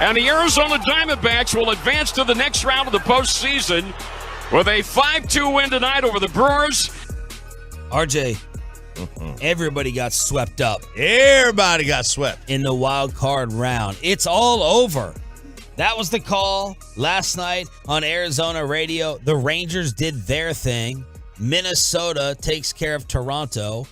And the Arizona Diamondbacks will advance to the next round of the postseason with a 5-2 win tonight over the Brewers. RJ, everybody got swept up. Everybody got swept. In the wild card round. It's all over. That was the call last night on Arizona radio. The Rangers did their thing. Minnesota takes care of Toronto.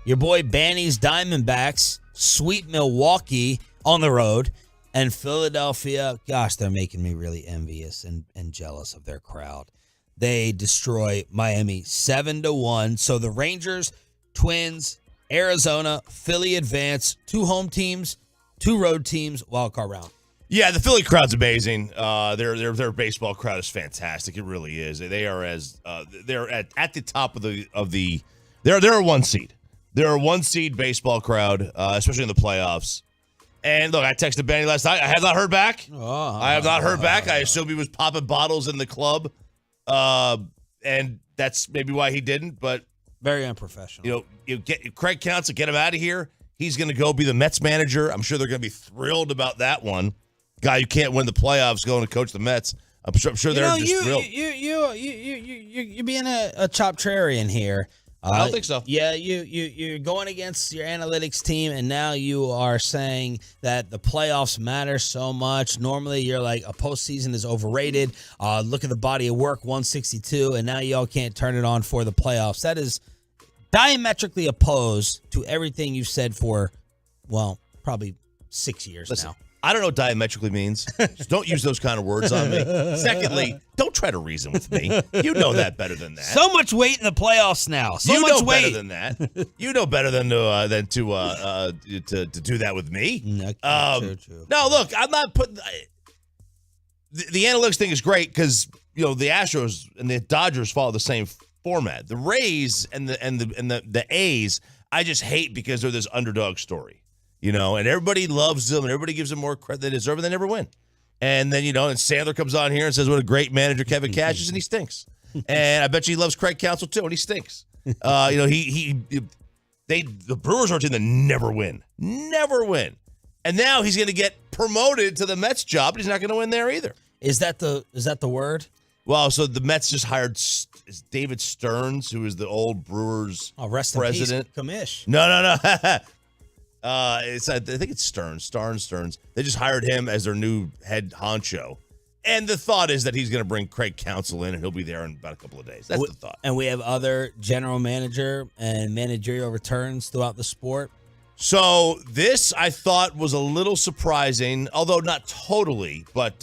Your boy Banny's Diamondbacks sweep Milwaukee on the road. And Philadelphia, gosh, they're making me really envious and jealous of their crowd. They destroy Miami 7-1. So the Rangers, Twins, Arizona, Philly advance. 2 home teams, 2 road teams, wild card round. Yeah, the Philly crowd's amazing. Their baseball crowd is fantastic. It really is. They are they're at the top of the they're a 1 seed. They're a 1 seed baseball crowd, especially in the playoffs. And look, I texted Benny last night. I have not heard back. I have not heard back. I assume he was popping bottles in the club, and that's maybe why he didn't. But very unprofessional. You get Craig Counsell, get him out of here. He's going to go be the Mets manager. I'm sure they're going to be thrilled about that one. Guy who can't win the playoffs going to coach the Mets. I'm sure they're just thrilled. You're being a choptrarian here. I don't think so. Yeah, you're going against your analytics team, and now you are saying that the playoffs matter so much. Normally, you're like, a postseason is overrated. Look at the body of work, 162, and now y'all can't turn it on for the playoffs. That is diametrically opposed to everything you've said for, well, probably 6 years now. I don't know what diametrically means. Just don't use those kind of words on me. Secondly, don't try to reason with me. You know that better than that. So much weight in the playoffs now. So you much know weight. better than that. You know better than to do that with me. True. No, look, I'm not putting the analytics thing is great because the Astros and the Dodgers follow the same format. The Rays and the A's, I just hate because they're this underdog story. And everybody loves them, and everybody gives them more credit they deserve, and they never win. And then, and Sandler comes on here and says what a great manager Kevin Cash is, and he stinks. And I bet you he loves Craig Counsell, too, and he stinks. The Brewers are a team that never win. Never win. And now he's going to get promoted to the Mets job, but he's not going to win there either. Is that the word? Well, so the Mets just hired David Stearns, who is the old Brewers president. In peace, Commish. No. I think it's Stearns. They just hired him as their new head honcho. And the thought is that he's going to bring Craig Counsell in, and he'll be there in about a couple of days. That's the thought. And we have other general manager and managerial returns throughout the sport. So this, I thought, was a little surprising, although not totally. But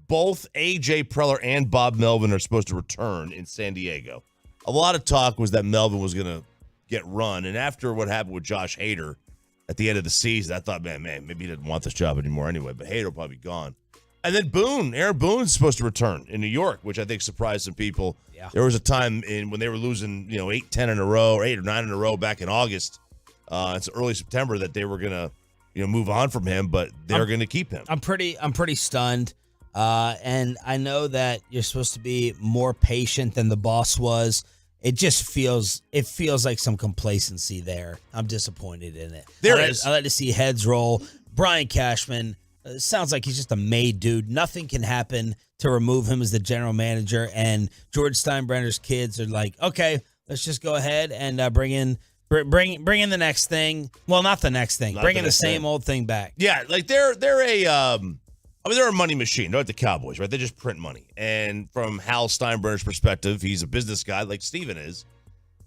both A.J. Preller and Bob Melvin are supposed to return in San Diego. A lot of talk was that Melvin was going to get run. And after what happened with Josh Hader at the end of the season, I thought, man, maybe he didn't want this job anymore anyway, but Hader will probably be gone. And then Aaron Boone's supposed to return in New York, which I think surprised some people. Yeah. There was a time when they were losing, 8-10 in a row, or 8 or 9 in a row back in August. It's early September that they were going to, move on from him, but they're going to keep him. I'm pretty stunned. And I know that you're supposed to be more patient than the boss was. It just feels like some complacency there. I'm disappointed in it. I like to see heads roll. Brian Cashman sounds like he's just a made dude. Nothing can happen to remove him as the general manager. And George Steinbrenner's kids are like, okay, let's just go ahead and bring in the next thing. Well, not the next thing. Bring in the same old thing back. Yeah, like they're a money machine. They're like the Cowboys, right? They just print money. And from Hal Steinbrenner's perspective, he's a business guy like Steven is.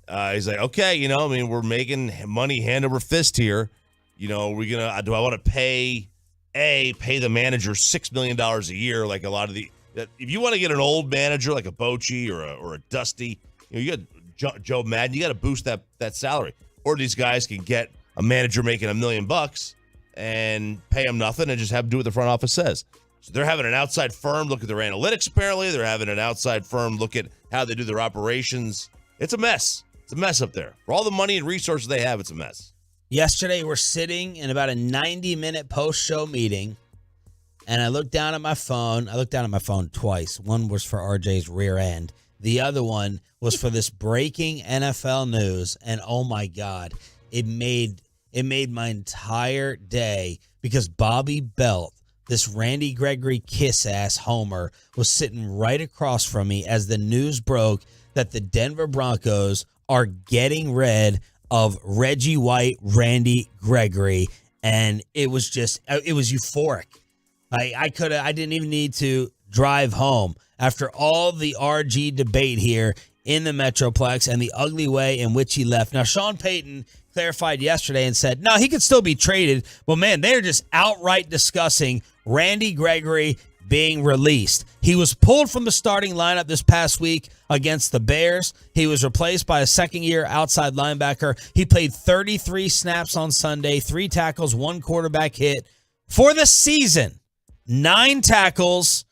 He's like, okay, we're making money hand over fist here. Do I want to pay the manager $6 million a year like a lot of if you want to get an old manager like a Bochy or a Dusty, you got Joe Madden, you got to boost that salary. Or these guys can get a manager making $1 million and pay them nothing and just have them do what the front office says. So they're having an outside firm look at their analytics, apparently. They're having an outside firm look at how they do their operations. It's a mess. It's a mess up there. For all the money and resources they have, it's a mess. Yesterday, we're sitting in about a 90-minute post-show meeting, and I looked down at my phone. I looked down at my phone twice. One was for RJ's rear end. The other one was for this breaking NFL news, and oh my God, it made my entire day because Bobby Belt, this Randy Gregory kiss-ass homer was sitting right across from me as the news broke that the Denver Broncos are getting rid of Reggie White, Randy Gregory, and it was euphoric. I didn't even need to drive home after all the RG debate here in the Metroplex and the ugly way in which he left. Now, Sean Payton clarified yesterday and said, no, he could still be traded. But, man, they're just outright discussing Randy Gregory being released. He was pulled from the starting lineup this past week against the Bears. He was replaced by a second-year outside linebacker. He played 33 snaps on Sunday, 3 tackles, 1 quarterback hit. For the season, 9 tackles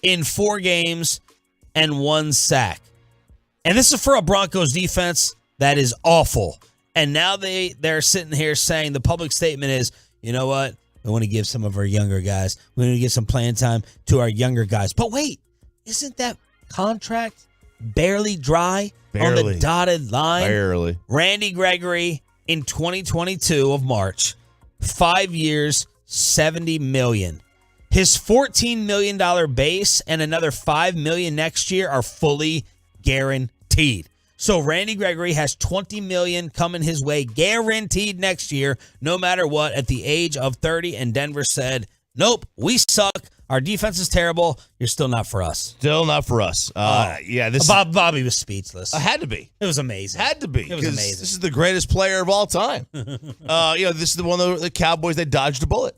in 4 games and 1 sack. And this is for a Broncos defense that is awful. And now they're sitting here saying the public statement is, you know what? We want to give some of our younger guys. We want to give some playing time to our younger guys. But wait, isn't that contract barely dry on the dotted line? Barely. Randy Gregory in 2022 of March, 5 years, $70 million. His $14 million base and another $5 million next year are fully guaranteed. So Randy Gregory has $20 million coming his way, guaranteed next year, no matter what, at the age of 30. And Denver said, nope, we suck. Our defense is terrible. You're still not for us. Still not for us. Bobby was speechless. Had to be. It was amazing. Had to be. It was amazing. This is the greatest player of all time. This is the one of the Cowboys. They dodged a bullet.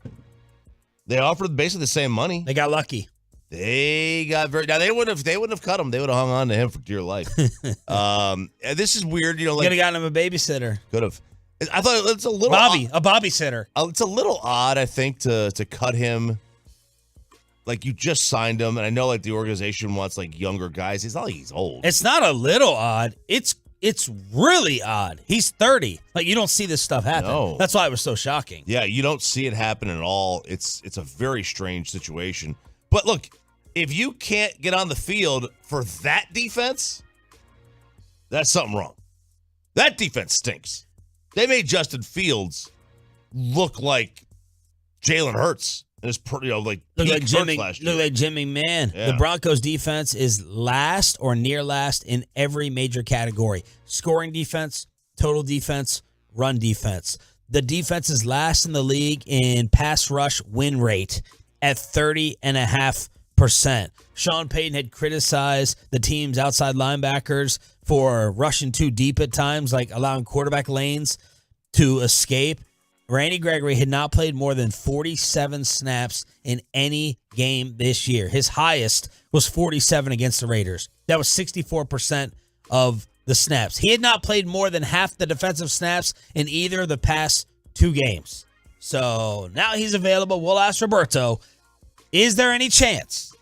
They offered basically the same money. They got lucky. They got now they wouldn't have cut him. They would have hung on to him for dear life. This is weird. Could have gotten him a babysitter. Could have. I thought it's a little a babysitter. It's a little odd, I think, to cut him. Like, you just signed him, and I know like the organization wants like younger guys. He's not like he's old. It's not a little odd. It's really odd. He's 30. Like, you don't see this stuff happen. No. That's why it was so shocking. Yeah, you don't see it happen at all. It's a very strange situation. But look, if you can't get on the field for that defense, that's something wrong. That defense stinks. They made Justin Fields look like Jalen Hurts. And it's pretty, like Jimmy, last year. look like Jimmy, man. Yeah. The Broncos defense is last or near last in every major category. Scoring defense, total defense, run defense. The defense is last in the league in pass rush win rate at 30.5%. Sean Payton had criticized the team's outside linebackers for rushing too deep at times, like allowing quarterback lanes to escape. Randy Gregory had not played more than 47 snaps in any game this year. His highest was 47 against the Raiders. That was 64% of the snaps. He had not played more than half the defensive snaps in either of the past 2 games. So now he's available. We'll ask Roberto, is there any chance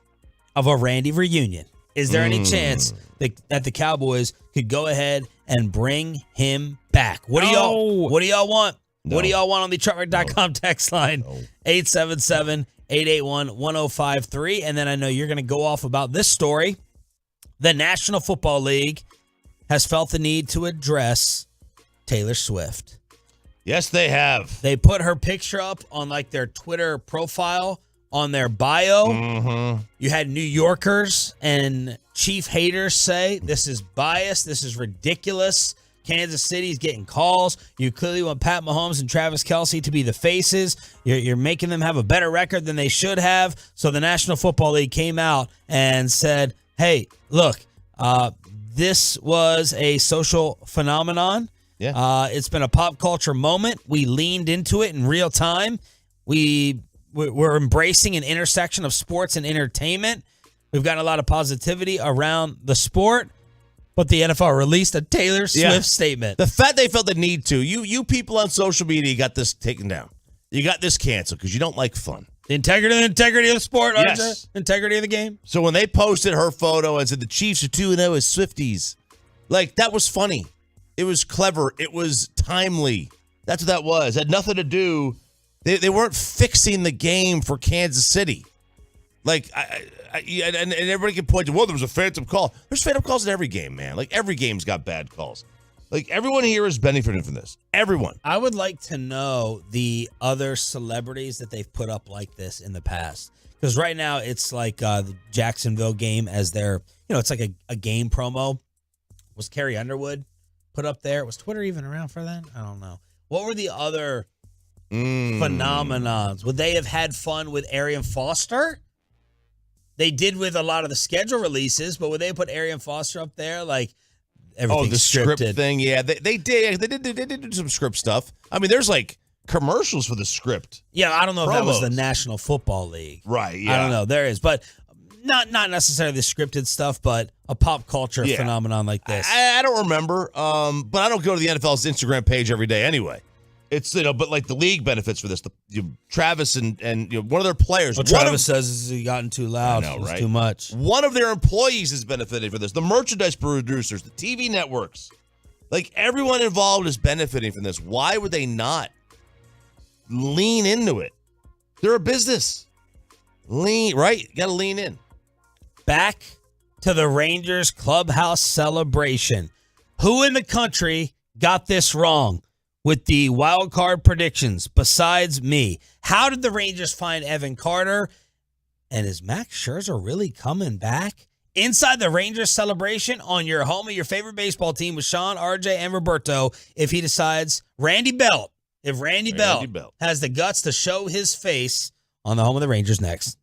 of a Randy reunion? Is there any chance that the Cowboys could go ahead and bring him back? What do y'all want? No. What do y'all want on the Detroit.com text line? 877-881-1053. And then I know you're going to go off about this story. The National Football League has felt the need to address Taylor Swift. Yes, they have. They put her picture up on like their Twitter profile on their bio. Mm-hmm. You had New Yorkers and chief haters say this is biased. This is ridiculous. Kansas City's getting calls. You clearly want Pat Mahomes and Travis Kelce to be the faces. You're making them have a better record than they should have. So the National Football League came out and said, hey, look, this was a social phenomenon. Yeah. It's been a pop culture moment. We leaned into it in real time. We're embracing an intersection of sports and entertainment. We've gotten a lot of positivity around the sport. But the NFL released a Taylor Swift statement. The fact they felt the need to. You people on social media got this taken down. You got this canceled because you don't like fun. The integrity of the sport, yes. Integrity of the game. So when they posted her photo and said the Chiefs are 2-0 as Swifties, like, that was funny. It was clever. It was timely. That's what that was. It had nothing to do. They weren't fixing the game for Kansas City. Like, and everybody can point to, well, there was a phantom call. There's phantom calls in every game, man. Like, every game's got bad calls. Like, everyone here is benefiting from this. Everyone. I would like to know the other celebrities that they've put up like this in the past. Because right now it's like the Jacksonville game as their, it's like a game promo. Was Carrie Underwood put up there? Was Twitter even around for that? I don't know. What were the other phenomenons? Would they have had fun with Arian Foster? They did with a lot of the schedule releases, but would they put Arian Foster up there? Like, everything's the scripted. script thing, yeah. They did do some script stuff. I mean, there's like commercials for the script. Yeah, I don't know promos. if that was the National Football League. Right, yeah. I don't know. There is, but not necessarily the scripted stuff, but a pop culture phenomenon like this. I don't remember, but I don't go to the NFL's Instagram page every day anyway. It's, but like the league benefits for this. Travis and one of their players. Well, Travis says he's gotten too loud. I know, right? Too much. One of their employees is benefiting for this. The merchandise producers, the TV networks, like everyone involved is benefiting from this. Why would they not lean into it? They're a business. Right? You got to lean in. Back to the Rangers clubhouse celebration. Who in the country got this wrong with the wild card predictions besides me? How did the Rangers find Evan Carter? And is Max Scherzer really coming back? Inside the Rangers celebration on your home of your favorite baseball team with Sean, RJ, and Roberto. If he decides Randy Belt has the guts to show his face on the home of the Rangers next.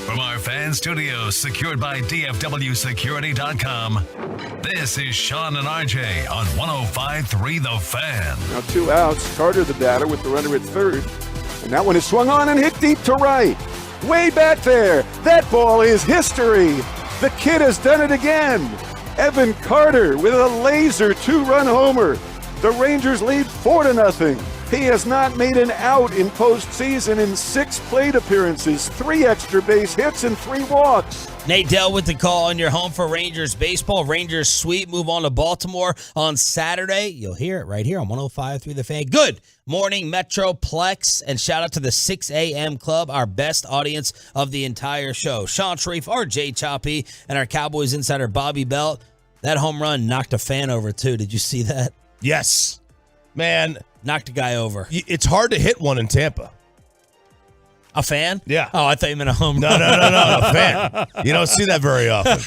From our fan studios, secured by DFWsecurity.com, this is Sean and RJ on 105.3 The Fan. Now 2 outs. Carter the batter with the runner at third. And that one is swung on and hit deep to right. Way back there. That ball is history. The kid has done it again. Evan Carter with a laser 2-run homer. The Rangers lead 4-0. He has not made an out in postseason in 6 plate appearances, 3 extra base hits, and 3 walks. Nate Dell with the call on your home for Rangers baseball. Rangers sweep, move on to Baltimore on Saturday. You'll hear it right here on 105.3 The Fan. Good morning, Metroplex, and shout out to the 6 a.m. Club, our best audience of the entire show. Sean Sharif, RJ Choppy, and our Cowboys insider Bobby Belt. That home run knocked a fan over, too. Did you see that? Yes. Man. Knocked a guy over. It's hard to hit one in Tampa. A fan? Yeah. Oh, I thought you meant a home No, run. a fan. You don't see that very often.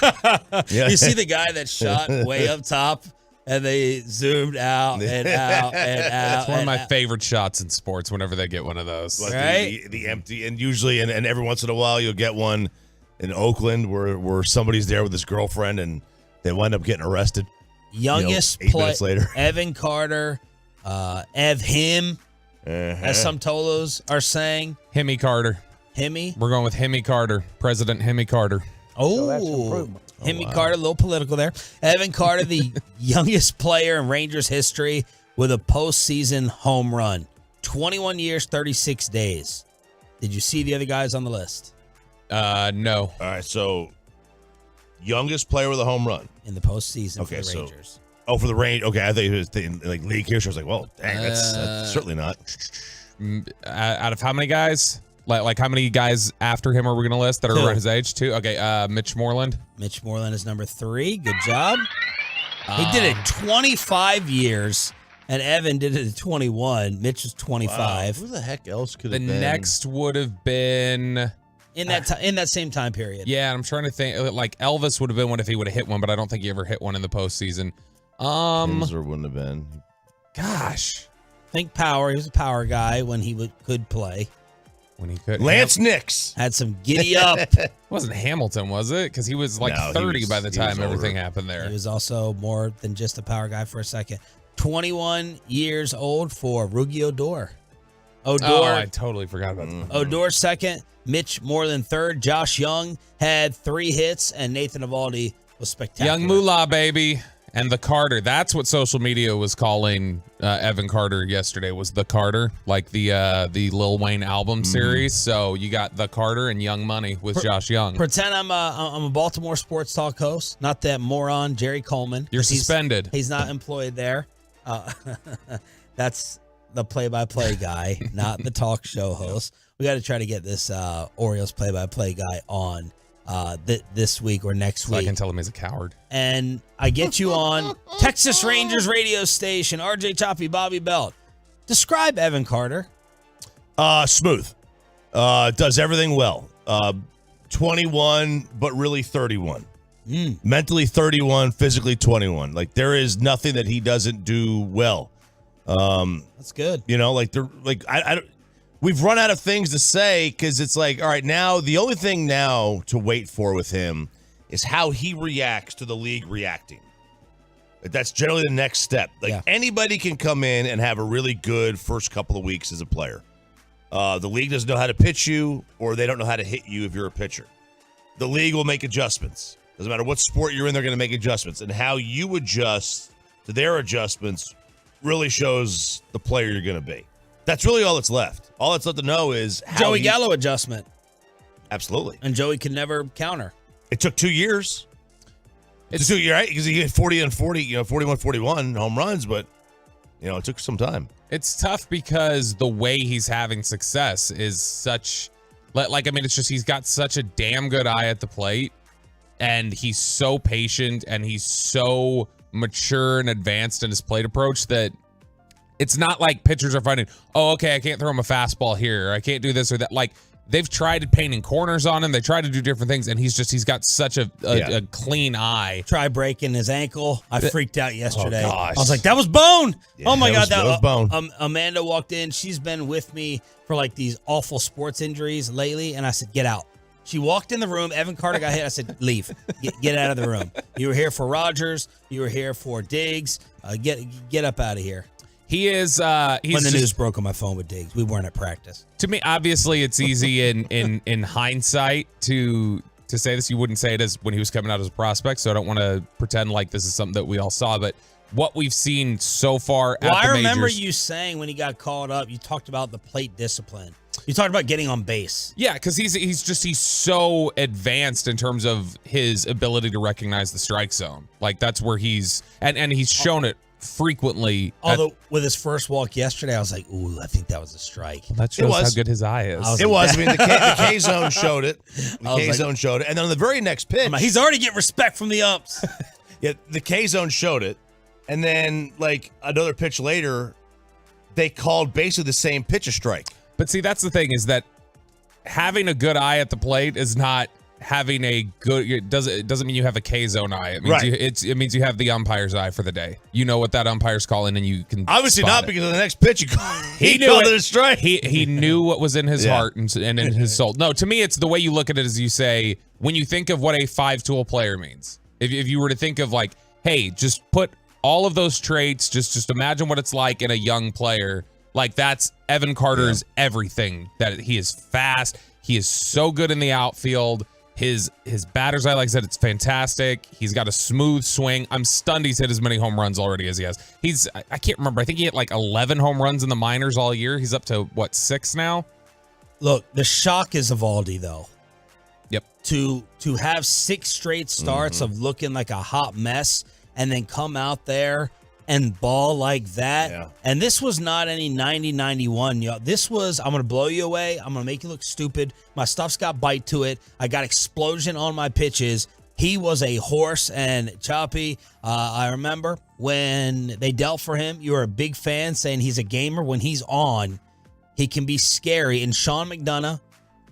Yeah. You see the guy that shot way up top, and they zoomed out and out and out. It's one of my favorite shots in sports whenever they get one of those. Like right? The empty, and usually, and every once in a while, you'll get one in Oakland where somebody's there with his girlfriend, and they wind up getting arrested. Youngest 8 minutes later. Evan Carter, him, as some Tolos are saying. Hemi Carter. Hemi? We're going with Hemi Carter. President Hemi Carter. Oh, Hemi Carter, a little political there. Evan Carter, the youngest player in Rangers history with a postseason home run. 21 years, 36 days. Did you see the other guys on the list? No. All right, so youngest player with a home run in the postseason okay, for the Rangers. For the Rangers. Okay, I thought it was like league history. I was like, well, dang, that's certainly not. Out of how many guys? Like how many guys after him are we going to list that are around his age? 2? Okay, Mitch Moreland. Mitch Moreland is number 3. Good job. He did it 25 years, and Evan did it at 21. Mitch was 25. Wow. Who the heck else could have been? The next would have been in that same time period. Yeah, I'm trying to think. Like Elvis would have been one if he would have hit one, but I don't think he ever hit one in the postseason. Kinzer wouldn't have been. Gosh. Think power. He was a power guy when he could play. When he could. Lance Nix had some giddy up. It wasn't Hamilton, was it? Because he was like 30 by the time everything happened there. He was also more than just a power guy for a second. 21 years old for Ruggie Odor. Oh, I totally forgot about that. Odor second. Mitch Moreland third. Josh Young had 3 hits, and Nathan Eovaldi was spectacular. Young Moolah, baby. And the Carter. That's what social media was calling Evan Carter yesterday, was the Carter, like the Lil Wayne album series. So you got the Carter and Young Money with Josh Young. Pretend I'm a Baltimore sports talk host, not that moron Jerry Coleman. You're suspended. He's not employed there. That's the play-by-play guy, not the talk show host. We got to try to get this Orioles play-by-play guy on this week or next week. I can tell him he's a coward. And I get you on Texas Rangers radio station, RJ Choppy, Bobby Belt. Describe Evan Carter. Smooth. Does everything well. 21, but really 31. Mentally 31, physically 21. Like, there is nothing that he doesn't do well. That's good. You know, like, I don't. We've run out of things to say because it's like, all right, now the only thing now to wait for with him is how he reacts to the league reacting. That's generally the next step. Like, anybody can come in and have a really good first couple of weeks as a player. The league doesn't know how to pitch you, or they don't know how to hit you if you're a pitcher. The league will make adjustments. Doesn't matter what sport you're in, they're going to make adjustments. And how you adjust to their adjustments really shows the player you're going to be. That's really all that's left. All that's left to know is how Joey Gallo adjustment. Absolutely. And Joey could never counter. It took 2 years. It's 2 years, right? Because he hit 40 and 40, 41 home runs, but, it took some time. It's tough because the way he's having success is such, it's just he's got such a damn good eye at the plate, and he's so patient, and he's so mature and advanced in his plate approach that it's not like pitchers are finding, oh, okay, I can't throw him a fastball here, or I can't do this or that. Like, they've tried painting corners on him. They tried to do different things, and he's got such a clean eye. Try breaking his ankle. I freaked out yesterday. Oh, gosh. I was like, that was bone. Yeah, oh, my God. that was bone. Amanda walked in. She's been with me for, these awful sports injuries lately, and I said, get out. She walked in the room. Evan Carter got hit. I said, leave. Get out of the room. You were here for Rogers. You were here for Diggs. Get up out of here. He is. He's when the news broke on my phone with Diggs, we weren't at practice. To me, obviously, it's easy in hindsight to say this. You wouldn't say it as when he was coming out as a prospect, so I don't want to pretend like this is something that we all saw. But what we've seen so far at the majors. I remember you saying when he got called up, you talked about the plate discipline. You talked about getting on base. Yeah, because he's so advanced in terms of his ability to recognize the strike zone. Like, that's where he's and he's shown it frequently. Although with his first walk yesterday, I was like, ooh, I think that was a strike. Well, that shows how good his eye is. It was. I mean, the K zone showed it. The K zone showed it. And then on the very next pitch. He's already getting respect from the umps. Yeah, the K zone showed it. And then, another pitch later, they called basically the same pitch a strike. But see, that's the thing, is that having a good eye at the plate is not having a good. It doesn't mean you have a K zone eye. It means it means you have the umpire's eye for the day. You know what that umpire's calling, and you can obviously not it. Because of the next pitch he knew called it a strike. He knew what was in his heart and in his soul. No, to me, it's the way you look at it. As you say, when you think of what a 5-tool player means, if you were to think of hey, just put all of those traits, just imagine what it's like in a young player. That's Evan Carter's everything. That he is fast. He is so good in the outfield. His batter's eye, like I said, it's fantastic. He's got a smooth swing. I'm stunned he's hit as many home runs already as he has. I can't remember. I think he hit 11 home runs in the minors all year. He's up to 6 now? Look, the shock is Evaldi, though. Yep. To have 6 straight starts of looking like a hot mess and then come out there and ball like that. Yeah. And this was not any 90-91. Y'all. This was, I'm going to blow you away. I'm going to make you look stupid. My stuff's got bite to it. I got explosion on my pitches. He was a horse. And Choppy, I remember when they dealt for him, you were a big fan saying he's a gamer. When he's on, he can be scary. And Sean McDonough,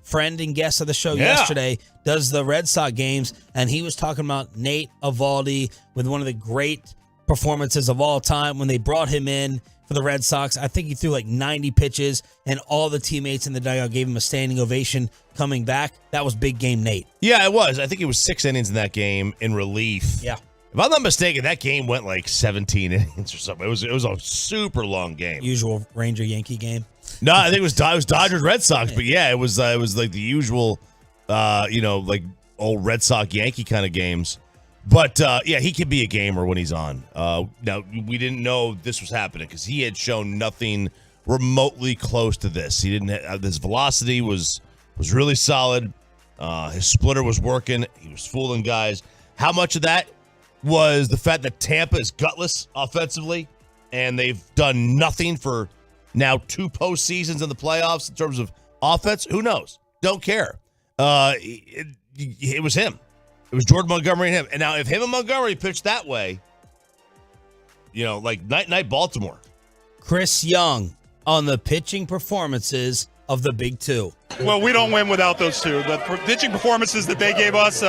friend and guest of the show yesterday, does the Red Sox games. And he was talking about Nate Evaldi with one of the great performances of all time when they brought him in for the Red Sox. I think he threw 90 pitches, and all the teammates in the dugout gave him a standing ovation coming back. That was big game Nate. Yeah, it was. I think it was 6 innings in that game in relief. Yeah. If I'm not mistaken, that game went 17 innings or something. It was a super long game. Usual Ranger-Yankee game. No, I think it was Dodgers-Red Sox, but yeah, it was the usual, old Red Sox-Yankee kind of games. But, he could be a gamer when he's on. Now, we didn't know this was happening because he had shown nothing remotely close to this. He didn't have, his velocity was really solid. His splitter was working. He was fooling guys. How much of that was the fact that Tampa is gutless offensively and they've done nothing for now 2 postseasons in the playoffs in terms of offense? Who knows? Don't care. It was him. It was Jordan Montgomery and him. And now if him and Montgomery pitched that way, night Baltimore. Chris Young on the pitching performances of the big 2. Well, we don't win without those 2. The pitching performances that they gave us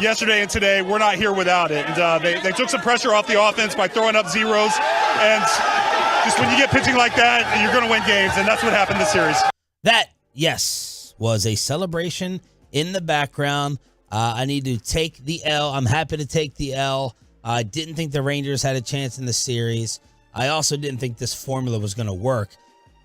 yesterday and today, we're not here without it. And they took some pressure off the offense by throwing up zeros. And just when you get pitching like that, you're going to win games. And that's what happened this series. That, yes, was a celebration in the background. I need to take the L. I'm happy to take the L. I didn't think the Rangers had a chance in the series. I also didn't think this formula was going to work.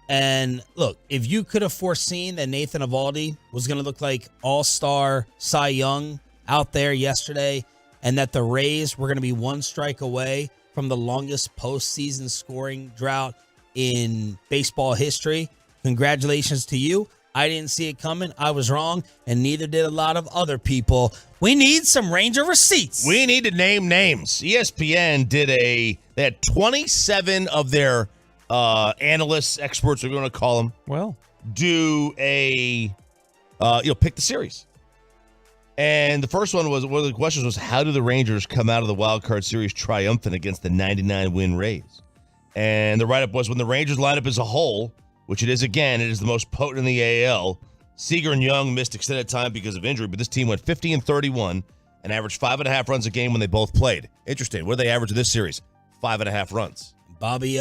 And look, if you could have foreseen that Nathan Eovaldi was going to look like all-star Cy Young out there yesterday, and that the Rays were going to be one strike away from the longest postseason scoring drought in baseball history, congratulations to you. I didn't see it coming. I was wrong, and neither did a lot of other people. We need some Ranger receipts. We need to name names. ESPN they had 27 of their analysts, experts, we're going to call them, do a, pick the series. And the first one of the questions was, how do the Rangers come out of the wild card series triumphant against the 99-win Rays? And the write-up was, when the Rangers lineup as a whole, which it is again, it is the most potent in the AL. Seager and Young missed extended time because of injury, but this team went 50-31 and averaged 5.5 runs a game when they both played. Interesting. What did they average in this series? 5.5 runs. Bobby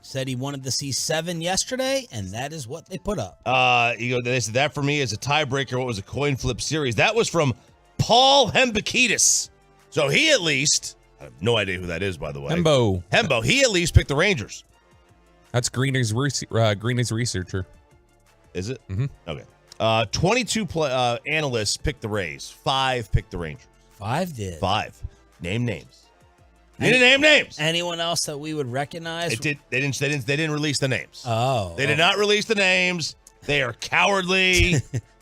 said he wanted to see 7 yesterday, and that is what they put up. They said that for me is a tiebreaker. What was a coin flip series? That was from Paul Hembakidis. So he at least, I have no idea who that is, by the way. Hembo. He at least picked the Rangers. That's Greeny's researcher. Is it? Mm-hmm. Okay. 22 analysts picked the Rays. 5 picked the Rangers. 5 did. 5. Name names. They didn't name names. Anyone else that we would recognize? They didn't release the names. Oh. They did not release the names. They are cowardly.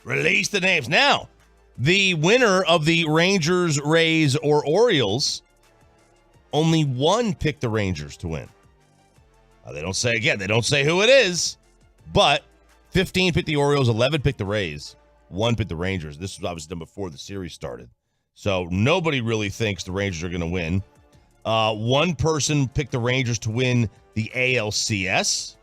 Release the names. Now, the winner of the Rangers, Rays, or Orioles, only one picked the Rangers to win. They don't say who it is, but 15 picked the Orioles, 11 picked the Rays, 1 picked the Rangers. This was obviously done before the series started. So nobody really thinks the Rangers are going to win. One person picked the Rangers to win the ALCS.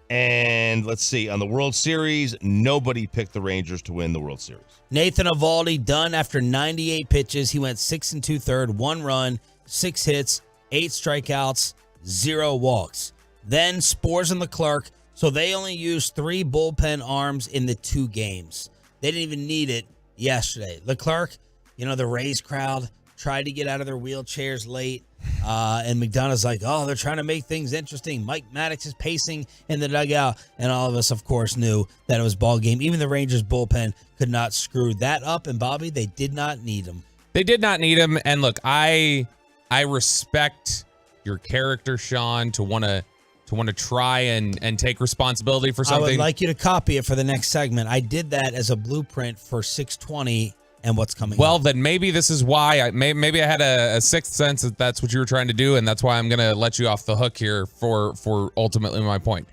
And let's see, on the World Series, nobody picked the Rangers to win the World Series. Nathan Eovaldi done after 98 pitches. He went 6 2/3, 1 run, 6 hits, 8 strikeouts, 0 walks. Then Spores and Leclerc, so they only used 3 bullpen arms in the 2 games. They didn't even need it yesterday. Leclerc, the Rays crowd tried to get out of their wheelchairs late, and McDonough's like, oh, they're trying to make things interesting. Mike Maddox is pacing in the dugout, and all of us, of course, knew that it was ball game. Even the Rangers bullpen could not screw that up, and Bobby, they did not need him. They did not need him, and look, I respect your character, Sean, to want to try and take responsibility for something. I would like you to copy it for the next segment. I did that as a blueprint for 620 and what's coming up. Then maybe this is why maybe I had a sixth sense that that's what you were trying to do, and that's why I'm going to let you off the hook here for ultimately my point.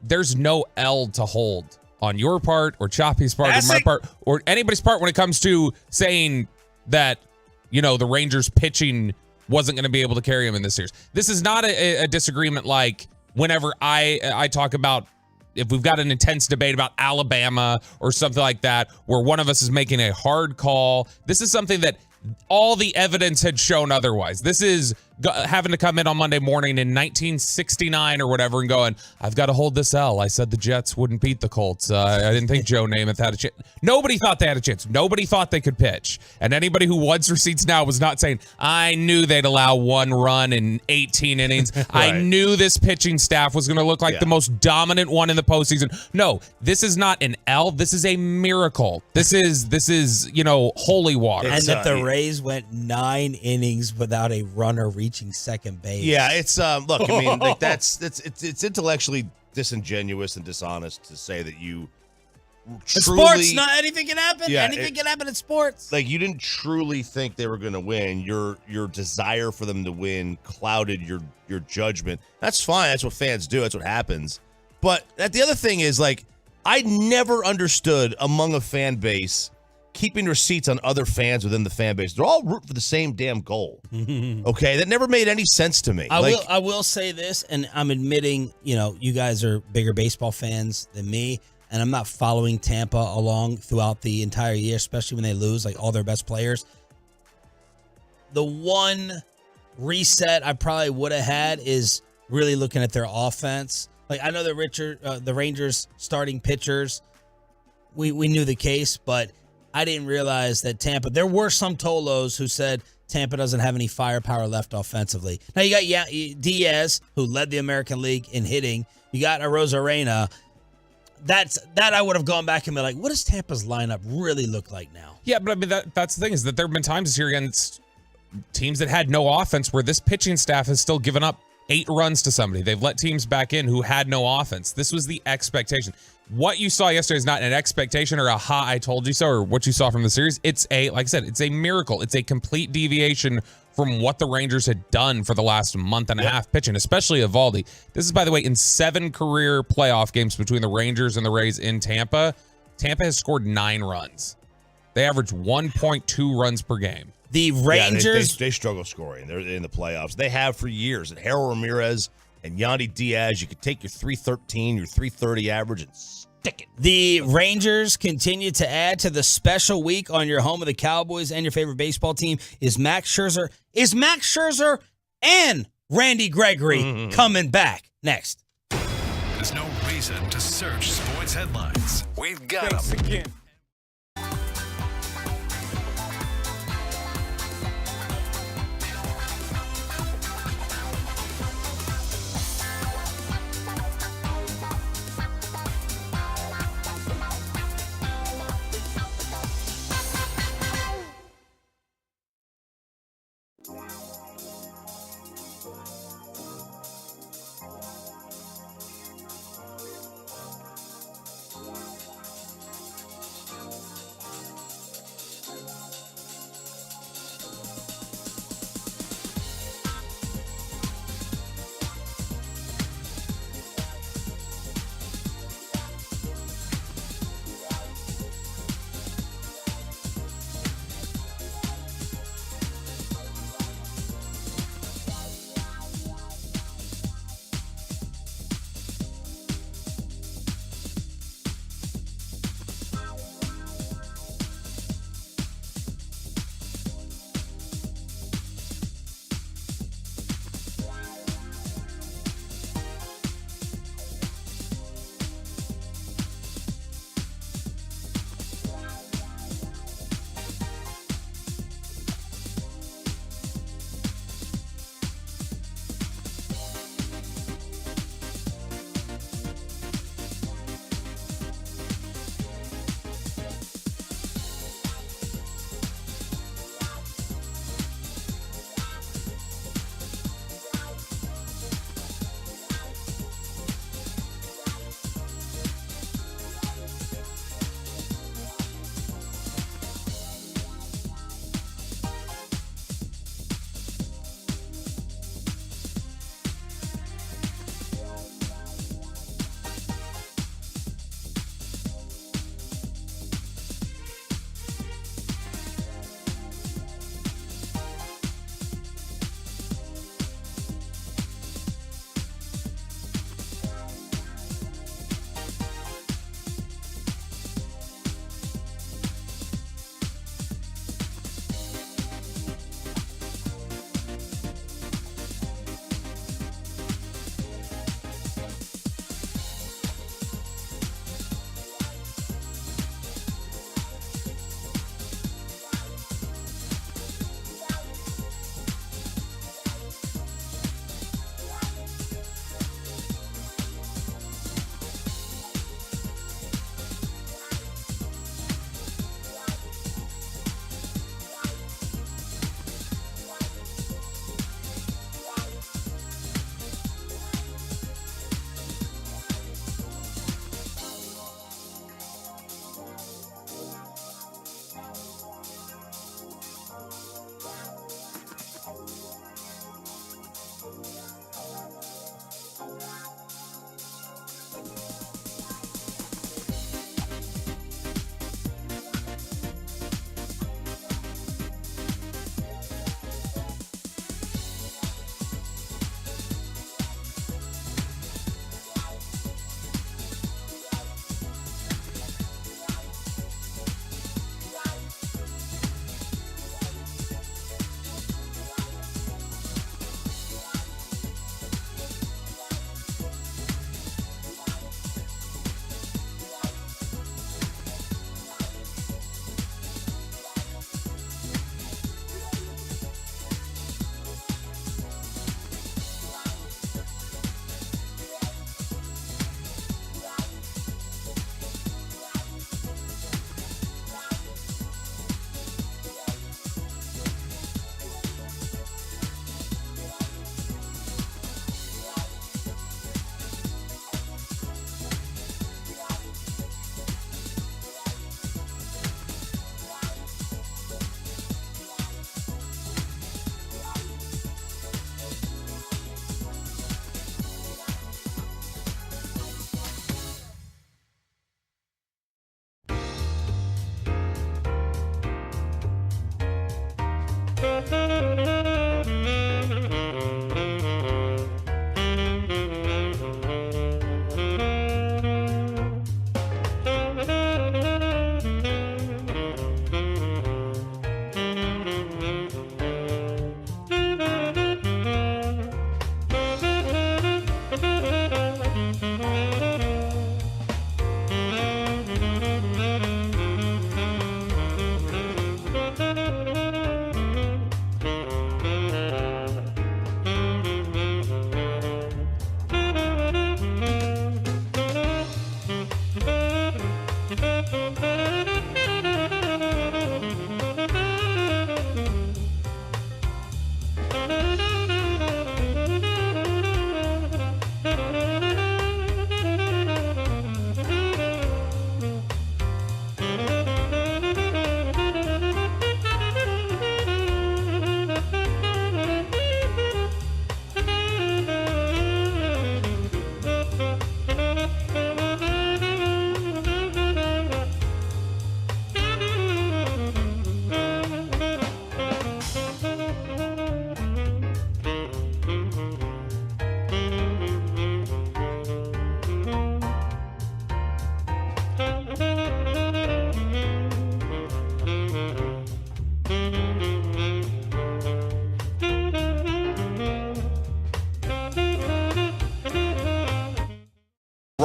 There's no L to hold on your part or Choppy's part or my part or anybody's part when it comes to saying that, the Rangers pitching wasn't going to be able to carry him in this series. This is not a disagreement like whenever I talk about if we've got an intense debate about Alabama or something like that, where one of us is making a hard call. This is something that all the evidence had shown otherwise. This is having to come in on Monday morning in 1969 or whatever and going, I've got to hold this L. I said the Jets wouldn't beat the Colts. I didn't think Joe Namath had a chance. Nobody thought they had a chance. Nobody thought they could pitch. And anybody who wants receipts now was not saying, I knew they'd allow 1 run in 18 innings. Right. I knew this pitching staff was going to look like the most dominant one in the postseason. No, this is not an L. This is a miracle. This is holy water. And that the Rays went 9 innings without a runner reaching second base. Yeah, it's look, I mean, like it's intellectually disingenuous and dishonest to say that you truly, sports, not anything can happen. Yeah, anything can happen in sports. Like, you didn't truly think they were going to win. Your desire for them to win clouded your judgment. That's fine. That's what fans do. That's what happens. But the other thing is, like, I never understood among a fan base keeping receipts on other fans within the fan base. They're all rooting for the same damn goal. Okay? That never made any sense to me. I will say this, and I'm admitting, you guys are bigger baseball fans than me, and I'm not following Tampa along throughout the entire year, especially when they lose, like, all their best players. The one reset I probably would have had is really looking at their offense. Like, I know the Rangers starting pitchers, we knew the case, but I didn't realize that Tampa, there were some Tolos who said Tampa doesn't have any firepower left offensively. Now you got Diaz, who led the American League in hitting. You got Arozarena. That I would have gone back and been like, what does Tampa's lineup really look like now? Yeah, but I mean, that's the thing is that there have been times this year against teams that had no offense where this pitching staff has still given up 8 runs to somebody. They've let teams back in who had no offense. This was the expectation. What you saw yesterday is not an expectation or a ha, I told you so, or what you saw from the series. It's like I said, it's a miracle. It's a complete deviation from what the Rangers had done for the last month and a half pitching, especially Eovaldi. This is, by the way, in 7 career playoff games between the Rangers and the Rays in Tampa. Tampa has scored 9 runs. They average 1.2 runs per game. The Rangers, they struggle scoring. They're in the playoffs. They have for years. And Harold Ramirez and Yandy Diaz, you could take your 313, your 330 average and stick it. The Rangers continue to add to the special week on your home of the Cowboys and your favorite baseball team is Max Scherzer. Is Max Scherzer and Randy Gregory coming back next? There's no reason to search sports headlines. We've got them.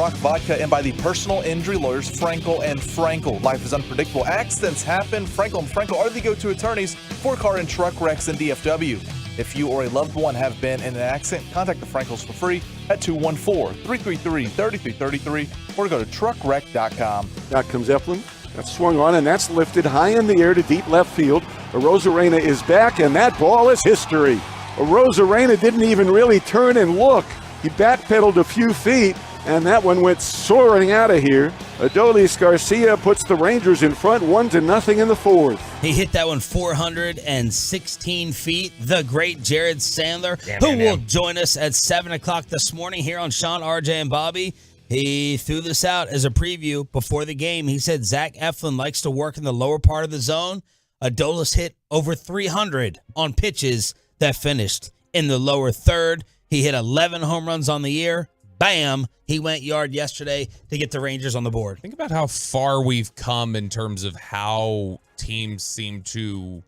Rock Vodka, and by the personal injury lawyers Frankel and Frankel. Life is unpredictable. Accidents happen. Frankel and Frankel are the go-to attorneys for car and truck wrecks in DFW. If you or a loved one have been in an accident, contact the Frankels for free at 214-333-3333 or go to truckwreck.com. Out comes Eflin. That's swung on, and that's lifted high in the air to deep left field. Arozarena is back, and that ball is history. Arozarena didn't even really turn and look. He backpedaled a few feet, and that one went soaring out of here. Adolis Garcia puts the Rangers in front 1-0 in the fourth. He hit that one 416 feet. The great Jared Sandler, who will join us at 7 o'clock this morning here on Sean, RJ, and Bobby. He threw this out as a preview before the game. He said Zach Eflin likes to work in the lower part of the zone. Adolis hit over 300 on pitches that finished in the lower third. He hit 11 home runs on the year. Bam! He went yard yesterday to get the Rangers on the board. Think about how far we've come in terms of how teams seem to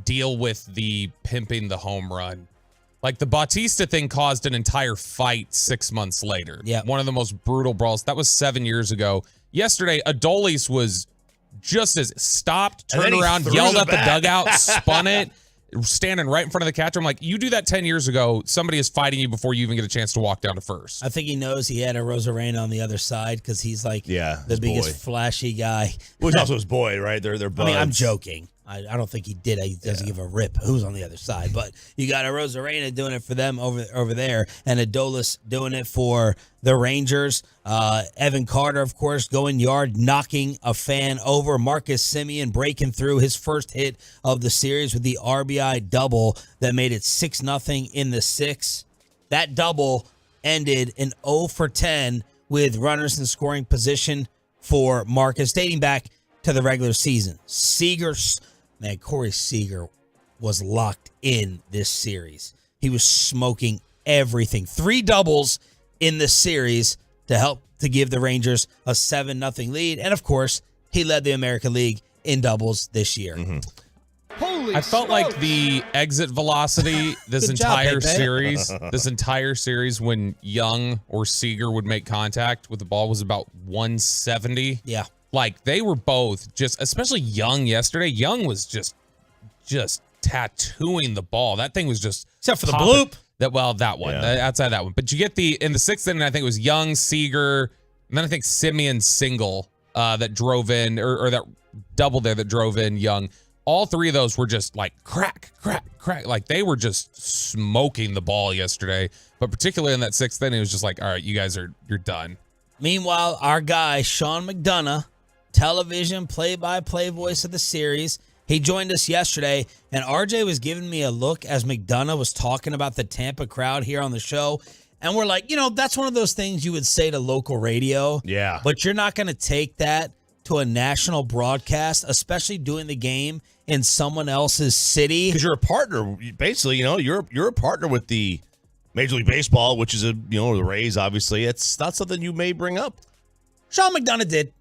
deal with the pimping the home run. Like the Bautista thing caused an entire fight 6 months later. Yeah. One of the most brutal brawls. That was 7 years ago. Yesterday, Adolis was just as stopped, turned around, yelled at the dugout, spun it, standing right in front of the catcher. I'm like, you do that 10 years ago, somebody is fighting you before you even get a chance to walk down to first. I think he knows he had a Rosarena on the other side because he's like the biggest flashy guy. Well, he's also his boy, right? They're buds. I mean, I'm joking. I don't think he did. He doesn't give a rip who's on the other side. But you got a Rosarena doing it for them over there, and Adolis doing it for the Rangers. Evan Carter, of course, going yard, knocking a fan over. Marcus Semien breaking through his first hit of the series with the RBI double that made it 6-0 in the sixth. That double ended in 0 for 10 with runners in scoring position for Marcus, dating back to the regular season. Man, Corey Seager was locked in this series. He was smoking everything. 3 doubles in the series to help to give the Rangers a 7-0 lead. And, of course, he led the American League in doubles this year. Mm-hmm. I felt like the exit velocity this entire series when Young or Seager would make contact with the ball was about 170. Yeah. Like, they were both just, especially Young yesterday. Young was just tattooing the ball. That thing was just... Except for the bloop. That one. Outside that one. But you get in the sixth inning, I think it was Young, Seager, and then I think Semien single that drove in, or that double there that drove in Young. All 3 of those were just like crack, crack, crack. Like, they were just smoking the ball yesterday. But particularly in that sixth inning, it was just like, all right, you're done. Meanwhile, our guy, Sean McDonough, television play-by-play voice of the series, he joined us yesterday, and RJ was giving me a look as McDonough was talking about the Tampa crowd here on the show, and we're like, that's one of those things you would say to local radio. Yeah. But you're not going to take that to a national broadcast, especially doing the game in someone else's city. Because you're a partner. Basically, you're a partner with the Major League Baseball, which is the Rays, obviously. It's not something you may bring up. Sean McDonough did.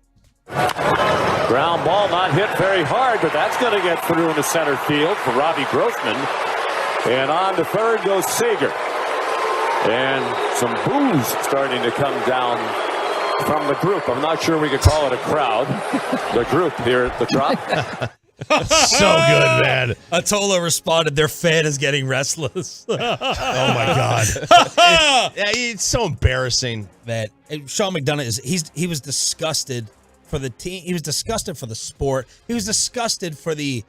Ground ball not hit very hard, but that's going to get through into center field for Robbie Grossman. And on to third goes Seager. And some boos starting to come down from the group. I'm not sure we could call it a crowd. The group here at the Trop. So good, man. Atola responded, their fan is getting restless. Oh, my God. It's so embarrassing. Man, Sean McDonough, he was disgusted for the team. He was disgusted for the sport. He was disgusted for the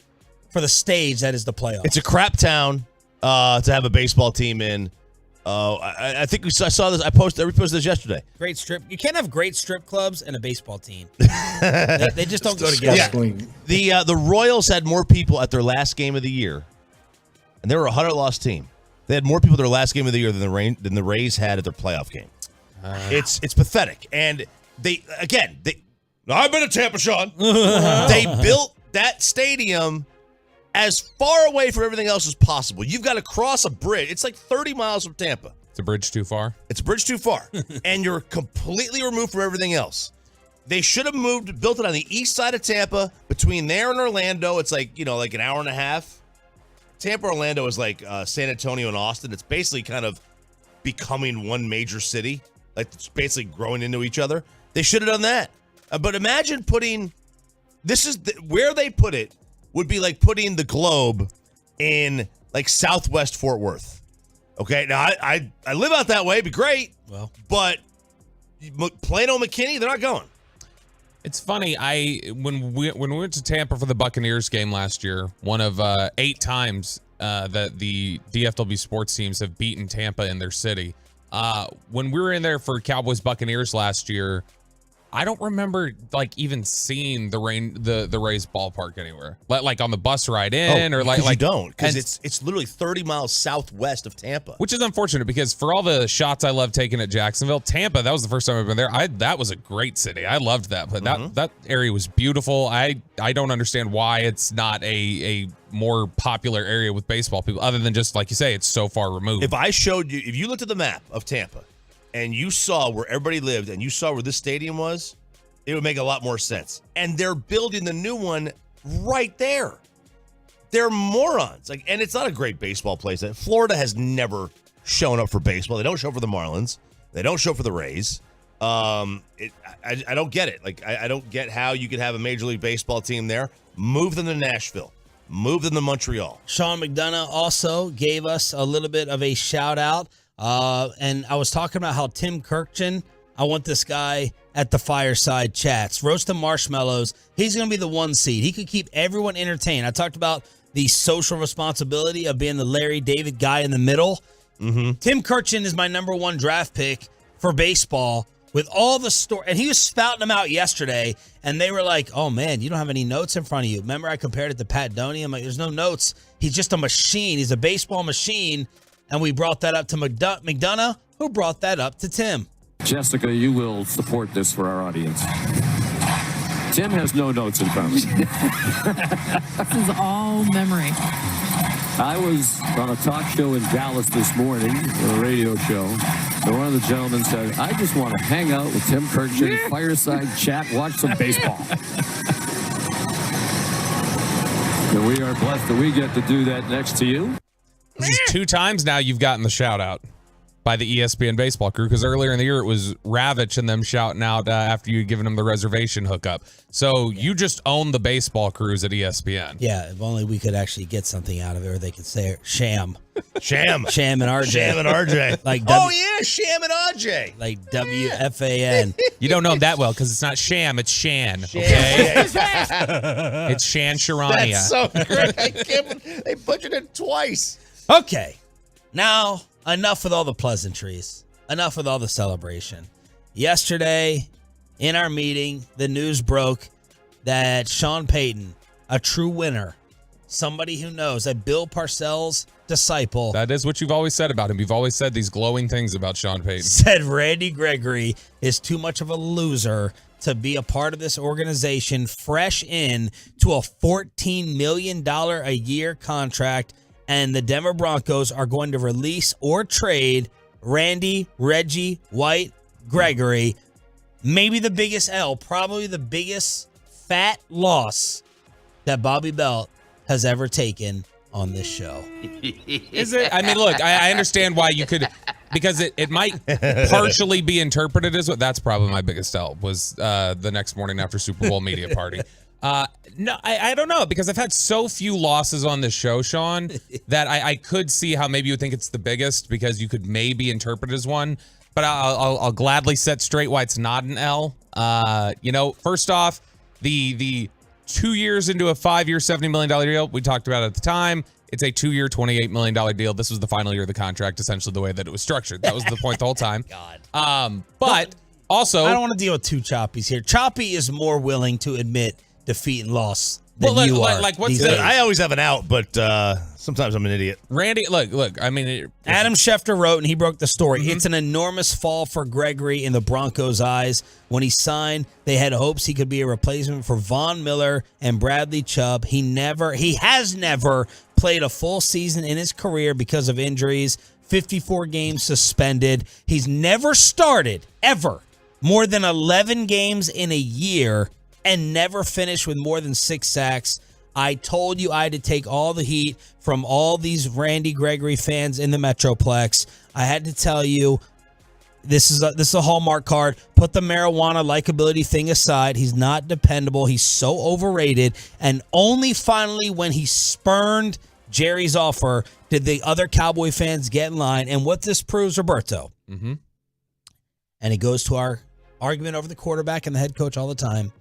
stage that is the playoffs. It's a crap town to have a baseball team in. I think I saw this. I reposted this yesterday. Great strip. You can't have great strip clubs and a baseball team. they just don't go together. Yeah. The Royals had more people at their last game of the year, and they were a 100-loss team. They had more people at their last game of the year than the Rays had at their playoff game. It's pathetic. And I've been to Tampa, Sean. They built that stadium as far away from everything else as possible. You've got to cross a bridge. It's like 30 miles from Tampa. It's a bridge too far. It's a bridge too far. And you're completely removed from everything else. They should have built it on the east side of Tampa, between there and Orlando. It's like, like an hour and a half. Tampa, Orlando is like San Antonio and Austin. It's basically kind of becoming one major city. like it's basically growing into each other. They should have done that. But imagine putting where they put it would be like putting the Globe in like Southwest Fort Worth. Okay, now I live out that way, it'd be great. Well, but Plano, McKinney, they're not going. It's funny. When we went to Tampa for the Buccaneers game last year, one of 8 times that the DFW sports teams have beaten Tampa in their city. When we were in there for Cowboys Buccaneers last year, I don't remember like even seeing the Rays ballpark anywhere, like on the bus ride in, or like you don't, because it's literally 30 miles southwest of Tampa, which is unfortunate because for all the shots I love taking at Jacksonville, Tampa, that was the first time I've been there. That was a great city. I loved that, but that area was beautiful. I don't understand why it's not a more popular area with baseball people, other than just like you say, it's so far removed. If you looked at the map of Tampa and you saw where everybody lived and you saw where this stadium was, it would make a lot more sense. And they're building the new one right there. They're morons. And it's not a great baseball place. Florida has never shown up for baseball. They don't show up for the Marlins. They don't show up for the Rays. I don't get it. I don't get how you could have a Major League Baseball team there. Move them to Nashville. Move them to Montreal. Sean McDonough also gave us a little bit of a shout out. And I was talking about how Tim Kirkchin, I want this guy at the fireside chats. Roasting marshmallows. He's going to be the 1 seed. He could keep everyone entertained. I talked about the social responsibility of being the Larry David guy in the middle. Mm-hmm. Tim Kirkchin is my number 1 draft pick for baseball with all the story. And he was spouting them out yesterday, and they were like, oh, man, you don't have any notes in front of you. Remember I compared it to Pat Doney? I'm like, there's no notes. He's just a machine. He's a baseball machine. And we brought that up to McDonough, who brought that up to Tim. Jessica, you will support this for our audience. Tim has no notes in front of him. This is all memory. I was on a talk show in Dallas this morning, a radio show, and one of the gentlemen said, I just want to hang out with Tim Kirkchin, fireside chat, watch some baseball. And we are blessed that we get to do that next to you. This is 2 times now you've gotten the shout out by the ESPN baseball crew, because earlier in the year it was Ravitch and them shouting out after you given them the reservation hookup. So you just own the baseball crews at ESPN. Yeah, if only we could actually get something out of it, or they could say it. Sham and RJ. Sham and RJ. Like Sham and RJ. Like WFAN. You don't know him that well because it's not Sham, it's Shan. Okay? It's Shan Sharania. That's so great. I can't believe they butchered it twice. Okay, now enough with all the pleasantries. Enough with all the celebration. Yesterday, in our meeting, the news broke that Sean Payton, a true winner, somebody who knows, that Bill Parcells' disciple. That is what you've always said about him. You've always said these glowing things about Sean Payton. Said Randy Gregory is too much of a loser to be a part of this organization, fresh in to a $14 million a year contract. And the Denver Broncos are going to release or trade Randy, Reggie, White, Gregory. Maybe the biggest L, probably the biggest fat loss that Bobby Belt has ever taken on this show. Is it? I mean, look, I understand why you could, because it might partially be interpreted as what. That's probably my biggest L was the next morning after Super Bowl media party. No, I don't know, because I've had so few losses on this show, Sean, that I could see how maybe you would think it's the biggest, because you could maybe interpret it as one. But I'll gladly set straight why it's not an L. First off, the 2 years into a 5-year, $70 million deal, we talked about it at the time. It's a 2-year, $28 million deal. This was the final year of the contract, essentially the way that it was structured. That was the point the whole time. God. But also, I don't want to deal with 2 Choppies here. Choppy is more willing to admit defeat and loss than you are. I always have an out, but sometimes I'm an idiot. Randy, look. I mean, Adam Schefter wrote, and he broke the story. It's an enormous fall for Gregory in the Broncos' eyes. When he signed, they had hopes he could be a replacement for Von Miller and Bradley Chubb. He has never played a full season in his career because of injuries. 54 games suspended. He's never started, ever, more than 11 games in a year, and never finished with more than 6 sacks. I told you I had to take all the heat from all these Randy Gregory fans in the Metroplex. I had to tell you, This is a Hallmark card. Put the marijuana likability thing aside. He's not dependable. He's so overrated. And only finally when he spurned Jerry's offer did the other Cowboy fans get in line. And what this proves, Roberto, and it goes to our argument over the quarterback and the head coach all the time,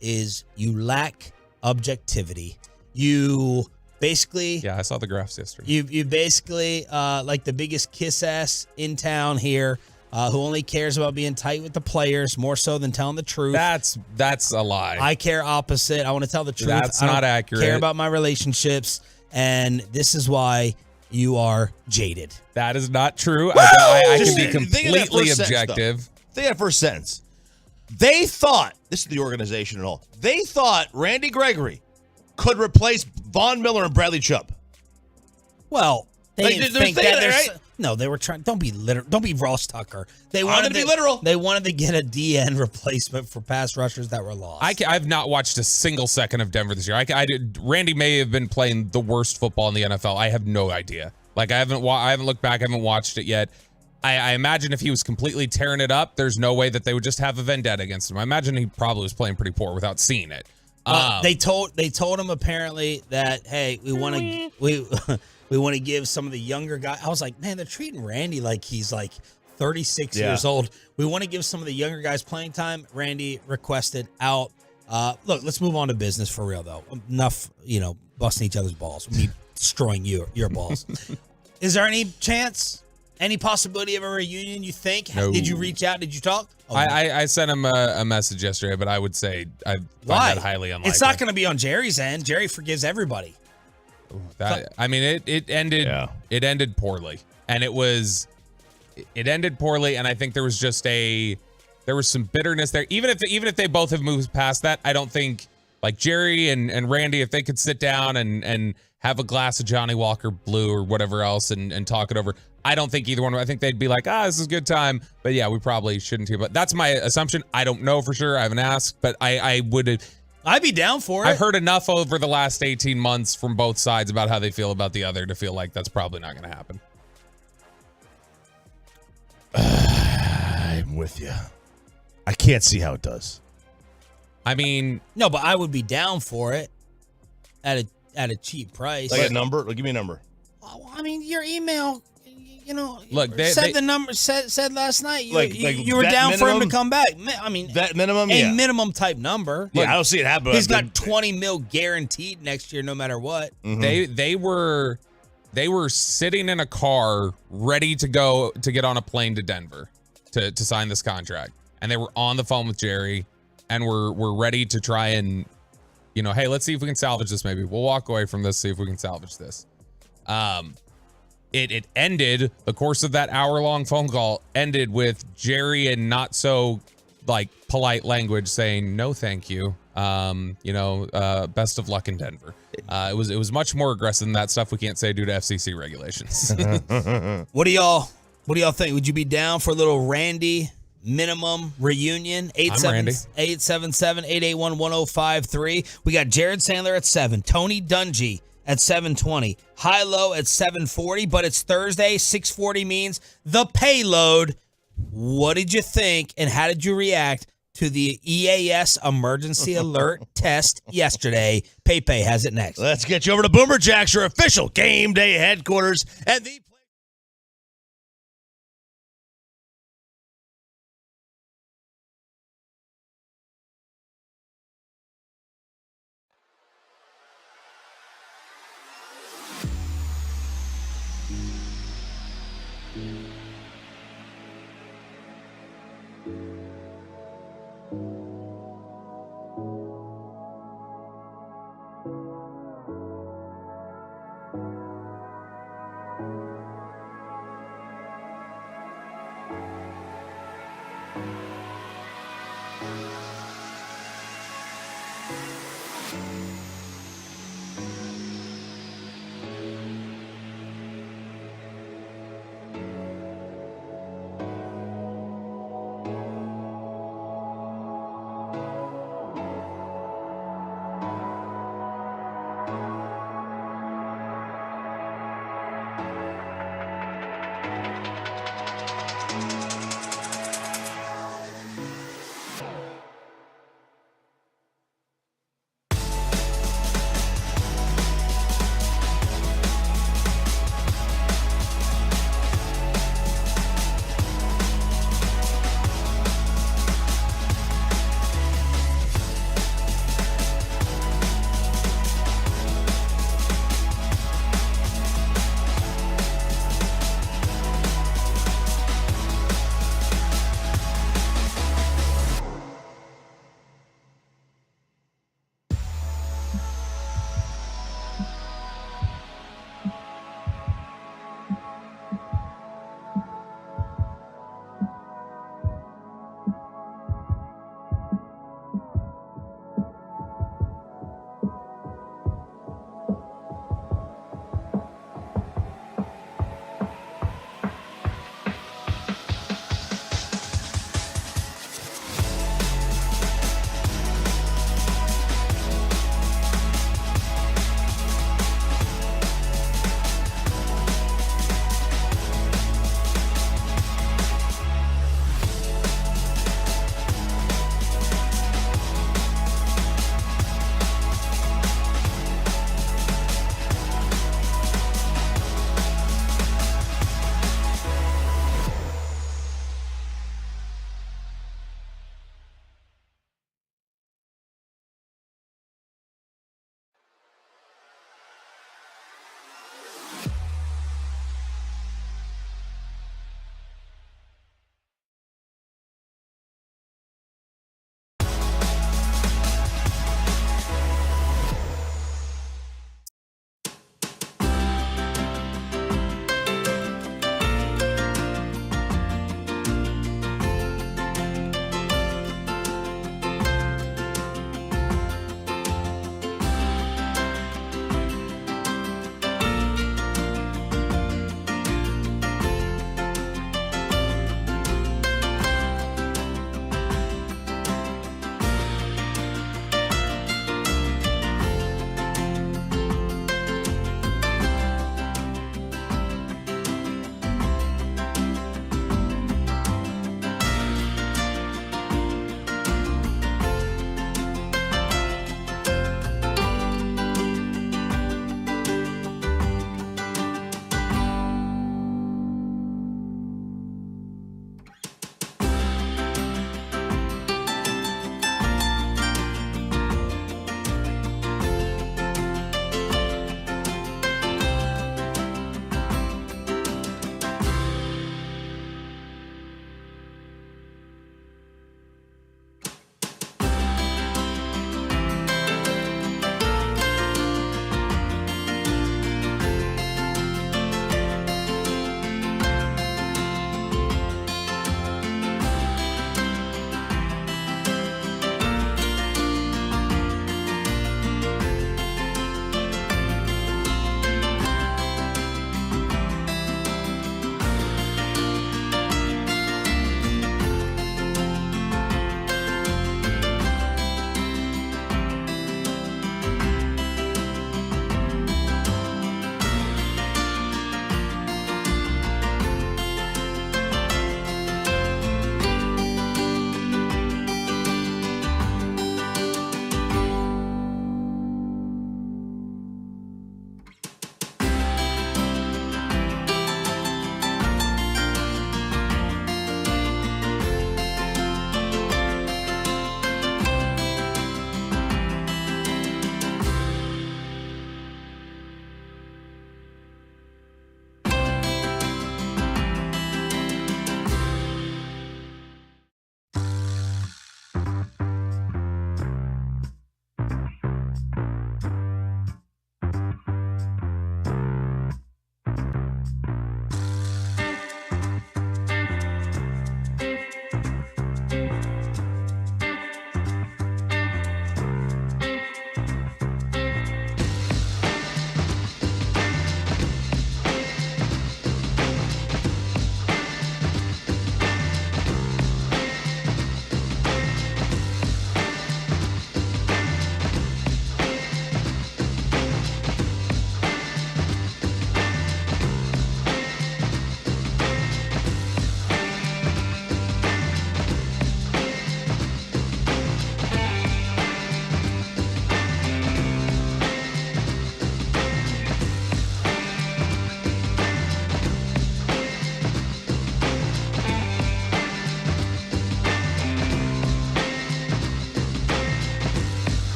is you lack objectivity. You basically... Yeah, I saw the graphs yesterday. You basically, like the biggest kiss ass in town here, who only cares about being tight with the players more so than telling the truth. That's a lie. I care opposite. I want to tell the truth. That's not accurate. I care about my relationships, and this is why you are jaded. That is not true. I can be completely Think objective. of that first sentence. They thought, this is the organization and all, they thought Randy Gregory could replace Von Miller and Bradley Chubb. Well, they didn't think that. Right? No, they were trying. Don't be literal. Don't be Ross Tucker. They wanted to be literal. They wanted to get a DN replacement for pass rushers that were lost. I've not watched a single second of Denver this year. Randy may have been playing the worst football in the NFL. I have no idea. Like I haven't looked back. I haven't watched it yet. I imagine if he was completely tearing it up, there's no way that they would just have a vendetta against him. I imagine he probably was playing pretty poor without seeing it. They told him apparently that, hey, we want to give some of the younger guys. I was like, man, they're treating Randy like he's like 36 years old. We want to give some of the younger guys playing time. Randy requested out. Look, let's move on to business for real though. Enough, busting each other's balls. Me destroying your balls. Is there any chance? Any possibility of a reunion, you think? No. Did you reach out? Did you talk? Oh, I sent him a message yesterday, but I would say I find that highly unlikely. It's not going to be on Jerry's end. Jerry forgives everybody. It ended. Yeah. It ended poorly, and it ended poorly, and I think there was some bitterness there. Even if they both have moved past that, I don't think like Jerry and Randy, if they could sit down and have a glass of Johnny Walker Blue or whatever else and talk it over. I don't think either one. I think they'd be like, this is a good time. But yeah, we probably shouldn't. But that's my assumption. I don't know for sure. I haven't asked, but I would. I'd be down for it. I've heard enough over the last 18 months from both sides about how they feel about the other to feel like that's probably not going to happen. I'm with you. I can't see how it does. I mean, no, but I would be down for it at a cheap price. Like a number? Give me a number. I mean, your email. Look, the number said last night you were that down minimum, for him to come back. I mean, that minimum, minimum type number. Yeah, I don't see it happen. He's got $20 million guaranteed next year, no matter what. Mm-hmm. They were sitting in a car ready to go to get on a plane to Denver to sign this contract, and they were on the phone with Jerry, and we're ready to try and, hey, let's see if we can salvage this. Maybe we'll walk away from this, see if we can salvage this. It ended, the course of that hour-long phone call ended with Jerry in not so polite language saying no thank you. Best of luck in Denver. It was much more aggressive than that stuff we can't say due to FCC regulations. What do y'all think? Would you be down for a little Randy minimum reunion? 877-881-1053. We got Jared Sandler at 7, Tony Dungy at 7:20, high-low at 7:40, but it's Thursday. 6:40 means the payload. What did you think, and how did you react to the EAS emergency alert test yesterday? Pepe has it next. Let's get you over to Boomer Jacks, your official game day headquarters at the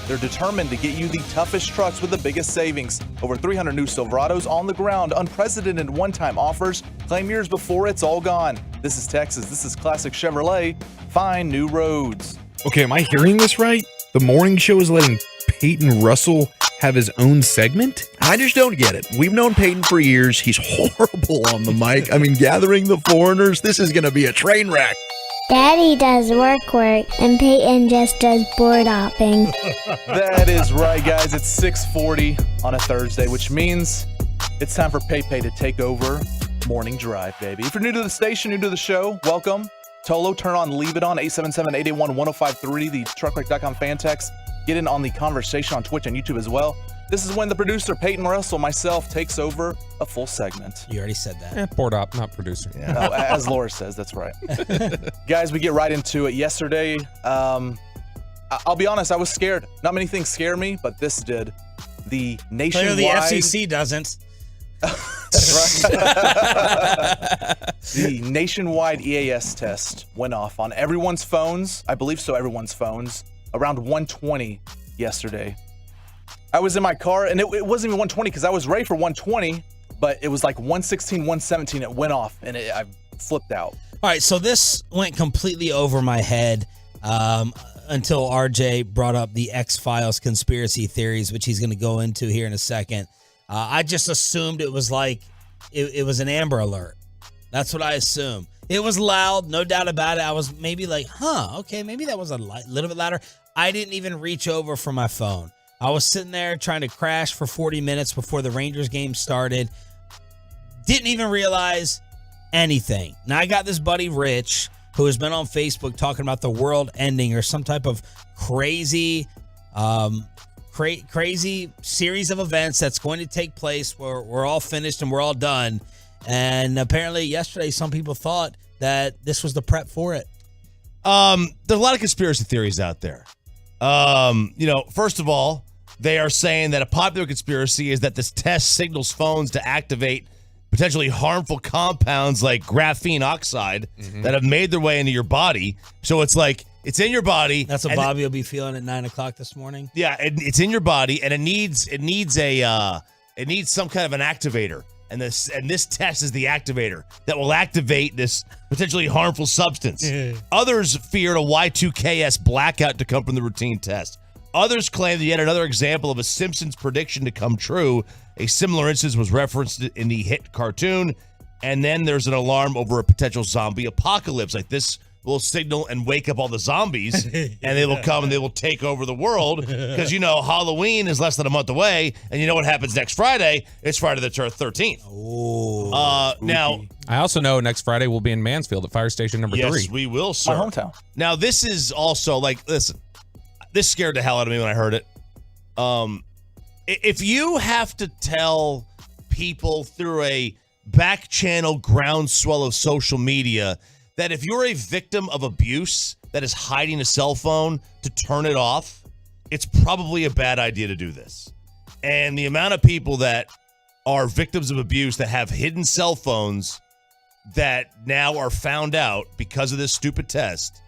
They're determined to get you the toughest trucks with the biggest savings. Over 300 new Silverados on the ground, unprecedented one-time offers. Claim yours before it's all gone. This is Texas. This is classic Chevrolet. Find new roads. Okay, am I hearing this right? The morning show is letting Peyton Russell have his own segment? I just don't get it. We've known Peyton for years. He's horrible on the mic. I mean, gathering the foreigners, this is going to be a train wreck. Daddy does work, and Peyton just does board hopping. That is right, guys. It's 6:40 on a Thursday, which means it's time for Pei-Pei to take over Morning Drive, baby. If you're new to the station, new to the show, welcome. Tolo, turn on Leave It On, 877-881-1053, the truckwreck.com fan text. Get in on the conversation on Twitch and YouTube as well. This is when the producer, Peyton Russell, myself, takes over a full segment. You already said that. Board op, not producer. Yeah. No, as Laura says, that's right. Guys, we get right into it. Yesterday, I'll be honest, I was scared. Not many things scare me, but this did. The nationwide... Clearly the FCC doesn't. That's right. The nationwide EAS test went off on everyone's phones. I believe so, everyone's phones. Around 1:20 yesterday. I was in my car, and it wasn't even 1:20 because I was ready for 1:20, but it was like 1:16, 1:17. It went off, and I flipped out. All right, so this went completely over my head until RJ brought up the X-Files conspiracy theories, which he's going to go into here in a second. I just assumed it was like it was an Amber Alert. That's what I assumed. It was loud, no doubt about it. I was maybe like, okay, maybe that was a little bit louder. I didn't even reach over for my phone. I was sitting there trying to crash for 40 minutes before the Rangers game started. Didn't even realize anything. Now, I got this buddy, Rich, who has been on Facebook talking about the world ending or some type of crazy series of events that's going to take place where we're all finished and we're all done. And apparently yesterday, some people thought that this was the prep for it. There's a lot of conspiracy theories out there. First of all, they are saying that a popular conspiracy is that this test signals phones to activate potentially harmful compounds like graphene oxide that have made their way into your body. So it's like, it's in your body. That's what Bobby will be feeling at 9 o'clock this morning. Yeah, it's in your body, and it needs some kind of an activator. And this test is the activator that will activate this potentially harmful substance. Others feared a Y2KS blackout to come from the routine test. Others claim that yet another example of a Simpsons prediction to come true. A similar instance was referenced in the hit cartoon. And then there's an alarm over a potential zombie apocalypse. Like, this will signal and wake up all the zombies, and they will come and they will take over the world. Because, Halloween is less than a month away, and you know what happens next Friday? It's Friday the 13th. Oh. Now, I also know next Friday we'll be in Mansfield at Fire Station number 3. Yes, we will, sir. My hometown. Now, this is also, listen, this scared the hell out of me when I heard it. If you have to tell people through a back channel groundswell of social media that if you're a victim of abuse that is hiding a cell phone to turn it off, it's probably a bad idea to do this. And the amount of people that are victims of abuse that have hidden cell phones that now are found out because of this stupid test,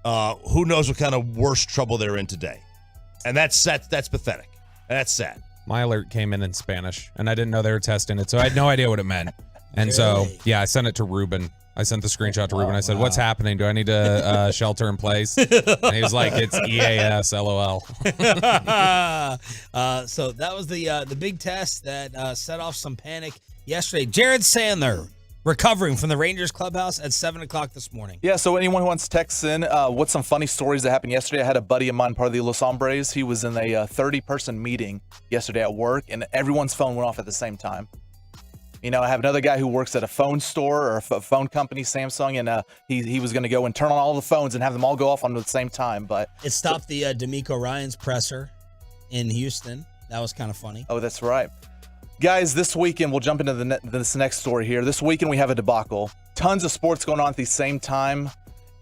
who knows what kind of worse trouble they're in today. And that's pathetic. That's sad. My alert came in Spanish, and I didn't know they were testing it, so I had no idea what it meant. And so, I sent it to Ruben. I sent the screenshot to Ruben. I said, what's happening? Do I need to shelter in place? And he was like, it's EAS, LOL. So that was the big test that set off some panic yesterday. Jared Sandler recovering from the Rangers clubhouse at 7 o'clock this morning. Yeah, so anyone who wants to text in, what's some funny stories that happened yesterday? I had a buddy of mine, part of the Los Hombres. He was in a 30-person meeting yesterday at work, and everyone's phone went off at the same time. I have another guy who works at a phone store or a phone company, Samsung, and he was going to go and turn on all the phones and have them all go off on the same time. But it stopped the D'Amico Ryans presser in Houston. That was kind of funny. Oh, that's right. Guys, this weekend, we'll jump into this next story here. This weekend, we have a debacle. Tons of sports going on at the same time.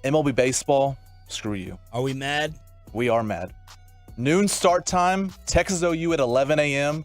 MLB baseball, screw you. Are we mad? We are mad. Noon start time, Texas OU at 11 a.m.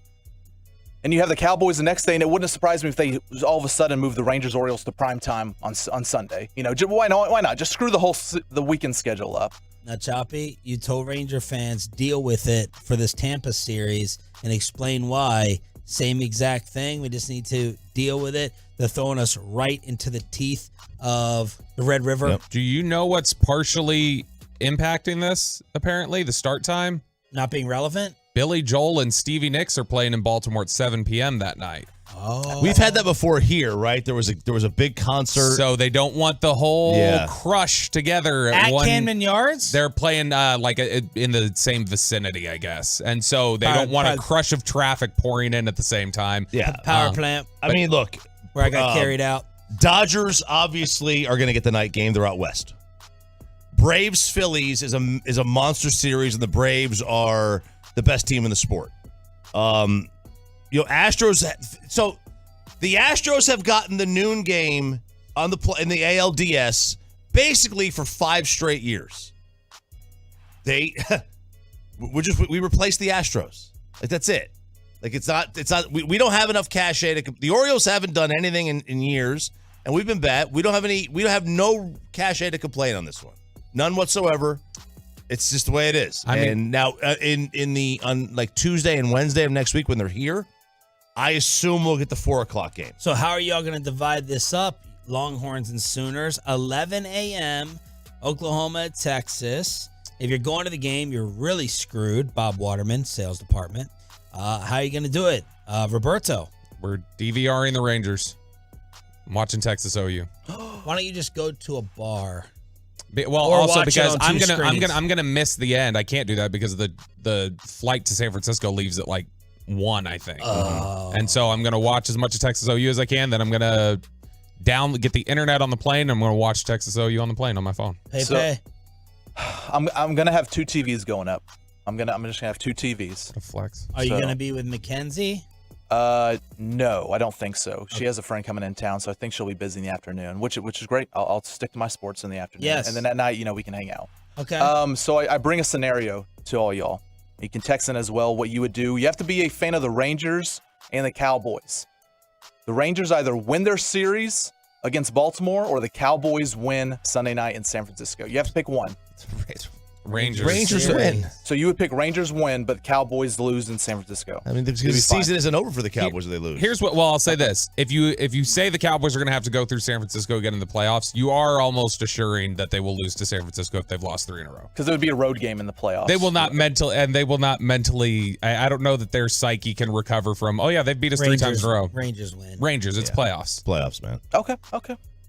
And you have the Cowboys the next day, and it wouldn't surprise me if they all of a sudden move the Rangers-Orioles to prime time on Sunday. Why not? Just screw the weekend schedule up. Now, Choppy, you told Ranger fans deal with it for this Tampa series and explain why. Same exact thing. We just need to deal with it. They're throwing us right into the teeth of the Red River. Yep. Do you know what's partially impacting this, apparently? The start time? Not being relevant? Billy Joel and Stevie Nicks are playing in Baltimore at 7 p.m. that night. Oh. We've had that before here, right? There was a big concert. So they don't want the whole crush together at one. Camden Yards? They're playing in the same vicinity, I guess. And so they don't want a crush of traffic pouring in at the same time. Yeah. Power plant. I mean, look. Where I got carried out. Dodgers obviously are going to get the night game. They're out west. Braves Phillies is a monster series, and the Braves are the best team in the sport. Astros. So the Astros have gotten the noon game in the ALDS basically for 5 straight years. We replaced the Astros. Like, that's it. Like, it's not. We don't have enough cachet to. The Orioles haven't done anything in years, and we've been bad. We don't have no cachet to complain on this one. None whatsoever. It's just the way it is. And now on Tuesday and Wednesday of next week when they're here, I assume we'll get the 4:00 game. So how are y'all going to divide this up? Longhorns and Sooners, 11 a.m., Oklahoma, Texas. If you're going to the game, you're really screwed. Bob Waterman, sales department. How are you going to do it? Roberto. We're DVRing the Rangers. I'm watching Texas OU. Why don't you just go to a bar? Well, or also because I'm screens. gonna miss the end. I can't do that because the flight to San Francisco leaves at 1, I think. Oh. And so I'm gonna watch as much of Texas OU as I can. Then I'm gonna get the internet on the plane. And I'm gonna watch Texas OU on the plane on my phone. Hey. I'm gonna have 2 TVs going up. I'm just gonna have 2 TVs. A flex. Are you gonna be with Mackenzie? No, I don't think so. She has a friend coming in town, so I think she'll be busy in the afternoon, which is great. I'll stick to my sports in the afternoon. Yes. And then at night, we can hang out. Okay. So I bring a scenario to all y'all. You can text in as well what you would do. You have to be a fan of the Rangers and the Cowboys. The Rangers either win their series against Baltimore or the Cowboys win Sunday night in San Francisco. You have to pick one. Rangers win. So you would pick Rangers win, but Cowboys lose in San Francisco. I mean, the season isn't over for the Cowboys if they lose. I'll say this. If you say the Cowboys are going to have to go through San Francisco again in the playoffs, you are almost assuring that they will lose to San Francisco if they've lost 3 in a row. Because it would be a road game in the playoffs. They will not mentally, I don't know that their psyche can recover from, they've beat us 3 times in a row. Rangers win. Rangers, it's playoffs. Playoffs, man. Okay.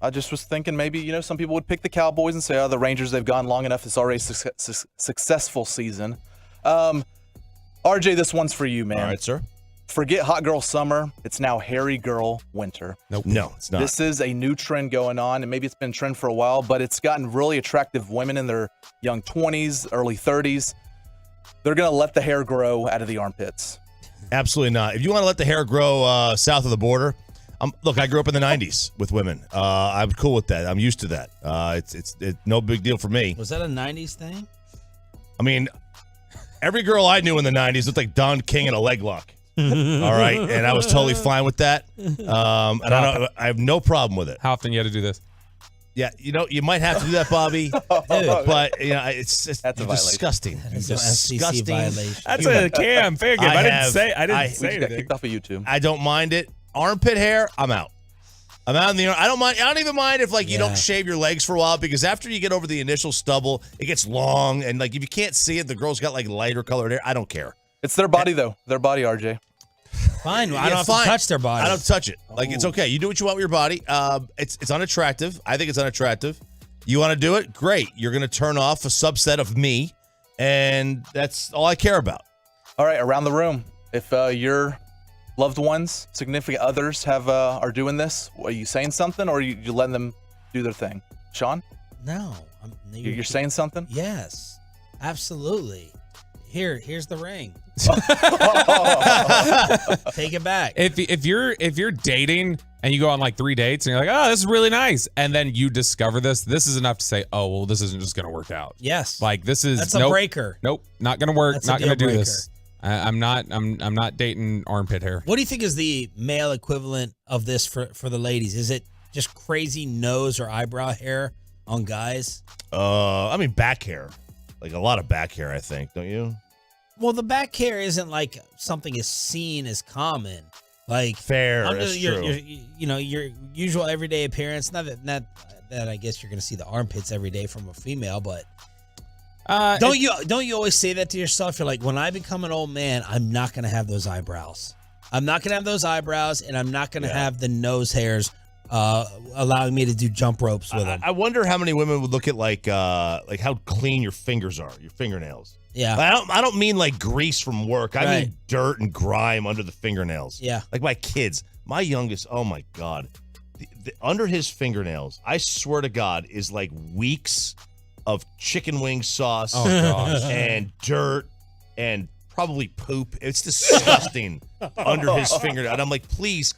I just was thinking maybe, some people would pick the Cowboys and say, the Rangers, they've gone long enough. It's already a successful season. RJ, this one's for you, man. All right, sir. Forget hot girl summer. It's now hairy girl winter. Nope. No, it's not. This is a new trend going on, and maybe it's been a trend for a while, but it's gotten really attractive women in their young 20s, early 30s. They're going to let the hair grow out of the armpits. Absolutely not. If you want to let the hair grow south of the border, look, I grew up in the 90s with women. I'm cool with that. I'm used to that. It's no big deal for me. Was that a 90s thing? I mean, every girl I knew in the 90s looked like Don King in a leg lock. All right, and I was totally fine with that. And I have no problem with it. How often you had to do this? Yeah, you might have to do that, Bobby. But it's that's disgusting. That's an FCC violation. That's a Cam figure. I didn't say anything. Got anything. kicked off of YouTube. I don't mind it. Armpit hair, I'm out. I'm out in the. I don't mind. I don't even mind if you don't shave your legs for a while, because after you get over the initial stubble, it gets long, and if you can't see it, the girl's got lighter colored hair. I don't care. It's their body though. Their body, RJ. Fine. I don't have to touch their body. I don't touch it. It's okay. You do what you want with your body. It's unattractive. I think it's unattractive. You want to do it? Great. You're going to turn off a subset of me, and that's all I care about. All right, around the room. If your loved ones, significant others are doing this, are you saying something, or you letting them do their thing? Sean? No. You're saying something? Yes. Absolutely. Here's the ring. Take it back. If you're dating and you go on 3 dates and you're like, oh, this is really nice, and then you discover this is enough to say, oh, well, this isn't just gonna work out. Yes. That's a breaker. Nope, not gonna work. That's not a gonna deal do this. I'm not dating armpit hair. What do you think is the male equivalent of this for the ladies? Is it just crazy nose or eyebrow hair on guys? I mean, back hair. Like a lot of back hair, I think, don't you? Well, the back hair isn't like something as seen as common. Like fair, that's your, true. Your usual everyday appearance. Not that I guess you're going to see the armpits every day from a female, but don't you always say that to yourself? You're like, when I become an old man, I'm not going to have those eyebrows. I'm not going to have those eyebrows, and I'm not going to have the nose hairs allowing me to do jump ropes with them. I wonder how many women would look at like how clean your fingers are, your fingernails. Yeah. I don't mean like grease from work. I mean dirt and grime under the fingernails. Yeah. Like my kids, my youngest, oh my God. Under his fingernails, I swear to God, is like weeks of chicken wing sauce and dirt and probably poop. It's disgusting under his fingernail. And I'm like, please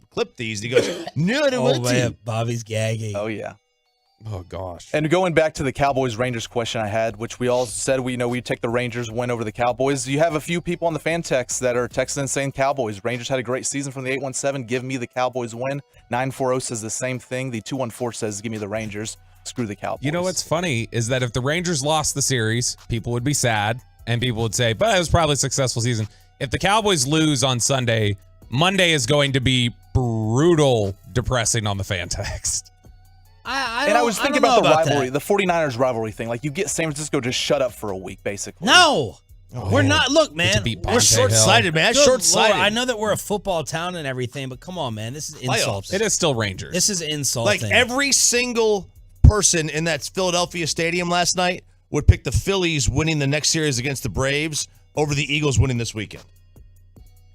clip these. And he goes, no, I don't want to. Bobby's gagging. Oh, yeah. Oh, gosh. And going back to the Cowboys-Rangers question I had, which we all said we'd take the Rangers win over the Cowboys. You have a few people on the fan text that are texting and saying Cowboys. Rangers had a great season from the 817. Give me the Cowboys win. 940 says the same thing. The 214 says give me the Rangers. Screw the Cowboys. You know what's funny is that if the Rangers lost the series, people would be sad and people would say, but it was probably a successful season. If the Cowboys lose on Sunday, Monday is going to be brutal depressing on the fan text. I was thinking about the rivalry, the 49ers rivalry thing. Like, you get San Francisco just shut up for a week, basically. No! We're not. Look, man, we're short-sighted, man. Short-sighted. I know that we're a football town and everything, but come on, man. This is insulting. It is still Rangers. This is insulting. Like, every single person in that Philadelphia stadium last night would pick the Phillies winning the next series against the Braves over the Eagles winning this weekend.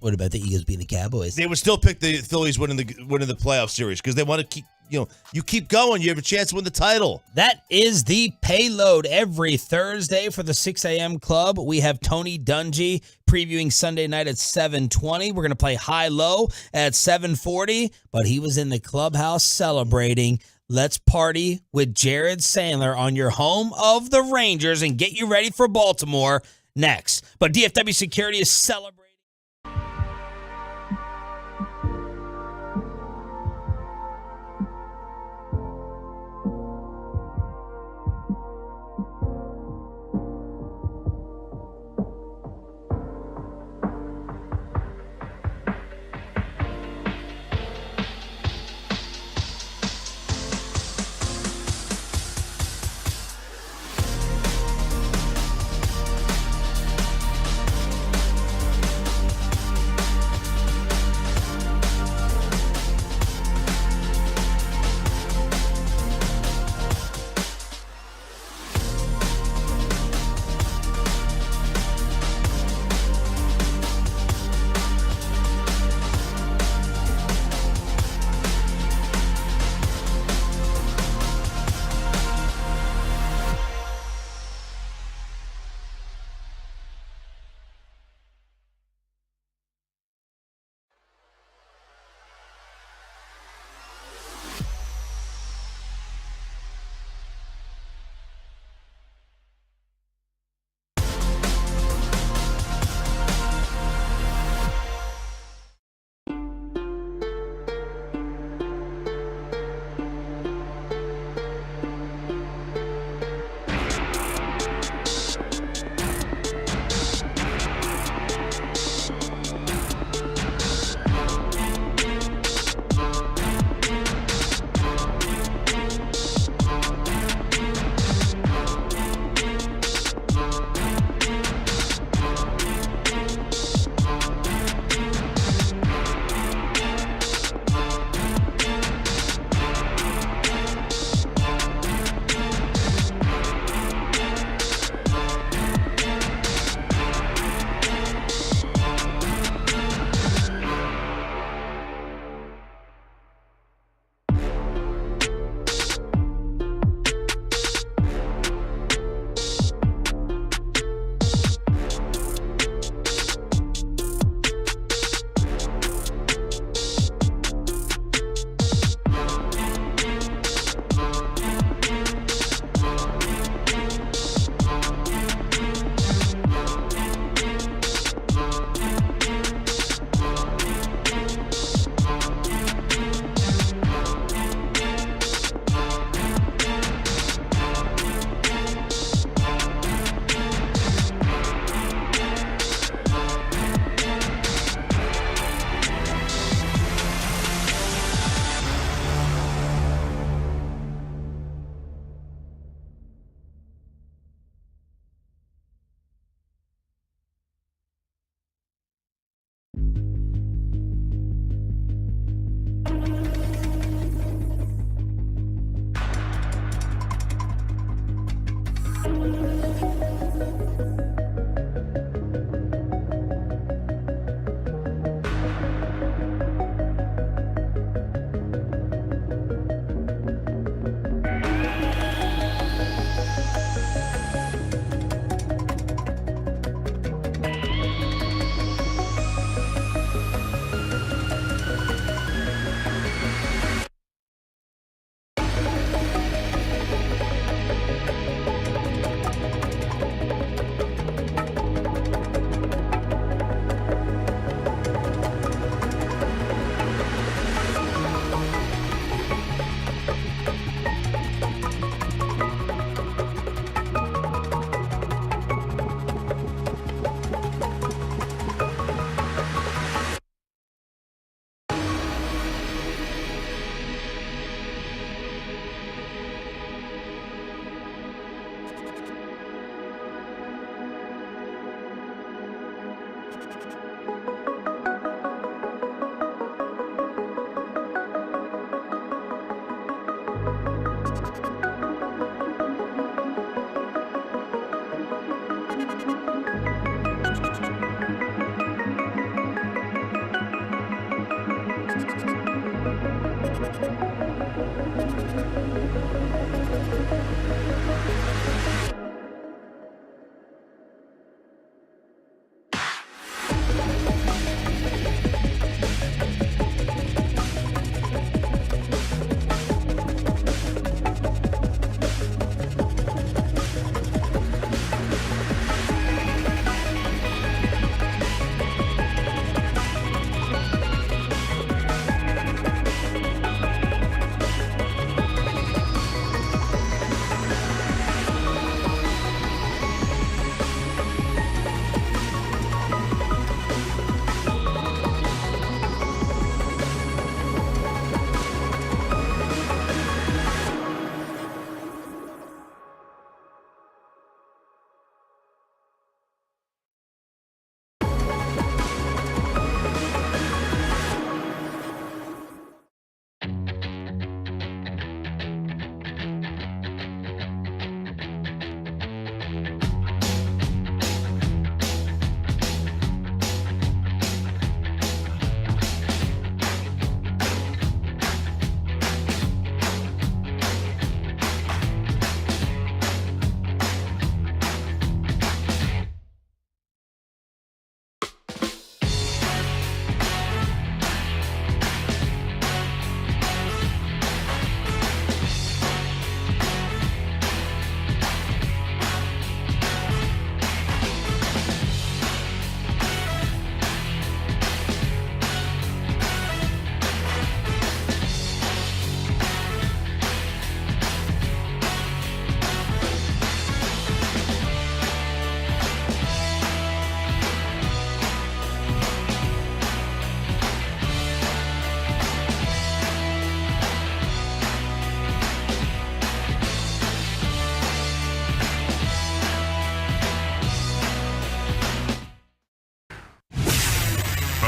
What about the Eagles beating the Cowboys? They would still pick the Phillies winning the playoff series because they want to keep, you keep going, you have a chance to win the title. That is the payload every Thursday for the 6 a.m. club. We have Tony Dungy previewing Sunday night at 7:20. We're going to play high-low at 7:40, but he was in the clubhouse celebrating. Let's party with Jared Sandler on your home of the Rangers and get you ready for Baltimore next. But DFW Security is celebrating.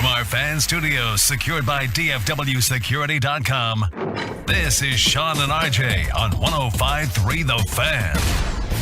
From our fan studios secured by DFWsecurity.com, this is Sean and RJ on 105.3 The Fan.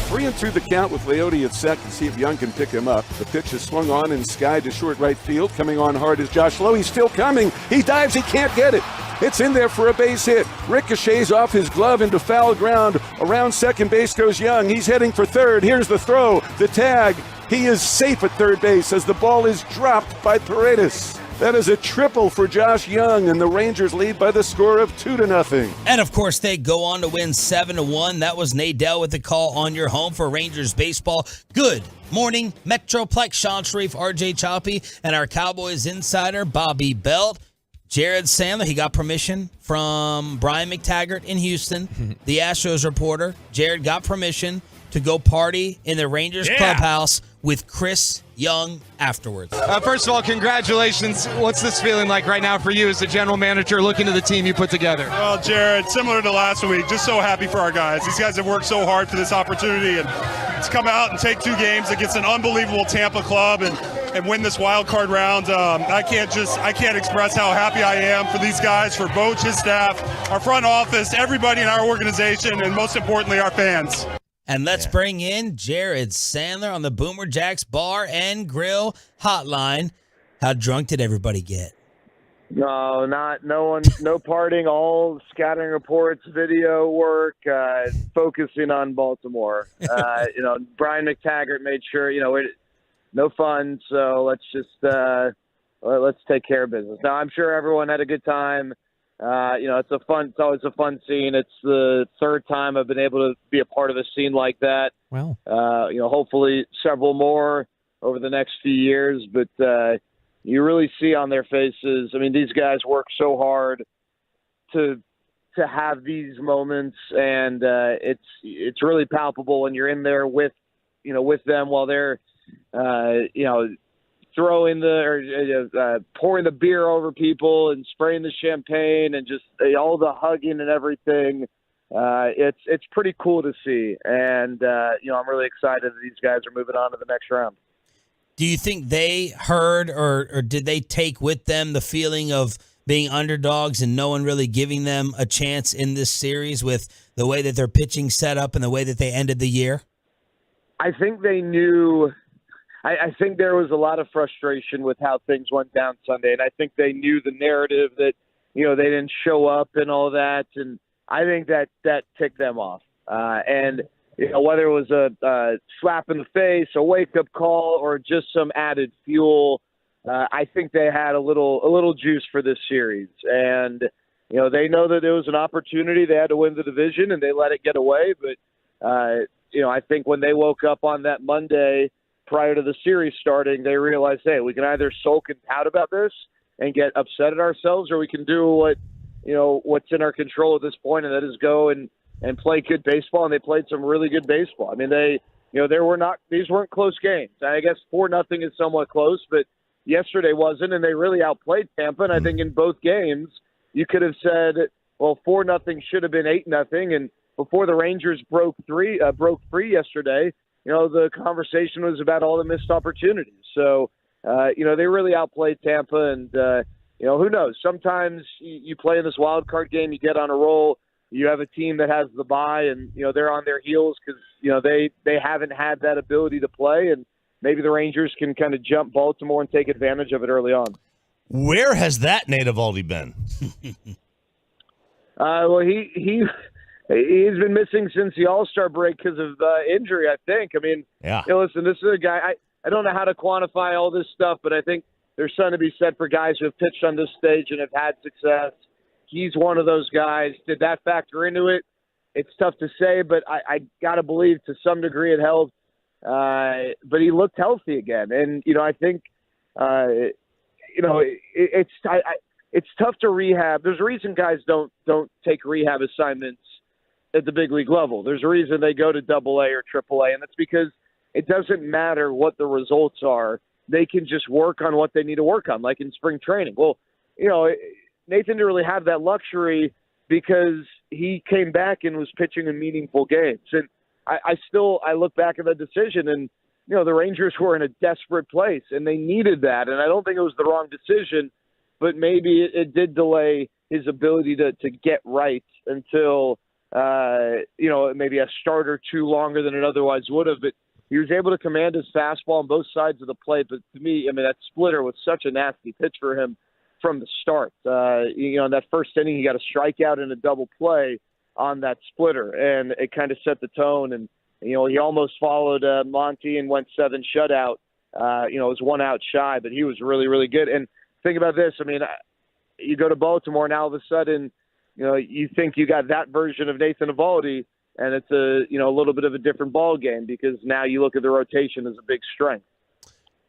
3-2 the count with Leote at second. See if Young can pick him up. The pitch is swung on and skied to short right field. Coming on hard is Josh Lowe. He's still coming. He dives. He can't get it. It's in there for a base hit. Ricochets off his glove into foul ground. Around second base goes Young. He's heading for third. Here's the throw. The tag. He is safe at third base as the ball is dropped by Paredes. That is a triple for Josh Young, and the Rangers lead by the score of 2-0. And of course, they go on to win 7-1. That was Nadell with the call on your home for Rangers baseball. Good morning, Metroplex. Sean Sharif, RJ Choppy, and our Cowboys insider, Bobby Belt. Jared Sandler, he got permission from Brian McTaggart in Houston, the Astros reporter. Jared got permission to go party in the Rangers clubhouse with Chris Young afterwards. First of all, congratulations. What's this feeling like right now for you as the general manager looking to the team you put together? Well, Jared, similar to last week, just so happy for our guys. These guys have worked so hard for this opportunity, and to come out and take 2 games against an unbelievable Tampa club and win this wild card round. I can't express how happy I am for these guys, for Boch, his staff, our front office, everybody in our organization, and most importantly, our fans. And let's bring in Jared Sandler on the Boomer Jacks Bar and Grill Hotline. How drunk did everybody get? No partying, all scattering reports, video work, focusing on Baltimore. Brian McTaggart made sure, no fun, so let's take care of business. Now, I'm sure everyone had a good time. It's always a fun scene. It's the third time I've been able to be a part of a scene like that. Wow. Hopefully several more over the next few years, but you really see on their faces. I mean, these guys work so hard to have these moments, and it's really palpable when you're in there with them while they're pouring the beer over people and spraying the champagne and just all the hugging and everything. It's pretty cool to see, and I'm really excited that these guys are moving on to the next round. Do you think they heard or did they take with them the feeling of being underdogs and no one really giving them a chance in this series with the way that their pitching set up and the way that they ended the year? I think they knew. I think there was a lot of frustration with how things went down Sunday, and I think they knew the narrative that they didn't show up and all that, and I think that ticked them off. And whether it was a slap in the face, a wake-up call, or just some added fuel, I think they had a little juice for this series. And they know that it was an opportunity. They had to win the division, and they let it get away. But I think when they woke up on that Monday prior to the series starting, they realized, hey, we can either sulk and pout about this and get upset at ourselves, or we can do what's in our control at this point, and that is go and play good baseball. And they played some really good baseball. I mean, these weren't close games. I guess 4-0 is somewhat close, but yesterday wasn't, and they really outplayed Tampa. And I think in both games, you could have said, well, 4-0 should have been 8-0. And before the Rangers broke free yesterday, the conversation was about all the missed opportunities. So, they really outplayed Tampa, and, who knows? Sometimes you play in this wild card game, you get on a roll. you have a team that has the bye, and they're on their heels because they haven't had that ability to play, and maybe the Rangers can kind of jump Baltimore and take advantage of it early on. Where has that Nate Eovaldi been? Well, he's been missing since the All-Star break because of injury, I think. I mean, listen, this is a guy, I don't know how to quantify all this stuff, but I think there's something to be said for guys who have pitched on this stage and have had success. He's one of those guys. Did that factor into it? It's tough to say, but I got to believe to some degree it helped. But he looked healthy again. And, I think, it's tough to rehab. There's a reason guys don't take rehab assignments at the big league level. There's a reason they go to AA or AAA, and that's because it doesn't matter what the results are. They can just work on what they need to work on, like in spring training. Well, Nathan didn't really have that luxury because he came back and was pitching in meaningful games. And I look back at that decision, and the Rangers were in a desperate place, and they needed that. And I don't think it was the wrong decision, but maybe it did delay his ability to get right until maybe a start or two longer than it otherwise would have. But he was able to command his fastball on both sides of the plate. But to me, that splitter was such a nasty pitch for him from the start. In that first inning, he got a strikeout and a double play on that splitter, and it kind of set the tone. And, he almost followed Monty and went 7 shutout. It was 1 out shy, but he was really, really good. And think about this. You go to Baltimore, and all of a sudden, you think you got that version of Nathan Eovaldi, and it's a little bit of a different ball game because now you look at the rotation as a big strength.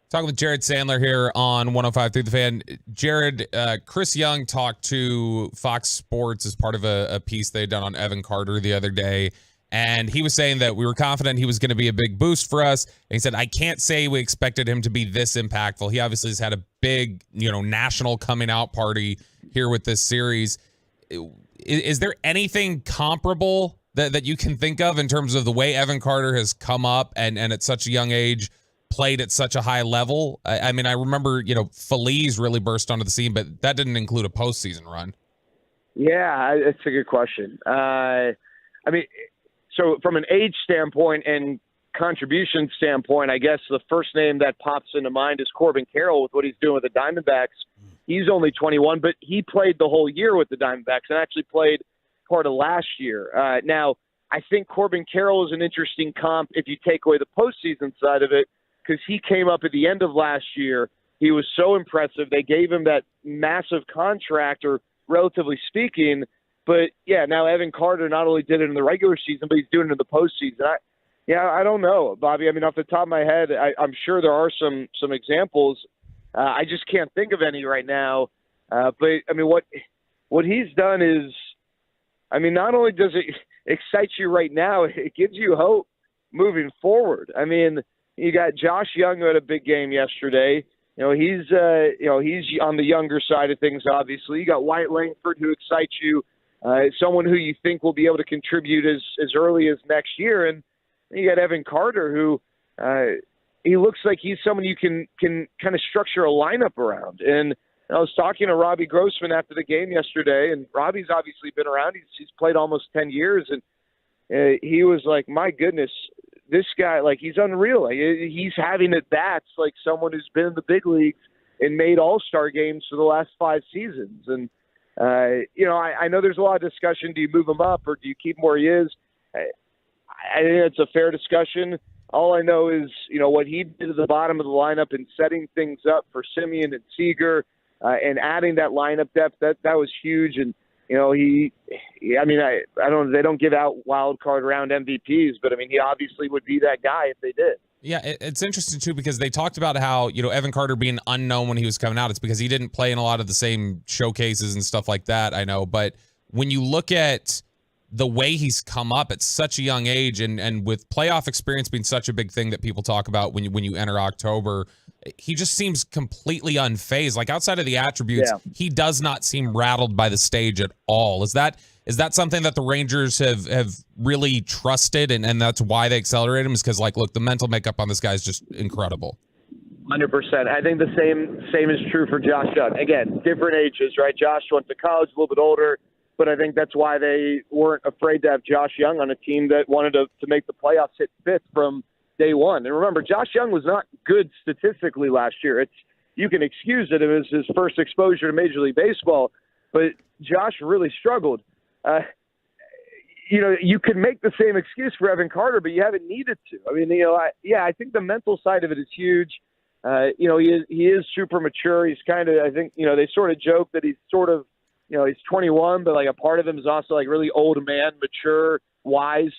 Talking with Jared Sandler here on 105.3 The Fan. Jared, Chris Young talked to Fox Sports as part of a piece they'd done on Evan Carter the other day, and he was saying that we were confident he was going to be a big boost for us. And he said, I can't say we expected him to be this impactful. He obviously has had a big, national coming out party here with this series. Is there anything comparable that you can think of in terms of the way Evan Carter has come up and at such a young age played at such a high level? I remember, Feliz really burst onto the scene, but that didn't include a postseason run. Yeah, it's a good question. So from an age standpoint and contribution standpoint, I guess the first name that pops into mind is Corbin Carroll with what he's doing with the Diamondbacks. He's only 21, but he played the whole year with the Diamondbacks and actually played part of last year. Now, I think Corbin Carroll is an interesting comp if you take away the postseason side of it, because he came up at the end of last year. He was so impressive. They gave him that massive contract, or relatively speaking. But, yeah, now Evan Carter not only did it in the regular season, but he's doing it in the postseason. I don't know, Bobby. Off the top of my head, I'm sure there are some examples. I just can't think of any right now. But what he's done is, not only does it excite you right now, it gives you hope moving forward. You got Josh Young who had a big game yesterday. He's on the younger side of things, obviously. You got Wyatt Langford who excites you, someone who you think will be able to contribute as early as next year. And you got Evan Carter who he looks like he's someone you can kind of structure a lineup around. And I was talking to Robbie Grossman after the game yesterday, and Robbie's obviously been around. He's played almost 10 years, and he was like, my goodness, this guy, he's unreal. He's having at-bats like someone who's been in the big leagues and made all-star games for the last 5 seasons. And, I know there's a lot of discussion. Do you move him up or do you keep him where he is? I think it's a fair discussion. All I know is, what he did at the bottom of the lineup and setting things up for Simeon and Seager and adding that lineup depth, that was huge. And, they don't give out wild card round MVPs, but he obviously would be that guy if they did. Yeah, it's interesting too because they talked about how, Evan Carter being unknown when he was coming out. It's because he didn't play in a lot of the same showcases and stuff like that, I know. But when you look at the way he's come up at such a young age and with playoff experience being such a big thing that people talk about when you enter October, he just seems completely unfazed. Like outside of the attributes, he does not seem rattled by the stage at all. Is that something that the Rangers have really trusted and that's why they accelerate him? Is because look, the mental makeup on this guy is just incredible. 100%. I think the same is true for Josh Young. Again, different ages, right? Josh went to college, a little bit older. but I think that's why they weren't afraid to have Josh Young on a team that wanted to make the playoffs hit fifth from day one. And remember, Josh Young was not good statistically last year. You can excuse it. It was his first exposure to Major League Baseball, but Josh really struggled. You could make the same excuse for Evan Carter, but you haven't needed to. I mean, I think the mental side of it is huge. He is super mature. He's kind of, I think, they sort of joke that he's sort of, he's 21, but like a part of him is also like really old man, mature, wise,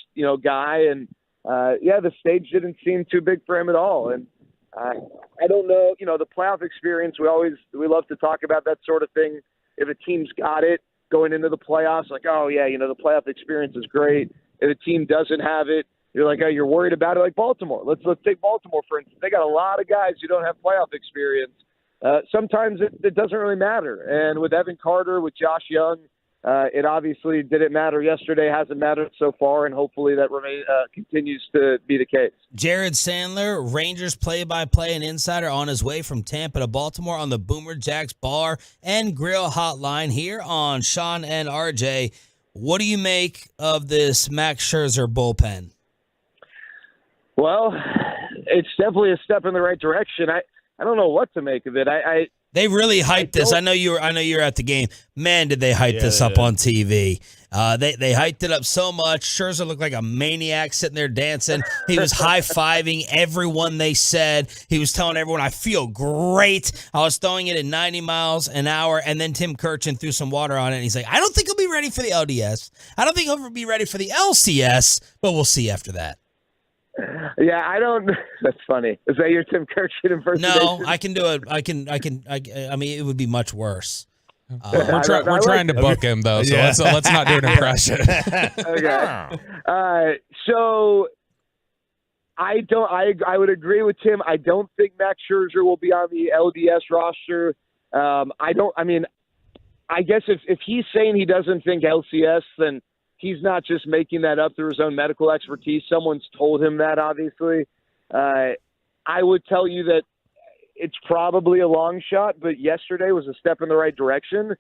guy. And the stage didn't seem too big for him at all. And I don't know, the playoff experience, we love to talk about that sort of thing. If a team's got it going into the playoffs, like, oh yeah, the playoff experience is great. If a team doesn't have it, you're like, oh, you're worried about it, like Baltimore. Let's take Baltimore, for instance. They got a lot of guys who don't have playoff experience. Sometimes it doesn't really matter. And with Evan Carter, with Josh Young, it obviously didn't matter yesterday, hasn't mattered so far, and hopefully that continues to be the case. Jared Sandler, Rangers play-by-play and insider, on his way from Tampa to Baltimore on the Boomer Jacks Bar and Grill Hotline here on Sean and RJ. What do you make of this Max Scherzer bullpen? Well, it's definitely a step in the right direction. I don't know what to make of it. They really hyped this. I know you were at the game. Man, did they hype this up on TV. They hyped it up so much. Scherzer looked like a maniac sitting there dancing. He was high-fiving everyone they said. He was telling everyone, I feel great. I was throwing it at 90 miles an hour, and then Tim Kirchin threw some water on it, and he's like, I don't think he'll be ready for the LDS. I don't think he'll be ready for the LCS, but we'll see after that. Yeah, I don't. That's funny. Is that your Tim Kirchin impersonation? No, I can do it. I mean, it would be much worse. We're trying to book him though, so let's not do an impression. Okay. So I would agree with Tim. I don't think Max Scherzer will be on the LDS roster. I guess if he's saying he doesn't think LCS, then he's not just making that up through his own medical expertise. Someone's told him that, obviously. I would tell you that it's probably a long shot, but yesterday was a step in the right direction.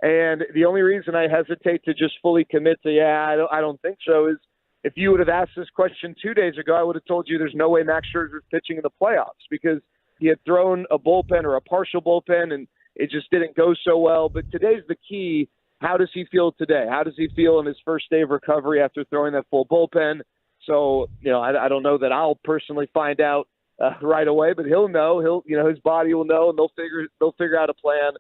And the only reason I hesitate to just fully commit to, I don't think so, is if you would have asked this question 2 days ago, I would have told you there's no way Max Scherzer's pitching in the playoffs because he had thrown a bullpen or a partial bullpen, and it just didn't go so well. But today's the key. How does he feel today? How does he feel in his first day of recovery after throwing that full bullpen? So, I don't know that I'll personally find out right away, but he'll know. His body will know, and they'll figure out a plan.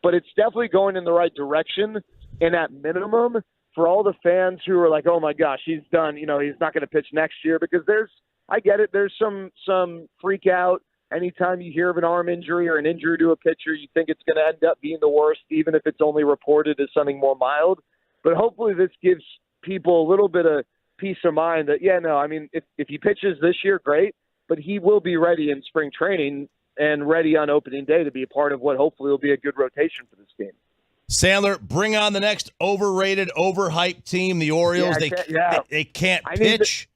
But it's definitely going in the right direction. And at minimum, for all the fans who are like, "Oh my gosh, he's done," he's not going to pitch next year, because I get it. There's some freak out. Anytime you hear of an arm injury or an injury to a pitcher, you think it's going to end up being the worst, even if it's only reported as something more mild. But hopefully this gives people a little bit of peace of mind that, if he pitches this year, great, but he will be ready in spring training and ready on opening day to be a part of what hopefully will be a good rotation for this team. Sandler, bring on the next overrated, overhyped team, the Orioles. They can't pitch.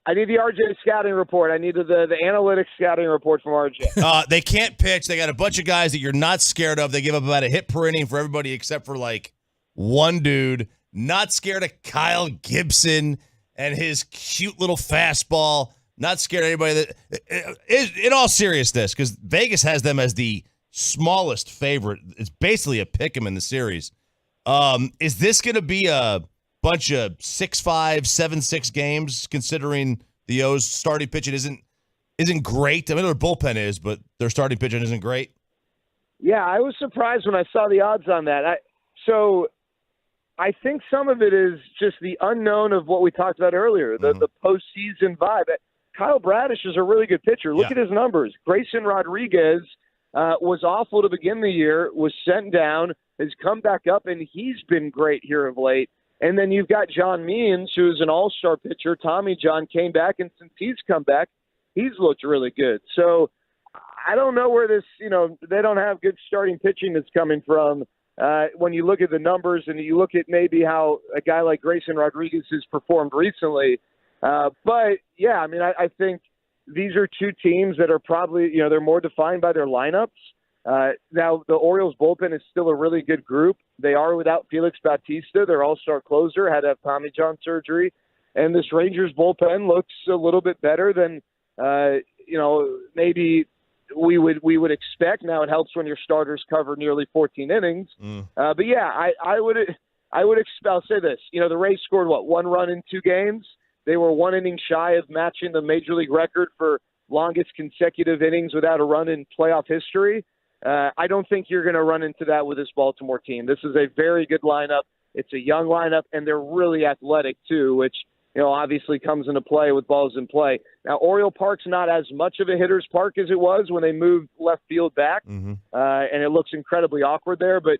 I need the RJ scouting report. I need the analytics scouting report from RJ. They can't pitch. They got a bunch of guys that you're not scared of. They give up about a hit per inning for everybody except for like one dude. Not scared of Kyle Gibson and his cute little fastball. Not scared of anybody. In all seriousness, because Vegas has them as the smallest favorite. It's basically a pick 'em in the series. Is this going to be a bunch of 6-5, 7-6 games, considering the O's starting pitching isn't great? I mean, their bullpen is, but their starting pitching isn't great. Yeah, I was surprised when I saw the odds on that. So I think some of it is just the unknown of what we talked about earlier, the postseason vibe. Kyle Bradish is a really good pitcher. Look at his numbers. Grayson Rodriguez was awful to begin the year, was sent down, has come back up, and he's been great here of late. And then you've got John Means, who's an all-star pitcher. Tommy John came back, and since he's come back, he's looked really good. So I don't know where this, they don't have good starting pitching that's coming from. When you look at the numbers and you look at maybe how a guy like Grayson Rodriguez has performed recently. But, yeah, I mean, I think these are two teams that are probably, they're more defined by their lineups. Now, the Orioles bullpen is still a really good group. They are without Felix Bautista, their all-star closer, had to have Tommy John surgery. And this Rangers bullpen looks a little bit better than, maybe we would expect. Now it helps when your starters cover nearly 14 innings. But yeah, I would expect. I'll say this: the Rays scored 1 run in 2 games. They were 1 inning shy of matching the major league record for longest consecutive innings without a run in playoff history. I don't think you're going to run into that with this Baltimore team. This is a very good lineup. It's a young lineup, and they're really athletic too, which obviously comes into play with balls in play. Now, Oriole Park's not as much of a hitter's park as it was when they moved left field back, and it looks incredibly awkward there. But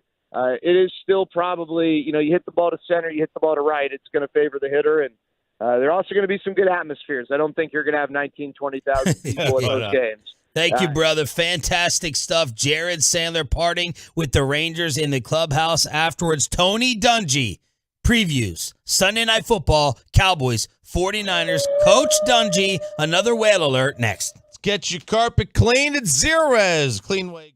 it is still probably, you hit the ball to center, you hit the ball to right, it's going to favor the hitter. And there are also going to be some good atmospheres. I don't think you're going to have 19,000, 20,000 people in those games. Thank you, brother. Fantastic stuff. Jared Sandler parting with the Rangers in the clubhouse afterwards. Tony Dungy previews Sunday Night Football, Cowboys, 49ers. Coach Dungy, another whale alert next. Let's get your carpet cleaned at Zerez. Cleanway.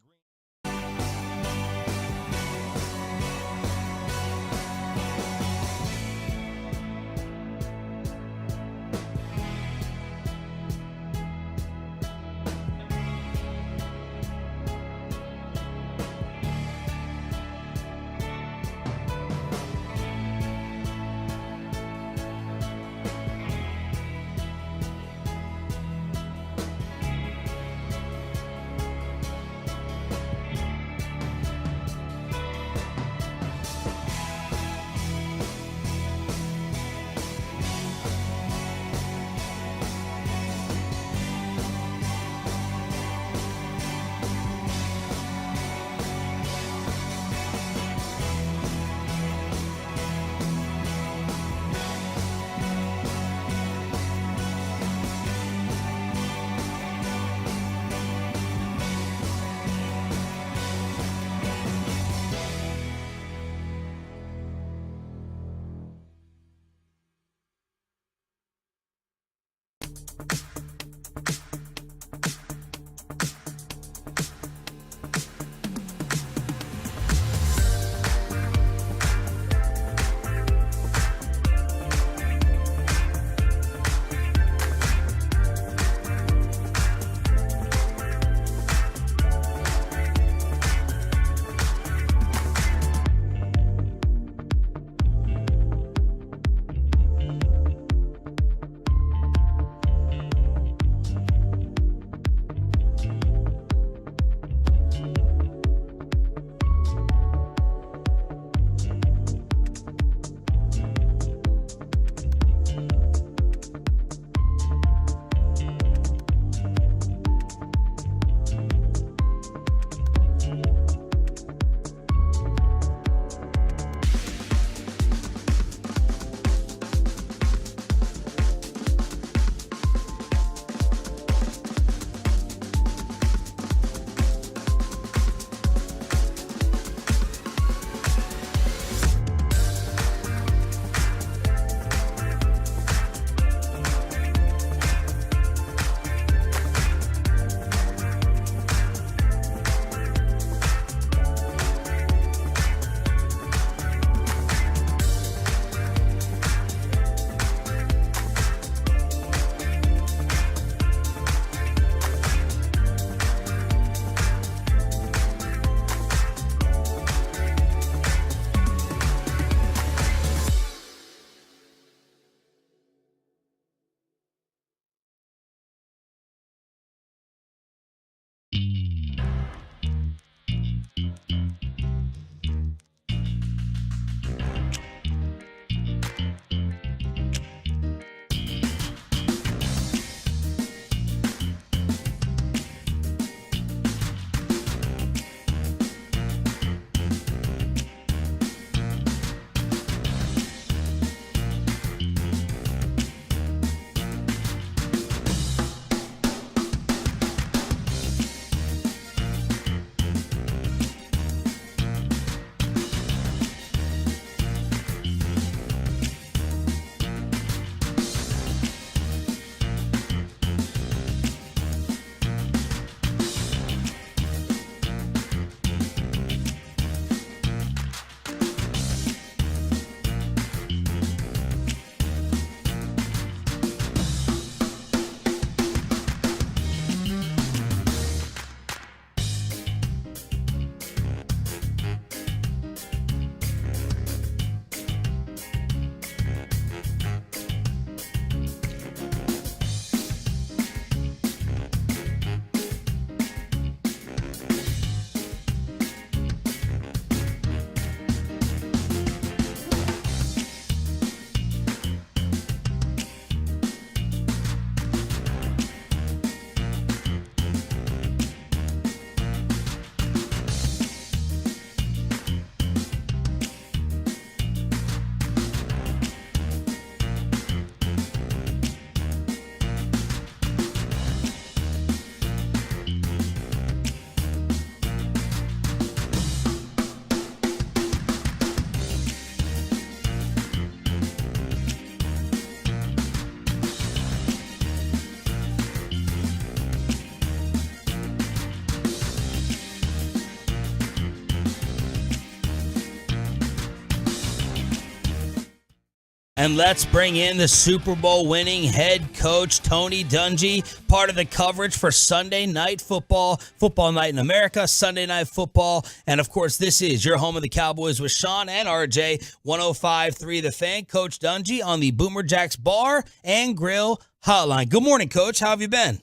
And let's bring in the Super Bowl winning head coach, Tony Dungy, part of the coverage for Sunday Night Football, Football Night in America, Sunday Night Football. And, of course, this is your home of the Cowboys with Sean and RJ, 105.3 The Fan. Coach Dungy on the Boomer Jacks Bar and Grill Hotline. Good morning, Coach. How have you been?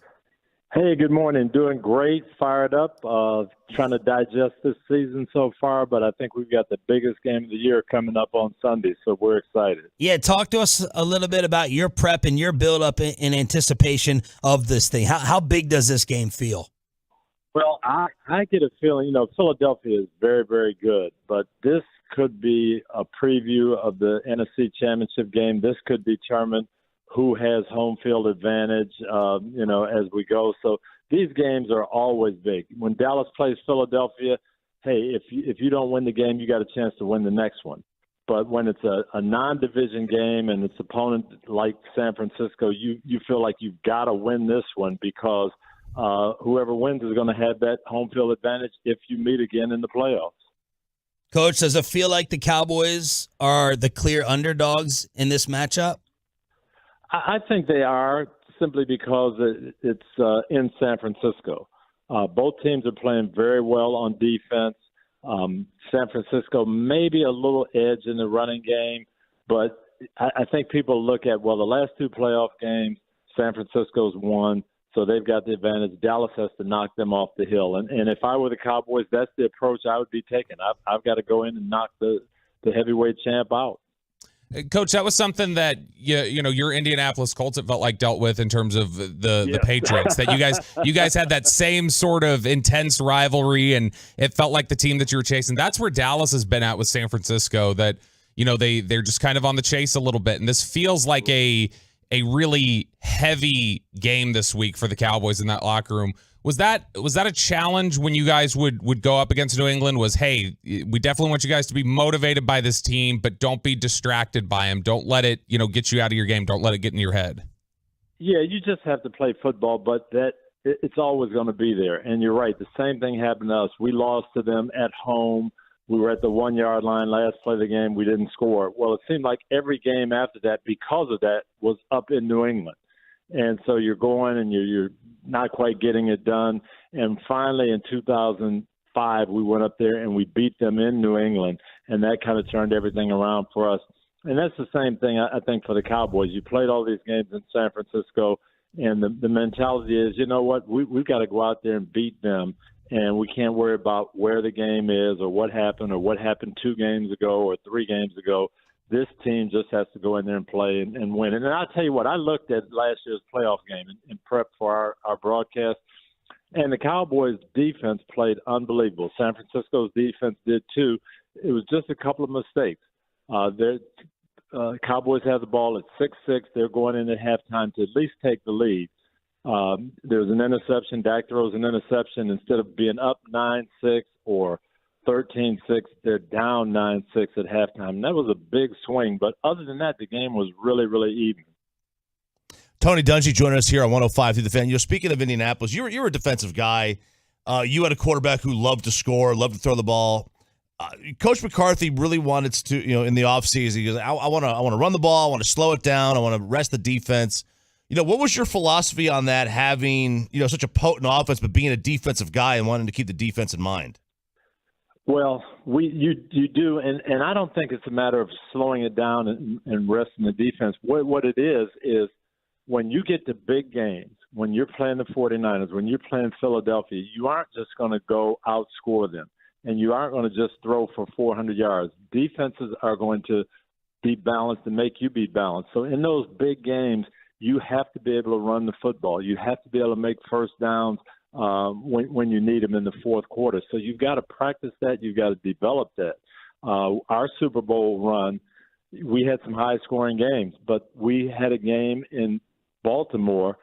Hey, good morning. Doing great. Fired up. Trying to digest this season so far, but I think we've got the biggest game of the year coming up on Sunday, so we're excited. Yeah, talk to us a little bit about your prep and your build-up in anticipation of this thing. How big does this game feel? Well, I get a feeling, Philadelphia is very, very good, but this could be a preview of the NFC Championship game. This could determine who has home field advantage, as we go. So these games are always big. When Dallas plays Philadelphia, hey, if you don't win the game, you got a chance to win the next one. But when it's a non-division game and it's opponent like San Francisco, you feel like you've got to win this one because whoever wins is going to have that home field advantage if you meet again in the playoffs. Coach, does it feel like the Cowboys are the clear underdogs in this matchup? I think they are simply because it's in San Francisco. Both teams are playing very well on defense. San Francisco maybe a little edge in the running game, but I think people look at, the last two playoff games, San Francisco's won, so they've got the advantage. Dallas has to knock them off the hill. And if I were the Cowboys, that's the approach I would be taking. I've got to go in and knock the heavyweight champ out. Coach, that was something that your Indianapolis Colts, it felt like, dealt with in terms of the Patriots. That you guys had that same sort of intense rivalry, and it felt like the team that you were chasing. That's where Dallas has been at with San Francisco. That they're just kind of on the chase a little bit, and this feels like a really heavy game this week for the Cowboys in that locker room. Was that a challenge when you guys would go up against New England? Was, hey, we definitely want you guys to be motivated by this team, but don't be distracted by them. Don't let it, get you out of your game. Don't let it get in your head. Yeah, you just have to play football, but it's always going to be there. And you're right. The same thing happened to us. We lost to them at home. We were at the 1-yard line last play of the game. We didn't score. Well, it seemed like every game after that, because of that, was up in New England. And so you're going and you're not quite getting it done. And finally, in 2005, we went up there and we beat them in New England, and that kind of turned everything around for us. And that's the same thing, I think, for the Cowboys. You played all these games in San Francisco, and the mentality is, you know what, we've got to go out there and beat them, and we can't worry about where the game is or what happened 2 games ago or 3 games ago. This team just has to go in there and play and win. And I'll tell you what, I looked at last year's playoff game in prep for our broadcast, and the Cowboys' defense played unbelievable. San Francisco's defense did too. It was just a couple of mistakes. Cowboys have the ball at 6-6. They're going in at halftime to at least take the lead. There's an interception. Dak throws an interception. Instead of being up 9-6 or 13-6, they're down 9-6 at halftime. And that was a big swing. But other than that, the game was really, really even. Tony Dungy joining us here on 105 through the Fan. Speaking of Indianapolis, you're a defensive guy. You had a quarterback who loved to score, loved to throw the ball. Coach McCarthy really wanted to, in the offseason, he goes, I want to run the ball, I want to slow it down, I want to rest the defense. What was your philosophy on that, having, such a potent offense, but being a defensive guy and wanting to keep the defense in mind? Well, you do, and I don't think it's a matter of slowing it down and resting the defense. What it is when you get to big games, when you're playing the 49ers, when you're playing Philadelphia, you aren't just going to go outscore them, and you aren't going to just throw for 400 yards. Defenses are going to be balanced and make you be balanced. So in those big games, you have to be able to run the football. You have to be able to make first downs when you need them in the fourth quarter. So you've got to practice that. You've got to develop that. Our Super Bowl run, we had some high-scoring games, but we had a game in Baltimore.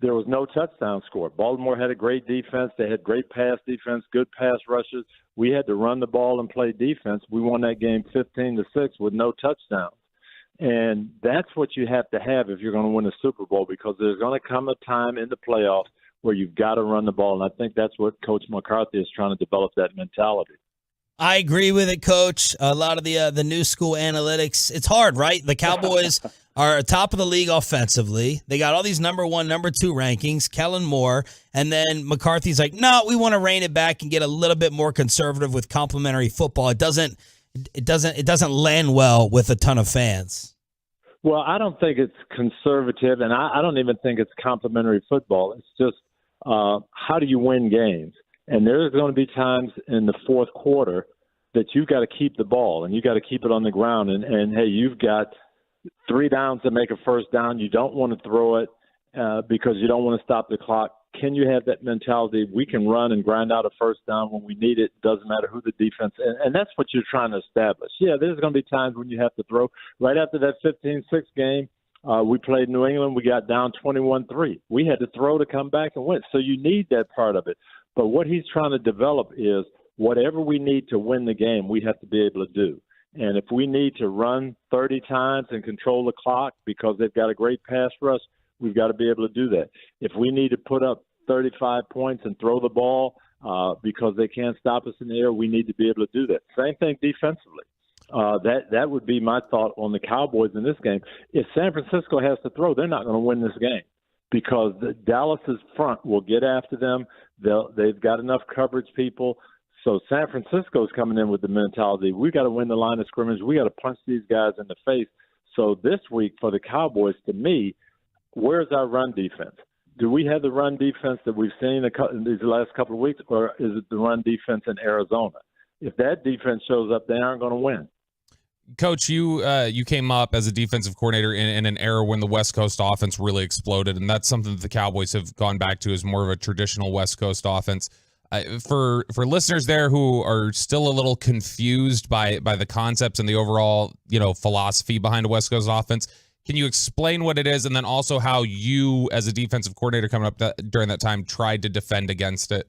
There was no touchdown score. Baltimore had a great defense. They had great pass defense, good pass rushes. We had to run the ball and play defense. We won that game 15-6 with no touchdowns. And that's what you have to have if you're going to win a Super Bowl, because there's going to come a time in the playoffs where you've got to run the ball. And I think that's what Coach McCarthy is trying to develop, that mentality. I agree with it, Coach. A lot of the new school analytics. It's hard, right? The Cowboys are top of the league offensively. They got all these number 1, number 2 rankings, Kellen Moore, and then McCarthy's like, no, we want to rein it back and get a little bit more conservative with complimentary football. It doesn't land well with a ton of fans. Well, I don't think it's conservative, and I don't even think it's complimentary football. It's just how do you win games? And there's going to be times in the fourth quarter that you've got to keep the ball and you got to keep it on the ground. And hey, you've got 3 downs to make a first down. You don't want to throw it because you don't want to stop the clock. Can you have that mentality? We can run and grind out a first down when we need it. Doesn't matter who the defense is. And that's what you're trying to establish. Yeah, there's going to be times when you have to throw. Right after that 15-6 game, we played New England. We got down 21-3. We had to throw to come back and win. So you need that part of it. But what he's trying to develop is whatever we need to win the game, we have to be able to do. And if we need to run 30 times and control the clock because they've got a great pass rush, we've got to be able to do that. If we need to put up 35 points and throw the ball because they can't stop us in the air, we need to be able to do that. Same thing defensively. That would be my thought on the Cowboys in this game. If San Francisco has to throw, they're not going to win this game because Dallas's front will get after them. They've got enough coverage people. So San Francisco's coming in with the mentality, we got to win the line of scrimmage. We got to punch these guys in the face. So this week for the Cowboys, to me, where's our run defense? Do we have the run defense that we've seen in these last couple of weeks, or is it the run defense in Arizona? If that defense shows up, they aren't going to win. Coach, you came up as a defensive coordinator in an era when the West Coast offense really exploded, and that's something that the Cowboys have gone back to as more of a traditional West Coast offense. For listeners there who are still a little confused by the concepts and the overall philosophy behind a West Coast offense, can you explain what it is, and then also how you, as a defensive coordinator coming up during that time, tried to defend against it?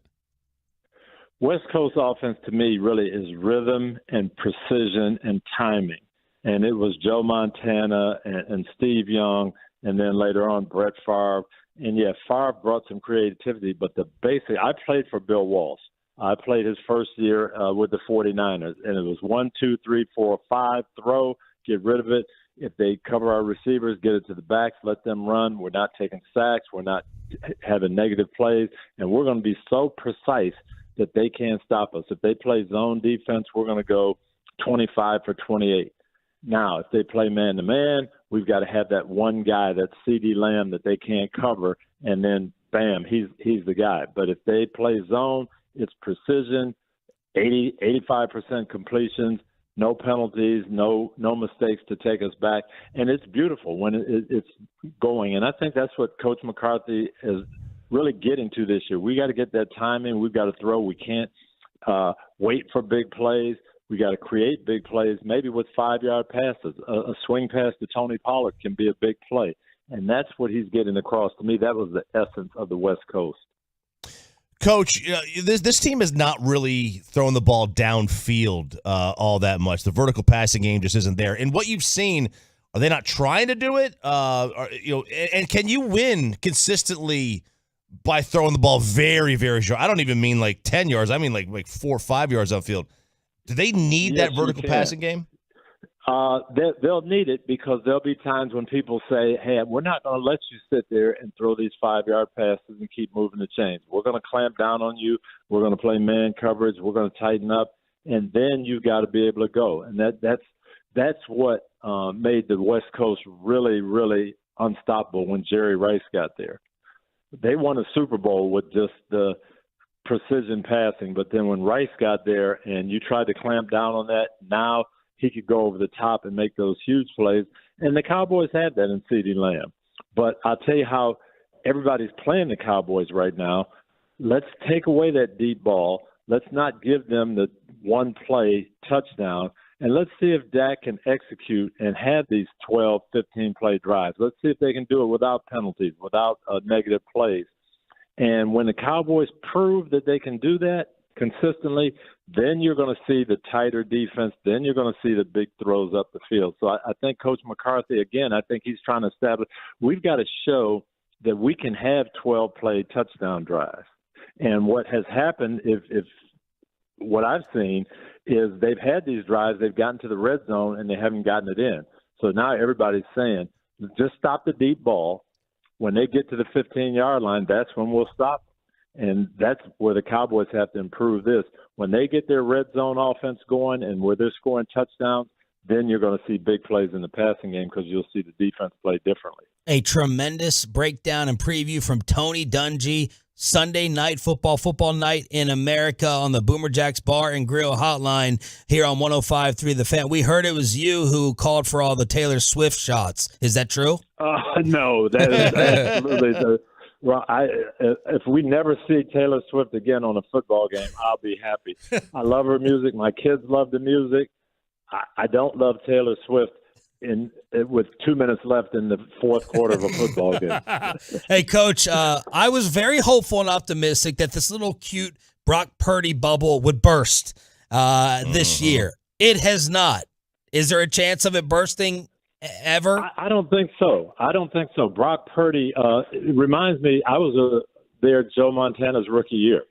West Coast offense to me really is rhythm and precision and timing. And it was Joe Montana and Steve Young, and then later on Brett Favre. And yeah, Favre brought some creativity, but I played for Bill Walsh. I played his first year with the 49ers, and it was 1, 2, 3, 4, 5, throw, get rid of it. If they cover our receivers, get it to the backs, let them run. We're not taking sacks. We're not having negative plays. And we're going to be so precise that they can't stop us. If they play zone defense, we're going to go 25 for 28. Now, if they play man-to-man, we've got to have that one guy, that CeeDee Lamb, that they can't cover, and then, bam, he's the guy. But if they play zone, it's precision, 85% completions, no penalties, no mistakes to take us back. And it's beautiful when it's going. And I think that's what Coach McCarthy is really getting to this year. We got to get that timing. We've got to throw. We can't wait for big plays. We got to create big plays, maybe with 5-yard passes. A swing pass to Tony Pollard can be a big play. And that's what he's getting across. To me, that was the essence of the West Coast. Coach, this team is not really throwing the ball downfield all that much. The vertical passing game just isn't there. And what you've seen, are they not trying to do it? And can you win consistently by throwing the ball very, very short? I don't even mean like 10 yards. I mean like 4 or 5 yards upfield. Do they need that vertical passing game? They'll need it because there'll be times when people say, hey, we're not going to let you sit there and throw these 5-yard passes and keep moving the chains. We're going to clamp down on you. We're going to play man coverage. We're going to tighten up. And then you've got to be able to go. And that's what made the West Coast really, really unstoppable when Jerry Rice got there. They won a Super Bowl with just the precision passing. But then when Rice got there and you tried to clamp down on that, now he could go over the top and make those huge plays. And the Cowboys had that in CeeDee Lamb. But I'll tell you how everybody's playing the Cowboys right now. Let's take away that deep ball. Let's not give them the one-play touchdown. And let's see if Dak can execute and have these 12, 15-play drives. Let's see if they can do it without penalties, without negative plays. And when the Cowboys prove that they can do that consistently, then you're going to see the tighter defense. Then you're going to see the big throws up the field. So I think Coach McCarthy, again, I think he's trying to establish we've got to show that we can have 12-play touchdown drives. And what has happened, if what I've seen is they've had these drives, they've gotten to the red zone, and they haven't gotten it in. So now everybody's saying, just stop the deep ball. When they get to the 15-yard line, that's when we'll stop. And that's where the Cowboys have to improve this. When they get their red zone offense going and where they're scoring touchdowns, then you're going to see big plays in the passing game because you'll see the defense play differently. A tremendous breakdown and preview from Tony Dungy. Sunday night football night in America on the Boomer Jacks Bar and Grill Hotline here on 105.3 The Fan. We heard it was you who called for all the Taylor Swift shots. Is that true? No, that is absolutely well, if we never see Taylor Swift again on a football game, I'll be happy. I love her music. My kids love the music. I don't love Taylor Swift with 2 minutes left in the fourth quarter of a football game. Hey, Coach, I was very hopeful and optimistic that this little cute Brock Purdy bubble would burst this year. It has not. Is there a chance of it bursting ever? I don't think so. Brock Purdy, it reminds me, I was there Joe Montana's rookie year.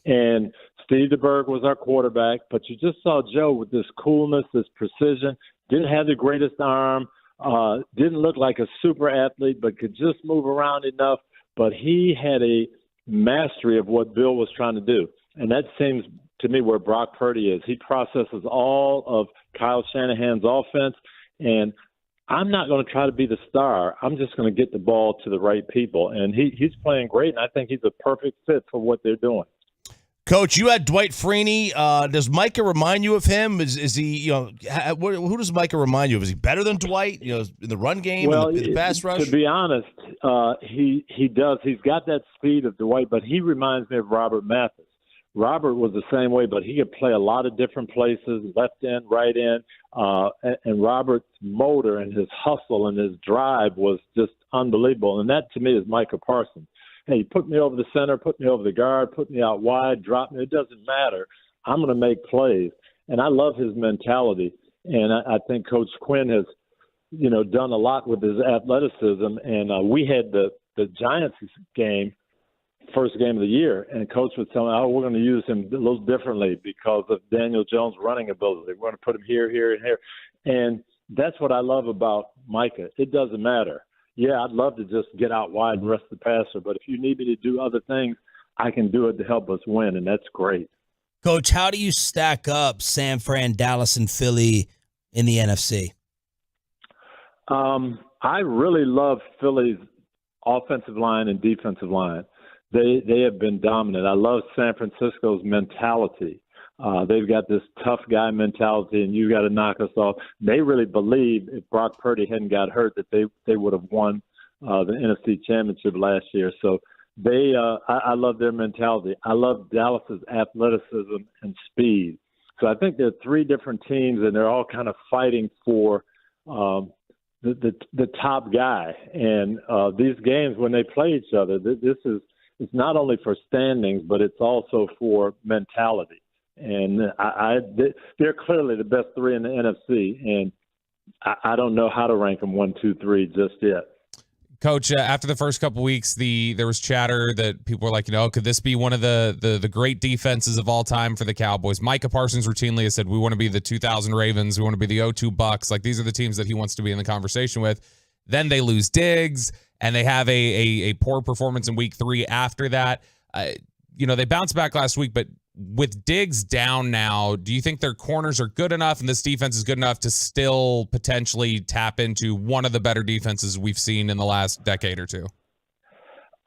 And Steve DeBerg was our quarterback, but you just saw Joe with this coolness, this precision, didn't have the greatest arm, didn't look like a super athlete, but could just move around enough. But he had a mastery of what Bill was trying to do. And that seems to me where Brock Purdy is. He processes all of Kyle Shanahan's offense, and I'm not going to try to be the star. I'm just going to get the ball to the right people. And he's playing great, and I think he's a perfect fit for what they're doing. Coach, you had Dwight Freeney. Does Micah remind you of him? Is he, who does Micah remind you of? Is he better than Dwight, in the run game, well, in the pass rush? To be honest, he does. He's got that speed of Dwight, but he reminds me of Robert Mathis. Robert was the same way, but he could play a lot of different places, left end, right end, and Robert's motor and his hustle and his drive was just unbelievable. And that, to me, is Micah Parsons. Hey, put me over the center, put me over the guard, put me out wide, drop me. It doesn't matter. I'm going to make plays. And I love his mentality. And I think Coach Quinn has, done a lot with his athleticism. And we had the Giants game, first game of the year, and Coach was telling me, we're going to use him a little differently because of Daniel Jones' running ability. We're going to put him here, here, and here. And that's what I love about Micah. It doesn't matter. Yeah, I'd love to just get out wide and rest the passer, but if you need me to do other things, I can do it to help us win, and that's great. Coach, how do you stack up San Fran, Dallas, and Philly in the NFC? I really love Philly's offensive line and defensive line. They have been dominant. I love San Francisco's mentality. They've got this tough guy mentality, and you got to knock us off. They really believe if Brock Purdy hadn't got hurt that they would have won the NFC Championship last year. So I love their mentality. I love Dallas's athleticism and speed. So I think there are three different teams, and they're all kind of fighting for the top guy. And these games, when they play each other, it's not only for standings, but it's also for mentality. And they're clearly the best three in the NFC, and I don't know how to rank them 1, 2, 3 just yet. Coach, after the first couple weeks, there was chatter that people were like, could this be one of the great defenses of all time for the Cowboys? Micah Parsons routinely has said, we want to be the 2000 Ravens, we want to be the 02 Bucks. Like, these are the teams that he wants to be in the conversation with. Then they lose Diggs, and they have a poor performance in week 3 after that. They bounced back last week, but with Diggs down now, do you think their corners are good enough and this defense is good enough to still potentially tap into one of the better defenses we've seen in the last decade or two?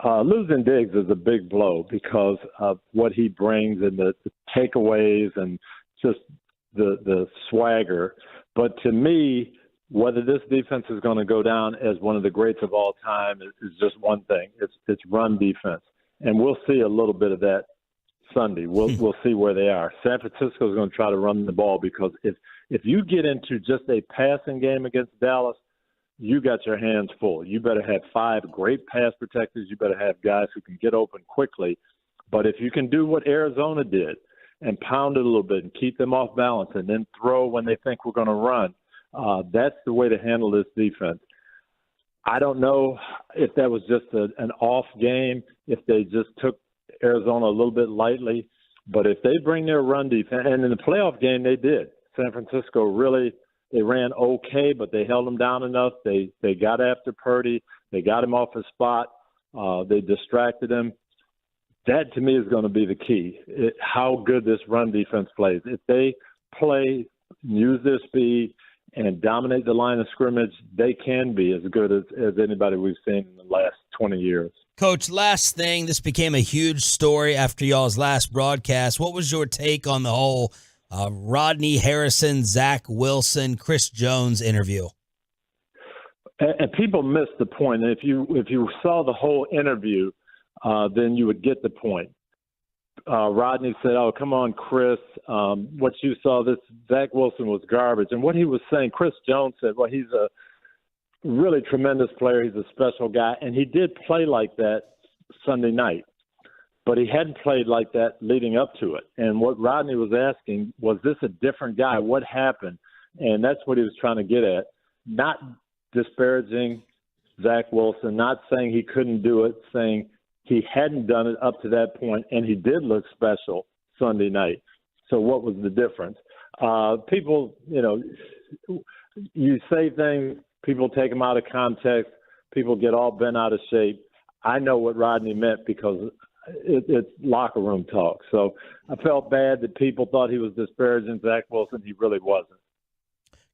Losing Diggs is a big blow because of what he brings and the takeaways and just the swagger. But to me, whether this defense is going to go down as one of the greats of all time is just one thing. It's run defense. And we'll see a little bit of that Sunday. We'll see where they are. San Francisco is going to try to run the ball because if you get into just a passing game against Dallas, you got your hands full. You better have 5 great pass protectors. You better have guys who can get open quickly. But if you can do what Arizona did and pound it a little bit and keep them off balance and then throw when they think we're going to run, that's the way to handle this defense. I don't know if that was just an off game, if they just took Arizona a little bit lightly, But if they bring their run defense, and in the playoff game they did. San Francisco really, they ran okay, but they held them down enough. They got after Purdy. They got him off his spot. They distracted him. That, to me, is going to be the key, how good this run defense plays. If they play, use their speed, and dominate the line of scrimmage, they can be as good as anybody we've seen in the last 20 years. Coach, last thing, this became a huge story after y'all's last broadcast. What was your take on the whole Rodney Harrison, Zach Wilson, Chris Jones interview? And people miss the point. And if you saw the whole interview, then you would get the point. Rodney said, "Oh, come on, Chris. What you saw, this Zach Wilson was garbage." And what he was saying, Chris Jones said, well, he's a really tremendous player. He's a special guy. And he did play like that Sunday night. But he hadn't played like that leading up to it. And what Rodney was asking, was this a different guy? What happened? And that's what he was trying to get at. Not disparaging Zach Wilson, not saying he couldn't do it, saying he hadn't done it up to that point, and he did look special Sunday night. So what was the difference? People, you say things, people take them out of context, people get all bent out of shape. I know what Rodney meant because it's locker room talk. So I felt bad that people thought he was disparaging Zach Wilson. He really wasn't.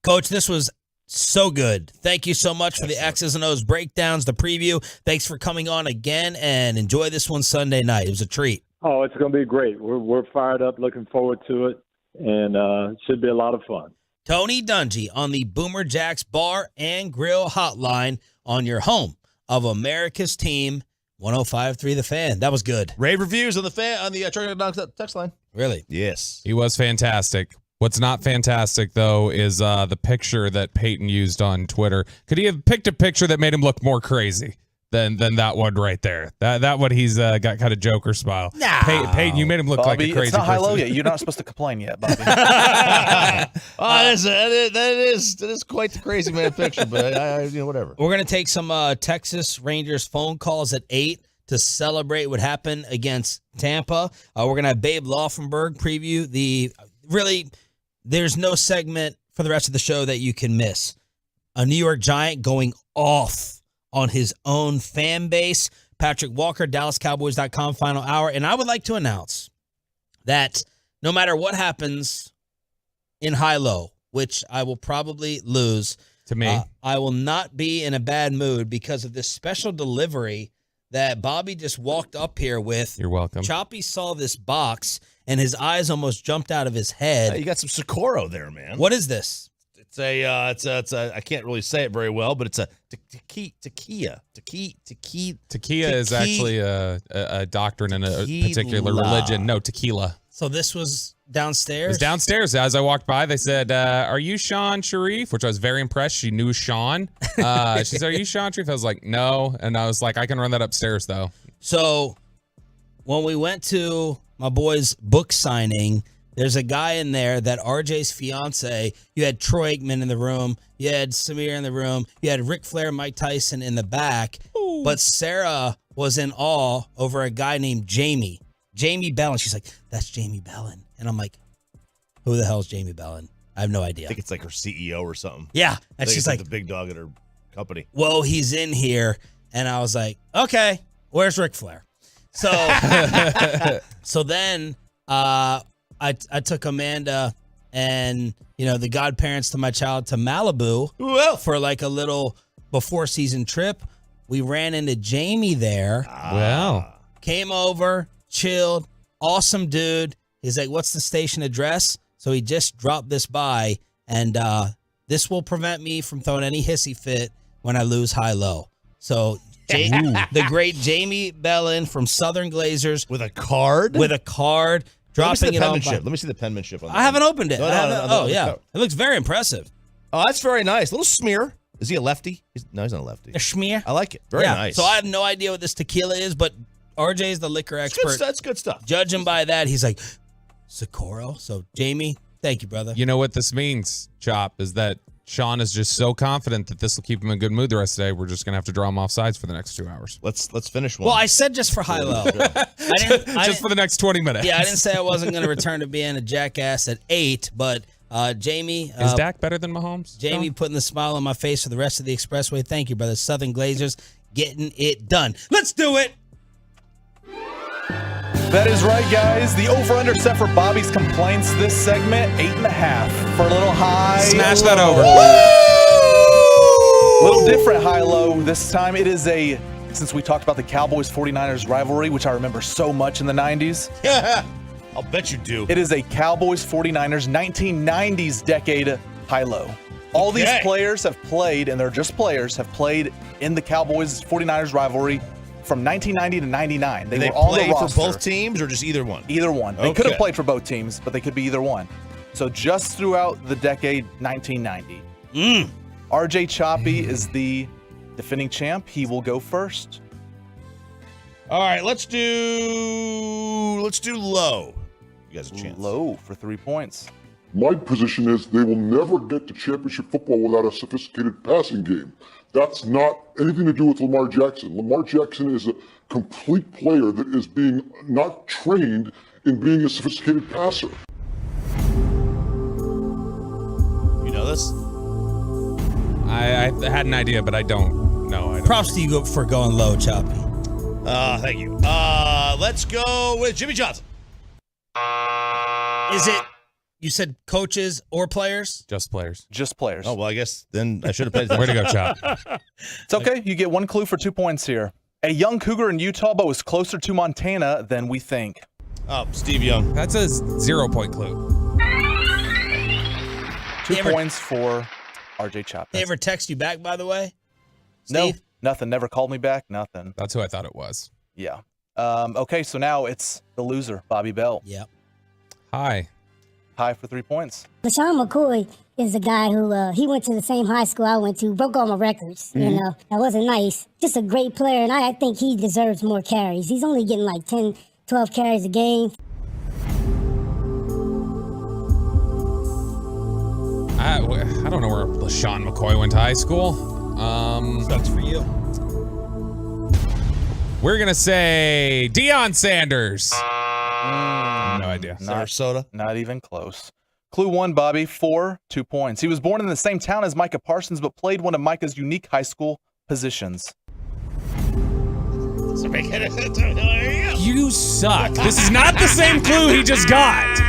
Coach, this was so good. Thank you so much for the X's and O's breakdowns, the preview. Thanks for coming on again, and enjoy this one Sunday night. It was a treat. Oh, it's going to be great. We're fired up, looking forward to it, and it should be a lot of fun. Tony Dungy on the Boomer Jacks Bar and Grill Hotline on your home of America's team, 105.3 The Fan. That was good. Rave reviews on the Trucker text line. Really? Yes. He was fantastic. What's not fantastic, though, is the picture that Peyton used on Twitter. Could he have picked a picture that made him look more crazy than that one right there? That one, he's got kind of Joker smile. No. Peyton, you made him look Bobby, like a crazy it's not high-low person. yet. You're not supposed to complain yet, Bobby. That is quite the crazy man picture, but whatever. We're going to take some Texas Rangers phone calls at 8 to celebrate what happened against Tampa. We're going to have Babe Laufenberg preview there's no segment for the rest of the show that you can miss. A New York Giant going off on his own fan base. Patrick Walker, DallasCowboys.com, final hour. And I would like to announce that no matter what happens in high-low, which I will probably lose, to me, I will not be in a bad mood because of this special delivery that Bobby just walked up here with. You're welcome. Choppy saw this box, and his eyes almost jumped out of his head. You got some Socorro there, man. What is this? It's a I can't really say it very well, but it's a tequila. Tequila is actually a doctrine in a particular religion. No, tequila. So this was downstairs? It was downstairs. As I walked by, they said, are you Sean Sharif? Which I was very impressed. She knew Sean. She said, are you Sean Sharif? I was like, no. And I was like, I can run that upstairs, though. So when we went to my boy's book signing, there's a guy in there that RJ's fiance, you had Troy Aikman in the room, you had Samir in the room, you had Ric Flair, Mike Tyson in the back, but Sarah was in awe over a guy named Jamie Bellin. She's like, that's Jamie Bellin. And I'm like, who the hell is Jamie Bellin? I have no idea. I think it's like her CEO or something. Yeah. And she's like, the big dog at her company. Well, he's in here. And I was like, okay, where's Ric Flair? So, so then I took Amanda and, the godparents to my child to Malibu for like a little before season trip. We ran into Jamie there. Wow. Came over, chilled, awesome dude. He's like, what's the station address? So he just dropped this by, and this will prevent me from throwing any hissy fit when I lose high-low. So the great Jamie Bellin from Southern Glazers. With a card? With a card. Dropping it on. Let me see the penmanship on that. I haven't opened it. No, yeah. It looks very impressive. Oh, that's very nice. Little smear. Is he a lefty? No, he's not a lefty. A schmear? I like it. Very nice. So I have no idea what this tequila is, but RJ's the liquor expert. That's good stuff. Judging by that, he's like, Socorro. So, Jamie, thank you, brother. You know what this means, Chop, is that Sean is just so confident that this will keep him in a good mood the rest of the day. We're just going to have to draw him off sides for the next 2 hours. Let's finish one. Well, I said just for high-low. Just for the next 20 minutes. Yeah, I didn't say I wasn't going to return to being a jackass at 8, but Jamie. Is Dak better than Mahomes? Jamie putting the smile on my face for the rest of the Expressway. Thank you, brother. Southern Glazers getting it done. Let's do it. That is right, guys. The over-under set for Bobby's complaints this segment, 8.5 for a little high. Smash that over. Little different high-low this time. It is since we talked about the Cowboys-49ers rivalry, which I remember so much in the 90s. Yeah, I'll bet you do. It is a Cowboys-49ers 1990s decade high-low. All these players have played, and they're just players, have played in the Cowboys-49ers rivalry from 1990 to 99. They were on the roster. For both teams or just either one? Either one. They could have played for both teams, but they could be either one. So just throughout the decade 1990. RJ Choppy is the defending champ. He will go first. All right, let's do low. You guys a chance. Low for 3 points. My position is they will never get to championship football without a sophisticated passing game. That's not anything to do with Lamar Jackson. Lamar Jackson is a complete player that is being not trained in being a sophisticated passer. You know this? I had an idea, but I don't know. Props to you for going low, Choppy. Thank you. Let's go with Jimmy Johnson. Is it? You said coaches or players? Just players. Just players. Oh, well, I guess then I should have paid attention. Way to go, Chop. It's okay. You get one clue for 2 points here. A young Cougar in Utah, but was closer to Montana than we think. Oh, Steve Young. That's a 0-point clue. 2 points for RJ Chop. They ever text you back, by the way? No, Steve? nothing. Never called me back. Nothing. That's who I thought it was. Yeah. Okay, so now it's the loser, Bobby Bell. Yep. Hi. High for 3 points. LaShawn McCoy is a guy who he went to the same high school I went to, broke all my records. You know, that wasn't nice. Just a great player, and I think he deserves more carries. He's only getting like 10, 12 carries a game. I don't know where LaShawn McCoy went to high school. Sucks for you. We're going to say Deion Sanders. No idea. Sarasota? Not even close. Clue 1, Bobby, for 2 points. He was born in the same town as Micah Parsons, but played one of Micah's unique high school positions. You suck. This is not the same clue he just got.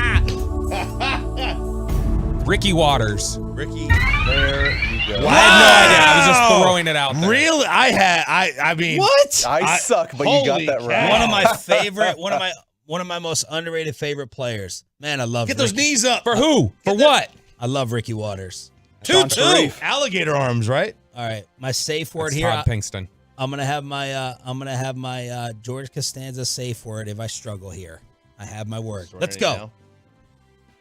Ricky Waters. Ricky, there you go. Wow. I had no idea. I was just throwing it out there. Really? I mean. What? I suck, but you got that right. One of my favorite, one of my most underrated favorite players. Man, I love Get those knees up. For who? For what? I love Ricky Waters. 2-2. Alligator arms, right? All right, my safe word That's here. Todd Pinkston. I'm gonna have my George Costanza safe word if I struggle here. I have my word. Let's go.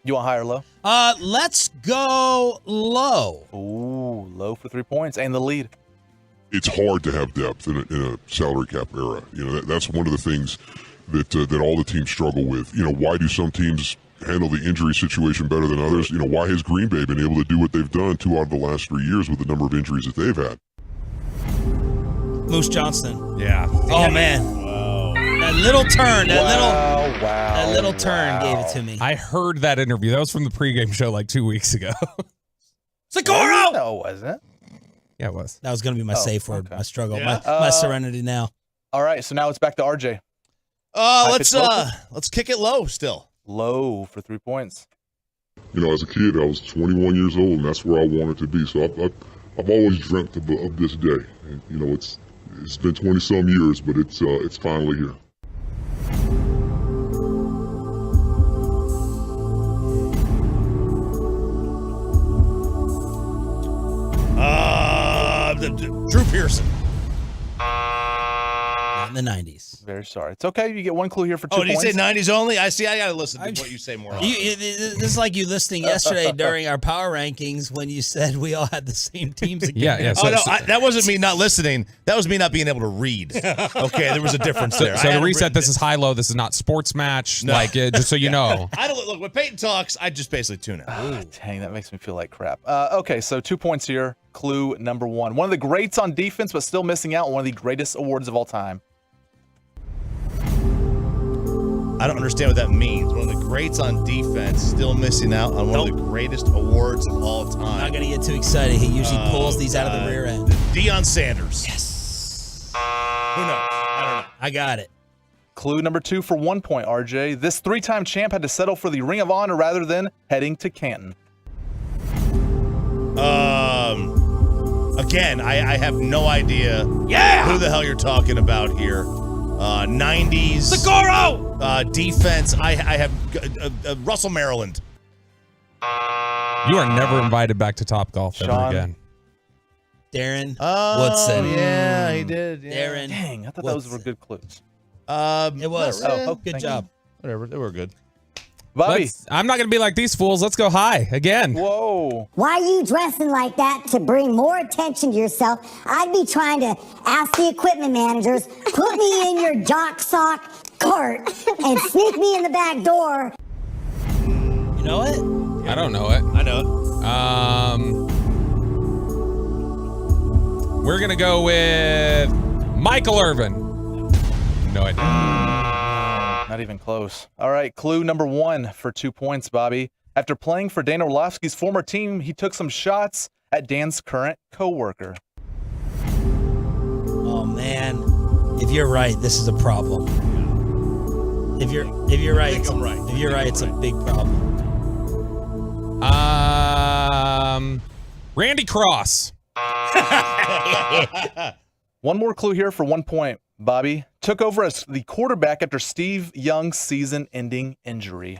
You want high or low? Let's go low. Ooh, low for 3 points and the lead. It's hard to have depth in a salary cap era. You know, that's one of the things that all the teams struggle with. You know, why do some teams handle the injury situation better than others? You know, why has Green Bay been able to do what they've done 2 out of the last 3 years with the number of injuries that they've had? Moose Johnston. Yeah. Oh man. Wow. That little turn. That little turn gave it to me. I heard that interview. That was from the pregame show like 2 weeks ago. Socorro! No, wasn't it? Yeah, it was. That was going to be my safe word. My struggle. Yeah. My serenity now. All right, so now it's back to RJ. Let's kick it low still. Low for 3 points. You know, as a kid, I was 21 years old, and that's where I wanted to be. So I've always dreamt of this day. And, you know, it's been 20-some years, but it's finally here. Drew Pearson. Not in the 90s. 90s. Very sorry. It's okay. You get one clue here for 2 Oh, did points. you say 90s only? I see. I got to listen to what you say more often. This is like you listening yesterday during our power rankings when you said we all had the same teams again. Yeah. That wasn't me not listening. That was me not being able to read. Okay, there was a difference there. So the reset, this is high-low. This is not sports match. No. Like, just so you know. I don't look when Peyton talks. I just basically tune out. Dang, that makes me feel like crap. Okay, so 2 points here. Clue number 1. One of the greats on defense, but still missing out on one of the greatest awards of all time. I don't understand what that means. One of the greats on defense, still missing out on one of the greatest awards of all time. I'm not going to get too excited. He usually pulls these out of the rear end. Deion Sanders. Yes. Who knows? I don't know. I got it. Clue number 2 for 1 point, RJ. This 3-time champ had to settle for the Ring of Honor rather than heading to Canton. Again, I have no idea who the hell you're talking about here. 90s. Socorro! Defense. I have Russell Maryland. You are never invited back to Top Golf ever again. Darren Woodson. Woodson. Yeah, he did. Yeah. Darren. Dang, I thought those were good clues. It was. Good job. Whatever. They were good. Bobby. I'm not going to be like these fools. Let's go high again. Whoa. Why are you dressing like that to bring more attention to yourself? I'd be trying to ask the equipment managers, put me in your jock sock cart and sneak me in the back door. You know it? I don't know it. I know it. We're going to go with Michael Irvin. No idea. Not even close. All right, clue number 1 for 2 points, Bobby. After playing for Dan Orlovsky's former team, he took some shots at Dan's current co-worker. Oh man, if you're right, this is a problem. If you're right, it's a big problem. Randy Cross. One more clue here for 1 point, Bobby. Took over as the quarterback after Steve Young's season-ending injury.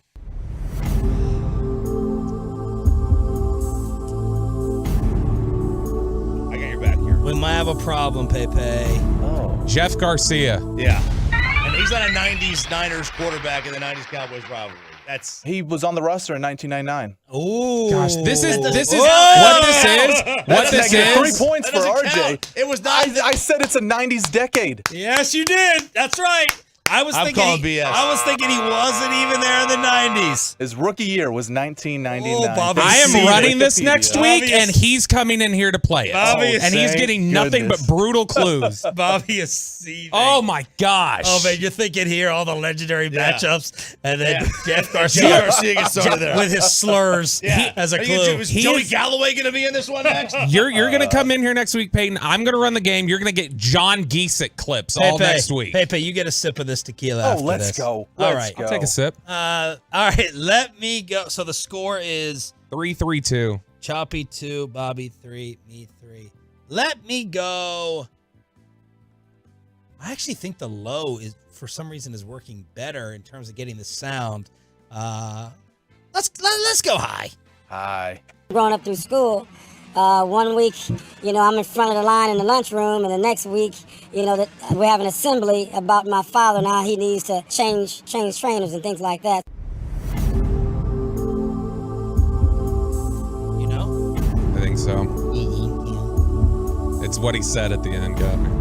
I got your back here. We might have a problem, Pepe. Oh. Jeff Garcia. Yeah. And he's not a 90s Niners quarterback in the 90s Cowboys rivalry. He was on the roster in 1999. Oh, gosh, this is what this is. What this is? 3 points for RJ. Count. It was not. I said it's a 90s decade. Yes, you did. That's right. I'm calling BS. I was thinking he wasn't even there in the 90s. His rookie year was 1999. Oh, Bobby, I am running this next week, and he's coming in here to play it. And he's getting nothing but brutal clues. Bobby is seething. Oh, my gosh. Oh, man, you're thinking here all the legendary matchups, and then Jeff Garcia, gets started there. with his slurs as a clue. Is Joey Galloway going to be in this one next? You're going to come in here next week, Peyton. I'm going to run the game. You're going to get John Giesick clips all next week. Pepe, you get a sip of this tequila after let's this. go. All right. I'll take a sip. All right, let me go. So the score is 3-3-2. Choppy 2, Bobby 3, me 3. Let me go. I actually think the low is, for some reason, is working better in terms of getting the sound. Let's go high. High. Growing up through school, 1 week, I'm in front of the line in the lunchroom, and the next week, that we have an assembly about my father and how he needs to change trainers and things like that. I think so. It's what he said at the end, Governor.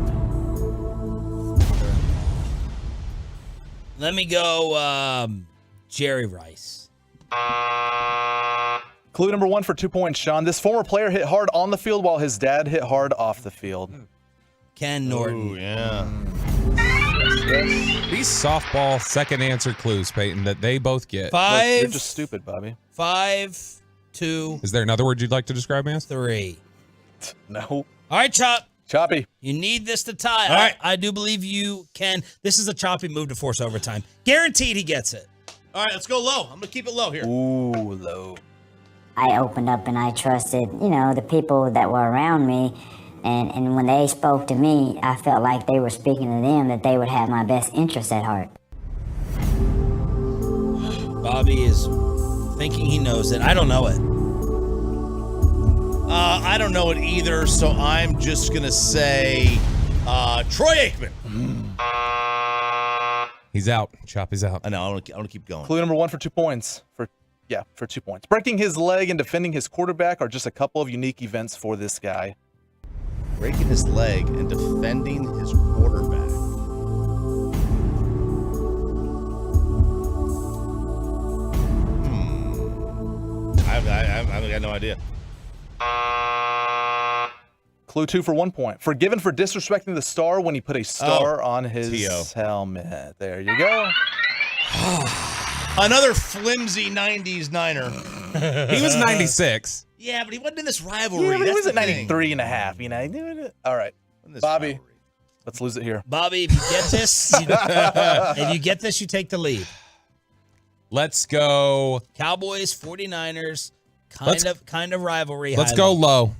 Let me go Jerry Rice. Clue number 1 for 2 points, Sean. This former player hit hard on the field while his dad hit hard off the field. Ken Norton. Ooh, yeah. These softball second answer clues, Peyton, that they both get. 5. You're just stupid, Bobby. 5, 2. Is there another word you'd like to describe me as? 3. No. All right, Chop. Choppy. You need this to tie. All right. I do believe you can. This is a choppy move to force overtime. Guaranteed he gets it. All right, let's go low. I'm going to keep it low here. Ooh, low. I opened up and I trusted, the people that were around me. And when they spoke to me, I felt like they were speaking to them, that they would have my best interests at heart. Bobby is thinking he knows it. I don't know it. I don't know it either, so I'm just going to say Troy Aikman. He's out. Choppy's out. I know. I want to keep going. Clue number 1 for 2 points. For 2 points. Breaking his leg and defending his quarterback are just a couple of unique events for this guy. Breaking his leg and defending his quarterback. I've got no idea. Clue 2 for 1 point. Forgiven for disrespecting the star when he put a star on his helmet. There you go. Another flimsy 90s Niner. He was 96. Yeah, but he wasn't in this rivalry. Yeah, but he That's was at the thing. 93 and a half, you know. All right. Bobby, let's lose it here. Bobby, if you get this, you take the lead. Let's go. Cowboys, 49ers, kind of rivalry. Let's go low.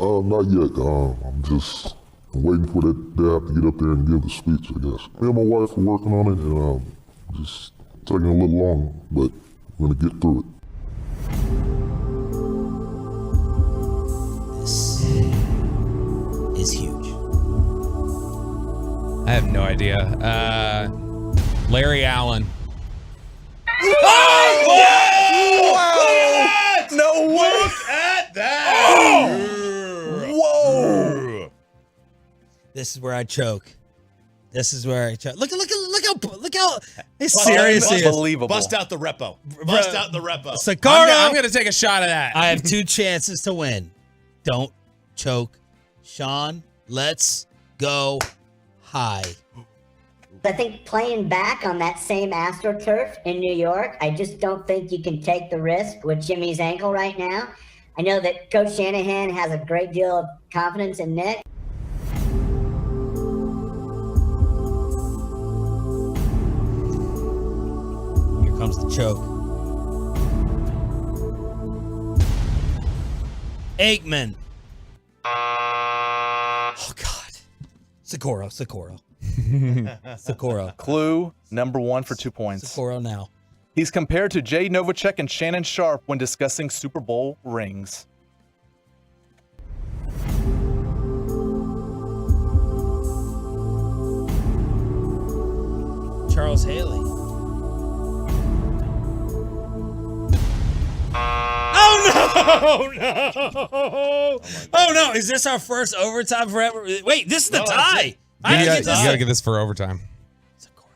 Not yet. I'm just waiting for that dad to get up there and give the speech, I guess. Me and my wife are working on it, and just taking a little long, but we're going to get through it. This is huge. I have no idea. Larry Allen. Oh! Wow! No way! Look at that! Whoa! This is where I choke. Look how serious he is. Unbelievable. Bust out the repo. Bust out the repo. Sakara, I'm going to take a shot of that. I have 2 chances to win. Don't choke. Sean, let's go high. I think playing back on that same AstroTurf in New York, I just don't think you can take the risk with Jimmy's ankle right now. I know that Coach Shanahan has a great deal of confidence in Nick. Here comes the choke. Aikman. Oh, God. Socorro. Clue number 1 for 2 points. Socorro now. He's compared to Jay Novacek and Shannon Sharp when discussing Super Bowl rings. Charles Haley. Oh, no! Oh, no. Is this our first overtime forever? Wait, this is the tie. You got to get this for overtime. Socorro.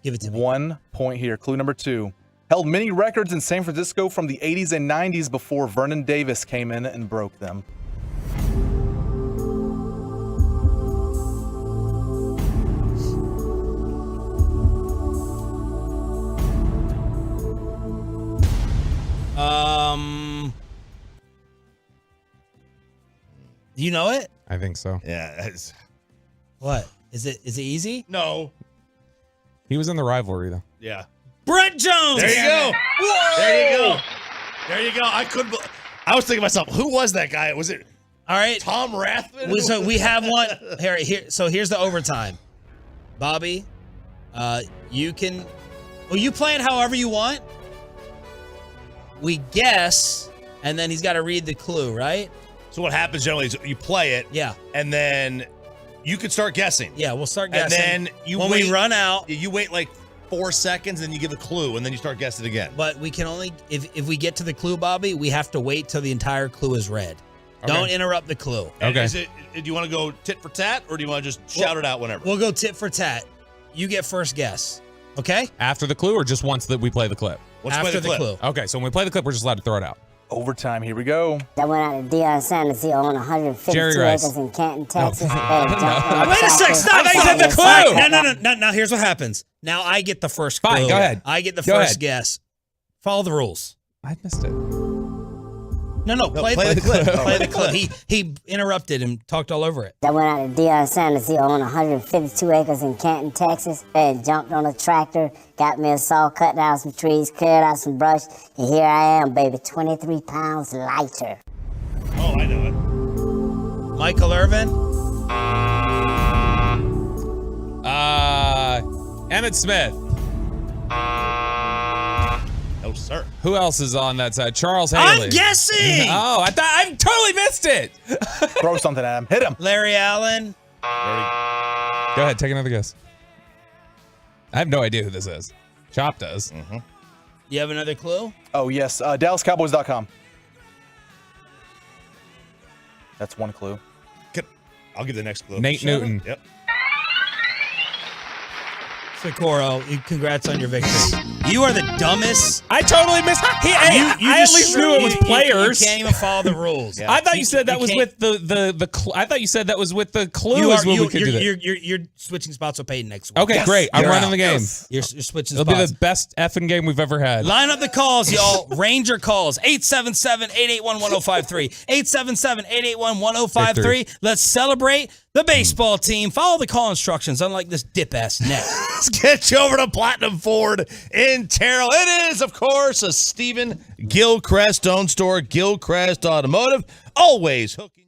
Give it to me. 1 point here. Clue number 2. Held many records in San Francisco from the 80s and 90s before Vernon Davis came in and broke them. Do you know it? I think so. Yeah. What? Is it easy? No. He was in the rivalry, though. Yeah. Brett Jones! There you go. Whoa! There you go. I was thinking to myself, who was that guy? Was it all right? Tom Rathman? So we have one. Here. So here's the overtime. Bobby, you can. Well, you plan however you want. We guess, and then he's got to read the clue, right? So what happens generally is you play it. Yeah. And then you could start guessing. Yeah, we'll start guessing. And then we run out. You wait like 4 seconds, and then you give a clue, and then you start guessing again. But we can only, if we get to the clue, Bobby, we have to wait till the entire clue is read. Okay. Don't interrupt the clue. Okay. Do you want to go tit for tat, or do you want to just shout it out whenever? We'll go tit for tat. You get first guess. Okay? After the clue, or just once that we play the clip? After the clue. Okay, so when we play the clip, we're just allowed to throw it out. Overtime, here we go. I went out to Deion Sanders. He owned 152 Jerry Rice. acres in Canton, Texas. Wait a sec, stop! I said the clue! No. Now here's what happens. Now I get the first clue. Fine, go ahead. I get the Go first ahead. guess. Follow the rules. I missed it. No, play the clip. Play the clip. He interrupted and talked all over it. I went out to Deion Sanders. He owned 152 acres in Canton, Texas. And jumped on a tractor, got me a saw, cut down some trees, cleared out some brush, and here I am, baby, 23 pounds lighter. Oh, I know it. Michael Irvin. Emmitt Smith. No, sir. Who else is on that side? Charles Haley. I'm guessing. Oh, I totally missed it. Throw something at him. Hit him. Larry Allen. Go ahead, take another guess. I have no idea who this is. Chop does. Mm-hmm. You have another clue? Oh, yes. DallasCowboys.com. That's one clue. I'll give the next clue. Nate Newton. Yep. Socorro, congrats on your victory. You are the dumbest. I totally missed. I at least knew it was players. You can't even follow the rules. I thought you said that was with the. I thought you said that was with the clues. You're switching spots with Peyton next week. Okay, great. I'm running the game. You're switching It'll spots. be the best effing game we've ever had. Line up the calls, y'all. Ranger calls. 877-881-1053. 877-881-1053. Let's celebrate the baseball team. Follow the call instructions, unlike this dip-ass net. Let's get you over to Platinum Ford in Terrell. It is, of course, a Stephen Gilchrist-owned store, Gilchrist Automotive. Always hooking.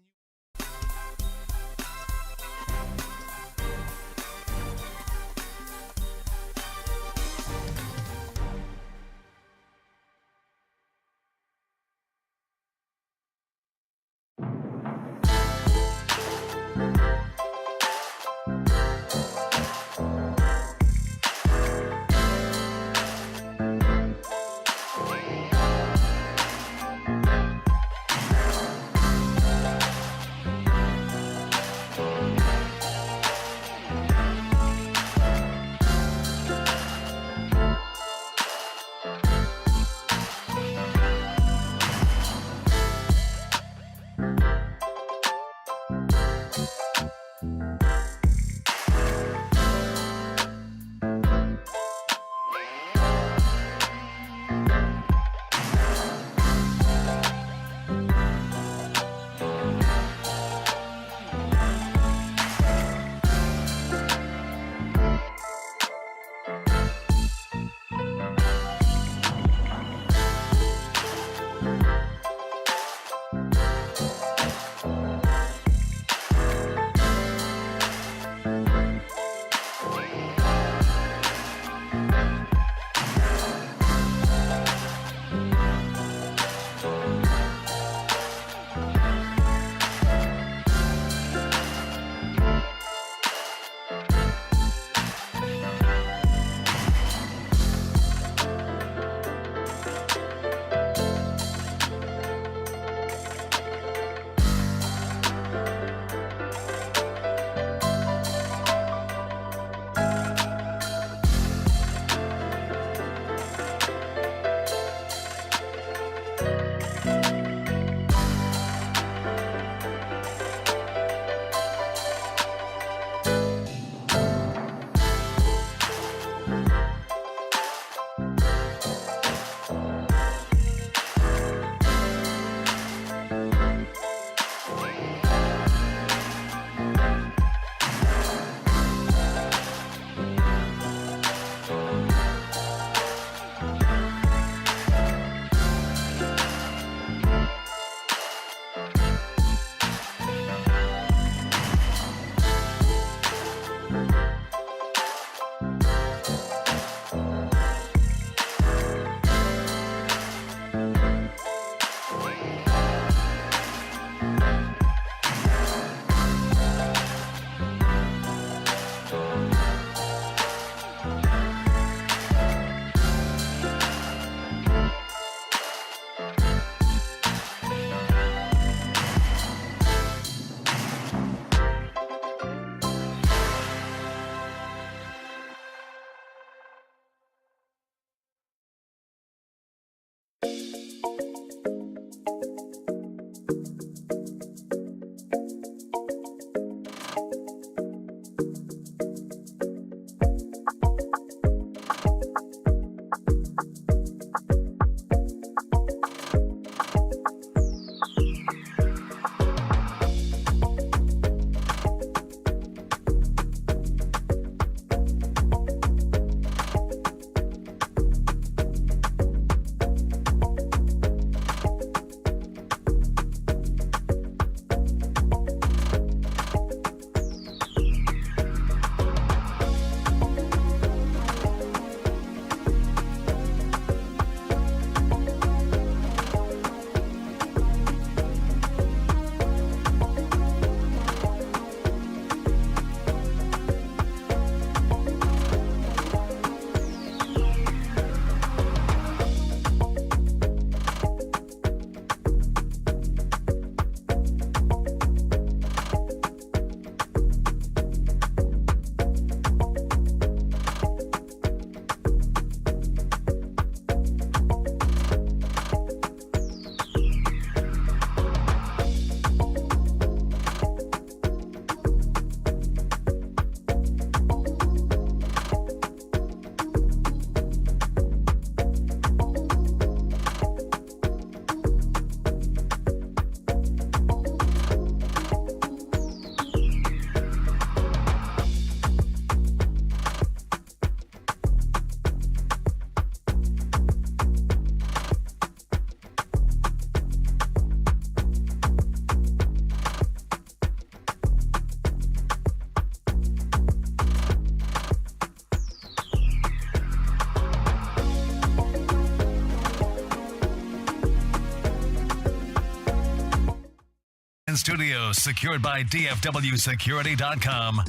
In studio, secured by DFWsecurity.com.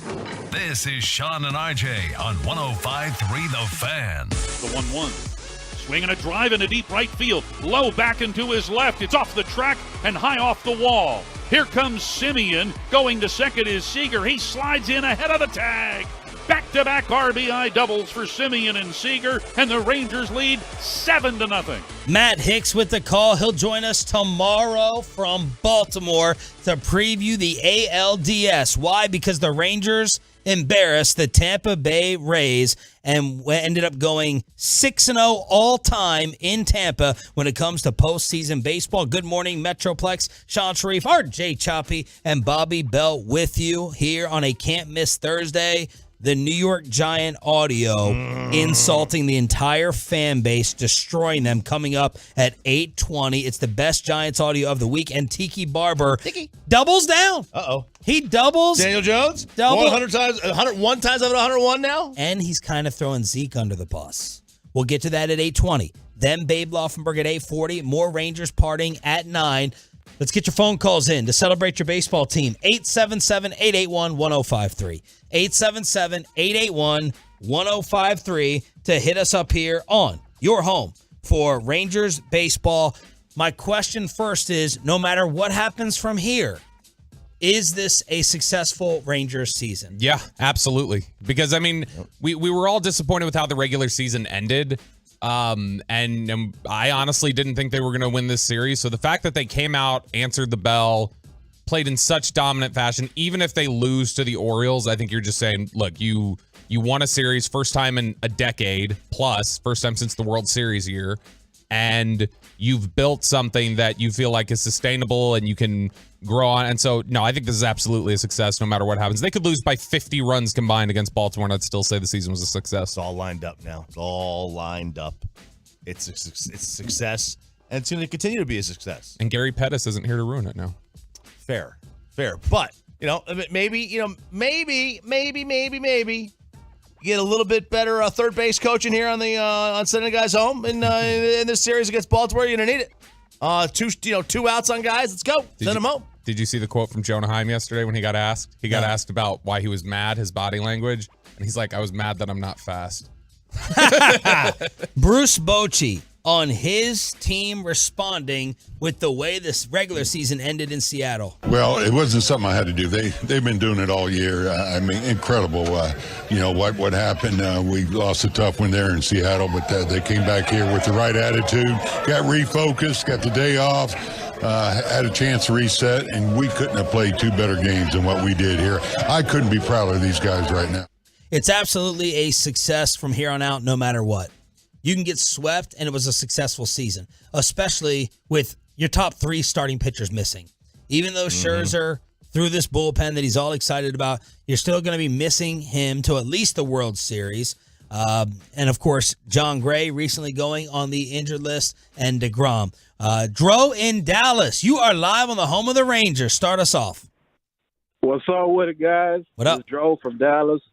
This is Sean and RJ on 105.3 The Fan. The 1-1. Swinging a drive into deep right field. Low back into his left. It's off the track and high off the wall. Here comes Simeon. Going to second is Seager. He slides in ahead of the tag. Back-to-back RBI doubles for Simeon and Seager, and the Rangers lead 7-0. Matt Hicks with the call. He'll join us tomorrow from Baltimore to preview the ALDS. Why? Because the Rangers embarrassed the Tampa Bay Rays and ended up going 6-0 all-time in Tampa when it comes to postseason baseball. Good morning, Metroplex. Sean Sharif, RJ Choppy, and Bobby Bell with you here on a can't-miss Thursday. The New York Giant audio insulting the entire fan base, destroying them, coming up at 8:20. It's the best Giants audio of the week, and Tiki Barber doubles down. Uh-oh. He doubles. Daniel Jones? 100 times, 101 times out of 101 now? And he's kind of throwing Zeke under the bus. We'll get to that at 8:20. Then Babe Laufenberg at 8:40. More Rangers partying at 9. Let's get your phone calls in to celebrate your baseball team. 877-881-1053. 877-881-1053 to hit us up here on your home for Rangers baseball. My question first is, no matter what happens from here, is this a successful Rangers season? Yeah, absolutely. Because, I mean, we were all disappointed with how the regular season ended. And I honestly didn't think they were going to win this series. So the fact that they came out, answered the bell, played in such dominant fashion, even if they lose to the Orioles, I think you're just saying, look, you won a series, first time in a decade plus, first time since the World Series year, and you've built something that you feel like is sustainable and you can grow on. And so, no, I think this is absolutely a success no matter what happens. They could lose by 50 runs combined against Baltimore, and I'd still say the season was a success. It's all lined up now. It's all lined up. It's a success, and it's going to continue to be a success. And Gary Pettis isn't here to ruin it now. Fair. But, maybe get a little bit better third base coaching here on sending guys home in this series against Baltimore. You're going to need it. Two outs on guys. Let's go. Send them home. Did you see the quote from Jonah Heim yesterday when he got asked? He got asked about why he was mad, his body language, and he's like, I was mad that I'm not fast. Bruce Bochy on his team responding with the way this regular season ended in Seattle. Well, it wasn't something I had to do. They've been doing it all year. I mean, incredible. What happened? We lost a tough one there in Seattle, but they came back here with the right attitude, got refocused, got the day off, had a chance to reset, and we couldn't have played two better games than what we did here. I couldn't be prouder of these guys right now. It's absolutely a success from here on out, no matter what. You can get swept, and it was a successful season, especially with your top three starting pitchers missing. Even though Scherzer threw this bullpen that he's all excited about, you're still going to be missing him to at least the World Series. And, of course, John Gray recently going on the injured list, and DeGrom. Dro in Dallas, you are live on the home of the Rangers. Start us off. What's up with it, guys? What up? This is Dro from Dallas.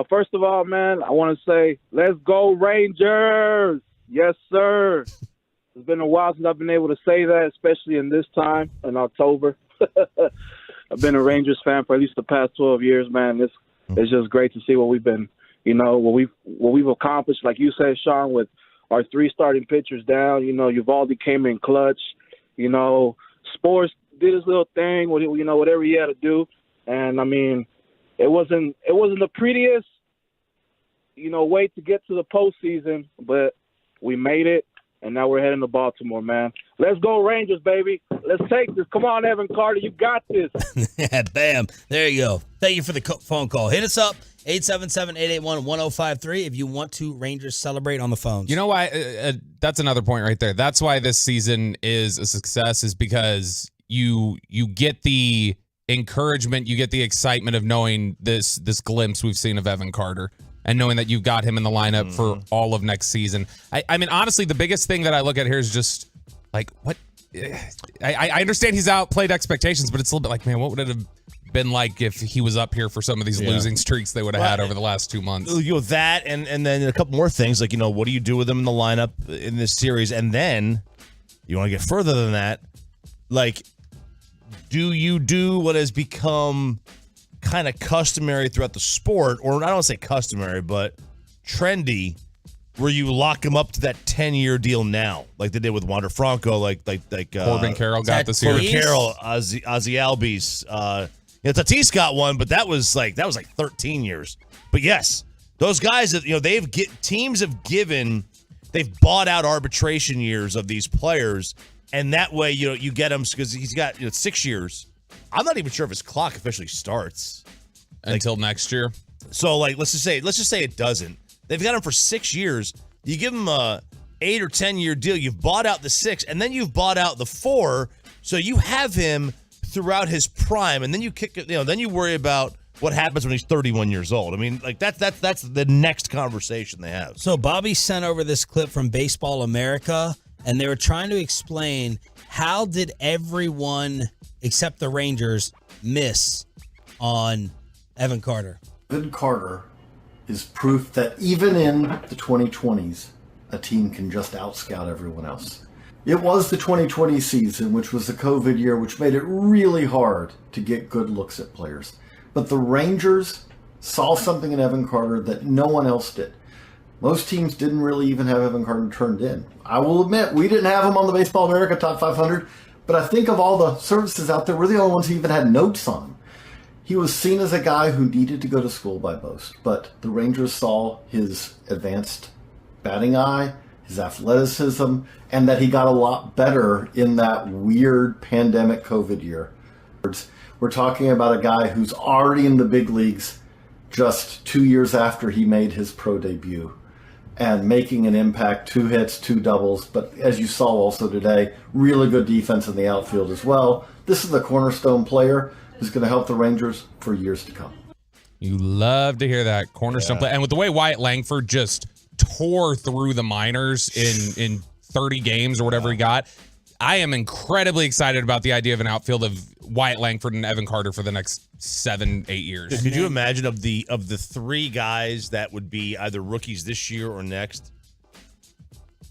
First of all, man, I want to say, let's go Rangers. Yes, sir. It's been a while since I've been able to say that, especially in this time in October. I've been a Rangers fan for at least the past 12 years, man. It's just great to see what we've been, what we've accomplished. Like you said, Sean, with our three starting pitchers down, Uvalde came in clutch. Sports did his little thing, whatever he had to do. And, I mean, it wasn't the prettiest, way to get to the postseason, but we made it, and now we're heading to Baltimore, man. Let's go Rangers, baby. Let's take this. Come on, Evan Carter. You got this. Yeah, bam. There you go. Thank you for the phone call. Hit us up, 877-881-1053, if you want to Rangers celebrate on the phones. You know why? That's another point right there. That's why this season is a success, is because you get the encouragement, you get the excitement of knowing this glimpse we've seen of Evan Carter and knowing that you've got him in the lineup for all of next season. I mean, honestly, the biggest thing that I look at here is just like, what? I understand he's outplayed expectations, but it's a little bit like, man, what would it have been like if he was up here for some of these losing streaks they would have had over the last 2 months? That and then a couple more things, like, what do you do with him in the lineup in this series? And then you want to get further than that, like, do you do what has become kind of customary throughout the sport, or I don't want to say customary, but trendy, where you lock him up to that 10-year deal now, like they did with Wander Franco, like Corbin Carroll got this year. Corbin Carroll, Ozzy Albies, Tatis got one, but that was like 13 years. But yes, those guys, teams have they've bought out arbitration years of these players, and that way you get him because he's got 6 years. I'm not even sure if his clock officially starts until next year. So let's just say it doesn't. They've got him for 6 years. You give him a 8 or 10 year deal. You've bought out the 6, and then you've bought out the 4. So you have him throughout his prime, and then you then you worry about what happens when he's 31 years old. I mean, that's the next conversation they have. So Bobby sent over this clip from Baseball America, and they were trying to explain how did everyone except the Rangers miss on Evan Carter. Evan Carter is proof that even in the 2020s, a team can just outscout everyone else. It was the 2020 season, which was the COVID year, which made it really hard to get good looks at players. But the Rangers saw something in Evan Carter that no one else did. Most teams didn't really even have Evan Carter turned in. I will admit, we didn't have him on the Baseball America Top 500, but I think of all the services out there, we're the only ones who even had notes on him. He was seen as a guy who needed to go to school by most, but the Rangers saw his advanced batting eye, his athleticism, and that he got a lot better in that weird pandemic COVID year. We're talking about a guy who's already in the big leagues just 2 years after he made his pro debut and making an impact, 2 hits, 2 doubles, but as you saw also today, really good defense in the outfield as well. This is the cornerstone player who's going to help the Rangers for years to come. You love to hear that cornerstone play. And with the way Wyatt Langford just tore through the minors in 30 games or whatever he got, I am incredibly excited about the idea of an outfield of Wyatt Langford and Evan Carter for the next 7-8 years. Could you imagine of the 3 guys that would be either rookies this year or next?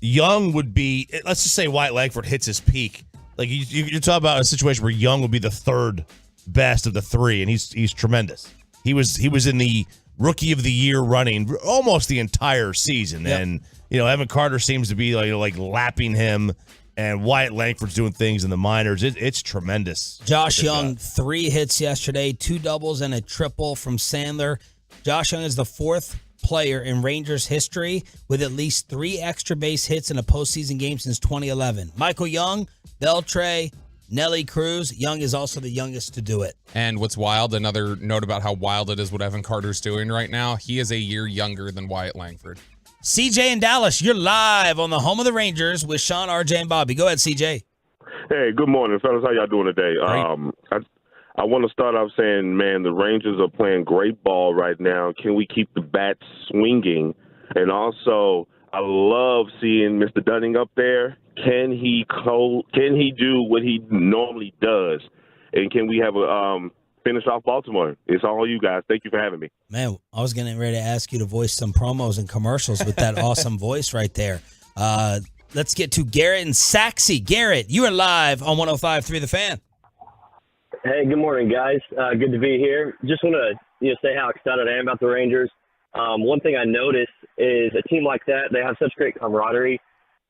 Young would be, let's just say Wyatt Langford hits his peak. Like you're talking about a situation where Young would be the 3rd best of the 3, and he's tremendous. He was in the rookie of the year running almost the entire season, and Evan Carter seems to be like lapping him, and Wyatt Langford's doing things in the minors. It's tremendous. Josh Young, 3 hits yesterday, 2 doubles and a triple from Sandler. Josh Young is the 4th player in Rangers history with at least 3 extra base hits in a postseason game since 2011. Michael Young, Beltre, Nelly Cruz. Young is also the youngest to do it. And what's wild, another note about how wild it is what Evan Carter's doing right now, he is a year younger than Wyatt Langford. CJ in Dallas, you're live on the home of the Rangers with Sean, RJ, and Bobby. Go ahead, CJ. Hey, good morning, fellas. How y'all doing today? I want to start off saying, man, the Rangers are playing great ball right now. Can we keep the bat swinging? And also, I love seeing Mr. Dunning up there. Can he do what he normally does? And can we have a finish off Baltimore? It's all you guys. Thank you for having me. Man, I was getting ready to ask you to voice some promos and commercials with that awesome voice right there. Let's get to Garrett and Saxy. Garrett, you are live on 105.3 The Fan. Hey, good morning, guys. Good to be here. Just want to say how excited I am about the Rangers. One thing I noticed is a team like that, they have such great camaraderie.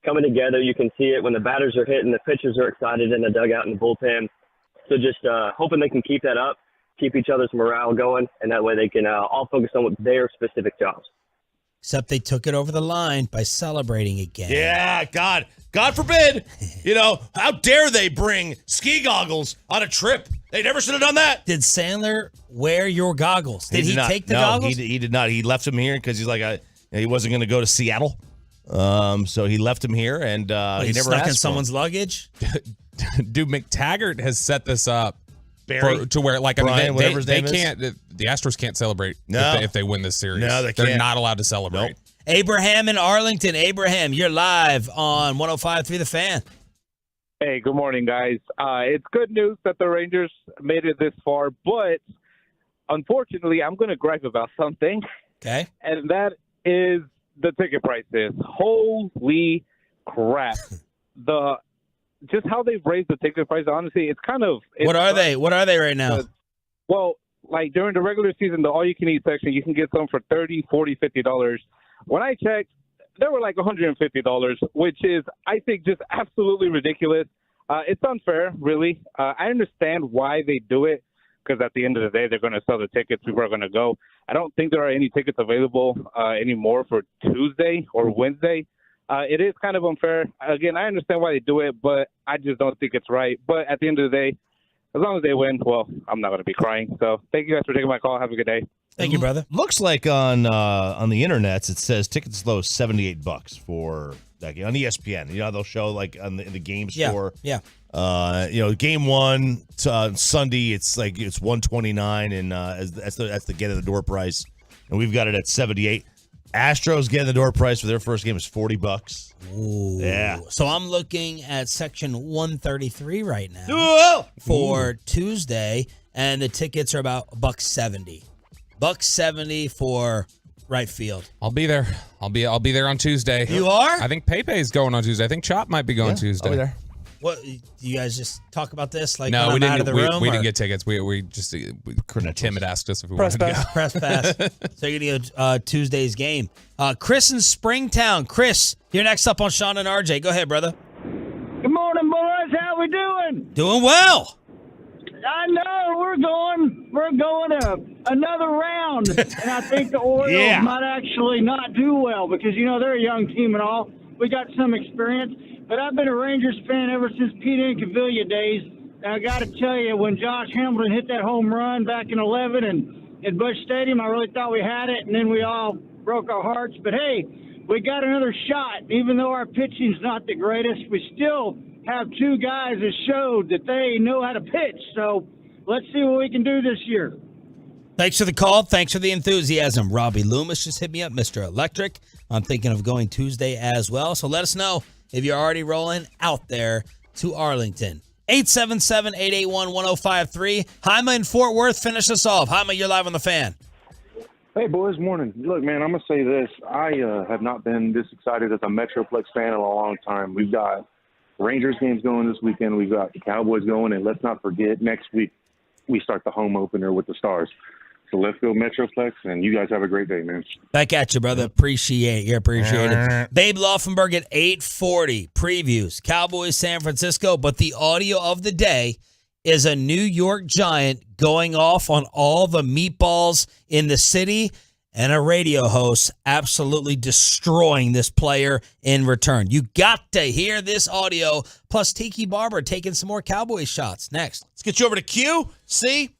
Coming together, you can see it when the batters are hitting, the pitchers are excited in the dugout and the bullpen. So just hoping they can keep that up, keep each other's morale going, and that way they can all focus on their specific jobs. Except they took it over the line by celebrating again. Yeah, God forbid. How dare they bring ski goggles on a trip? They never should have done that. Did Sandler wear your goggles? Did he take the goggles? He did not. He left them here because he's like, he wasn't going to go to Seattle. So he left him here, and he never snuck asked in someone's luggage. Dude, McTaggart has set this up Barry? to where, like, Brian, I mean, whatever his they name is? can't. The Astros can't celebrate if they win this series. No, they They're can't. not allowed to celebrate. Nope. Abraham in Arlington. Abraham, you're live on 105.3 The Fan. Hey, good morning, guys. It's good news that the Rangers made it this far, but unfortunately, I'm going to gripe about something. Okay. And that is the ticket prices. Holy crap. The just how they've raised the ticket price, honestly, it's kind of... What are they? What are they right now? Well, like during the regular season, the all-you-can-eat section, you can get some for $30, $40, $50. When I checked, they were like $150, which is, I think, just absolutely ridiculous. It's unfair, really. I understand why they do it, because at the end of the day, they're going to sell the tickets. People are going to go. I don't think there are any tickets available anymore for Tuesday or Wednesday. It is kind of unfair. Again, I understand why they do it, but I just don't think it's right. But at the end of the day, as long as they win, well, I'm not going to be crying. So thank you guys for taking my call. Have a good day. Thank you, brother. Looks like on the internets it says tickets as low as $78 for that game on ESPN. You know, they'll show like on the game score. Yeah. Game one Sunday it's $129, and that's the get in the door price, and we've got it at $78. Astros get in the door price for their first game is $40. Ooh. Yeah. So I'm looking at section 133 right now Whoa! for Tuesday, and the tickets are about $170. $170 for right field. I'll be there. I'll be there on Tuesday. You are? I think Pepe's going on Tuesday. I think Chop might be going Tuesday. I'll be there. What, do you guys just talk about this? Like, No, when we I'm didn't. out of the room, we or- didn't get tickets. Tim had asked us if we Press wanted to pass. go. Press pass. So you're going to go Tuesday's game. Chris in Springtown. Chris, you're next up on Sean and RJ. Go ahead, brother. Good morning, boys. How we doing? Doing well. I know we're going another round, and I think the Orioles might actually not do well because they're a young team and all. We got some experience, but I've been a Rangers fan ever since Pete Incaviglia days. And I got to tell you, when Josh Hamilton hit that home run back in 11 and at Busch Stadium, I really thought we had it, and then we all broke our hearts. But hey, we got another shot. Even though our pitching's not the greatest, we still have two guys that showed that they know how to pitch. So let's see what we can do this year. Thanks for the call. Thanks for the enthusiasm. Robbie Loomis just hit me up, Mr. Electric. I'm thinking of going Tuesday as well. So let us know if you're already rolling out there to Arlington. 877-881-1053. Jaime in Fort Worth, finish us off. Jaime, you're live on the Fan. Hey, boys, morning. Look, man, I'm going to say this. I have not been this excited as a Metroplex fan in a long time. We've got Rangers games going this weekend. We've got the Cowboys going. And let's not forget, next week we start the home opener with the Stars. So let's go Metroplex, and you guys have a great day, man. Back at you, brother. Appreciate it. Babe Laufenberg at 8:40. Previews. Cowboys, San Francisco. But the audio of the day is a New York Giant going off on all the meatballs in the city and a radio host absolutely destroying this player in return. You got to hear this audio. Plus Tiki Barber taking some more Cowboys shots. Next. Let's get you over to Q. See?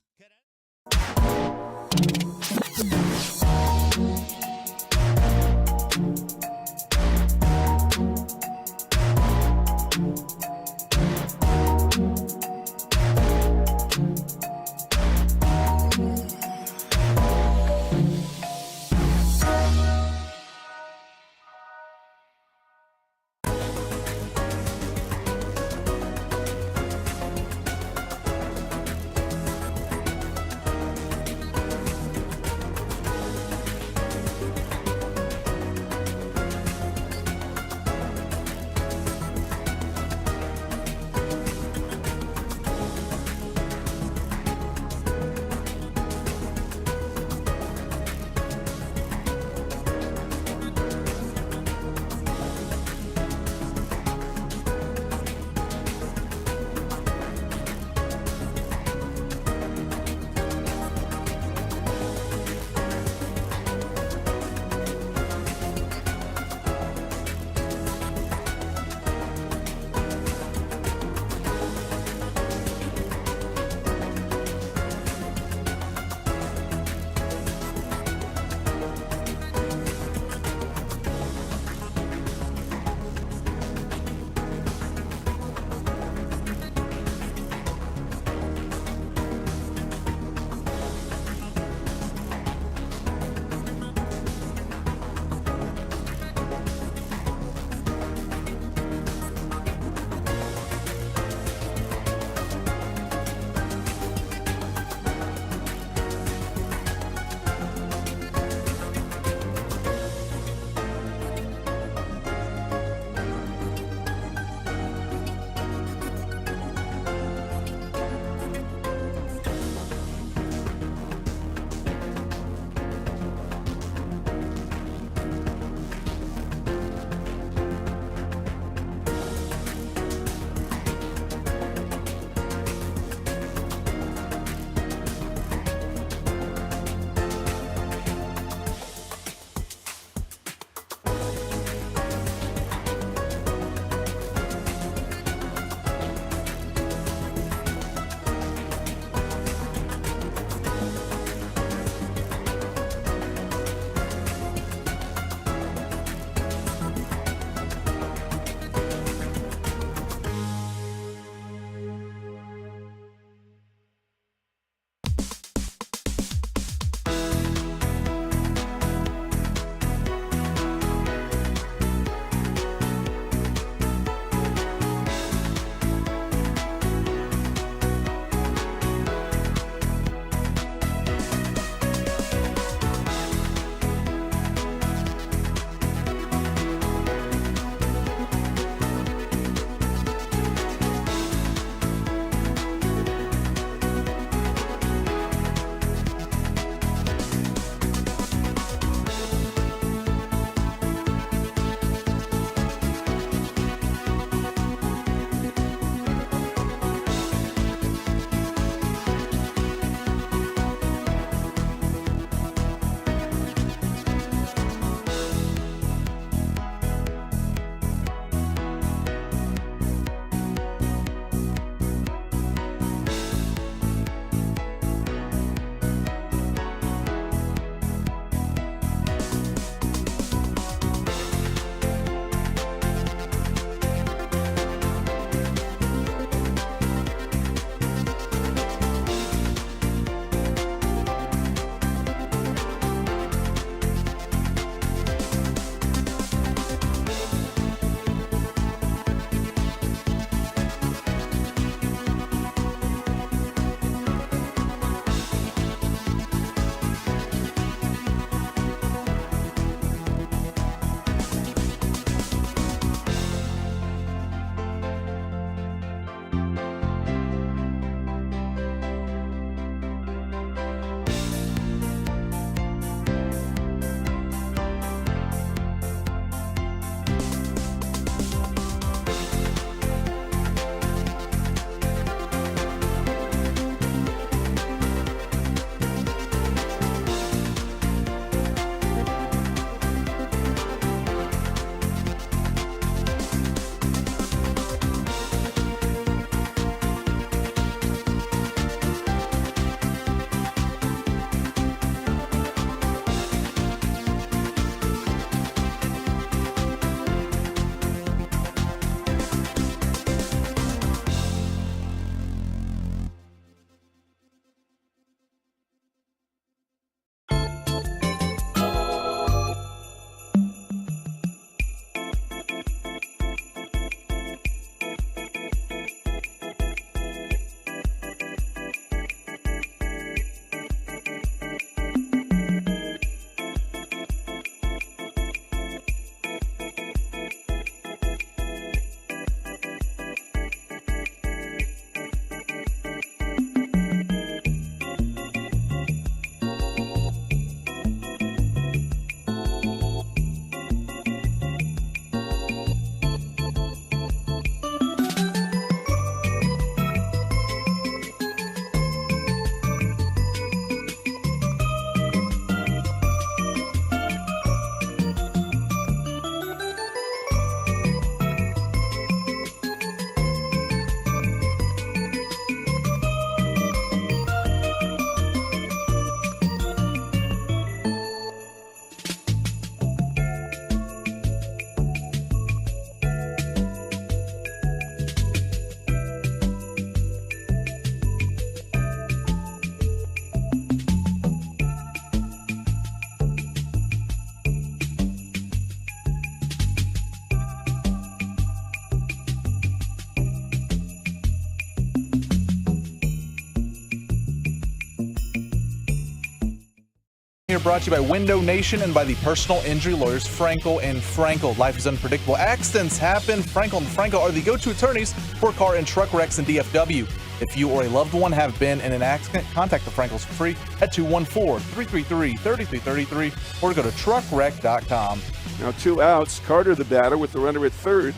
Here brought to you by Window Nation and by the personal injury lawyers Frankel and Frankel. Life is unpredictable. Accidents happen. Frankel and Frankel are the go-to attorneys for car and truck wrecks in DFW. If you or a loved one have been in an accident, contact the Frankels for free at 214-333-3333 or go to truckwreck.com. Now 2 outs. Carter the batter with the runner at third.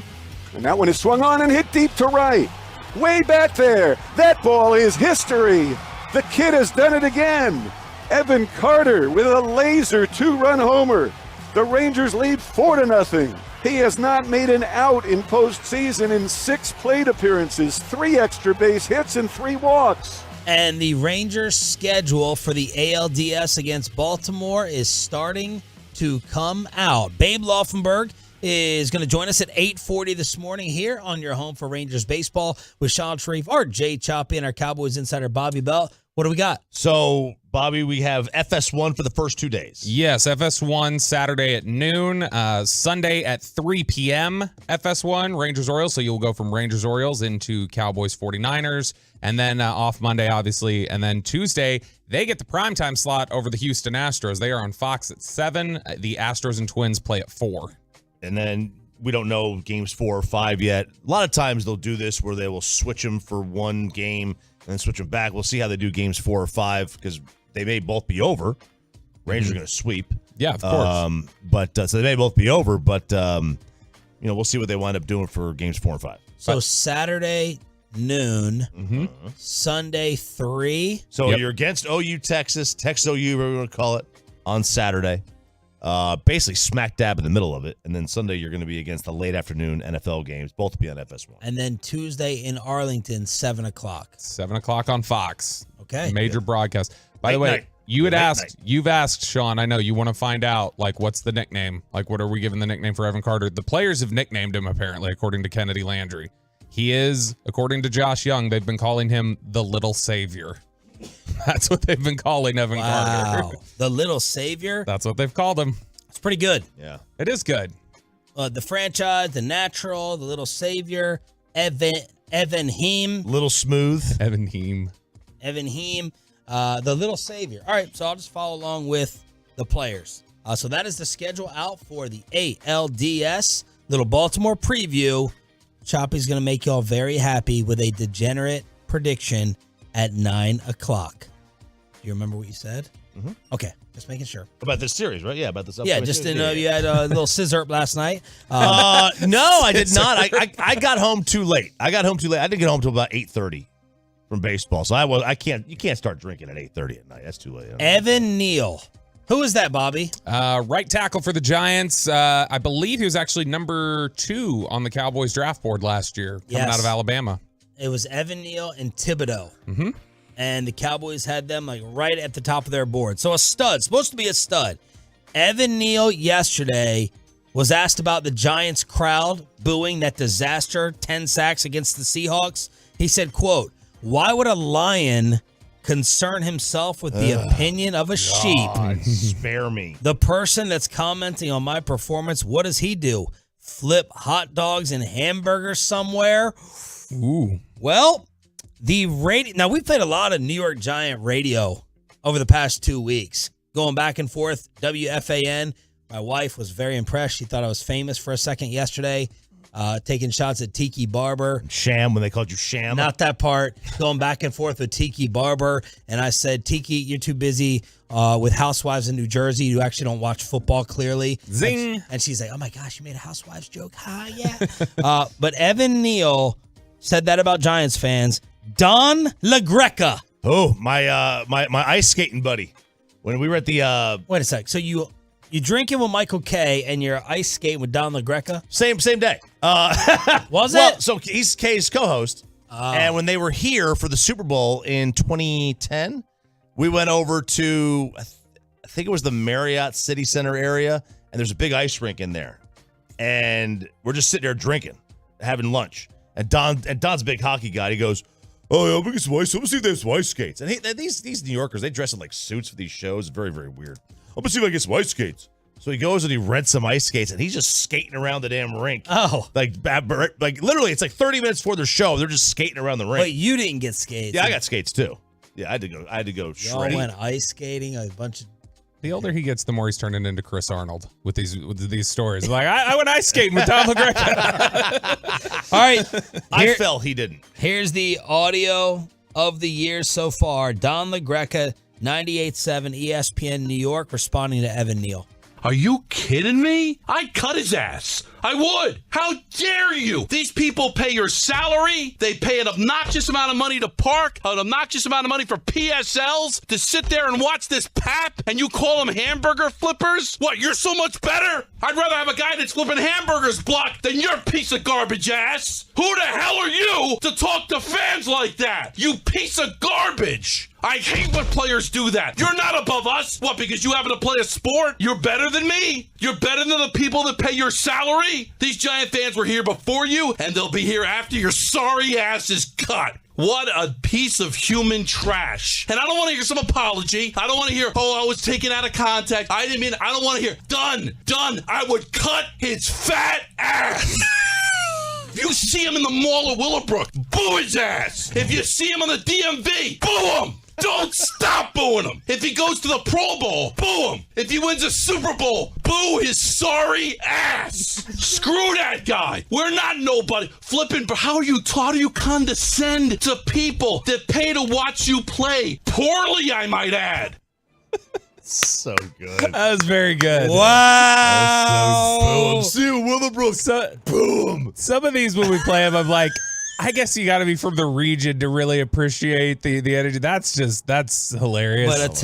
And that one is swung on and hit deep to right. Way back there. That ball is history. The kid has done it again. Evan Carter with a laser 2-run homer. The Rangers lead 4-0. He has not made an out in postseason in 6 plate appearances, 3 extra base hits, and 3 walks. And the Rangers' schedule for the ALDS against Baltimore is starting to come out. Babe Laufenberg is going to join us at 8:40 this morning here on your home for Rangers baseball with Sean Sharif, our Jay Choppy, and our Cowboys insider Bobby Bell. What do we got? So, Bobby, we have FS1 for the first 2 days. Yes, FS1 Saturday at noon, Sunday at 3 p.m. FS1, Rangers-Orioles. So you'll go from Rangers-Orioles into Cowboys-49ers, and then off Monday, obviously. And then Tuesday, they get the primetime slot over the Houston Astros. They are on Fox at 7. The Astros and Twins play at 4. And then we don't know games 4 or 5 yet. A lot of times they'll do this where they will switch them for one game and then switch them back. We'll see how they do games 4 or 5 because they may both be over. Rangers are going to sweep. Yeah, of course. So they may both be over, but we'll see what they wind up doing for games 4 and 5. So Saturday noon, Sunday 3. So you're against OU Texas, Texas OU, whatever you want to call it, on Saturday. Basically smack dab in the middle of it. And then Sunday you're going to be against the late afternoon NFL games, both to be on FS1. And then Tuesday in Arlington, 7 o'clock. 7 o'clock on Fox. Okay. Major broadcast. By the way, you've asked, Sean, I know you want to find out, what's the nickname? What are we giving the nickname for Evan Carter? The players have nicknamed him, apparently, according to Kennedy Landry. He is, according to Josh Young, they've been calling him the Little Savior. That's what they've been calling Evan Carter. The Little Savior? That's what they've called him. It's pretty good. Yeah. It is good. The franchise, the natural, the Little Savior, Evan Heem. Little Smooth. Evan Heem. The Little Savior. All right, so I'll just follow along with the players. So that is the schedule out for the ALDS. Little Baltimore preview. Choppy's going to make y'all very happy with a degenerate prediction at 9 o'clock. Do you remember what you said? Mm-hmm. Okay, just making sure. About this series, right? Yeah, about this. Yeah, just didn't know you had a little scissor up last night. No, I did not. I got home too late. I didn't get home till about 8:30 from baseball. So you can't start drinking at 8:30 at night. That's too late. Evan Neal. Who is that, Bobby? Right tackle for the Giants. I believe he was actually number 2 on the Cowboys draft board last year, coming out of Alabama. It was Evan Neal and Thibodeau. Mm-hmm. And the Cowboys had them right at the top of their board. So a stud, supposed to be a stud. Evan Neal yesterday was asked about the Giants crowd booing that disaster, 10 sacks against the Seahawks. He said, quote, "Why would a lion concern himself with the opinion of a sheep? Spare me. The person that's commenting on my performance, what does he do? Flip hot dogs and hamburgers somewhere?" Ooh. Well, the radio. Now, we played a lot of New York Giant radio over the past 2 weeks, going back and forth. WFAN. My wife was very impressed. She thought I was famous for a second yesterday, taking shots at Tiki Barber. Sham, when they called you Sham. Not that part. Going back and forth with Tiki Barber. And I said, Tiki, you're too busy with Housewives in New Jersey. You actually don't watch football clearly. Zing. And she's like, oh, my gosh, you made a Housewives joke. Ha, yeah. But Evan Neal said that about Giants fans. Don LaGreca. Oh, my ice skating buddy. When we were at the wait a sec. So you drinking with Michael K and you're ice skating with Don LaGreca? Same day. Was well, it? So he's K's co-host. And when they were here for the Super Bowl in 2010, we went over to I think it was the Marriott City Center area, and there's a big ice rink in there. And we're just sitting there drinking, having lunch. And Don's a big hockey guy. He goes, "Oh, yeah, I'm gonna get some ice. I'm gonna see if they have some ice skates." And these New Yorkers, they dress in like suits for these shows. Very, very weird. I'm gonna see if I can get some ice skates. So he goes and he rents some ice skates, and he's just skating around the damn rink. Oh, like literally, it's like 30 minutes before their show. They're just skating around the rink. Wait, you didn't get skates? Yeah, I got skates too. Yeah, I had to go. Y'all Shredding. went ice skating. A bunch of The older he gets, the more he's turning into Chris Arnold with these stories. Like, I went ice skating with Don LaGreca. All right. I fell. He didn't. Here's the audio of the year so far. Don LaGreca, 98.7 ESPN New York, responding to Evan Neal. Are you kidding me? I'd cut his ass. I would. How dare you? These people pay your salary. They pay an obnoxious amount of money to park, an obnoxious amount of money for PSLs, to sit there and watch this pap, and you call them hamburger flippers? What, you're so much better? I'd rather have a guy that's flipping hamburgers block than your piece of garbage ass. Who the hell are you to talk to fans like that? You piece of garbage. I hate when players do that. You're not above us. What, because you happen to play a sport? You're better than me? You're better than the people that pay your salary? These Giant fans were here before you, and they'll be here after your sorry ass is cut. What a piece of human trash. And I don't want to hear some apology. I don't want to hear, I was taken out of context. I didn't mean, I don't want to hear, done. I would cut his fat ass. If you see him in the mall of Willowbrook, boo his ass. If you see him on the DMV, boo him. Don't stop booing him. If he goes to the Pro Bowl, boo him. If he wins a Super Bowl, boo his sorry ass. Screw that guy. We're not nobody. Flipping, how do you condescend to people that pay to watch you play? Poorly, I might add. So good. That was very good. Wow. See you, Willowbrook. Boom. Some of these, when we play them, I'm like, I guess you got to be from the region to really appreciate the energy. That's hilarious. But a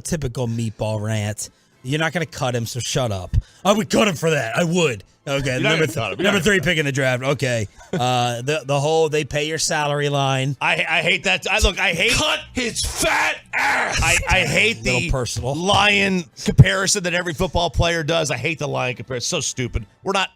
typical meatball rant. You're not going to cut him, so shut up. I would cut him for that. I would. Okay, number 3 pick in the draft. Okay, the whole they pay your salary line. I hate that. I hate cut his fat ass. I hate the personal lion comparison that every football player does. I hate the lion comparison. So stupid. We're not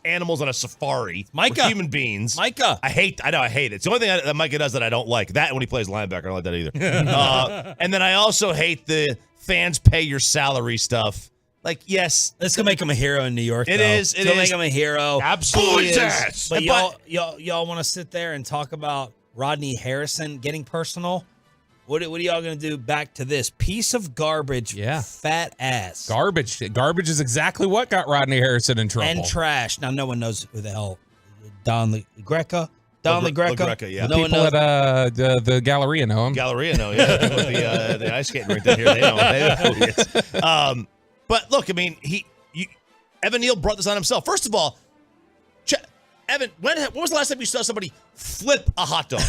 animals on a safari. Micah. We're human beings. Micah. I hate it. It's the only thing that Micah does that I don't like. That when he plays linebacker, I don't like that either. And then I also hate the fans pay your salary stuff. Like, yes. It's going to make him a hero in New York, It is. It's going to make him a hero. Absolutely is. But y'all want to sit there and talk about Rodney Harrison getting personal? What are y'all going to do back to this? Piece of garbage, fat ass. Garbage is exactly what got Rodney Harrison in trouble. And trash. Now, no one knows who the hell Don LaGreca. Yeah. The people at the Galleria know him. Galleria know, yeah. The ice skating rink down here, they know who he is. But look, I mean, Evan Neal brought this on himself. First of all, Evan, when was the last time you saw somebody flip a hot dog?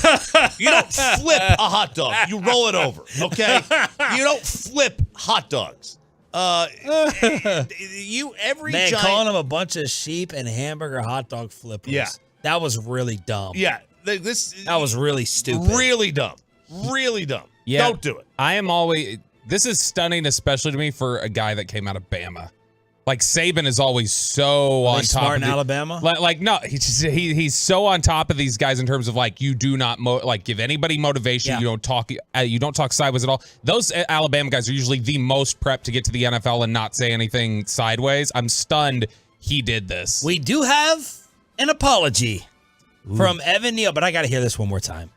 You don't flip a hot dog. You roll it over, okay? You don't flip hot dogs. Calling them a bunch of sheep and hamburger hot dog flippers. Yeah. That was really dumb. Yeah. That was really stupid. Really dumb. Really dumb. Yeah, Don't do it. This is stunning, especially to me for a guy that came out of Bama. Like, Saban is always so on top smart of in Alabama? No, he's so on top of these guys in terms of, like, you do not give anybody motivation. Yeah. You don't talk sideways at all. Those Alabama guys are usually the most prepped to get to the NFL and not say anything sideways. I'm stunned he did this. We do have an apology from Evan Neal, but I got to hear this one more time.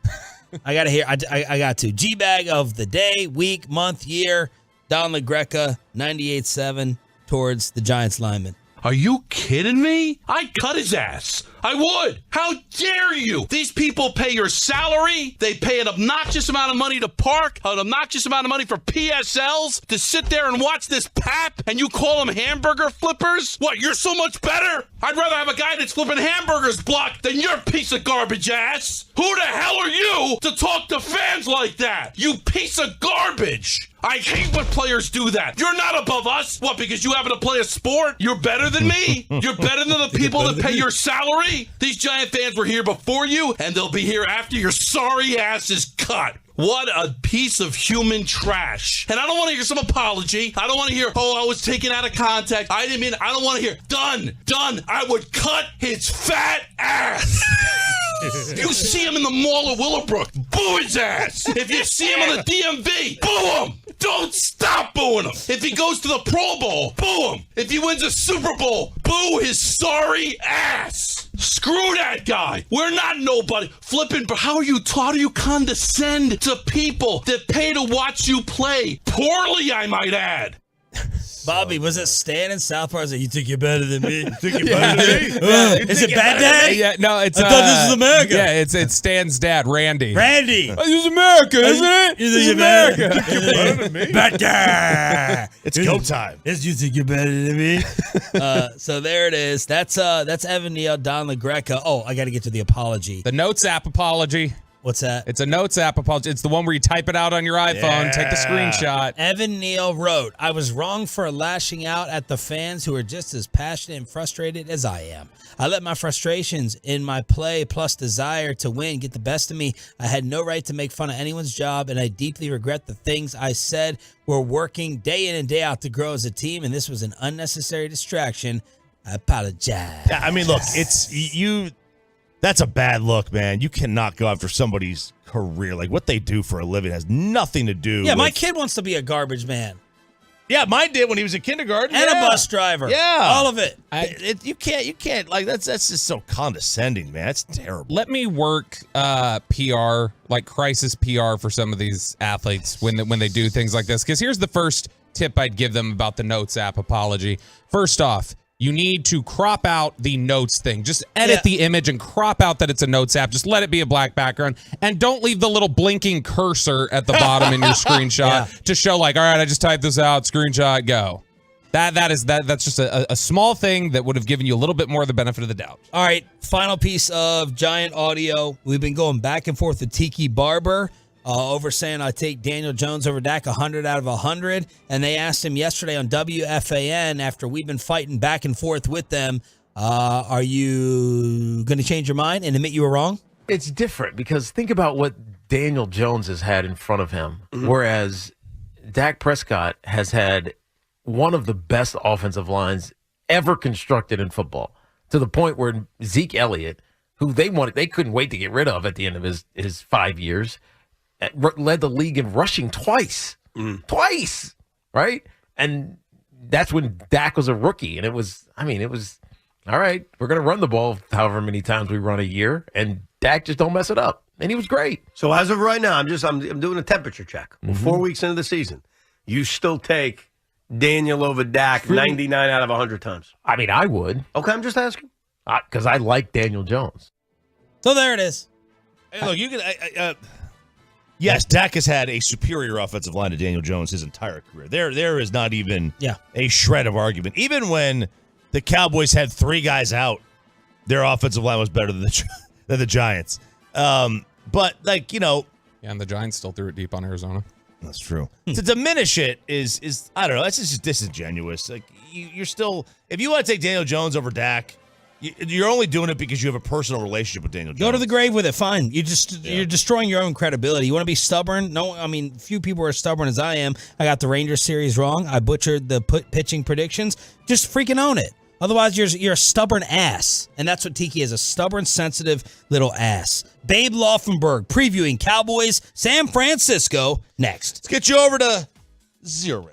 I got to. G-Bag of the day, week, month, year, Don LaGreca, 98.7. towards the Giants lineman. Are you kidding me? I'd cut his ass. I would. How dare you? These people pay your salary. They pay an obnoxious amount of money to park, an obnoxious amount of money for PSLs, to sit there and watch this pap, and you call them hamburger flippers? What, you're so much better? I'd rather have a guy that's flipping hamburgers block than your piece of garbage ass. Who the hell are you to talk to fans like that? You piece of garbage. I hate when players do that. You're not above us. What, because you happen to play a sport? You're better than me? You're better than the people that pay your salary? These Giant fans were here before you, and they'll be here after your sorry ass is cut. What a piece of human trash. And I don't want to hear some apology. I don't want to hear, I was taken out of context. I didn't mean, I don't want to hear, done. I would cut his fat ass. You see him in the mall of Willowbrook, boo his ass. If you see him on the DMV, boo him. Don't stop booing him. If he goes to the Pro Bowl, boo him. If he wins a Super Bowl, boo his sorry ass. Screw that guy. We're not nobody. Flipping, but how do you condescend to people that pay to watch you play? Poorly, I might add. Bobby, was it Stan in South Park? You think you're better than me? You think you're Yeah. better than me? Is it Bad Dad? Yeah, no, it's. I thought this was America. Yeah, it's Stan's dad, Randy. Randy. This is America, isn't it? You This is think you're America. better than me? Bad Dad. It's go time. You think you're better than me? So there it is. That's Evan Neal, Don LaGreca. Oh, I got to get to the apology. The Notes app apology. What's that? It's a Notes app apology. It's the one where you type it out on your iPhone, take the screenshot. Evan Neal wrote, I was wrong for lashing out at the fans who are just as passionate and frustrated as I am. I let my frustrations in my play plus desire to win get the best of me. I had no right to make fun of anyone's job, and I deeply regret the things I said. We're working day in and day out to grow as a team, and this was an unnecessary distraction. I apologize. Yeah, I mean, look, it's you. That's a bad look, man. You cannot go after somebody's career. Like, what they do for a living has nothing to do Yeah, with... my kid wants to be a garbage man. Yeah, mine did when he was in kindergarten. And a bus driver. Yeah. All of it. You can't, like, that's just so condescending, man. That's terrible. Let me work PR, like crisis PR for some of these athletes when they do things like this. Because here's the first tip I'd give them about the Notes app apology. First off, you need to crop out the Notes thing. Just edit the image and crop out that it's a Notes app. Just let it be a black background. And don't leave the little blinking cursor at the bottom in your screenshot to show like, all right, I just typed this out, screenshot, go. That's just a small thing that would have given you a little bit more of the benefit of the doubt. All right, final piece of Giant audio. We've been going back and forth with Tiki Barber over saying I take Daniel Jones over Dak 100 out of 100. And they asked him yesterday on WFAN after we've been fighting back and forth with them, are you going to change your mind and admit you were wrong? It's different because think about what Daniel Jones has had in front of him, whereas Dak Prescott has had one of the best offensive lines ever constructed in football, to the point where Zeke Elliott, who they couldn't wait to get rid of at the end of his 5 years, led the league in rushing twice, right? And that's when Dak was a rookie, and it was all right. We're going to run the ball however many times we run a year, and Dak just don't mess it up, and he was great. So as of right now, I'm doing a temperature check. We're 4 weeks into the season. You still take Daniel over Dak 99 out of 100 times. I mean, I would. Okay, I'm just asking. Because I like Daniel Jones. So there it is. Hey, look, you can. Yes, Dak has had a superior offensive line to Daniel Jones his entire career. There is not even a shred of argument. Even when the Cowboys had three guys out, their offensive line was better than the Giants. But like and the Giants still threw it deep on Arizona. That's true. To diminish it is I don't know. That's just disingenuous. Like you're still, if you want to take Daniel Jones over Dak, you're only doing it because you have a personal relationship with Daniel Jones. Go to the grave with it. Fine. You're destroying your own credibility. You want to be stubborn? No, I mean, few people are stubborn as I am. I got the Rangers series wrong. I butchered the pitching predictions. Just freaking own it. Otherwise, you're a stubborn ass. And that's what Tiki is, a stubborn, sensitive little ass. Babe Laufenberg previewing Cowboys San Francisco next. Let's get you over to Zero.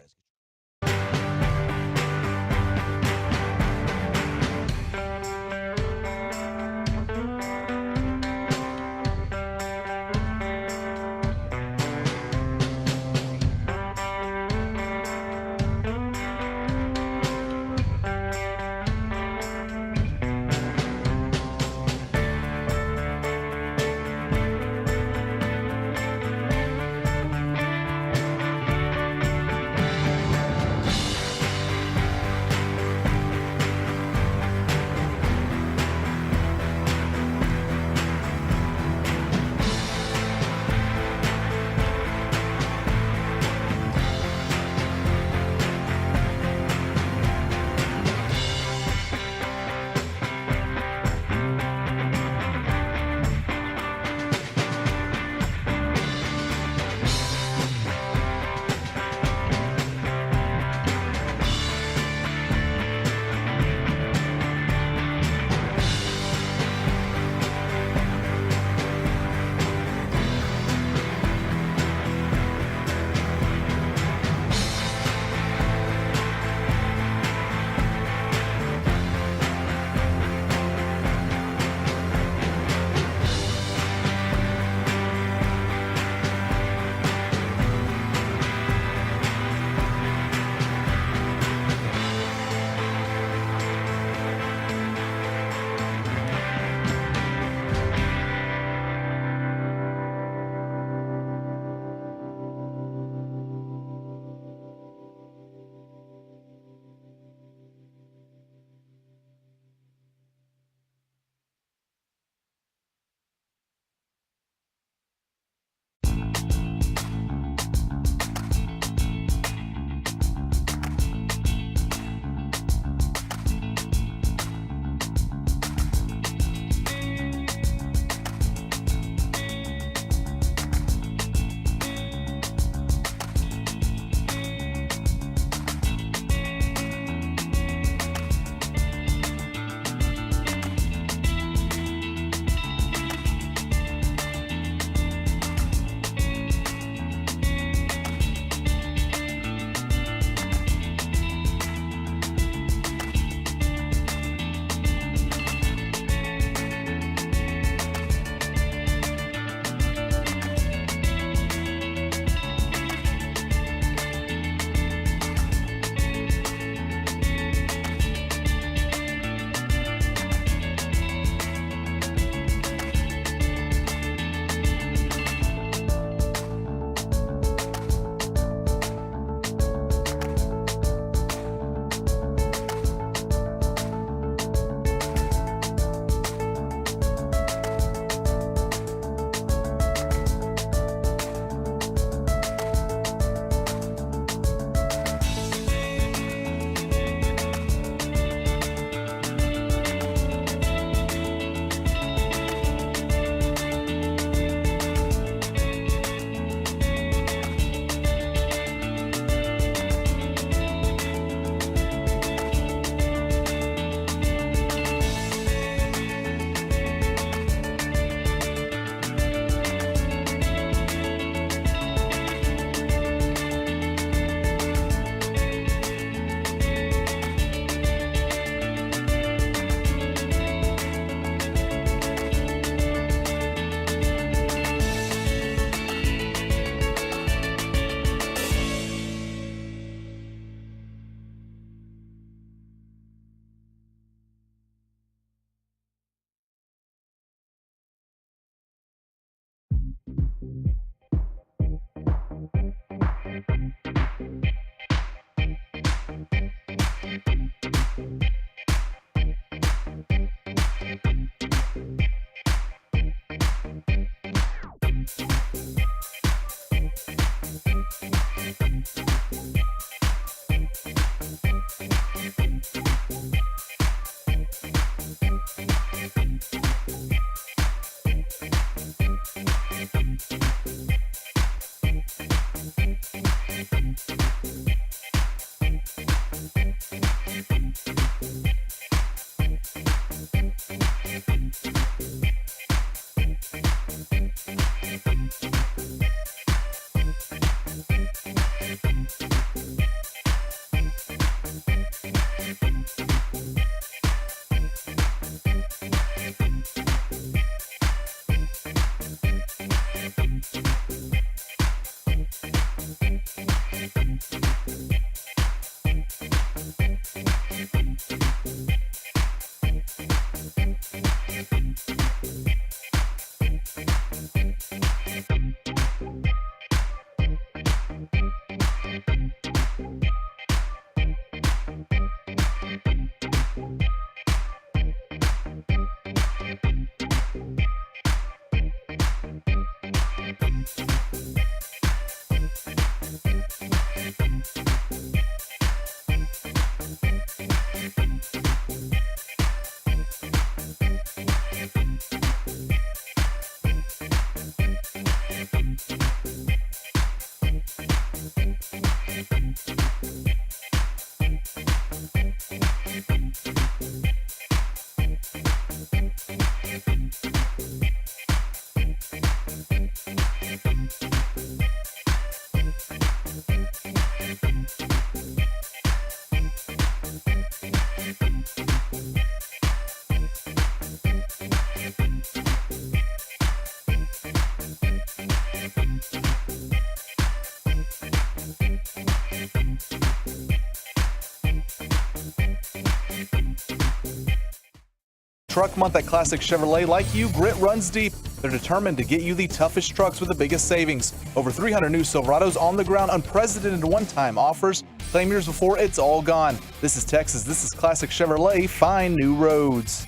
Truck Month at Classic Chevrolet. Like you, grit runs deep. They're determined to get you the toughest trucks with the biggest savings. Over 300 new Silverados on the ground, unprecedented one-time offers. Claim yours before it's all gone. This is Texas. This is Classic Chevrolet. Find new roads.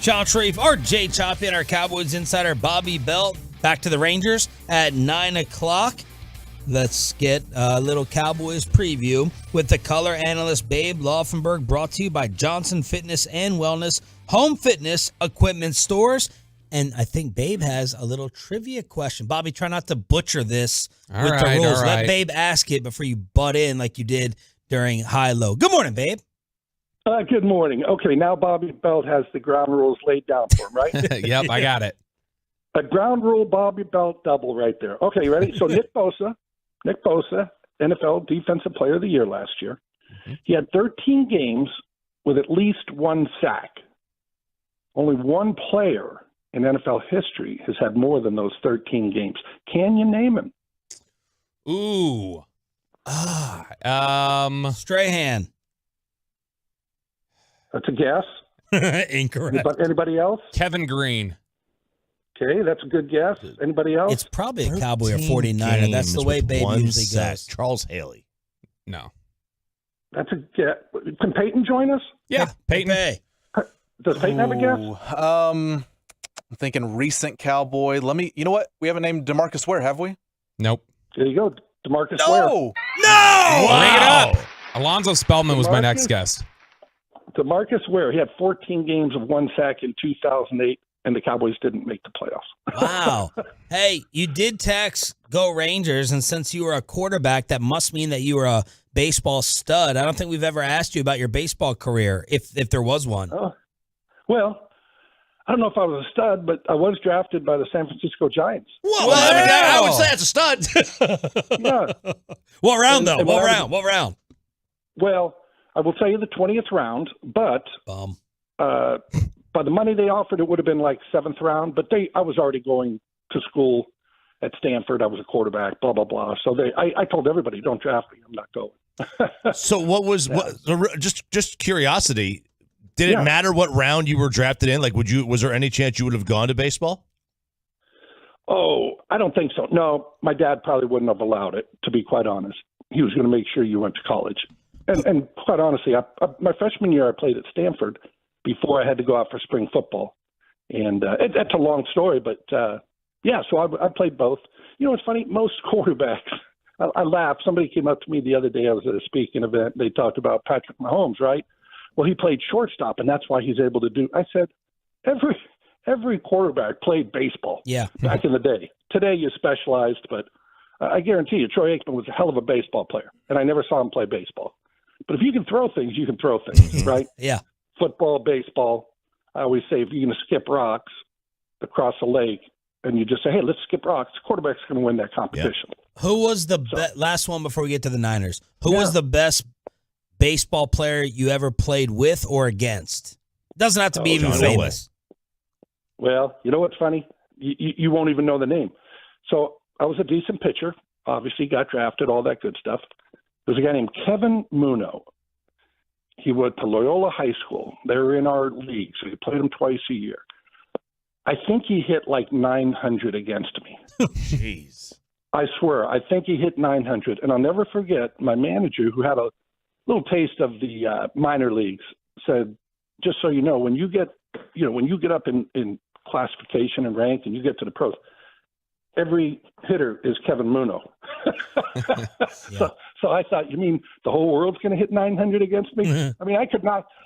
Sean Sharif, RJ Choppy, our Cowboys insider Bobby Belt. Back to the Rangers at 9 o'clock. Let's get a little Cowboys preview with the color analyst Babe Laufenberg, brought to you by Johnson Fitness and Wellness, home fitness equipment stores. And I think Babe has a little trivia question. Bobby, try not to butcher this with the rules. Let Babe ask it before you butt in like you did during high-low. Good morning, Babe. Good morning. Okay, now Bobby Belt has the ground rules laid down for him, right? Yep, I got it. A ground rule Bobby Belt double right there. Okay, you ready? So Nick Bosa, NFL Defensive Player of the Year last year. Mm-hmm. He had 13 games with at least one sack. Only one player in NFL history has had more than those 13 games. Can you name him? Ooh. Strahan. That's a guess. Incorrect. Anybody else? Kevin Green. Okay, that's a good guess. Anybody else? It's probably a Cowboy or 49er. That's the way Babe usually goes. Charles Haley. No. That's a guess. Can Peyton join us? Yeah, Peyton. Does Peyton have a guess? I'm thinking recent Cowboy. You know what? We haven't named DeMarcus Ware, have we? Nope. There you go. DeMarcus Ware. No! Bring it up. Alonzo Spellman was my next guess. DeMarcus Ware. He had 14 games of one sack in 2008, and the Cowboys didn't make the playoffs. Wow. Hey, you did text Go Rangers, and since you were a quarterback, that must mean that you were a baseball stud. I don't think we've ever asked you about your baseball career, if there was one. Well, I don't know if I was a stud, but I was drafted by the San Francisco Giants. Whoa, well, I would say that's a stud. Yeah. What round, though? What round? Well, I will tell you the 20th round, but by the money they offered, it would have been like 7th round. But I was already going to school at Stanford. I was a quarterback, blah, blah, blah. So I told everybody, don't draft me. I'm not going. So just curiosity, did it matter what round you were drafted in? Like, was there any chance you would have gone to baseball? Oh, I don't think so. No, my dad probably wouldn't have allowed it, to be quite honest. He was going to make sure you went to college. And quite honestly, my freshman year, I played at Stanford before I had to go out for spring football. And that's a long story, but so I played both. You know, it's funny, most quarterbacks, I laugh. Somebody came up to me the other day. I was at a speaking event. They talked about Patrick Mahomes, right? Well, he played shortstop, and that's why he's able to do. I said, every quarterback played baseball back in the day. Today, you're specialized, but I guarantee you, Troy Aikman was a hell of a baseball player, and I never saw him play baseball. But if you can throw things, you can throw things, right? Yeah. Football, baseball. I always say if you're going to skip rocks across a lake, and you just say, hey, let's skip rocks, the quarterback's going to win that competition. Yeah. Who was the last one before we get to the Niners? Who was the best baseball player you ever played with or against? Doesn't have to be even famous. Well, you know what's funny? You won't even know the name. So I was a decent pitcher, obviously got drafted, all that good stuff. There's a guy named Kevin Muno. He went to Loyola High School. They were in our league, so he played him twice a year. I think he hit like 900 against me. Jeez. I swear, I think he hit 900. And I'll never forget, my manager, who had a little taste of the minor leagues, said, just so you know, when you get up in classification and rank and you get to the pros, every hitter is Kevin Muno. So I thought, you mean the whole world's going to hit 900 against me? I mean,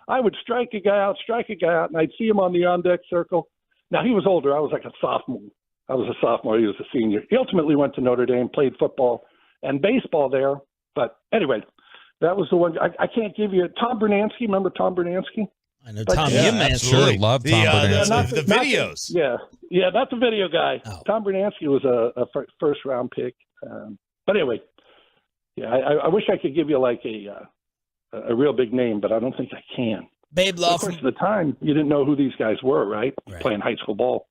I would strike a guy out, and I'd see him on the on-deck circle. Now, he was older. I was like a sophomore. I was a sophomore. He was a senior. He ultimately went to Notre Dame, played football and baseball there. But anyway, that was the one. I can't give you Tom Bernansky. Remember Tom Bernansky? I know Tom. Sure, love Tom Bernansky. The videos. Not the video guy. Oh. Tom Bernansky was a first-round pick. But anyway, I wish I could give you like a real big name, but I don't think I can. Babe Laufenberg. Of course, at the time, you didn't know who these guys were, right? Playing high school ball.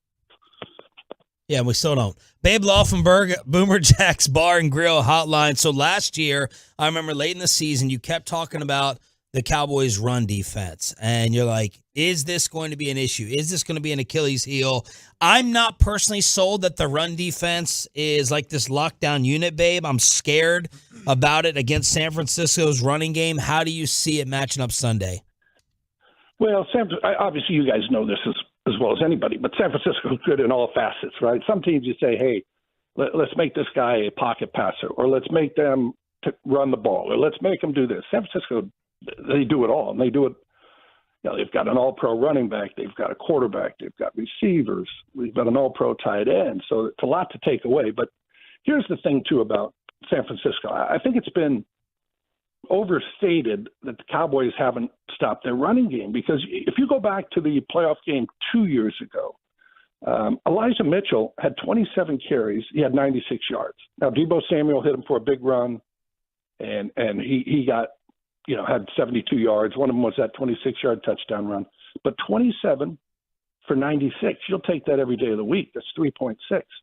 Yeah, we still don't. Babe Laufenberg, Boomer Jack's Bar and Grill Hotline. So last year, I remember late in the season, you kept talking about the Cowboys' run defense, and you're like, is this going to be an issue? Is this going to be an Achilles heel? I'm not personally sold that the run defense is like this lockdown unit, babe. I'm scared about it against San Francisco's running game. How do you see it matching up Sunday? Well, obviously you guys know this as well as anybody, but San Francisco's good in all facets, right? Some teams you say, hey, let's make this guy a pocket passer, or let's make them run the ball, or let's make them do this. San Francisco, they do it all, and they do it. You know, they've got an all-pro running back, they've got a quarterback, they've got receivers, we've got an all-pro tight end, so it's a lot to take away. But here's the thing, too, about San Francisco. I think it's been overstated that the Cowboys haven't stopped their running game, because if you go back to the playoff game 2 years ago, Elijah Mitchell had 27 carries. He had 96 yards. Now, Deebo Samuel hit him for a big run, and he got, had 72 yards. One of them was that 26-yard touchdown run. But 27 for 96, you'll take that every day of the week. That's 3.6.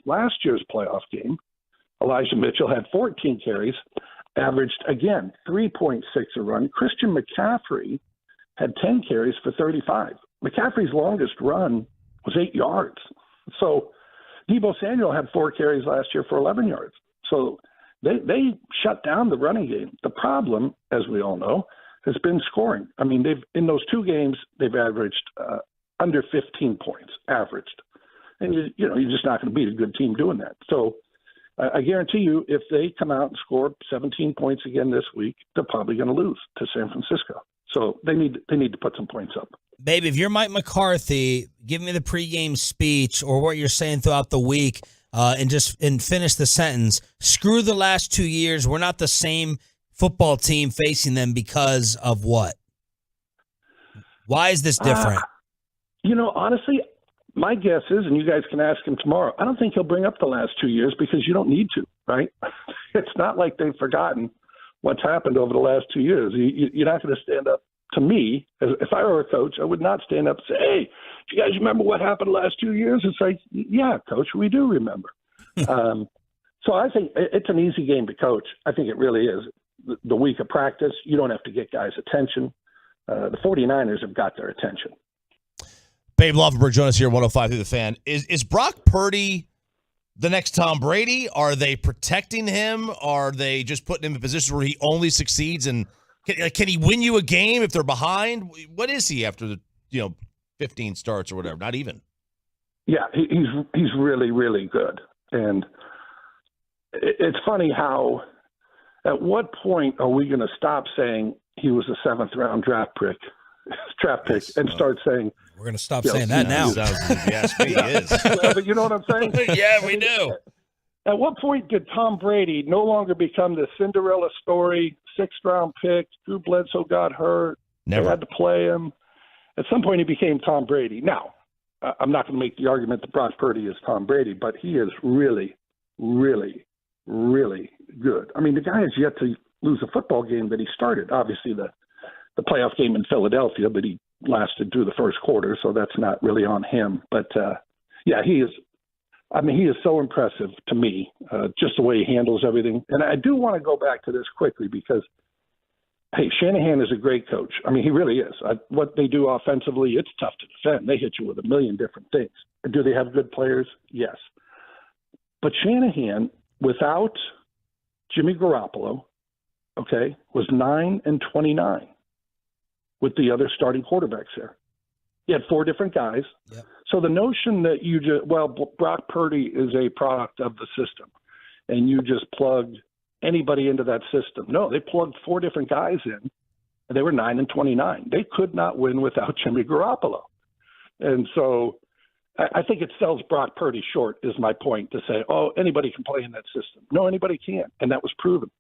Last year's playoff game, Elijah Mitchell had 14 carries, averaged, again, 3.6 a run. Christian McCaffrey had 10 carries for 35. McCaffrey's longest run was 8 yards. So Deebo Samuel had 4 carries last year for 11 yards. So they shut down the running game. The problem, as we all know, has been scoring. I mean, in those 2 games, they've averaged under 15 points, averaged. And, you're just not going to beat a good team doing that. So I guarantee you, if they come out and score 17 points again this week, they're probably going to lose to San Francisco. So they need to put some points up. Babe, if you're Mike McCarthy, give me the pregame speech or what you're saying throughout the week, and finish the sentence. Screw the last 2 years. We're not the same football team facing them because of what? Why is this different? Honestly, my guess is, and you guys can ask him tomorrow, I don't think he'll bring up the last 2 years because you don't need to, right? It's not like they've forgotten what's happened over the last 2 years. You're not going to stand up to me. If I were a coach, I would not stand up and say, hey, do you guys remember what happened the last 2 years? It's like, yeah, coach, we do remember. So I think it's an easy game to coach. I think it really is. The week of practice, you don't have to get guys' attention. The 49ers have got their attention. Babe Lovenberg, join us here, 105 through the Fan. Is Brock Purdy the next Tom Brady? Are they protecting him? Are they just putting him in positions where he only succeeds? And can he win you a game if they're behind? What is he after the 15 starts or whatever? Not even. Yeah, he's really, really good. And it's funny how at what point are we going to stop saying he was a 7th round draft pick and start saying we're going to stop saying that now. Yes, he is. Yeah, but you know what I'm saying? Yeah, we do. At what point did Tom Brady no longer become the Cinderella story, 6th round pick? Drew Bledsoe got hurt. Never. They had to play him. At some point, he became Tom Brady. Now, I'm not going to make the argument that Brock Purdy is Tom Brady, but he is really, really, really good. I mean, the guy has yet to lose a football game that he started. Obviously, the playoff game in Philadelphia, but he lasted through the first quarter, so that's not really on him. But, yeah, he is so impressive to me, just the way he handles everything. And I do want to go back to this quickly because, hey, Shanahan is a great coach. I mean, he really is. What they do offensively, it's tough to defend. They hit you with a million different things. Do they have good players? Yes. But Shanahan, without Jimmy Garoppolo, was 9-29 with the other starting quarterbacks there. He had 4 different guys. Yep. So the notion that Brock Purdy is a product of the system and you just plugged anybody into that system. No, they plugged 4 different guys in and they were 9-29. They could not win without Jimmy Garoppolo. And so I think it sells Brock Purdy short is my point, to say, oh, anybody can play in that system. No, anybody can't. And that was proven.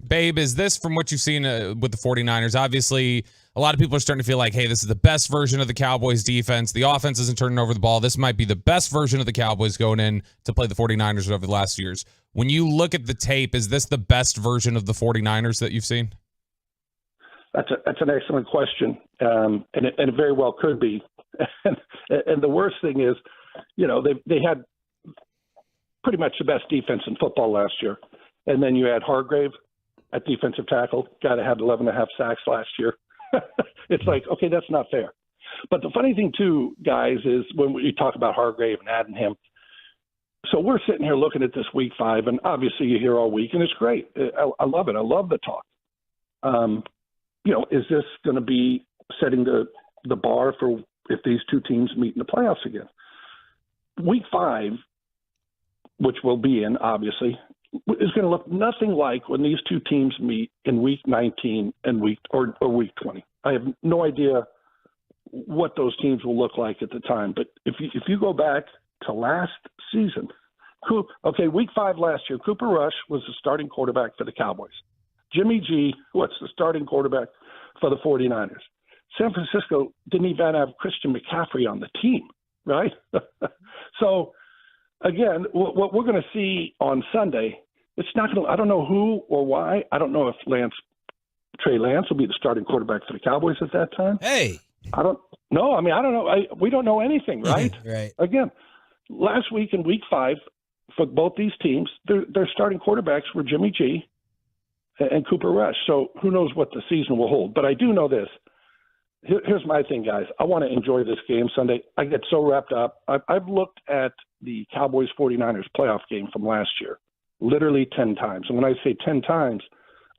Babe, is this from what you've seen with the 49ers? Obviously, a lot of people are starting to feel like, hey, this is the best version of the Cowboys defense. The offense isn't turning over the ball. This might be the best version of the Cowboys going in to play the 49ers over the last years. When you look at the tape, is this the best version of the 49ers that you've seen? That's an excellent question, and it very well could be. And the worst thing is, they had pretty much the best defense in football last year, and then you had Hargrave, at defensive tackle, guy that had 11.5 sacks last year. It's like, okay, that's not fair. But the funny thing, too, guys, is when we talk about Hargrave and adding him, so we're sitting here looking at this week 5, and obviously you hear all week, and it's great. I love it. I love the talk. Is this going to be setting the bar for if these two teams meet in the playoffs again? Week 5, which we'll be in, obviously, is going to look nothing like when these two teams meet in week 19 and week 20. I have no idea what those teams will look like at the time. But if you go back to last season, week 5 last year, Cooper Rush was the starting quarterback for the Cowboys. Jimmy G was the starting quarterback for the 49ers. San Francisco didn't even have Christian McCaffrey on the team, right? So, again, what we're going to see on Sunday, it's not going to – I don't know who or why. I don't know if Trey Lance will be the starting quarterback for the Cowboys at that time. Hey. I don't know. I mean, I don't know. We don't know anything, right? Right. Again, last week in week 5 for both these teams, their starting quarterbacks were Jimmy G and Cooper Rush. So who knows what the season will hold. But I do know this. Here's my thing, guys. I want to enjoy this game Sunday. I get so wrapped up. I've looked at the Cowboys 49ers playoff game from last year literally 10 times. And when I say 10 times,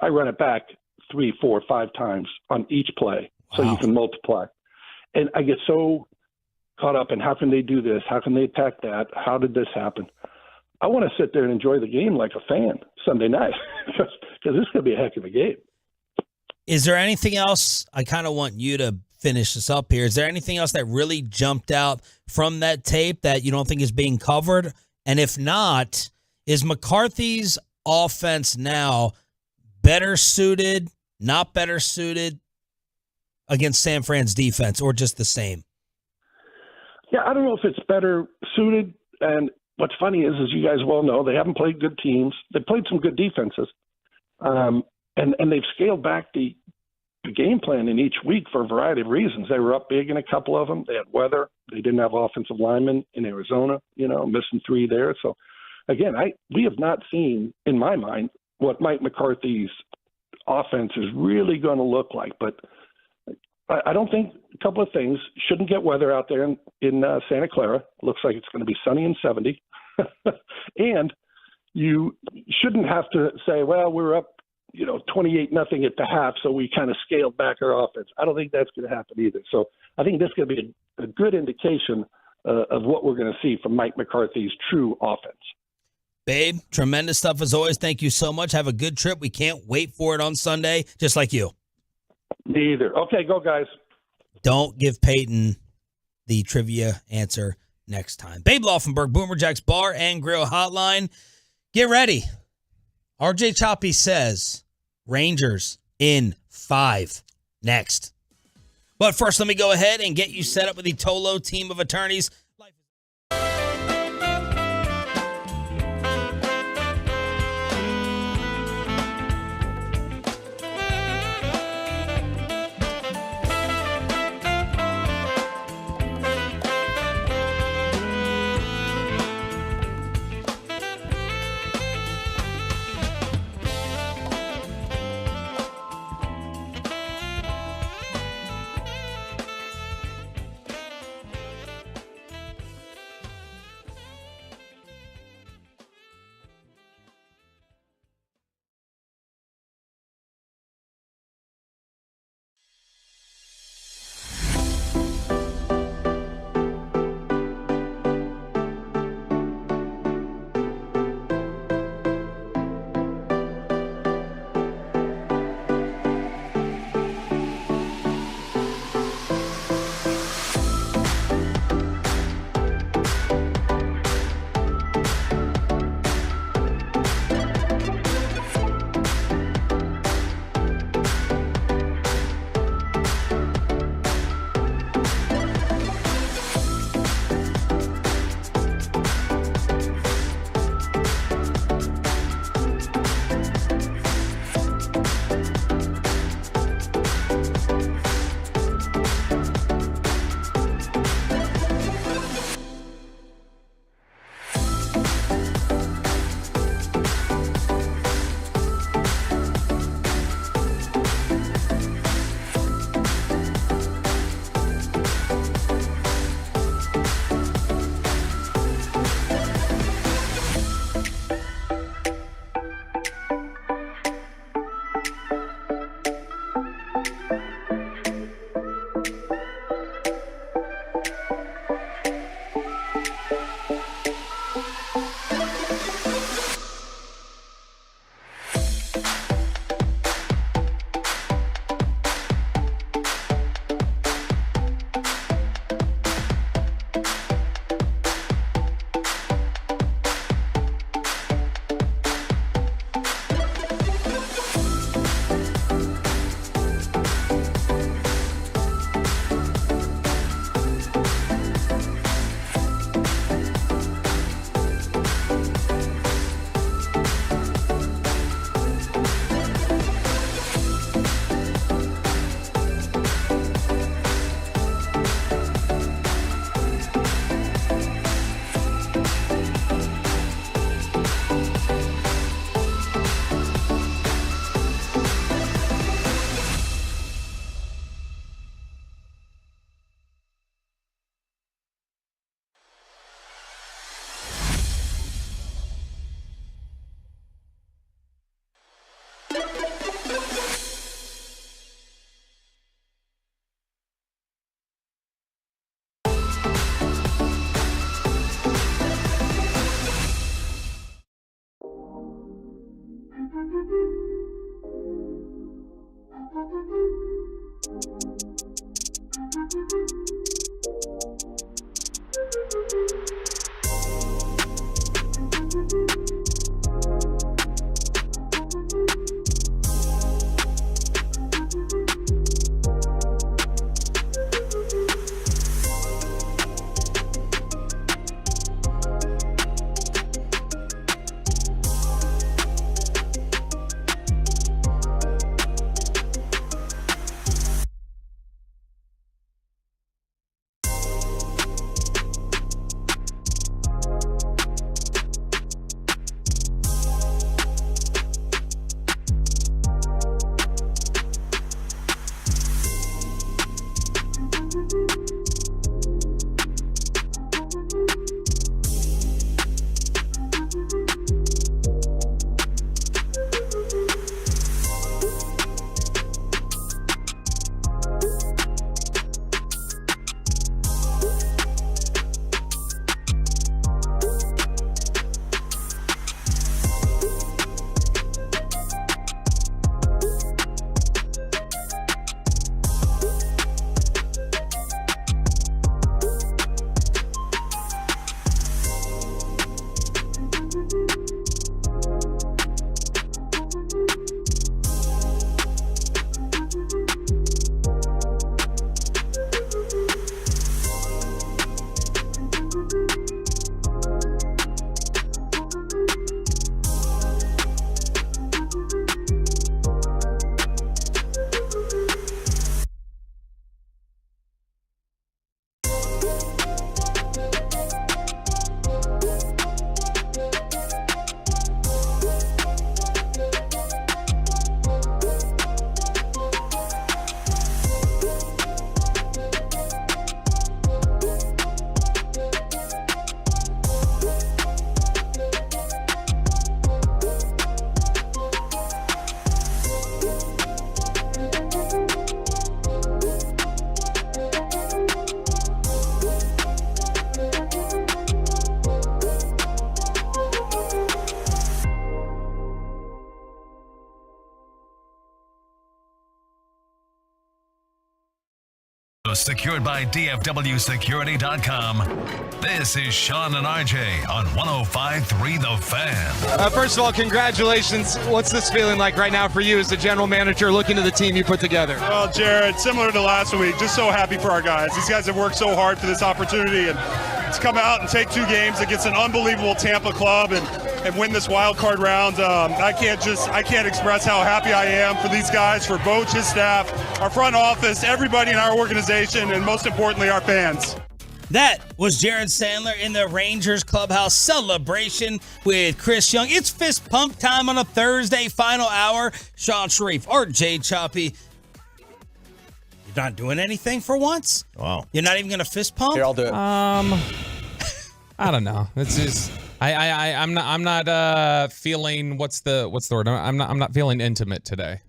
I run it back 3, 4, 5 times on each play. So you can multiply. And I get so caught up in how can they do this? How can they attack that? How did this happen? I want to sit there and enjoy the game like a fan Sunday night because this is going to be a heck of a game. Is there anything else? I kind of want you to finish this up here. Is there anything else that really jumped out from that tape that you don't think is being covered? And if not, is McCarthy's offense now better suited, not better suited against San Fran's defense, or just the same? Yeah, I don't know if it's better suited. And what's funny is, as you guys well know, they haven't played good teams. They played some good defenses. And they've scaled back the game plan in each week for a variety of reasons. They were up big in a couple of them. They had weather. They didn't have offensive linemen in Arizona, missing 3 there. So, again, we have not seen, in my mind, what Mike McCarthy's offense is really going to look like. But I don't think a couple of things. Shouldn't get weather out there in Santa Clara. Looks like it's going to be sunny and 70. And you shouldn't have to say, well, we're up 28-0 at the half, so we kind of scaled back our offense. I don't think that's going to happen either. So I think this is going to be a good indication of what we're going to see from Mike McCarthy's true offense. Babe, tremendous stuff as always. Thank you so much. Have a good trip. We can't wait for it on Sunday, just like you. Me either. Okay, go, guys. Don't give Peyton the trivia answer next time. Babe Laufenberg, Boomer Jack's Bar and Grill Hotline. Get ready. RJ Choppy says Rangers in 5 next. But first, let me go ahead and get you set up with the Tolo team of attorneys. secured by DFWsecurity.com. This is Sean and RJ on 105.3 The Fan. First of all, congratulations. What's this feeling like right now for you as the general manager looking at the team you put together? Well, Jared, similar to last week, just so happy for our guys. These guys have worked so hard for this opportunity, and to come out and take 2 games against an unbelievable Tampa club and win this wild card round. I can't express how happy I am for these guys, for Boach, his staff, our front office, everybody in our organization, and most importantly, our fans. That was Jared Sandler in the Rangers clubhouse celebration with Chris Young. It's fist pump time on a Thursday final hour. Sean Sharif, RJ Choppy. You're not doing anything for once? Wow. You're not even going to fist pump? Here, I'll do it. I don't know. It's just I'm not feeling what's the word? I'm not feeling intimate today.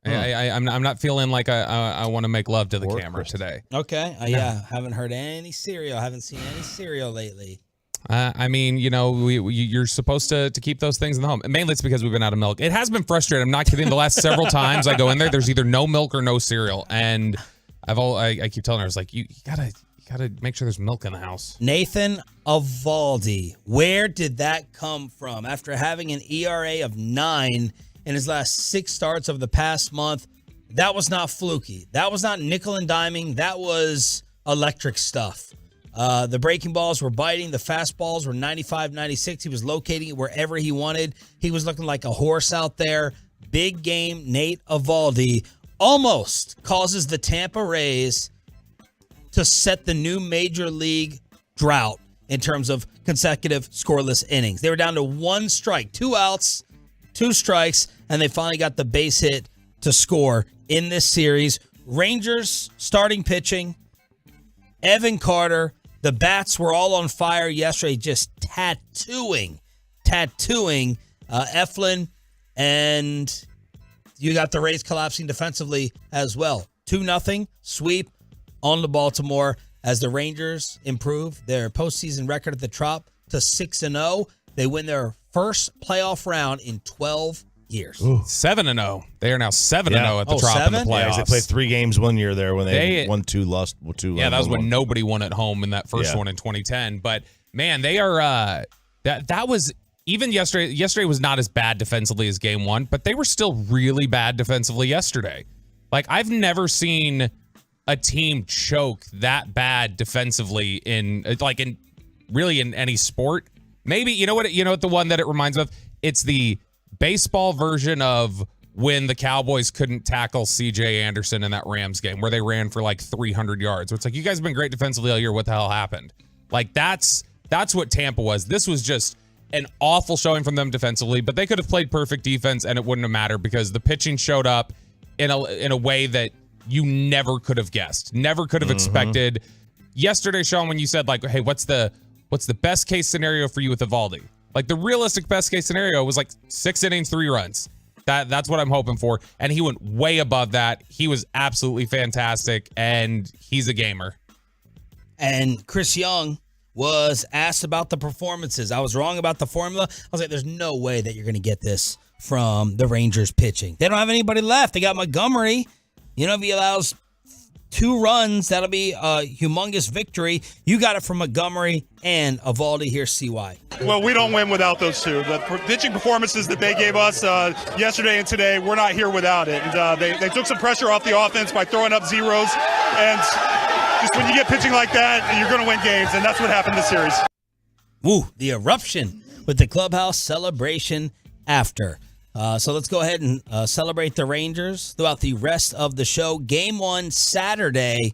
I'm not feeling like I want to make love to the camera today. Okay. Yeah. Haven't heard any cereal. Haven't seen any cereal lately. I mean, you're supposed to keep those things in the home. Mainly it's because we've been out of milk. It has been frustrating. I'm not kidding. The last several times I go in there's either no milk or no cereal. And I keep telling her, I was like, you gotta make sure there's milk in the house. Nathan Eovaldi, where did that come from? After having an ERA of 9 in his last 6 starts of the past month, that was not fluky. That was not nickel and diming. That was electric stuff. The breaking balls were biting. The fastballs were 95, 96. He was locating it wherever he wanted. He was looking like a horse out there. Big game Nate Eovaldi almost causes the Tampa Rays to set the new major league drought in terms of consecutive scoreless innings. They were down to 1 strike, 2 outs, 2 strikes, and they finally got the base hit to score in this series. Rangers starting pitching, Evan Carter. The bats were all on fire yesterday, just tattooing Eflin, and you got the Rays collapsing defensively as well. 2-0 sweep on the Baltimore as the Rangers improve their postseason record at the Trop to 6-0. They win their first playoff round in 12 years. 7-0. They are now 7-0 at the Trop in the playoffs. Yeah, they played 3 games one year there when they won 2, lost 2. Yeah, that was when nobody won at home in that first one in 2010. But man, they are that was even yesterday. Yesterday was not as bad defensively as game 1, but they were still really bad defensively yesterday. Like I've never seen a team choke that bad defensively in any sport. Maybe you know what the one that it reminds me of? It's the baseball version of when the Cowboys couldn't tackle CJ Anderson in that Rams game where they ran for like 300 yards. It's like, you guys have been great defensively all year. What the hell happened? Like that's what Tampa was. This was just an awful showing from them defensively, but they could have played perfect defense and it wouldn't have mattered because the pitching showed up in a way that you never could have guessed, never could have expected. Yesterday, Sean, when you said like, hey, what's the best case scenario for you with Eovaldi? Like the realistic best case scenario was like 6 innings, 3 runs. That's what I'm hoping for. And he went way above that. He was absolutely fantastic, and he's a gamer. And Chris Young was asked about the performances. I was wrong about the formula. I was like, there's no way that you're going to get this from the Rangers pitching. They don't have anybody left. They got Montgomery. If he allows 2 runs, that'll be a humongous victory. You got it from Montgomery and Eovaldi. Here's CY. Well, we don't win without those two. The pitching performances that they gave us yesterday and today, we're not here without it. And they took some pressure off the offense by throwing up zeros. And just when you get pitching like that, you're going to win games. And that's what happened this series. Woo, the eruption with the clubhouse celebration after. So let's go ahead and celebrate the Rangers throughout the rest of the show. Game 1 Saturday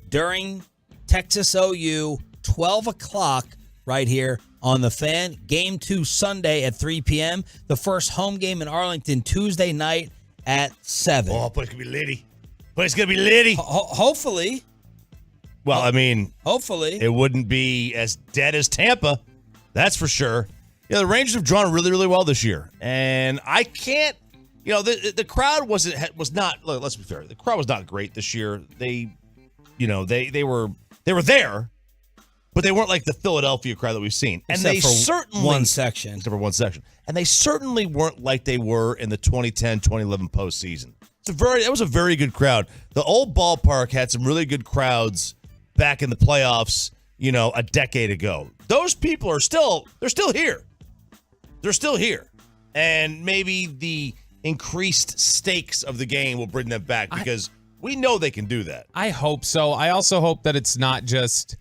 during Texas OU, 12 o'clock right here on The Fan. Game 2 Sunday at 3 p.m. The first home game in Arlington Tuesday night at 7. Oh, place going to be litty. Place going to be litty. Hopefully. Well, I mean. Hopefully. It wouldn't be as dead as Tampa. That's for sure. Yeah, the Rangers have drawn really, really well this year, and I can't. The crowd was not. Look, let's be fair. The crowd was not great this year. They were there, but they weren't like the Philadelphia crowd that we've seen. And Except they for certainly one section. Except for one section, and they certainly weren't like they were in the 2010-2011 postseason. That was a very good crowd. The old ballpark had some really good crowds back in the playoffs, a decade ago. Those people they're still here. They're still here. And maybe the increased stakes of the game will bring them back because we know they can do that. I hope so. I also hope that it's not just,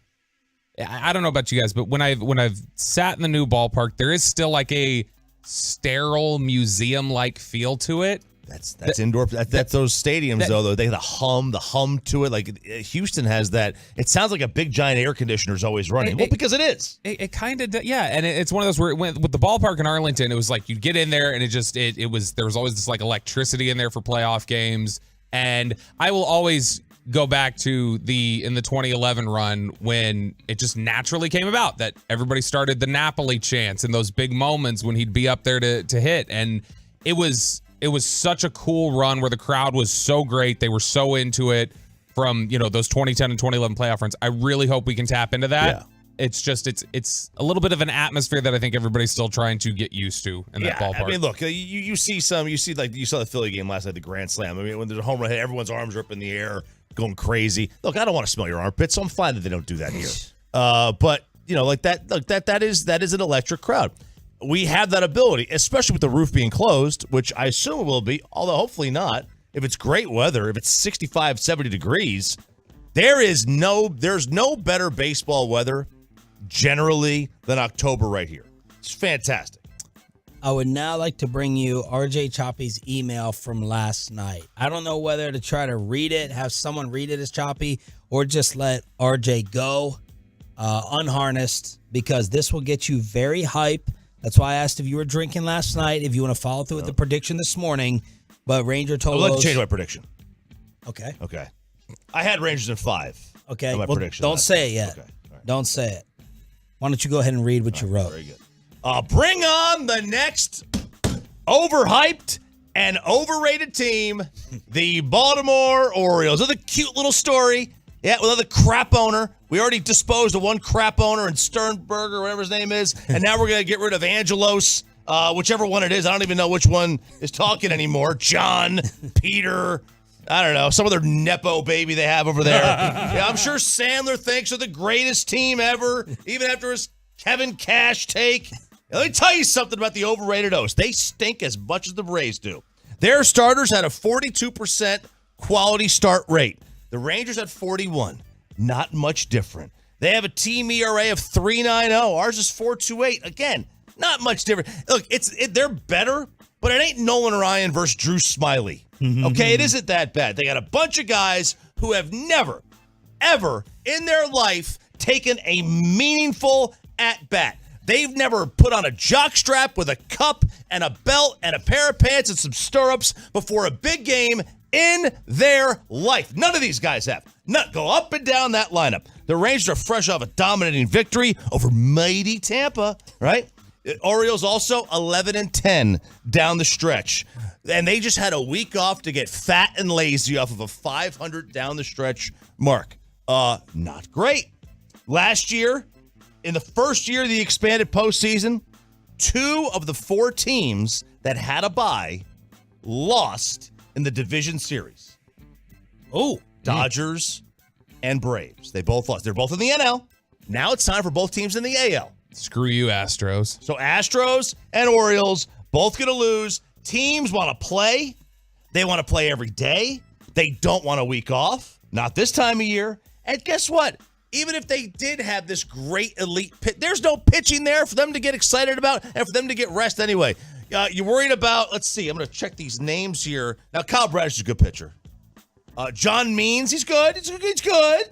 I don't know about you guys, but when I've sat in the new ballpark, there is still like a sterile museum-like feel to it. That's indoor. That's those stadiums, though. They have the hum to it. Like Houston has that. It sounds like a big giant air conditioner is always running. Because it is. It kind of, yeah. And it's one of those where with the ballpark in Arlington, it was like you'd get in there and there was always this like electricity in there for playoff games. And I will always go back to in the 2011 run when it just naturally came about that everybody started the Napoli chants and those big moments when he'd be up there to hit. And it was such a cool run where the crowd was so great. They were so into it from, those 2010 and 2011 playoff runs. I really hope we can tap into that. Yeah. It's just, it's a little bit of an atmosphere that I think everybody's still trying to get used to in that ballpark. I mean, look, you saw the Philly game last night, the Grand Slam. I mean, when there's a home run hit, everyone's arms are up in the air, going crazy. Look, I don't want to smell your armpits, so I'm fine that they don't do that here. But, like that, look, that is an electric crowd. We have that ability, especially with the roof being closed, which I assume it will be, although hopefully not. If it's great weather, if it's 65, 70 degrees, there's no better baseball weather generally than October right here. It's fantastic. I would now like to bring you RJ Choppy's email from last night. I don't know whether to try to read it, have someone read it as Choppy, or just let RJ go unharnessed, because this will get you very hype. That's why I asked if you were drinking last night, if you want to follow through with the prediction this morning. But Ranger told us. I'd like to change my prediction. Okay. I had Rangers in 5. Okay. My prediction. Don't say it yet. Okay. Right. Don't say it. Why don't you go ahead and read what you wrote? Very good. Bring on the next overhyped and overrated team, the Baltimore Orioles. Another cute little story. Yeah, with another crap owner. We already disposed of one crap owner in Sternberg or whatever his name is, and now we're going to get rid of Angelos, whichever one it is. I don't even know which one is talking anymore. John, Peter, I don't know, some other Nepo baby they have over there. Yeah, I'm sure Sandler thinks they're the greatest team ever, even after his Kevin Cash take. Let me tell you something about the overrated O's. They stink as much as the Braves do. Their starters had a 42% quality start rate. The Rangers at 41. Not much different. They have a team ERA of 3.90. Ours is 4.28. Again, not much different. Look, they're better, but it ain't Nolan Ryan versus Drew Smyly. Okay, it isn't that bad. They got a bunch of guys who have never, ever in their life taken a meaningful at-bat. They've never put on a jockstrap with a cup and a belt and a pair of pants and some stirrups before a big game in their life. None of these guys have. Go up and down that lineup. The Rangers are fresh off a dominating victory over mighty Tampa, right? Orioles also 11-10 down the stretch. And they just had a week off to get fat and lazy off of a 500 down the stretch mark. Not great. Last year, in the first year of the expanded postseason, 2 of the 4 teams that had a bye lost in the division series. Dodgers and Braves. They both lost. They're both in the NL. Now it's time for both teams in the AL. Screw you, Astros. So Astros and Orioles both going to lose. Teams want to play. They want to play every day. They don't want a week off. Not this time of year. And guess what? Even if they did have this great elite pitch, there's no pitching there for them to get excited about and for them to get rest anyway. You're worried about, let's see, I'm going to check these names here. Now, Kyle Bradish is a good pitcher. John Means, he's good. He's good.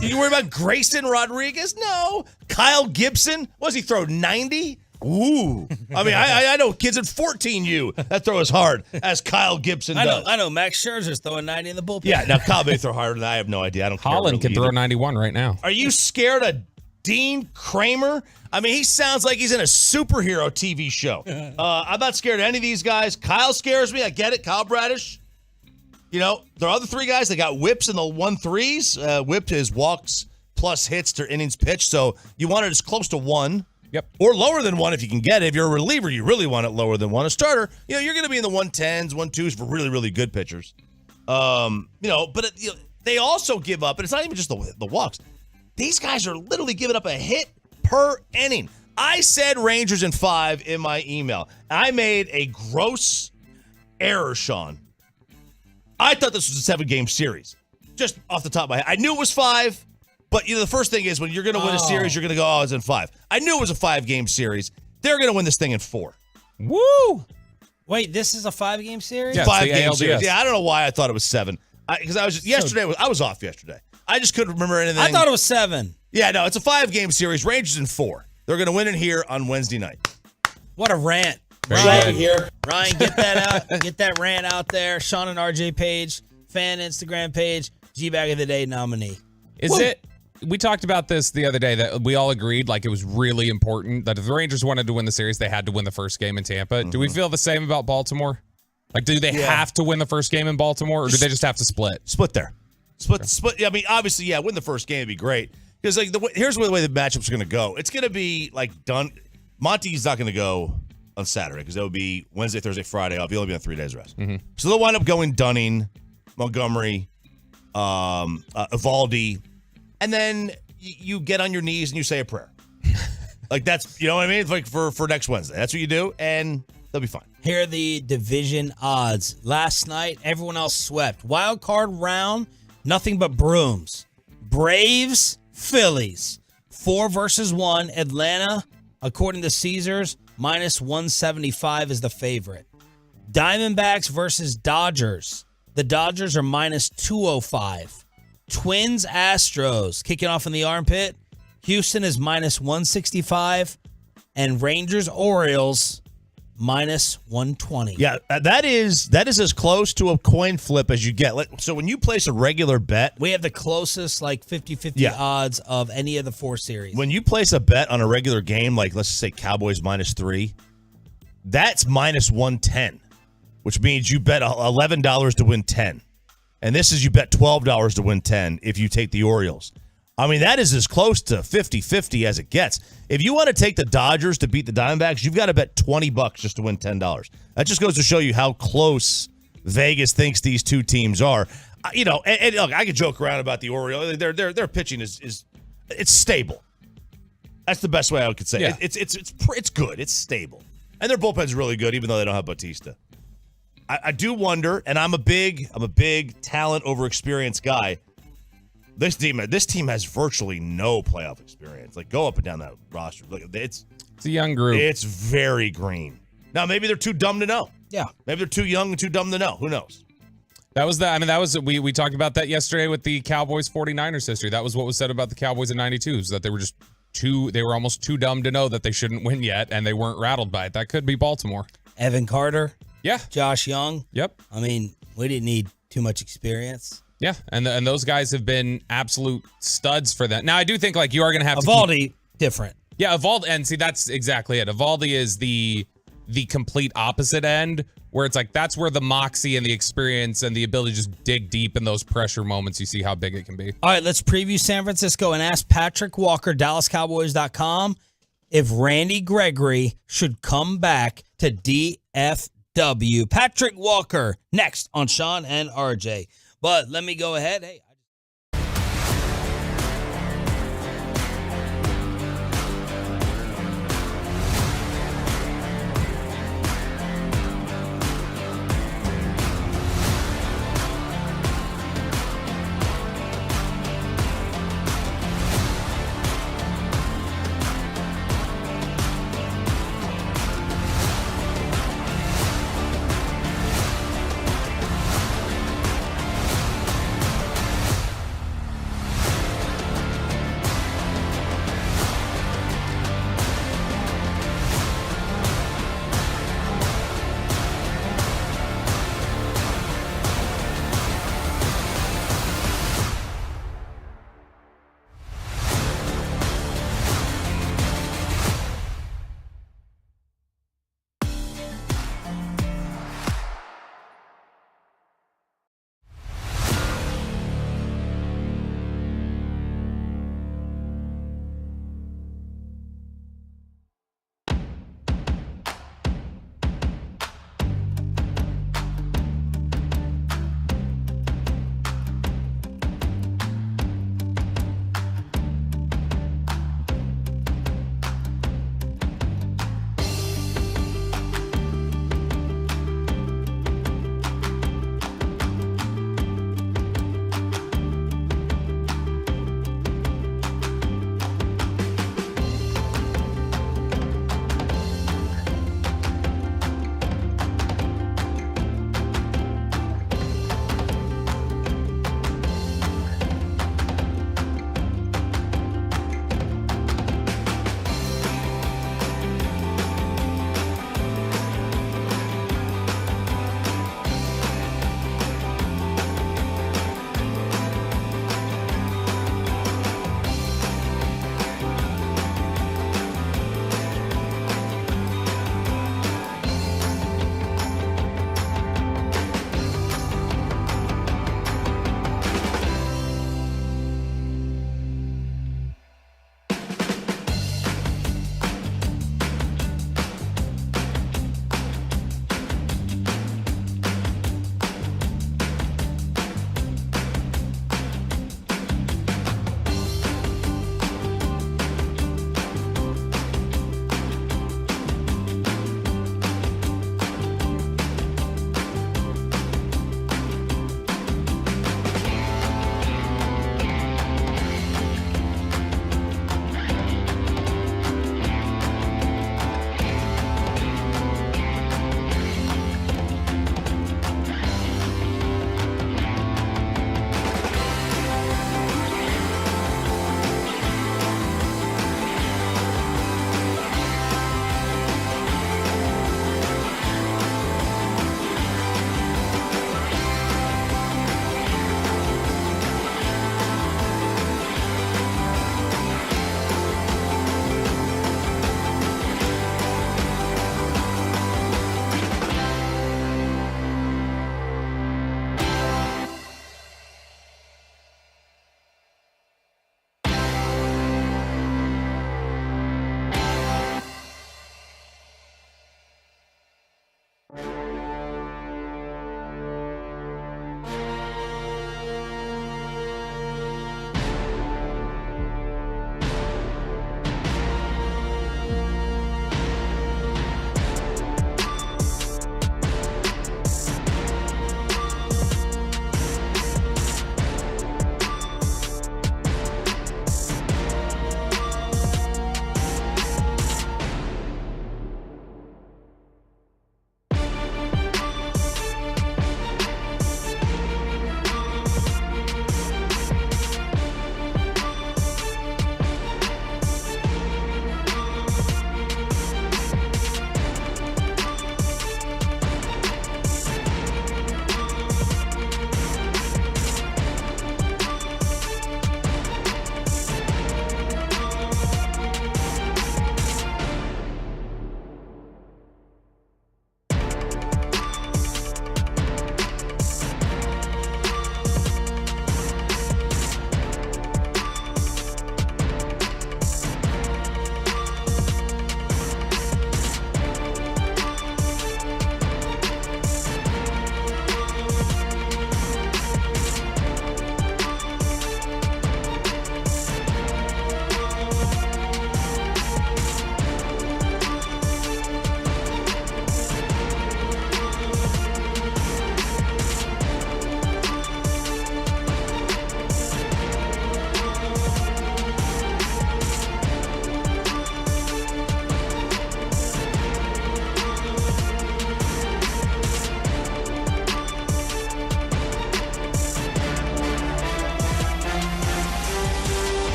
You worried about Grayson Rodriguez? No. Kyle Gibson, what does he throw, 90? Ooh. I mean, I know kids at 14U that throw as hard as Kyle Gibson does. I know. Max Scherzer's throwing 90 in the bullpen. Yeah, now Kyle may throw harder than I have no idea. I don't care. Holland can throw 91 right now. Are you scared of Dean Kramer? I mean, he sounds like he's in a superhero TV show. I'm not scared of any of these guys. Kyle scares me. I get it. Kyle Bradish. You know, there are other 3 guys that got whips in the 1-3s. Whip is walks plus hits to innings pitched. So you want it as close to 1 Yep. Or lower than 1 if you can get it. If you're a reliever, you really want it lower than 1. A starter, you're going to be in the 110s, 1.2s for really, really good pitchers. But they also give up, and it's not even just the walks. These guys are literally giving up a hit per inning. I said Rangers in 5 in my email. I made a gross error, Sean. I thought this was a 7-game series. Just off the top of my head. I knew it was 5, but the first thing is when you're going to win a series, you're going to go, oh, it's in 5. I knew it was a 5-game series. They're going to win this thing in 4. Woo! Wait, this is a 5-game series? Yeah, 5-game series. Yeah, I don't know why I thought it was 7. Because I was off yesterday. I just couldn't remember anything. I thought it was 7. Yeah, no, it's a 5-game series. Rangers in 4. They're going to win it here on Wednesday night. What a rant. Ryan, Ryan, get that out. Get that rant out there. Sean and RJ page, fan Instagram page, G-Bag of the Day nominee. We talked about this the other day that we all agreed like it was really important that if the Rangers wanted to win the series, they had to win the first game in Tampa. Mm-hmm. Do we feel the same about Baltimore? Like, do they have to win the first game in Baltimore, or do they just have to split? Split there. Split. I mean, obviously, win the first game would be great. Because here's the way the matchup's going to go. It's going to be done. Monty's not going to go on Saturday because that would be Wednesday, Thursday, Friday off. He'll only be on 3 days rest. Mm-hmm. So they'll wind up going Dunning, Montgomery, Evaldi, and then you get on your knees and you say a prayer. That's, you know what I mean? It's like for next Wednesday. That's what you do, and they'll be fine. Here are the division odds. Last night, everyone else swept. Wild card round, nothing but brooms. Braves, Phillies, 4 versus 1. Atlanta, according to Caesars, minus 175 is the favorite. Diamondbacks versus Dodgers. The Dodgers are minus 205. Twins, Astros, kicking off in the armpit. Houston is minus 165. And Rangers, Orioles, minus 120. Yeah, that is as close to a coin flip as you get. So when you place a regular bet, we have the closest 50-50 odds of any of the 4 series. When you place a bet on a regular game, let's just say Cowboys minus 3, that's minus 110, which means you bet $11 to win 10. And this is you bet $12 to win 10 if you take the Orioles. I mean, that is as close to 50-50 as it gets. If you want to take the Dodgers to beat the Diamondbacks, you've got to bet $20 just to win $10. That just goes to show you how close Vegas thinks these two teams are. And look, I could joke around about the Orioles. Their pitching is it's stable. That's the best way I could say it. It's good. It's stable. And their bullpen's really good, even though they don't have Bautista. I do wonder, and I'm a big talent over experience guy. This team has virtually no playoff experience. Go up and down that roster. Look, it's a young group. It's very green. Now maybe they're too dumb to know. Yeah, maybe they're too young and too dumb to know. Who knows? We talked about that yesterday with the Cowboys 49ers history. That was what was said about the Cowboys in '92, is that they were just they were almost too dumb to know that they shouldn't win yet, and they weren't rattled by it. That could be Baltimore. Evan Carter. Yeah. Josh Young. Yep. I mean, we didn't need too much experience. Yeah, and those guys have been absolute studs for that. Now, I do think you are going to have Evaldi, different. Yeah, Evaldi, and see, that's exactly it. Evaldi is the complete opposite end, where it's that's where the moxie and the experience and the ability to just dig deep in those pressure moments, you see how big it can be. All right, let's preview San Francisco and ask Patrick Walker, DallasCowboys.com, if Randy Gregory should come back to DFW. Patrick Walker, next on Sean and RJ. But let me go ahead. Hey.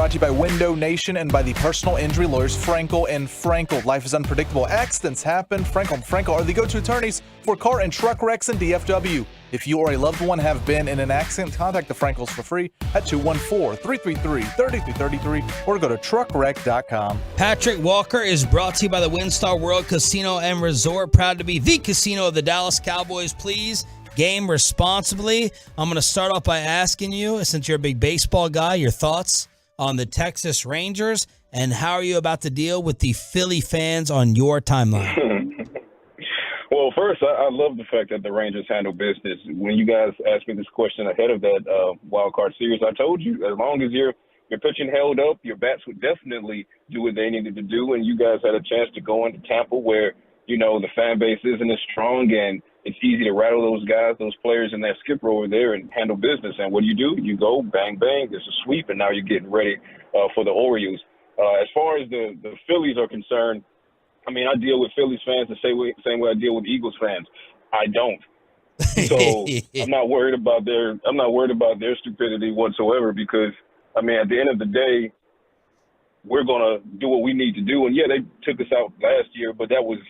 brought to you by Window Nation and by the personal injury lawyers Frankel and Frankel. Life is unpredictable. Accidents happen. Frankel and Frankel are the go-to attorneys for car and truck wrecks and DFW. If you or a loved one have been in an accident, contact the Frankels for free at 214-333-3333 or go to truckwreck.com. Patrick Walker is brought to you by the WinStar World Casino and Resort. Proud to be the casino of the Dallas Cowboys. Please game responsibly. I'm going to start off by asking you, since you're a big baseball guy, your thoughts on the Texas Rangers, and how are you about to deal with the Philly fans on your timeline? Well, first, I love the fact that the Rangers handle business. When you guys asked me this question ahead of that wild card series, I told you, as long as your pitching held up, your bats would definitely do what they needed to do, and you guys had a chance to go into Tampa where, you know, the fan base isn't as strong, and it's easy to rattle those guys, those players in that skipper over there and handle business. And what do? You go, bang, bang, there's a sweep, and now you're getting ready for the Orioles. As far as the Phillies are concerned, I mean, I deal with Phillies fans the same way I deal with Eagles fans. I don't. So I'm not worried about their stupidity whatsoever because, I mean, at the end of the day, we're going to do what we need to do. And, yeah, they took us out last year, but that was –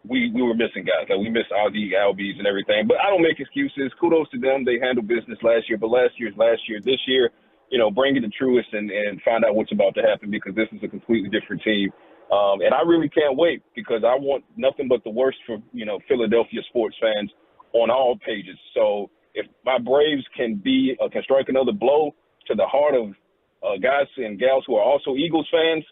we were missing guys. Like we missed Ozzie, Albies, and everything. But I don't make excuses. Kudos to them. They handled business last year. But last year's last year. This year, you know, bring in the truest and find out what's about to happen because this is a completely different team. And I really can't wait because I want nothing but the worst for, you know, Philadelphia sports fans on all pages. So if my Braves can strike another blow to the heart of guys and gals who are also Eagles fans,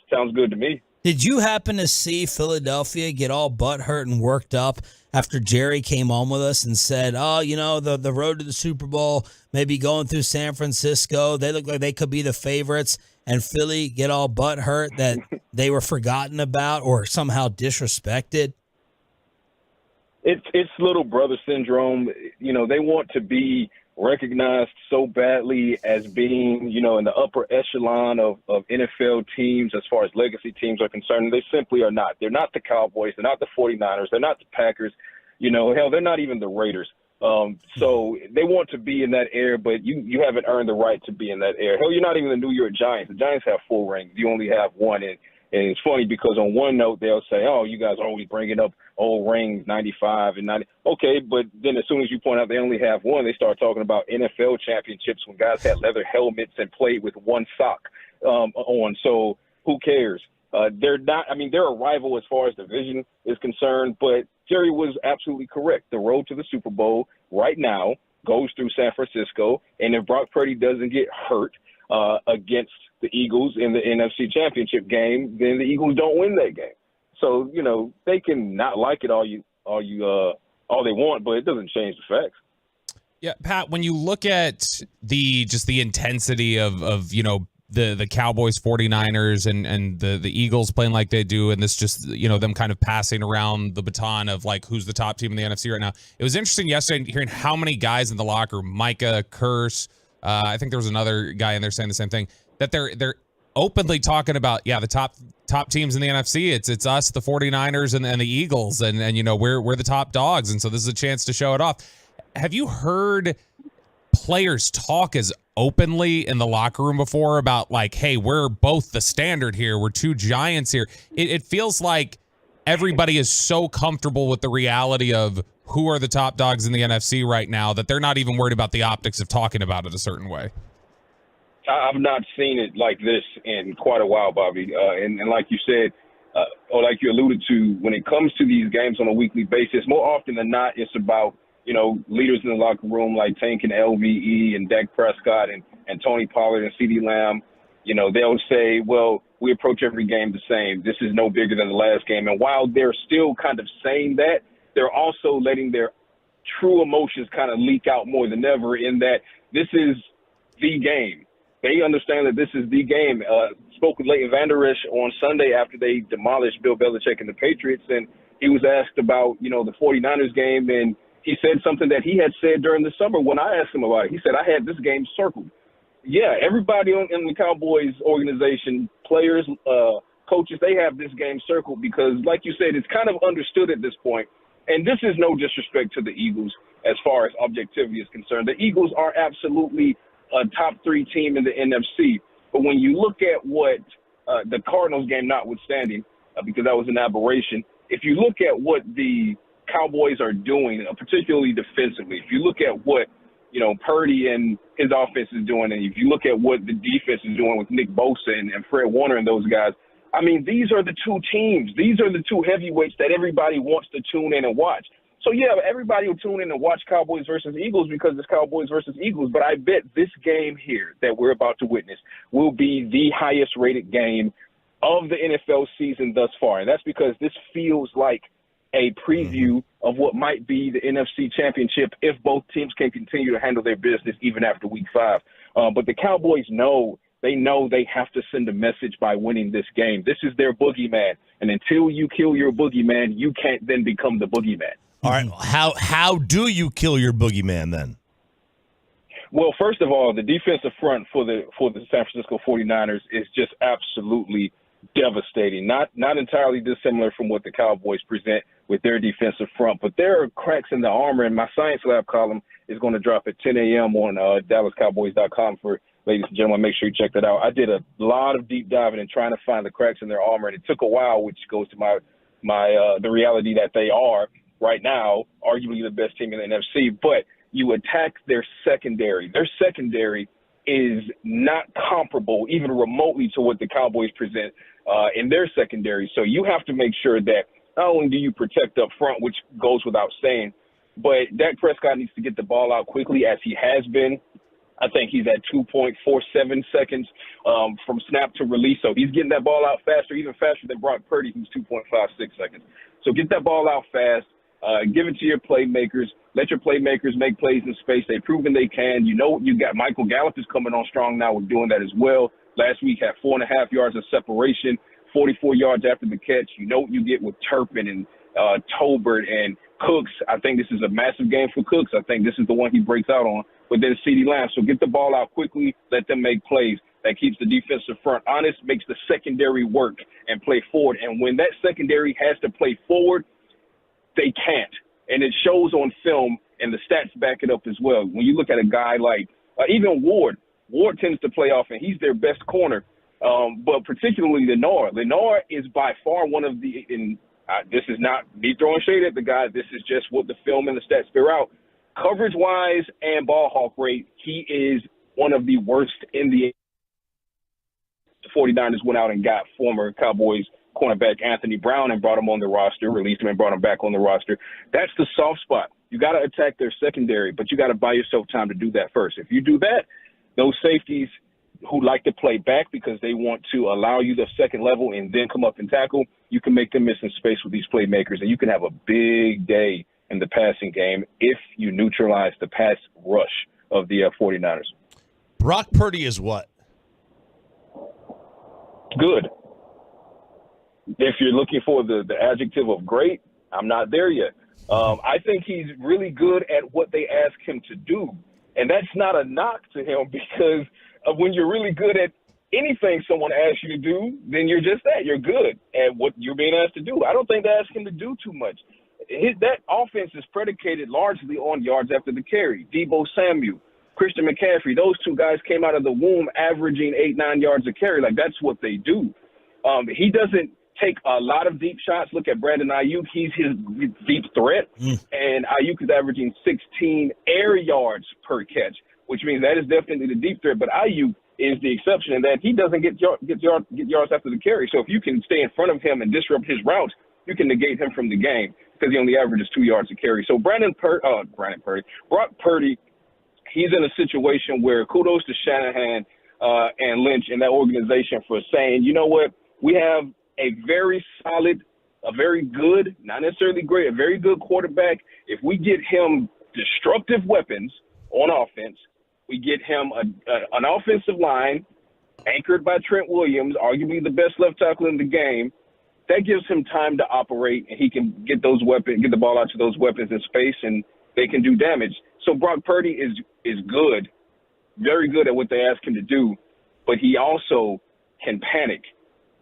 sounds good to me. Did you happen to see Philadelphia get all butthurt and worked up after Jerry came on with us and said, oh, you know, the road to the Super Bowl, maybe going through San Francisco, they look like they could be the favorites, and Philly get all butthurt that they were forgotten about or somehow disrespected? It's little brother syndrome. You know, they want to be recognized so badly as being, you know, in the upper echelon of NFL teams as far as legacy teams are concerned. They simply are not. They're not the Cowboys. They're not the 49ers. They're not the Packers. You know, hell, they're not even the Raiders. So they want to be in that air, but you haven't earned the right to be in that air. Hell, you're not even the New York Giants. The Giants have 4 rings. You only have 1. And it's funny because on one note, they'll say, oh, you guys are always bringing up old rings, 95 and 90. Okay, but then as soon as you point out they only have 1, they start talking about NFL championships when guys had leather helmets and played with 1 sock on. So who cares? They're not – I mean, they're a rival as far as division is concerned, but Jerry was absolutely correct. The road to the Super Bowl right now goes through San Francisco, and if Brock Purdy doesn't get hurt against the Eagles in the NFC Championship game, then the Eagles don't win that game. So, you know, they can not like it all they want, but it doesn't change the facts. Yeah, Pat, when you look at the intensity of you know, the Cowboys, 49ers, and the Eagles playing like they do, and this just, you know, them kind of passing around the baton of like who's the top team in the NFC right now. It was interesting yesterday hearing how many guys in the locker room, Micah, Curse, I think there was another guy in there saying the same thing, that they're openly talking about, yeah, the top teams in the NFC. It's us, the 49ers, and the Eagles, and you know, we're the top dogs, and so this is a chance to show it off. Have you heard players talk as openly in the locker room before about like, hey, we're both the standard here, we're 2 giants here? It feels like everybody is so comfortable with the reality of who are the top dogs in the NFC right now that they're not even worried about the optics of talking about it a certain way. I've not seen it like this in quite a while, Bobby. And like you said, or like you alluded to, when it comes to these games on a weekly basis, more often than not, it's about, you know, leaders in the locker room like Tank and LVE and Dak Prescott and Tony Pollard and CeeDee Lamb. You know, they'll say, well, we approach every game the same. This is no bigger than the last game. And while they're still kind of saying that, they're also letting their true emotions kind of leak out more than ever in that this is the game. They understand that this is the game. Spoke with Leighton Vander Esch on Sunday after they demolished Bill Belichick and the Patriots, and he was asked about, you know, the 49ers game, and he said something that he had said during the summer when I asked him about it. He said, I had this game circled. Yeah, everybody in the Cowboys organization, players, coaches, they have this game circled because, like you said, it's kind of understood at this point. And this is no disrespect to the Eagles as far as objectivity is concerned. The Eagles are absolutely a top 3 team in the NFC. But when you look at what the Cardinals game notwithstanding, because that was an aberration, if you look at what the Cowboys are doing, particularly defensively, if you look at what, Purdy and his offense is doing, and if you look at what the defense is doing with Nick Bosa and Fred Warner and those guys, I mean, these are the two teams. These are the two heavyweights that everybody wants to tune in and watch. So, yeah, everybody will tune in and watch Cowboys versus Eagles because it's Cowboys versus Eagles. But I bet this game here that we're about to witness will be the highest-rated game of the NFL season thus far. And that's because this feels like a preview of what might be the NFC Championship if both teams can continue to handle their business even after Week 5. But the Cowboys know they have to send a message by winning this game. This is their boogeyman. And until you kill your boogeyman, you can't then become the boogeyman. All right, how do you kill your boogeyman then? Well, first of all, the defensive front for the San Francisco 49ers is just absolutely devastating. Not entirely dissimilar from what the Cowboys present with their defensive front, but there are cracks in the armor, and my Science Lab column is going to drop at 10 a.m. on DallasCowboys.com for ladies and gentlemen. Make sure you check that out. I did a lot of deep diving and trying to find the cracks in their armor, and it took a while, which goes to the reality that they are right now arguably the best team in the NFC, but you attack their secondary. Their secondary is not comparable even remotely to what the Cowboys present in their secondary. So you have to make sure that not only do you protect up front, which goes without saying, but Dak Prescott needs to get the ball out quickly as he has been. I think he's at 2.47 seconds from snap to release. So he's getting that ball out faster, even faster than Brock Purdy, who's 2.56 seconds. So get that ball out fast. Give it to your playmakers. Let your playmakers make plays in space. They've proven they can. You got Michael Gallup is coming on strong now with doing that as well. Last week had 4.5 yards of separation, 44 yards after the catch. You know what you get with Turpin and Tolbert and Cooks. I think this is a massive game for Cooks. I think this is the one he breaks out on. But then CeeDee Lamb. So get the ball out quickly. Let them make plays. That keeps the defensive front honest, makes the secondary work and play forward. And when that secondary has to play forward, they can't. And it shows on film, and the stats back it up as well. When you look at a guy like even Ward tends to play off, and he's their best corner, but particularly Lenore. Lenore is by far one of the, this is not me throwing shade at the guy, this is just what the film and the stats bear out. Coverage-wise and ball hawk rate, he is one of the worst in the 49ers went out and got former Cowboys cornerback Anthony Brown and brought him on the roster, released him and brought him back on the roster. That's the soft spot. You got to attack their secondary, but you got to buy yourself time to do that first. If you do that, those safeties who like to play back because they want to allow you the second level and then come up and tackle, you can make them miss in space with these playmakers, and you can have a big day in the passing game if you neutralize the pass rush of the 49ers. Brock Purdy is what? Good. If you're looking for the adjective of great, I'm not there yet. I think he's really good at what they ask him to do. And that's not a knock to him because when you're really good at anything someone asks you to do, then you're just that. You're good at what you're being asked to do. I don't think they ask him to do too much. That offense is predicated largely on yards after the carry. Deebo Samuel, Christian McCaffrey, those two guys came out of the womb averaging 8-9 yards a carry. Like, that's what they do. He doesn't take a lot of deep shots. Look at Brandon Ayuk. He's his deep threat. And Ayuk is averaging 16 air yards per catch, which means that is definitely the deep threat. But Ayuk is the exception in that he doesn't get yards after the carry. So if you can stay in front of him and disrupt his routes, you can negate him from the game because he only averages 2 yards a carry. So Brock Purdy, he's in a situation where kudos to Shanahan and Lynch and that organization for saying, you know what, we have a very solid, a very good, not necessarily great, a very good quarterback. If we get him destructive weapons on offense, we get him an offensive line anchored by Trent Williams, arguably the best left tackle in the game. That gives him time to operate, and he can get those weapons, get the ball out to those weapons in space, and they can do damage. So Brock Purdy is good, very good at what they ask him to do, but he also can panic,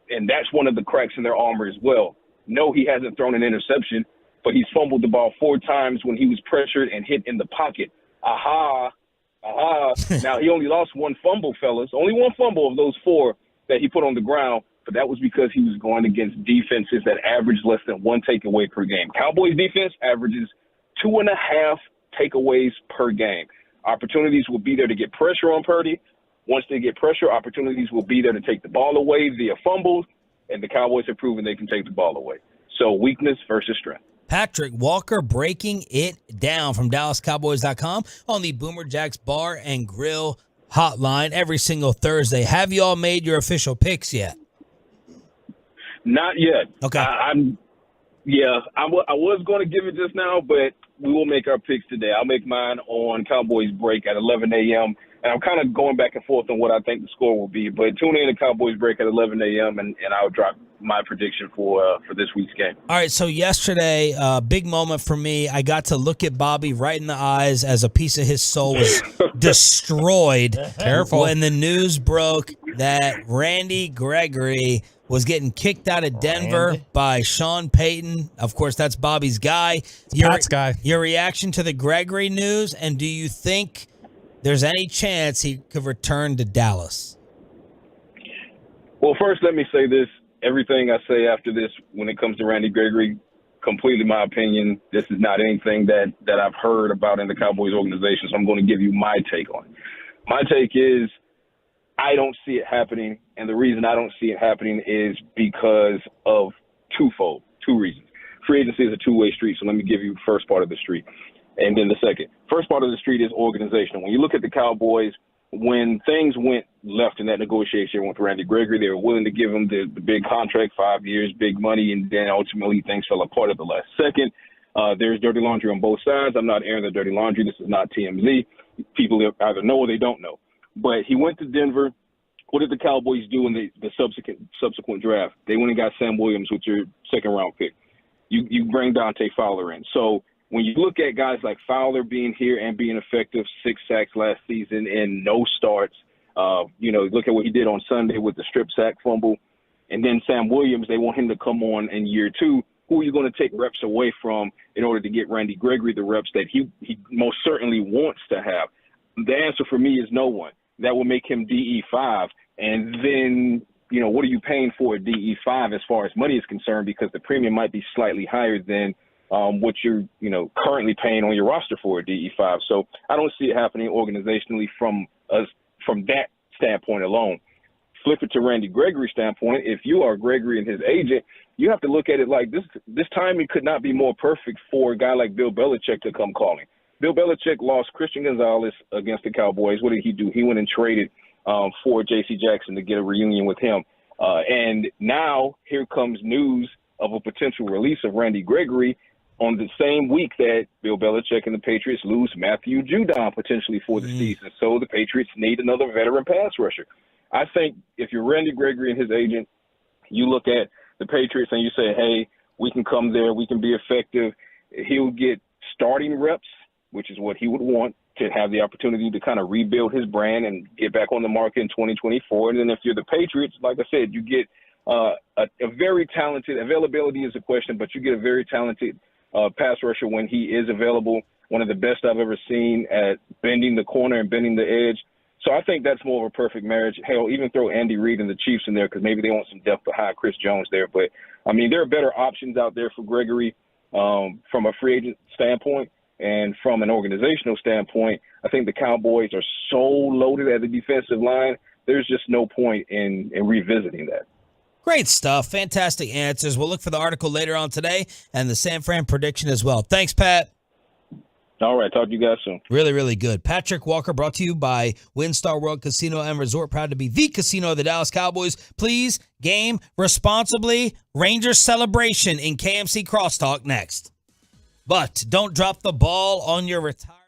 and that's one of the cracks in their armor as well. No, he hasn't thrown an interception, but he's fumbled the ball 4 times when he was pressured and hit in the pocket. Now, he only lost one fumble, fellas. Only one fumble of those 4 that he put on the ground, but that was because he was going against defenses that average less than 1 takeaway per game. Cowboys defense averages 2.5 takeaways per game. Opportunities will be there to get pressure on Purdy. Once they get pressure, opportunities will be there to take the ball away via fumbles, and the Cowboys have proven they can take the ball away. So weakness versus strength. Patrick Walker breaking it down from DallasCowboys.com on the Boomer Jacks Bar and Grill hotline every single Thursday. Have you all made your official picks yet? Not yet. Okay. I was going to give it just now, but we will make our picks today. I'll make mine on Cowboys break at 11 a.m., and I'm kind of going back and forth on what I think the score will be. But tune in to Cowboys break at 11 a.m., and I'll drop my prediction for this week's game. All right, so yesterday, big moment for me. I got to look at Bobby right in the eyes as a piece of his soul was destroyed. Careful. When the news broke that Randy Gregory was getting kicked out of Denver by Sean Payton. Of course, that's Bobby's guy. Pat's guy. Your reaction to the Gregory news, and do you think there's any chance he could return to Dallas? Well, first, let me say this. Everything I say after this, when it comes to Randy Gregory, completely my opinion. This is not anything that I've heard about in the Cowboys organization, so I'm going to give you my take on it. My take is I don't see it happening, and the reason I don't see it happening is because of two reasons. Free agency is a two-way street, so let me give you the first part of the street, and then the second. First part of the street is organizational. When you look at the Cowboys, when things went left in that negotiation with Randy Gregory, they were willing to give him the big contract, 5 years, big money, and then ultimately things fell apart at the last second. There's dirty laundry on both sides. I'm not airing the dirty laundry. This is not TMZ. People either know or they don't know. But he went to Denver. What did the Cowboys do in the subsequent draft? They went and got Sam Williams with your second-round pick. You bring Dante Fowler in. So when you look at guys like Fowler being here and being effective, 6 sacks last season and no starts, look at what he did on Sunday with the strip sack fumble. And then Sam Williams, they want him to come on in year 2. Who are you going to take reps away from in order to get Randy Gregory the reps that he most certainly wants to have? The answer for me is no one. That will make him DE5. And then, what are you paying for at DE5 as far as money is concerned? Because the premium might be slightly higher than what you're, currently paying on your roster for at DE5. So I don't see it happening organizationally from that standpoint alone. Flip it to Randy Gregory's standpoint. If you are Gregory and his agent, you have to look at it like this timing could not be more perfect for a guy like Bill Belichick to come calling. Bill Belichick lost Christian Gonzalez against the Cowboys. What did he do? He went and traded for J.C. Jackson to get a reunion with him. And now here comes news of a potential release of Randy Gregory on the same week that Bill Belichick and the Patriots lose Matthew Judon potentially for the season. So the Patriots need another veteran pass rusher. I think if you're Randy Gregory and his agent, you look at the Patriots and you say, hey, we can come there, we can be effective. He'll get starting reps, which is what he would want, to have the opportunity to kind of rebuild his brand and get back on the market in 2024. And then if you're the Patriots, like I said, you get a very talented – availability is a question, but you get a very talented pass rusher when he is available, one of the best I've ever seen at bending the corner and bending the edge. So I think that's more of a perfect marriage. Hell, even throw Andy Reid and the Chiefs in there because maybe they want some depth behind Chris Jones there. But, there are better options out there for Gregory from a free agent standpoint. And from an organizational standpoint, I think the Cowboys are so loaded at the defensive line, there's just no point in revisiting that. Great stuff. Fantastic answers. We'll look for the article later on today and the San Fran prediction as well. Thanks, Pat. All right. Talk to you guys soon. Really, really good. Patrick Walker brought to you by WinStar World Casino and Resort. Proud to be the casino of the Dallas Cowboys. Please game responsibly. Rangers celebration in KMC Crosstalk next. But don't drop the ball on your retirement.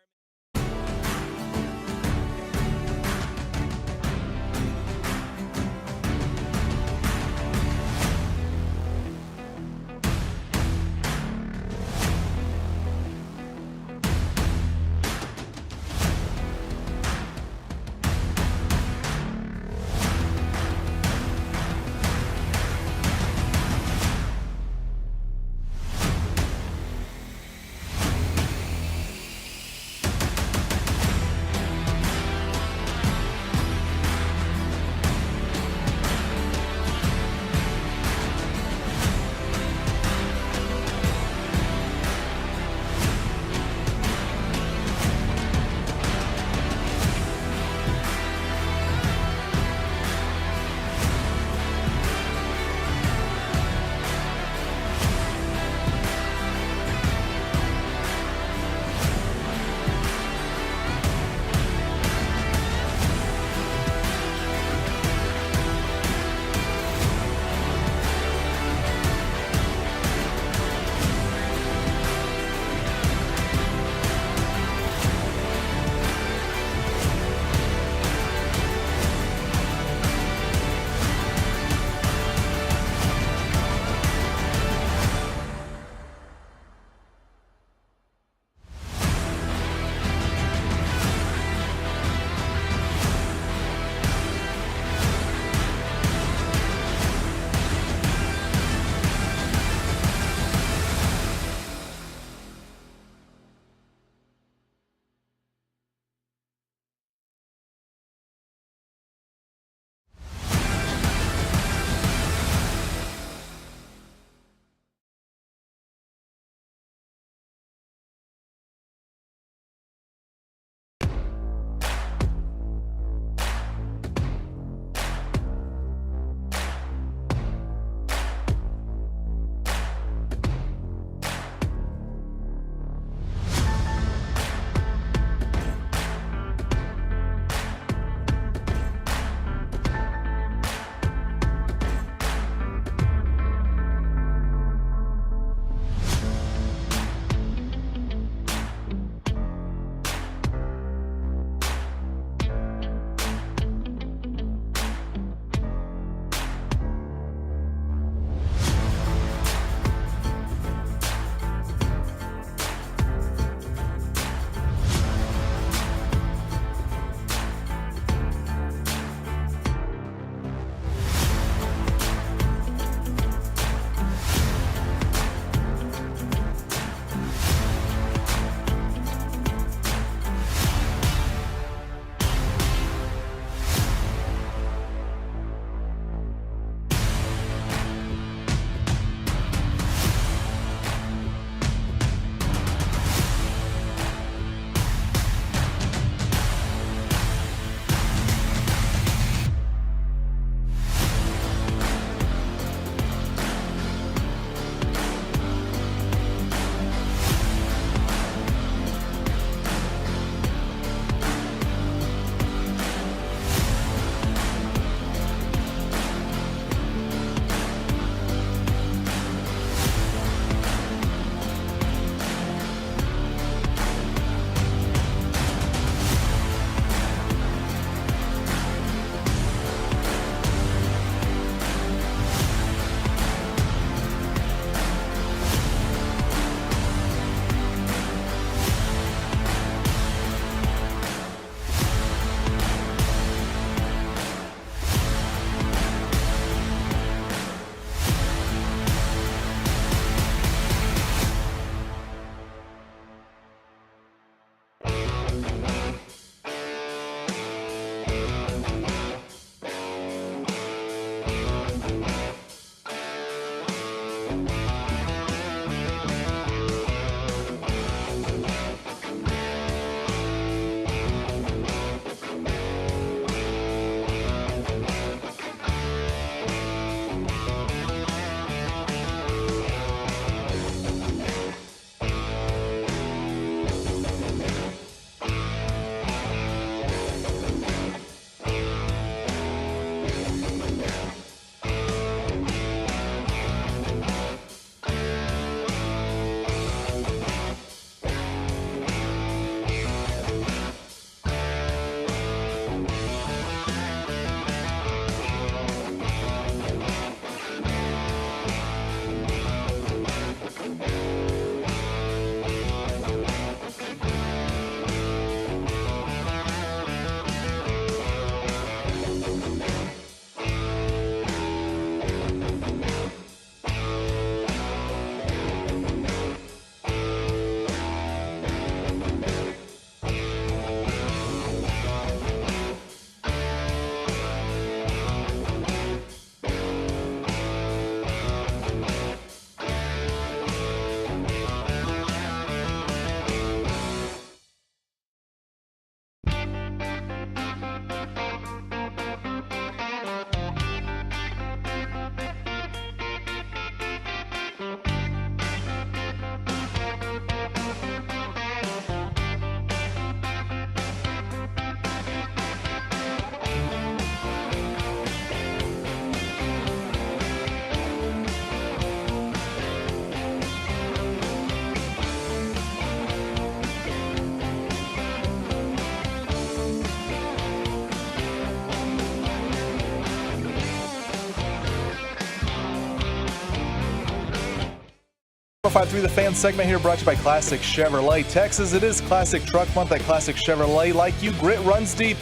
453 The Fan segment here brought to you by Classic Chevrolet. Texas, it is Classic Truck Month at Classic Chevrolet. Like you, grit runs deep.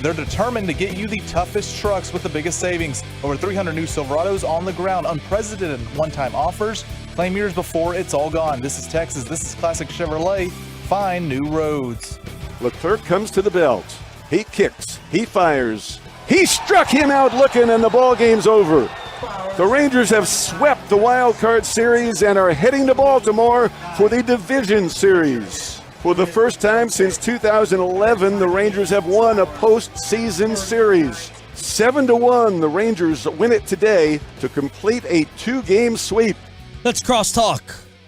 They're determined to get you the toughest trucks with the biggest savings. Over 300 new Silverados on the ground. Unprecedented one-time offers. Claim yours before it's all gone. This is Texas. This is Classic Chevrolet. Find new roads. Leclerc comes to the belt. He kicks. He fires. He struck him out looking, and the ball game's over. The Rangers have swept the Wild Card Series and are heading to Baltimore for the Division Series. For the first time since 2011, the Rangers have won a postseason series. 7-1, the Rangers win it today to complete a 2-game sweep. Let's crosstalk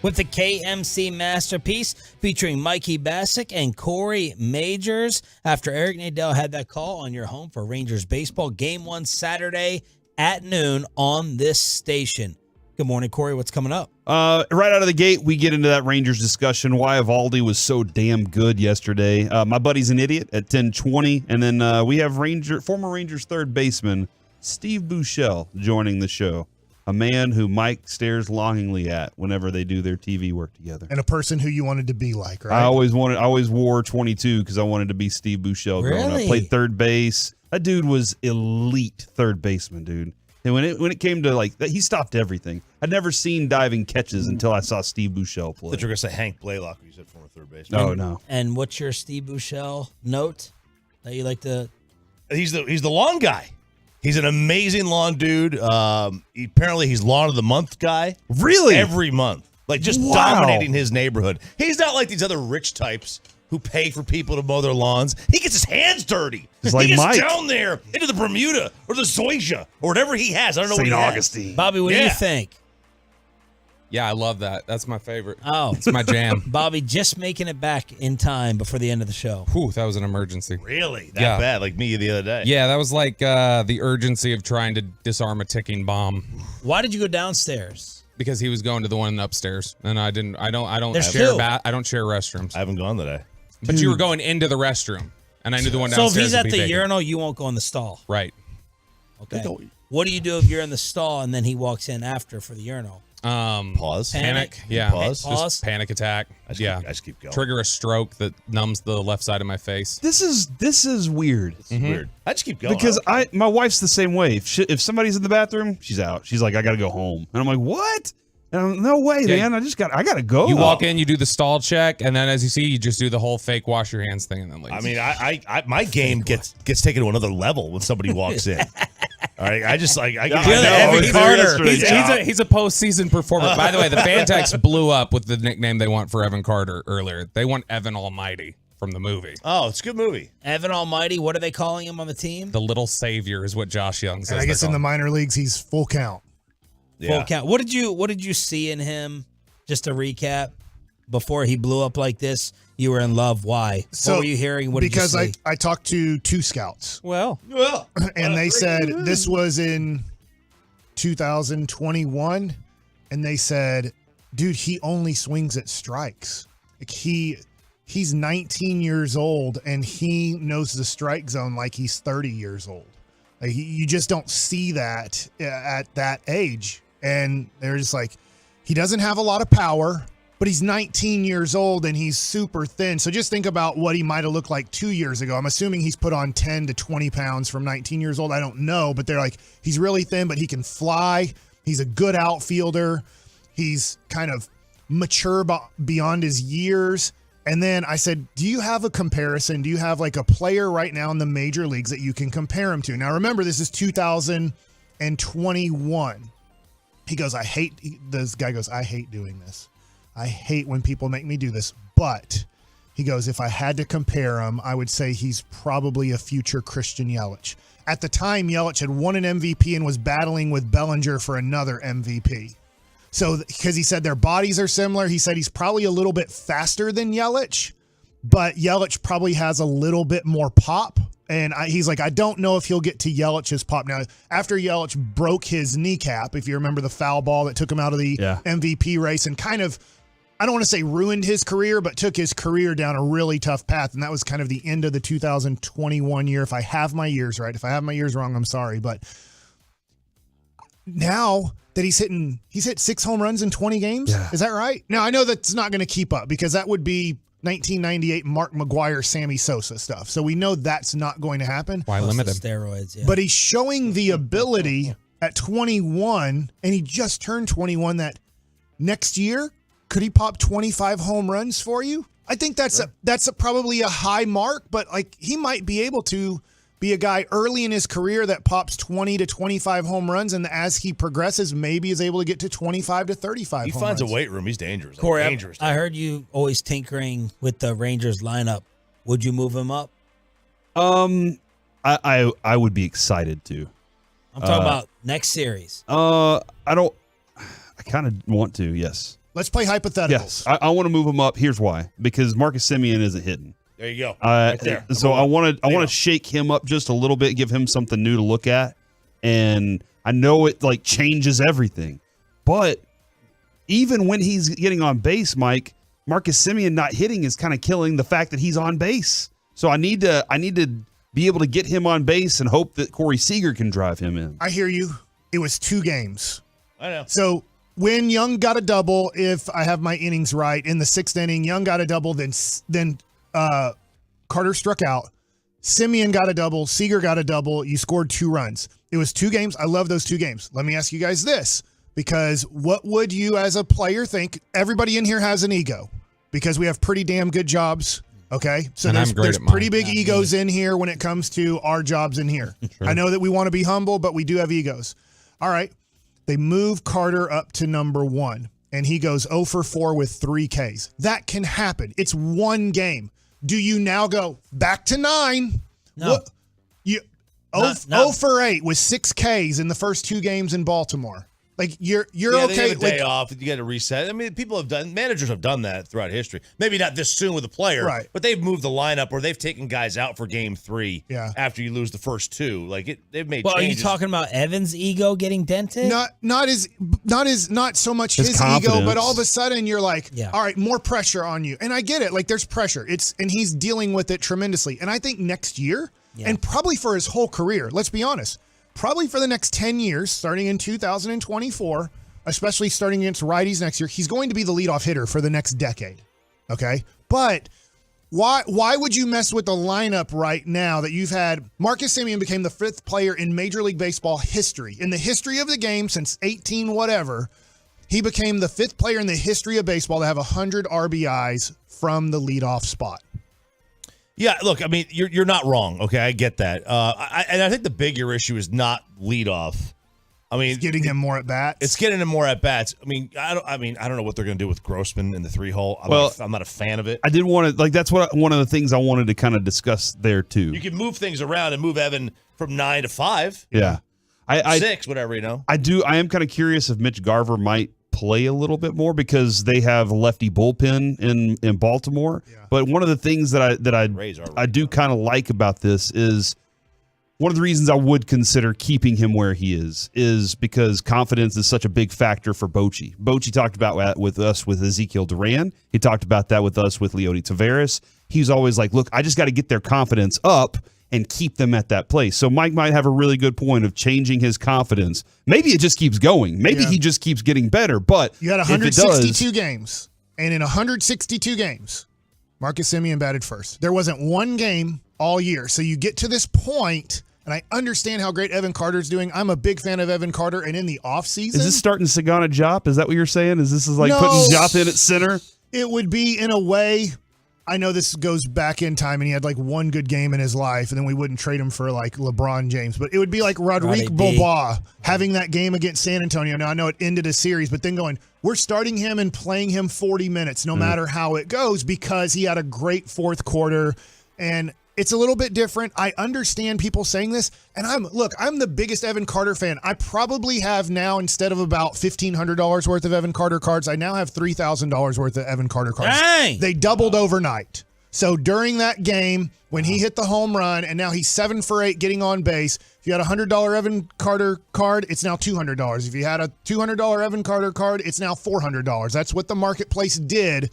with the KMC Masterpiece featuring Mikey Bassick and Corey Majors after Eric Nadel had that call on your home for Rangers baseball. Game 1 Saturday at noon on this station. Good morning, Corey. What's coming up? Right out of the gate, we get into that Rangers discussion, why Evaldi was so damn good yesterday. My buddy's an idiot at 10:20, and then we have former Rangers third baseman Steve Buechele joining the show, a man who Mike stares longingly at whenever they do their TV work together. And a person who you wanted to be like, right? I always wore 22 because I wanted to be Steve Buechele growing up. Played third base. That dude was elite third baseman, dude. And when it came to like, he stopped everything. I'd never seen diving catches until I saw Steve Buechele play. I thought you were going to say Hank Blaylock, who you said former third base. Oh, no. And what's your Steve Buechele note that you like to? He's the lawn guy. He's an amazing lawn dude. Apparently, he's lawn of the month guy. Really? Every month. Like, just dominating his neighborhood. He's not like these other rich types who pay for people to mow their lawns. He gets his hands dirty. It's like he gets Mike. down there into the Bermuda or the Zoysia or whatever he has. I don't know what he Augustine. has. Bobby, what do you think? Yeah, I love that. That's my favorite. Oh, it's my jam. Bobby, just making it back in time before the end of the show. Whew, that was an emergency. Really? That bad? Like me the other day? Yeah, that was like the urgency of trying to disarm a ticking bomb. Why did you go downstairs? Because he was going to the one upstairs, and I don't There's share two. I don't share restrooms. I haven't gone today. But you were going into the restroom, and I knew the one So downstairs. if he's at would be the vacant. urinal, you won't go in the stall. Right. Okay. What do you do if you're in the stall and then he walks in after for the urinal? Pause. Panic. Yeah. Pause. Just panic attack. I just keep going. Trigger a stroke that numbs the left side of my face. This is weird. Weird. I just keep going. Because my wife's the same way. If somebody's in the bathroom, she's out. She's like, I got to go home. And I'm like, what? And I'm, no way, man. I got to go. You walk in, you do the stall check, and then as you see, you just do the whole fake wash your hands thing, and then leave. I mean, I my game gets taken to another level when somebody walks in. All right, I just like I Evan Carter. He's a postseason performer. By the way, the fan text blew up with the nickname they want for Evan Carter earlier. They want Evan Almighty from the movie. Oh, it's a good movie. Evan Almighty. What are they calling him on the team? The Little Savior is what Josh Young says. And I guess in the minor leagues, he's full count. Full count. What did you see in him? Just to recap, before he blew up like this, you were in love. Why? So, what were you hearing? What did you see? I talked to two scouts. Well, and they said this was in 2021, and they said, dude, he only swings at strikes. Like he's 19 years old and he knows the strike zone like he's 30 years old. Like you just don't see that at that age. And they're just like, he doesn't have a lot of power, but he's 19 years old and he's super thin. So just think about what he might have looked like 2 years ago. I'm assuming he's put on 10 to 20 pounds from 19 years old. I don't know, but they're like, he's really thin, but he can fly. He's a good outfielder. He's kind of mature beyond his years. And then I said, do you have a comparison? Do you have like a player right now in the major leagues that you can compare him to? Now, remember, this is 2021. He goes, this guy goes, I hate doing this. I hate when people make me do this. But he goes, if I had to compare him, I would say he's probably a future Christian Yelich. At the time, Yelich had won an MVP and was battling with Bellinger for another MVP. So, because he said their bodies are similar, he said he's probably a little bit faster than Yelich, but Yelich probably has a little bit more pop. And he's like, I don't know if he'll get to Yelich's pop. Now, after Yelich broke his kneecap, if you remember the foul ball that took him out of the MVP race and kind of, I don't want to say ruined his career, but took his career down a really tough path. And that was kind of the end of the 2021 year. If I have my years right, if I have my years wrong, I'm sorry. But now that he's hit 6 home runs in 20 games. Yeah. Is that right? Now, I know that's not going to keep up because that would be 1998 Mark McGwire, Sammy Sosa stuff. So we know that's not going to happen. Why limit him? Steroids, yeah. But he's showing the ability at 21, and he just turned 21, that next year, could he pop 25 home runs for you? I think that's probably a high mark, but like he might be able to be a guy early in his career that pops 20 to 25 home runs, and as he progresses, maybe is able to get to 25 to 35 He home finds runs. a weight room. He's dangerous. Like, Corey, dangerous. I heard you always tinkering with the Rangers lineup. Would you move him up? I would be excited to. I'm talking about next series. I kind of want to, yes. Let's play hypotheticals. Yes, I want to move him up. Here's why. Because Marcus Semien isn't hitting. There you go. Right there. So I want to shake him up just a little bit, give him something new to look at. And I know it like changes everything. But even when he's getting on base, Mike, Marcus Semien not hitting is kind of killing the fact that he's on base. So I need to be able to get him on base and hope that Corey Seager can drive him in. I hear you. It was 2 games. I know. So when Young got a double, if I have my innings right, in the 6th inning, Young got a double, then Carter struck out. Semien got a double. Seager got a double. You scored 2 runs. It was 2 games. I love those 2 games. Let me ask you guys this, because what would you as a player think? Everybody in here has an ego because we have pretty damn good jobs. Okay, so there's pretty big egos in here when it comes to our jobs in here. Sure. I know that we want to be humble, but we do have egos. All right, they move Carter up to number 1, and he goes 0 for 4 with 3 Ks. That can happen. It's 1 game. Do you now go back to 9? No. What? You 0 for 8 with 6 Ks in the first 2 games in Baltimore. Like you're Yeah, okay. they have a day off. You got to reset. I mean, managers have done that throughout history. Maybe not this soon with a player, Right. But they've moved the lineup or they've taken guys out for game 3. Yeah. After you lose the first 2, they've made. Well, changes. are you talking about Evan's ego getting dented? Not so much His his ego, confidence. but all of a sudden you're like, Yeah. all right, more pressure on you. And I get it. Like there's pressure. And he's dealing with it tremendously. And I think next year, and probably for his whole career, let's be honest, probably for the next 10 years, starting in 2024, especially starting against righties next year, he's going to be the leadoff hitter for the next decade. Okay. But why would you mess with the lineup right now that you've had? Marcus Semien became the 5th player in Major League Baseball history. In the history of the game since 18 whatever, he became the 5th player in the history of baseball to have 100 RBIs from the leadoff spot. Yeah, look, I mean, you're not wrong. Okay, I get that. I think the bigger issue is not leadoff. I mean, It's getting him more at bats. It's getting him more at bats. I mean, I don't know what they're going to do with Grossman in the 3-hole. I'm not a fan of it. I did want to that's one of the things I wanted to kind of discuss there too. You can move things around and move Evan from 9 to 5. Yeah, 6, whatever, you know. I am kind of curious if Mitch Garver might play a little bit more because they have a lefty bullpen in Baltimore. Yeah. But one of the things that I do kind of like about this is one of the reasons I would consider keeping him where he is because confidence is such a big factor for Bochy. Bochy talked about that with us with Ezekiel Duran. He talked about that with us with Leody Taveras. He's always like, look, I just got to get their confidence up and keep them at that place. So Mike might have a really good point of changing his confidence. Maybe it just keeps going. Maybe he just keeps getting better. But you had 162 games, and in 162 games, Marcus Semien batted first. There wasn't one game all year. So you get to this point, and I understand how great Evan Carter's doing. I'm a big fan of Evan Carter, and in the offseason. Is this starting Sagana Jop? Is that what you're saying? Is this like putting Jop in at center? It would be in a way. I know this goes back in time, and he had like one good game in his life, and then we wouldn't trade him for like LeBron James. But it would be like Rodrigue Bobois having that game against San Antonio. Now, I know it ended a series, but then going, we're starting him and playing him 40 minutes no matter how it goes because he had a great 4th quarter. And it's a little bit different. I understand people saying this, and I'm the biggest Evan Carter fan. I probably have now, instead of about $1,500 worth of Evan Carter cards, I now have $3,000 worth of Evan Carter cards. Dang! They doubled overnight. So during that game, When he hit the home run, and now he's 7 for 8 getting on base. If you had a $100 Evan Carter card, it's now $200. If you had a $200 Evan Carter card, it's now $400. That's what the marketplace did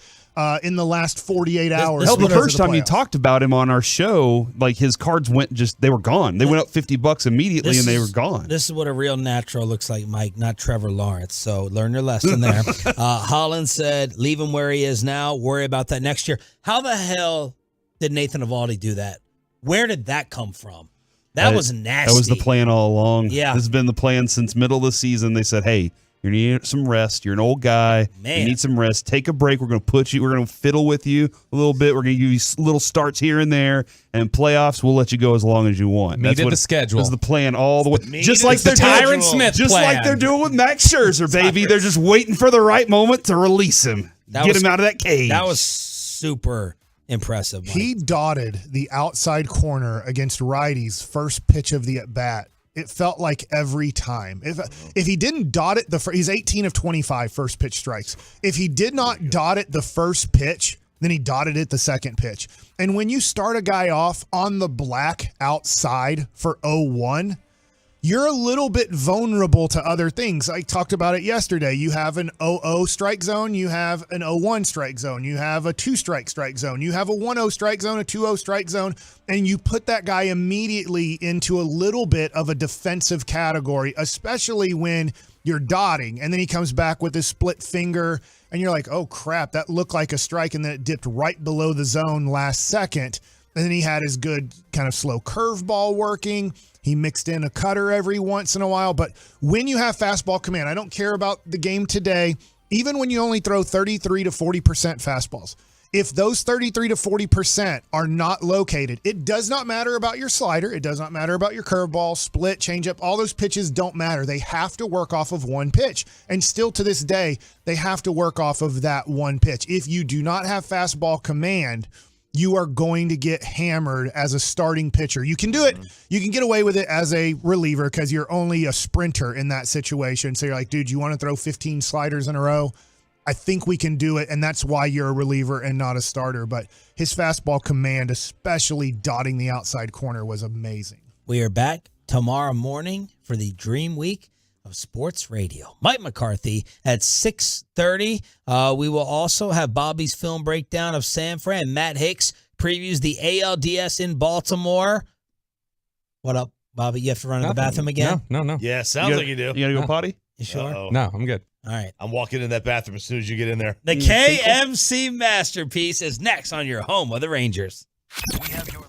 in the last 48 hours. Hell, the first time you talked about him on our show, like his cards they were gone. They went up $50 immediately, and they were gone. This is what a real natural looks like, Mike, not Trevor Lawrence. So learn your lesson there. Holland said, leave him where he is now. Worry about that next year. How the hell did Nathan Eovaldi do that? Where did that come from? That was nasty. That was the plan all along. Yeah. This has been the plan since middle of the season. They said, hey, you need some rest. You're an old guy. Man. You need some rest. Take a break. We're going to fiddle with you a little bit. We're going to give you little starts here and there. And playoffs, we'll let you go as long as you want. Meet at the schedule. That's the plan all the way. Just like the Tyron Smith Just plan. like they're doing with Max Scherzer, baby. They're just waiting for the right moment to release him. Get him out of that cage. That was super impressive, Mike. He dotted the outside corner against righties first pitch of the at-bat. It felt like every time. If he didn't dot it, he's 18 of 25 first pitch strikes. If he did not dot it the first pitch, then he dotted it the second pitch. And when you start a guy off on the black outside for 0-1, you're a little bit vulnerable to other things. I talked about it yesterday. You have an 0-0 strike zone. You have an 0-1 strike zone. You have a 2-strike strike zone. You have a 1-0 strike zone, a 2-0 strike zone, and you put that guy immediately into a little bit of a defensive category, especially when you're dotting. And then he comes back with his split finger, and you're like, oh, crap, that looked like a strike, and then it dipped right below the zone last second. And then he had his good kind of slow curveball working. He mixed in a cutter every once in a while. But when you have fastball command, I don't care about the game today, even when you only throw 33 to 40% fastballs. If those 33 to 40% are not located, it does not matter about your slider. It does not matter about your curveball, split, changeup. All those pitches don't matter. They have to work off of one pitch. And still to this day, they have to work off of that one pitch. If you do not have fastball command, you are going to get hammered as a starting pitcher. You can do it. You can get away with it as a reliever because you're only a sprinter in that situation. So you're like, dude, you want to throw 15 sliders in a row? I think we can do it, and that's why you're a reliever and not a starter. But his fastball command, especially dotting the outside corner, was amazing. We are back tomorrow morning for the Dream Week of Sports Radio. Mike McCarthy at 6:30. We will also have Bobby's film breakdown of San Fran. Matt Hicks previews the ALDS in Baltimore. What up, Bobby? You have to run to the bathroom again? No. Yeah, sounds like you do. You got to go potty? You sure? Uh-oh. No, I'm good. All right. I'm walking in that bathroom as soon as you get in there. The KMC Masterpiece is next on your home of the Rangers. We have your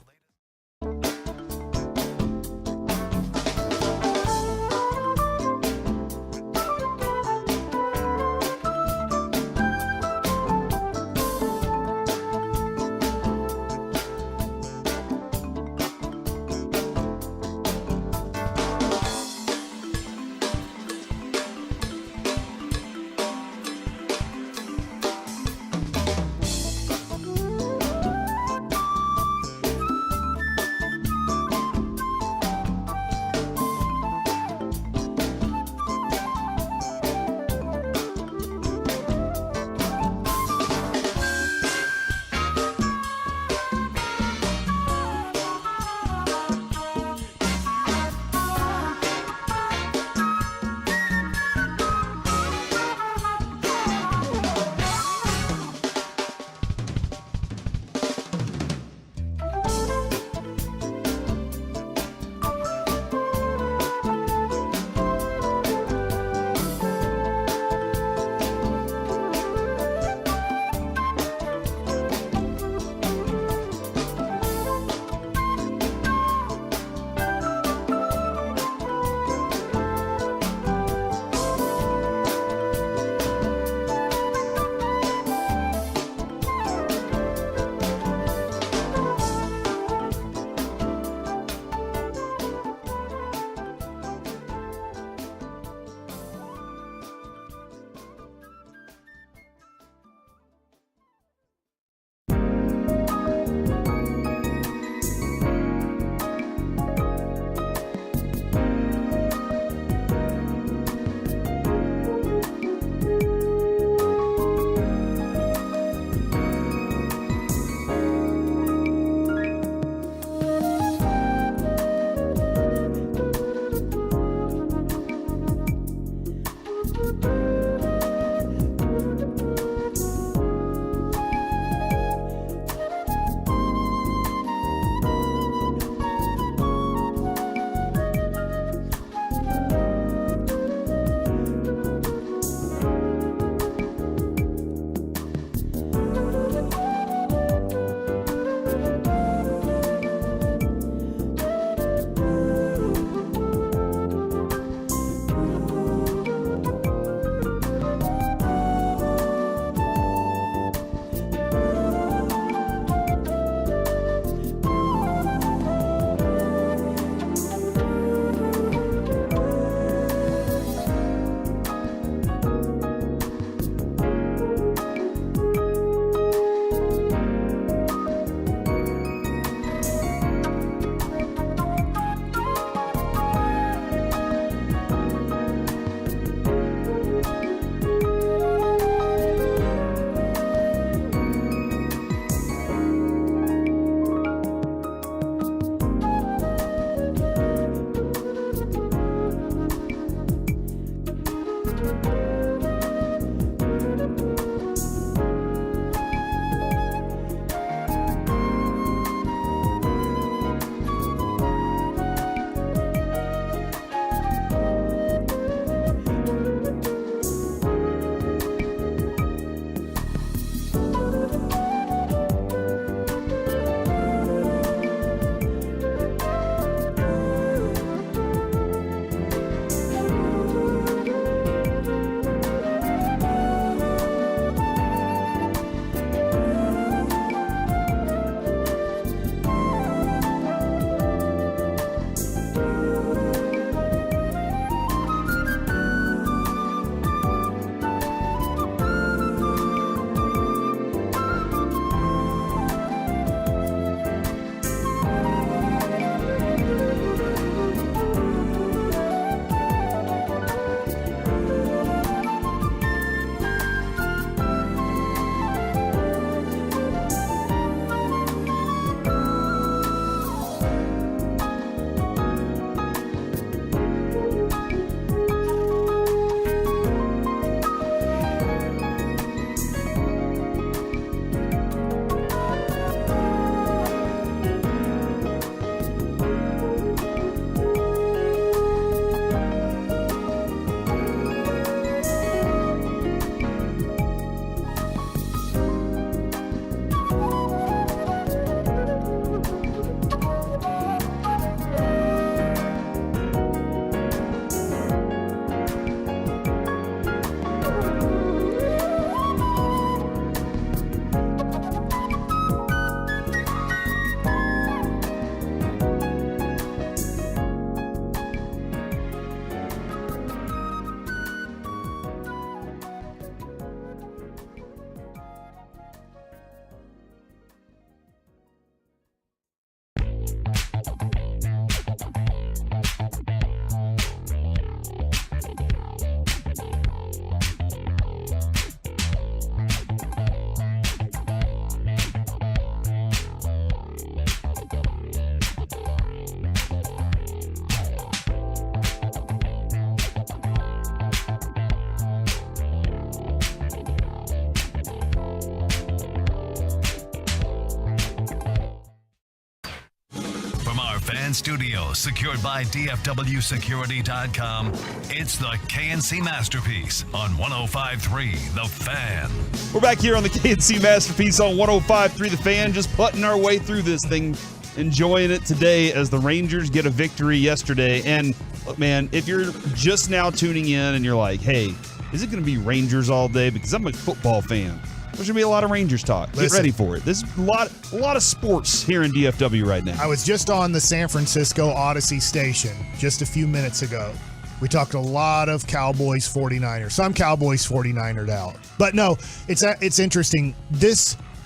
Fan Studio, secured by DFWsecurity.com. It's the KNC Masterpiece on 105.3 The Fan. We're back here on the KNC Masterpiece on 105.3 The Fan, just putting our way through this thing, enjoying it today as the Rangers get a victory yesterday. And, look, man, if you're just now tuning in and you're like, hey, is it going to be Rangers all day? Because I'm a football fan. There's going to be a lot of Rangers talk. Get ready for it. There's a lot of sports here in DFW right now. I was just on the San Francisco Odyssey station just a few minutes ago. We talked a lot of Cowboys 49ers. Some Cowboys 49ered out. But no, it's interesting.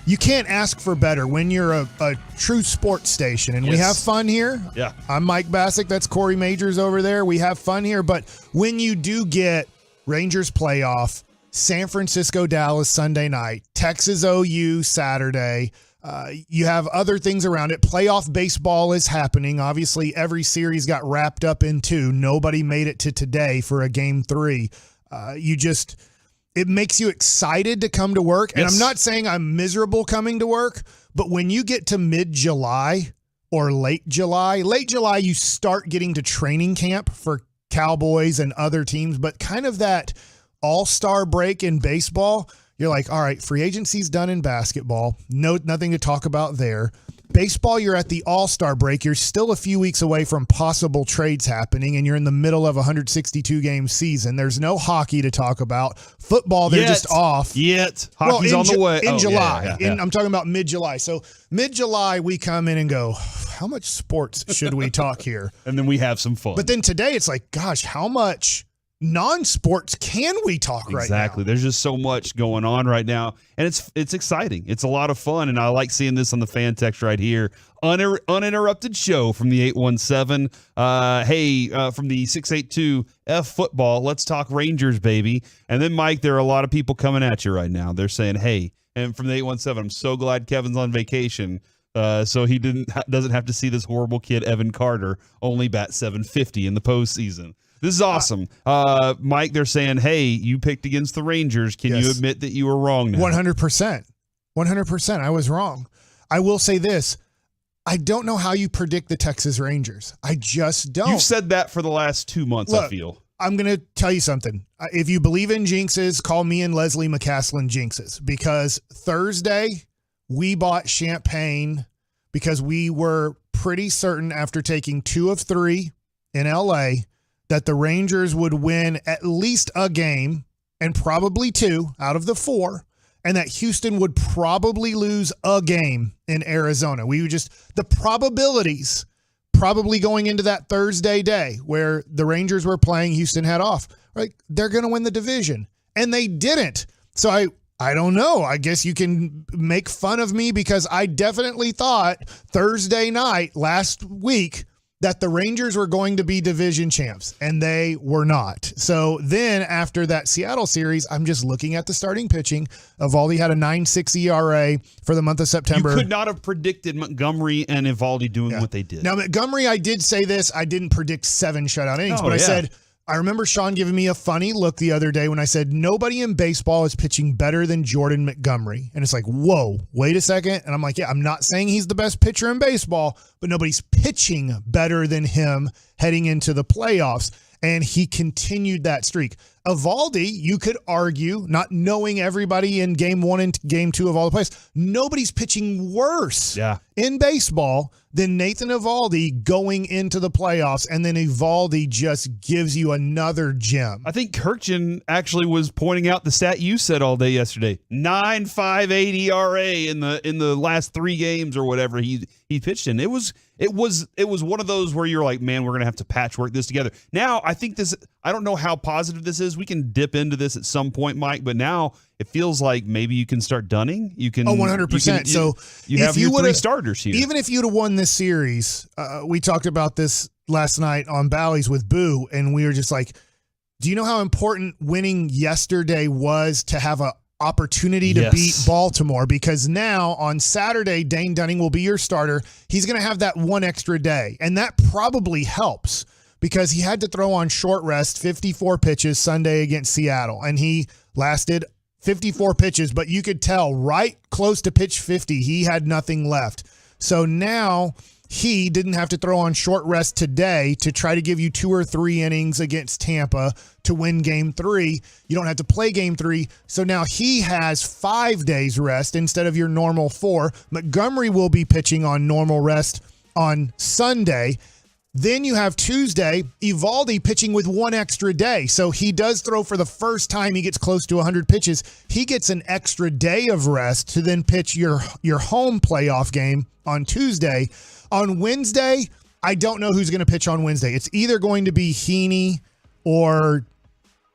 You can't ask for better when you're a true sports station. And we have fun here. Yeah. I'm Mike Bassick. That's Corey Majors over there. We have fun here. But when you do get Rangers playoff, San Francisco, Dallas Sunday night, Texas OU Saturday. You have other things around it. Playoff baseball is happening. Obviously, every series got wrapped up in 2. Nobody made it to today for a game 3. It makes you excited to come to work. And I'm not saying I'm miserable coming to work, but when you get to mid-July or late July, you start getting to training camp for Cowboys and other teams, but kind of that all-star break in baseball, you're like, all right, free agency's done in basketball. Nothing to talk about there. Baseball, you're at the all-star break. You're still a few weeks away from possible trades happening, and you're in the middle of a 162-game season. There's no hockey to talk about. Football, they're just off. Hockey's on the way. In July. Yeah. I'm talking about mid-July. So mid-July, we come in and go, how much sports should we talk here? And then we have some fun. But then today, it's like, gosh, how much non-sports can we talk right now? Exactly. There's just so much going on right now, and it's exciting. It's a lot of fun, and I like seeing this on the fan text right here. Uninterrupted show from the 817. From the 682 F football. Let's talk Rangers, baby. And then, Mike, there are a lot of people coming at you right now. They're saying, hey, and from the 817, I'm so glad Kevin's on vacation. So he doesn't have to see this horrible kid, Evan Carter, only bat 750 in the postseason. This is awesome. Mike, they're saying, hey, you picked against the Rangers. Can you admit that you were wrong now? 100%. 100%. I was wrong. I will say this. I don't know how you predict the Texas Rangers. I just don't. You've said that for the last 2 months, Look, I feel. I'm going to tell you something. If you believe in jinxes, call me and Leslie McCaslin jinxes. Because Thursday, we bought champagne because we were pretty certain after taking 2 of 3 in L.A., that the Rangers would win at least a game and probably 2 out of the 4, and that Houston would probably lose a game in Arizona. The probabilities probably going into that Thursday day where the Rangers were playing, Houston had off, right? They're going to win the division, and they didn't. So I don't know. I guess you can make fun of me because I definitely thought Thursday night last week that the Rangers were going to be division champs, and they were not. So then after that Seattle series, I'm just looking at the starting pitching. Evaldi had a 9.6 ERA for the month of September. You could not have predicted Montgomery and Evaldi doing what they did. Now, Montgomery, I did say this. I didn't predict 7 shutout innings, but I said, I remember Sean giving me a funny look the other day when I said, nobody in baseball is pitching better than Jordan Montgomery. And it's like, whoa, wait a second. And I'm like, yeah, I'm not saying he's the best pitcher in baseball, but nobody's pitching better than him heading into the playoffs. And he continued that streak. Evaldi, you could argue, not knowing everybody in game 1 and game 2 of all the plays, nobody's pitching worse in baseball than Nathan Evaldi going into the playoffs, and then Evaldi just gives you another gem. I think Kirkjian actually was pointing out the stat you said all day yesterday. 9.58 ERA in the last 3 games or whatever he pitched in. It was one of those where you're like, man, we're gonna have to patchwork this together. Now I think I don't know how positive this is. We can dip into this at some point, Mike, but now it feels like maybe you can start Dunning. You can 100%. So you have your 3 starters here. Even if you'd have won this series, we talked about this last night on Bally's with Boo, and we were just like, do you know how important winning yesterday was to have a opportunity to beat Baltimore? Because now on Saturday, Dane Dunning will be your starter. He's going to have that 1 extra day, and that probably helps because he had to throw on short rest 54 pitches Sunday against Seattle, and he lasted 54 pitches, but you could tell right close to pitch 50, he had nothing left. So now he didn't have to throw on short rest today to try to give you 2 or 3 innings against Tampa to win game 3. You don't have to play game 3. So now he has 5 days rest instead of your normal 4. Montgomery will be pitching on normal rest on Sunday. Then you have Tuesday, Evaldi pitching with 1 extra day. So he does throw for the first time he gets close to 100 pitches. He gets an extra day of rest to then pitch your home playoff game on Tuesday. On Wednesday, I don't know who's going to pitch on Wednesday. It's either going to be Heaney or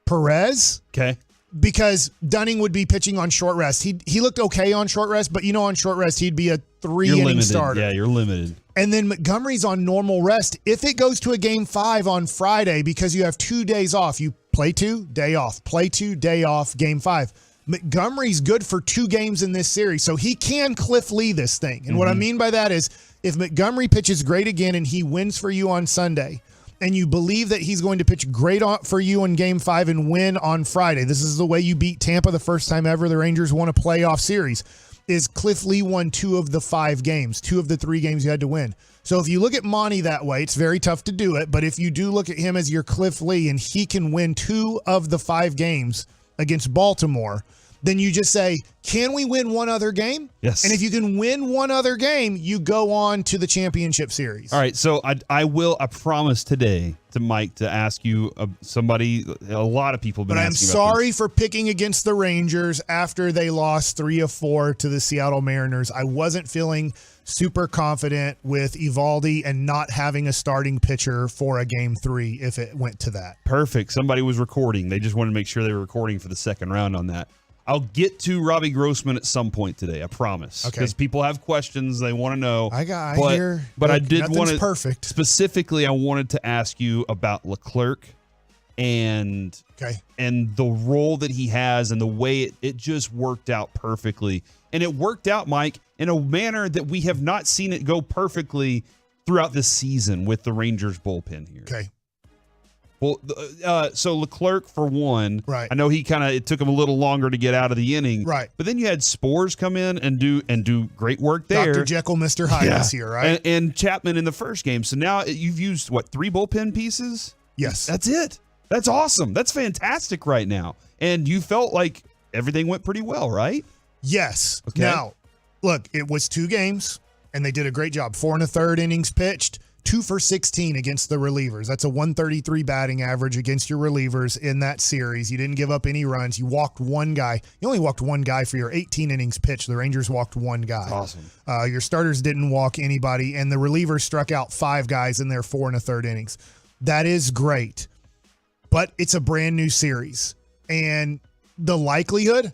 Perez. Okay. Because Dunning would be pitching on short rest. He looked okay on short rest, but on short rest, he'd be a 3-inning starter. Yeah, you're limited. And then Montgomery's on normal rest. If it goes to a game 5 on Friday, because you have 2 days off, you play 2, day off, play 2, day off, game 5. Montgomery's good for 2 games in this series, so he can Cliff Lee this thing. And what I mean by that is if Montgomery pitches great again and he wins for you on Sunday, and you believe that he's going to pitch great for you in game 5 and win on Friday, this is the way you beat Tampa the first time ever the Rangers won a playoff series, is Cliff Lee won 2 of the 5 games, 2 of the 3 games you had to win. So if you look at Monty that way, it's very tough to do it, but if you do look at him as your Cliff Lee and he can win 2 of the 5 games against Baltimore, then you just say, can we win one other game? Yes. And if you can win one other game, you go on to the championship series. All right, so I promise today to Mike to ask you a lot of people have been but I'm asking about sorry this. for picking against the Rangers after they lost 3 of 4 to the Seattle Mariners. I wasn't feeling super confident with Evaldi and not having a starting pitcher for a game 3 if it went to that. Perfect. Somebody was recording. They just wanted to make sure they were recording for the second round on that. I'll get to Robbie Grossman at some point today, I promise. Okay. Because people have questions they want to know. I hear. But look, I did nothing's want to perfect. Specifically, I wanted to ask you about Leclerc and the role that he has and the way it just worked out perfectly. And it worked out, Mike, in a manner that we have not seen it go perfectly throughout this season with the Rangers bullpen here. Okay. Well, so Leclerc for one, right? I know it took him a little longer to get out of the inning, right? But then you had Spores come in and do great work there. Dr. Jekyll, Mr. Hyde this year, right? And Chapman in the first game. So now you've used 3 bullpen pieces? Yes, that's it. That's awesome. That's fantastic right now. And you felt like everything went pretty well, right? Yes. Okay. Now, look, it was 2 games, and they did a great job. 4 1/3 innings pitched. 2 for 16 against the relievers. That's a 133 batting average against your relievers in that series. You didn't give up any runs. You walked 1 guy. You only walked 1 guy for your 18 innings pitched. The Rangers walked 1 guy. Awesome. Your starters didn't walk anybody, and the relievers struck out 5 guys in their 4 1/3 innings. That is great, but it's a brand new series. And the likelihood,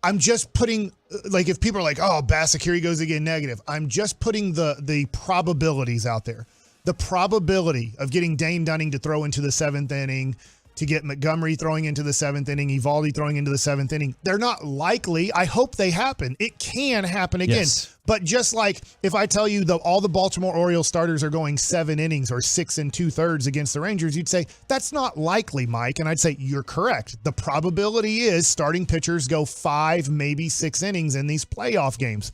I'm just putting, like, if people are like, oh, Bassick, here he goes again, negative. I'm just putting the probabilities out there. The probability of getting Dane Dunning to throw into the 7th inning, to get Montgomery throwing into the 7th inning, Evaldi throwing into the 7th inning, they're not likely. I hope they happen. It can happen again. Yes. But just like if I tell you all the Baltimore Orioles starters are going 7 innings or 6 2/3 against the Rangers, you'd say, that's not likely, Mike. And I'd say, you're correct. The probability is starting pitchers go 5, maybe 6 innings in these playoff games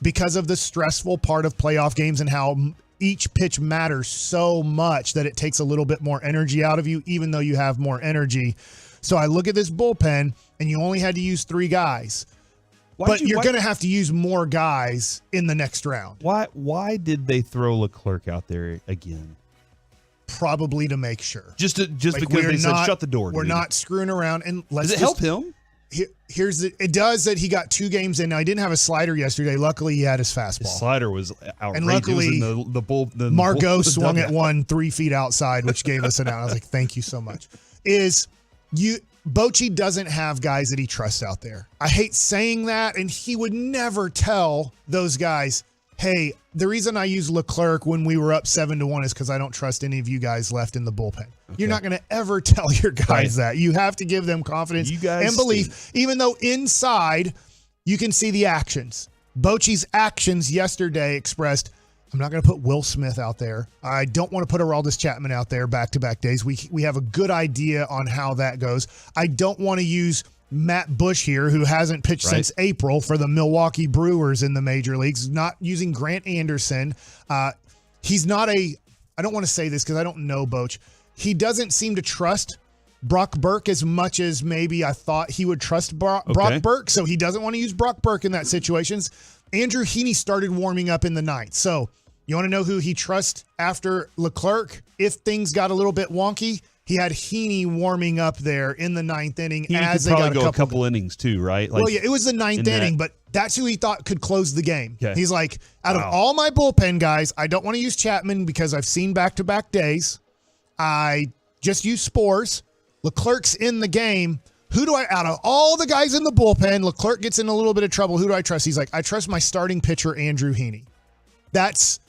because of the stressful part of playoff games and how each pitch matters so much that it takes a little bit more energy out of you, even though you have more energy. So I look at this bullpen, and you only had to use 3 guys. But you're going to have to use more guys in the next round. Why did they throw Leclerc out there again? Probably to make sure. Just because they said, shut the door. We're not screwing around. And Does it help him? It does that he got 2 games in. Now, he didn't have a slider yesterday. Luckily, he had his fastball. His slider was outrageous. And luckily, the Margot swung at one 3 feet outside, which gave us an out. I was like, thank you so much. Bochy doesn't have guys that he trusts out there. I hate saying that, and he would never tell those guys, hey, the reason I used Leclerc when we were up 7-1 is because I don't trust any of you guys left in the bullpen. Okay. You're not going to ever tell your guys that. You have to give them confidence and belief, even though inside you can see the actions. Bochy's actions yesterday expressed, I'm not going to put Will Smith out there. I don't want to put Aroldis Chapman out there back-to-back days. We have a good idea on how that goes. I don't want to use Matt Bush here, who hasn't pitched since April for the Milwaukee Brewers in the major leagues, not using Grant Anderson. he's not I don't want to say this because I don't know Boch. He doesn't seem to trust Brock Burke as much as maybe I thought he would trust Brock Burke. So he doesn't want to use Brock Burke in that situations. Andrew Heaney started warming up in the ninth. So you want to know who he trusts after Leclerc? If things got a little bit wonky, he had Heaney warming up there in the ninth inning as they got a couple innings too, right? Well, yeah, it was the ninth inning, but that's who he thought could close the game. Okay. He's like, out of all my bullpen guys, I don't want to use Chapman because I've seen back-to-back days. I just use Spores. Leclerc's in the game. Who do I, out of all the guys in the bullpen, Leclerc gets in a little bit of trouble. Who do I trust? He's like, I trust my starting pitcher, Andrew Heaney. That's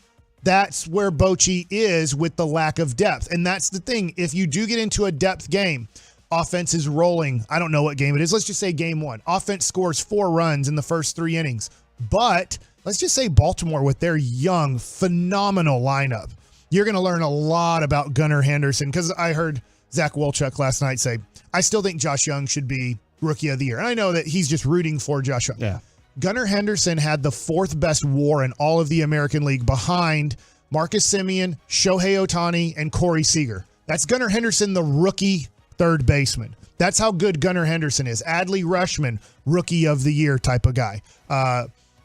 where Bochy is with the lack of depth. And that's the thing. If you do get into a depth game, offense is rolling. I don't know what game it is. Let's just say game one. Offense scores 4 runs in the first 3 innings. But let's just say Baltimore with their young, phenomenal lineup. You're going to learn a lot about Gunnar Henderson because I heard Zach Wolchuk last night say, I still think Josh Young should be Rookie of the Year. And I know that he's just rooting for Josh Young. Yeah. Gunnar Henderson had the 4th best WAR in all of the American League behind Marcus Semien, Shohei Ohtani, and Corey Seager. That's Gunnar Henderson, the rookie third baseman. That's how good Gunnar Henderson is. Adley Rutschman, Rookie of the Year type of guy.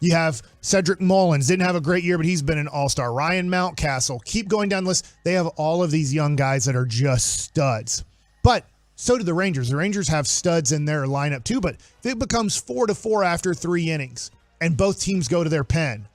You have Cedric Mullins, didn't have a great year, but he's been an all-star. Ryan Mountcastle, keep going down the list. They have all of these young guys that are just studs. But so do the Rangers. The Rangers have studs in their lineup too, but if it becomes 4-4 after 3 innings and both teams go to their pen,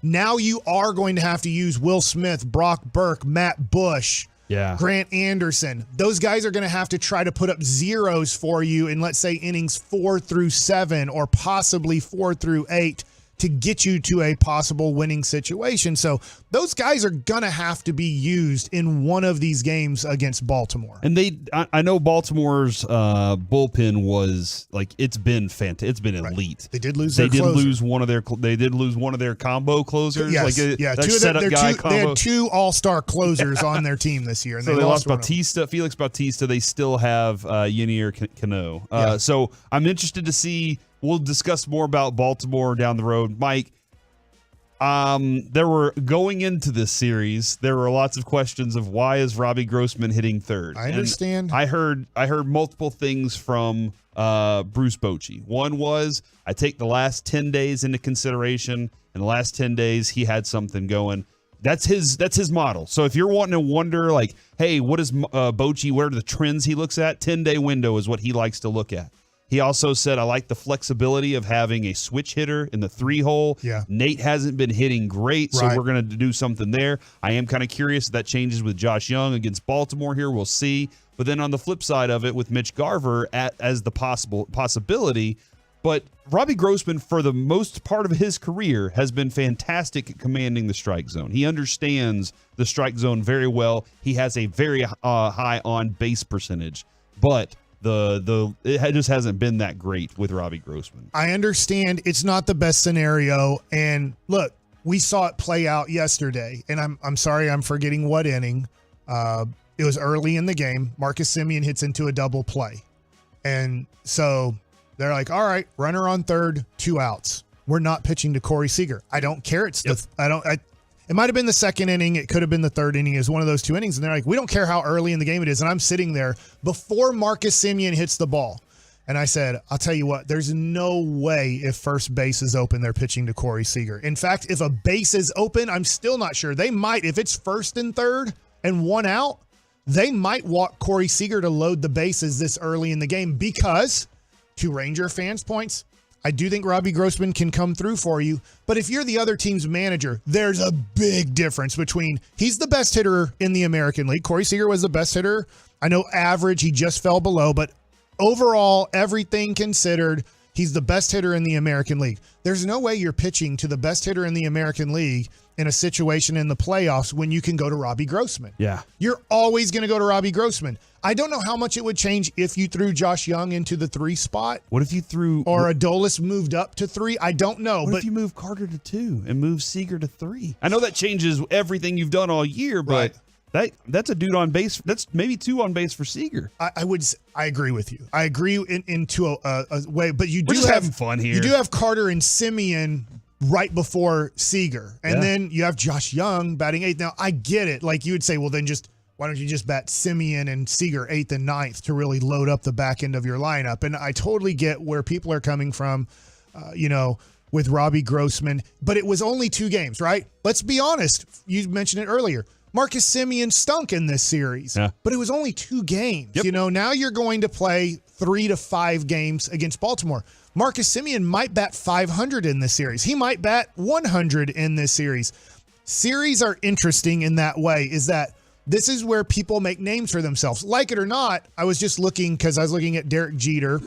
now you are going to have to use Will Smith, Brock Burke, Matt Bush, Grant Anderson. Those guys are going to have to try to put up zeros for you in, let's say, innings 4 through 7 or possibly 4 through 8 to get you to a possible winning situation. So those guys are going to have to be used in one of these games against Baltimore. And I know Baltimore's bullpen was like, it's been fantastic. It's been elite. They did lose. They did lose one of their combo closers. Yes, they had 2 all-star closers on their team this year. And so they lost Bautista, Felix Bautista. They still have Yenier Cano. So I'm interested to see. We'll discuss more about Baltimore down the road. Mike, going into this series, there were lots of questions of why is Robbie Grossman hitting third. I understand. And I heard multiple things from Bruce Bochy. One was, I take the last 10 days into consideration. In the last 10 days, he had something going. That's his model. So if you're wanting to wonder, like, hey, what is Bochy? What are the trends he looks at? 10-day window is what he likes to look at. He also said, I like the flexibility of having a switch hitter in the 3-hole. Yeah. Nate hasn't been hitting great, so we're going to do something there. I am kind of curious if that changes with Josh Young against Baltimore here. We'll see. But then on the flip side of it, with Mitch Garver as the possibility. But Robbie Grossman, for the most part of his career, has been fantastic at commanding the strike zone. He understands the strike zone very well. He has a very high on-base percentage. But it just hasn't been that great with Robbie Grossman. I understand it's not the best scenario, and look, we saw it play out yesterday. And I'm sorry, I'm forgetting what inning. It was early in the game. Marcus Semien hits into a double play, and so they're like, "All right, runner on third, 2 outs. We're not pitching to Corey Seager." I don't care. It might have been the second inning. It could have been the third inning. It was one of those 2 innings. And they're like, we don't care how early in the game it is. And I'm sitting there before Marcus Semien hits the ball. And I said, I'll tell you what, there's no way if first base is open, they're pitching to Corey Seager. In fact, if a base is open, I'm still not sure. They might, if it's first and third and 1 out, they might walk Corey Seager to load the bases this early in the game because, to Ranger fans' points, I do think Robbie Grossman can come through for you, but if you're the other team's manager, there's a big difference between he's the best hitter in the American League. Corey Seager was the best hitter. I know average, he just fell below, but overall, everything considered, he's the best hitter in the American League. There's no way you're pitching to the best hitter in the American League in a situation in the playoffs when you can go to Robbie Grossman. Yeah. You're always going to go to Robbie Grossman. I don't know how much it would change if you threw Josh Young into the 3 spot. What if you threw... Or Adolis moved up to 3? I don't know. What if you move Carter to 2 and move Seager to 3? I know that changes everything you've done all year, but that's a dude on base. That's maybe 2 on base for Seager. I agree with you. I agree into a way, but you do We're just have having fun here. You do have Carter and Semien right before Seager. And then you have Josh Young batting 8th. Now, I get it. Like, you would say, well, then why don't you just bat Simeon and Seager 8th and 9th to really load up the back end of your lineup? And I totally get where people are coming from, with Robbie Grossman. But it was only 2 games, right? Let's be honest. You mentioned it earlier. Marcus Simeon stunk in this series, but it was only 2 games. Yep. Now you're going to play 3 to 5 games against Baltimore. Marcus Simeon might bat 500 in this series. He might bat 100 in this series. Series are interesting in that way, is that this is where people make names for themselves. Like it or not, I was just looking because I was looking at Derek Jeter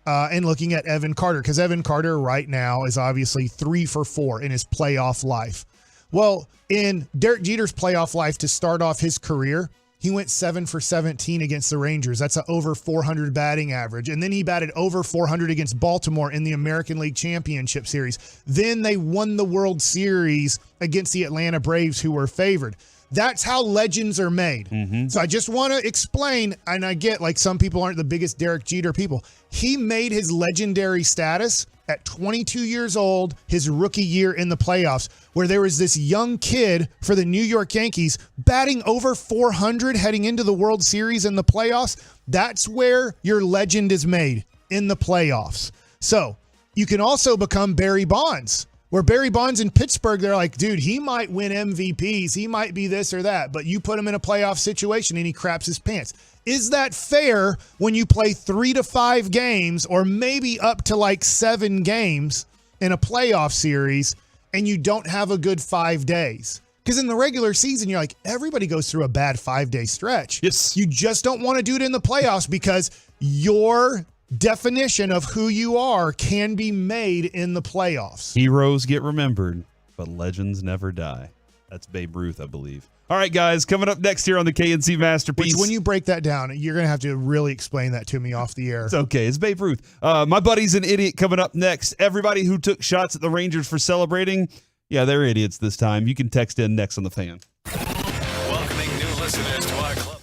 and looking at Evan Carter, because Evan Carter right now is obviously 3 for 4 in his playoff life. Well, in Derek Jeter's playoff life to start off his career, he went 7 for 17 against the Rangers. That's an over 400 batting average. And then he batted over 400 against Baltimore in the American League Championship Series. Then they won the World Series against the Atlanta Braves, who were favored. That's how legends are made. So I just want to explain, and I get like some people aren't the biggest Derek Jeter people. He made his legendary status at 22 years old, his rookie year in the playoffs, where there was this young kid for the New York Yankees batting over 400 heading into the World Series in the playoffs. That's where your legend is made, in the playoffs. So you can also become Barry Bonds, where Barry Bonds in Pittsburgh, they're like, dude, he might win MVPs. He might be this or that. But you put him in a playoff situation and he craps his pants. Is that fair when you play 3 to 5 games or maybe up to like 7 games in a playoff series and you don't have a good 5 days? Because in the regular season, you're like, everybody goes through a bad 5-day stretch. Yes. You just don't want to do it in the playoffs because your definition of who you are can be made in the playoffs. Heroes get remembered, but legends never die. That's Babe Ruth, I believe. All right, guys, coming up next here on the KNC Masterpiece. Which, when you break that down, you're going to have to really explain that to me off the air. It's okay. It's Babe Ruth. My buddy's an idiot coming up next. Everybody who took shots at the Rangers for celebrating, yeah, they're idiots this time. You can text in next on the Fan. Welcoming new listeners to our clubhouse.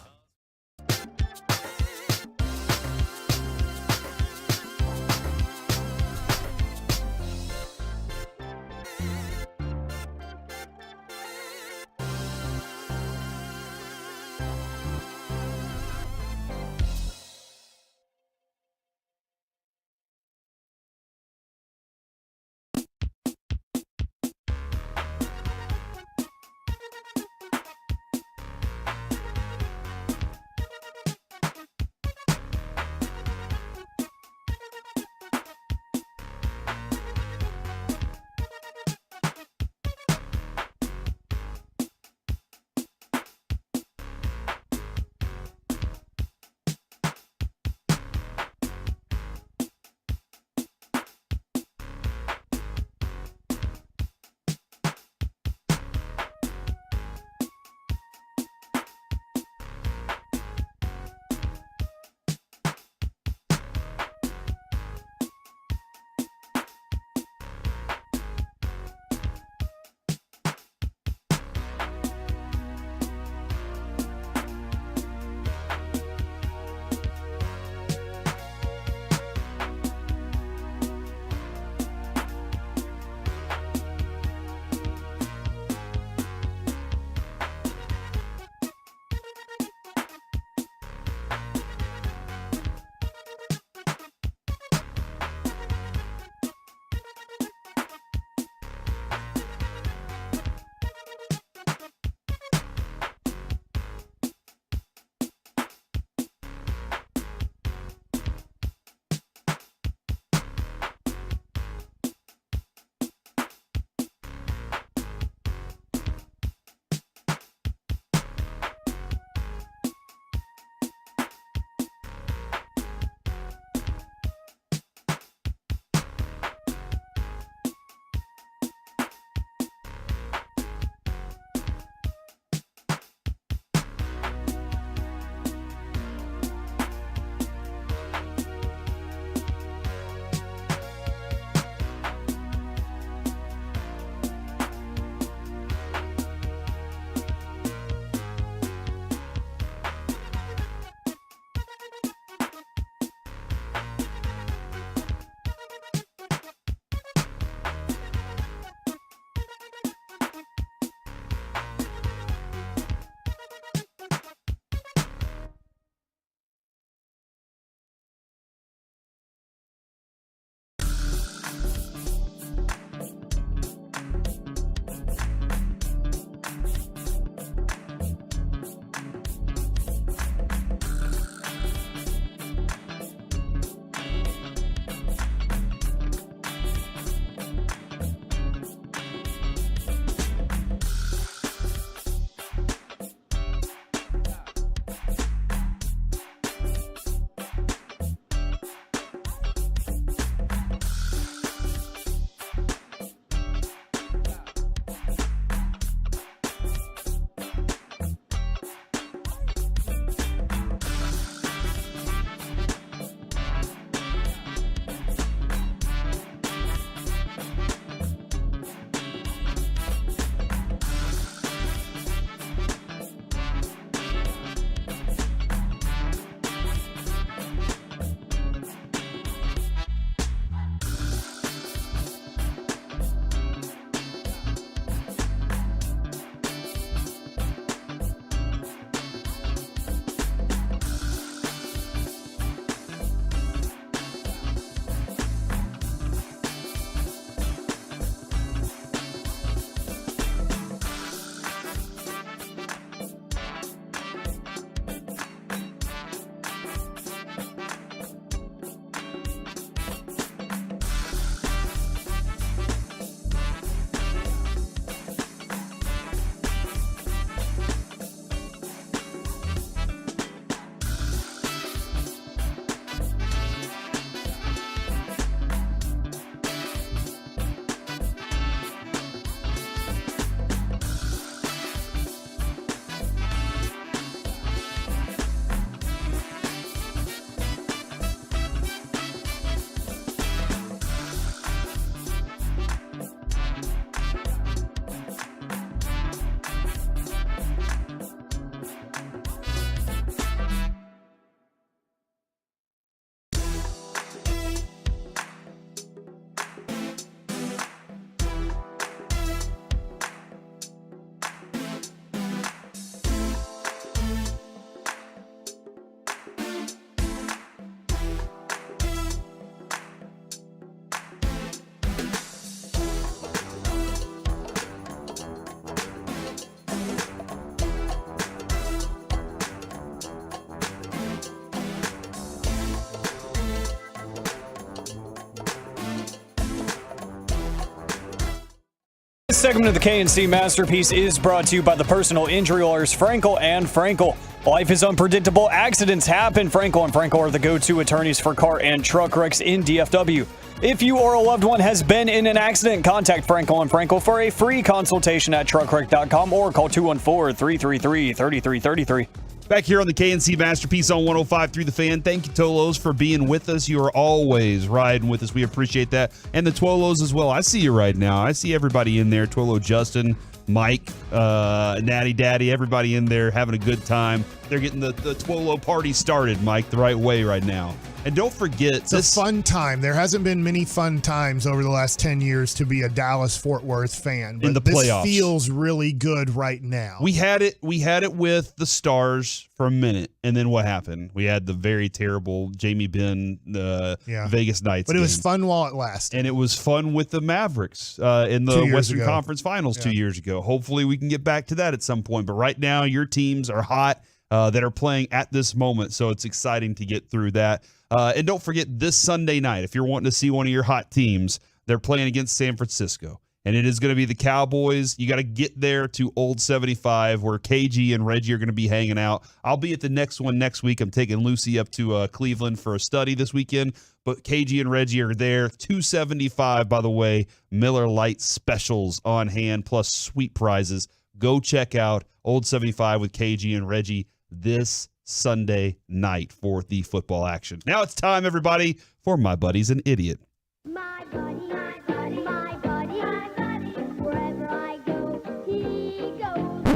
This segment of the KNC Masterpiece is brought to you by the personal injury lawyers Frankel and Frankel. Life is unpredictable. Accidents happen. Frankel and Frankel are the go-to attorneys for car and truck wrecks in DFW. If you or a loved one has been in an accident, contact Frankel and Frankel for a free consultation at truckwreck.com or call 214-333-3333. Back here on the KNC Masterpiece on 105.3 The Fan. Thank you, Tolos, for being with us. You are always riding with us. We appreciate that. And the Twolos as well. I see you right now. I see everybody in there. Twolo Justin, Mike, Natty Daddy, everybody in there having a good time. They're getting the Twolo party started, Mike, the right way right now. And don't forget, it's a fun time. There hasn't been many fun times over the last 10 years to be a Dallas-Fort Worth fan. But in the playoffs. This feels really good right now. We had it with the Stars for a minute, and then what happened? We had the very terrible Jamie Benn Vegas Knights. But it was fun while it lasted. And it was fun with the Mavericks in the Western Conference Finals 2 years ago. Hopefully we can get back to that at some point. But right now, your teams are hot that are playing at this moment, so it's exciting to get through that. And don't forget, this Sunday night, if you're wanting to see one of your hot teams, they're playing against San Francisco. And it is going to be the Cowboys. You got to get there to Old 75 where KG and Reggie are going to be hanging out. I'll be at the next one next week. I'm taking Lucy up to Cleveland for a study this weekend. But KG and Reggie are there. $275, by the way. Miller Lite specials on hand, plus sweet prizes. Go check out Old 75 with KG and Reggie this Sunday night for the football action. Now it's time, everybody, for My Buddy's an Idiot. My buddy, my buddy, my buddy, my buddy. Wherever I go, he goes.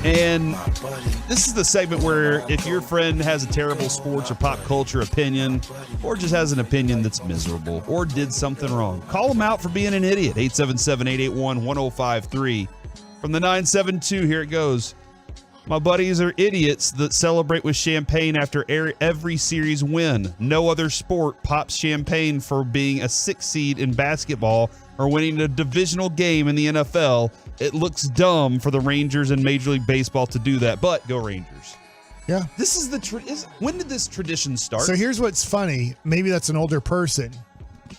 And this is the segment where if your friend has a terrible sports or pop culture opinion, or just has an opinion that's miserable, or did something wrong, call them out for being an idiot. 877-881-1053. From the 972, here it goes. My buddies are idiots that celebrate with champagne after every series win. No other sport pops champagne for being a 6 seed in basketball or winning a divisional game in the NFL. It looks dumb for the Rangers and Major League Baseball to do that, but go Rangers. Yeah. This is when did this tradition start? So here's what's funny. Maybe that's an older person,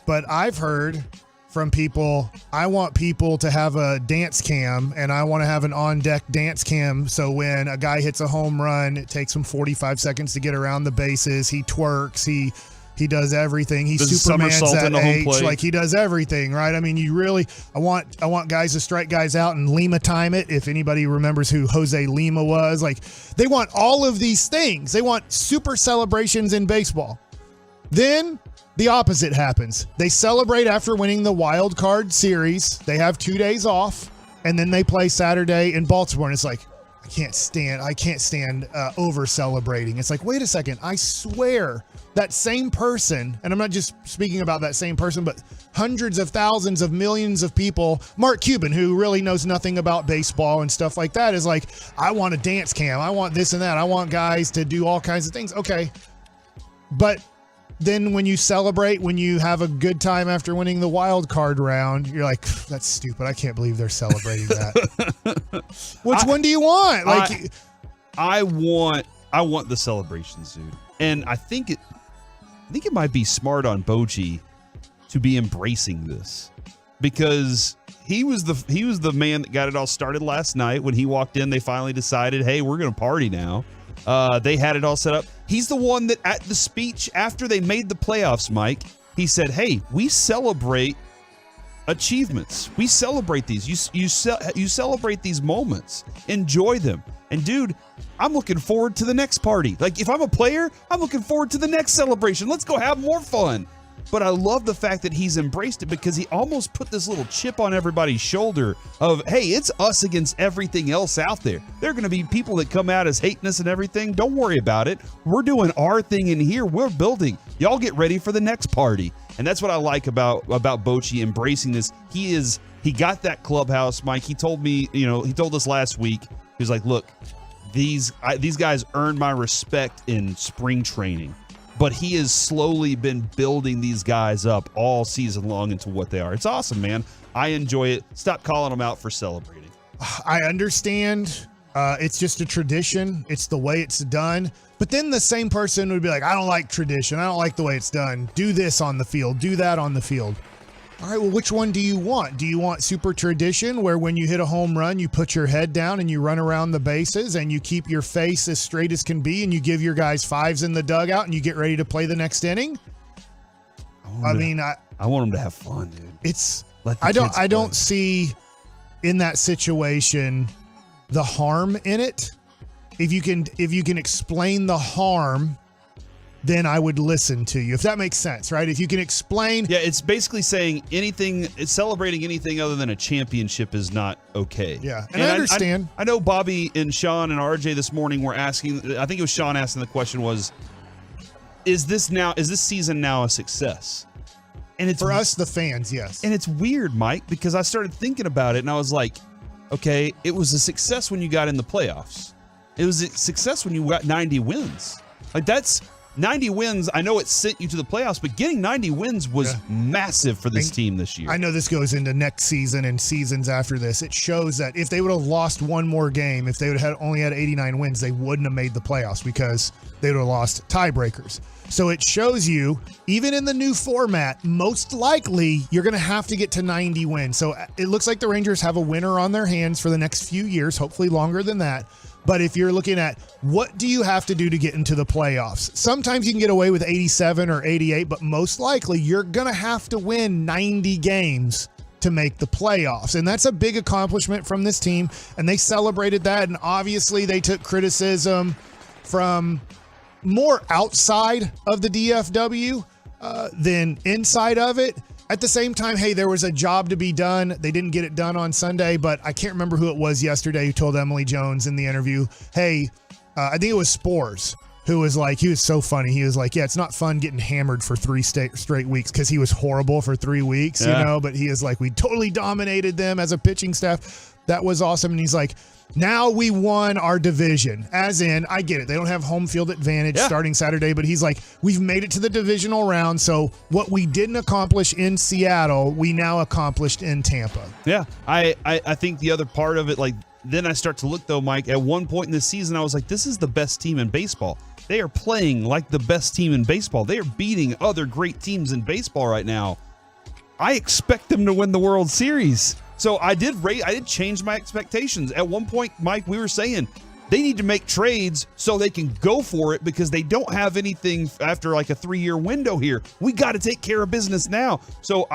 but I've heard from people, I want people to have a dance cam, and I want to have an on-deck dance cam, so when a guy hits a home run, it takes him 45 seconds to get around the bases. He twerks. He does everything. He Superman's that age. Like, he does everything, right? I mean, I want guys to strike guys out and Lima time it. If anybody remembers who Jose Lima was, like, they want all of these things. They want super celebrations in baseball. Then the opposite happens. They celebrate after winning the wild card series. They have 2 days off, and then they play Saturday in Baltimore. And it's like, I can't stand over celebrating. It's like, wait a second. I swear that same person, and I'm not just speaking about that same person, but hundreds of thousands of millions of people. Mark Cuban, who really knows nothing about baseball and stuff like that, is like, I want a dance cam. I want this and that. I want guys to do all kinds of things. Okay. But then when you celebrate, when you have a good time after winning the wild card round, you're like, that's stupid. I can't believe they're celebrating that. Which one do you want? Like, I want the celebrations, dude. And I think it might be smart on Bochy to be embracing this, because he was the man that got it all started last night. When he walked in, they finally decided, hey, we're going to party now. They had it all set up. He's the one that at the speech after they made the playoffs, Mike, he said, hey, we celebrate achievements. We celebrate these. You celebrate these moments. Enjoy them. And dude, I'm looking forward to the next party. Like, if I'm a player, I'm looking forward to the next celebration. Let's go have more fun. But I love the fact that he's embraced it, because he almost put this little chip on everybody's shoulder of, hey, it's us against everything else out there. There are going to be people that come out as hating us and everything. Don't worry about it. We're doing our thing in here. We're building. Y'all get ready for the next party. And that's what I like about Bochy embracing this. He got that clubhouse, Mike. He told me, he told us last week, he was like, look, these guys earned my respect in spring training. But he has slowly been building these guys up all season long into what they are. It's awesome, man. I enjoy it. Stop calling them out for celebrating. I understand. It's just a tradition. It's the way it's done. But then the same person would be like, I don't like tradition. I don't like the way it's done. Do this on the field. Do that on the field. All right, well, which one do you want? Do you want super tradition where when you hit a home run, you put your head down and you run around the bases and you keep your face as straight as can be and you give your guys fives in the dugout and you get ready to play the next inning? I want them to have fun, dude. I don't see in that situation the harm in it. If you can explain the harm, then I would listen to you, if that makes sense, right? If you can explain. Yeah, it's basically saying celebrating anything other than a championship is not okay. Yeah, and I understand. I know Bobby and Sean and RJ this morning were asking, I think it was Sean asking the question was, is this season now a success? And it's for us, the fans, yes. And it's weird, Mike, because I started thinking about it and I was like, okay, it was a success when you got in the playoffs. It was a success when you got 90 wins. Like that's 90 wins. I know it sent you to the playoffs, but getting 90 wins was massive for this team this year. I know this goes into next season and seasons after this. It shows that if they would have lost one more game, if they would have only had 89 wins, they wouldn't have made the playoffs because they would have lost tiebreakers. So it shows you, even in the new format, most likely you're going to have to get to 90 wins. So it looks like the Rangers have a winner on their hands for the next few years, hopefully longer than that. But if you're looking at what do you have to do to get into the playoffs, sometimes you can get away with 87 or 88, but most likely you're going to have to win 90 games to make the playoffs. And that's a big accomplishment from this team. And they celebrated that. And obviously they took criticism from more outside of the DFW than inside of it. At the same time, hey, there was a job to be done. They didn't get it done on Sunday, but I can't remember who it was yesterday who told Emily Jones in the interview, hey, I think it was Spores, who was like, he was so funny. He was like, yeah, it's not fun getting hammered for 3 straight weeks because he was horrible for 3 weeks, you know, but he is like, we totally dominated them as a pitching staff. That was awesome. And he's like, now we won our division. As in, I get it. They don't have home field advantage starting Saturday, but he's like, we've made it to the divisional round. So what we didn't accomplish in Seattle, we now accomplished in Tampa. Yeah. I think the other part of it, like, then I start to look though, Mike, at one point in the season, I was like, this is the best team in baseball. They are playing like the best team in baseball. They are beating other great teams in baseball right now. I expect them to win the World Series. So I did change my expectations. At one point, Mike, we were saying they need to make trades so they can go for it because they don't have anything after like a 3-year window here. We got to take care of business now. So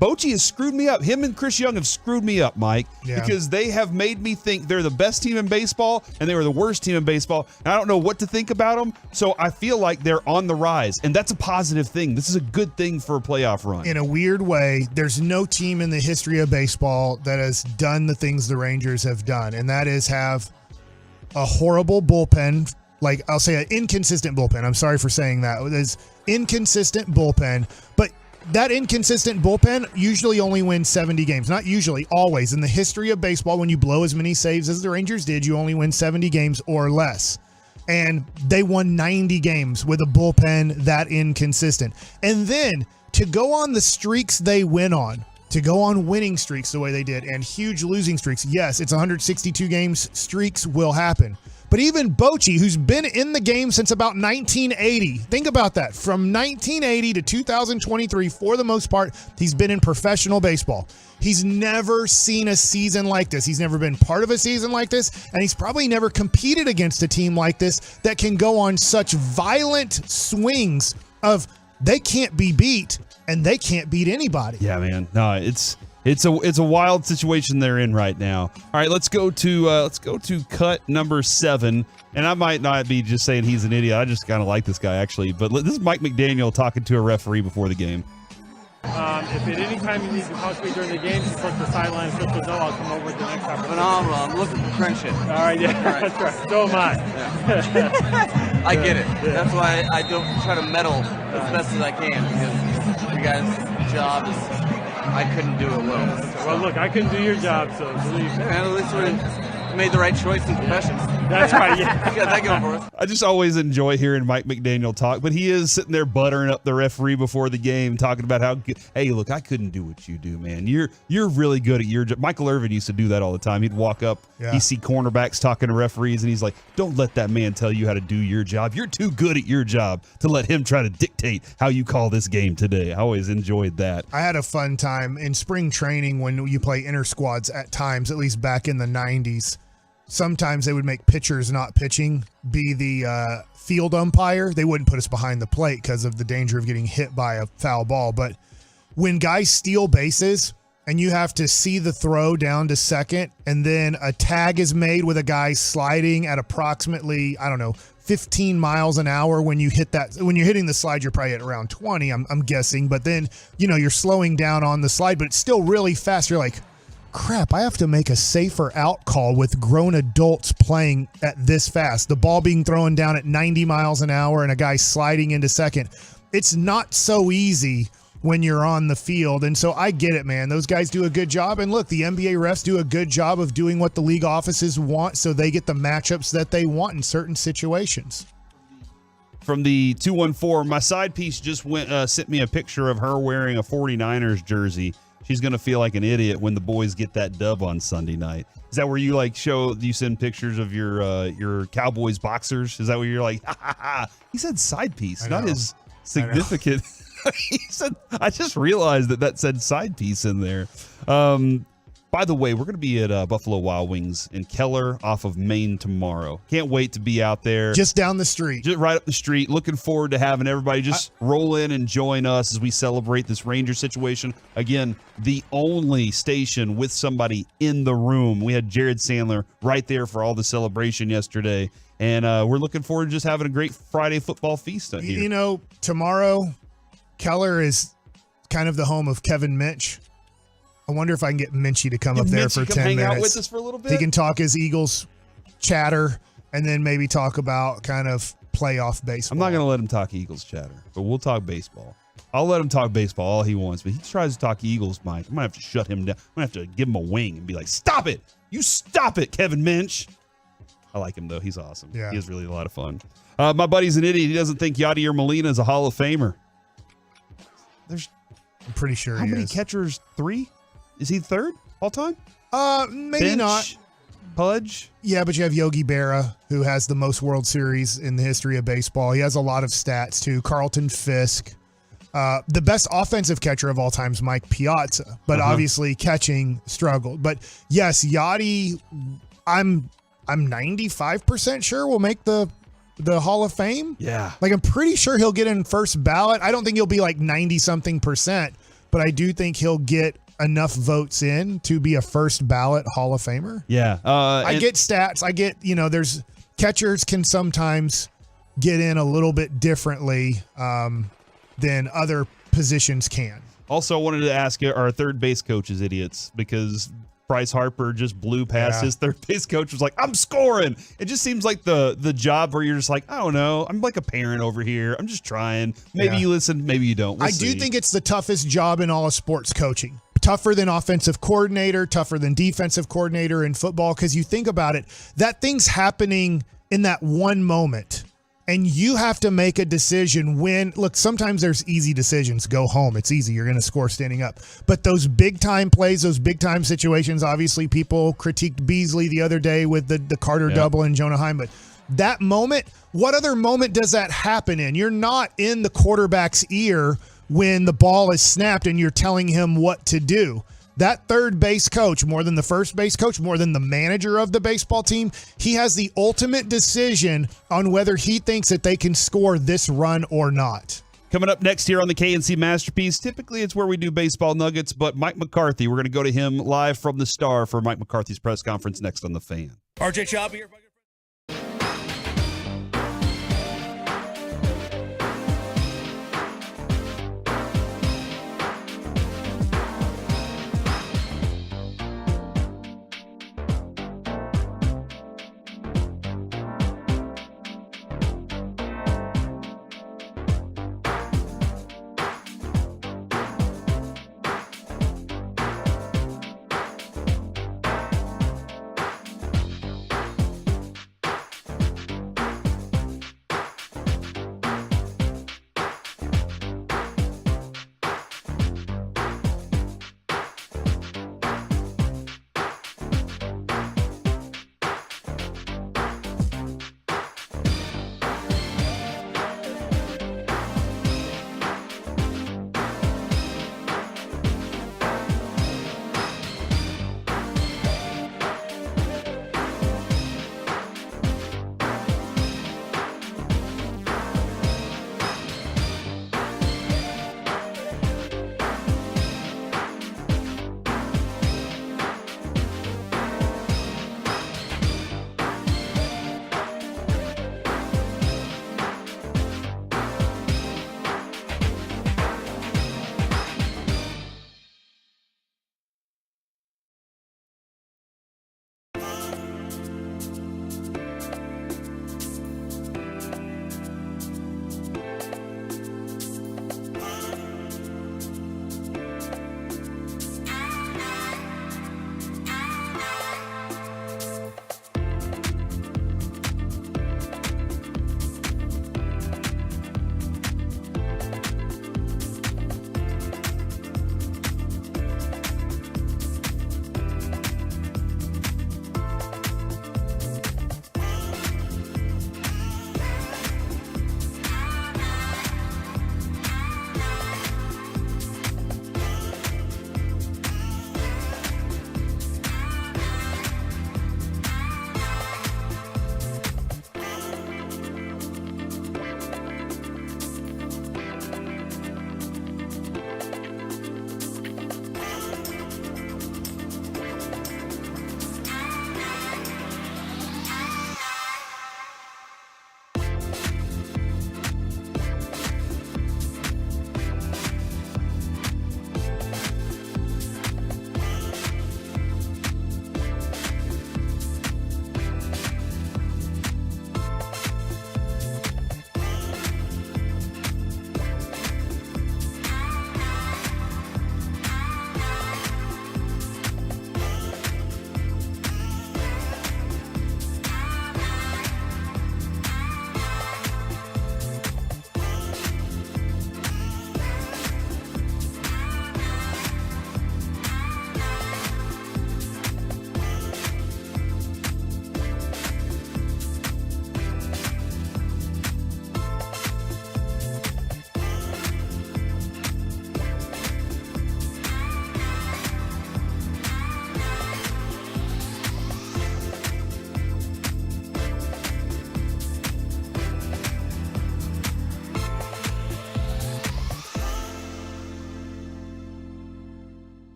Bochy has screwed me up. Him and Chris Young have screwed me up, Mike, because they have made me think they're the best team in baseball and they were the worst team in baseball. And I don't know what to think about them. So I feel like they're on the rise, and that's a positive thing. This is a good thing for a playoff run. In a weird way, there's no team in the history of baseball that has done the things the Rangers have done, and that is have a horrible bullpen, like I'll say an inconsistent bullpen. I'm sorry for saying that. It's inconsistent bullpen, but that inconsistent bullpen usually only wins 70 games. Not usually, always. In the history of baseball, when you blow as many saves as the Rangers did, you only win 70 games or less. And they won 90 games with a bullpen that inconsistent. And then to go on the streaks they went on, to go on winning streaks the way they did, and huge losing streaks, yes, it's 162 games. Streaks will happen. But even Bochy, who's been in the game since about 1980, think about that. From 1980 to 2023, for the most part, he's been in professional baseball. He's never seen a season like this. He's never been part of a season like this, and he's probably never competed against a team like this that can go on such violent swings of they can't be beat and they can't beat anybody. Yeah, man. No, it's a wild situation they're in right now. All right, let's go to cut number 7. And I might not be just saying he's an idiot. I just kind of like this guy actually. But this is Mike McDaniel talking to a referee before the game. If at any time you need to talk to me during the game, just look the sidelines, let us know. I'll come over the next time. Phenomenal. I'm looking for friendship. All right, yeah, that's right. So am I. Yeah. I get it. Yeah. That's why I don't try to meddle as best as I can because you guys' job is. I couldn't do it well. Well, look, I couldn't do your job, so believe me. And at least made the right choice in professions. That's right, yeah. We got that going for us. I just always enjoy hearing Mike McDaniel talk, but he is sitting there buttering up the referee before the game, talking about how good, hey, look, I couldn't do what you do, man. You're really good at your job. Michael Irvin used to do that all the time. He'd walk up, he'd see cornerbacks talking to referees, and he's like, don't let that man tell you how to do your job. You're too good at your job to let him try to dictate how you call this game today. I always enjoyed that. I had a fun time in spring training when you play inter squads at times, at least back in the 90s. Sometimes they would make pitchers not pitching be the field umpire. They wouldn't put us behind the plate because of the danger of getting hit by a foul ball. But when guys steal bases and you have to see the throw down to second, and then a tag is made with a guy sliding at approximately, 15 miles an hour. When you hit that, when you're hitting the slide, you're probably at around 20, I'm guessing. But then, you're slowing down on the slide, but it's still really fast. You're like, crap, I have to make a safer out call with grown adults playing at this fast. The ball being thrown down at 90 miles an hour and a guy sliding into second. It's not so easy when you're on the field. And so I get it, man. Those guys do a good job. And look, the NBA refs do a good job of doing what the league offices want, so they get the matchups that they want in certain situations. From the 214, my side piece just sent me a picture of her wearing a 49ers jersey. She's going to feel like an idiot when the boys get that dub on Sunday night. Is that where you you send pictures of your Cowboys boxers? Is that where you're like, ha ha ha? He said side piece, not his significant. He said, I just realized that said side piece in there. By the way, we're going to be at Buffalo Wild Wings in Keller off of Main tomorrow. Can't wait to be out there. Just down the street. Just right up the street. Looking forward to having everybody just roll in and join us as we celebrate this Ranger situation. Again, the only station with somebody in the room. We had Jared Sandler right there for all the celebration yesterday. And we're looking forward to just having a great Friday football feast here. Tomorrow, Keller is kind of the home of Kevin Minch. I wonder if I can get Minchie to come up there for 10 minutes. Hang out with us for a little bit. He can talk his Eagles chatter and then maybe talk about kind of playoff baseball. I'm not going to let him talk Eagles chatter, but we'll talk baseball. I'll let him talk baseball all he wants, but he tries to talk Eagles, Mike. I'm going to have to shut him down. I'm going to have to give him a wing and be like, stop it. You stop it, Kevin Minch. I like him, though. He's awesome. Yeah. He is really a lot of fun. My buddy's an idiot. He doesn't think Yadier Molina is a Hall of Famer. I'm pretty sure How he many is. catchers? 3? Is he third all time? Maybe Bench, not. Pudge? Yeah, but you have Yogi Berra, who has the most World Series in the history of baseball. He has a lot of stats, too. Carlton Fisk. The best offensive catcher of all time is Mike Piazza, but obviously catching struggled. But yes, Yachty, I'm 95% sure will make the Hall of Fame. Yeah. Like, I'm pretty sure he'll get in first ballot. I don't think he'll be like 90-something%, but I do think he'll get enough votes in to be a first ballot Hall of Famer. Yeah. I get stats. I get, there's catchers can sometimes get in a little bit differently than other positions can. Also, I wanted to ask you, our third base coaches idiots? Because Bryce Harper just blew past his third base coach, was like, I'm scoring. It just seems like the job where you're just like, I don't know. I'm like a parent over here. I'm just trying. Maybe you listen, maybe you don't. I do think it's the toughest job in all of sports coaching. Tougher than offensive coordinator, tougher than defensive coordinator in football, because you think about it, that thing's happening in that one moment. And you have to make a decision when, look, sometimes there's easy decisions. Go home. It's easy. You're going to score standing up. But those big time plays, those big time situations, obviously people critiqued Beasley the other day with the Carter double and Jonah Heim. But that moment, what other moment does that happen in? You're not in the quarterback's ear when the ball is snapped and you're telling him what to do. That third base coach, more than the first base coach, more than the manager of the baseball team, he has the ultimate decision on whether he thinks that they can score this run or not. Coming up next here on the KNC Masterpiece, typically it's where we do baseball nuggets, but Mike McCarthy, we're going to go to him live from the Star for Mike McCarthy's press conference next on The Fan. RJ Chop here.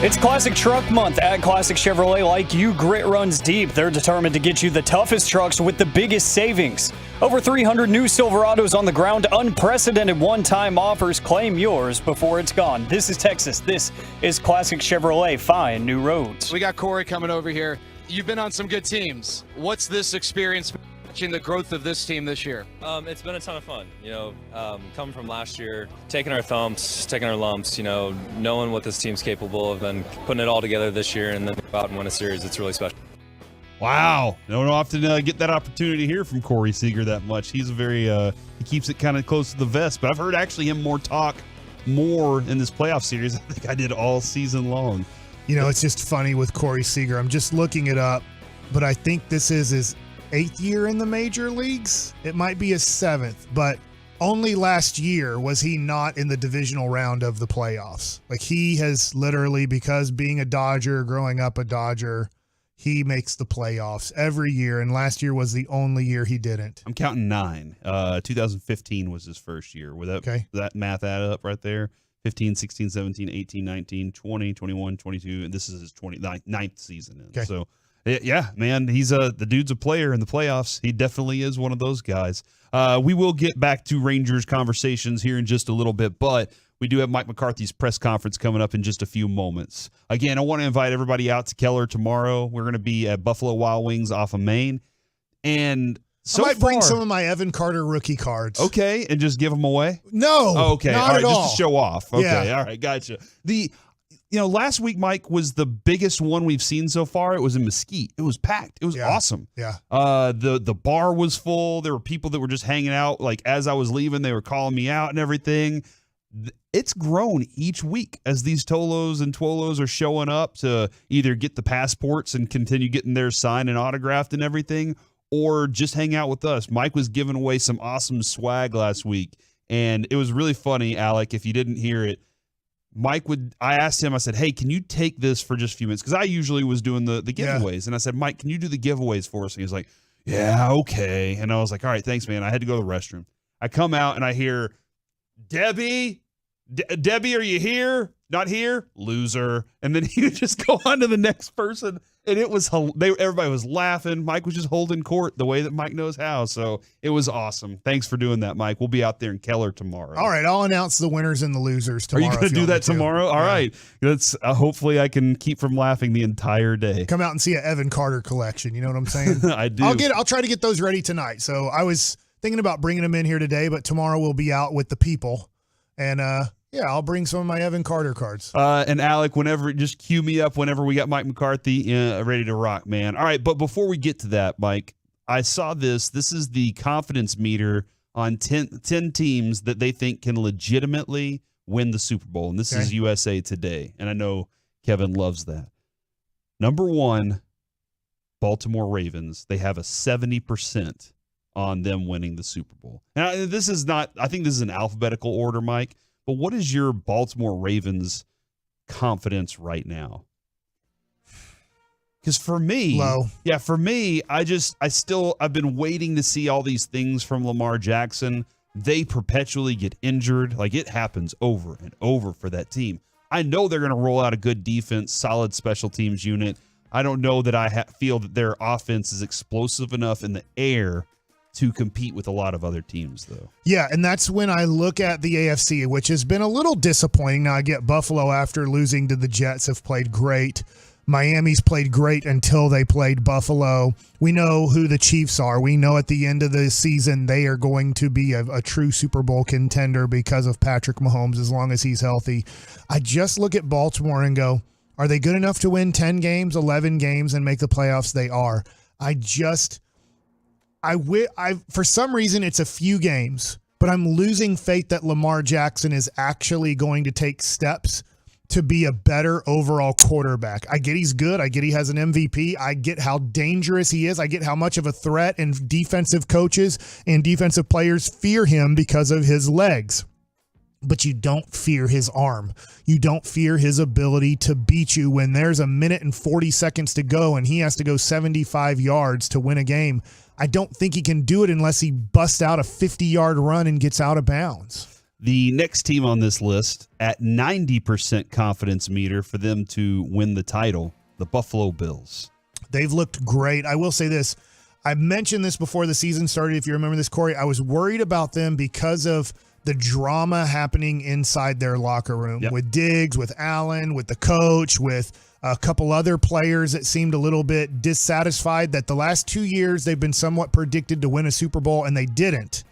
It's Classic Truck Month at Classic Chevrolet. Like you, grit runs deep. They're determined to get you the toughest trucks with the biggest savings. Over 300 new Silverados on the ground, unprecedented one-time offers. Claim yours before it's gone. This is Texas. This is Classic Chevrolet. Find new roads. We got Corey coming over here. You've been on some good teams. What's this experience watching the growth of this team this year? It's been a ton of fun. Coming from last year, taking our thumps, taking our lumps, knowing what this team's capable of, and putting it all together this year and then go out and win a series. It's really special. Wow. Don't often get that opportunity to hear from Corey Seager that much. He's he keeps it kind of close to the vest, but I've heard actually him talk more in this playoff series. I think I did all season long. It's just funny with Corey Seager. I'm just looking it up, but I think this is his 8th year in the major leagues. It might be his 7th, but only last year was he not in the divisional round of the playoffs. Like, he has literally, because being a Dodger, growing up a Dodger, he makes the playoffs every year, and last year was the only year he didn't. I'm counting 9. 2015 was his first year. Does that math add up right there? 15, 16, 17, 18, 19, 20, 21, 22, and this is his 29th season. Okay. So, yeah, man, he's the dude's a player in the playoffs. He definitely is one of those guys. We will get back to Rangers conversations here in just a little bit, but we do have Mike McCarthy's press conference coming up in just a few moments. Again, I want to invite everybody out to Keller tomorrow. We're going to be at Buffalo Wild Wings off of Main, and I might bring some of my Evan Carter rookie cards. Okay, and just give them away? No, okay, not all right, at all. just to show off. Okay, Yeah. all right, gotcha. Last week, Mike, was the biggest one we've seen so far. It was in Mesquite. It was packed. It was awesome. Yeah. The bar was full. There were people that were just hanging out. Like, as I was leaving, they were calling me out and everything. It's grown each week as these Tolos and Twolos are showing up to either get the passports and continue getting theirs signed and autographed and everything, or just hang out with us. Mike was giving away some awesome swag last week, and it was really funny, Alec, if you didn't hear it. I asked him, I said, hey, can you take this for just a few minutes? Because I usually was doing the giveaways. And I said, Mike, can you do the giveaways for us? And he was like, yeah, okay. And I was like, all right, thanks, man. I had to go to the restroom. I come out and I hear, Debbie, are you here? Not here? Loser. And then he would just go on to the next person. And it was, everybody was laughing. Mike was just holding court the way that Mike knows how. So it was awesome. Thanks for doing that, Mike. We'll be out there in Keller tomorrow. All right, I'll announce the winners and the losers tomorrow. Are you going to do that tomorrow? All right. That's hopefully I can keep from laughing the entire day. Come out and see an Evan Carter collection. You know what I'm saying? I do. I'll try to get those ready tonight. So I was thinking about bringing them in here today, but tomorrow we'll be out with the people. And, I'll bring some of my Evan Carter cards. And Alec, just cue me up whenever we got Mike McCarthy ready to rock, man. All right, but before we get to that, Mike, I saw this. This is the confidence meter on 10 teams that they think can legitimately win the Super Bowl. And this is USA Today. And I know Kevin loves that. Number 1, Baltimore Ravens. They have a 70% on them winning the Super Bowl. Now, I think this is an alphabetical order, Mike. But what is your Baltimore Ravens confidence right now? Because for me, low. Yeah, for me, I've been waiting to see all these things from Lamar Jackson. They perpetually get injured. Like, it happens over and over for that team. I know they're going to roll out a good defense, solid special teams unit. I don't know that I feel that their offense is explosive enough in the air to compete with a lot of other teams, though. Yeah, and that's when I look at the AFC, which has been a little disappointing. Now, I get Buffalo, after losing to the Jets, have played great. Miami's played great until they played Buffalo. We know who the Chiefs are. We know at the end of the season they are going to be a true Super Bowl contender because of Patrick Mahomes, as long as he's healthy. I just look at Baltimore and go, are they good enough to win 10 games, 11 games, and make the playoffs? They are. For some reason, it's a few games, but I'm losing faith that Lamar Jackson is actually going to take steps to be a better overall quarterback. I get he's good. I get he has an MVP. I get how dangerous he is. I get how much of a threat and defensive coaches and defensive players fear him because of his legs. But you don't fear his arm. You don't fear his ability to beat you when there's a minute and 40 seconds to go and he has to go 75 yards to win a game. I don't think he can do it unless he busts out a 50-yard run and gets out of bounds. The next team on this list at 90% confidence meter for them to win the title, the Buffalo Bills. They've looked great. I will say this. I mentioned this before the season started. If you remember this, Corey, I was worried about them because of the drama happening inside their locker room with Diggs, with Allen, with the coach, with a couple other players that seemed a little bit dissatisfied that the last 2 years they've been somewhat predicted to win a Super Bowl and they didn't.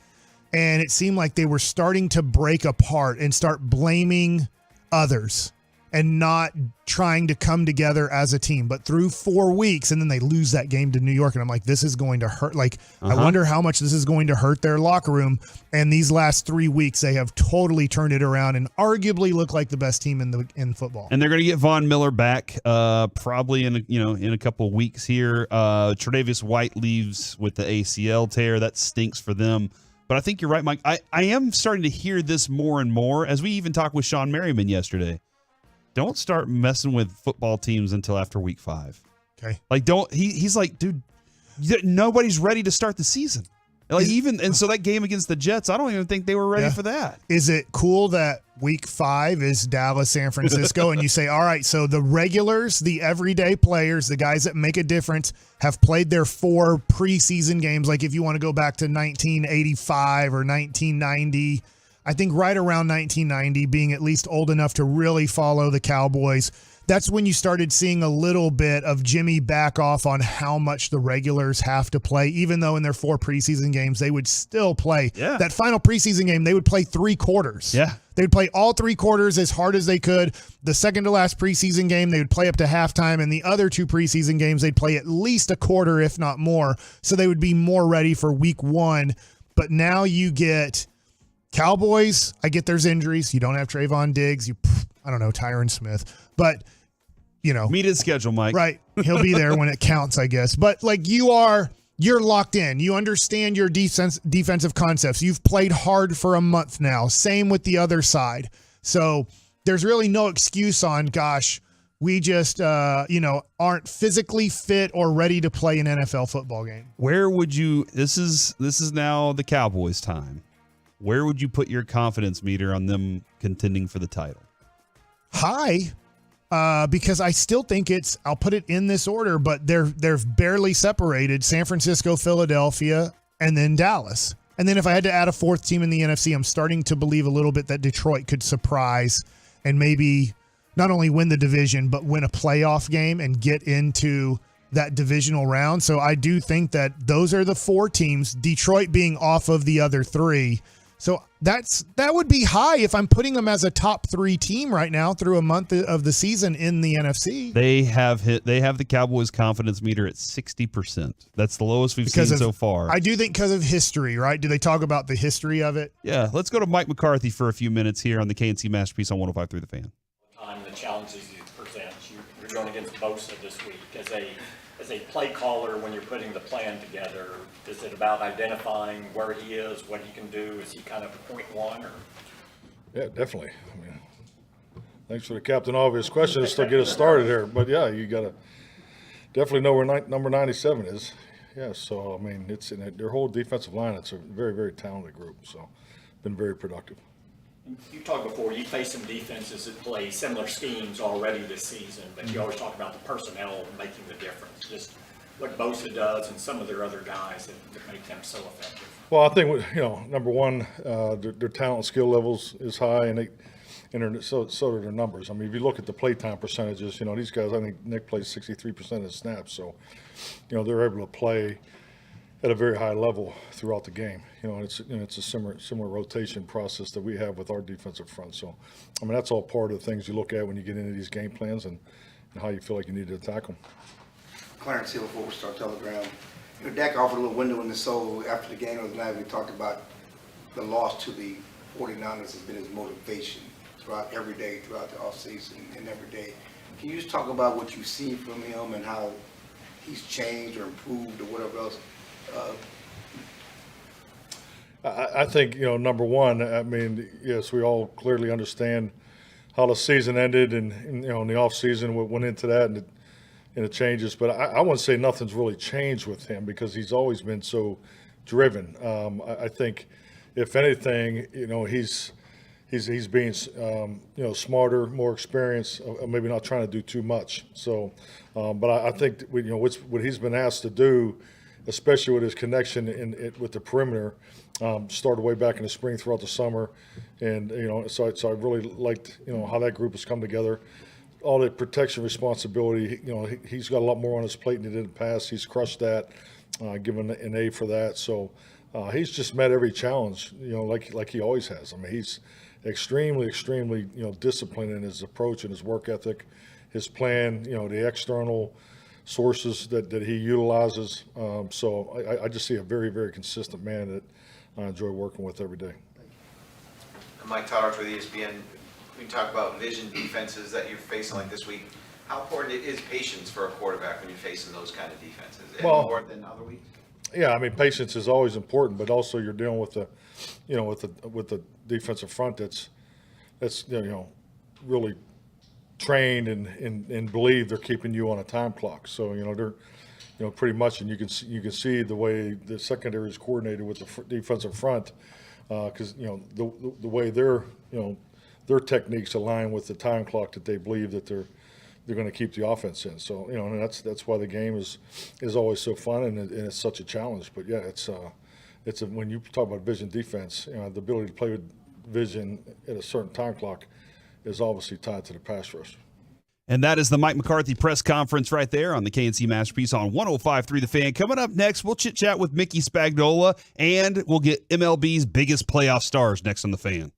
And it seemed like they were starting to break apart and start blaming others and not trying to come together as a team. But through 4 weeks, and then they lose that game to New York, and I'm like, this is going to hurt. Like, I wonder how much this is going to hurt their locker room. And these last 3 weeks, they have totally turned it around and arguably look like the best team in football. And they're going to get Von Miller back probably in a couple of weeks here. Tre'Davious White leaves with the ACL tear. That stinks for them. But I think you're right, Mike. I am starting to hear this more and more as we even talked with Sean Merriman yesterday. Don't start messing with football teams until after week 5. Okay. Like, he's like, dude, nobody's ready to start the season. Like, so that game against the Jets, I don't even think they were ready for that. Is it cool that week 5 is Dallas, San Francisco, and you say, all right, so the regulars, the everyday players, the guys that make a difference have played their 4 preseason games. Like if you want to go back to 1985 or 1990, I think right around 1990, being at least old enough to really follow the Cowboys, that's when you started seeing a little bit of Jimmy back off on how much the regulars have to play, even though in their 4 preseason games, they would still play. Yeah. That final preseason game, they would play 3 quarters. Yeah. They would play all 3 quarters as hard as they could. The second to last preseason game, they would play up to halftime, and the other 2 preseason games, they'd play at least a quarter, if not more, so they would be more ready for week 1. But now you get Cowboys. I get there's injuries. You don't have Trayvon Diggs. I don't know, Tyron Smith. But meet his schedule, Mike. Right. He'll be there when it counts, I guess. But like you're locked in. You understand your defensive concepts. You've played hard for a month now. Same with the other side. So there's really no excuse on, gosh, we just, aren't physically fit or ready to play an NFL football game. Where would you, this is now the Cowboys' time. Where would you put your confidence meter on them contending for the title? High. Because I still think I'll put it in this order, but they're barely separated: San Francisco, Philadelphia, and then Dallas. And then if I had to add a 4th team in the NFC, I'm starting to believe a little bit that Detroit could surprise and maybe not only win the division, but win a playoff game and get into that divisional round. So I do think that those are the 4 teams, Detroit being off of the other 3. So that would be high if I'm putting them as a top 3 team right now through a month of the season in the NFC. They have the Cowboys confidence meter at 60%. That's the lowest we've seen so far. I do think because of history, right? Do they talk about the history of it? Yeah, let's go to Mike McCarthy for a few minutes here on the KNC Masterpiece on 105.3 The Fan. The challenges you present. You're going against Bosa this week as a play caller when you're putting the plan together. Is it about identifying where he is, what he can do? Is he kind of a point one? Or? Yeah, definitely. I mean, thanks for the Captain Obvious question just to get us started here. But, yeah, you got to definitely know where number 97 is. Yeah, so, I mean, it's in their whole defensive line. It's a very, very talented group. So, been very productive. You talked before, you face some defenses that play similar schemes already this season, but you always talk about the personnel making the difference. Just what Bosa does and some of their other guys that make them so effective. Well, I think, number one, their talent and skill levels is high, and so do their numbers. I mean, if you look at the playtime percentages, these guys, I think Nick plays 63% of the snaps, so, they're able to play at a very high level throughout the game. And it's a similar rotation process that we have with our defensive front. So, I mean, that's all part of the things you look at when you get into these game plans and how you feel like you need to attack them. Clarence Hill, Four Star Telegram. Dak offered a little window in the soul after the game the other night. We talked about the loss to the 49ers has been his motivation throughout every day, throughout the offseason and every day. Can you just talk about what you've seen from him and how he's changed or improved or whatever else? I think, number one, I mean, yes, we all clearly understand how the season ended and in the offseason what went into that and it changes. But I wouldn't say nothing's really changed with him because he's always been so driven. I think, if anything, he's being smarter, more experienced, maybe not trying to do too much. So, but I think that, what he's been asked to do, especially with his connection with the perimeter, started way back in the spring throughout the summer, and so I really liked how that group has come together. All the protection responsibility, he's got a lot more on his plate than he did in the past. He's crushed that, given an A for that. So he's just met every challenge, like he always has. I mean, he's extremely disciplined in his approach and his work ethic, his plan, the external sources that he utilizes. So I just see a very, very consistent man that I enjoy working with every day. Mike Todd with ESPN. We talk about vision defenses that you're facing like this week. How important is patience for a quarterback when you're facing those kind of defenses? Any more than other weeks? Yeah, I mean, patience is always important, but also you're dealing with the defensive front that's really trained and believe they're keeping you on a time clock. So they're pretty much, and you can see the way the secondary is coordinated with the defensive front, because the way their techniques align with the time clock that they believe that they're going to keep the offense in. So and that's why the game is always so fun and it's such a challenge. But yeah, it's when you talk about vision defense, the ability to play with vision at a certain time clock is obviously tied to the pass rush. And that is the Mike McCarthy press conference right there on the KNC Masterpiece on 105.3 The Fan. Coming up next, we'll chit-chat with Mickey Spagnola, and we'll get MLB's biggest playoff stars next on The Fan.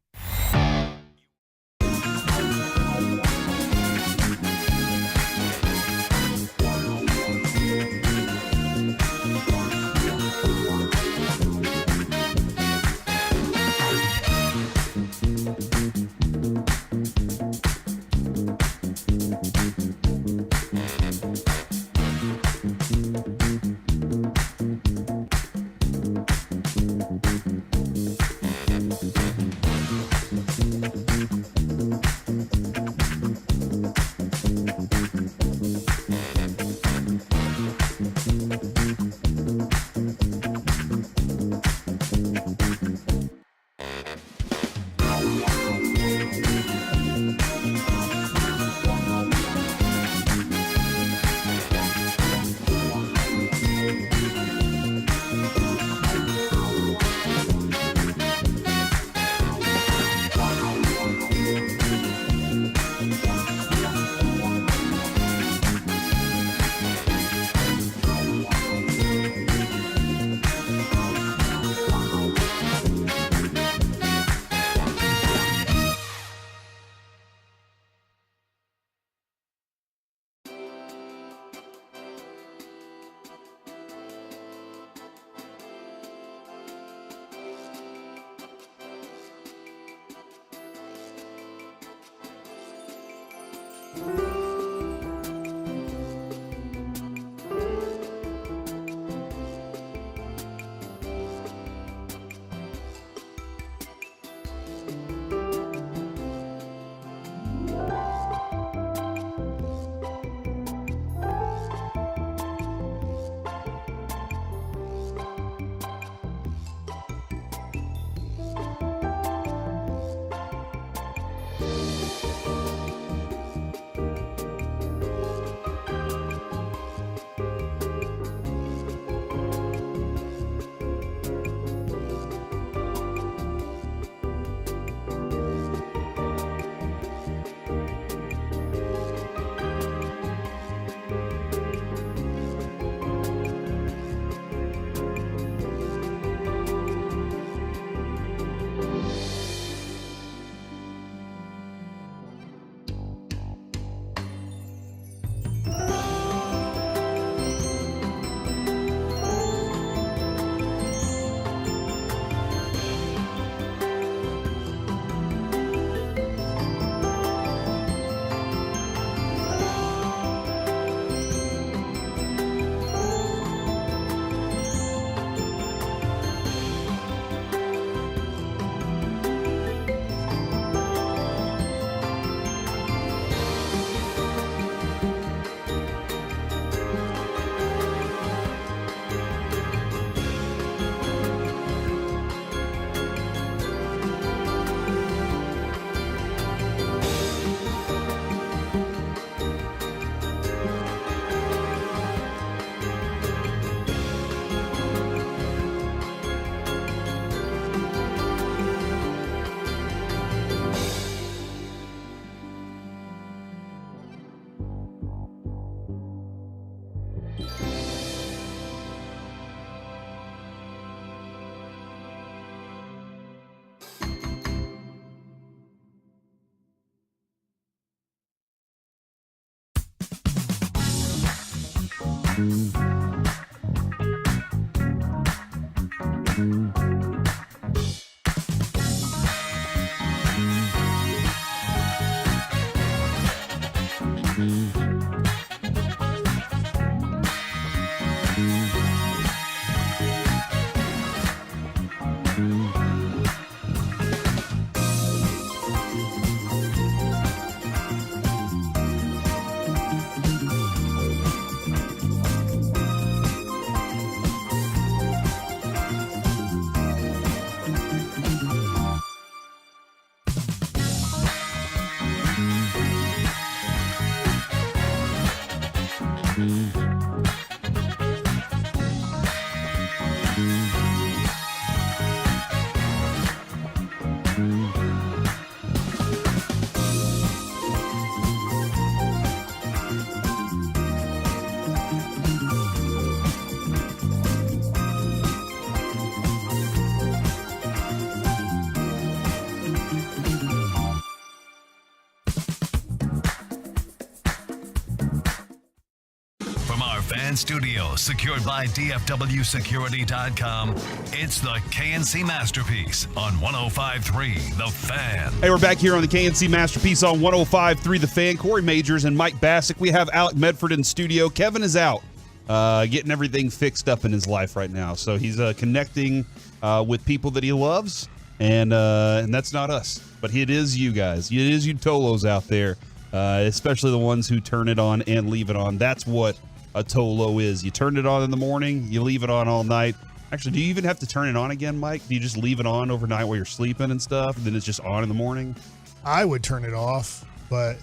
Fan Studio, secured by DFWsecurity.com. It's the KNC Masterpiece on 105.3 The Fan. Hey, we're back here on the KNC Masterpiece on 105.3 The Fan. Corey Majors and Mike Bassick. We have Alec Medford in studio. Kevin is out, getting everything fixed up in his life right now. So he's connecting with people that he loves, and that's not us. But it is you guys. It is you Tolos out there, especially the ones who turn it on and leave it on. That's what a Tolo is. You turn it on in the morning, you leave it on all night. Actually, do you even have to turn it on again, Mike? Do you just leave it on overnight while you're sleeping and stuff, and then it's just on in the morning? I would turn it off, but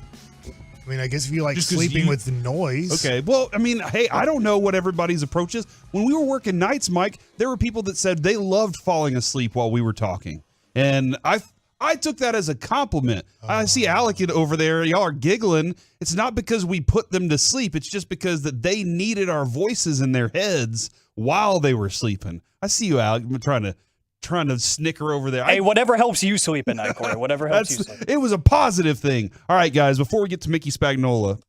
I mean, I guess if you like just sleeping with the noise. Okay, well, I mean, hey, I don't know what everybody's approach is. When we were working nights, Mike, there were people that said they loved falling asleep while we were talking. And I took that as a compliment. I see Alec over there. Y'all are giggling. It's not because we put them to sleep. It's just because that they needed our voices in their heads while they were sleeping. I see you, Alec. I'm trying to snicker over there. Hey, whatever helps you sleep at night, Corey. Whatever helps you sleep. It was a positive thing. All right, guys, before we get to Mickey Spagnola,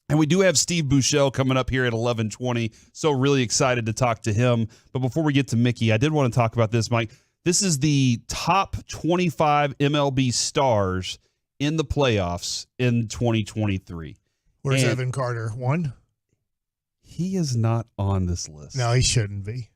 and we do have Steve Buechele coming up here at 11:20, so really excited to talk to him. But before we get to Mickey, I did want to talk about this, Mike. This is the top 25 MLB stars in the playoffs in 2023. Where's Evan Carter? One? He is not on this list. No, he shouldn't be.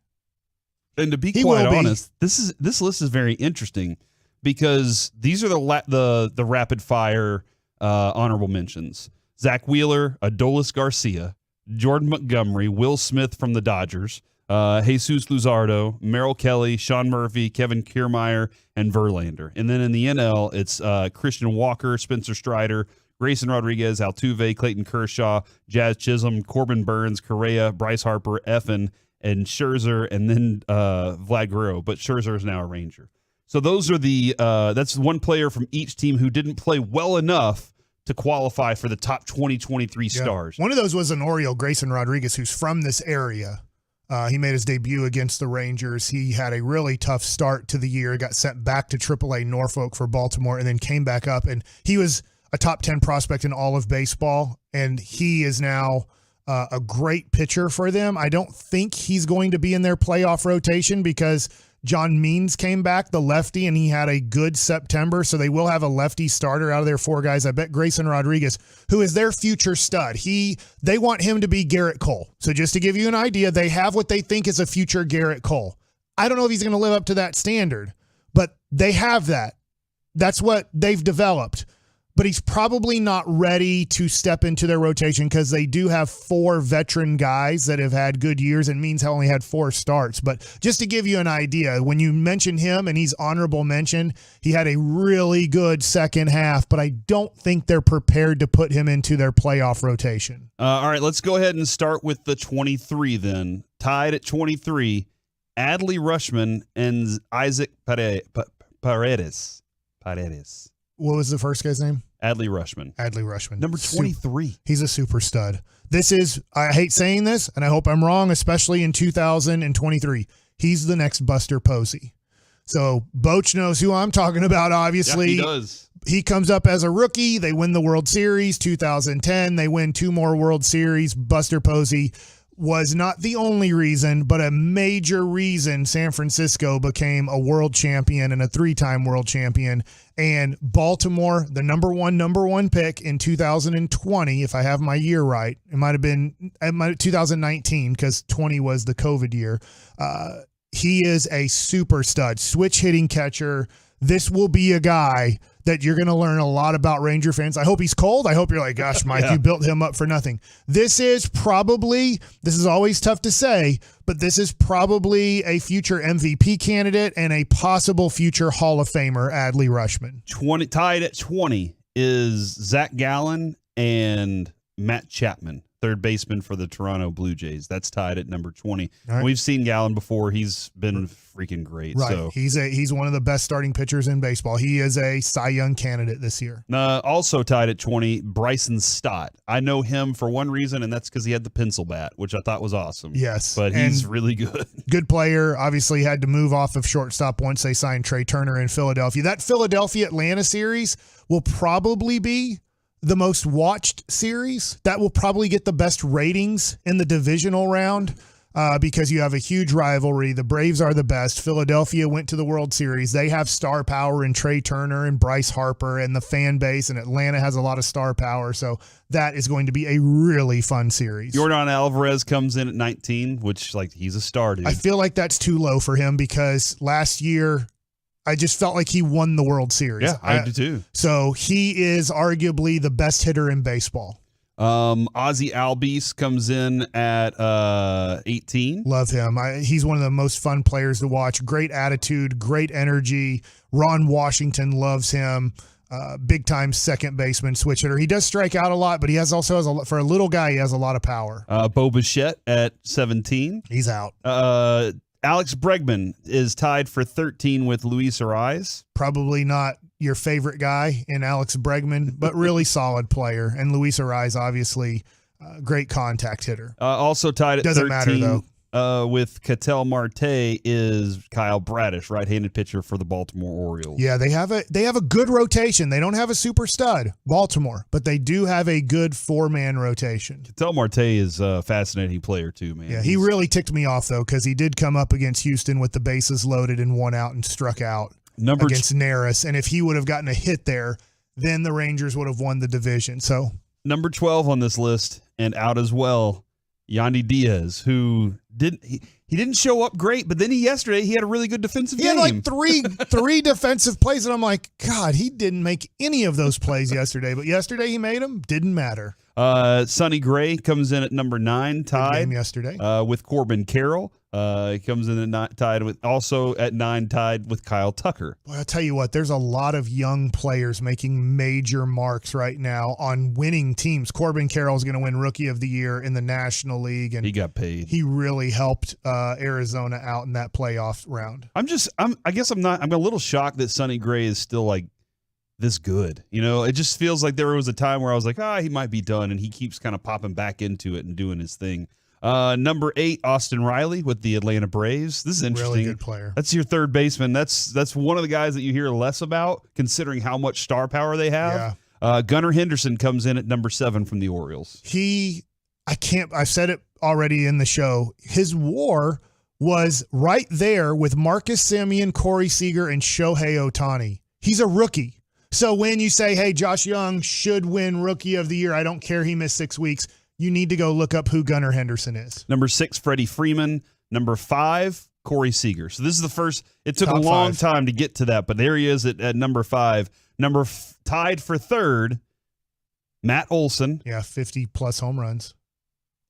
And to be quite honest, this list is very interesting because these are the rapid fire honorable mentions. Zach Wheeler, Adolis Garcia, Jordan Montgomery, Will Smith from the Dodgers, Jesus Luzardo, Merrill Kelly, Sean Murphy, Kevin Kiermaier, and Verlander. And then in the NL, it's Christian Walker, Spencer Strider, Grayson Rodriguez, Altuve, Clayton Kershaw, Jazz Chisholm, Corbin Burns, Correa, Bryce Harper, Effin, and Scherzer, and then Vlad Guerrero. But Scherzer is now a Ranger. So those are that's one player from each team who didn't play well enough to qualify for the top 2023 stars. One of those was an Oriole, Grayson Rodriguez, who's from this area. He made his debut against the Rangers. He had a really tough start to the year, got sent back to AAA Norfolk for Baltimore, and then came back up. And he was a top 10 prospect in all of baseball, and he is now a great pitcher for them. I don't think he's going to be in their playoff rotation because John Means came back, the lefty, and he had a good September, so they will have a lefty starter out of their four guys. I bet Grayson Rodriguez, who is their future stud, they want him to be Garrett Cole. So just to give you an idea, they have what they think is a future Garrett Cole. I don't know if he's going to live up to that standard, but they have that. That's what they've developed. But he's probably not ready to step into their rotation because they do have four veteran guys that have had good years, and Means only had 4 starts. But just to give you an idea, when you mention him and he's honorable mention, he had a really good second half, but I don't think they're prepared to put him into their playoff rotation. All right, let's go ahead and start with the 23 then. Tied at 23, Adley Rutschman and Isaac Paredes. What was the first guy's name? Adley Rutschman. Adley Rutschman. Number 23. He's a super stud. This is, I hate saying this, and I hope I'm wrong, especially in 2023. He's the next Buster Posey. So Boch knows who I'm talking about, obviously. Yeah, he does. He comes up as a rookie. They win the World Series. 2010, they win 2 more World Series. Buster Posey was not the only reason, but a major reason San Francisco became a world champion and a 3-time world champion. And Baltimore, the number one pick in 2020, if I have my year right, it might have been 2019 because 20 was the COVID year. He is a super stud, switch hitting catcher. This will be a guy that you're going to learn a lot about Ranger fans. I hope he's cold. I hope you're like, gosh, Mike, you built him up for nothing. This is always tough to say, but this is probably a future MVP candidate and a possible future Hall of Famer, Adley Rutschman. Tied at 20 is Zach Gallen and Matt Chapman, third baseman for the Toronto Blue Jays. That's tied at number 20. Right. We've seen Gallen before. He's been freaking great. Right. So. He's one of the best starting pitchers in baseball. He is a Cy Young candidate this year. Also tied at 20, Bryson Stott. I know him for one reason, and that's because he had the pencil bat, which I thought was awesome. Yes. But he's really good. Good player. Obviously had to move off of shortstop once they signed Trey Turner in Philadelphia. That Philadelphia-Atlanta series will probably be the most watched series. That will probably get the best ratings in the divisional round because you have a huge rivalry. The Braves are the best. Philadelphia went to the World Series. They have star power in Trey Turner and Bryce Harper and the fan base, and Atlanta has a lot of star power. So that is going to be a really fun series. Jordan Alvarez comes in at 19, which, he's a star, dude. I feel like that's too low for him because last year I just felt like he won the World Series. Yeah, I do too. So he is arguably the best hitter in baseball. Ozzy Albies comes in at 18. Love him. He's one of the most fun players to watch. Great attitude, great energy. Ron Washington loves him. Big time second baseman, switch hitter. He does strike out a lot, but he also has for a little guy, he has a lot of power. Bo Bichette at 17. He's out. Alex Bregman is tied for 13 with Luis Ariz. Probably not your favorite guy in Alex Bregman, but really solid player. And Luis Ariz, obviously, great contact hitter. Also tied at Doesn't 13 matter, though. With Ketel Marte is Kyle Bradish, right-handed pitcher for the Baltimore Orioles. Yeah, they have a good rotation. They don't have a super stud, Baltimore, but they do have a good 4-man rotation. Ketel Marte is a fascinating player too, man. Yeah, he really ticked me off though because he did come up against Houston with the bases loaded and 1 out and struck out against Neris. And if he would have gotten a hit there, then the Rangers would have won the division. So number 12 on this list and out as well, Yandy Diaz, who didn't show up great, but then yesterday he had a really good defensive game. He had three defensive plays, and I'm like, God, he didn't make any of those plays yesterday. But yesterday he made them. Didn't matter. Sonny Gray comes in at number 9, tied game yesterday with Corbin Carroll. He comes in at tied with 9, tied with Kyle Tucker. Well, I'll tell you what, there's a lot of young players making major marks right now on winning teams. Corbin Carroll is going to win Rookie of the Year in the National League, and he got paid. He really helped Arizona out in that playoff round. I'm a little shocked that Sonny Gray is still this good. It just feels like there was a time where I was like, he might be done, and he keeps kind of popping back into it and doing his thing. Number 8, Austin Riley with the Atlanta Braves. This is interesting. Really good player. That's your third baseman. That's one of the guys that you hear less about, considering how much star power they have. Yeah. Gunnar Henderson comes in at number 7 from the Orioles. I've said it already in the show. His WAR was right there with Marcus Semien, Corey Seager, and Shohei Ohtani. He's a rookie. So when you say, hey, Josh Young should win Rookie of the Year, I don't care he missed 6 weeks, you need to go look up who Gunnar Henderson is. Number 6, Freddie Freeman. Number 5, Corey Seager. So this is the first. It took Top a long 5 time to get to that, but there he is at number 5. Tied for 3rd, Matt Olson. Yeah, 50-plus home runs.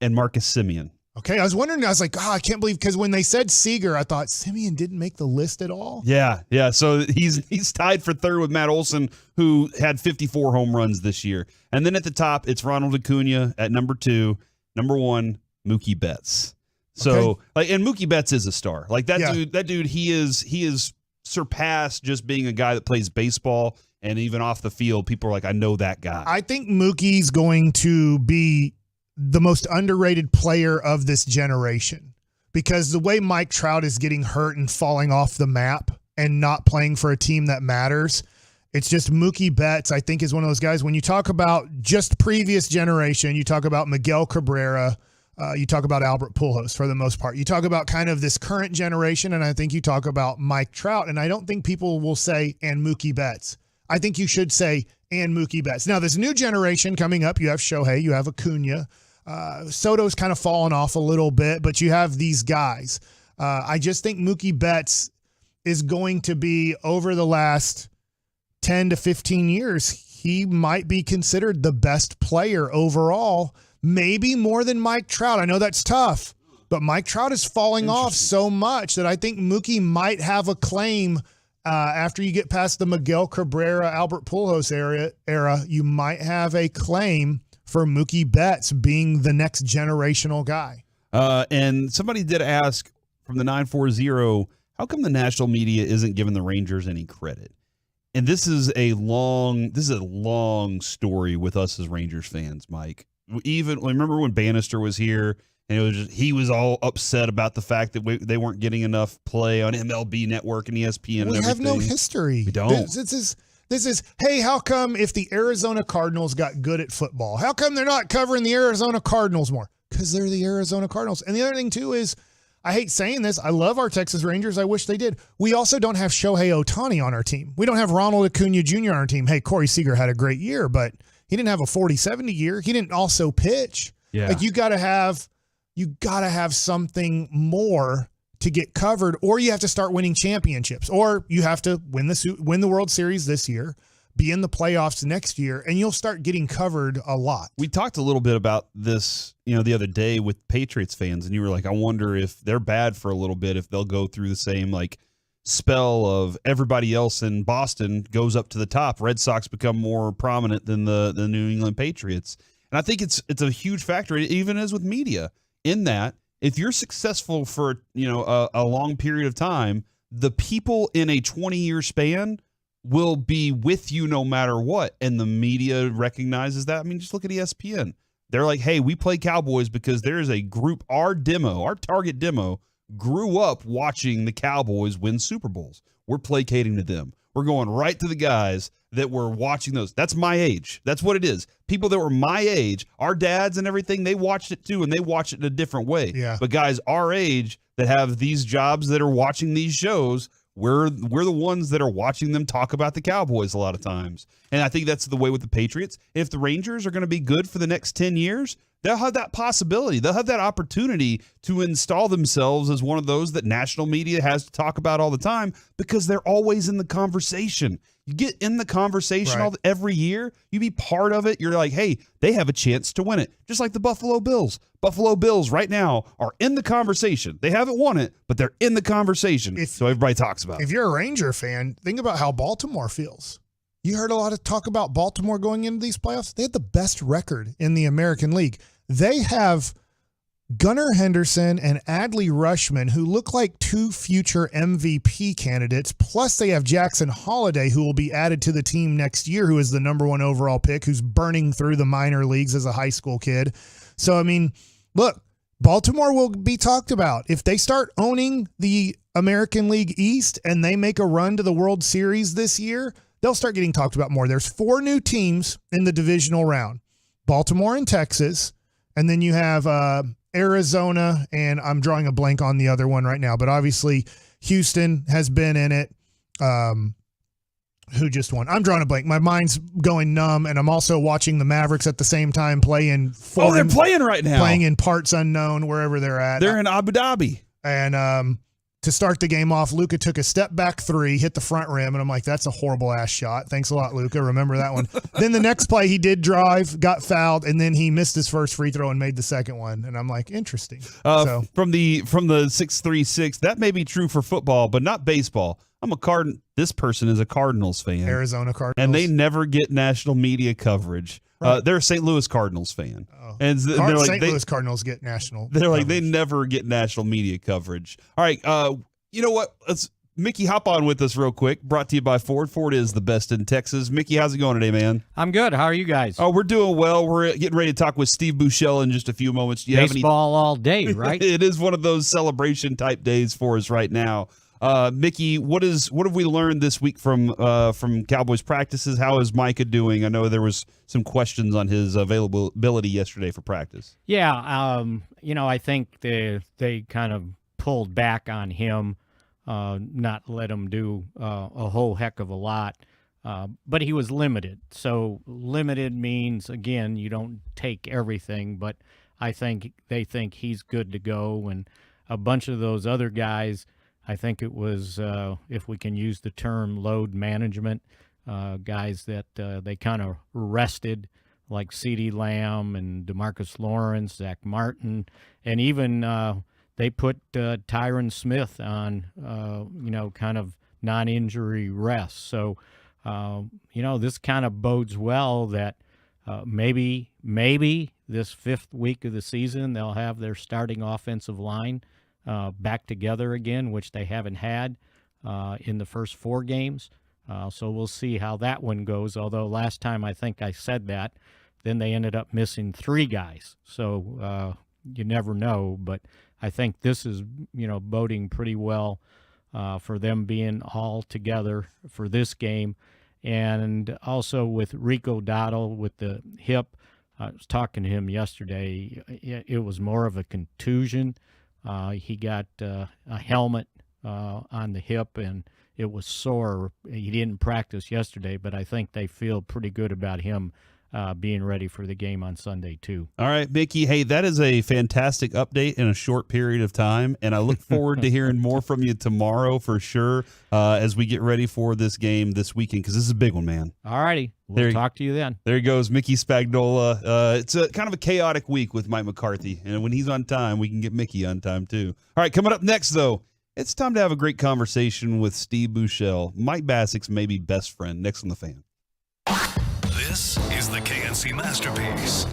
And Marcus Semien. Okay, I was wondering, I was like, I can't believe, because when they said Seager, I thought Semien didn't make the list at all. Yeah. So he's tied for 3rd with Matt Olson, who had 54 home runs this year. And then at the top, it's Ronald Acuna at number 2. Number 1, Mookie Betts. So, and Mookie Betts is a star. That dude, he is surpassed just being a guy that plays baseball, and even off the field, people are like, I know that guy. I think Mookie's going to be the most underrated player of this generation because the way Mike Trout is getting hurt and falling off the map and not playing for a team that matters, it's just Mookie Betts, I think, is one of those guys. When you talk about just previous generation, you talk about Miguel Cabrera, You talk about Albert Pujols for the most part. You talk about kind of this current generation, and I think you talk about Mike Trout, and I don't think people will say, and Mookie Betts. I think you should say, and Mookie Betts. Now, this new generation coming up, you have Shohei, you have Acuna. Soto's kind of fallen off a little bit, but you have these guys. I just think Mookie Betts is going to be, over the last 10 to 15 years, he might be considered the best player overall, maybe more than Mike Trout. I know that's tough, but Mike Trout is falling off so much that I think Mookie might have a claim after you get past the Miguel Cabrera, Albert Pujols era. You might have a claim for Mookie Betts being the next generational guy. And somebody did ask from the 940, how come the national media isn't giving the Rangers any credit? And this is a long story with us as Rangers fans, Mike. Even remember when Bannister was here, and it was he was all upset about the fact that they weren't getting enough play on MLB Network and ESPN. And everything. We have no history. We don't. This is, hey, how come if the Arizona Cardinals got good at football, how come they're not covering the Arizona Cardinals more? Because they're the Arizona Cardinals. And the other thing, too, is I hate saying this. I love our Texas Rangers. I wish they did. We also don't have Shohei Ohtani on our team. We don't have Ronald Acuna Jr. on our team. Hey, Corey Seager had a great year, but he didn't have a 40-70 year. He didn't also pitch. Yeah. Like you gotta have something more to get covered, or you have to start winning championships, or you have to win the World Series this year, be in the playoffs next year, and you'll start getting covered a lot. We talked a little bit about this, the other day with Patriots fans, and you were like, I wonder if they're bad for a little bit, if they'll go through the same spell of everybody else in Boston goes up to the top. Red Sox become more prominent than the New England Patriots. And I think it's a huge factor, even as with media, in that if you're successful for a long period of time, the people in a 20-year span will be with you no matter what. And the media recognizes that. I mean, just look at ESPN. They're like, hey, we play Cowboys because there is a group, our target demo, grew up watching the Cowboys win Super Bowls. We're placating to them. We're going right to the guys that were watching those. That's my age. That's what it is. People that were my age, our dads and everything, they watched it too, and they watched it in a different way. Yeah. But guys our age that have these jobs that are watching these shows, we're the ones that are watching them talk about the Cowboys a lot of times. And I think that's the way with the Patriots. If the Rangers are going to be good for the next 10 years, they'll have that possibility. They'll have that opportunity to install themselves as one of those that national media has to talk about all the time because they're always in the conversation. You get in the conversation every year. You be part of it. You're like, hey, they have a chance to win it. Just like the Buffalo Bills. Buffalo Bills right now are in the conversation. They haven't won it, but they're in the conversation. So everybody talks about it. If you're a Ranger fan, think about how Baltimore feels. You heard a lot of talk about Baltimore going into these playoffs. They had the best record in the American League. They have Gunnar Henderson and Adley Rutschman, who look like two future MVP candidates. Plus, they have Jackson Holliday, who will be added to the team next year, who is the number 1 overall pick, who's burning through the minor leagues as a high school kid. So, I mean, look, Baltimore will be talked about. If they start owning the American League East and they make a run to the World Series this year, they'll start getting talked about more. There's 4 new teams in the divisional round. Baltimore and Texas, and then you have Arizona, and I'm drawing a blank on the other one right now, but obviously Houston has been in it. Who just won? I'm drawing a blank. My mind's going numb, and I'm also watching the Mavericks at the same time play in they're playing right now. Playing in parts unknown, wherever they're at. They're in Abu Dhabi. And to start the game off, Luka took a step back 3, hit the front rim, and I'm like, that's a horrible ass shot. Thanks a lot, Luka. Remember that one. Then the next play, he did drive, got fouled, and then he missed his first free throw and made the second one. And I'm like, interesting. From the 636, that may be true for football, but not baseball. This person is a Cardinals fan. Arizona Cardinals. And they never get national media coverage. Right. They're a St. Louis Cardinals fan. Oh. And they're like, St. Louis Cardinals get national They're coverage. like, they never get national media coverage. All right. You know what? Mickey, hop on with us real quick. Brought to you by Ford. Ford is the best in Texas. Mickey, how's it going today, man? I'm good. How are you guys? Oh, we're doing well. We're getting ready to talk with Steve Buechele in just a few moments. Do you Baseball all day, right? It is one of those celebration type days for us right now. Mickey, what have we learned this week from Cowboys practices? How is Micah doing? I know there was some questions on his availability yesterday for practice. Yeah, I think they kind of pulled back on him, not let him do a whole heck of a lot. But he was limited. So limited means, again, you don't take everything, but I think they think he's good to go. And a bunch of those other guys, I think it was, if we can use the term load management, guys that they kind of rested, like CeeDee Lamb and DeMarcus Lawrence, Zach Martin, and even they put Tyron Smith on, kind of non-injury rest. So, this kind of bodes well that maybe this fifth week of the season they'll have their starting offensive line back together again, which they haven't had in the first 4 games. So we'll see how that one goes, although last time I think I said that. Then they ended up missing 3 guys. So you never know, but I think this is, boding pretty well for them being all together for this game. And also with Rico Dowdle with the hip, I was talking to him yesterday. It was more of a contusion. He got a helmet on the hip, and it was sore. He didn't practice yesterday, but I think they feel pretty good about him being ready for the game on Sunday, too. All right, Mickey. Hey, that is a fantastic update in a short period of time, and I look forward to hearing more from you tomorrow for sure as we get ready for this game this weekend, because this is a big one, man. All righty. We'll talk to you then. There he goes, Mickey Spagnola. It's a kind of a chaotic week with Mike McCarthy, and when he's on time, we can get Mickey on time, too. All right, coming up next, though, it's time to have a great conversation with Steve Buechele, Mike Bassick's maybe best friend, next on The Fan. This is the KNC Masterpiece.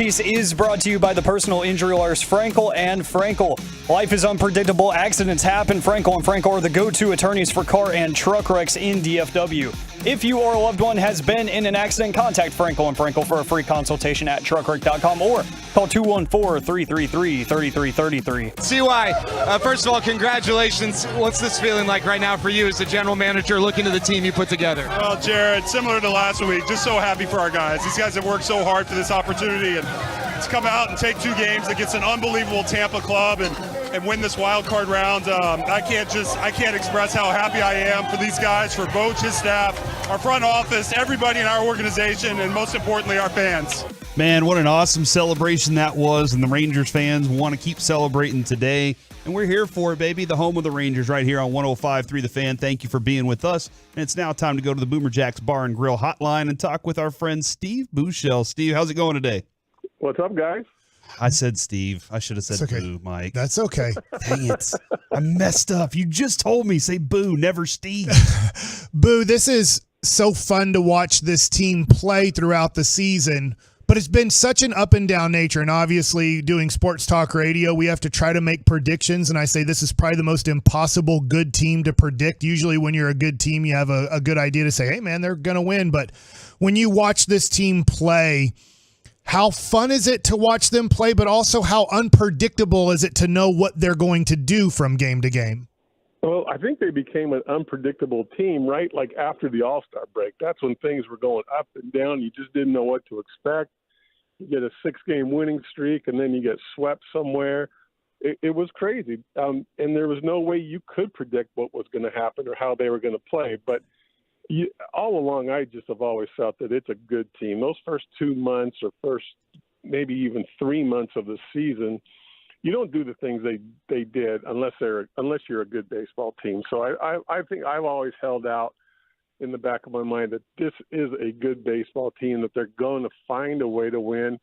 Masterpiece is brought to you by the personal injury lawyers Frankel and Frankel. Life is unpredictable. Accidents happen. Frankel and Frankel are the go-to attorneys for car and truck wrecks in DFW. If you or a loved one has been in an accident, contact Frankel and Frankel for a free consultation at truckwreck.com or call 214-333-3333. CY, first of all, congratulations. What's this feeling like right now for you as the general manager looking to the team you put together? Well, Jared, similar to last week, just so happy for our guys. These guys have worked so hard for this opportunity, and to come out and take 2 games against an unbelievable Tampa club and win this wild card round. I can't express how happy I am for these guys, for Boach, his staff, our front office, everybody in our organization, and most importantly, our fans. Man, what an awesome celebration that was, and the Rangers fans want to keep celebrating today, and we're here for it, baby. The home of the Rangers right here on 105.3 The Fan. Thank you for being with us, and it's now time to go to the Boomer Jacks Bar and Grill hotline and talk with our friend Steve Bushell. Steve, how's it going today? What's up, guys? I said Steve. I should have said Boo, Mike. That's okay. Dang it. I messed up. You just told me, say Boo, never Steve. Boo, this is so fun to watch this team play throughout the season, but it's been such an up and down nature. And obviously doing sports talk radio, we have to try to make predictions. And I say this is probably the most impossible good team to predict. Usually when you're a good team, you have a good idea to say, hey man, they're going to win. But when you watch this team play, how fun is it to watch them play, but also how unpredictable is it to know what they're going to do from game to game? Well, I think they became an unpredictable team, right? Like after the All-Star break. That's when things were going up and down. You just didn't know what to expect. You get a 6-game winning streak, and then you get swept somewhere. It was crazy. And there was no way you could predict what was going to happen or how they were going to play. But all along, I just have always felt that it's a good team. Those first 2 months or first maybe even 3 months of the season, you don't do the things they did unless you're a good baseball team. So I think I've always held out in the back of my mind that this is a good baseball team, that they're going to find a way to win.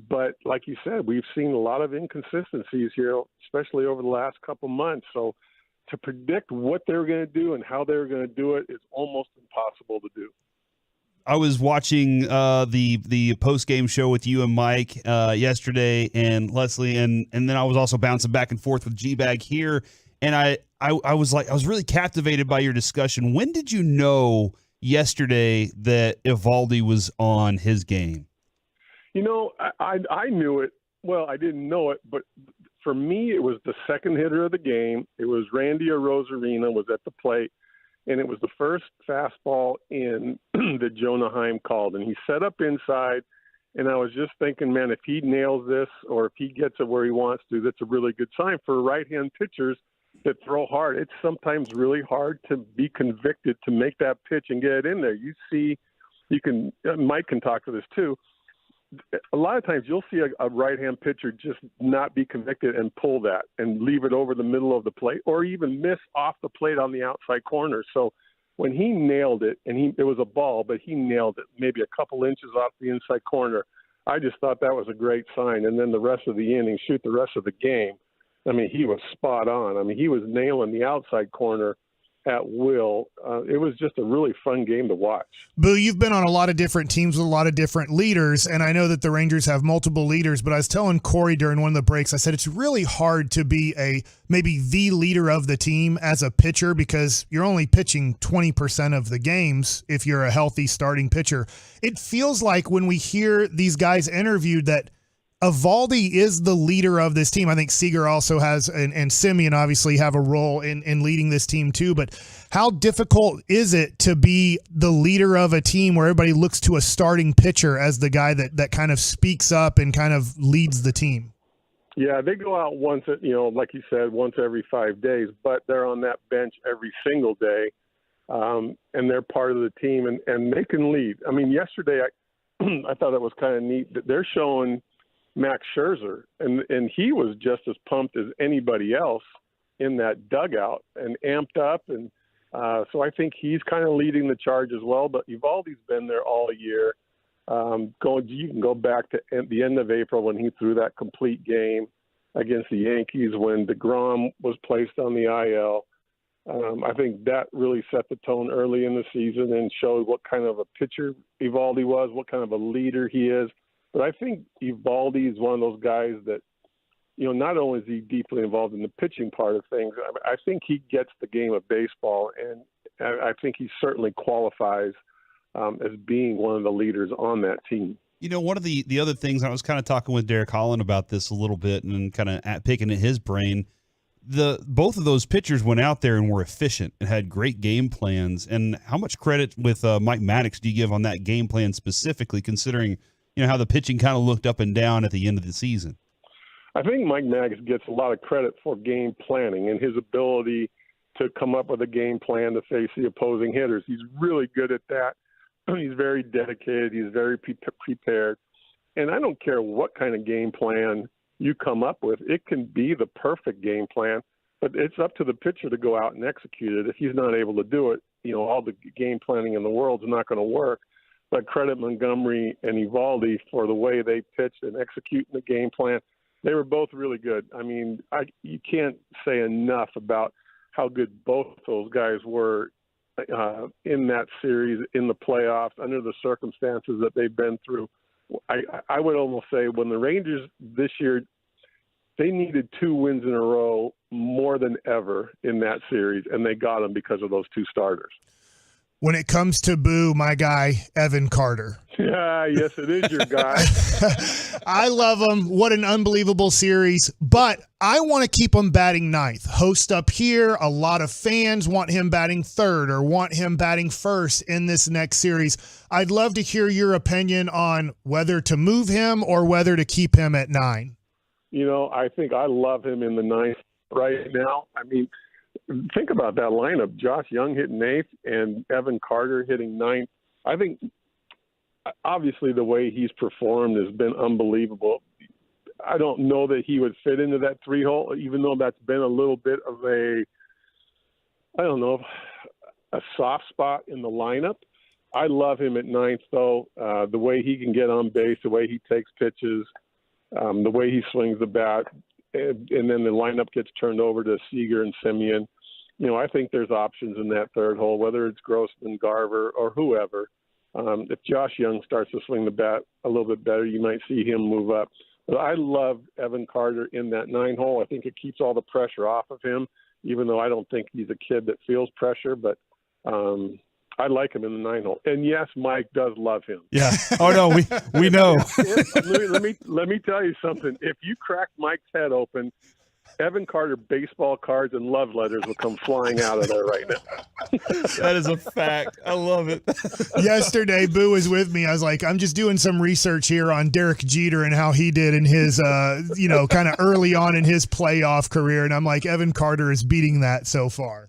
But like you said, we've seen a lot of inconsistencies here, especially over the last couple months. So to predict what they're going to do and how they're going to do it is almost impossible to do. I was watching the post-game show with you and Mike yesterday and Leslie, and then I was also bouncing back and forth with G-Bag here, and I was really captivated by your discussion. When did you know yesterday that Eovaldi was on his game? You know, I knew it. Well, I didn't know it, but for me, it was the second hitter of the game. It was Randy Arozarena was at the plate, and it was the first fastball in that Jonah Heim called. And he set up inside, and I was just thinking, man, if he nails this or if he gets it where he wants to, that's a really good sign for right-hand pitchers that throw hard. It's sometimes really hard to be convicted to make that pitch and get it in there. Mike can talk to this too. A lot of times you'll see a right-hand pitcher just not be convicted and pull that and leave it over the middle of the plate or even miss off the plate on the outside corner. So when he nailed it, and it was a ball, but he nailed it maybe a couple inches off the inside corner, I just thought that was a great sign. And then the rest of the inning, the rest of the game, I mean, he was spot on. I mean, he was nailing the outside corner at will. It was just a really fun game to watch. Boo, you've been on a lot of different teams with a lot of different leaders, and I know that the Rangers have multiple leaders, but I was telling Corey during one of the breaks, I said it's really hard to be maybe the leader of the team as a pitcher because you're only pitching 20% of the games if you're a healthy starting pitcher. It feels like when we hear these guys interviewed that Eovaldi is the leader of this team. I think Seager also has, and Simeon obviously have a role in leading this team too. But how difficult is it to be the leader of a team where everybody looks to a starting pitcher as the guy that kind of speaks up and kind of leads the team? Yeah, they go out once, like you said, once every 5 days, but they're on that bench every single day, and they're part of the team, and they can lead. I mean, yesterday I thought it was kind of neat that they're showing Max Scherzer, and he was just as pumped as anybody else in that dugout and amped up. And so I think he's kind of leading the charge as well. But Eovaldi's been there all year. You can go back to the end of April when he threw that complete game against the Yankees when DeGrom was placed on the IL. I think that really set the tone early in the season and showed what kind of a pitcher Eovaldi was, what kind of a leader he is. But I think Eovaldi is one of those guys that, not only is he deeply involved in the pitching part of things, I think he gets the game of baseball, and I think he certainly qualifies as being one of the leaders on that team. One of the other things, I was kind of talking with Derek Holland about this a little bit and kind of picking at his brain. Both of those pitchers went out there and were efficient and had great game plans. And how much credit with Mike Maddox do you give on that game plan specifically, considering how the pitching kind of looked up and down at the end of the season? I think Mike Maddox gets a lot of credit for game planning and his ability to come up with a game plan to face the opposing hitters. He's really good at that. He's very dedicated. He's very prepared. And I don't care what kind of game plan you come up with. It can be the perfect game plan, but it's up to the pitcher to go out and execute it. If he's not able to do it, all the game planning in the world is not going to work. But credit Montgomery and Eovaldi for the way they pitched and executing the game plan. They were both really good. I mean, you can't say enough about how good both those guys were in that series, in the playoffs, under the circumstances that they've been through. I would almost say when the Rangers this year, they needed 2 wins in a row more than ever in that series, and they got them because of those 2 starters. When it comes to Boo, my guy, Evan Carter. Yeah, yes, it is your guy. I love him. What an unbelievable series. But I want to keep him batting ninth. Host up here, a lot of fans want him batting third or want him batting first in this next series. I'd love to hear your opinion on whether to move him or whether to keep him at 9. I think I love him in the ninth right now. I mean, think about that lineup. Josh Young hitting 8th and Evan Carter hitting 9th. I think obviously the way he's performed has been unbelievable. I don't know that he would fit into that 3-hole, even though that's been a little bit of a soft spot in the lineup. I love him at 9th, though. The way he can get on base, the way he takes pitches, the way he swings the bat, and then the lineup gets turned over to Seager and Simeon. I think there's options in that 3rd hole, whether it's Grossman, Garver, or whoever. If Josh Young starts to swing the bat a little bit better, you might see him move up. But I love Evan Carter in that 9 hole. I think it keeps all the pressure off of him, even though I don't think he's a kid that feels pressure. But I like him in the 9 hole. And yes, Mike does love him. Yeah. Oh no, we know. Let me tell you something. If you crack Mike's head open, Evan Carter baseball cards and love letters will come flying out of there right now. That is a fact. I love it. Yesterday, Boo was with me. I was like, I'm just doing some research here on Derek Jeter and how he did in his, kind of early on in his playoff career. And I'm like, Evan Carter is beating that so far.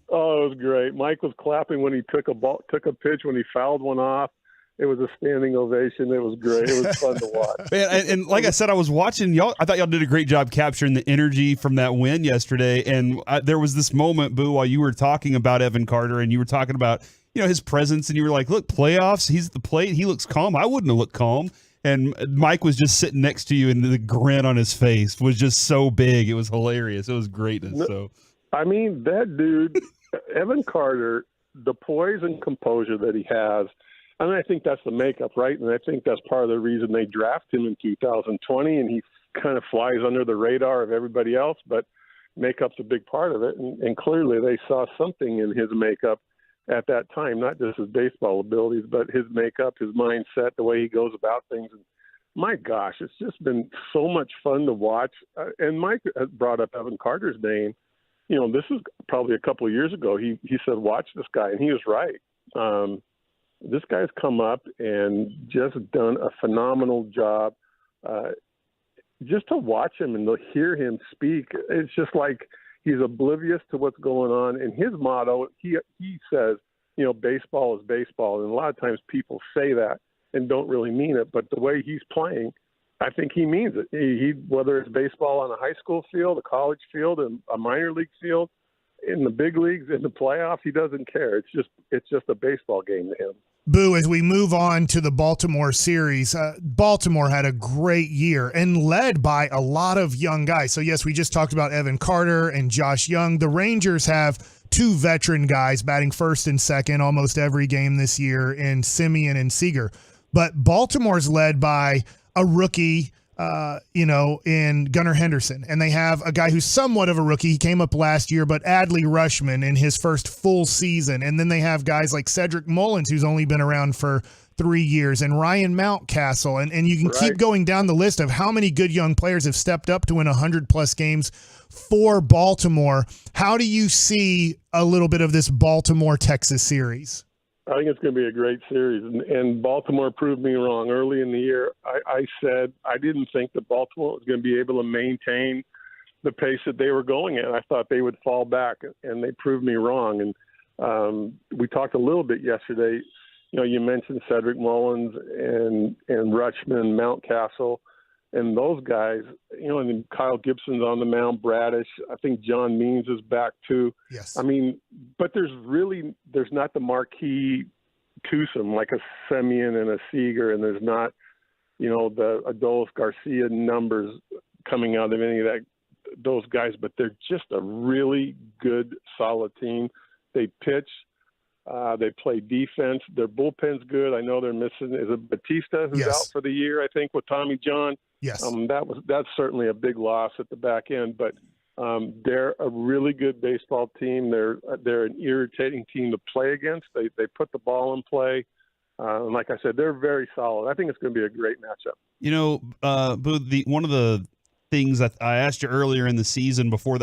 Oh, it was great. Mike was clapping when he took a pitch, when he fouled one off. It was a standing ovation. It was great. It was fun to watch. Man, and like I said, I was watching y'all. I thought y'all did a great job capturing the energy from that win yesterday. And there was this moment, Boo, while you were talking about Evan Carter and you were talking about, his presence, and you were like, look, playoffs, he's at the plate. He looks calm. I wouldn't have looked calm. And Mike was just sitting next to you, and the grin on his face was just so big. It was hilarious. It was greatness. So, I mean, that dude, Evan Carter, the poise and composure that he has, and I think that's the makeup, right? And I think that's part of the reason they draft him in 2020, and he kind of flies under the radar of everybody else, but makeup's a big part of it. And clearly they saw something in his makeup at that time, not just his baseball abilities, but his makeup, his mindset, the way he goes about things. And my gosh, it's just been so much fun to watch. And Mike has brought up Evan Carter's name. This is probably a couple of years ago. He said, watch this guy, and he was right. This guy's come up and just done a phenomenal job. Just to watch him and to hear him speak, it's just like he's oblivious to what's going on. And his motto, he says, baseball is baseball. And a lot of times people say that and don't really mean it. But the way he's playing, I think he means it. He whether it's baseball on a high school field, a college field, and a minor league field, in the big leagues, in the playoffs, he doesn't care. It's just a baseball game to him. Boo, as we move on to the Baltimore series, Baltimore had a great year and led by a lot of young guys. So, yes, we just talked about Evan Carter and Josh Young. The Rangers have 2 veteran guys batting first and second almost every game this year in Simeon and Seager. But Baltimore's led by a rookie, in Gunnar Henderson, and they have a guy who's somewhat of a rookie. He came up last year, but Adley Rushman in his first full season. And then they have guys like Cedric Mullins, who's only been around for 3 years, and Ryan Mountcastle. And you can keep going down the list of how many good young players have stepped up to win 100-plus games for Baltimore. How do you see a little bit of this Baltimore-Texas series? I think it's going to be a great series, and Baltimore proved me wrong. Early in the year, I said I didn't think that Baltimore was going to be able to maintain the pace that they were going at. I thought they would fall back, and they proved me wrong. And we talked a little bit yesterday. You mentioned Cedric Mullins and Rutschman, Mountcastle, and those guys. And then Kyle Gibson's on the mound, Bradish. I think John Means is back too. Yes. I mean, but there's not the marquee twosome like a Semien and a Seager, and there's not, the Adolis Garcia numbers coming out of any of those guys. But they're just a really good, solid team. They pitch. They play defense. Their bullpen's good. I know they're missing. Is it Batista who's out for the year? I think with Tommy John. Yes. That's certainly a big loss at the back end. But they're a really good baseball team. They're an irritating team to play against. They put the ball in play. And like I said, they're very solid. I think it's going to be a great matchup. Boo, one of the things that I asked you earlier in the season before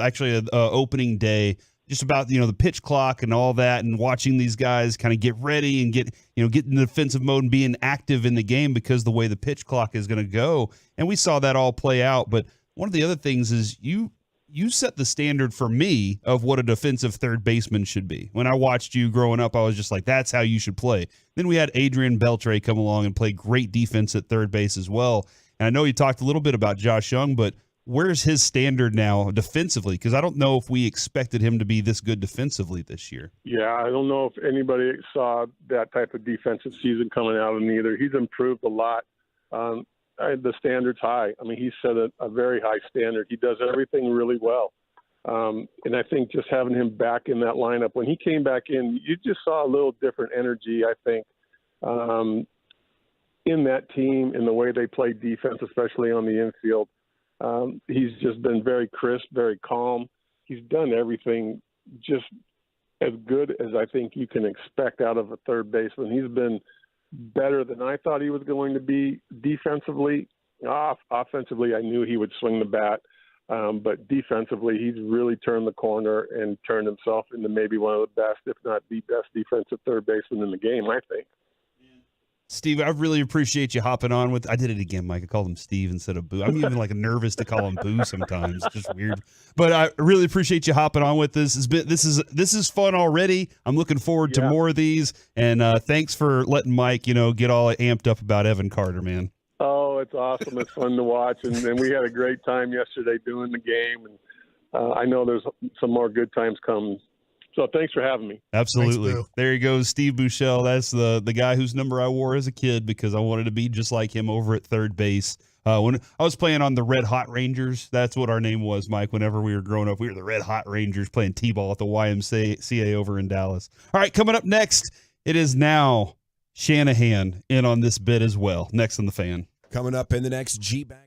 opening day, just about the pitch clock and all that, and watching these guys kind of get ready and get in the defensive mode and being active in the game because the way the pitch clock is going to go, and we saw that all play out. But one of the other things is you set the standard for me of what a defensive third baseman should be. When I watched you growing up, I was just like, that's how you should play. Then we had Adrian Beltre come along and play great defense at third base as well. And I know you talked a little bit about Josh Young, but where's his standard now defensively? Because I don't know if we expected him to be this good defensively this year. Yeah, I don't know if anybody saw that type of defensive season coming out of him either. He's improved a lot. The standard's high. I mean, he's set a very high standard. He does everything really well. And I think just having him back in that lineup, when he came back in, you just saw a little different energy, I think, in that team, in the way they play defense, especially on the infield. He's just been very crisp, very calm. He's done everything just as good as I think you can expect out of a third baseman. He's been better than I thought he was going to be defensively. Offensively, I knew he would swing the bat. But defensively, he's really turned the corner and turned himself into maybe one of the best, if not the best defensive third baseman in the game, I think. Steve, I really appreciate you hopping on with. I did it again, Mike. I called him Steve instead of Boo. I'm even nervous to call him Boo sometimes. It's just weird. But I really appreciate you hopping on with this. This is fun already. I'm looking forward to more of these. And thanks for letting Mike, get all amped up about Evan Carter, man. Oh, it's awesome. It's fun to watch. And we had a great time yesterday doing the game. And I know there's some more good times coming. So thanks for having me. Absolutely. Thanks, there he goes, Steve Buechele. That's the guy whose number I wore as a kid because I wanted to be just like him over at third base. When I was playing on the Red Hot Rangers, that's what our name was, Mike. Whenever we were growing up, we were the Red Hot Rangers playing T-ball at the YMCA over in Dallas. All right, coming up next, it is now Shanahan in on this bit as well. Next on The Fan. Coming up in the next G-Bag.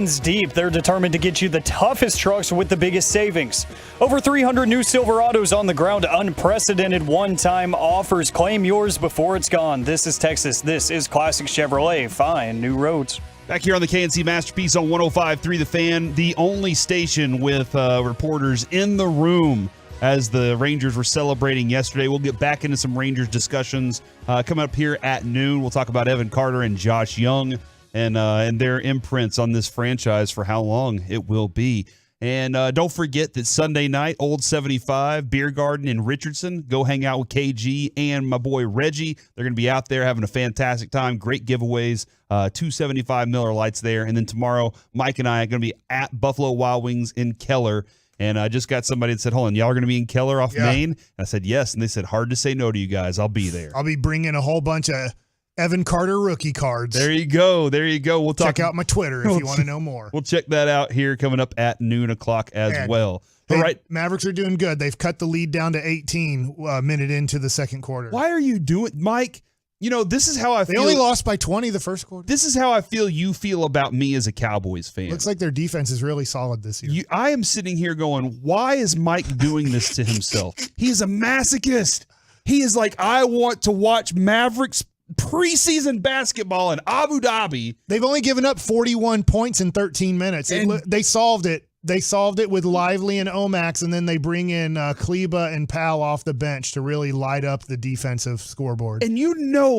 runs deep. They're determined to get you the toughest trucks with the biggest savings. Over 300 new Silverados on the ground. Unprecedented one-time offers. Claim yours before it's gone. This is Texas. This is Classic Chevrolet. Find new roads. Back here on the KNC Masterpiece on 105.3 The Fan, the only station with reporters in the room as the Rangers were celebrating yesterday. We'll get back into some Rangers discussions coming up here at noon. We'll talk about Evan Carter and Josh Young and their imprints on this franchise for how long it will be. And don't forget that Sunday night, Old 75, Beer Garden in Richardson. Go hang out with KG and my boy Reggie. They're going to be out there having a fantastic time. Great giveaways. 275 Miller Lights there. And then tomorrow, Mike and I are going to be at Buffalo Wild Wings in Keller. And I just got somebody that said, hold on, y'all are going to be in Keller off Main? And I said, yes. And they said, hard to say no to you guys. I'll be there. I'll be bringing a whole bunch of Evan Carter rookie cards. There you go. We'll check out my Twitter if you want to know more. We'll check that out here coming up at noon o'clock as well. Hey, all right. Mavericks are doing good. They've cut the lead down to 18 minute into the second quarter. Why are you doing, Mike? You know, this is how I feel. They only lost by 20 the first quarter. This is how I feel you feel about me as a Cowboys fan. Looks like their defense is really solid this year. I am sitting here going, why is Mike doing this to himself? He's a masochist. He is like, I want to watch Mavericks preseason basketball in Abu Dhabi. They've only given up 41 points in 13 minutes. They solved it. They solved it with Lively and Omax, and then they bring in Kleba and Powell off the bench to really light up the defensive scoreboard. And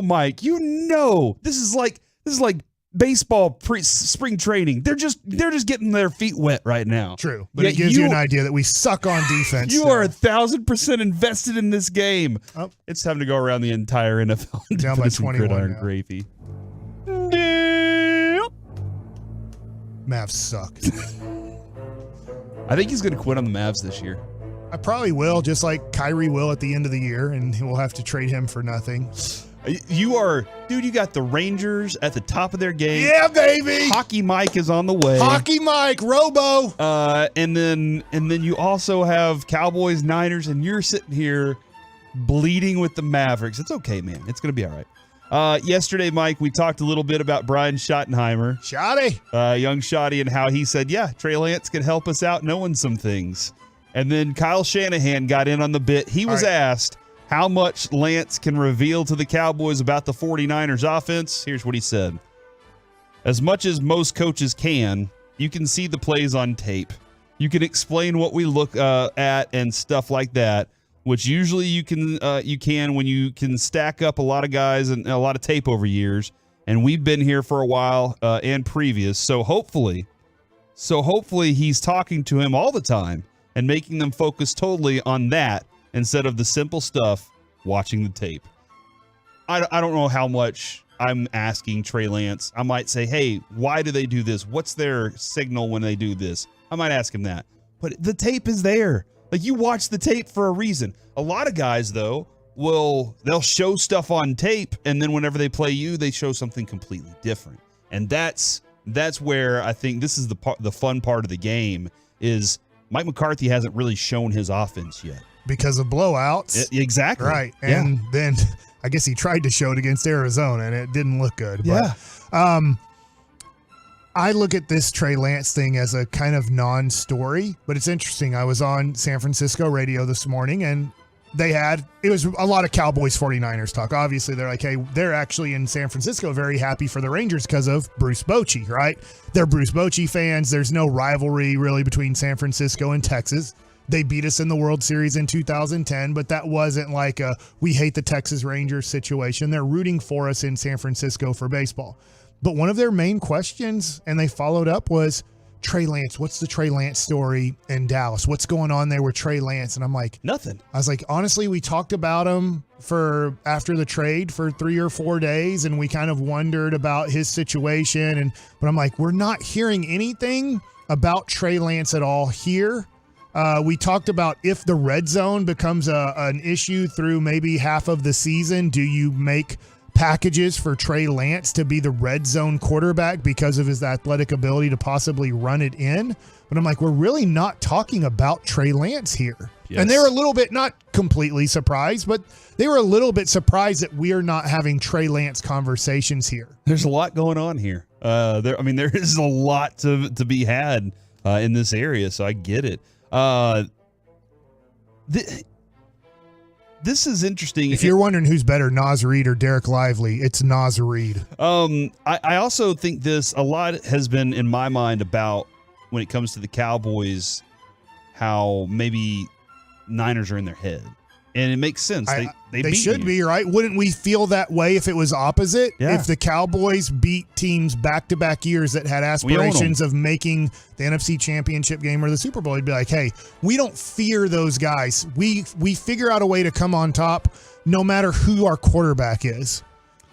Mike, this is like baseball spring training. They're just getting their feet wet right now. True, but it gives you an idea that we suck on defense. You are 1,000% invested in this game. Oh. It's time to go around the entire NFL down by 21. Gravy. Mavs suck. I think he's going to quit on the Mavs this year. I probably will, just like Kyrie will at the end of the year, and we'll have to trade him for nothing. You got the Rangers at the top of their game. Yeah, baby. Hockey Mike is on the way. Hockey Mike, Robo. And then you also have Cowboys, Niners, and you're sitting here bleeding with the Mavericks. It's okay, man. It's going to be all right. Yesterday, Mike, we talked a little bit about Brian Schottenheimer. Young Shotty, and how he said, yeah, Trey Lance can help us out knowing some things. And then Kyle Shanahan got in on the bit. He was asked how much Lance can reveal to the Cowboys about the 49ers offense. Here's what he said. As much as most coaches can, you can see the plays on tape. You can explain what we look at and stuff like that, which usually you can when you can stack up a lot of guys and a lot of tape over years. And we've been here for a while and previous. So hopefully he's talking to him all the time and making them focus totally on that instead of the simple stuff, watching the tape. I don't know how much I'm asking Trey Lance. I might say, hey, why do they do this? What's their signal when they do this? I might ask him that. But the tape is there. Like, you watch the tape for a reason. A lot of guys, though, they'll show stuff on tape, and then whenever they play you, they show something completely different. And that's where I think this is the fun part of the game is Mike McCarthy hasn't really shown his offense yet. Because of blowouts. Exactly. Right. And then I guess he tried to show it against Arizona, and it didn't look good. Yeah. But, I look at this Trey Lance thing as a kind of non-story, but it's interesting. I was on San Francisco radio this morning, and it was a lot of Cowboys 49ers talk. Obviously, they're like, hey, they're actually in San Francisco very happy for the Rangers because of Bruce Bochy, right? They're Bruce Bochy fans. There's no rivalry really between San Francisco and Texas. They beat us in the World Series in 2010, but that wasn't like a we hate the Texas Rangers situation. They're rooting for us in San Francisco for baseball. But one of their main questions, and they followed up, was Trey Lance. What's the Trey Lance story in Dallas? What's going on there with Trey Lance? And I'm like, nothing. I was like, honestly, we talked about him after the trade for 3 or 4 days, and we kind of wondered about his situation. But I'm like, we're not hearing anything about Trey Lance at all here. We talked about if the red zone becomes an issue through maybe half of the season, do you make packages for Trey Lance to be the red zone quarterback because of his athletic ability to possibly run it in? But I'm like, we're really not talking about Trey Lance here. Yes. And they were a little bit, not completely surprised, but they were a little bit surprised that we are not having Trey Lance conversations here. There's a lot going on here. There is a lot to be had in this area, so I get it. This is interesting. If you're wondering who's better, Nas Reed or Derek Lively, it's Nas Reed. I also think a lot has been in my mind about when it comes to the Cowboys, how maybe Niners are in their head. And it makes sense. They beat should you. be, right? Wouldn't we feel that way if it was opposite? Yeah. If the Cowboys beat teams back-to-back years that had aspirations of making the NFC Championship game or the Super Bowl, you'd be like, hey, we don't fear those guys. We figure out a way to come on top no matter who our quarterback is.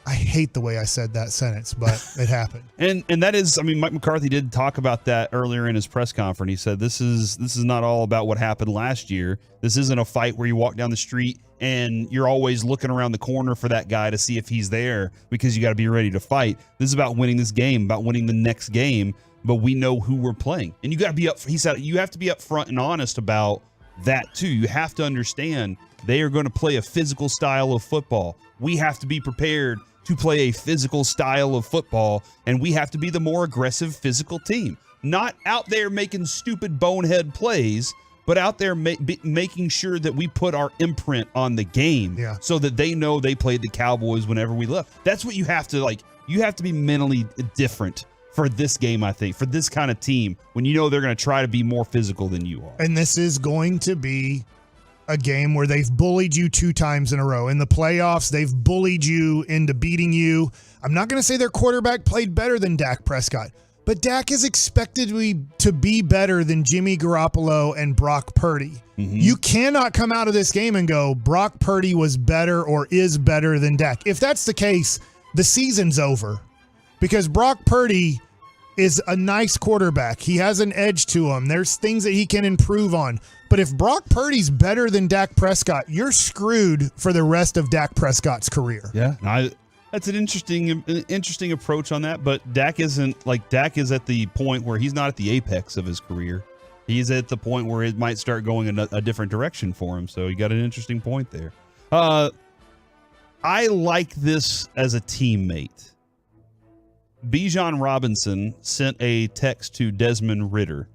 I hate the way I said that sentence, but it happened. And that is, Mike McCarthy did talk about that earlier in his press conference. He said this is not all about what happened last year. This isn't a fight where you walk down the street and you're always looking around the corner for that guy to see if he's there because you got to be ready to fight. This is about winning this game, about winning the next game, but we know who we're playing. And you got to be he said you have to be upfront and honest about that too. You have to understand they are going to play a physical style of football. We have to be prepared to play a physical style of football, and we have to be the more aggressive physical team. Not out there making stupid bonehead plays, but out there making sure that we put our imprint on the game so that they know they played the Cowboys whenever we left. That's what you have to you have to be mentally different for this game, I think, for this kind of team, when you know they're going to try to be more physical than you are. And this is going to be a game where they've bullied you 2 times in a row. In the playoffs, they've bullied you into beating you. I'm not going to say their quarterback played better than Dak Prescott, but Dak is expected to be better than Jimmy Garoppolo and Brock Purdy. Mm-hmm. You cannot come out of this game and go, Brock Purdy was better or is better than Dak. If that's the case, the season's over, because Brock Purdy is a nice quarterback. He has an edge to him. There's things that he can improve on. But if Brock Purdy's better than Dak Prescott, you're screwed for the rest of Dak Prescott's career. Yeah, that's an interesting approach on that. But Dak is at the point where he's not at the apex of his career. He's at the point where it might start going in a different direction for him. So you got an interesting point there. I like this as a teammate. Bijan Robinson sent a text to Desmond Ridder.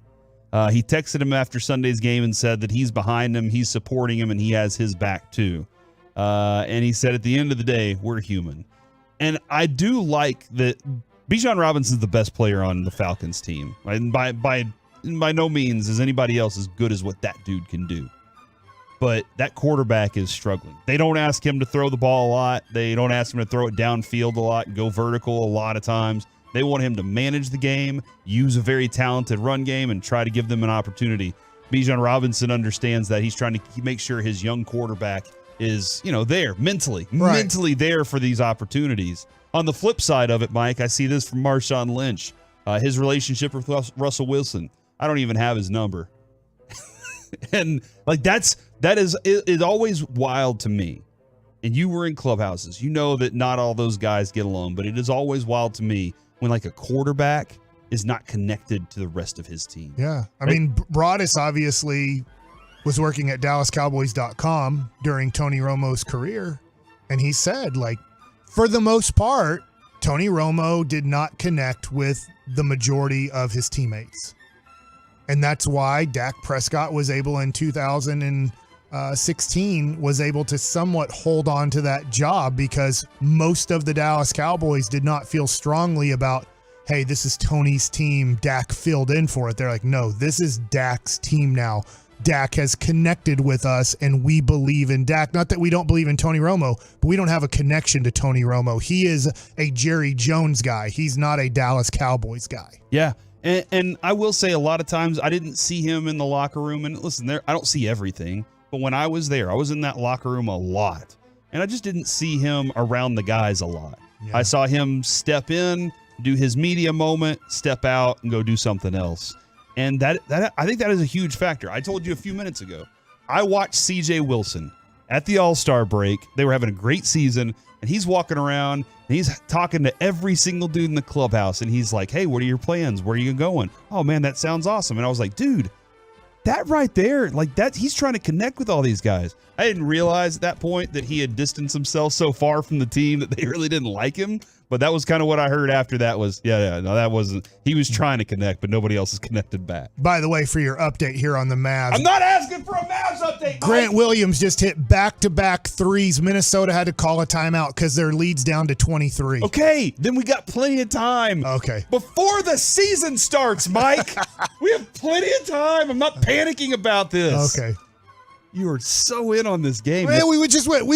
He texted him after Sunday's game and said that he's behind him, he's supporting him, and he has his back too. And he said, at the end of the day, we're human. And I do like that Bijan Robinson's the best player on the Falcons team. And by no means is anybody else as good as what that dude can do. But that quarterback is struggling. They don't ask him to throw the ball a lot. They don't ask him to throw it downfield a lot and go vertical a lot of times. They want him to manage the game, use a very talented run game, and try to give them an opportunity. Bijan Robinson understands that. He's trying to make sure his young quarterback is, there mentally there for these opportunities. On the flip side of it, Mike, I see this from Marshawn Lynch. His relationship with Russell Wilson. I don't even have his number. And that is always wild to me. And you were in clubhouses. You know that not all those guys get along, but it is always wild to me when a quarterback is not connected to the rest of his team. Yeah. Broadus obviously was working at DallasCowboys.com during Tony Romo's career. And he said, for the most part, Tony Romo did not connect with the majority of his teammates. And that's why Dak Prescott was able in 2016 was able to somewhat hold on to that job, because most of the Dallas Cowboys did not feel strongly about, hey, this is Tony's team. Dak filled in for it. They're like, no, this is Dak's team now. Dak has connected with us, and we believe in Dak. Not that we don't believe in Tony Romo, but we don't have a connection to Tony Romo. He is a Jerry Jones guy. He's not a Dallas Cowboys guy. Yeah. And I will say a lot of times I didn't see him in the locker room. And listen, I don't see everything. But when I was there, I was in that locker room a lot. And I just didn't see him around the guys a lot. Yeah. I saw him step in, do his media moment, step out, and go do something else. And that I think that is a huge factor. I told you a few minutes ago, I watched C.J. Wilson at the All-Star break. They were having a great season, and he's walking around, and he's talking to every single dude in the clubhouse, and he's like, hey, what are your plans? Where are you going? Oh, man, that sounds awesome. And I was like, dude, that right there, he's trying to connect with all these guys. I didn't realize at that point that he had distanced himself so far from the team that they really didn't like him. But that was kind of what I heard after that was, no, that wasn't. He was trying to connect, but nobody else is connected back. By the way, for your update here on the Mavs. I'm not asking for a Mavs update, Grant Williams just hit back-to-back threes. Minnesota had to call a timeout because their lead's down to 23. Okay, then we got plenty of time. Okay. Before the season starts, Mike. We have plenty of time. I'm not panicking about this. Okay. You are so in on this game. Man, we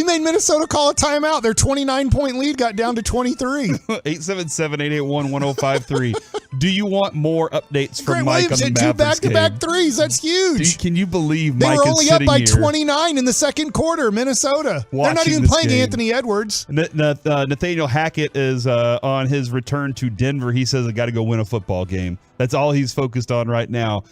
made Minnesota call a timeout. Their 29-point lead got down to 23. 877-881-1053. Do you want more updates from Grant Mike Williams on the hit two Mavericks back-to-back game? threes. That's huge. Can you believe they Mike were is only up sitting by here 29 in the second quarter, Minnesota. They're not watching even this playing game? Anthony Edwards. Nathaniel Hackett is on his return to Denver. He says, I got to go win a football game. That's all he's focused on right now.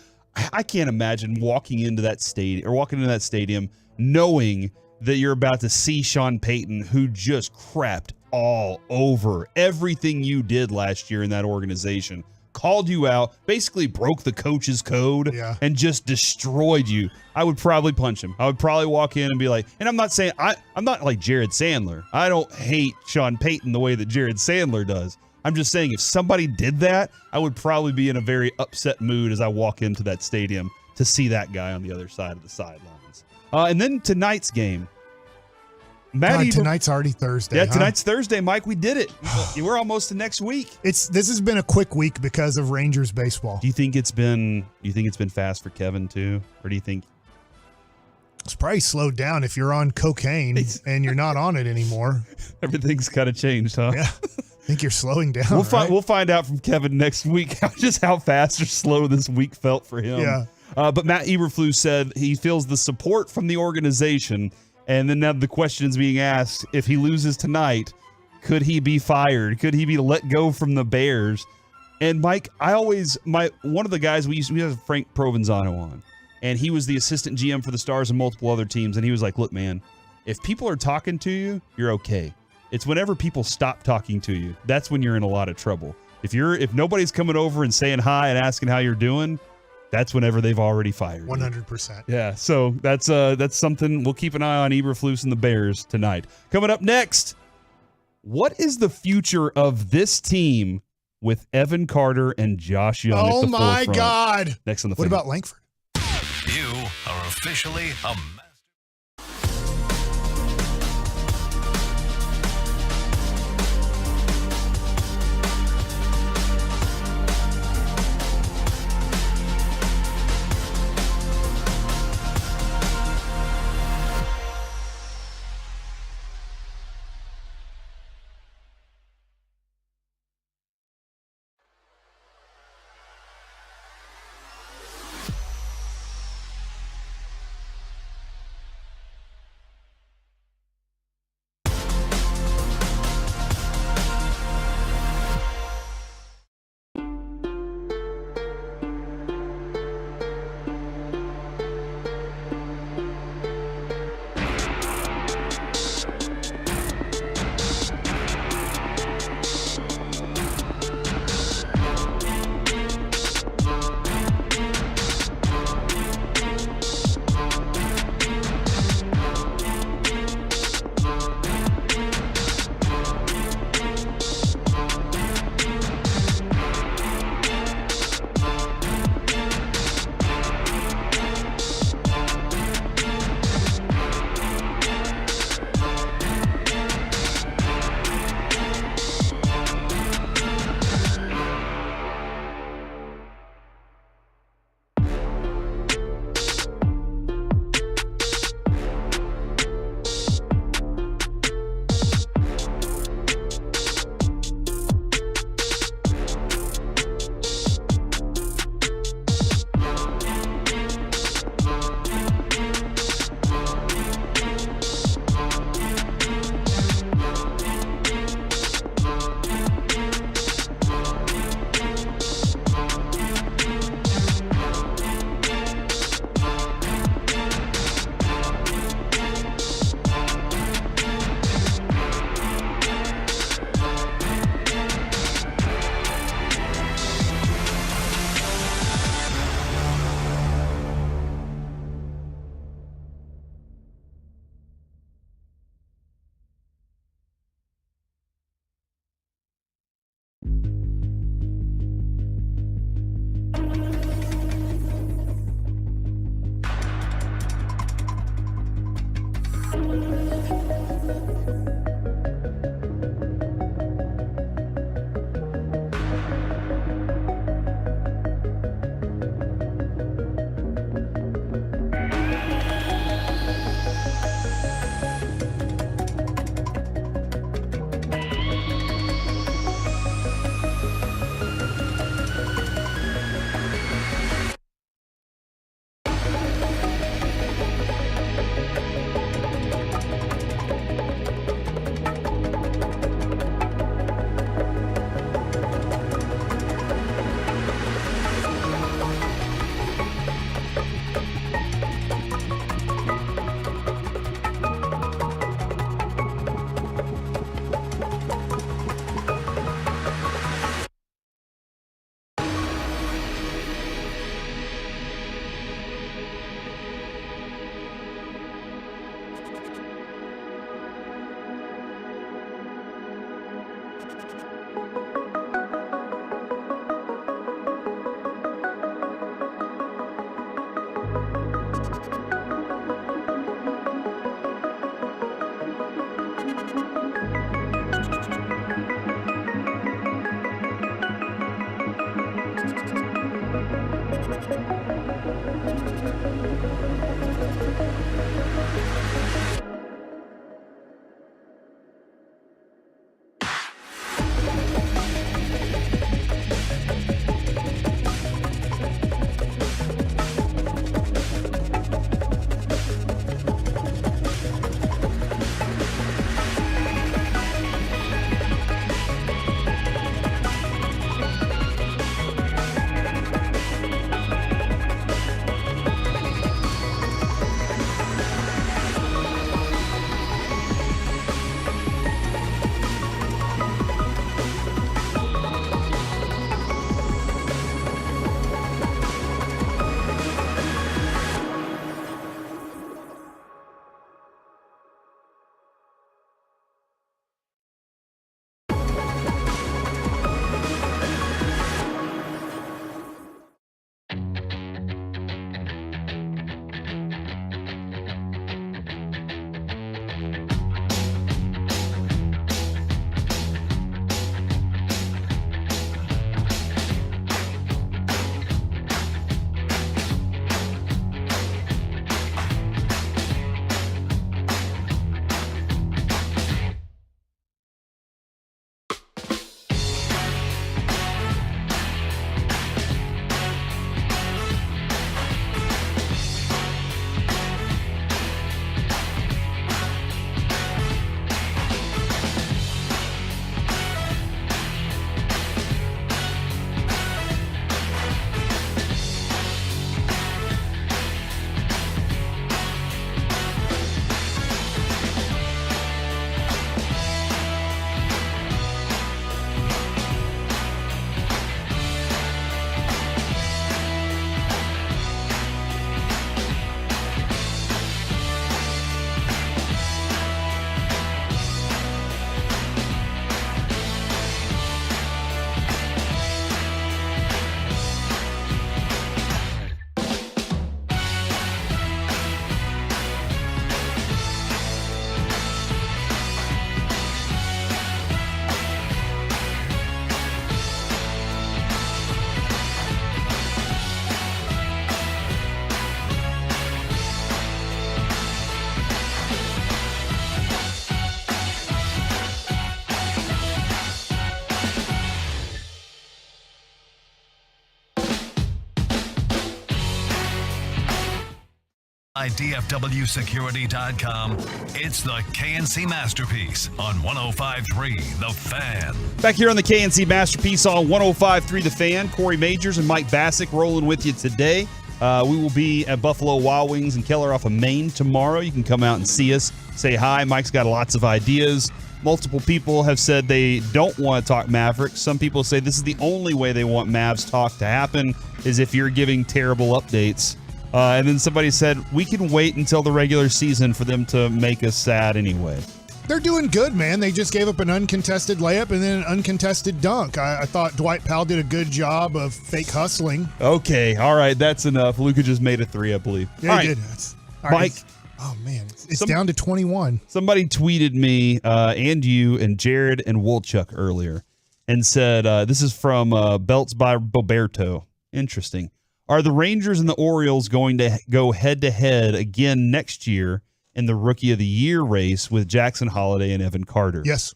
I can't imagine walking into that stadium knowing that you're about to see Sean Payton, who just crapped all over everything you did last year in that organization, called you out, basically broke the coach's code, and just destroyed you. I would probably punch him. I would probably walk in and be like, and I'm not saying, I'm not like Jared Sandler. I don't hate Sean Payton the way that Jared Sandler does. I'm just saying if somebody did that, I would probably be in a very upset mood as I walk into that stadium to see that guy on the other side of the sidelines. And then tonight's game. Tonight's already Thursday. Yeah, tonight's Thursday, Mike. We did it. We're almost to next week. This has been a quick week because of Rangers baseball. Do you think it's been fast for Kevin too, or do you think it's probably slowed down if you're on cocaine and you're not on it anymore? Everything's kind of changed, huh? Yeah. I think you're slowing down. We'll find out from Kevin next week just how fast or slow this week felt for him. Yeah. But Matt Eberflus said he feels the support from the organization, and then now the question is being asked: if he loses tonight, could he be fired? Could he be let go from the Bears? And Mike, one of the guys we have Frank Provenzano on, and he was the assistant GM for the Stars and multiple other teams, and he was like, "Look, man, if people are talking to you, you're okay. It's whenever people stop talking to you, that's when you're in a lot of trouble. If nobody's coming over and saying hi and asking how you're doing, that's whenever they've already fired you." 100%. Yeah, so that's something we'll keep an eye on. Eberflus and the Bears tonight. Coming up next, what is the future of this team with Evan Carter and Josh Young at the forefront? Oh my God! Next on the What Fan. about Langford? You are officially a DFWsecurity.com. It's the KNC Masterpiece on 105.3 The Fan. Back here on the KNC Masterpiece on 105.3 The Fan, Corey Majors and Mike Bassick rolling with you today. We will be at Buffalo Wild Wings and Keller off of Main tomorrow. You can come out and see us, say hi. Mike's got lots of ideas. Multiple people have said they don't want to talk Mavericks. Some people say this is the only way they want Mavs talk to happen is if you're giving terrible updates. And then somebody said, we can wait until the regular season for them to make us sad anyway. They're doing good, man. They just gave up an uncontested layup and then an uncontested dunk. I thought Dwight Powell did a good job of fake hustling. Okay, all right, that's enough. Luka just made a three, I believe. Yeah, all he right. did. Mike, Oh, man. It's down to 21. Somebody tweeted me and you and Jared and Wolchuk earlier and said, this is from Belts by Boberto. Interesting. Are the Rangers and the Orioles going to go head-to-head again next year in the Rookie of the Year race with Jackson Holliday and Evan Carter? Yes.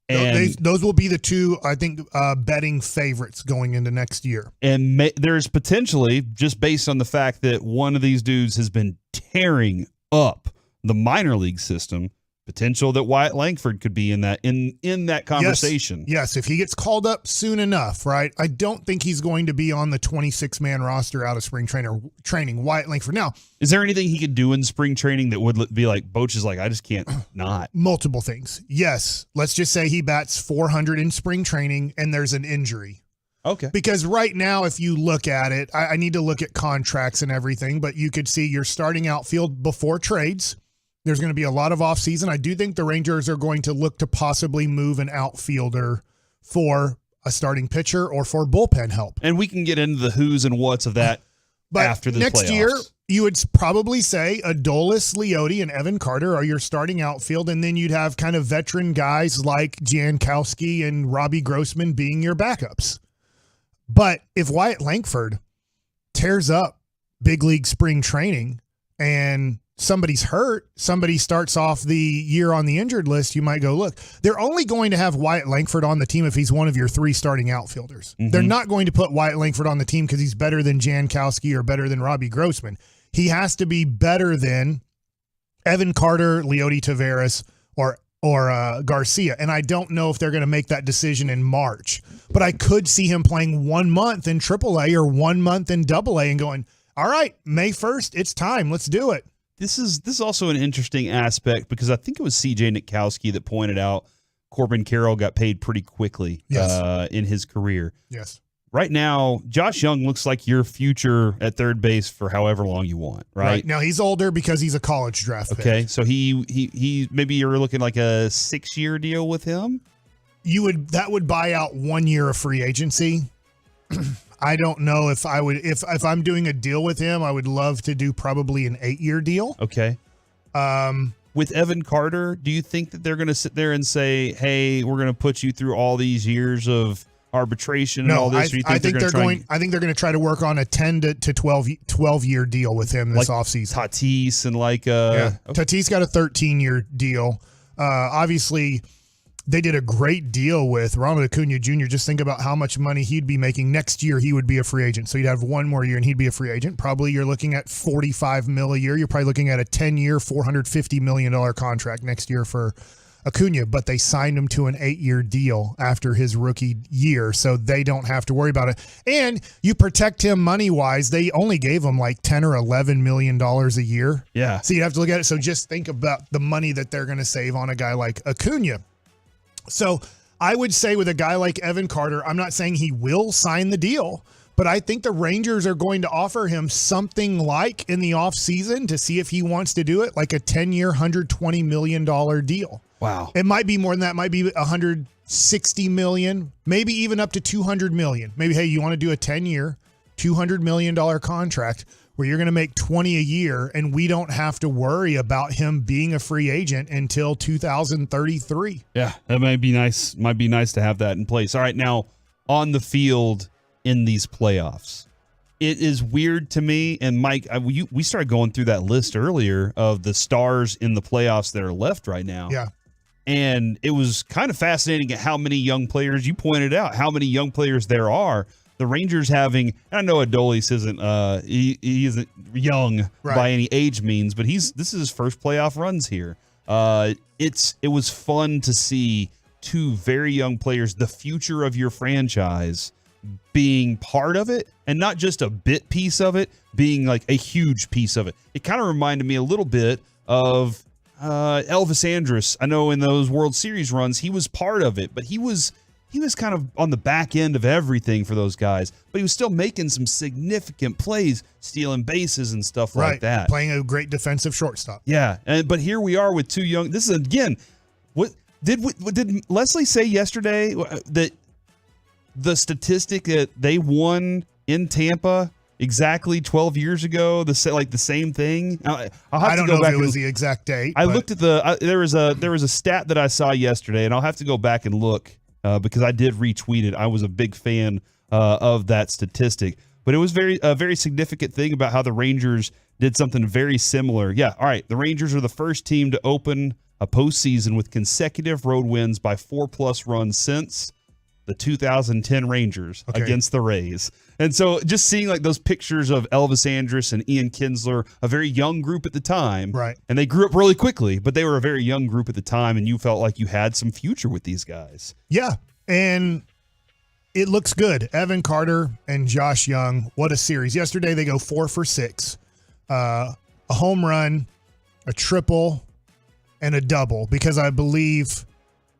And those will be the two, I think, betting favorites going into next year. And there's potentially, just based on the fact that one of these dudes has been tearing up the minor league system, potential that Wyatt Langford could be in that conversation. Yes, if he gets called up soon enough, right? I don't think he's going to be on the 26-man roster out of spring training. Wyatt Langford. Now, is there anything he could do in spring training that would be like, Boch is like, I just can't not? Multiple things. Yes. Let's just say he bats 400 in spring training and there's an injury. Okay. Because right now, if you look at it, I need to look at contracts and everything, but you could see you're starting outfield before trades. There's going to be a lot of offseason. I do think the Rangers are going to look to possibly move an outfielder for a starting pitcher or for bullpen help. And we can get into the who's and what's of that after the next playoffs. year, you would probably say Adolis, Leote, and Evan Carter are your starting outfield, and then you'd have kind of veteran guys like Jankowski and Robbie Grossman being your backups. But if Wyatt Langford tears up big league spring training and somebody's hurt, somebody starts off the year on the injured list, you might go, look, they're only going to have Wyatt Langford on the team if he's one of your 3 starting outfielders. Mm-hmm. They're not going to put Wyatt Langford on the team because he's better than Jankowski or better than Robbie Grossman. He has to be better than Evan Carter, Leote Taveras, or Garcia. And I don't know if they're going to make that decision in March, but I could see him playing 1 month in AAA or 1 month in AA and going, all right, May 1st, it's time. Let's do it. This is also an interesting aspect because I think it was CJ Nitkowski that pointed out Corbin Carroll got paid pretty quickly in his career. Yes. Right now, Josh Young looks like your future at third base for however long you want, right? Now he's older because he's a college draft pick. Okay, so he maybe you're looking like a 6-year deal with him? That would buy out 1 year of free agency. I don't know if I would if I'm doing a deal with him, I would love to do probably an 8-year deal. Okay. With Evan Carter, do you think that they're going to sit there and say, "Hey, we're going to put you through all these years of arbitration and all this"? I think they're going to try to work on a 10 to 12 year deal with him this offseason. Tatis and Tatis got a 13-year deal. Obviously, they did a great deal with Ronald Acuna Jr. Just think about how much money he'd be making next year. He would be a free agent. So you'd have 1 more year and he'd be a free agent. Probably you're looking at $45 million a year. You're probably looking at a 10-year, $450 million contract next year for Acuna, but they signed him to an 8-year deal after his rookie year, so they don't have to worry about it. And you protect him money-wise. They only gave him like $10 or $11 million a year. Yeah. So you have to look at it. So just think about the money that they're going to save on a guy like Acuna. So I would say with a guy like Evan Carter, I'm not saying he will sign the deal, but I think the Rangers are going to offer him something like in the offseason to see if he wants to do it, like a 10-year, $120 million deal. Wow. It might be more than that. It might be $160 million, maybe even up to $200 million. Maybe, hey, you want to do a 10-year, $200 million contract where you're going to make 20 a year and we don't have to worry about him being a free agent until 2033. Yeah, that might be nice. Might be nice to have that in place. All right, now on the field in these playoffs, it is weird to me. And Mike, we started going through that list earlier of the stars in the playoffs that are left right now. Yeah. And it was kind of fascinating at how many young players you pointed out, how many young players there are. The Rangers having, and I know Adolis isn't he isn't young by any age means, but this is his first playoff runs here. It was fun to see 2 very young players, the future of your franchise, being part of it, and not just a bit piece of it, being like a huge piece of it. It kind of reminded me a little bit of Elvis Andrus. I know in those World Series runs he was part of it, but he was kind of on the back end of everything for those guys, but he was still making some significant plays, stealing bases and stuff like that. Playing a great defensive shortstop. Yeah, but here we are with 2 young. This is again, what did Leslie say yesterday that the statistic that they won in Tampa exactly 12 years ago? The same thing? I'll have I to don't go know back if it was and- the exact date. I but- looked at there was a stat that I saw yesterday, and I'll have to go back and look because I did retweet it. I was a big fan of that statistic, but it was a very significant thing about how the Rangers did something very similar. Yeah, all right. The Rangers are the first team to open a postseason with consecutive road wins by 4+ runs since the 2010 Rangers against the Rays. And so just seeing like those pictures of Elvis Andrus and Ian Kinsler, a very young group at the time. Right. And they grew up really quickly, but they were a very young group at the time, and you felt like you had some future with these guys. Yeah, and it looks good. Evan Carter and Josh Young, what a series. Yesterday they go 4 for 6. A home run, a triple, and a double, because I believe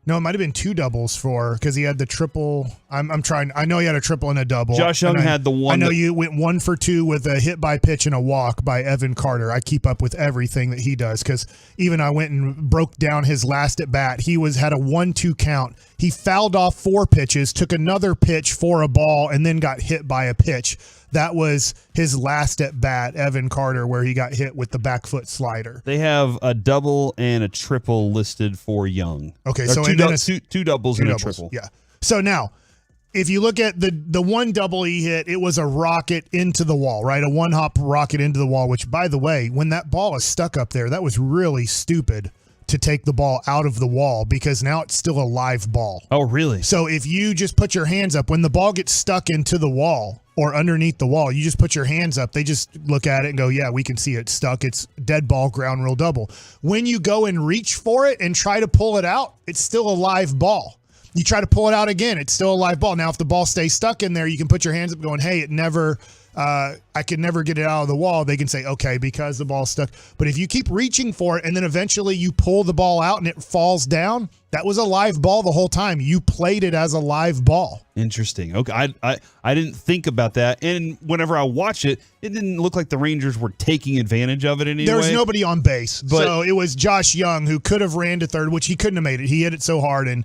no, it might have been 2 doubles because he had the triple. I know he had a triple and a double. Josh Young had the one. I know you went 1 for 2 with a hit by pitch and a walk by Evan Carter. I keep up with everything that he does because even I went and broke down his last at bat. He had a 1-2 count. He fouled off 4 pitches, took another pitch for a ball, and then got hit by a pitch. That was his last at bat, Evan Carter, where he got hit with the back foot slider. They have a double and a triple listed for Young. Okay, Or so two doubles and a triple. Yeah. So now, if you look at the one double he hit, it was a rocket into the wall, right? A 1-hop rocket into the wall, which, by the way, when that ball is stuck up there, that was really stupid to take the ball out of the wall because now it's still a live ball. Oh, really? So if you just put your hands up, when the ball gets stuck into the wall or underneath the wall, you just put your hands up. They just look at it and go, yeah, we can see it stuck. It's dead ball, ground rule double. When you go and reach for it and try to pull it out, it's still a live ball. You try to pull it out again, it's still a live ball. Now, if the ball stays stuck in there, you can put your hands up going, hey, I could never get it out of the wall. They can say, okay, because the ball's stuck. But if you keep reaching for it and then eventually you pull the ball out and it falls down, that was a live ball the whole time. You played it as a live ball. Interesting. Okay, I didn't think about that. And whenever I watch it, it didn't look like the Rangers were taking advantage of it anyway. There was nobody on base. But, so it was Josh Young who could have ran to third, which he couldn't have made it. He hit it so hard. And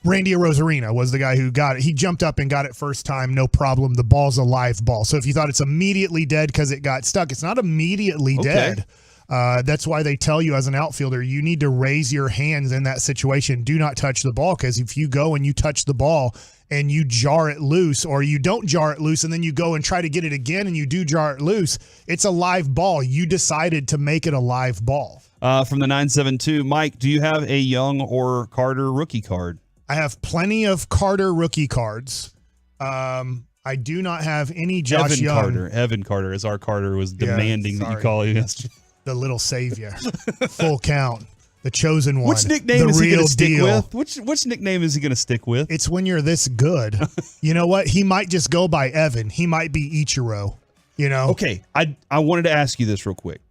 Randy Rosarina was the guy who got it. He jumped up and got it first time, no problem. The ball's a live ball. So if you thought it's immediately dead because it got stuck, it's not immediately dead. That's why they tell you as an outfielder, you need to raise your hands in that situation. Do not touch the ball, because if you go and you touch the ball and you jar it loose, or you don't jar it loose and then you go and try to get it again and you do jar it loose, it's a live ball. You decided to make it a live ball. From the 972, Mike, do you have a Young or Carter rookie card? I have plenty of Carter rookie cards. I do not have any Josh Evan Young. Evan Carter, as our Carter was demanding that you call him yesterday. The little savior. Full count. The chosen one. Which nickname the is he real going to stick deal. with? Which nickname is he going to stick with? It's when you're this good. You know what? He might just go by Evan. He might be Ichiro. You know? Okay, I wanted to ask you this real quick.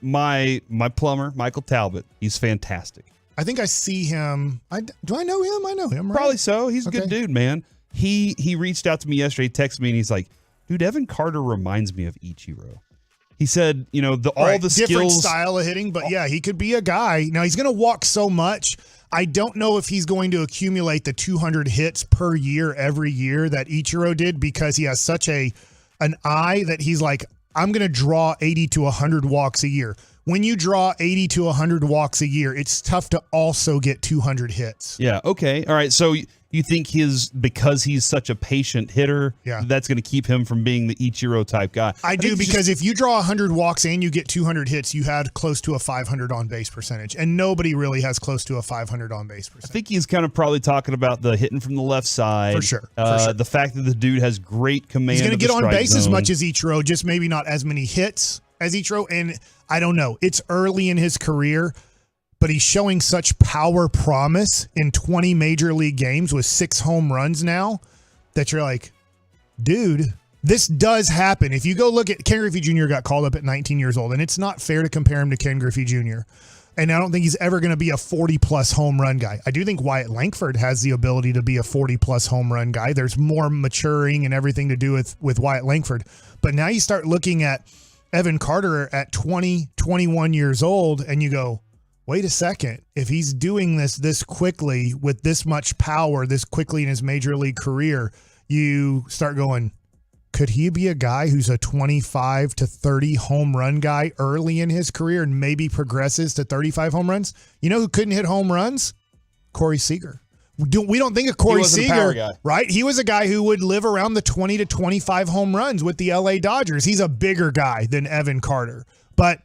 My plumber, Michael Talbot, he's fantastic. I think I see him. Do I know him? I know him, right? Probably so. He's a good dude, man. He reached out to me yesterday, texted me, and he's like, dude, Evan Carter reminds me of Ichiro. He said, you know, all the skills. Different style of hitting, but yeah, he could be a guy. Now, he's going to walk so much. I don't know if he's going to accumulate the 200 hits per year every year that Ichiro did, because he has such an eye that he's like, I'm going to draw 80 to 100 walks a year. When you draw 80 to 100 walks a year, it's tough to also get 200 hits. Yeah, okay. All right, so you think because he's such a patient hitter, that's going to keep him from being the Ichiro type guy? I do, because if you draw 100 walks and you get 200 hits, you had close to a 500 on base percentage, and nobody really has close to a 500 on base percentage. I think he's kind of probably talking about the hitting from the left side. For sure. The fact that the dude has great command. He's going to get on base zone. as much as Ichiro, just maybe not as many hits as Ichiro. And I don't know. It's early in his career, but he's showing such power promise in 20 major league games with 6 home runs now that you're like, dude, this does happen. If you go look at Ken Griffey Jr. got called up at 19 years old, and it's not fair to compare him to Ken Griffey Jr. And I don't think he's ever going to be a 40-plus home run guy. I do think Wyatt Langford has the ability to be a 40-plus home run guy. There's more maturing and everything to do with Wyatt Langford. But now you start looking at Evan Carter at 20, 21 years old, and you go, wait a second. If he's doing this quickly with this much power, this quickly in his major league career, you start going, could he be a guy who's a 25 to 30 home run guy early in his career and maybe progresses to 35 home runs? You know who couldn't hit home runs? Corey Seager. We don't think of Corey Seager, right? He was a guy who would live around the 20 to 25 home runs with the LA Dodgers. He's a bigger guy than Evan Carter. But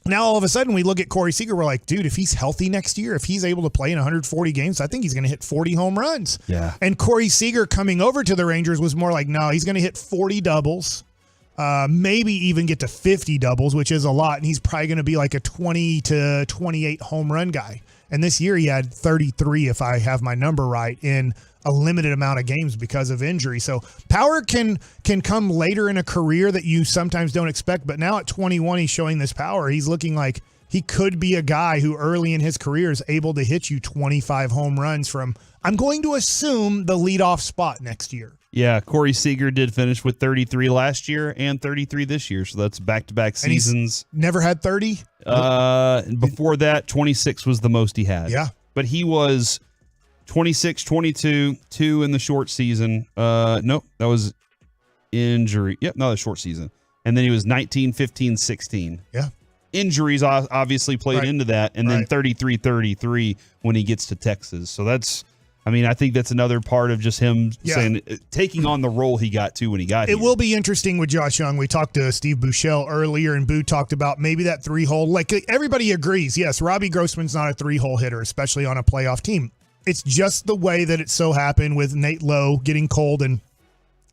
now all of a sudden we look at Corey Seager, we're like, dude, if he's healthy next year, if he's able to play in 140 games, I think he's going to hit 40 home runs. Yeah. And Corey Seager coming over to the Rangers was more like, no, he's going to hit 40 doubles, maybe even get to 50 doubles, which is a lot. And he's probably going to be like a 20 to 28 home run guy. And this year he had 33, if I have my number right, in a limited amount of games because of injury. So power can come later in a career that you sometimes don't expect. But now at 21, he's showing this power. He's looking like he could be a guy who early in his career is able to hit you 25 home runs from, I'm going to assume, the leadoff spot next year. Yeah, Corey Seager did finish with 33 last year and 33 this year, so that's back-to-back seasons. Never had 30? Before that, 26 was the most he had. Yeah. But he was 26, 22, 2 in the short season. Nope, that was injury. Yep, no, the short season. And then he was 19, 15, 16. Yeah. Injuries obviously played into that, and then 33, 33 when he gets to Texas. So that's... I mean, I think that's another part of just him saying, taking on the role he got to when he got here. It will be interesting with Josh Young. We talked to Steve Buechele earlier, and Boo talked about maybe that 3-hole. Like, everybody agrees, yes, Robbie Grossman's not a 3-hole hitter, especially on a playoff team. It's just the way that it so happened with Nate Lowe getting cold, and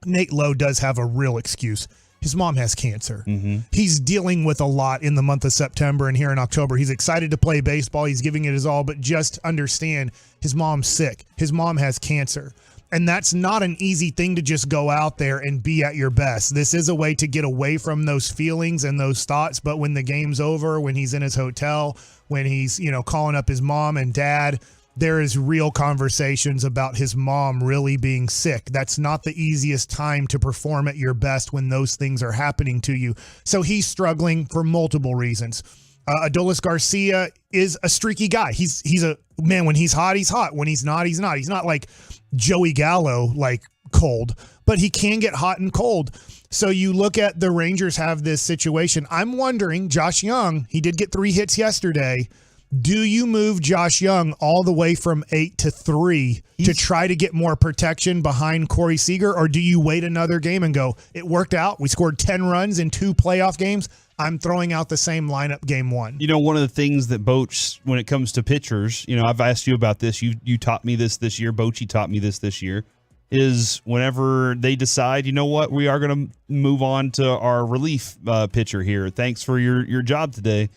Nate Lowe does have a real excuse. His mom has cancer. Mm-hmm. He's dealing with a lot in the month of September and here in October. He's excited to play baseball. He's giving it his all, but just understand his mom's sick. His mom has cancer. And that's not an easy thing to just go out there and be at your best. This is a way to get away from those feelings and those thoughts. But when the game's over, when he's in his hotel, when he's, calling up his mom and dad, there is real conversations about his mom really being sick. That's not the easiest time to perform at your best when those things are happening to you. So he's struggling for multiple reasons. Adolis Garcia is a streaky guy. He's a man. When he's hot, he's hot. When he's not, he's not. He's not like Joey Gallo, like cold, but he can get hot and cold. So you look at the Rangers have this situation. I'm wondering, Josh Young, he did get 3 hits yesterday. Do you move Josh Young all the way from 8 to 3 to try to get more protection behind Corey Seager, or do you wait another game and go, it worked out, we scored 10 runs in 2 playoff games, I'm throwing out the same lineup game 1? One of the things that Boch, when it comes to pitchers, I've asked you about this, you taught me this year, Bochy taught me this year, is whenever they decide, you know what, we are going to move on to our relief pitcher here, thanks for your job today.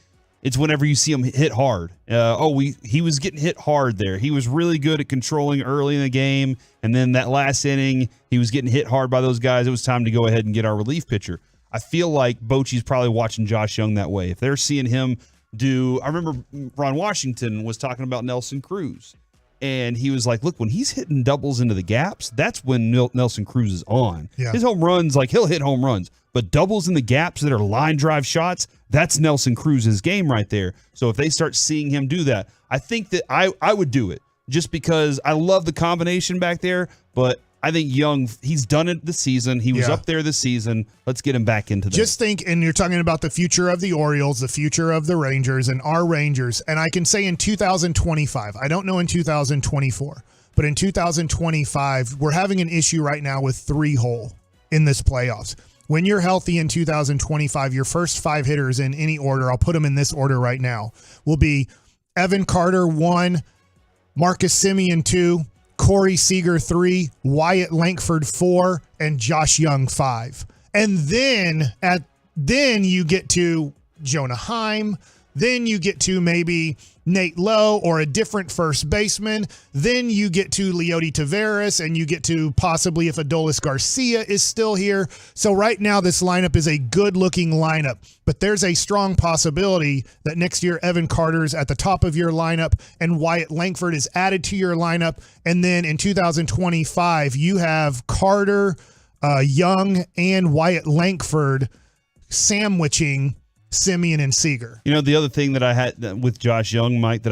It's whenever you see him hit hard. He was getting hit hard there. He was really good at controlling early in the game, and then that last inning, he was getting hit hard by those guys. It was time to go ahead and get our relief pitcher. I feel like Bochy's probably watching Josh Young that way. If they're seeing him I remember Ron Washington was talking about Nelson Cruz, and he was like, look, when he's hitting doubles into the gaps, that's when Nelson Cruz is on. Yeah. His home runs, he'll hit home runs. But doubles in the gaps that are line drive shots, that's Nelson Cruz's game right there. So if they start seeing him do that, I think that I would do it just because I love the combination back there. But I think Young, he's done it this season. He was up there this season. Let's get him back into that. Just think, and you're talking about the future of the Orioles, the future of the Rangers, and our Rangers. And I can say in 2025, I don't know in 2024, but in 2025, we're having an issue right now with 3-hole in this playoffs. When you're healthy in 2025, your first 5 hitters in any order, I'll put them in this order right now, will be Evan Carter 1, Marcus Semien 2, Corey Seager 3, Wyatt Langford 4, and Josh Young 5. And then you get to Jonah Heim. Then you get to maybe Nate Lowe or a different first baseman. Then you get to Leody Taveras, and you get to possibly if Adolis Garcia is still here. So right now this lineup is a good-looking lineup, but there's a strong possibility that next year Evan Carter's at the top of your lineup and Wyatt Langford is added to your lineup. And then in 2025, you have Carter, Young, and Wyatt Langford sandwiching Semien and Seager. The other thing that I had with Josh Young, Mike, that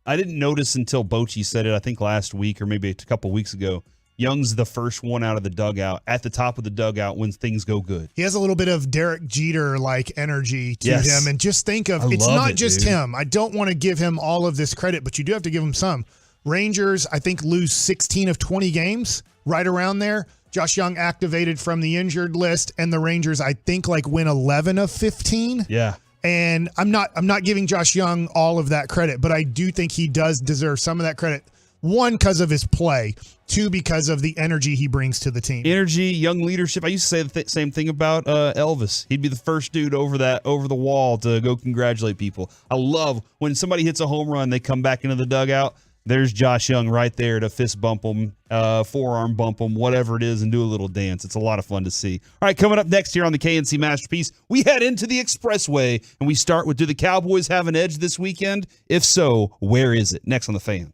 I didn't notice until Bochy said it, I think last week or maybe a couple weeks ago, Young's the first one out of the dugout, at the top of the dugout when things go good. He has a little bit of Derek Jeter-like energy to Yes. him. And just think of, I it's love not it, just dude. him. I don't want to give him all of this credit, but you do have to give him some. Rangers, I think, lose 16 of 20 games, right around there. Josh Young activated from the injured list, and the Rangers, I think, win 11 of 15. Yeah. And I'm not giving Josh Young all of that credit, but I do think he does deserve some of that credit. One, because of his play. Two, because of the energy he brings to the team. Energy, young leadership. I used to say the same thing about Elvis. He'd be the first dude over the wall to go congratulate people. I love when somebody hits a home run, they come back into the dugout. There's Josh Young right there to fist bump him, forearm bump him, whatever it is, and do a little dance. It's a lot of fun to see. All right, coming up next here on the KNC Masterpiece, we head into the Expressway, and we start with, do the Cowboys have an edge this weekend? If so, where is it? Next on The Fan.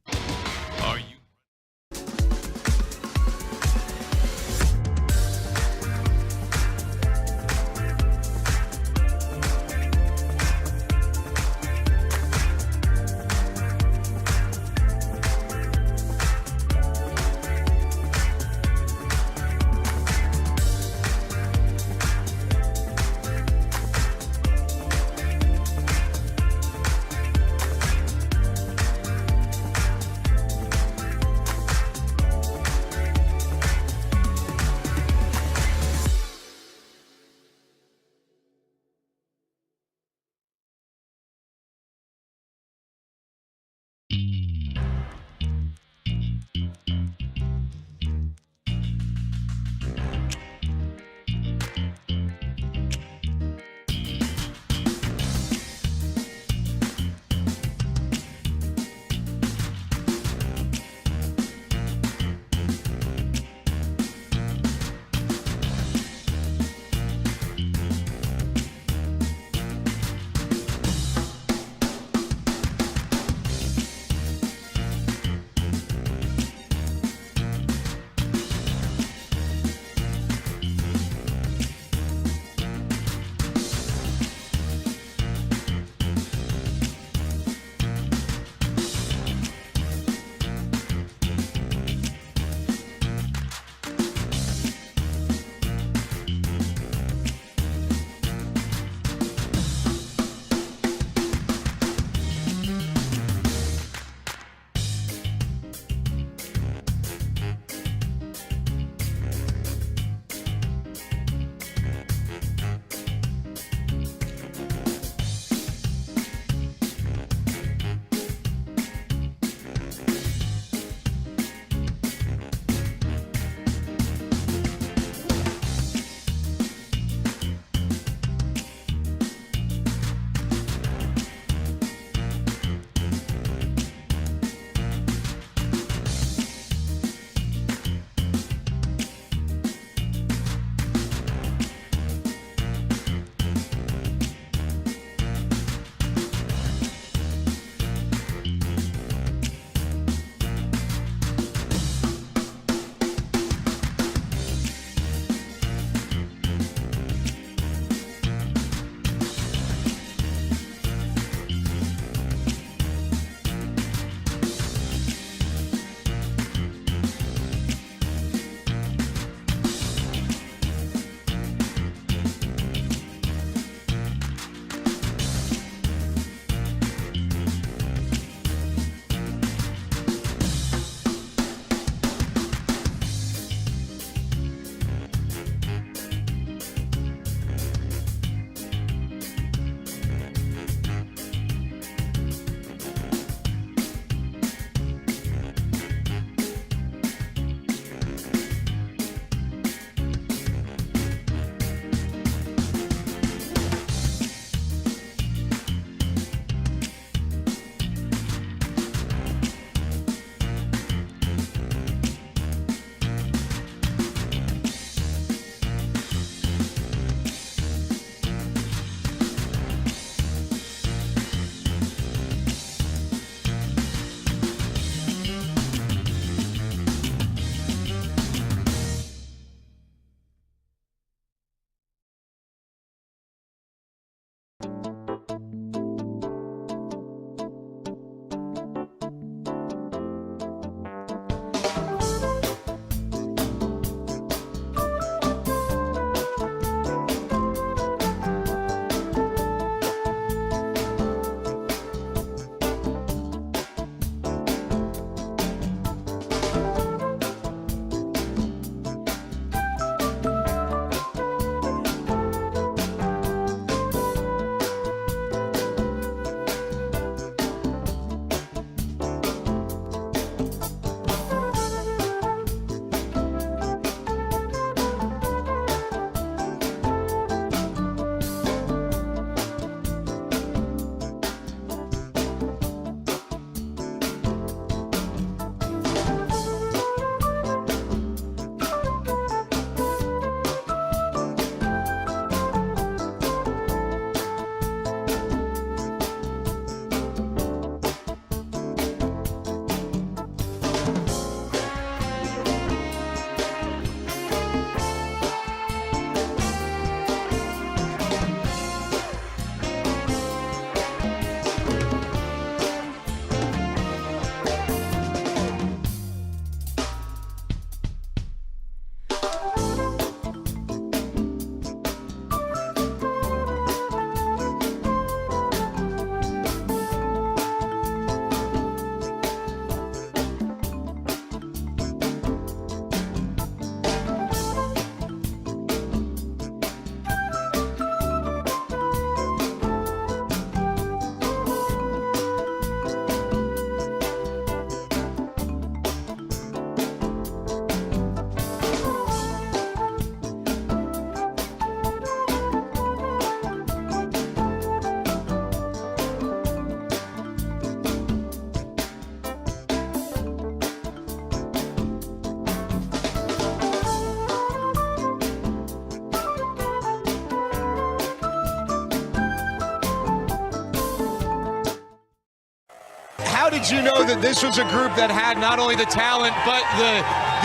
How did you know that this was a group that had not only the talent but the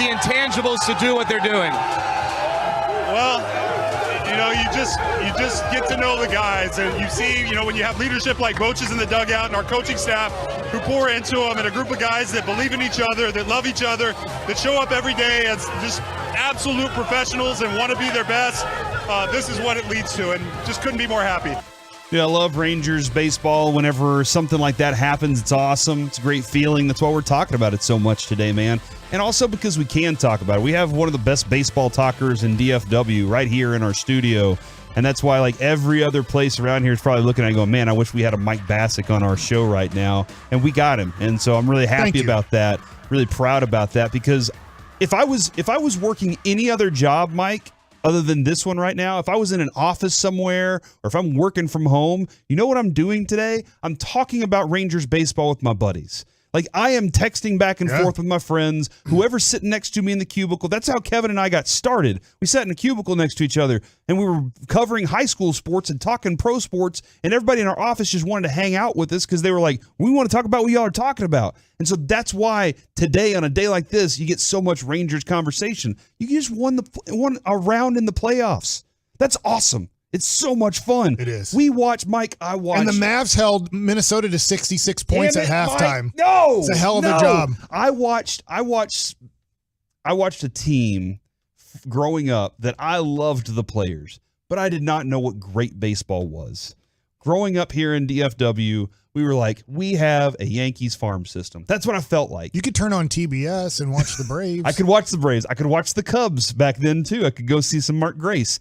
intangibles to do what they're doing? Well, you just get to know the guys, and you see, when you have leadership like Boches in the dugout and our coaching staff who pour into them, and a group of guys that believe in each other, that love each other, that show up every day as just absolute professionals and want to be their best. This is what it leads to, and just couldn't be more happy. Yeah, I love Rangers baseball. Whenever something like that happens, it's awesome. It's a great feeling. That's why we're talking about it so much today, man. And also because we can talk about it. We have one of the best baseball talkers in DFW right here in our studio. And that's why, like, every other place around here is probably looking at it going, man, I wish we had a Mike Bassick on our show right now. And we got him. And so I'm really happy about that, really proud about that, because if I was working any other job, Mike, other than this one right now, if I was in an office somewhere or if I'm working from home, you know what I'm doing today? I'm talking about Rangers baseball with my buddies. Like, I am texting back and forth with my friends, whoever's sitting next to me in the cubicle. That's how Kevin and I got started. We sat in a cubicle next to each other, and we were covering high school sports and talking pro sports, and everybody in our office just wanted to hang out with us because they were like, we want to talk about what y'all are talking about. And so that's why today, on a day like this, you get so much Rangers conversation. You just won a round in the playoffs. That's awesome. It's so much fun. It is. We watch, Mike, I watch. And the Mavs held Minnesota to 66 points at halftime. Mike, no. It's a hell of a job. I watched a team growing up that I loved the players, but I did not know what great baseball was. Growing up here in DFW, we were like, we have a Yankees farm system. That's what I felt like. You could turn on TBS and watch the Braves. I could watch the Braves. I could watch the Cubs back then, too. I could go see some Mark Grace.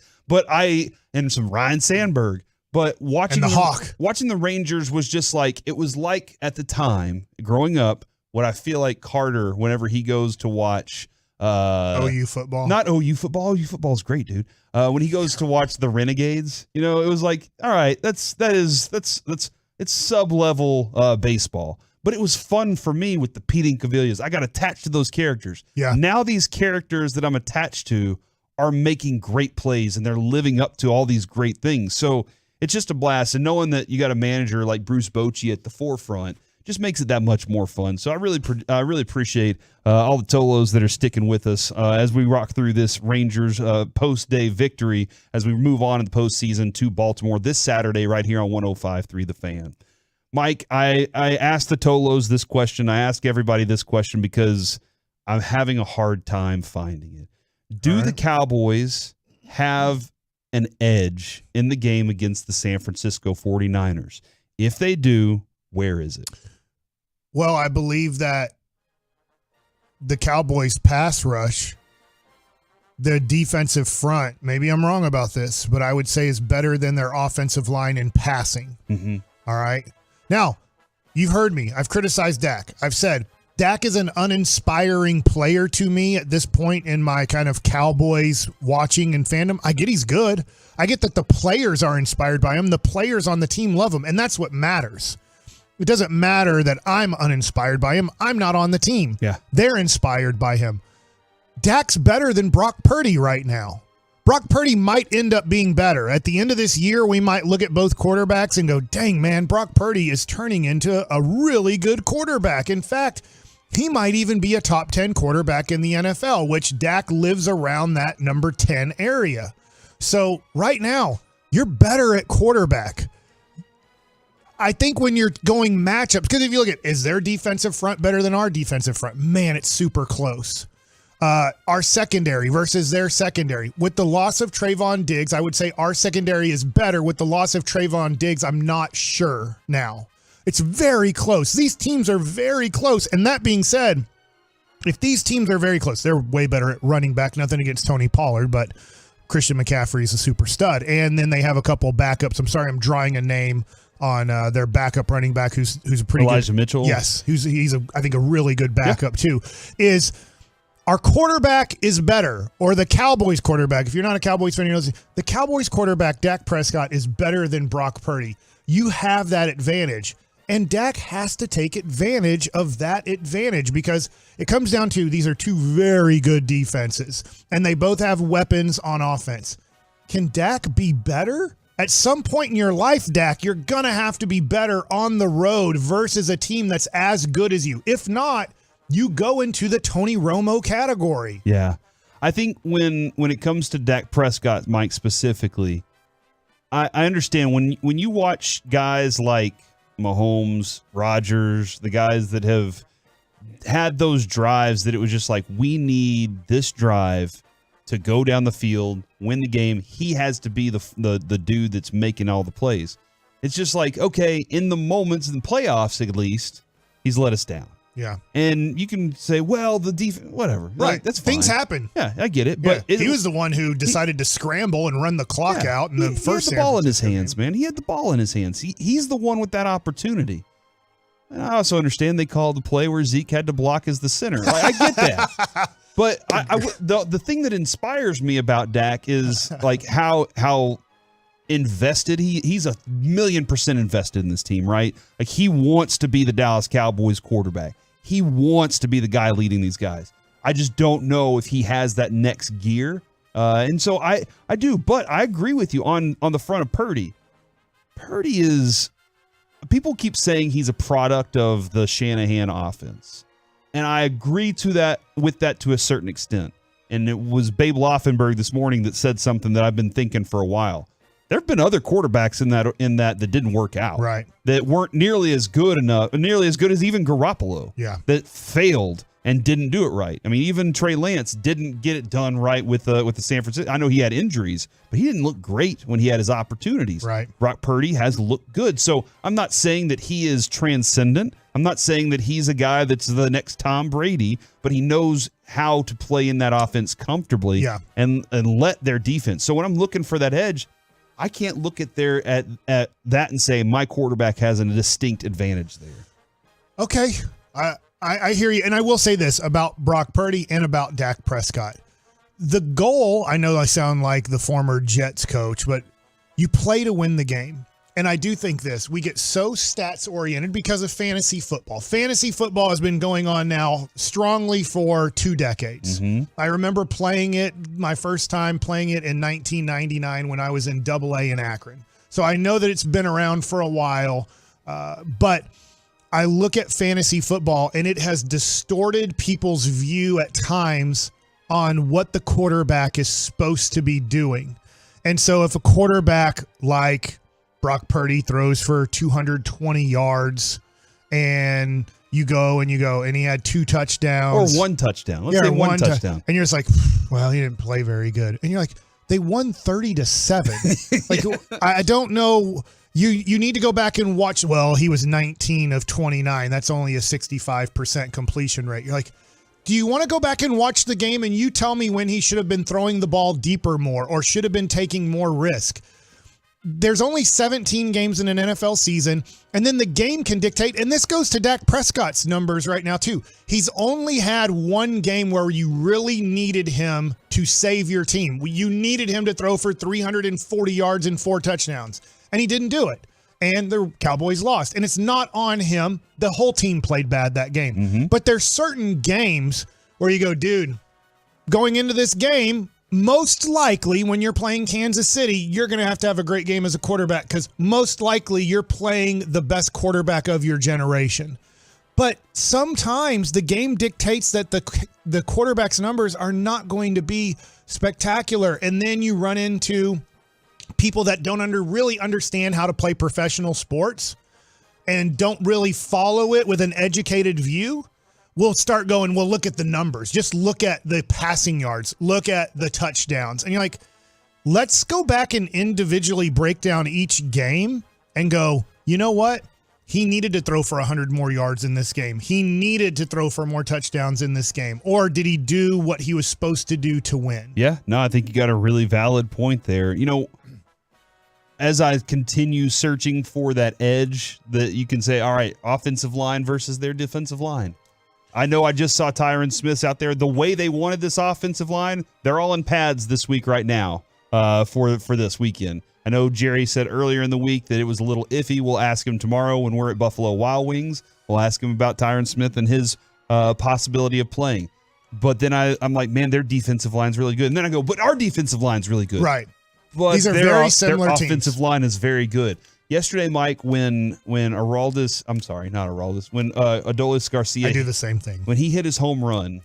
And some Ryan Sandberg. But watching the Rangers was just like, it was like at the time, growing up, what I feel like Carter, whenever he goes to watch OU football. Not OU football. OU football is great, dude. When he goes to watch the Renegades, it was like, all right, it's sub-level baseball. But it was fun for me with the Pete Incavillas. I got attached to those characters. Yeah. Now these characters that I'm attached to are making great plays, and they're living up to all these great things. So it's just a blast. And knowing that you got a manager like Bruce Bochy at the forefront just makes it that much more fun. So I really appreciate all the Tolos that are sticking with us as we rock through this Rangers post-day victory as we move on in the postseason to Baltimore this Saturday right here on 105.3 The Fan. Mike, I asked the Tolos this question. I ask everybody this question because I'm having a hard time finding it. Do the Cowboys have an edge in the game against the San Francisco 49ers? If they do, where is it? Well, I believe that the Cowboys pass rush, the defensive front, maybe I'm wrong about this, but I would say is better than their offensive line in passing. Mm-hmm. All right. Now, you've heard me. I've criticized Dak. I've said Dak is an uninspiring player to me at this point in my kind of Cowboys watching and fandom. I get he's good. I get that the players are inspired by him. The players on the team love him, and that's what matters. It doesn't matter that I'm uninspired by him. I'm not on the team. Yeah. They're inspired by him. Dak's better than Brock Purdy right now. Brock Purdy might end up being better. At the end of this year, we might look at both quarterbacks and go, dang, man, Brock Purdy is turning into a really good quarterback. In fact, he might even be a top 10 quarterback in the NFL, which Dak lives around that number 10 area. So right now, you're better at quarterback. I think when you're going matchups, because if you look at, is their defensive front better than our defensive front? Man, it's super close. Our secondary versus their secondary. With the loss of Trayvon Diggs, I would say our secondary is better. With the loss of Trayvon Diggs, I'm not sure now. It's very close. These teams are very close. And that being said, if these teams are very close, they're way better at running back. Nothing against Tony Pollard, but Christian McCaffrey is a super stud. And then they have a couple backups. I'm sorry, I'm drawing a name on their backup running back who's a pretty Elijah good, Mitchell. Yes, he's I think a really good backup too. Is our quarterback is better, or the Cowboys quarterback. If you're not a Cowboys fan, you know the Cowboys quarterback, Dak Prescott, is better than Brock Purdy. You have that advantage, and Dak has to take advantage of that advantage because it comes down to these are two very good defenses, and they both have weapons on offense. Can Dak be better At some point in your life, Dak, you're going to have to be better on the road versus a team that's as good as you. If not, you go into the Tony Romo category. Yeah. I think when it comes to Dak Prescott, Mike, specifically, I understand when you watch guys like Mahomes, Rodgers, the guys that have had those drives that it was just like, we need this drive to go down the field, win the game. He has to be the dude that's making all the plays. It's just like, okay, in the moments, in the playoffs at least, he's let us down. Yeah. And you can say, well, the defense, whatever. Right. Like, that's fine. Things happen. Yeah, I get it. Yeah. But he was the one who decided to scramble and run the clock out in the first. He had the ball in his hands, man. He had the ball in his hands. He's the one with that opportunity. And I also understand they called the play where Zeke had to block as the center. Like, I get that. But the thing that inspires me about Dak is like how invested he's 1,000,000% invested in this team, right? Like, he wants to be the Dallas Cowboys quarterback. He wants to be the guy leading these guys. I just don't know if he has that next gear. And so I do, but I agree with you on the front of Purdy. Purdy is, people keep saying he's a product of the Shanahan offense. And I agree with that to a certain extent. And it was Babe Laufenberg this morning that said something that I've been thinking for a while. There have been other quarterbacks in that didn't work out. Right. That weren't nearly as good as even Garoppolo. Yeah. That failed and didn't do it right. I mean, even Trey Lance didn't get it done right with the San Francisco. I know he had injuries, but he didn't look great when he had his opportunities. Right. Brock Purdy has looked good. So I'm not saying that he is transcendent. I'm not saying that he's a guy that's the next Tom Brady, but he knows how to play in that offense comfortably and let their defense. So when I'm looking for that edge, I can't look at that and say my quarterback has a distinct advantage there. Okay. I hear you. And I will say this about Brock Purdy and about Dak Prescott. The goal, I know I sound like the former Jets coach, but you play to win the game. And I do think this, we get so stats oriented because of fantasy football. Fantasy football has been going on now strongly for 2 decades. Mm-hmm. I remember playing it, my first time playing it in 1999 when I was in AA in Akron. So I know that it's been around for a while, but I look at fantasy football and it has distorted people's view at times on what the quarterback is supposed to be doing. And so if a quarterback like Brock Purdy throws for 220 yards and you go and he had 2 touchdowns. Or 1 touchdown. Let's say one touchdown. And you're just like, well, he didn't play very good. And you're like, they won 30-7. Like, I don't know. You need to go back and watch. Well, he was 19 of 29. That's only a 65% completion rate. You're like, do you want to go back and watch the game and you tell me when he should have been throwing the ball deeper more or should have been taking more risk? There's only 17 games in an NFL season, and then the game can dictate, and this goes to Dak Prescott's numbers right now too. He's only had 1 game where you really needed him to save your team. You needed him to throw for 340 yards and 4 touchdowns, and he didn't do it. And the Cowboys lost, and it's not on him. The whole team played bad that game. Mm-hmm. But there's certain games where you go, dude, going into this game, most likely when you're playing Kansas City, you're going to have a great game as a quarterback because most likely you're playing the best quarterback of your generation. But sometimes the game dictates that the quarterback's numbers are not going to be spectacular. And then you run into people that don't really understand how to play professional sports and don't really follow it with an educated view. We'll start going, well, look at the numbers. Just look at the passing yards. Look at the touchdowns. And you're like, let's go back and individually break down each game and go, you know what? He needed to throw for 100 more yards in this game. He needed to throw for more touchdowns in this game. Or did he do what he was supposed to do to win? Yeah, no, I think you got a really valid point there. You know, as I continue searching for that edge that you can say, all right, offensive line versus their defensive line. I know I just saw Tyron Smith out there. The way they wanted this offensive line, they're all in pads this week right now for this weekend. I know Jerry said earlier in the week that it was a little iffy. We'll ask him tomorrow when we're at Buffalo Wild Wings. We'll ask him about Tyron Smith and his possibility of playing. But then I'm like, man, their defensive line's really good. And then I go, but our defensive line's really good. Right. But these are very similar their teams. offensive line is very good. Yesterday, Mike, when Adolis Garcia, I do the same thing. When he hit his home run,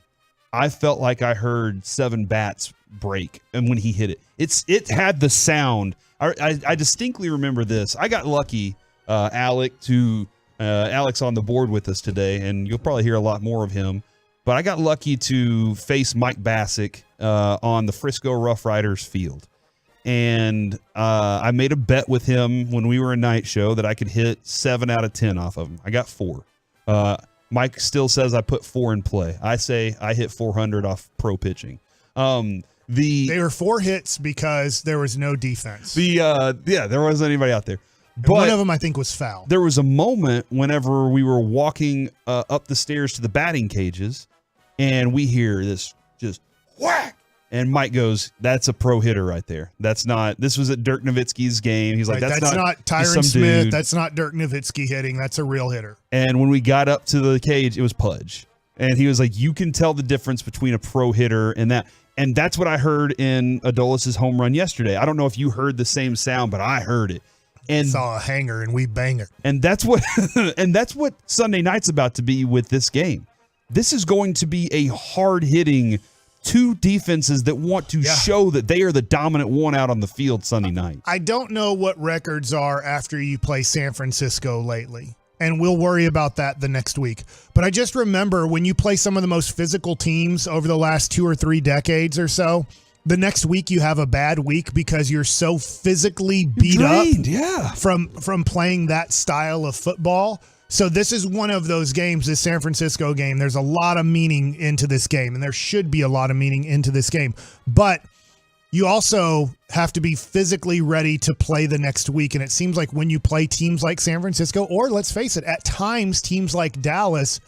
I felt like I heard 7 bats break, and when he hit it, it had the sound. I distinctly remember this. I got lucky, Alex on the board with us today, and you'll probably hear a lot more of him. But I got lucky to face Mike Bassick on the Frisco Rough Riders field. And I made a bet with him when we were a night show that I could hit 7 out of 10 off of him. I got 4. Mike still says I put 4 in play. I say I hit 400 off pro pitching. They were 4 hits because there was no defense. There wasn't anybody out there. But one of them, I think, was foul. There was a moment whenever we were walking up the stairs to the batting cages, and we hear this just whack. And Mike goes, "That's a pro hitter right there. That's not." This was at Dirk Nowitzki's game. He's like, "That's not Tyron Smith. Dude. That's not Dirk Nowitzki hitting. That's a real hitter." And when we got up to the cage, it was Pudge, and he was like, "You can tell the difference between a pro hitter and that." And that's what I heard in Adolis's home run yesterday. I don't know if you heard the same sound, but I heard it. And saw a hanger, and we bang it. And that's what Sunday night's about to be with this game. This is going to be a hard-hitting 2 defenses that want to show that they are the dominant one out on the field Sunday night. I don't know what records are after you play San Francisco lately, and we'll worry about that the next week. But I just remember when you play some of the most physical teams over the last 2 or 3 decades or so, the next week you have a bad week because you're so physically beat up from playing that style of football. So this is one of those games, this San Francisco game. There's a lot of meaning into this game, and there should be a lot of meaning into this game. But you also have to be physically ready to play the next week. And it seems like when you play teams like San Francisco, or let's face it, at times teams like Dallas,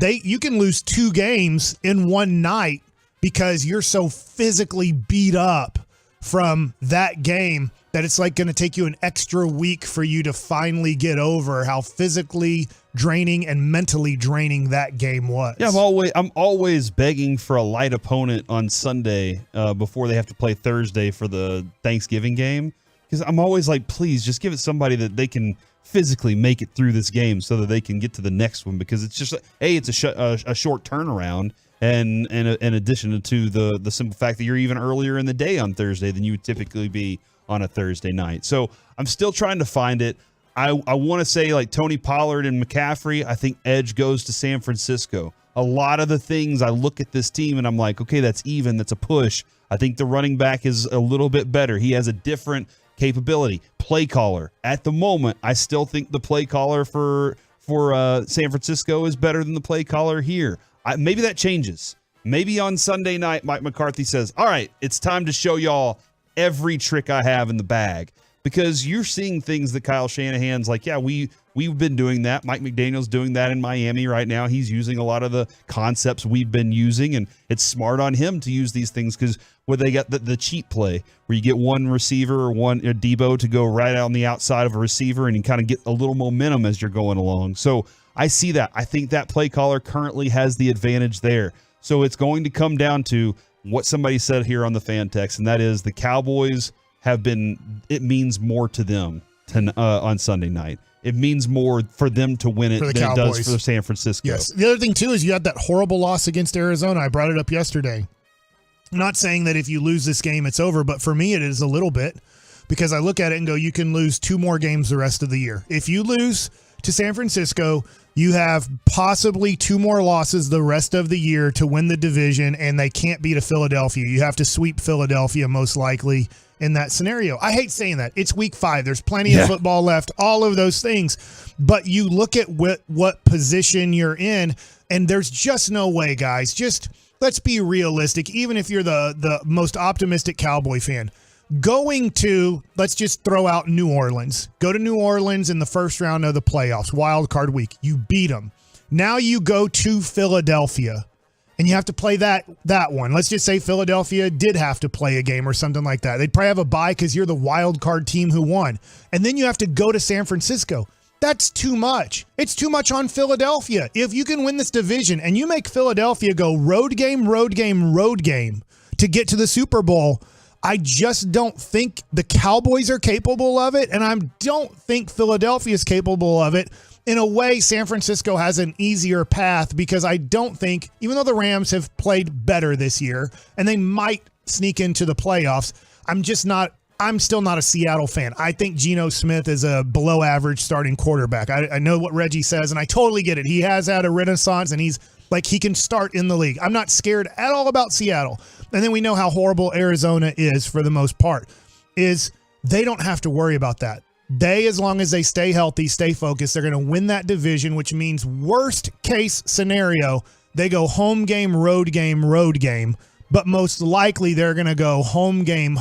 you can lose 2 games in one night because you're so physically beat up from that game that it's like going to take you an extra week for you to finally get over how physically draining and mentally draining that game was. Yeah, I'm always begging for a light opponent on Sunday before they have to play Thursday for the Thanksgiving game, because I'm always like, please just give it somebody that they can physically make it through this game so that they can get to the next one, because it's just it's a short turnaround. And in addition to the simple fact that you're even earlier in the day on Thursday than you would typically be on a Thursday night. So I'm still trying to find it. I want to say, like Tony Pollard and McCaffrey, I think edge goes to San Francisco. A lot of the things I look at this team and I'm like, okay, that's even. That's a push. I think the running back is a little bit better. He has a different capability. Play caller. At the moment, I still think the play caller for San Francisco is better than the play caller here. Maybe that changes. Maybe on Sunday night, Mike McCarthy says, all right, it's time to show y'all every trick I have in the bag. Because you're seeing things that Kyle Shanahan's like, yeah, we've been doing that. Mike McDaniel's doing that in Miami right now. He's using a lot of the concepts we've been using, and it's smart on him to use these things because where they got the cheat play where you get one receiver or one Debo to go right on the outside of a receiver and you kind of get a little momentum as you're going along. So I see that. I think that play caller currently has the advantage there. So it's going to come down to what somebody said here on the fan text, and that is the Cowboys it means more to them on Sunday night. It means more for them to win it than it does for San Francisco. Yes. The other thing, too, is you had that horrible loss against Arizona. I brought it up yesterday. I'm not saying that if you lose this game, it's over, but for me, it is a little bit, because I look at it and go, you can lose 2 more games the rest of the year. If you lose to San Francisco, you have possibly 2 more losses the rest of the year to win the division, and they can't beat a Philadelphia. You have to sweep Philadelphia most likely in that scenario. I hate saying that. It's week 5. There's plenty of football left, all of those things. But you look at what position you're in, and there's just no way, guys. Just let's be realistic. Even if you're the most optimistic Cowboy fan, going to, let's just throw out New Orleans. Go to New Orleans in the first round of the playoffs, wild card week. You beat them. Now you go to Philadelphia, and you have to play that one. Let's just say Philadelphia did have to play a game or something like that. They'd probably have a bye because you're the wild card team who won. And then you have to go to San Francisco. That's too much. It's too much on Philadelphia. If you can win this division and you make Philadelphia go road game to get to the Super Bowl, I just don't think the Cowboys are capable of it, and I don't think Philadelphia is capable of it. In a way, San Francisco has an easier path because I don't think, even though the Rams have played better this year, and they might sneak into the playoffs, I'm still not a Seattle fan. I think Geno Smith is a below average starting quarterback. I know what Reggie says, and I totally get it. He has had a renaissance, and he can start in the league. I'm not scared at all about Seattle. And then we know how horrible Arizona is for the most part, is they don't have to worry about that. They, as long as they stay healthy, stay focused, they're going to win that division, which means worst case scenario, they go home game, road game, road game. But most likely they're going to go home game,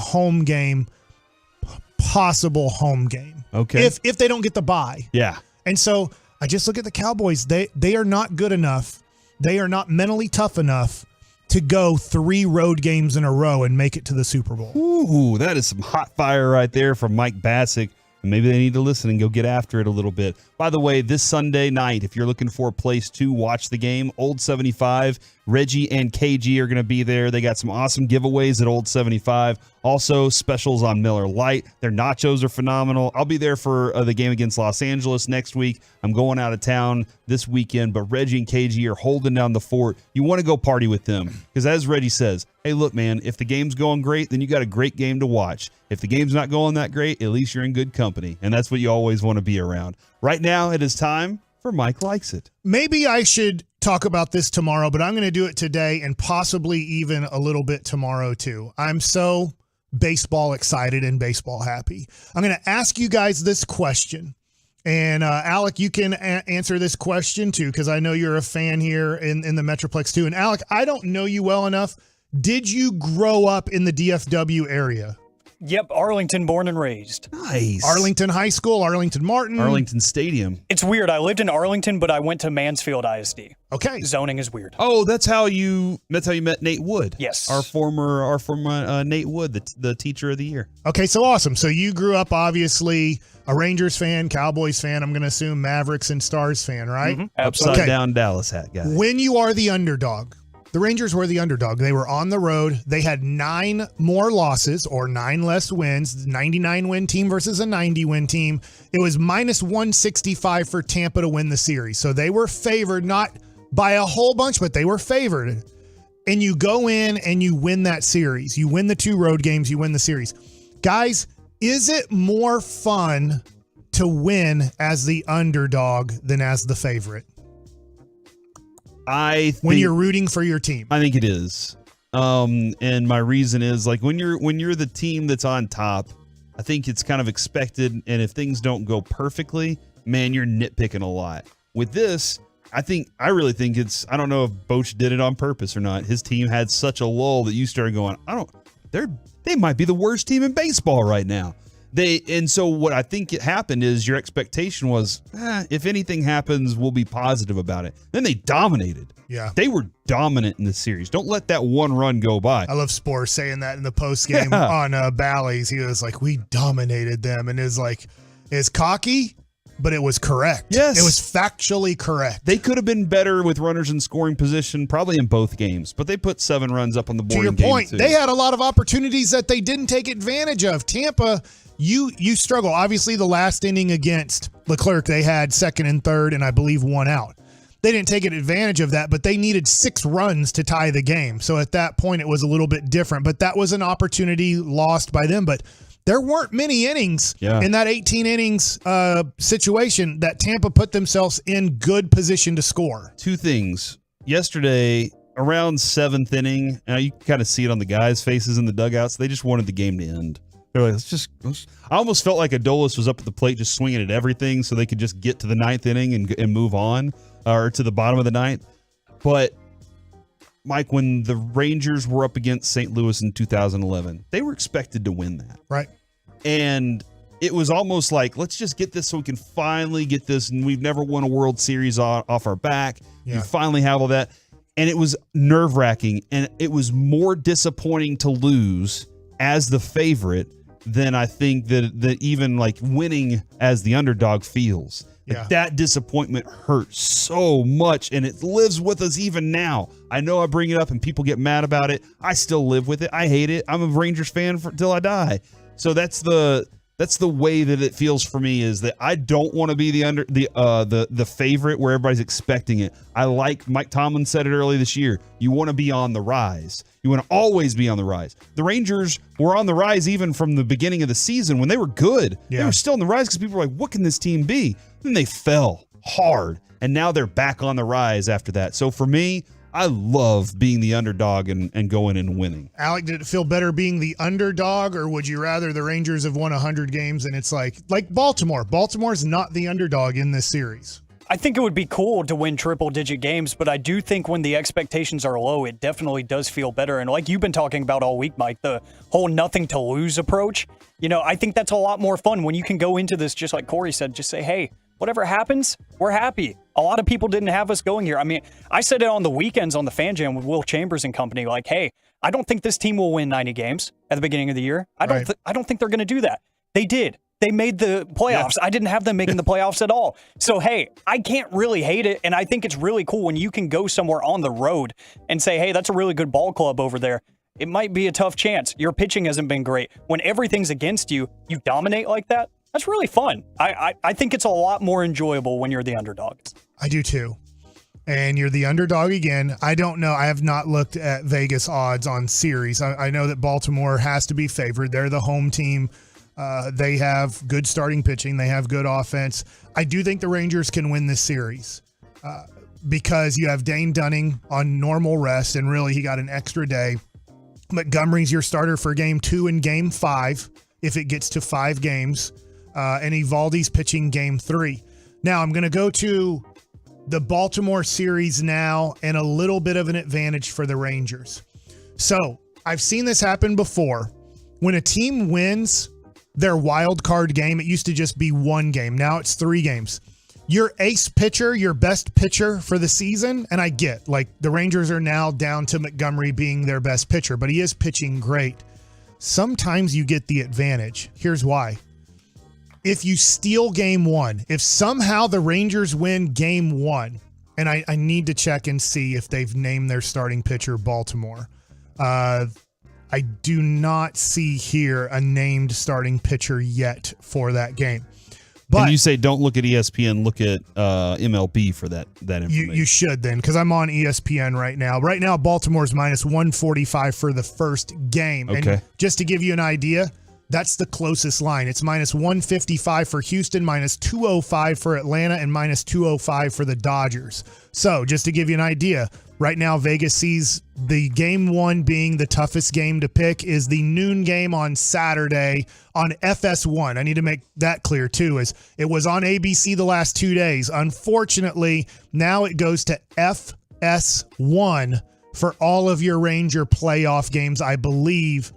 possible home game. Okay. If they don't get the bye. Yeah. And so I just look at the Cowboys. They are not good enough. They are not mentally tough enough to go 3 road games in a row and make it to the Super Bowl. Ooh, that is some hot fire right there from Mike Bassick. And maybe they need to listen and go get after it a little bit. By the way, this Sunday night, if you're looking for a place to watch the game, Old 75, Reggie and KG are going to be there. They got some awesome giveaways at Old 75. Also, specials on Miller Lite. Their nachos are phenomenal. I'll be there for the game against Los Angeles next week. I'm going out of town this weekend, but Reggie and KG are holding down the fort. You want to go party with them because, as Reggie says, hey, look, man, if the game's going great, then you got a great game to watch. If the game's not going that great, at least you're in good company, and that's what you always want to be around. Right now, it is time for Mike Likes It. Maybe I should talk about this tomorrow, but I'm going to do it today and possibly even a little bit tomorrow too. I'm so baseball excited and baseball happy. I'm going to ask you guys this question. And Alec, you can answer this question too, because I know you're a fan here in the Metroplex too. And Alec, I don't know you well enough. Did you grow up in the DFW area? Yep, Arlington, born and raised. Nice. Arlington High School, Arlington Martin. Arlington Stadium. It's weird. I lived in Arlington, but I went to Mansfield ISD. Okay. Zoning is weird. Oh, that's how you met Nate Wood. Yes. Our former Nate Wood, the teacher of the year. Okay, so awesome. So you grew up obviously a Rangers fan, Cowboys fan, I'm going to assume Mavericks and Stars fan, right? Mm-hmm. Upside down Dallas hat guy. When you are the underdog, the Rangers were the underdog. They were on the road. They had 9 more losses or 9 less wins, 99-win team versus a 90-win team. It was minus 165 for Tampa to win the series. So they were favored, not by a whole bunch, but they were favored. And you go in and you win that series. You win the 2 road games. You win the series. Guys, is it more fun to win as the underdog than as the favorite? When you're rooting for your team. I think it is. And my reason is, like, when you're the team that's on top, I think it's kind of expected, and if things don't go perfectly, man, you're nitpicking a lot. With this, I really think it's, I don't know if Boch did it on purpose or not. His team had such a lull that you started going, they might be the worst team in baseball right now. And so what I think it happened is your expectation was, if anything happens, we'll be positive about it. Then they dominated. Yeah. They were dominant in the series. Don't let that one run go by. I love Spore saying that in the post game on Bally's. He was like, we dominated them. And it's cocky, but it was correct. Yes. It was factually correct. They could have been better with runners in scoring position, probably in both games, but they put 7 runs up on the board. To your point, they had a lot of opportunities that they didn't take advantage of. Tampa, you struggle. Obviously, the last inning against Leclerc, they had 2nd and 3rd, and I believe 1 out. They didn't take advantage of that, but they needed 6 runs to tie the game. So at that point, it was a little bit different, but that was an opportunity lost by them. But there weren't many innings in that 18 innings situation that Tampa put themselves in good position to score. 2 things. Yesterday, around 7th inning, you can kind of see it on the guys' faces in the dugouts. They just wanted the game to end. They're like, I almost felt like Adolis was up at the plate just swinging at everything so they could just get to the 9th inning and move on, or to the bottom of the 9th. But, Mike, when the Rangers were up against St. Louis in 2011, they were expected to win that. Right. And it was almost like, let's just get this so we can finally get this, and we've never won a World Series off our back. Yeah. You finally have all that. And it was nerve-wracking, and it was more disappointing to lose as the favorite then I think that even like winning as the underdog feels. Like that disappointment hurts so much, and it lives with us even now. I know I bring it up and people get mad about it. I still live with it. I hate it. I'm a Rangers fan till I die. So that's the way that it feels for me, is that I don't want to be the favorite where everybody's expecting it. I like Mike Tomlin said it early this year. You want to be on the rise. You want to always be on the rise. The Rangers were on the rise even from the beginning of the season when they were good. Yeah. They were still on the rise because people were like, what can this team be? Then they fell hard, and now they're back on the rise after that. So for me, I love being the underdog and going and winning. Alec, did it feel better being the underdog, or would you rather the Rangers have won 100 games and it's like Baltimore? Baltimore's not the underdog in this series. I think it would be cool to win triple-digit games, but I do think when the expectations are low, it definitely does feel better. And like you've been talking about all week, Mike, the whole nothing-to-lose approach, I think that's a lot more fun when you can go into this, just like Corey said, just say, hey, whatever happens, we're happy. A lot of people didn't have us going here. I mean, I said it on the weekends on the Fan Jam with Will Chambers and company, like, hey, I don't think this team will win 90 games at the beginning of the year. I don't think they're going to do that. They did. They made the playoffs. Yeah. I didn't have them making the playoffs at all. So, hey, I can't really hate it, and I think it's really cool when you can go somewhere on the road and say, hey, that's a really good ball club over there. It might be a tough chance. Your pitching hasn't been great. When everything's against you, you dominate like that. That's really fun. I think it's a lot more enjoyable when you're the underdog. I do too. And you're the underdog again. I don't know. I have not looked at Vegas odds on series. I know that Baltimore has to be favored. They're the home team. They have good starting pitching. They have good offense. I do think the Rangers can win this series because you have Dane Dunning on normal rest, and really he got an extra day. Montgomery's your starter for game 2 and game 5 if it gets to 5 games. And Evaldi's pitching game 3. Now I'm going to go to the Baltimore series now, and a little bit of an advantage for the Rangers. So I've seen this happen before. When a team wins their wild card game, it used to just be 1 game. Now it's 3 games. Your ace pitcher, your best pitcher for the season, and I get, like, the Rangers are now down to Montgomery being their best pitcher, but he is pitching great. Sometimes you get the advantage. Here's why. If you steal game 1, if somehow the Rangers win game 1, and I need to check and see if they've named their starting pitcher Baltimore. I do not see here a named starting pitcher yet for that game. But and you say don't look at ESPN, look at MLB for that information. You should then, because I'm on ESPN right now. Right now, Baltimore's minus 145 for the first game. Okay. And just to give you an idea, that's the closest line. It's minus 155 for Houston, minus 205 for Atlanta, and minus 205 for the Dodgers. So just to give you an idea, right now Vegas sees the game 1 being the toughest game to pick is the noon game on Saturday on FS1. I need to make that clear too, as it was on ABC the last 2 days. Unfortunately, now it goes to FS1 for all of your Ranger playoff games, I believe,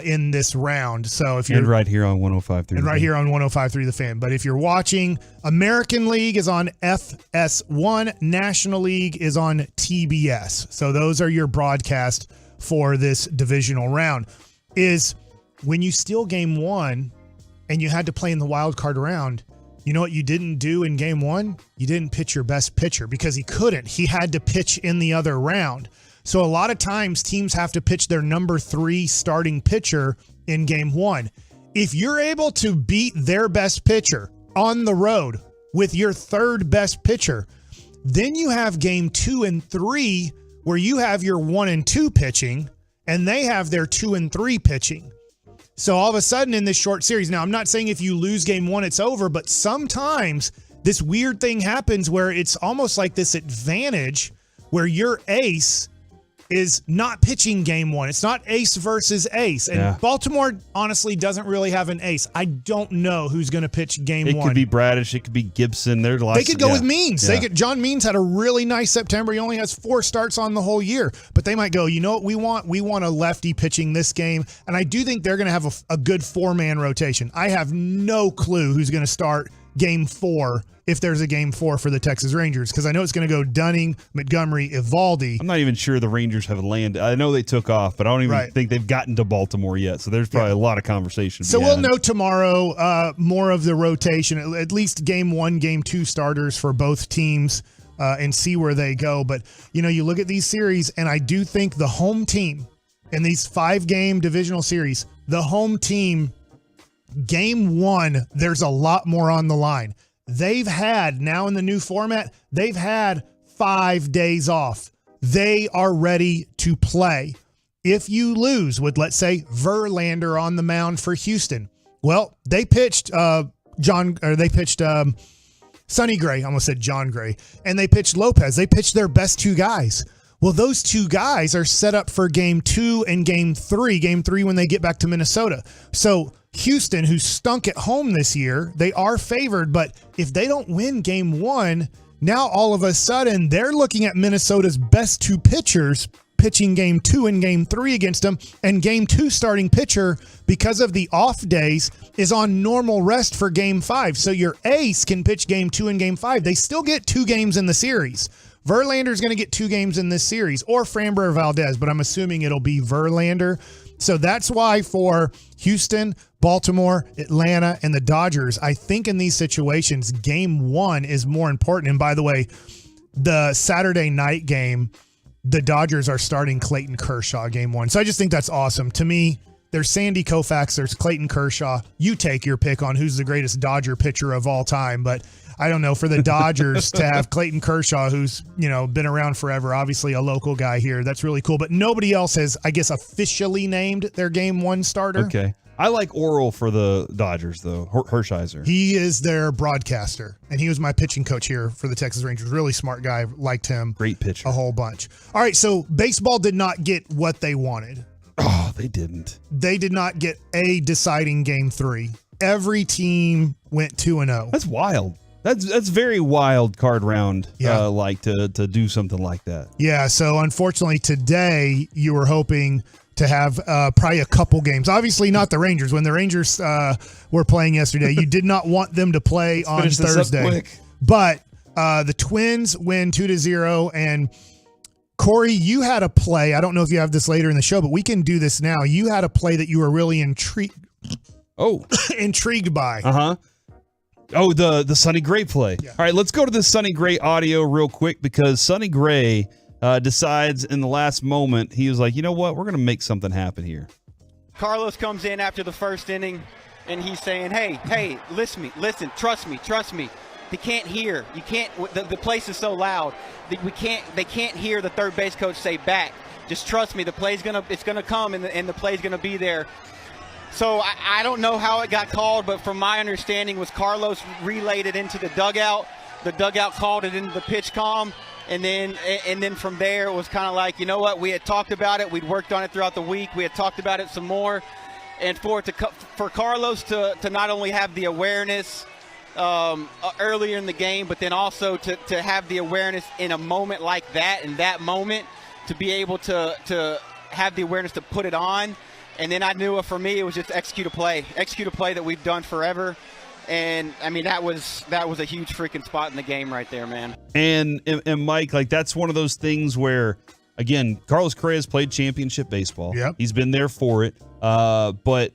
in this round. So if you're right here on 105.3 and right here on 105.3 The Fan. But if you're watching, American League is on FS1, National League is on TBS. So those are your broadcasts for this divisional round. Is when you steal game 1 and you had to play in the wild card round, you know what you didn't do in game 1? You didn't pitch your best pitcher because he couldn't. He had to pitch in the other round. So a lot of times teams have to pitch their number 3 starting pitcher in game 1. If you're able to beat their best pitcher on the road with your 3rd best pitcher, then you have game 2 and 3 where you have your 1 and 2 pitching and they have their 2 and 3 pitching. So all of a sudden in this short series, now I'm not saying if you lose game 1, it's over, but sometimes this weird thing happens where it's almost like this advantage where your ace is not pitching game 1. It's not ace versus ace. And Baltimore honestly doesn't really have an ace. I don't know who's going to pitch game 1. It could be Bradish. It could be Gibson. They could go with Means. Yeah. John Means had a really nice September. He only has 4 starts on the whole year. But they might go, you know what we want? We want a lefty pitching this game. And I do think they're going to have a good 4-man rotation. I have no clue who's going to start game 4 if there's a game 4 for the Texas Rangers, because I know it's going to go Dunning, Montgomery, Evaldi. I'm not even sure the Rangers have landed. I know they took off, but I don't even think they've gotten to Baltimore yet. So there's probably a lot of conversation. So we'll know tomorrow more of the rotation, at least game 1, game 2 starters for both teams, and see where they go. But, you look at these series, and I do think the home team in these 5-game divisional series, the home team, game 1, there's a lot more on the line. They've had, now in the new format, they've had 5 days off. They are ready to play. If you lose with, let's say, Verlander on the mound for Houston, well, they pitched Sonny Gray, I almost said John Gray, and they pitched Lopez. They pitched their best 2 guys. Well, those 2 guys are set up for game 2 and game 3 when they get back to Minnesota. So Houston, who stunk at home this year, they are favored, but if they don't win game 1, now all of a sudden they're looking at Minnesota's best 2 pitchers pitching game 2 and game 3 against them, and game 2 starting pitcher, because of the off days, is on normal rest for game 5. So your ace can pitch game 2 and game 5. They still get 2 games in the series. Verlander's going to get 2 games in this series, or Framber Valdez, but I'm assuming it'll be Verlander. So that's why for Houston, Baltimore, Atlanta, and the Dodgers, I think in these situations, game 1 is more important. And by the way, the Saturday night game, the Dodgers are starting Clayton Kershaw game 1. So I just think that's awesome. To me, there's Sandy Koufax, there's Clayton Kershaw. You take your pick on who's the greatest Dodger pitcher of all time, but I don't know, for the Dodgers to have Clayton Kershaw, who's, been around forever, obviously a local guy here, that's really cool. But nobody else has, I guess, officially named their game 1 starter. Okay. I like Orel for the Dodgers, though, Hershiser. He is their broadcaster, and he was my pitching coach here for the Texas Rangers. Really smart guy, liked him. Great pitcher. A whole bunch. All right, so baseball did not get what they wanted. Oh, they didn't. They did not get a deciding game 3. Every team went 2-0. That's wild. That's very wild card round, to do something like that. Yeah, so unfortunately today you were hoping to have probably a couple games. Obviously not the Rangers. When the Rangers were playing yesterday, you did not want them to play on Thursday. But the Twins win 2-0, and Corey, you had a play. I don't know if you have this later in the show, but we can do this now. You had a play that you were really intrigued by. Uh-huh. Oh, the Sonny Gray play. Yeah. All right, let's go to the Sonny Gray audio real quick, because Sonny Gray decides in the last moment, he was like, you know what? We're going to make something happen here. Carlos comes in after the first inning, and he's saying, hey, listen, trust me. They can't hear. You can't. The place is so loud. They can't hear the third base coach say back. Just trust me. It's gonna come, and the play's gonna be there. So I don't know how it got called, but from my understanding was Carlos relayed it into the dugout. The dugout called it into the pitch comm, and then from there it was kind of like, you know what, we had talked about it. We'd worked on it throughout the week. We had talked about it some more, and for Carlos to not only have the awareness earlier in the game, but then also to have the awareness in a moment like that, in that moment, to be able to have the awareness to put it on. And then I knew for me, it was just execute a play that we've done forever. And I mean, that was a huge freaking spot in the game right there, man. And Mike, like, that's one of those things where, again, Carlos Correa's played championship baseball. Yep. He's been there for it. But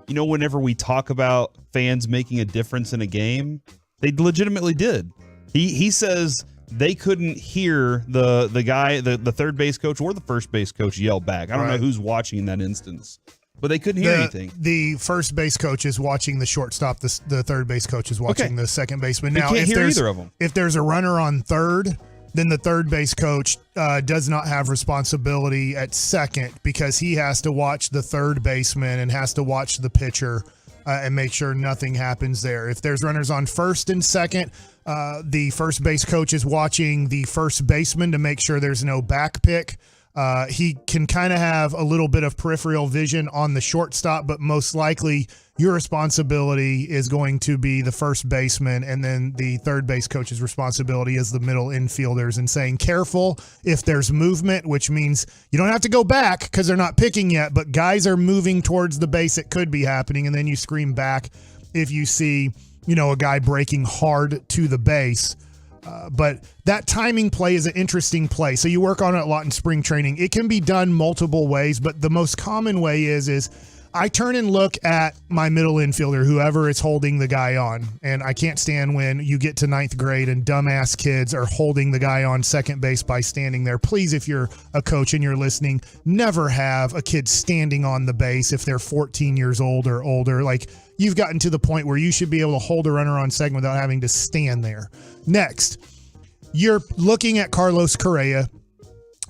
you know, whenever we talk about fans making a difference in a game, they legitimately did. He says they couldn't hear the guy, the third base coach or the first base coach yell back. I don't know who's watching in that instance, but they couldn't hear anything. The first base coach is watching the shortstop. The third base coach is watching the second baseman. Now, can't hear either of them. If there's a runner on third, then the third base coach does not have responsibility at second, because he has to watch the third baseman and has to watch the pitcher and make sure nothing happens there. If there's runners on first and second, the first base coach is watching the first baseman to make sure there's no back pick. He can kind of have a little bit of peripheral vision on the shortstop, but most likely your responsibility is going to be the first baseman, and then the third base coach's responsibility is the middle infielders, and saying careful if there's movement, which means you don't have to go back because they're not picking yet, but guys are moving towards the base, it could be happening, and then you scream back if you see a guy breaking hard to the base. But that timing play is an interesting play. So you work on it a lot in spring training. It can be done multiple ways, but the most common way is I turn and look at my middle infielder, whoever is holding the guy on. And I can't stand when you get to ninth grade and dumbass kids are holding the guy on second base by standing there. Please, if you're a coach and you're listening, never have a kid standing on the base if they're 14 years old or older. Like, you've gotten to the point where you should be able to hold a runner on second without having to stand there. Next, you're looking at Carlos Correa.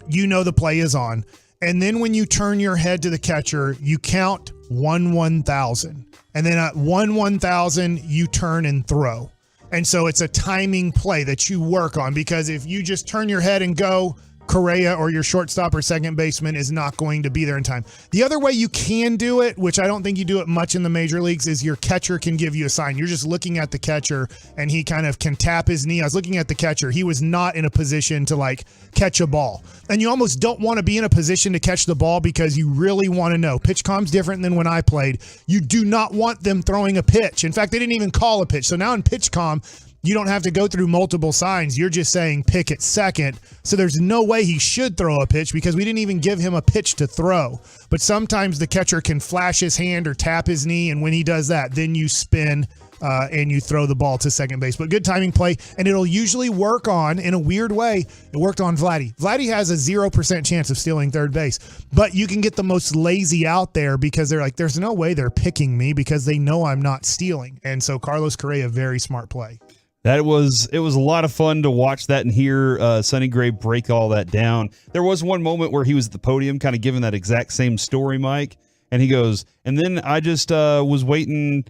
You know the play is on. And then when you turn your head to the catcher, you count 1/1000. And then at 1/1000, you turn and throw. And so it's a timing play that you work on, because if you just turn your head and go, Correa or your shortstop or second baseman is not going to be there in time. The other way you can do it, which I don't think you do it much in the major leagues, is your catcher can give you a sign. You're just looking at the catcher and he kind of can tap his knee. I was looking at the catcher. He was not in a position to like catch a ball. And you almost don't want to be in a position to catch the ball because you really want to know. PitchCom's different than when I played. You do not want them throwing a pitch. In fact, they didn't even call a pitch. So now in PitchCom, you don't have to go through multiple signs. You're just saying pick at second. So there's no way he should throw a pitch because we didn't even give him a pitch to throw. But sometimes the catcher can flash his hand or tap his knee, and when he does that, then you spin and you throw the ball to second base. But good timing play, and it'll usually work on, in a weird way, it worked on Vladdy. Vladdy has a 0% chance of stealing third base, but you can get the most lazy out there because they're like, there's no way they're picking me because they know I'm not stealing. And so Carlos Correa, very smart play. It was a lot of fun to watch that and hear Sonny Gray break all that down. There was one moment where he was at the podium kind of giving that exact same story, Mike, and he goes, and then I just was waiting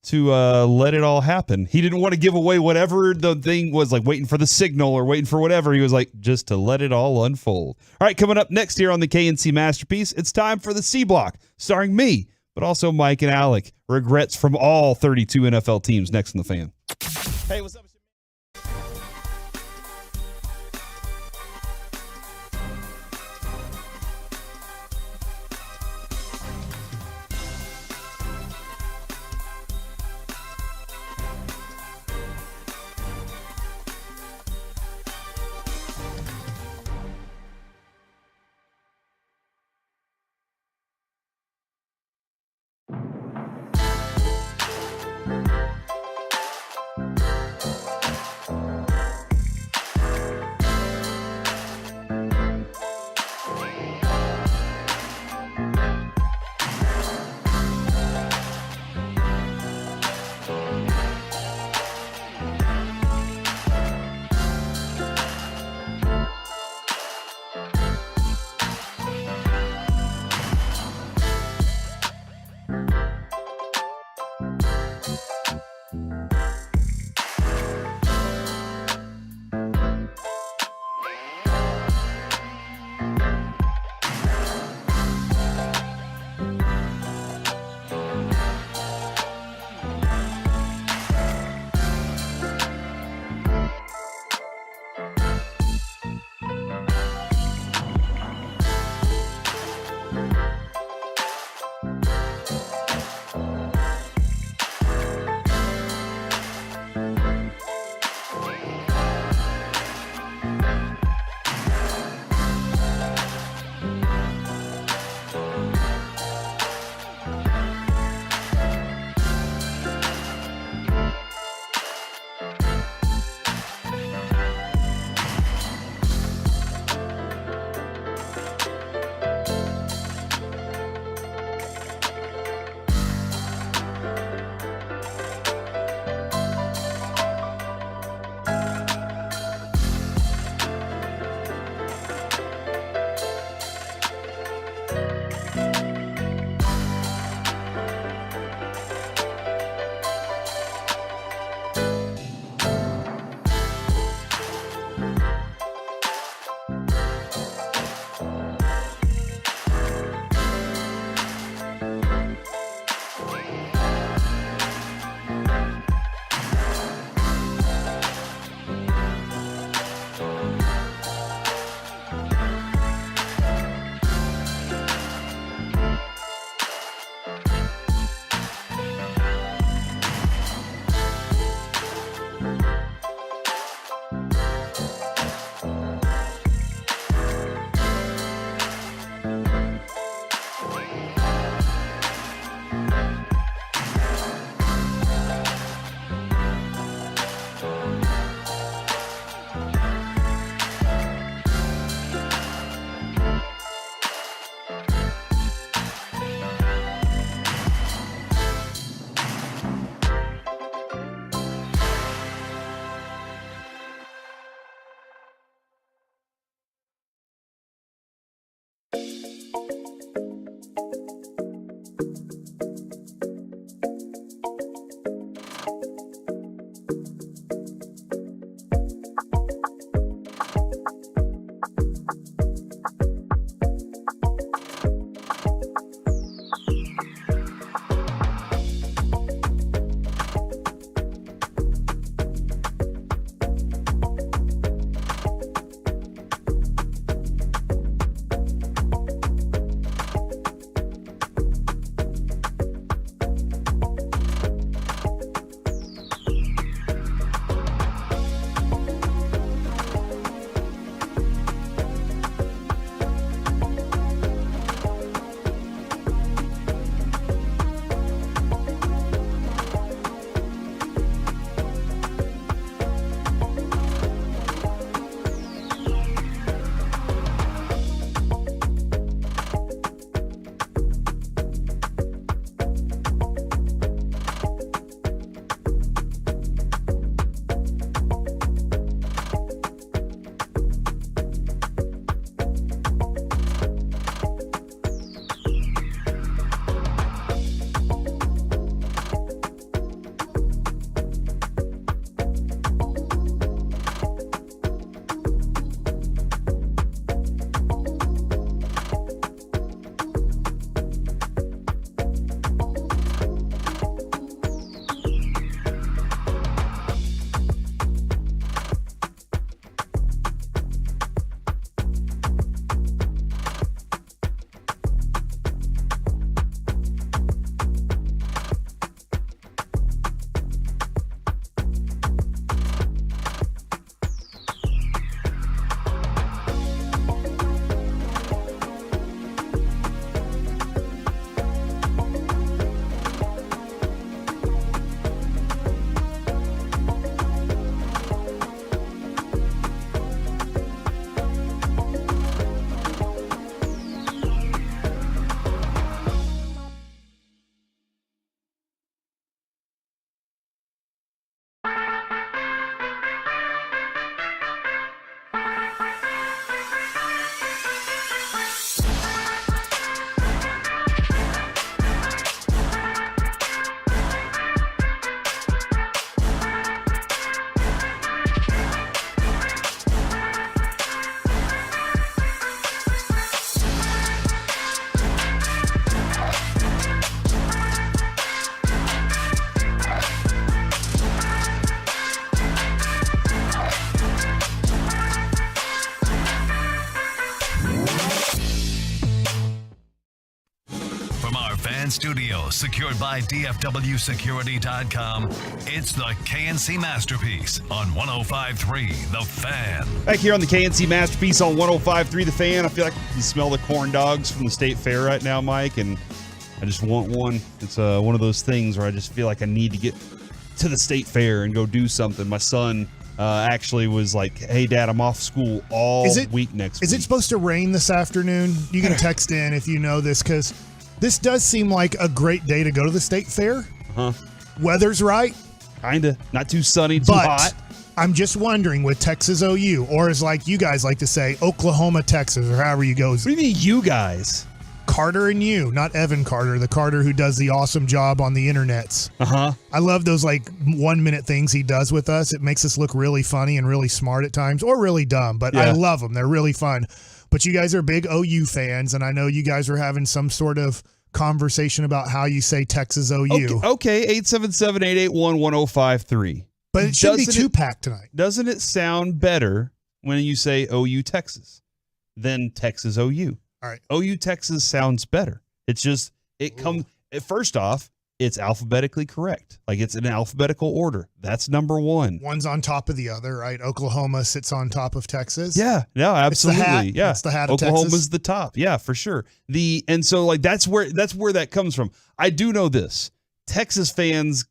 to let it all happen. He didn't want to give away whatever the thing was, like waiting for the signal or waiting for whatever. He was like, just to let it all unfold. All right, coming up next here on the KNC Masterpiece, it's time for the C Block, starring me, but also Mike and Alec. Regrets from all 32 NFL teams next in the Fan. Hey, what's up? studio secured by DFWsecurity.com, it's the KNC Masterpiece on 105.3 The Fan. Back here on the KNC Masterpiece on 105.3 The Fan. I feel like you smell the corn dogs from the State Fair right now, Mike, and I just want one. It's one of those things where I just feel like I need to get to the State Fair and go do something. My son actually was like, hey, Dad, I'm off school all week next week. Is it supposed to rain this afternoon? You can text in if you know this, because this does seem like a great day to go to the State Fair. Uh-huh. Weather's right. Kinda. Not too sunny, too hot. I'm just wondering with Texas OU, or as like you guys like to say, Oklahoma, Texas, or however you go. What do you mean you guys? Carter and you, not Evan Carter, the Carter who does the awesome job on the internets. Uh-huh. I love those like 1 minute things he does with us. It makes us look really funny and really smart at times, or really dumb, but I love them. They're really fun. But you guys are big OU fans, and I know you guys were having some sort of conversation about how you say Texas OU. Okay, 877-881-1053. But it should be two-pack tonight. Doesn't it sound better when you say OU Texas than Texas OU? All right. OU Texas sounds better. It's just, first off, it's alphabetically correct. Like it's in alphabetical order. That's number one. One's on top of the other, right? Oklahoma sits on top of Texas. Yeah, no, absolutely. It's the hat of Oklahoma's Texas. the top. Yeah, for sure. And so like that's where that comes from. I do know this. Texas fans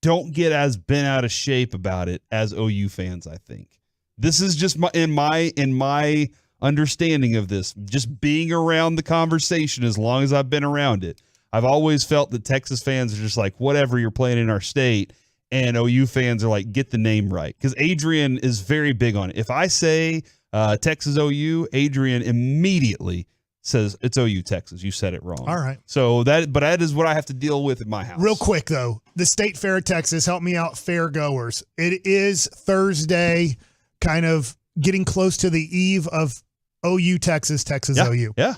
don't get as bent out of shape about it as OU fans, I think. This is just in my understanding of this, just being around the conversation as long as I've been around it. I've always felt that Texas fans are just like, whatever, you're playing in our state, and OU fans are like, get the name right. Because Adrian is very big on it. If I say Texas OU, Adrian immediately says it's OU Texas. You said it wrong. All right. So that is what I have to deal with in my house. Real quick, though, the State Fair of Texas, help me out, fair goers. It is Thursday, kind of getting close to the eve of OU Texas, Texas OU. Yeah.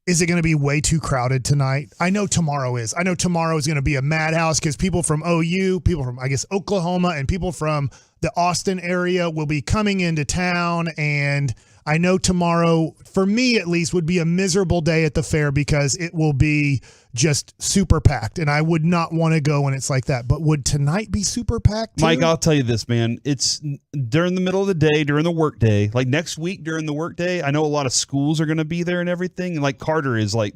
Is it going to be way too crowded tonight? I know tomorrow is. I know tomorrow is going to be a madhouse because people from OU, people from, I guess, Oklahoma, and people from the Austin area will be coming into town. And I know tomorrow, for me at least, would be a miserable day at the fair because it will be just super packed. And I would not want to go when it's like that. But would tonight be super packed too? Mike, I'll tell you this, man. It's during the middle of the day, during the work day. Like next week during the work day, I know a lot of schools are going to be there and everything. And like Carter is like,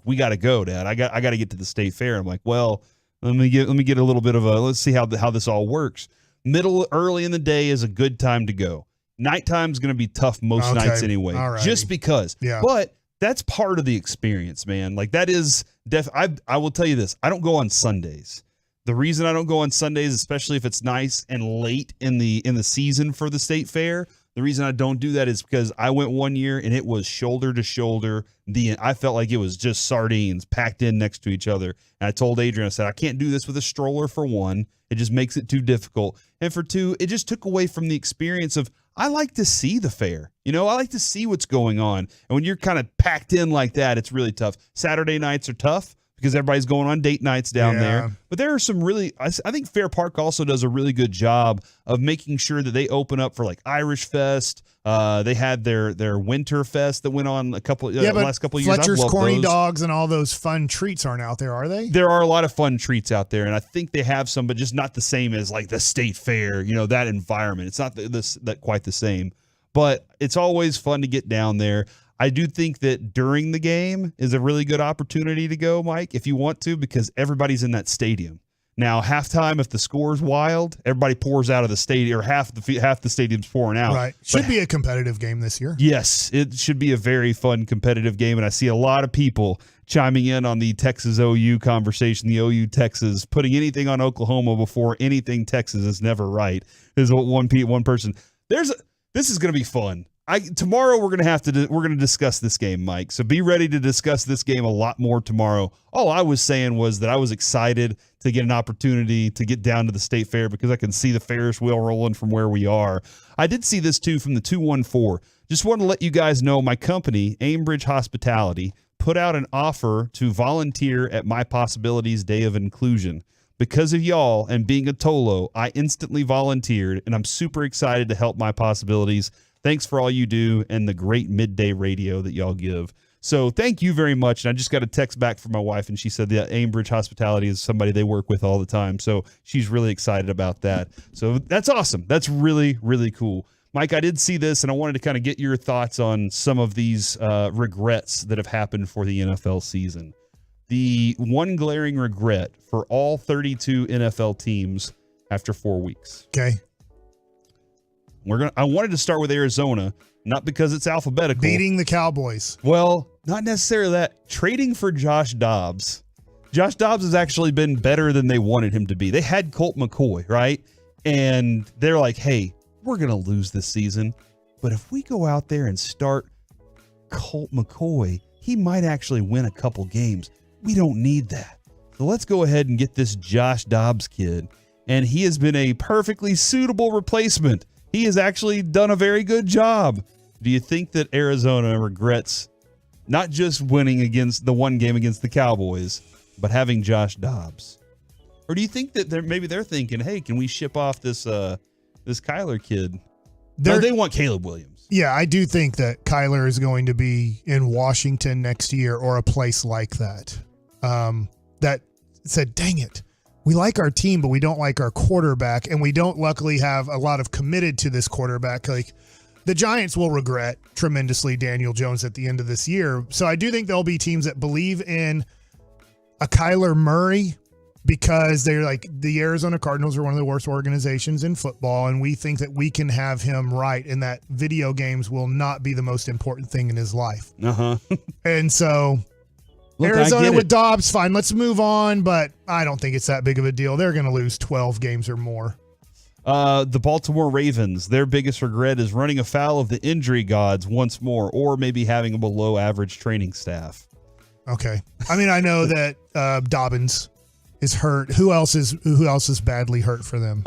we got to go, Dad. I got to get to the State Fair. I'm like, well, let me get a little bit of let's see how this all works. Early in the day is a good time to go. Nighttime is going to be tough most nights anyway, just because. Yeah. But that's part of the experience, man. Like that is I will tell you this. I don't go on Sundays. The reason I don't go on Sundays, especially if it's nice and late in the season for the State Fair, the reason I don't do that is because I went one year and it was shoulder to shoulder. I felt like it was just sardines packed in next to each other. And I told Adrian, I said, I can't do this with a stroller for one. It just makes it too difficult. And for two, it just took away from the experience of, I like to see the fair. I like to see what's going on. And when you're kind of packed in like that, it's really tough. Saturday nights are tough because everybody's going on date nights down there. But there are some really, I think Fair Park also does a really good job of making sure that they open up for like Irish Fest. They had their Winter Fest that went on last couple of years. Fletcher's Corny Dogs and all those fun treats aren't out there, are they? There are a lot of fun treats out there, and I think they have some, but just not the same as like the State Fair. That environment. It's not that quite the same, but it's always fun to get down there. I do think that during the game is a really good opportunity to go, Mike, if you want to, because everybody's in that stadium. Now, halftime, if the score's wild, everybody pours out of the stadium, or half the stadium's pouring out. Right. Should be a competitive game this year. Yes, it should be a very fun, competitive game, and I see a lot of people chiming in on the Texas OU conversation, the OU Texas, putting anything on Oklahoma before anything Texas is never right, is what one person. This is going to be fun. Tomorrow we're going to discuss this game, Mike. So be ready to discuss this game a lot more tomorrow. All I was saying was that I was excited to get an opportunity to get down to the State Fair because I can see the Ferris wheel rolling from where we are. I did see this too from the 214. Just want to let you guys know my company, Aimbridge Hospitality, put out an offer to volunteer at My Possibilities Day of Inclusion. Because of y'all and being a Tolo, I instantly volunteered, and I'm super excited to help My Possibilities. Thanks for all you do and the great midday radio that y'all give. So thank you very much. And I just got a text back from my wife, and she said that Aimbridge Hospitality is somebody they work with all the time. So she's really excited about that. So that's awesome. That's really, really cool. Mike, I did see this, and I wanted to kind of get your thoughts on some of these regrets that have happened for the NFL season. The one glaring regret for all 32 NFL teams after 4 weeks. Okay. I wanted to start with Arizona, not because it's alphabetical. Beating the Cowboys. Well, not necessarily that. Trading for Josh Dobbs. Josh Dobbs has actually been better than they wanted him to be. They had Colt McCoy, right? And they're like, hey, we're going to lose this season. But if we go out there and start Colt McCoy, he might actually win a couple games. We don't need that. So let's go ahead and get this Josh Dobbs kid. And he has been a perfectly suitable replacement. He has actually done a very good job. Do you think that Arizona regrets not just winning against the one game against the Cowboys, but having Josh Dobbs? Or do you think that maybe they're thinking, hey, can we ship off this Kyler kid? No, they want Caleb Williams. Yeah, I do think that Kyler is going to be in Washington next year or a place like that. That said, dang it, we like our team, but we don't like our quarterback, and we don't luckily have a lot of committed to this quarterback. Like the Giants will regret tremendously Daniel Jones at the end of this year. So I do think there'll be teams that believe in a Kyler Murray, because they're like, the Arizona Cardinals are one of the worst organizations in football, and we think that we can have him right, and that video games will not be the most important thing in his life. And so look, Arizona with Dobbs, fine. Let's move on, but I don't think it's that big of a deal. They're going to lose 12 games or more. The Baltimore Ravens, their biggest regret is running afoul of the injury gods once more, or maybe having a below average training staff. Okay. I mean, I know that Dobbins is hurt. Who else is badly hurt for them?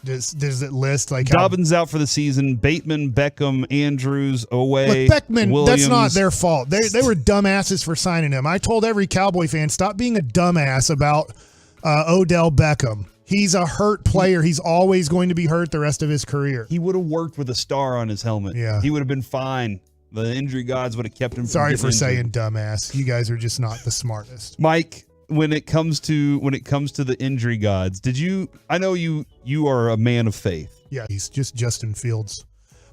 Does it list like Dobbins out for the season? Bateman, Beckham, Andrews, Owe, Beckman, Williams. That's not their fault. They were dumbasses for signing him. I told every Cowboy fan, stop being a dumbass about Odell Beckham. He's a hurt player. He's always going to be hurt the rest of his career. He would have worked with a star on his helmet. Yeah. He would have been fine. The injury gods would have kept him. Sorry for saying dumbass. You guys are just not the smartest. Mike, when it comes to the injury gods, I know you are a man of faith. Yeah, he's just Justin Fields.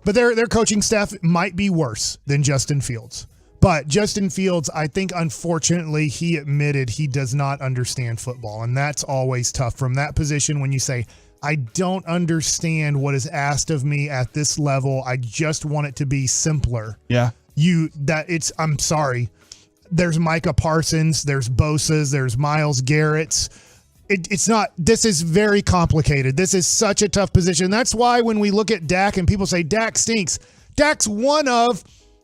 But their coaching staff might be worse than Justin Fields. But Justin Fields, I think, unfortunately, he admitted he does not understand football. And that's always tough from that position when you say, I don't understand what is asked of me at this level. I just want it to be simpler. Yeah. I'm sorry. There's Micah Parsons, there's Bosa's, there's Myles Garrett's. This is very complicated. This is such a tough position. That's why when we look at Dak and people say Dak stinks, Dak's one of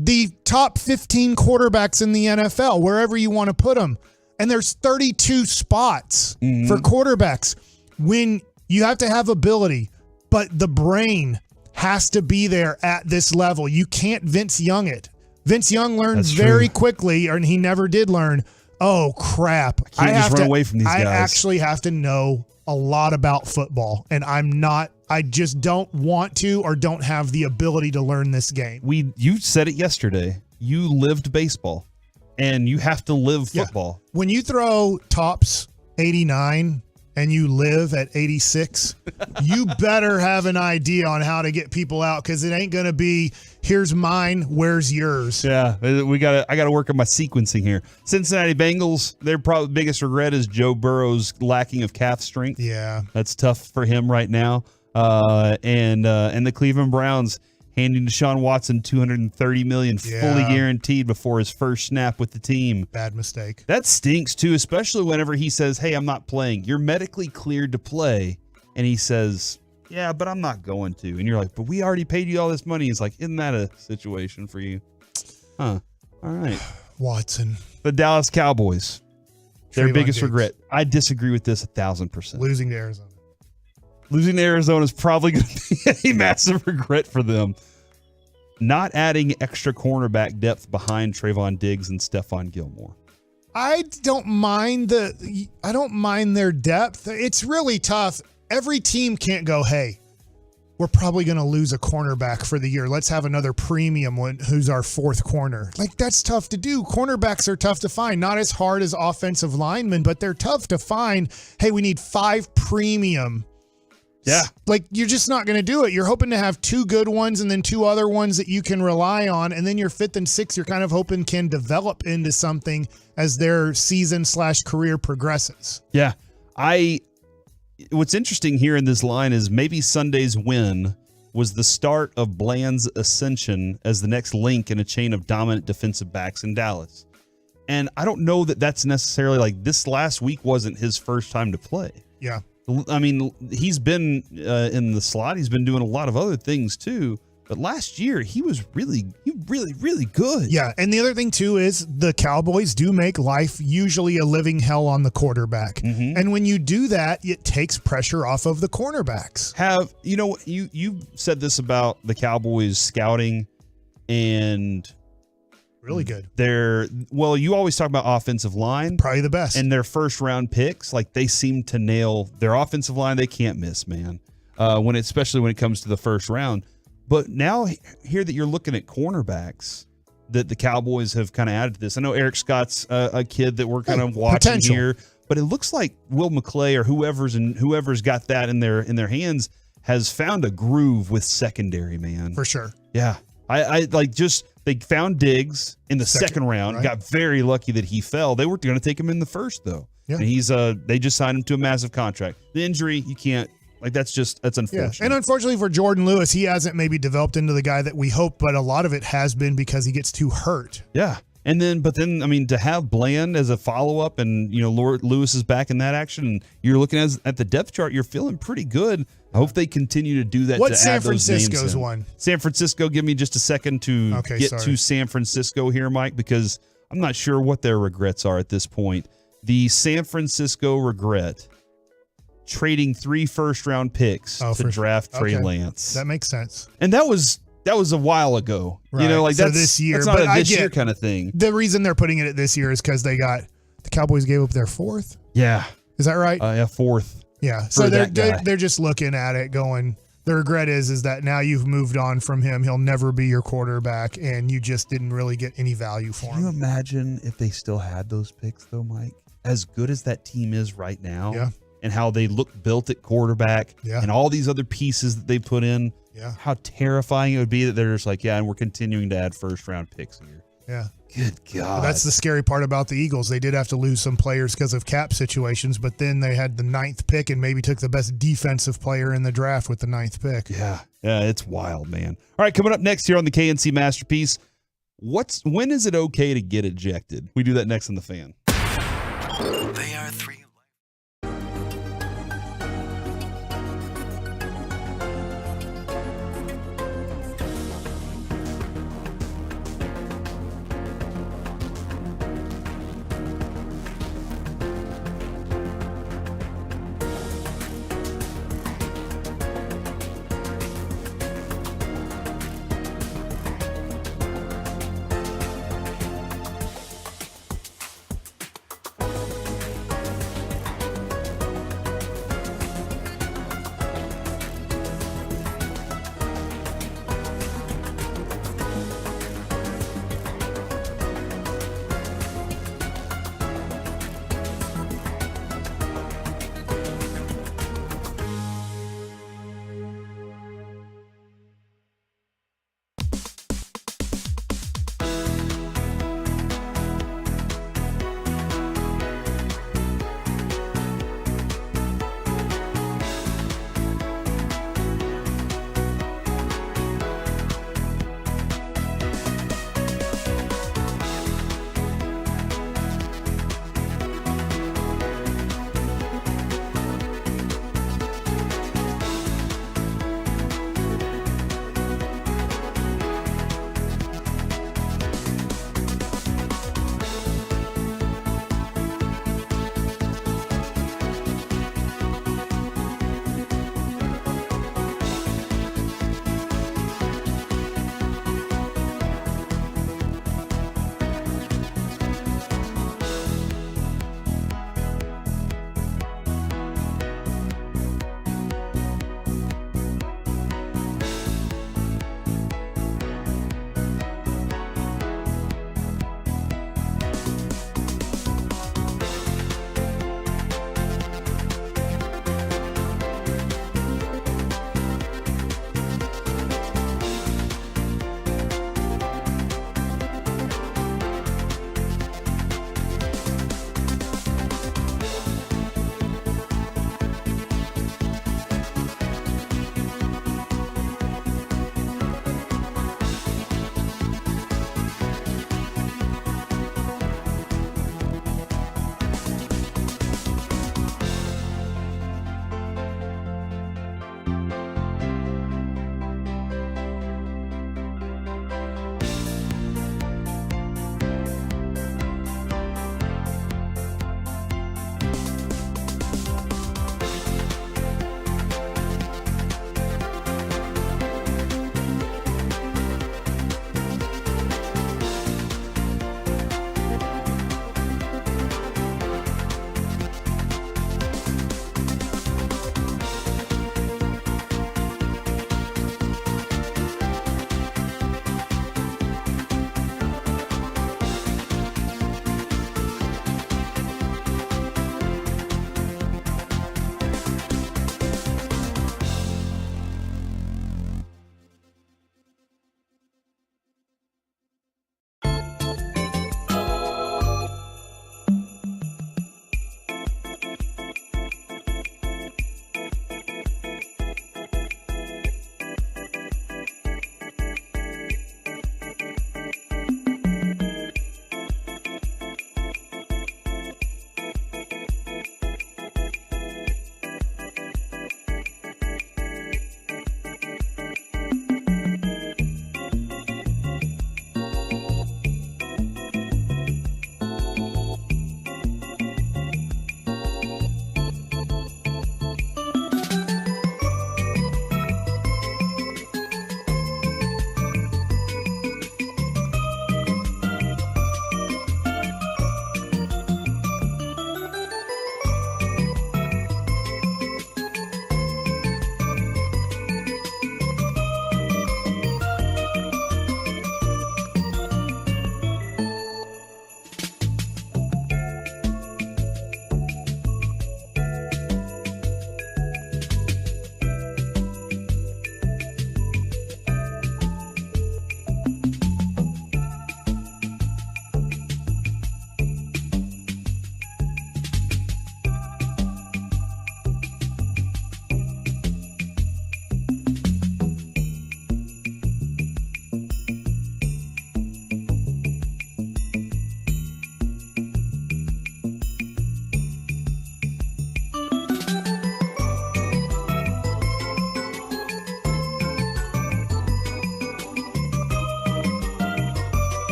the top 15 quarterbacks in the NFL, wherever you want to put him. And there's 32 spots for quarterbacks. When you have to have ability, but the brain has to be there at this level. You can't Vince Young it. Vince Young learned very quickly, and he never did learn, oh, crap. I have to run away from these guys. I actually have to know a lot about football, and I just don't want to or don't have the ability to learn this game. You said it yesterday. You lived baseball, and you have to live football. Yeah. When you throw tops 89 and you live at 86, you better have an idea on how to get people out, because it ain't going to be, here's mine, where's yours? Yeah, I got to work on my sequencing here. Cincinnati Bengals, their probably biggest regret is Joe Burrow's lacking of calf strength. Yeah. That's tough for him right now. And the Cleveland Browns handing Deshaun Watson $230 million fully guaranteed before his first snap with the team. Bad mistake. That stinks too, especially whenever he says, hey, I'm not playing. You're medically cleared to play. And he says, yeah, but I'm not going to. And you're like, but we already paid you all this money. He's like, isn't that a situation for you? Huh. All right. Watson. The Dallas Cowboys. Their Trayvon biggest Diggs. regret. I disagree with this 1,000%. Losing to Arizona. Losing to Arizona is probably going to be a massive regret for them. Not adding extra cornerback depth behind Trayvon Diggs and Stephon Gilmore. I don't mind their depth. It's really tough. Every team can't go, hey, we're probably going to lose a cornerback for the year. Let's have another premium one who's our fourth corner. Like, that's tough to do. Cornerbacks are tough to find. Not as hard as offensive linemen, but they're tough to find. Hey, we need 5 premium. Yeah. Like, you're just not going to do it. You're hoping to have 2 good ones and then 2 other ones that you can rely on. And then your 5th and 6th, you're kind of hoping can develop into something as their season/career progresses. Yeah. What's interesting here in this line is maybe Sunday's win was the start of Bland's ascension as the next link in a chain of dominant defensive backs in Dallas. And I don't know that that's necessarily like this last week wasn't his first time to play. Yeah. I mean, he's been in the slot. He's been doing a lot of other things too. But last year, he was really good. Yeah, and the other thing, too, is the Cowboys do make life usually a living hell on the quarterback. Mm-hmm. And when you do that, it takes pressure off of the cornerbacks. You said this about the Cowboys scouting and really good. You always talk about offensive line. Probably the best. And their first round picks, like they seem to nail their offensive line. They can't miss, man. Especially when it comes to the first round. But now here that you're looking at cornerbacks that the Cowboys have kind of added to this. I know Eric Scott's a kid that we're kind of watching potential here, but it looks like Will McClay or whoever's got that in their hands has found a groove with secondary, man. For sure. Yeah. They found Diggs in the second round, right. Got very lucky that he fell. They were going to take him in the first though. Yeah. And they just signed him to a massive contract. The injury, you can't. Like, that's unfortunate. Yeah. And unfortunately for Jordan Lewis, he hasn't maybe developed into the guy that we hope, but a lot of it has been because he gets too hurt. Yeah. But then, I mean, to have Bland as a follow-up and, Lewis is back in that action and you're looking at the depth chart, you're feeling pretty good. I hope they continue to do that. What's to San add those Francisco's names in. one? San Francisco, give me just a second to get to San Francisco here, Mike, because I'm not sure what their regrets are at this point. The San Francisco regret trading 3 first-round picks to draft Trey Lance. That makes sense. And that was a while ago. Right. That's this year. That's not but a this year kind of thing. The reason they're putting it at this year is because the Cowboys gave up their 4th. Yeah. Is that right? Yeah, 4th. Yeah. So they're just looking at it going, the regret is that now you've moved on from him. He'll never be your quarterback, and you just didn't really get any value for him. Can you imagine if they still had those picks, though, Mike? As good as that team is right now. Yeah. And how they look built at quarterback and all these other pieces that they put in. Yeah. How terrifying it would be that they're just like, and we're continuing to add first-round picks here. Yeah. Good God. Well, that's the scary part about the Eagles. They did have to lose some players because of cap situations, but then they had the 9th pick and maybe took the best defensive player in the draft with the 9th pick. Yeah. Yeah, it's wild, man. All right, coming up next here on the KNC Masterpiece, when is it okay to get ejected? We do that next on The Fan. They are 3.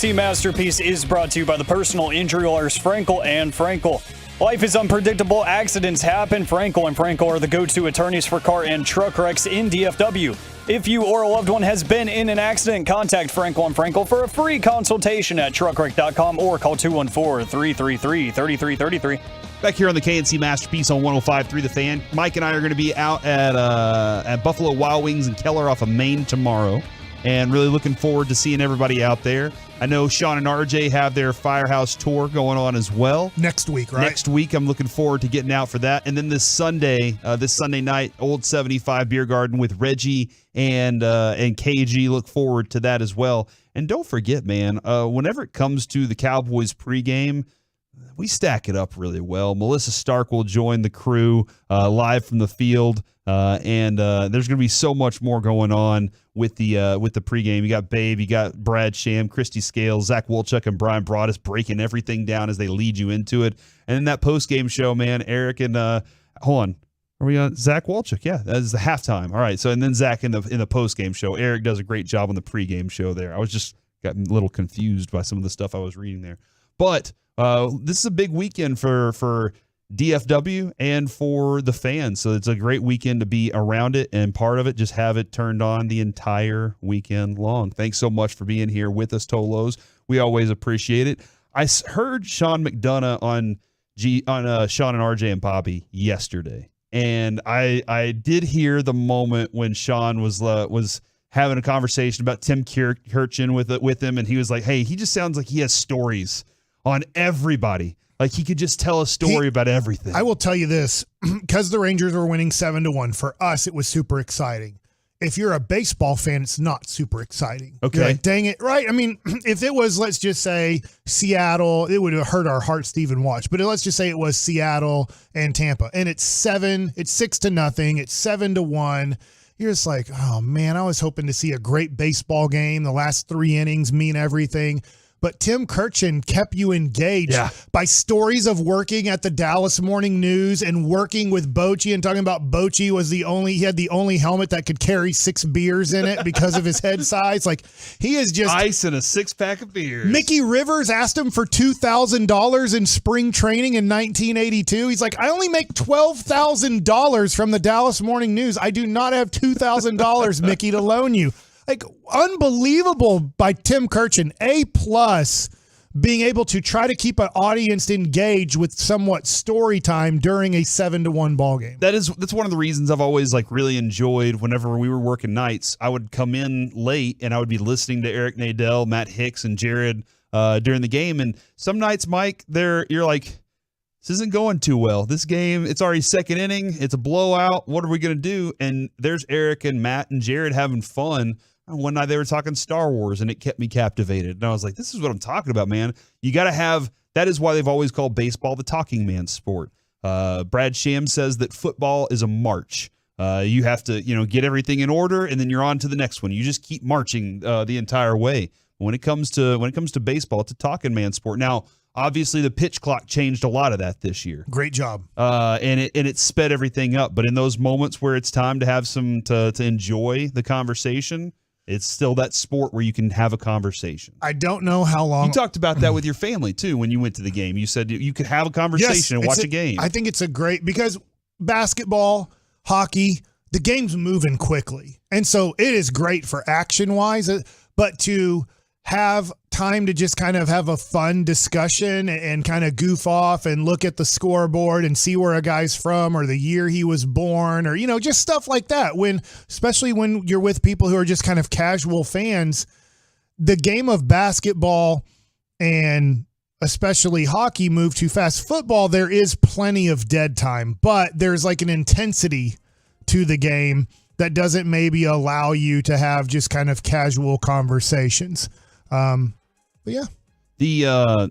Team Masterpiece is brought to you by the personal injury lawyers Frankel and Frankel. Life is unpredictable. Accidents happen. Frankel and Frankel are the go-to attorneys for car and truck wrecks in DFW. If you or a loved one has been in an accident, contact Frankel and Frankel for a free consultation at truckwreck.com or call 214-333-3333. Back here on the KNC Masterpiece on 105.3 The Fan. Mike and I are going to be out at Buffalo Wild Wings and Keller off of Main tomorrow, and really looking forward to seeing everybody out there. I know Sean and RJ have their Firehouse tour going on as well. Next week, right? Next week, I'm looking forward to getting out for that. And then this Sunday night, Old 75 Beer Garden with Reggie and KG. Look forward to that as well. And don't forget, man, whenever it comes to the Cowboys pregame, we stack it up really well. Melissa Stark will join the crew live from the field, and there's going to be so much more going on with the pregame. You got Babe, you got Brad Sham, Christy Scales, Zach Wolchuk, and Brian Broaddus breaking everything down as they lead you into it. And then that postgame show, man, Eric and hold on, are we on Zach Wolchuk? Yeah, that is the halftime. All right, so and then Zach in the postgame show. Eric does a great job on the pregame show there. I was just got a little confused by some of the stuff I was reading there, but this is a big weekend for DFW and for the fans. So it's a great weekend to be around it, and part of it, just have it turned on the entire weekend long. Thanks so much for being here with us, Tolos. We always appreciate it. I heard Sean McDonough on Sean and RJ and Bobby yesterday, and I did hear the moment when Sean was having a conversation about Tim Kirchin with him, and he was like, hey, he just sounds like he has stories on everybody. Like he could just tell a story about everything. I will tell you this, because the Rangers were winning 7-1, for us, it was super exciting. If you're a baseball fan, it's not super exciting. Okay. You're like, dang it, right? I memean, if it was, let's just say Seattle, it would have hurt our hearts to even watch. But let's just say it was Seattle and Tampa, and it's 6-0, it's 7-1. You're just like, oh man, I was hoping to see a great baseball game. The last 3 innings mean everything. But Tim Kirchin kept you engaged by stories of working at the Dallas Morning News and working with Bochy, and talking about Bochy he had the only helmet that could carry 6 beers in it because of his head size. Like, he is just ice and a 6-pack of beers. Mickey Rivers asked him for $2,000 in spring training in 1982. He's like, I only make $12,000 from the Dallas Morning News. I do not have $2,000, Mickey, to loan you. Like, unbelievable by Tim Kirchin. A+, being able to try to keep an audience engaged with somewhat story time during a 7-1 ball game. That's one of the reasons I've always really enjoyed whenever we were working nights. I would come in late and I would be listening to Eric Nadel, Matt Hicks, and Jared during the game. And some nights, Mike, you're like, this isn't going too well. This game, it's already second inning. It's a blowout. What are we going to do? And there's Eric and Matt and Jared having fun. One night they were talking Star Wars, and it kept me captivated. And I was like, this is what I'm talking about, man. You got to have – that is why they've always called baseball the talking man sport. Brad Sham says that football is a march. You have to, get everything in order, and then you're on to the next one. You just keep marching the entire way. When it comes to baseball, it's a talking man sport. Now, obviously, the pitch clock changed a lot of that this year. Great job. And it sped everything up. But in those moments where it's time to have to enjoy the conversation – it's still that sport where you can have a conversation. I don't know how long. You talked about that with your family, too, when you went to the game. You said you could have a conversation and watch a game. I think it's a great – because basketball, hockey, the game's moving quickly. And so it is great for action-wise, but to have time to just kind of have a fun discussion and kind of goof off and look at the scoreboard and see where a guy's from or the year he was born or, just stuff like that. Especially when you're with people who are just kind of casual fans, the game of basketball and especially hockey move too fast. Football, there is plenty of dead time, but there's like an intensity to the game that doesn't maybe allow you to have just kind of casual conversations. But yeah,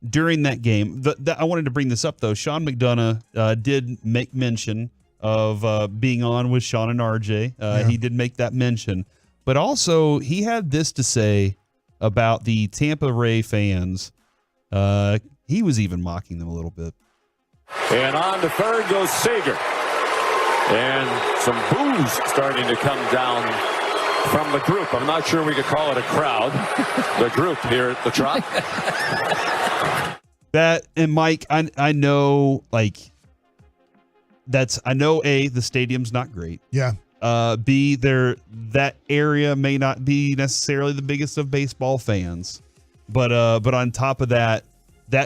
during that game, I wanted to bring this up though. Sean McDonough did make mention of being on with Sean and RJ. He did make that mention, but also he had this to say about the Tampa Ray fans. He was even mocking them a little bit. And on to third goes Sager, and some boos starting to come down from the group. I'm not sure we could call it a crowd. The group here at the Trop. That and Mike, I know I know the stadium's not great. Yeah. B, that area may not be necessarily the biggest of baseball fans, but on top of that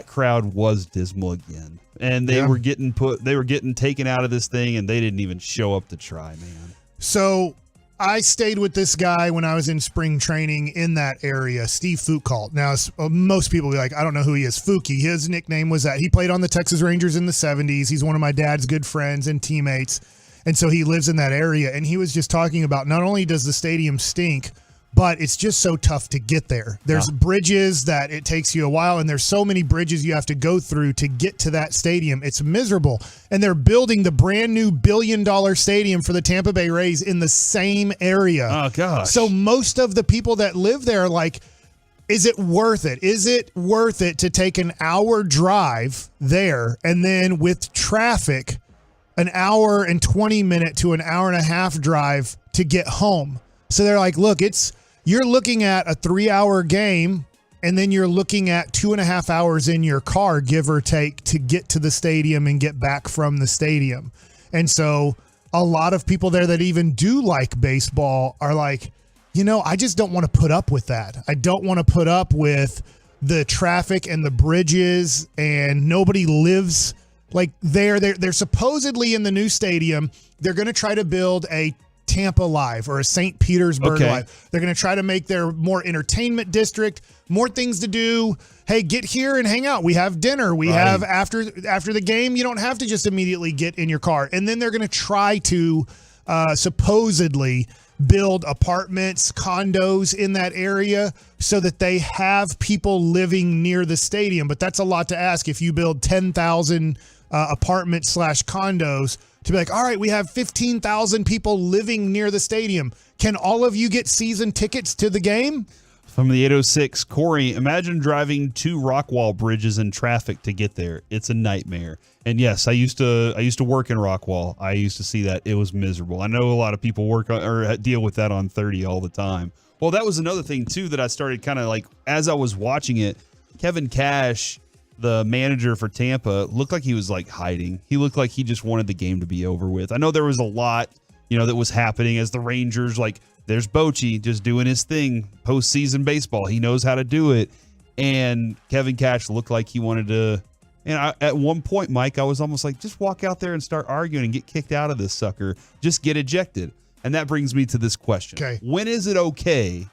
crowd was dismal again, and they were getting taken out of this thing, and they didn't even show up to try, man. So I stayed with this guy when I was in spring training in that area, Steve Foucault. Now, most people will be like, I don't know who he is. Foukie. His nickname was that. He played on the Texas Rangers in the 70s. He's one of my dad's good friends and teammates. And so he lives in that area. And he was just talking about not only does the stadium stink, but it's just so tough to get there. There's bridges that it takes you a while, and there's so many bridges you have to go through to get to that stadium. It's miserable. And they're building the brand new $1 billion stadium for the Tampa Bay Rays in the same area. Oh, gosh. So most of the people that live there are like, is it worth it? Is it worth it to take an hour drive there and then with traffic, an hour and 20 minute to an hour and a half drive to get home? So they're like, look, you're looking at a 3-hour game, and then you're looking at 2.5 hours in your car, give or take, to get to the stadium and get back from the stadium. And so a lot of people there that even do like baseball are like, I just don't want to put up with that. I don't want to put up with the traffic and the bridges, and nobody lives like there. They're supposedly in the new stadium. They're going to try to build a Tampa Live or a St. Petersburg Live. They're going to try to make their more entertainment district, more things to do. Hey, get here and hang out. We have dinner. We have after the game. You don't have to just immediately get in your car. And then they're going to try to supposedly build apartments, condos in that area so that they have people living near the stadium. But that's a lot to ask if you build 10,000 apartments / condos to be like, all right, we have 15,000 people living near the stadium. Can all of you get season tickets to the game? From the 806, Corey, imagine driving 2 Rockwall bridges in traffic to get there. It's a nightmare. And yes, I used to work in Rockwall. I used to see that. It was miserable. I know a lot of people work or deal with that on 30 all the time. Well, that was another thing too that I started kind of like as I was watching it. Kevin Cash, the manager for Tampa, looked like he was like hiding. He looked like he just wanted the game to be over with. I know there was a lot, that was happening as the Rangers, like there's Bochy just doing his thing, postseason baseball. He knows how to do it. And Kevin Cash looked like he wanted to, and at one point, Mike, I was almost like, just walk out there and start arguing and get kicked out of this sucker. Just get ejected. And that brings me to this question. Okay. When is it okay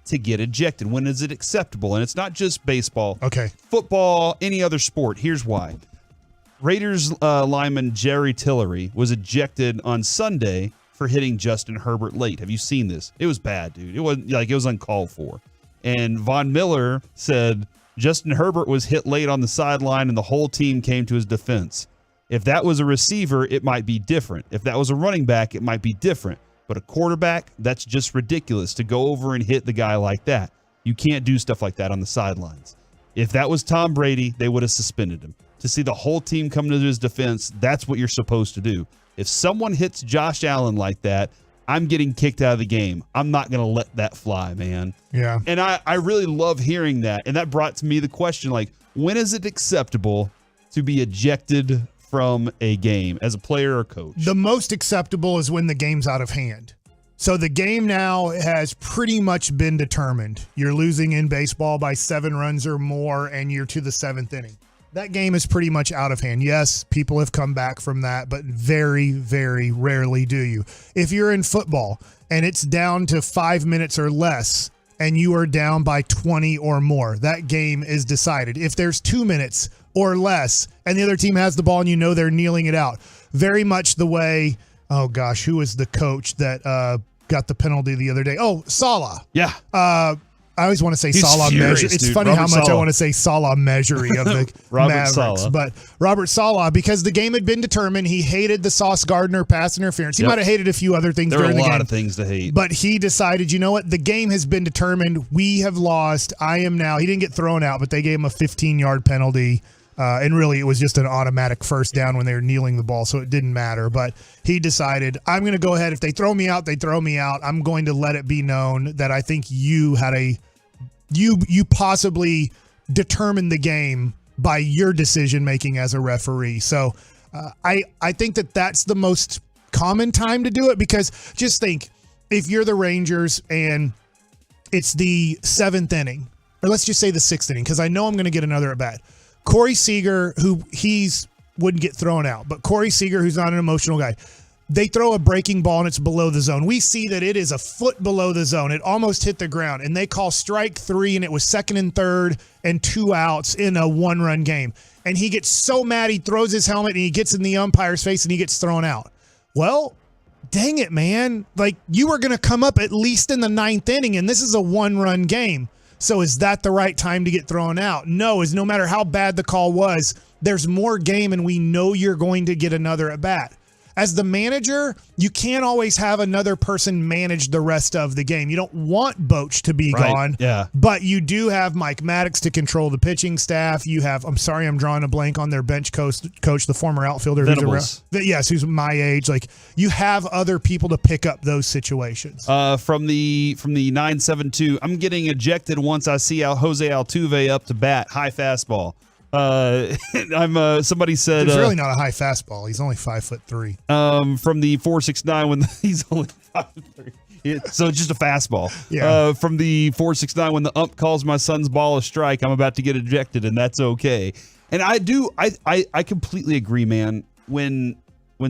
to get ejected? When is it acceptable? And it's not just baseball. Okay. Football, any other sport. Here's why. Raiders lineman Jerry Tillery was ejected on Sunday for hitting Justin Herbert late. Have you seen this? It was bad, dude. It was uncalled for. And Von Miller said Justin Herbert was hit late on the sideline and the whole team came to his defense. If that was a receiver, it might be different. If that was a running back, it might be different. But a quarterback, that's just ridiculous to go over and hit the guy like that. You can't do stuff like that on the sidelines. If that was Tom Brady, they would have suspended him. To see the whole team come to his defense, that's what you're supposed to do. If someone hits Josh Allen like that, I'm getting kicked out of the game. I'm not going to let that fly, man. Yeah. And I really love hearing that. And that brought to me the question, like, when is it acceptable to be ejected from a game as a player or coach? The most acceptable is when the game's out of hand. So the game now has pretty much been determined. You're losing in baseball by 7 runs or more, and you're to the 7th inning. That game is pretty much out of hand. Yes, people have come back from that, but very, very rarely do you. If you're in football and it's down to 5 minutes or less and you are down by 20 or more, that game is decided. If there's 2 minutes or less and the other team has the ball and they're kneeling it out, very much the way, oh gosh, who was the coach that got the penalty the other day? Oh, Saleh. Yeah. I always want to say Salah Measure. It's dude. Funny Robert how much Saleh. I want to say Salah Measury of the Mavericks. Saleh. But Robert Saleh, because the game had been determined, he hated the Sauce Gardner pass interference. He might have hated a few other things during the game. There are a lot of things to hate. But he decided, you know what? The game has been determined. We have lost. I am now. He didn't get thrown out, but they gave him a 15-yard penalty. And really, it was just an automatic first down when they were kneeling the ball, so it didn't matter. But he decided, I'm going to go ahead. If they throw me out, they throw me out. I'm going to let it be known that I think you had you possibly determined the game by your decision making as a referee. So I think that's the most common time to do it, because just think, if you're the Rangers and it's the 7th inning, or let's just say the 6th inning, because I know I'm going to get another at bat. Corey Seager, who wouldn't get thrown out, but Corey Seager, who's not an emotional guy, they throw a breaking ball and it's below the zone. We see that it is a foot below the zone. It almost hit the ground, and they call strike 3, and it was 2nd and 3rd and 2 outs in a 1-run game. And he gets so mad, he throws his helmet and he gets in the umpire's face and he gets thrown out. Well, dang it, man. Like, you were going to come up at least in the 9th inning, and this is a 1-run game. So is that the right time to get thrown out? No, no matter how bad the call was, there's more game, and we know you're going to get another at bat. As the manager, you can't always have another person manage the rest of the game. You don't want Boch to be gone, but you do have Mike Maddox to control the pitching staff. You have, I'm sorry, I'm drawing a blank on their bench coach, the former outfielder. Who's my age. Like, you have other people to pick up those situations. From the 972, I'm getting ejected once I see Jose Altuve up to bat, high fastball. Somebody said it's really not a high fastball. He's only 5'3". From the 469, when he's only 5'3". So it's just a fastball. Yeah. From the 469, when the ump calls my son's ball a strike, I'm about to get ejected, and that's okay. And I completely agree, man. When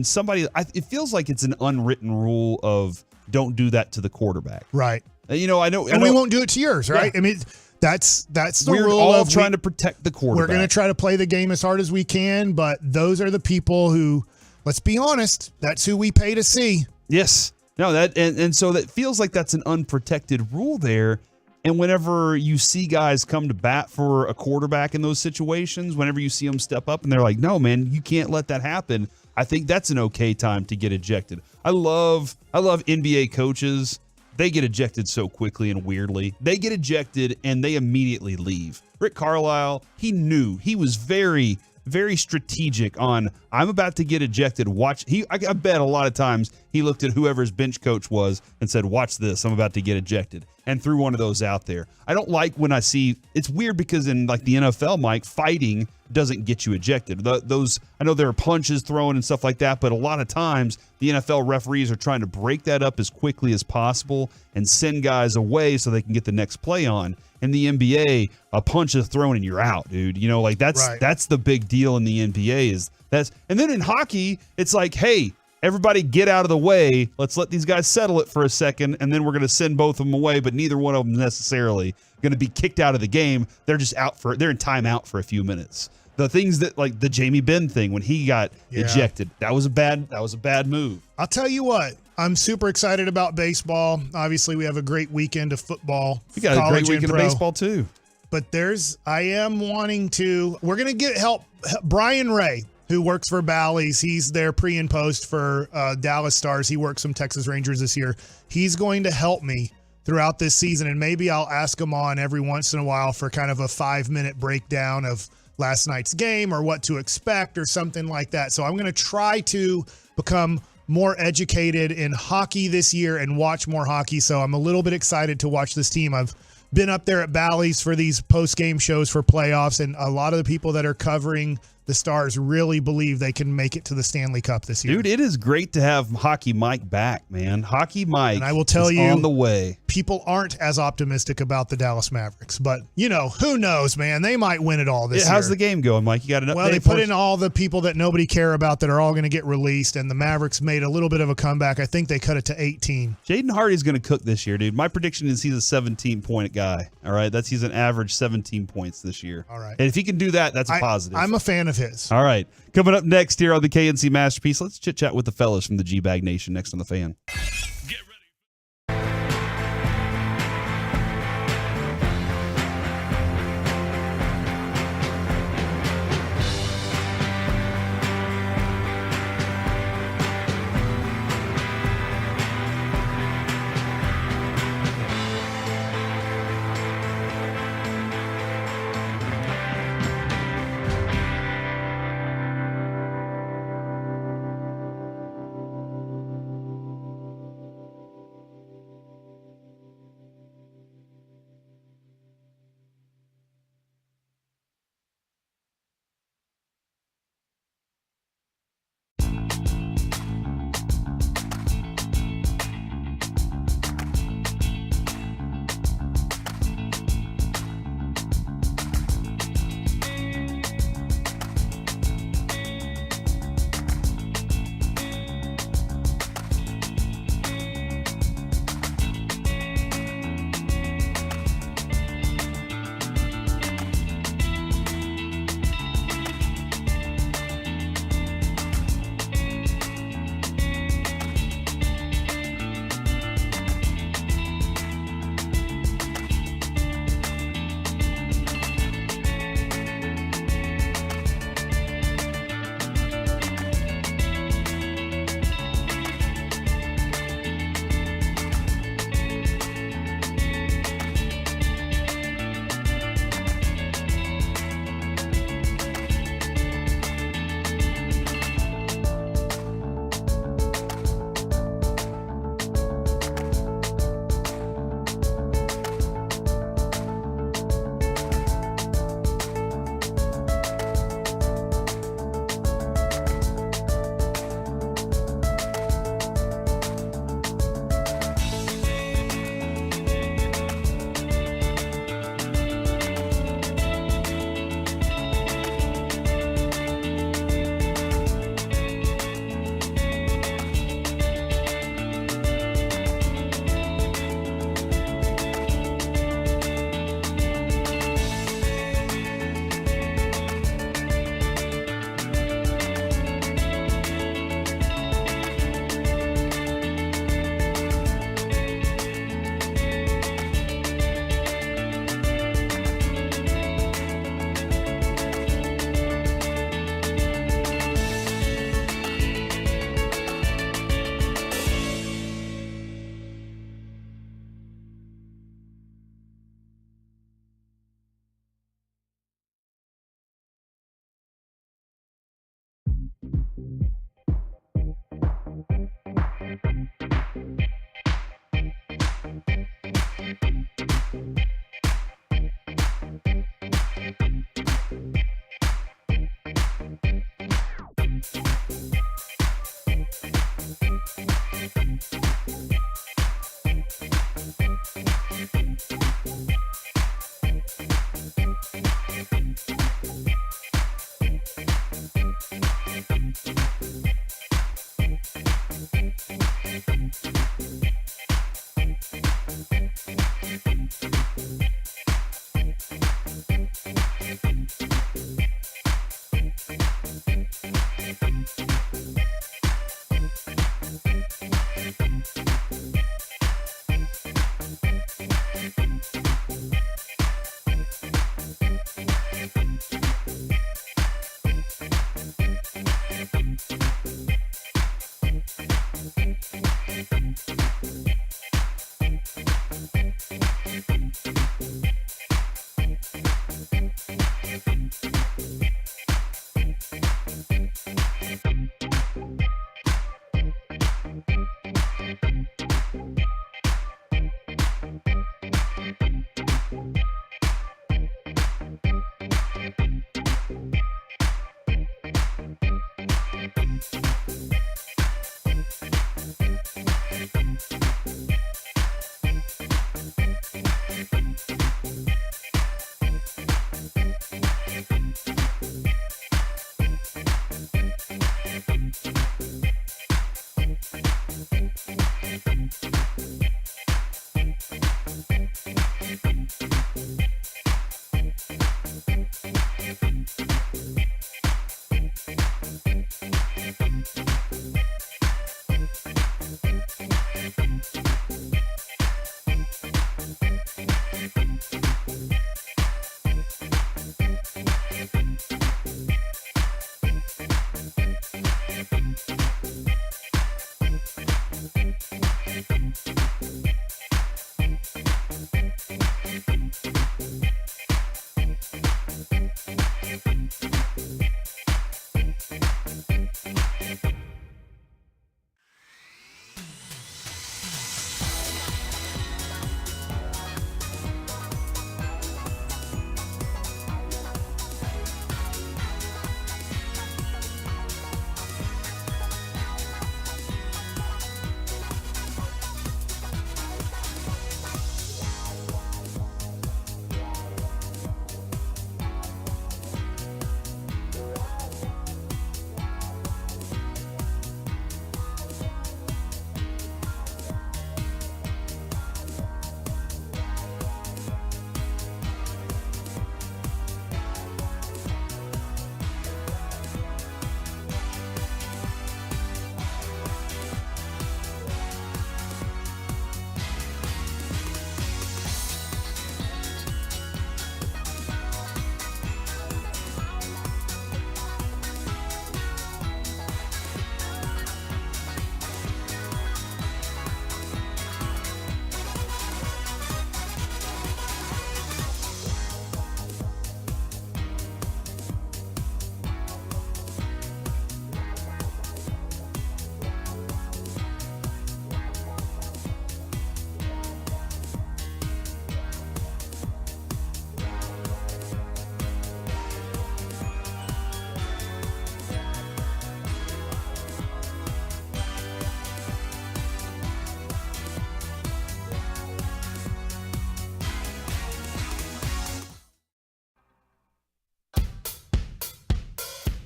somebody, it feels like it's an unwritten rule of don't do that to the quarterback. Right. I know, and we won't do it to yours, right? Yeah. I mean, that's the we're rule. All trying to protect the quarterback. We're going to try to play the game as hard as we can, but those are the people who, let's be honest, that's who we pay to see. Yes. No, and so that feels like that's an unprotected rule there. And whenever you see guys come to bat for a quarterback in those situations, whenever you see them step up and they're like, no, man, you can't let that happen, I think that's an okay time to get ejected. I love NBA coaches. They get ejected so quickly and weirdly. They get ejected and they immediately leave. Rick Carlisle, he knew. He was very, very strategic on, I'm about to get ejected. Watch. I bet a lot of times he looked at whoever his bench coach was and said, watch this, I'm about to get ejected, and threw one of those out there. I don't like when I see, it's weird because in like the NFL, Mike, fighting doesn't get you ejected. I know there are punches thrown and stuff like that, but a lot of times the NFL referees are trying to break that up as quickly as possible and send guys away so they can get the next play on. In the NBA, a punch is thrown and you're out, dude. You know, like that's the big deal in the NBA and then in hockey, it's like, hey, everybody get out of the way. Let's let these guys settle it for a second, and then we're going to send both of them away, but neither one of them necessarily going to be kicked out of the game. They're just they're in timeout for a few minutes. The things that, like the Jamie Benn thing when he got ejected, that was a bad move. I'll tell you what, I'm super excited about baseball. Obviously, we have a great weekend of football. We got a great weekend of baseball too. But we're going to get help. Brian Ray, who works for Bally's, he's their pre and post for Dallas Stars. He works some Texas Rangers this year. He's going to help me throughout this season, and maybe I'll ask him on every once in a while for kind of a 5-minute breakdown of last night's game or what to expect or something like that. So I'm going to try to become more educated in hockey this year and watch more hockey. So I'm a little bit excited to watch this team. I've been up there at Bally's for these post-game shows for playoffs, and a lot of the people that are covering the Stars really believe they can make it to the Stanley Cup this year. Dude, it is great to have Hockey Mike back, man. Hockey Mike, and I will tell you, on the way. People aren't as optimistic about the Dallas Mavericks, but who knows, man? They might win it all this year. How's the game going, Mike? You got an update? Well, they put in all the people that nobody care about that are all going to get released, and the Mavericks made a little bit of a comeback. I think they cut it to 18. Jaden Hardy's going to cook this year, dude. My prediction is he's a 17-point guy. All right, he's an average 17 points this year. All right, and if he can do that, that's a positive. I'm a fan of his. All right. Coming up next here on the KNC Masterpiece, let's chit-chat with the fellas from the G-Bag Nation next on The Fan. Get ready.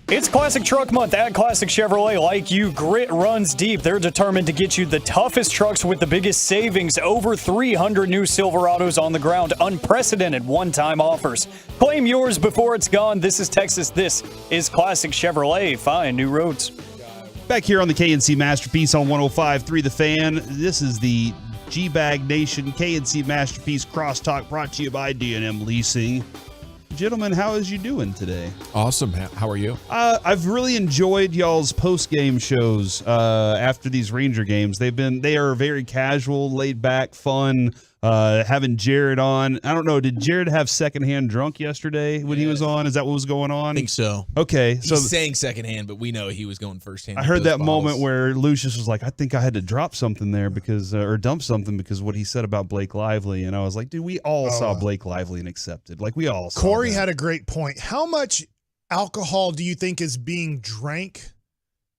It's Classic Truck Month at Classic Chevrolet. Like you, grit runs deep. They're determined to get you the toughest trucks with the biggest savings. Over 300 new Silverados on the ground. Unprecedented one-time offers. Claim yours before it's gone. This is Texas. This is Classic Chevrolet. Find new roads. Back here on the KNC Masterpiece on 105.3 The Fan. This is the G-Bag Nation KNC Masterpiece Crosstalk brought to you by D&M Leasing. Gentlemen, how is you doing today? Awesome. How are you? I've really enjoyed y'all's post-game shows after these Ranger games. They are very casual, laid back, fun. Having Jared on. I don't know. Did Jared have secondhand drunk yesterday when he was on? Is that what was going on? I think so. Okay. So he's saying secondhand, but we know he was going firsthand. I heard that moment where Lucius was like, I think I had to drop something there because, or dump something because of what he said about Blake Lively. And I was like, dude, we all saw Blake Lively and accepted. Like, we all saw Corey that. had a great point. How much alcohol do you think is being drank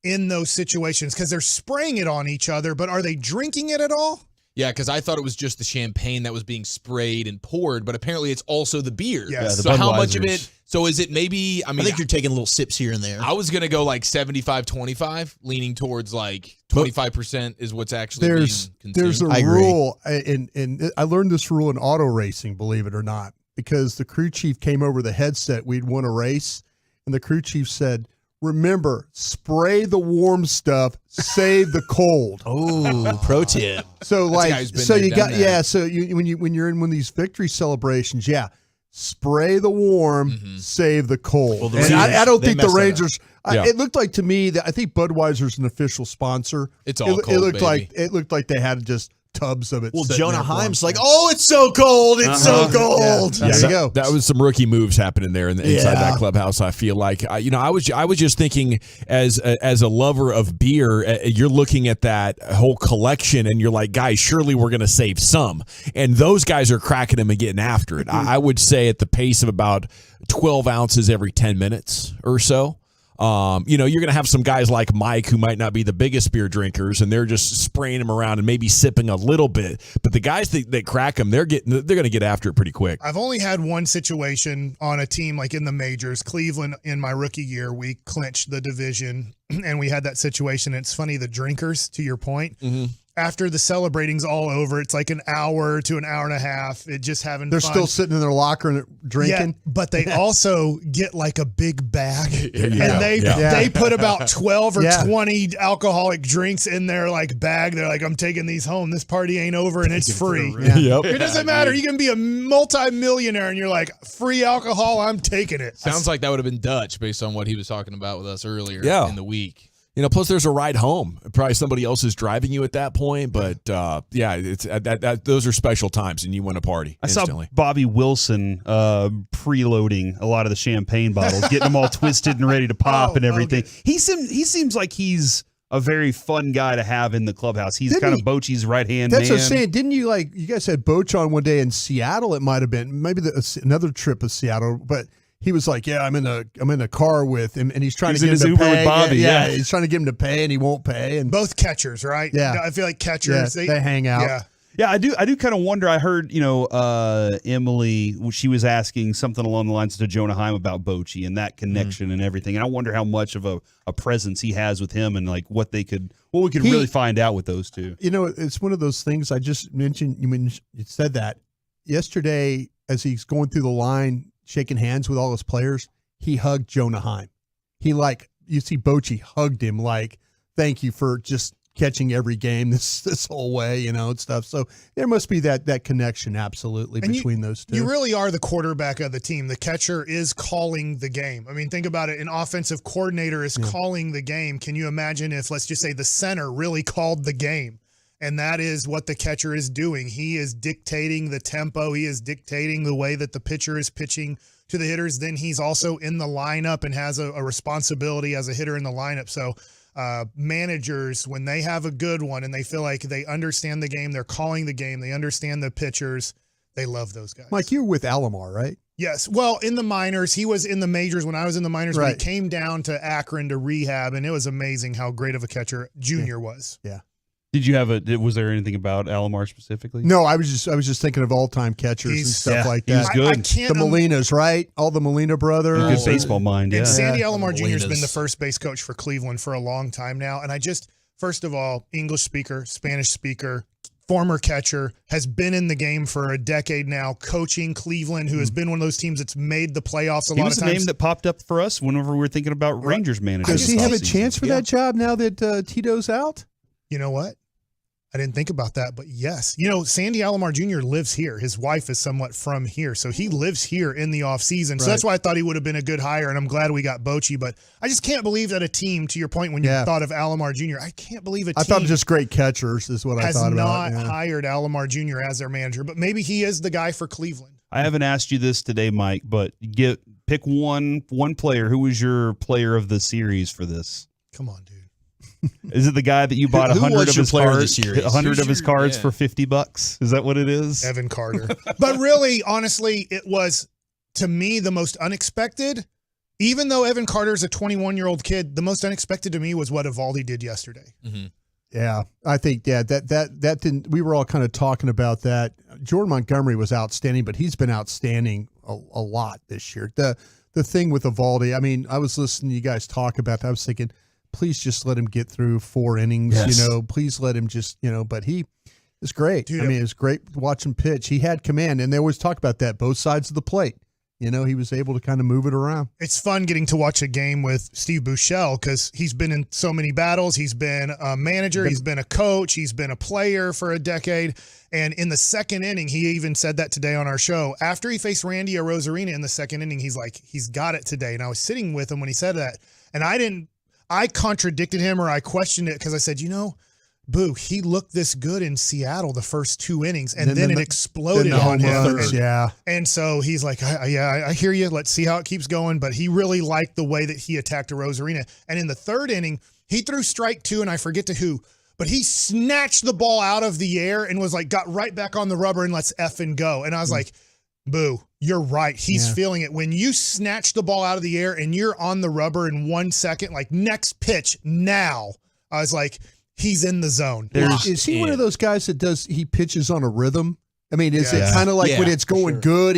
in those situations? Because they're spraying it on each other, but are they drinking it at all? Yeah, because I thought it was just the champagne that was being sprayed and poured, but apparently it's also the beer. Yes. Yeah, so how much of it? So is it maybe? I think you're taking little sips here and there. I was gonna go like 75-25, leaning towards like 25% is what's actually being consumed. There's a rule, and I learned this rule in auto racing, believe it or not, because the crew chief came over the headset. We'd won a race, and the crew chief said, remember, spray the warm stuff, save the cold. Oh, pro tip. So you got that. So when you're in one of these victory celebrations, spray the warm, save the cold. Well, and I don't think the Rangers. Yeah. It looked like to me that I think Budweiser's an official sponsor. It's all cold, it looked baby. it looked like they had just tubs of it. Well, sitting Jonah there for Heim's them. like, oh, it's so cold. It's so cold. There you go. That was some rookie moves happening there inside that clubhouse. I feel like I was just thinking as a lover of beer, you're looking at that whole collection and you're like, guys, surely we're going to save some. And those guys are cracking them and getting after it. I would say at the pace of about 12 ounces every 10 minutes or so. You're going to have some guys like Mike who might not be the biggest beer drinkers, and they're just spraying them around and maybe sipping a little bit. But the guys that crack them, they're going to get after it pretty quick. I've only had one situation on a team like in the majors. Cleveland, in my rookie year, we clinched the division, and we had that situation. It's funny, the drinkers, to your point, after the celebrating's all over, it's like an hour to an hour and a half. It just having They're fun. still sitting in their locker and drinking. Yeah, but they also get like a big bag, and go. they put about 12 or Yeah. 20 alcoholic drinks in their like bag. They're like, I'm taking these home. This party ain't over, and it's free. It doesn't matter. You can be a multi-millionaire, and you're like, free alcohol, I'm taking it. Sounds like that would have been Dutch based on what he was talking about with us earlier in the week. Plus there's a ride home. Probably somebody else is driving you at that point, but it's those are special times, and you want to party instantly. I saw Bobby Wilson preloading a lot of the champagne bottles, getting them all twisted and ready to pop and everything. Okay. He seems like he's a very fun guy to have in the clubhouse. He's kind of Bochy's right-hand man. That's what I'm saying. Didn't you you guys had Boch on one day in Seattle? It might have been maybe another trip of Seattle, but he was like, "Yeah, I'm in a car with him, and he's trying to get him to Uber pay." with Bobby, yeah, he's trying to get him to pay, and he won't pay. And both catchers, right? Yeah, I feel like catchers they hang out. Yeah, I do kind of wonder. I heard, Emily, she was asking something along the lines to Jonah Heim about Bochy and that connection and everything. And I wonder how much of a presence he has with him and like what we could really find out with those two. It's one of those things I just mentioned. You said that yesterday as he's going through the line, shaking hands with all his players, he hugged Jonah Heim. You see Bochy hugged him like, thank you for just catching every game this whole way, and stuff. So there must be that connection absolutely between those two. You really are the quarterback of the team. The catcher is calling the game. I mean, think about it. An offensive coordinator is calling the game. Can you imagine if, let's just say, the center really called the game? And that is what the catcher is doing. He is dictating the tempo. He is dictating the way that the pitcher is pitching to the hitters. Then he's also in the lineup and has a responsibility as a hitter in the lineup. So managers, when they have a good one and they feel like they understand the game, they're calling the game, they understand the pitchers, they love those guys. Mike, you were with Alomar, right? Yes. Well, in the minors, he was in the majors when I was in the minors, right. But he came down to Akron to rehab, and it was amazing how great of a catcher Junior was. Yeah. Did you have was there anything about Alomar specifically? No, I was just thinking of all-time catchers and stuff like that. He's good. I can't the Molinas, right? All the Molina brothers. Good baseball mind, yeah. And Sandy Alomar Jr. has been the first base coach for Cleveland for a long time now. And first of all, English speaker, Spanish speaker, former catcher, has been in the game for a decade now, coaching Cleveland, who has been one of those teams that's made the playoffs a lot of times. He was the name that popped up for us whenever we were thinking about Rangers manager. Does he have a chance for that job now that Tito's out? You know what? I didn't think about that, but yes. Sandy Alomar Jr. lives here. His wife is somewhat from here, so he lives here in the offseason. So that's why I thought he would have been a good hire, and I'm glad we got Bochy. But I just can't believe that a team, to your point, when you thought of Alomar Jr., I can't believe a team. I thought just great catchers is what I thought about. Has not hired Alomar Jr. as their manager, but maybe he is the guy for Cleveland. I haven't asked you this today, Mike, but pick one player. Who was your player of the series for this? Come on, dude. Is it the guy that you bought Who 100 was of your his player of the cards? series? 100 of his cards for $50? Is that what it is? Evan Carter. But really, honestly, it was, to me, the most unexpected. Even though Evan Carter's a 21-year-old kid, the most unexpected to me was what Evaldi did yesterday. Mm-hmm. Yeah, I think that didn't. We were all kind of talking about that. Jordan Montgomery was outstanding, but he's been outstanding a lot this year. The thing with Evaldi, I mean, I was listening to you guys talk about that. I was thinking, please just let him get through 4 innings. Yes. Please let him just, but he is great. Dude, I mean, it's great to watch him pitch. He had command, and they always talk about that, both sides of the plate. He was able to kind of move it around. It's fun getting to watch a game with Steve Buechele because he's been in so many battles. He's been a manager. He's been a coach. He's been a player for a decade. And in the second inning, he even said that today on our show. After he faced Randy Arozarena in the second inning, he's like, he's got it today. And I was sitting with him when he said that. And I contradicted him, or I questioned it because I said, Boo, he looked this good in Seattle the first 2 innings, and then it exploded on him. And so he's like, I hear you. Let's see how it keeps going. But he really liked the way that he attacked Arozarena. And in the third inning, he threw strike 2, and I forget to who, but he snatched the ball out of the air and was like, got right back on the rubber and let's effing go. And I was like, Boo, you're right. He's feeling it. When you snatch the ball out of the air and you're on the rubber in 1 second, like next pitch now, I was like, he's in the zone. Is he one of those guys that he pitches on a rhythm? I mean, is it kind of like when it's going good,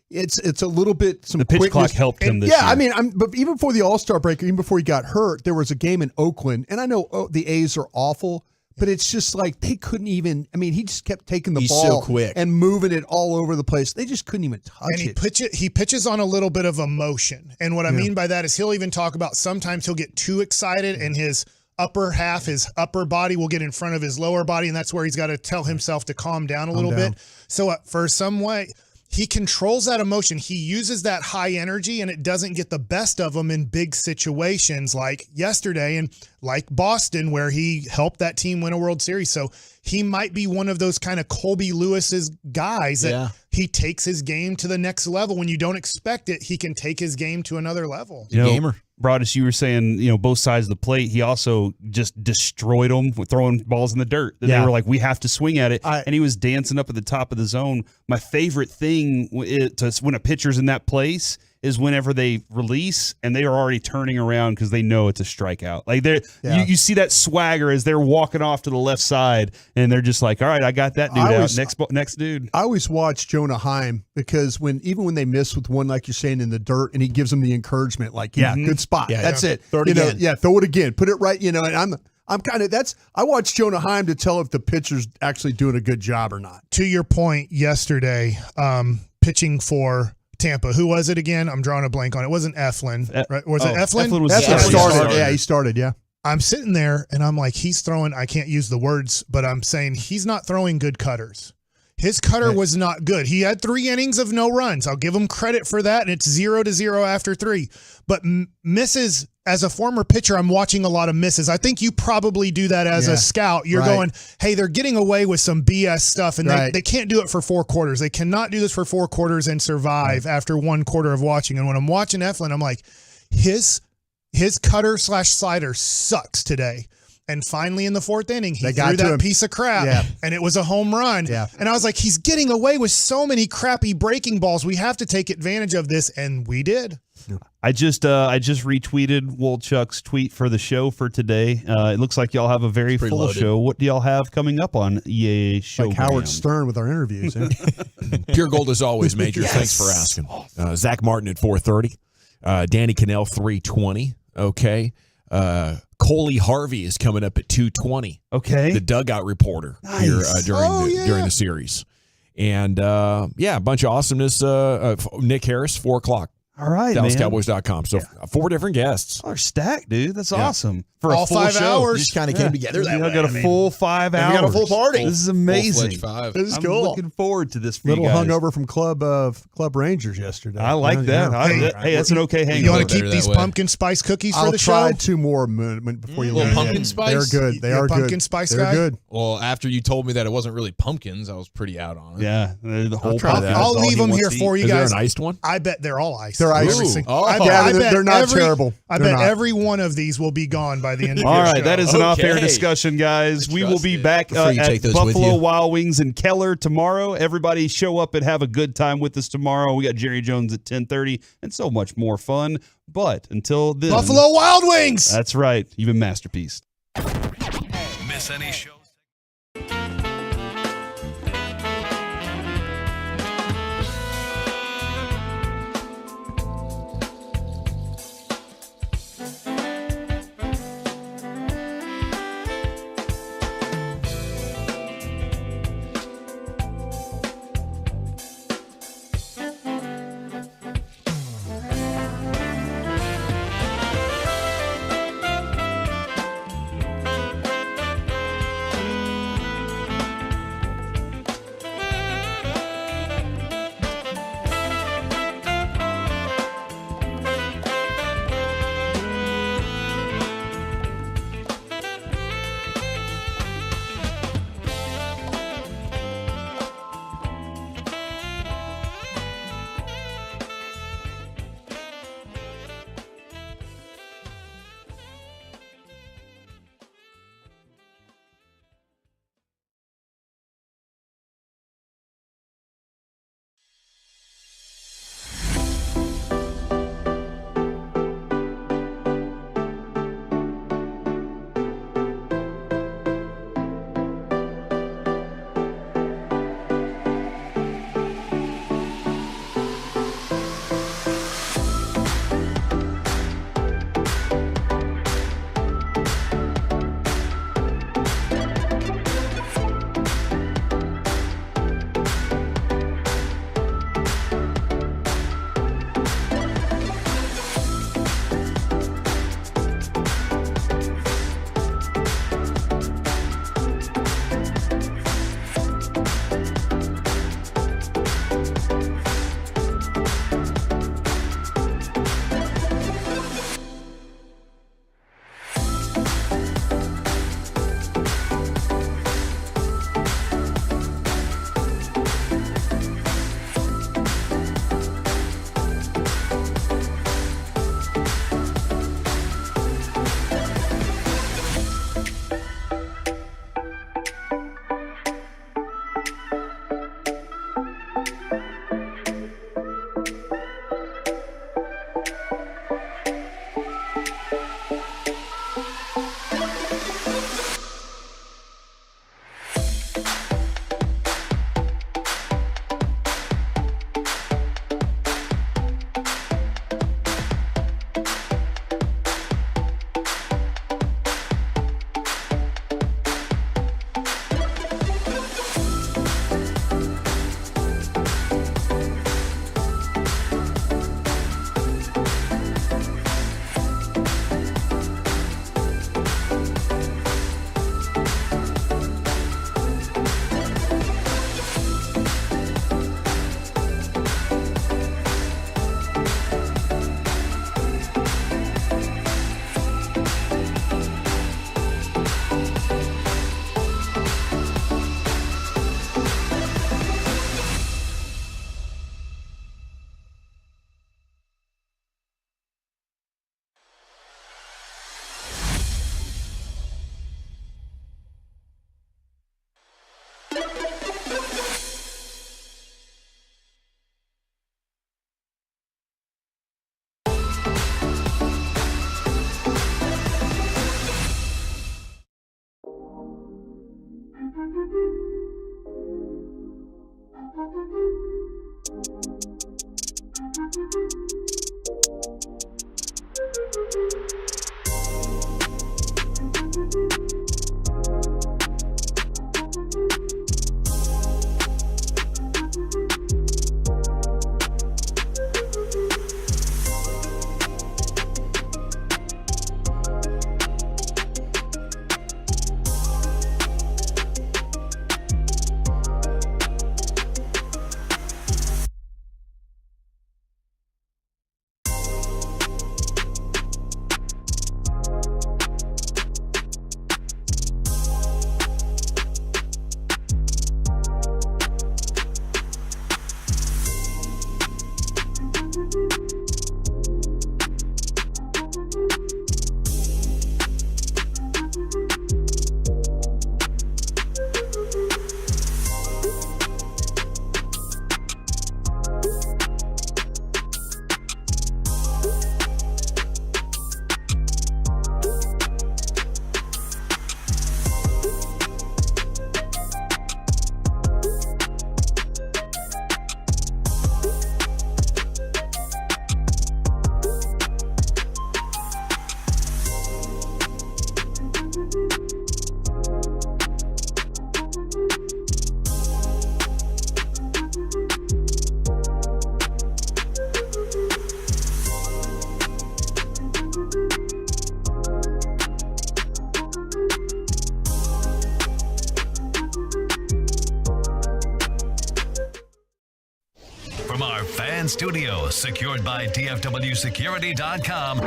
it's a little bit the pitch clock helped him this year. I mean, but even before the All-Star break, even before he got hurt, there was a game in Oakland, and I know the A's are awful, but it's just like they couldn't even. I mean, he just kept taking the ball so quick and moving it all over the place. They just couldn't even touch it. He pitches on a little bit of emotion, and what I mean by that is he'll even talk about sometimes he'll get too excited and his upper half, his upper body will get in front of his lower body, and that's where he's got to tell himself to calm down a little bit. So for some way, he controls that emotion. He uses that high energy, and it doesn't get the best of him in big situations like yesterday and like Boston, where he helped that team win a World Series. So he might be one of those kind of Colby Lewis's guys that he takes his game to the next level. When you don't expect it, he can take his game to another level. Gamer. Broadus, you were saying, both sides of the plate. He also just destroyed them with throwing balls in the dirt. They were like, we have to swing at it. And he was dancing up at the top of the zone. My favorite thing when a pitcher's in that place is whenever they release and they are already turning around because they know it's a strikeout. Like you see that swagger as they're walking off to the left side, and they're just like, all right, I got that dude out. Next dude. I always watch Jonah Heim because even when they miss with one, like you're saying, in the dirt, and he gives them the encouragement, like, good spot. That's it. Throw it again. Throw it again. Put it right, and I'm kind of I watch Jonah Heim to tell if the pitcher's actually doing a good job or not. To your point yesterday, pitching for Tampa. Who was it again? I'm drawing a blank on it. It wasn't Eflin. Right? Was it Eflin? Eflin started. Yeah. I'm sitting there and I'm like, he's throwing, I can't use the words, but I'm saying he's not throwing good cutters. His cutter was not good. He had 3 innings of no runs. I'll give him credit for that. And it's 0-0 after 3. But misses, as a former pitcher, I'm watching a lot of misses. I think you probably do that as a scout. You're going, hey, they're getting away with some BS stuff, and they can't do it for 4 quarters. They cannot do this for 4 quarters and survive after 1 quarter of watching. And when I'm watching Eflin, I'm like, his cutter / slider sucks today. And finally, in the fourth inning, he They got threw to that him. piece of crap, Yeah. and it was a home run. Yeah. And I was like, he's getting away with so many crappy breaking balls. We have to take advantage of this, and we did. I just retweeted Wolchuk's tweet for the show for today. It looks like y'all have a very full loaded. show. What do y'all have coming up on EAA show? Like Howard Stern with our interviews. Eh? Pure gold as always, Major. Yes. Thanks for asking. Zach Martin at 4:30. Danny Cannell 3:20. Okay. Coley Harvey is coming up at 2:20. Okay. The dugout reporter here during the series. And a bunch of awesomeness. Nick Harris, 4 o'clock. All right, man. DallasCowboys.com. So 4 different guests. Our stack, dude. That's Yeah. awesome. For All a full 5 show. hours. Just kind of came together that We way. got a full 5 and hours. we got a full party. This is amazing. Full-fledged 5. This is I'm cool. looking forward to this for Little you guys. hungover from Club Rangers yesterday. I like that. Hey, that's an okay hangover. You want to keep better these that way. pumpkin spice cookies for I'll the try show? 2 more before you Little leave. pumpkin spice? They're good. They You a are good. pumpkin spice They're guy? good. Well, after you told me that it wasn't really pumpkins, I was pretty out on it. Yeah, the whole try that. I'll leave them here for you Is there guys. an iced one? I bet they're all iced. They're iced. Every Ooh. single- Oh. I bet, Yeah, I bet they're not every- terrible. I They're bet not. every one of these will be gone by the end of All your right, show. that is an off-air Okay. discussion, guys. We will be back Before you take at those with Buffalo you. Wild Wings in Keller tomorrow. Everybody show up and have a good time with us tomorrow. We got Jerry Jones at 10:30 and so much more fun. But until then, Buffalo Wild Wings! That's right. You've been Masterpiece. Miss any shows? studio, secured by DFWsecurity.com.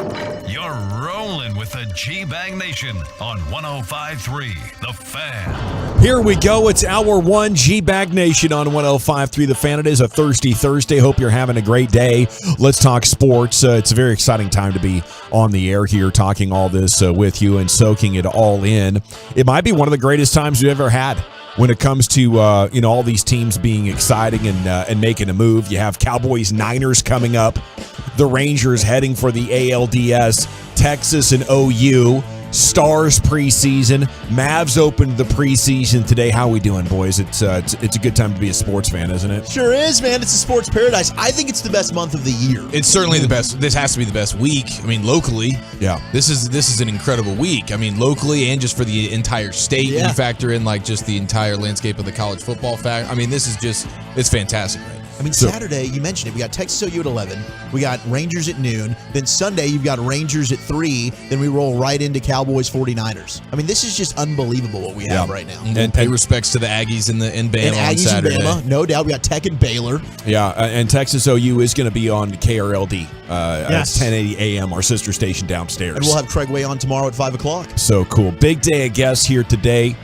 You're rolling with the G-Bag Nation on 105.3 The Fan. Here we go. It's hour one, G-Bag Nation on 105.3 The Fan. It is a thirsty Thursday. Hope you're having a great day. Let's talk sports. It's a very exciting time to be on the air here, talking all this with you and soaking it all in. It might be one of the greatest times we've ever had when it comes to all these teams being exciting and making a move. You have Cowboys, Niners coming up, the Rangers heading for the ALDS, Texas and OU, Stars preseason, Mavs opened the preseason today. How we doing, boys? It's a good time to be a sports fan, isn't it? Sure is, man. It's a sports paradise. I think it's the best month of the year. It's certainly the best. This has to be the best week. I mean, locally, yeah. This is an incredible week. I mean, locally and just for the entire state. Yeah. When you factor in like just the entire landscape of the college football fact. I mean, this is just it's fantastic, right? I mean, Saturday, you mentioned it. We got Texas OU at 11. We got Rangers at noon. Then Sunday, you've got Rangers at 3. Then we roll right into Cowboys 49ers. I mean, this is just unbelievable what we have right now. And pay respects to the Aggies in Bama on Saturday. And Bama, no doubt. We got Tech and Baylor. Yeah, and Texas OU is going to be on KRLD. It's 1080 a.m., our sister station downstairs. And we'll have Craig Way on tomorrow at 5 o'clock. So cool. Big day of guests here today.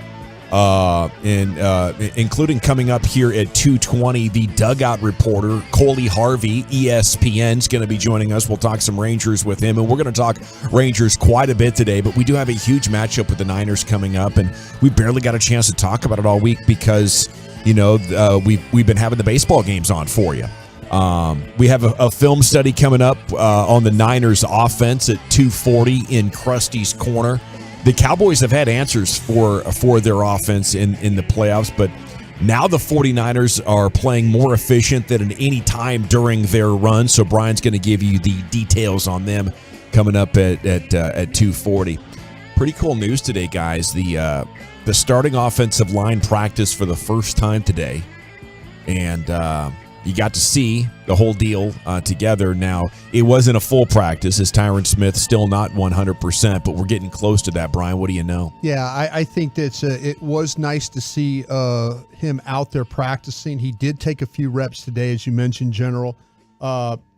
Including coming up here at 2:20, the dugout reporter Coley Harvey, ESPN's going to be joining us. We'll talk some Rangers with him, and we're going to talk Rangers quite a bit today. But we do have a huge matchup with the Niners coming up, and we barely got a chance to talk about it all week because we've been having the baseball games on for you. We have a film study coming up on the Niners offense at 2:40 in Krusty's Corner. The Cowboys have had answers for their offense in the playoffs, but now the 49ers are playing more efficient than at any time during their run. So Brian's going to give you the details on them coming up at 2:40. Pretty cool news today, guys. The starting offensive line practiced for the first time today, and you got to see the whole deal together. Now, it wasn't a full practice, as Tyron Smith still not 100%, but we're getting close to that. Brian, what do you know? Yeah, I think that it was nice to see him out there practicing. He did take a few reps today, as you mentioned, General.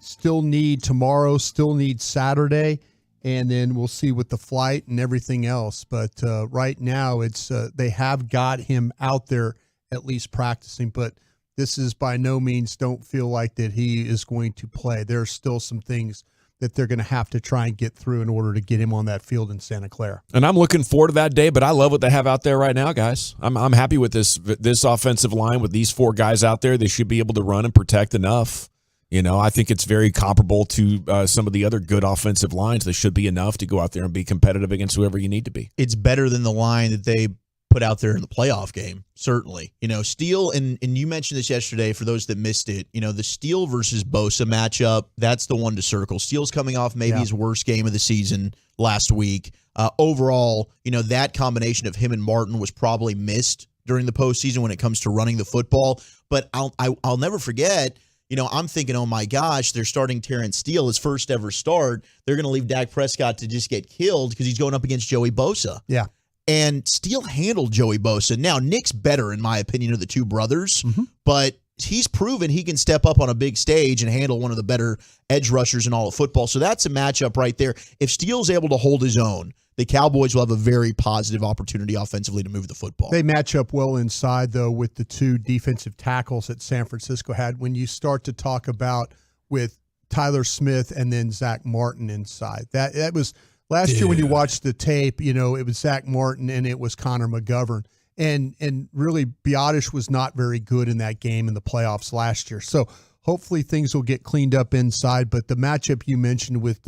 Still need tomorrow, still need Saturday, and then we'll see with the flight and everything else. But right now, it's they have got him out there at least practicing, but this is by no means don't feel like that he is going to play. There are still some things that they're going to have to try and get through in order to get him on that field in Santa Clara. And I'm looking forward to that day, but I love what they have out there right now, guys. I'm happy with this offensive line with these four guys out there. They should be able to run and protect enough. I think it's very comparable to some of the other good offensive lines. They should be enough to go out there and be competitive against whoever you need to be. It's better than the line that they put out there in the playoff game, certainly. Steele, and you mentioned this yesterday for those that missed it, the Steele versus Bosa matchup, that's the one to circle. Steele's coming off maybe his worst game of the season last week. Overall, that combination of him and Martin was probably missed during the postseason when it comes to running the football. But I'll never forget, I'm thinking, oh my gosh, they're starting Terrence Steele, his first ever start. They're going to leave Dak Prescott to just get killed because he's going up against Joey Bosa. Yeah. And Steele handled Joey Bosa. Now, Nick's better, in my opinion, of the two brothers, but he's proven he can step up on a big stage and handle one of the better edge rushers in all of football. So that's a matchup right there. If Steele's able to hold his own, the Cowboys will have a very positive opportunity offensively to move the football. They match up well inside, though, with the two defensive tackles that San Francisco had. When you start to talk about with Tyler Smith and then Zach Martin inside, that was – last year when you watched the tape, it was Zach Martin and it was Connor McGovern. And really, Biotish was not very good in that game in the playoffs last year. So hopefully things will get cleaned up inside. But the matchup you mentioned with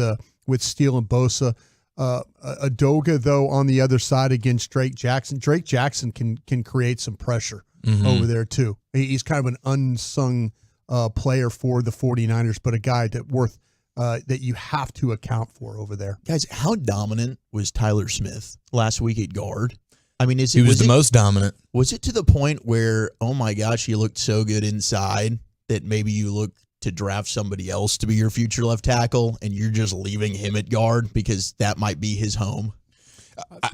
Steele and Bosa, Adoga, though, on the other side against Drake Jackson. Drake Jackson can create some pressure over there, too. He's kind of an unsung player for the 49ers, but a guy that you have to account for over there. Guys, how dominant was Tyler Smith last week at guard? I mean, he was the most dominant. Was it to the point where, oh my gosh, he looked so good inside that maybe you look to draft somebody else to be your future left tackle and you're just leaving him at guard because that might be his home?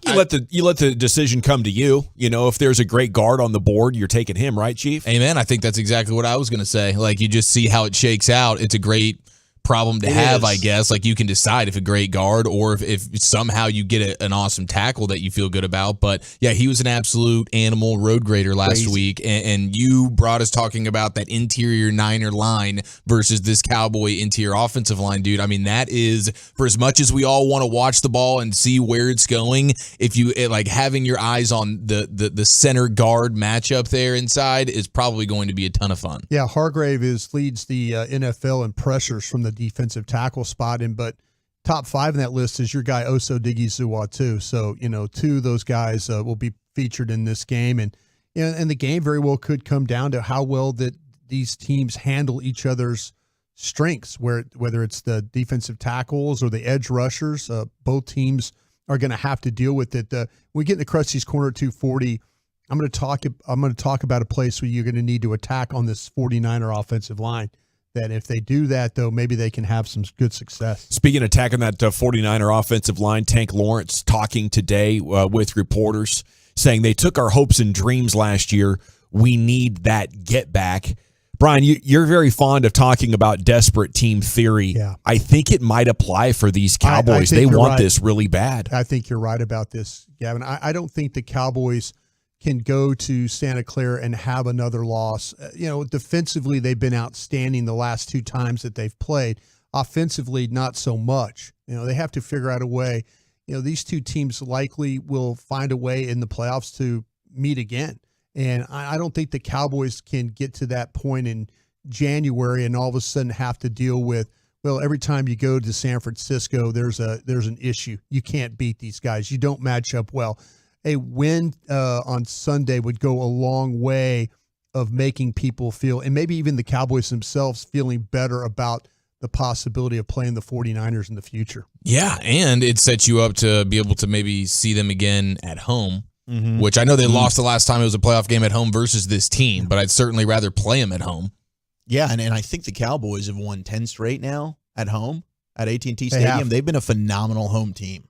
You let the decision come to you. You know, if there's a great guard on the board, you're taking him, right, Chief? Amen. I think that's exactly what I was going to say. Like, you just see how it shakes out. It's a great problem to have, I guess. Like, you can decide if a great guard or if somehow you get an awesome tackle that you feel good about. But yeah, he was an absolute animal road grader last week, and you brought us talking about that interior Niner line versus this Cowboy interior offensive line, dude. I mean, that is, for as much as we all want to watch the ball and see where it's going, if you like having your eyes on the center guard matchup there inside is probably going to be a ton of fun. Yeah, Hargrave leads the NFL in pressures from the defensive tackle spot, but top 5 in that list is your guy Oso Odighizuwa too. So, you know, 2 of those guys will be featured in this game, and the game very well could come down to how well that these teams handle each other's strengths, whether it's the defensive tackles or the edge rushers. Both teams are going to have to deal with it. When we get in the Krusty's Corner at 240, I'm going to talk about a place where you're going to need to attack on this 49er offensive line. That if they do that, though, maybe they can have some good success. Speaking of attacking that 49er offensive line, Tank Lawrence talking today with reporters, saying they took our hopes and dreams last year. We need that get back. Brian, you're very fond of talking about desperate team theory. Yeah. I think it might apply for these Cowboys. They want this really bad. I think you're right about this, Gavin. I don't think the Cowboys can go to Santa Clara and have another loss. Defensively, they've been outstanding the last 2 times that they've played. Offensively, not so much. They have to figure out a way. These 2 teams likely will find a way in the playoffs to meet again. And I don't think the Cowboys can get to that point in January and all of a sudden have to deal with, well, every time you go to San Francisco, there's an issue. You can't beat these guys. You don't match up well. A win on Sunday would go a long way of making people feel, and maybe even the Cowboys themselves, feeling better about the possibility of playing the 49ers in the future. Yeah, and it sets you up to be able to maybe see them again at home, which I know they lost the last time it was a playoff game at home versus this team, but I'd certainly rather play them at home. Yeah, and I think the Cowboys have won 10 straight now at home at AT&T Stadium. They've been a phenomenal home team.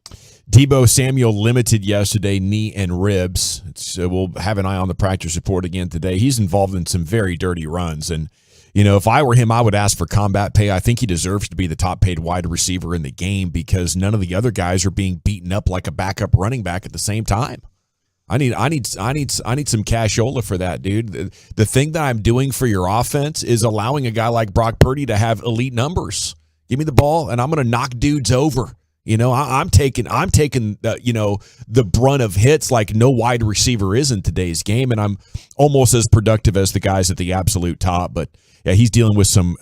Deebo Samuel limited yesterday, knee and ribs. We'll have an eye on the practice report again today. He's involved in some very dirty runs. And, if I were him, I would ask for combat pay. I think he deserves to be the top paid wide receiver in the game because none of the other guys are being beaten up like a backup running back at the same time. I need some cashola for that, dude. The thing that I'm doing for your offense is allowing a guy like Brock Purdy to have elite numbers. Give me the ball, and I'm going to knock dudes over. I'm taking the brunt of hits like no wide receiver is in today's game, and I'm almost as productive as the guys at the absolute top. But yeah, he's dealing with some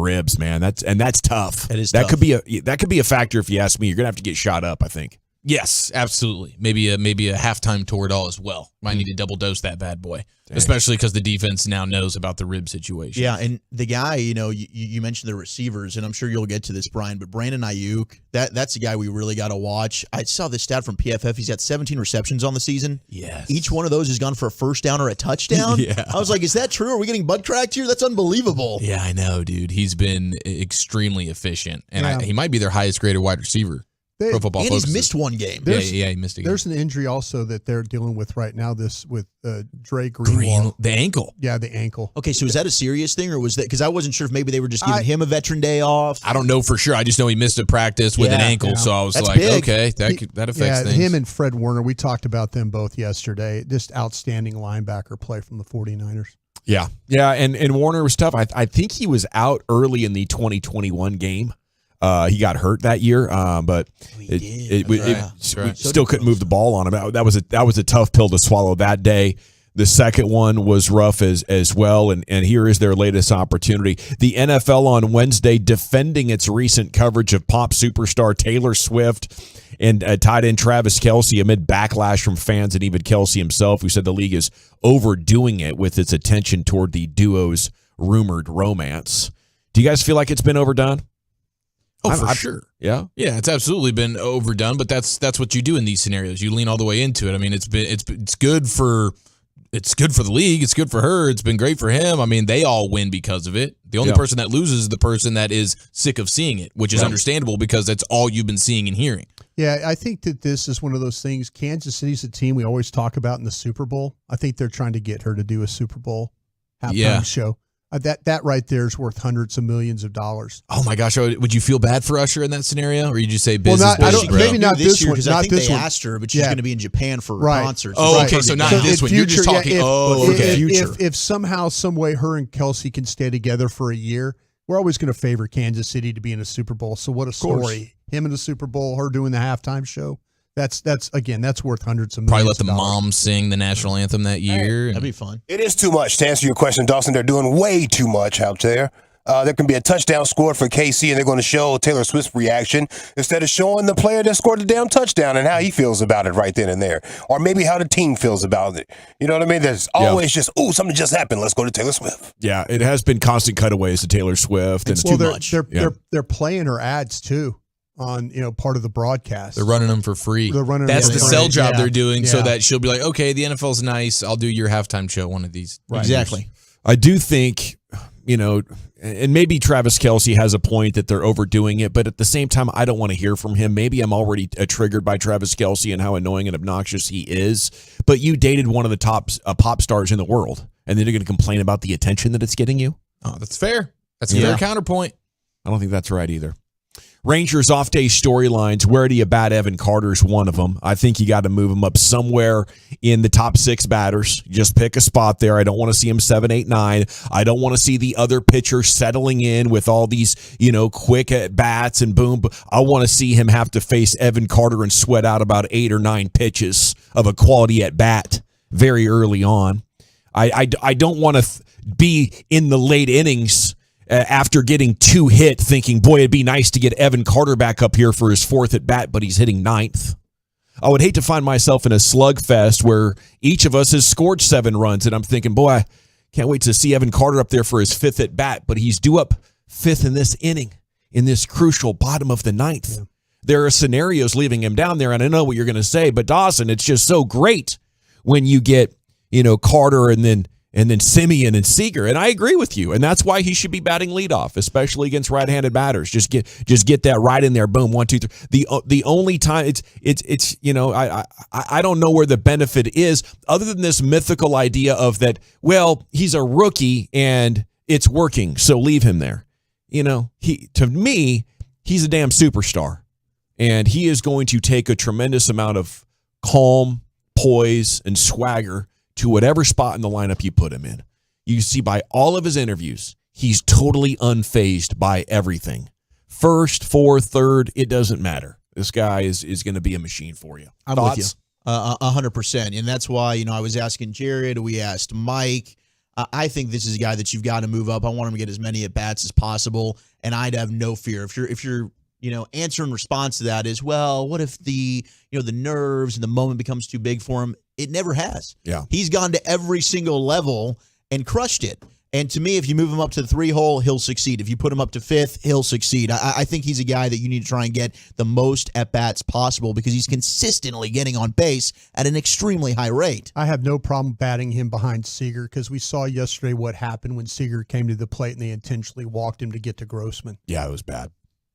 ribs, man. That's tough. That could be a factor if you ask me. You're gonna have to get shot up, I think. Yes, absolutely. Maybe a halftime Toradol as well. Might need to double dose that bad boy, especially because the defense now knows about the rib situation. Yeah, and the guy, you mentioned the receivers, and I'm sure you'll get to this, Brian, but Brandon Ayuk, that's a guy we really got to watch. I saw this stat from PFF. He's got 17 receptions on the season. Yes. Each one of those has gone for a first down or a touchdown. Yeah. I was like, is that true? Are we getting butt cracked here? That's unbelievable. Yeah, I know, dude. He's been extremely efficient, and he might be their highest graded wide receiver. Pro Football Focus. He's missed one game. Yeah, he missed a game. There's an injury also that they're dealing with right now. This with Dre Greenlaw. The ankle. Yeah, the ankle. Okay, so is that a serious thing, or was that because I wasn't sure if maybe they were just giving him a veteran day off? I don't know for sure. I just know he missed a practice with an ankle, so I was big. Okay, that affects things. Him and Fred Warner. We talked about them both yesterday. Just outstanding linebacker play from the 49ers. Yeah, and Warner was tough. I think he was out early in the 2021 game. He got hurt that year, but still couldn't move the ball on him. That was a tough pill to swallow that day. The second one was rough as well, and here is their latest opportunity. The NFL on Wednesday defending its recent coverage of pop superstar Taylor Swift and tight end Travis Kelce amid backlash from fans and even Kelce himself, who said the league is overdoing it with its attention toward the duo's rumored romance. Do you guys feel like it's been overdone? Oh, for sure. Yeah, it's absolutely been overdone, but that's what you do in these scenarios. You lean all the way into it. I mean, it's good for it's good for the league. It's good for her. It's been great for him. I mean, they all win because of it. The only person that loses is the person that is sick of seeing it, which is understandable because that's all you've been seeing and hearing. Yeah, I think that this is one of those things. Kansas City's a team we always talk about in the Super Bowl. I think they're trying to get her to do a Super Bowl halftime show. That right there is worth hundreds of millions of dollars. Oh my gosh! Would you feel bad for Usher in that scenario, or you just say business? Maybe not this year because I think they asked her, but she's going to be in Japan for a concert. Oh, okay, so not this one. You're just talking. Future. If somehow, some way, her and Kelsey can stay together for a year, we're always going to favor Kansas City to be in a Super Bowl. So what a story! Him in the Super Bowl, her doing the halftime show. That's worth hundreds of millions. Probably let the mom sing the national anthem that year. That'd be fun. It is too much. To answer your question, Dawson, they're doing way too much out there. There can be a touchdown scored for KC, and they're going to show Taylor Swift's reaction instead of showing the player that scored the damn touchdown and how he feels about it right then and there. Or maybe how the team feels about it. You know what I mean? There's always just, something just happened. Let's go to Taylor Swift. Yeah, it has been constant cutaways to Taylor Swift. It's too much. They're playing her ads, too. On part of the broadcast, they're running them for free. That's the sell job they're doing, so that she'll be like, okay, the NFL's nice. I'll do your halftime show one of these. Right. Exactly. I do think, and maybe Travis Kelce has a point that they're overdoing it, but at the same time, I don't want to hear from him. Maybe I'm already triggered by Travis Kelce and how annoying and obnoxious he is. But you dated one of the top pop stars in the world, and then you're going to complain about the attention that it's getting you? Oh, that's fair. That's a fair counterpoint. I don't think that's right either. Rangers off-day storylines, where do you bat Evan Carter's one of them. I think you got to move him up somewhere in the top 6 batters. Just pick a spot there. I don't want to see him 7, 8, 9. I don't want to see the other pitcher settling in with all these, quick at-bats and boom. I want to see him have to face Evan Carter and sweat out about 8 or 9 pitches of a quality at-bat very early on. I don't want to be in the late innings after getting 2 hit, thinking, boy, it'd be nice to get Evan Carter back up here for his 4th at bat, but he's hitting 9th. I would hate to find myself in a slugfest where each of us has scored 7 runs, and I'm thinking, boy, I can't wait to see Evan Carter up there for his 5th at bat, but he's due up 5th in this inning, in this crucial bottom of the 9th. Yeah. There are scenarios leaving him down there, and I know what you're going to say, but Dawson, it's just so great when you get, Carter and then Simeon and Seager, and I agree with you, and that's why he should be batting leadoff, especially against right-handed batters. Just get that right in there, boom, 1, 2, 3. The only time it's I don't know where the benefit is other than this mythical idea of that. Well, he's a rookie and it's working, so leave him there. To me, he's a damn superstar, and he is going to take a tremendous amount of calm, poise, and swagger to whatever spot in the lineup you put him in. You see by all of his interviews, he's totally unfazed by everything. 1st, 4th, 3rd, it doesn't matter. This guy is going to be a machine for you. I'm with you. 100%. And that's why, I was asking Jared, we asked Mike. I think this is a guy that you've got to move up. I want him to get as many at-bats as possible, and I'd have no fear. If you're answer in response to that is, well, what if the nerves and the moment becomes too big for him? It never has. Yeah. He's gone to every single level and crushed it. And to me, if you move him up to the 3-hole, he'll succeed. If you put him up to 5th, he'll succeed. I think he's a guy that you need to try and get the most at-bats possible because he's consistently getting on base at an extremely high rate. I have no problem batting him behind Seager because we saw yesterday what happened when Seager came to the plate and they intentionally walked him to get to Grossman. Yeah, it was bad.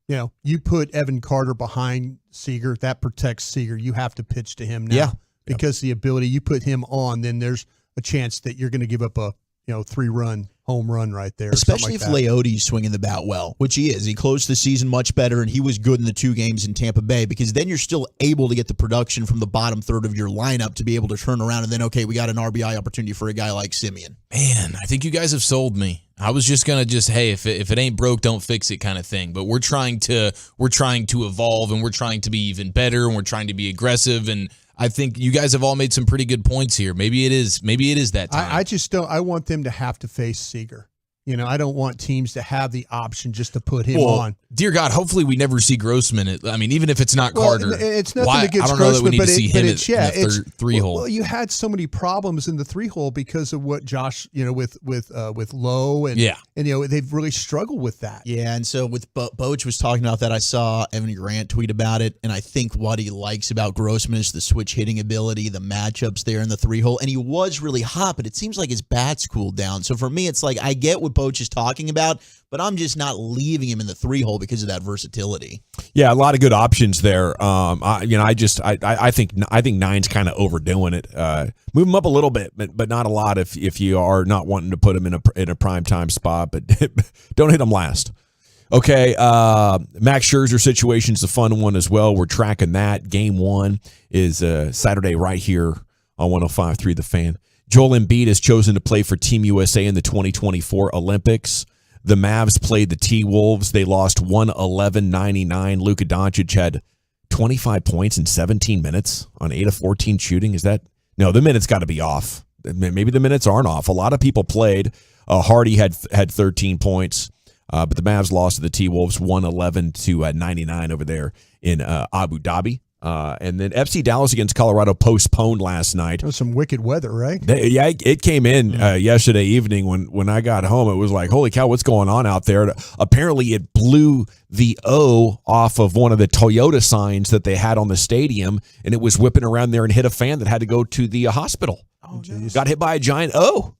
You put Evan Carter behind Seager, that protects Seager. You have to pitch to him now. Yeah. Because the ability, you put him on, then there's a chance that you're going to give up a 3-run home run right there. Especially if Leote's swinging the bat well, which he is. He closed the season much better, and he was good in the 2 games in Tampa Bay because then you're still able to get the production from the bottom third of your lineup to be able to turn around and then, okay, we got an RBI opportunity for a guy like Simeon. Man, I think you guys have sold me. I was just gonna hey, if it ain't broke, don't fix it kind of thing. But we're trying to evolve, and we're trying to be even better, and we're trying to be aggressive. And I think you guys have all made some pretty good points here. Maybe it is that time. I just don't. I want them to have to face Seager. I don't want teams to have the option just to put him on. Dear God, hopefully we never see Grossman. Even if it's not Carter. It's nothing against I don't know that we Grossman, need to see him in the three hole. Well, you had so many problems in the 3-hole because of what Josh, with Lowe and they've really struggled with that. Yeah, and so with Boach was talking about that, I saw Evan Grant tweet about it, and I think what he likes about Grossman is the switch hitting ability, the matchups there in the 3-hole, and he was really hot, but it seems like his bat's cooled down. So for me, it's like I get what Boach is talking about, but I'm just not leaving him in the 3-hole because of that versatility. Yeah, a lot of good options there. I think 9's kind of overdoing it. Move him up a little bit, but not a lot if you are not wanting to put him in a prime time spot. But don't hit him last. Okay, Max Scherzer situation's a fun one as well. We're tracking that. Game 1 is Saturday right here on 105.3 The Fan. Joel Embiid has chosen to play for Team USA in the 2024 Olympics. The Mavs played the T-Wolves. They lost 111-99. Luka Doncic had 25 points in 17 minutes on 8 of 14 shooting. No, the minutes got to be off. Maybe the minutes aren't off. A lot of people played. Hardy had 13 points, but the Mavs lost to the T-Wolves 111-99 over there in Abu Dhabi. And then FC Dallas against Colorado postponed last night. That was some wicked weather, right? It came in yesterday evening when I got home. It was like, holy cow, what's going on out there? Apparently, it blew the O off of one of the Toyota signs that they had on the stadium, and it was whipping around there and hit a fan that had to go to the hospital. Oh, geez. Got hit by a giant O.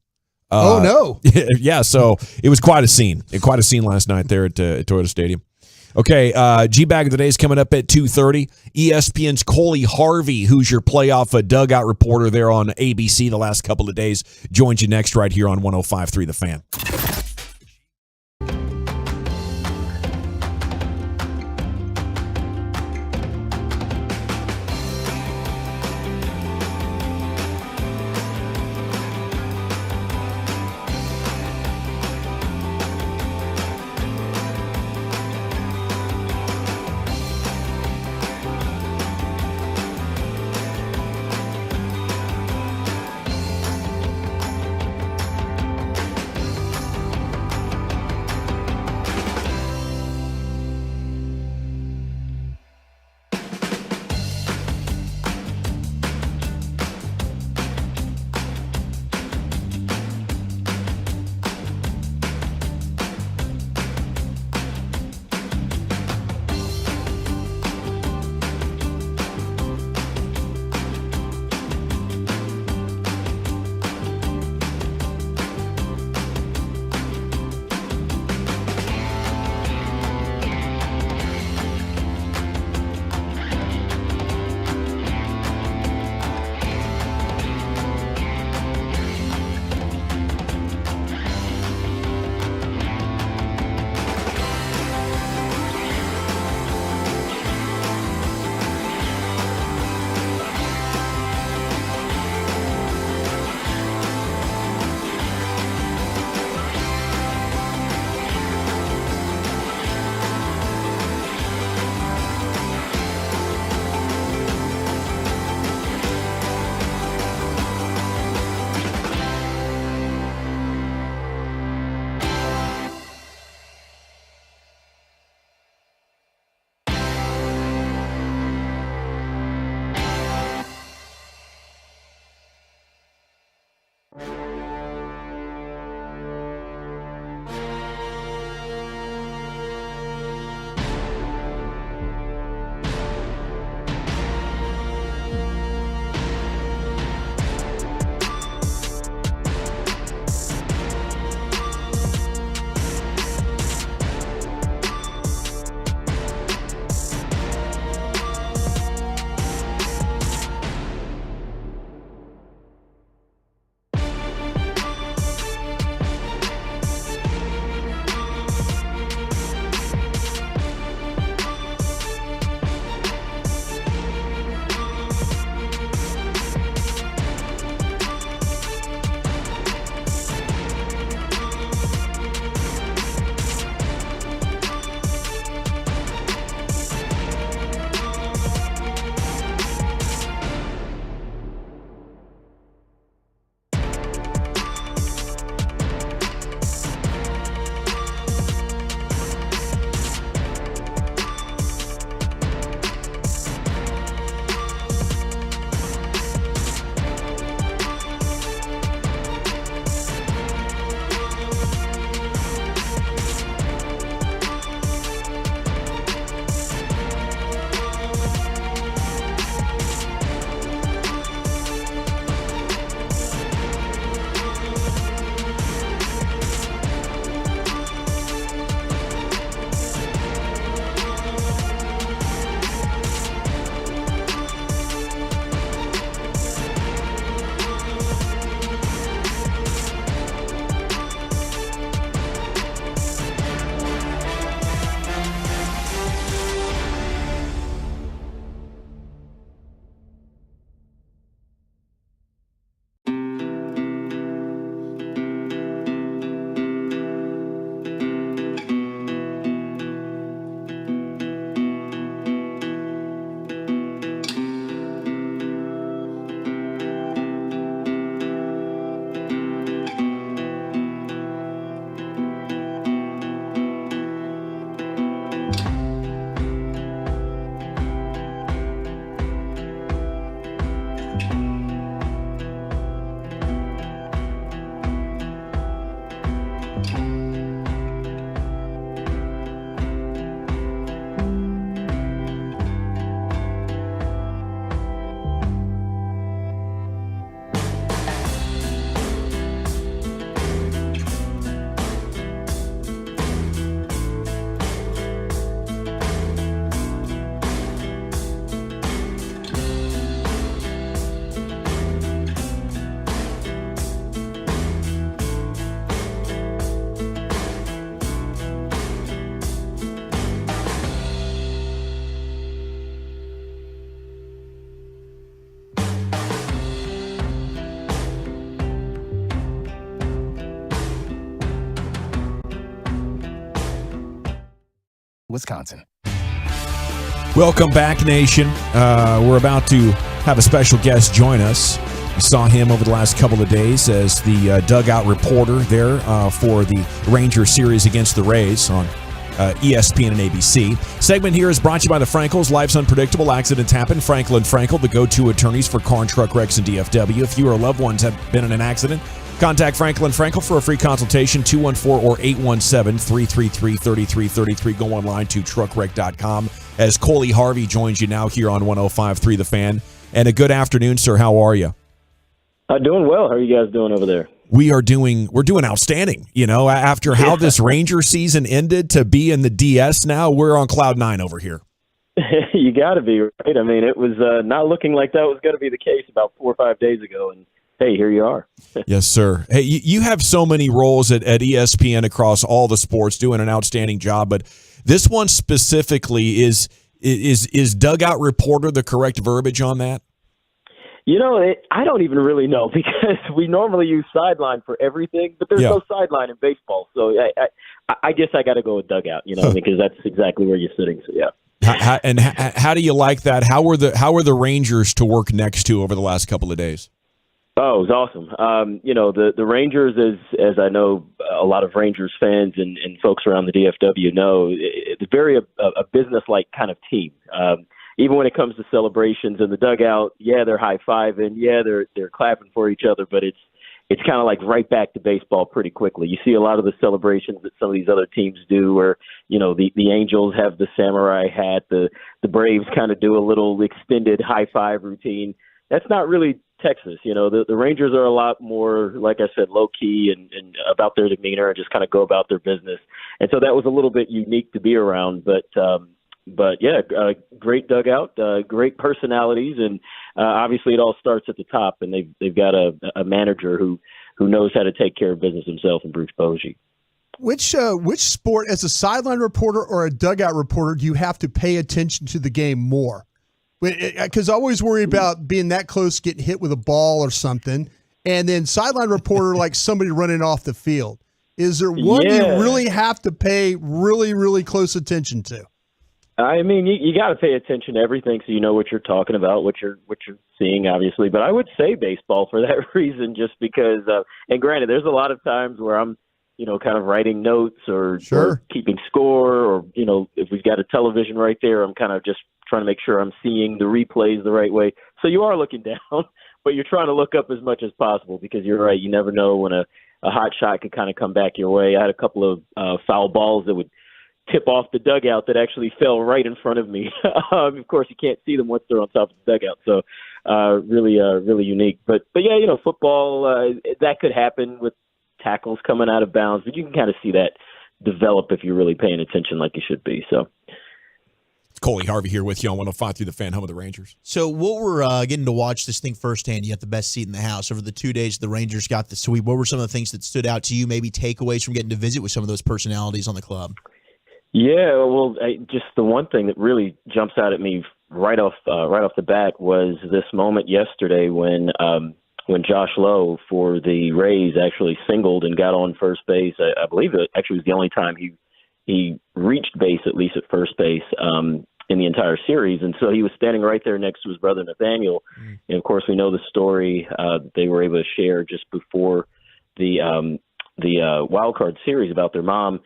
Oh, no. Yeah, so it was quite a scene. Quite a scene last night there at Toyota Stadium. Okay, G-Bag of the Day is coming up at 2:30. ESPN's Coley Harvey, who's your playoff dugout reporter there on ABC the last couple of days, joins you next right here on 105.3 The Fan. Wisconsin. Welcome back, Nation. We're about to have a special guest join us. We saw him over the last couple of days as the dugout reporter there for the Rangers series against the Rays on ESPN and ABC. Segment here is brought to you by the Frankels. Life's unpredictable. Accidents happen. Frankel & Frankel, the go-to attorneys for car and truck wrecks in DFW. If you or loved ones have been in an accident, contact Frankel & Frankel for a free consultation, 214 or 817-333-3333. Go online to truckwreck.com as Coley Harvey joins you now here on 105.3 The Fan. And a good afternoon, sir. How are you? Doing well. How are you guys doing over there? We're doing outstanding. You know, after how this Ranger season ended to be in the DS now, we're on cloud nine over here. You got to be, right? I mean, it was not looking like that was going to be the case about 4 or 5 days ago, and hey, here you are. Yes, sir. Hey, you have so many roles at ESPN across all the sports, doing an outstanding job, but this one specifically is dugout reporter the correct verbiage on that? You know, I don't even really know because we normally use sideline for everything, but there's no sideline in baseball. So I guess I got to go with dugout, you know, because that's exactly where you're sitting. So, yeah. How do you like that? How were the Rangers to work next to over the last couple of days? Oh, it was awesome. You know, the Rangers, as I know a lot of Rangers fans and folks around the DFW know, it's very a business-like kind of team. Even when it comes to celebrations in the dugout, yeah, they're high-fiving, yeah, they're clapping for each other, but it's kind of like right back to baseball pretty quickly. You see a lot of the celebrations that some of these other teams do where, you know, the Angels have the samurai hat, the Braves kind of do a little extended high-five routine. That's not really Texas. You know, the Rangers are a lot more, like I said, low-key and about their demeanor and just kind of go about their business. And so that was a little bit unique to be around, but yeah, great dugout, great personalities, and obviously it all starts at the top. And they've got a manager who knows how to take care of business himself, in Bruce Bochy. Which sport, as a sideline reporter or a dugout reporter, do you have to pay attention to the game more? Because I always worry about being that close, getting hit with a ball or something, and then sideline reporter like somebody running off the field. Is there one you really have to pay really, really close attention to? I mean, you got to pay attention to everything so you know what you're talking about, what you're seeing, obviously. But I would say baseball for that reason, just because. And granted, there's a lot of times where I'm, you know, kind of writing notes or keeping score, or you know, if we've got a television right there, I'm kind of just trying to make sure I'm seeing the replays the right way. So you are looking down, but you're trying to look up as much as possible because you're right. You never know when a hot shot could kind of come back your way. I had a couple of foul balls that would tip off the dugout that actually fell right in front of me. Of course, you can't see them once they're on top of the dugout. So really unique. But yeah, you know, football, that could happen with tackles coming out of bounds, but you can kind of see that develop if you're really paying attention like you should be. So. It's Coley Harvey here with you on 105 through the Fan, home of the Rangers. So what we're getting to watch this thing firsthand. You got the best seat in the house. Over the 2 days the Rangers got the sweep, what were some of the things that stood out to you, maybe takeaways from getting to visit with some of those personalities on the club? Yeah, well, just the one thing that really jumps out at me right off the bat was this moment yesterday when Josh Lowe for the Rays actually singled and got on first base. I believe it actually was the only time he reached base, at least at first base, in the entire series. And so he was standing right there next to his brother Nathaniel. And of course, we know the story they were able to share just before the wild card series about their mom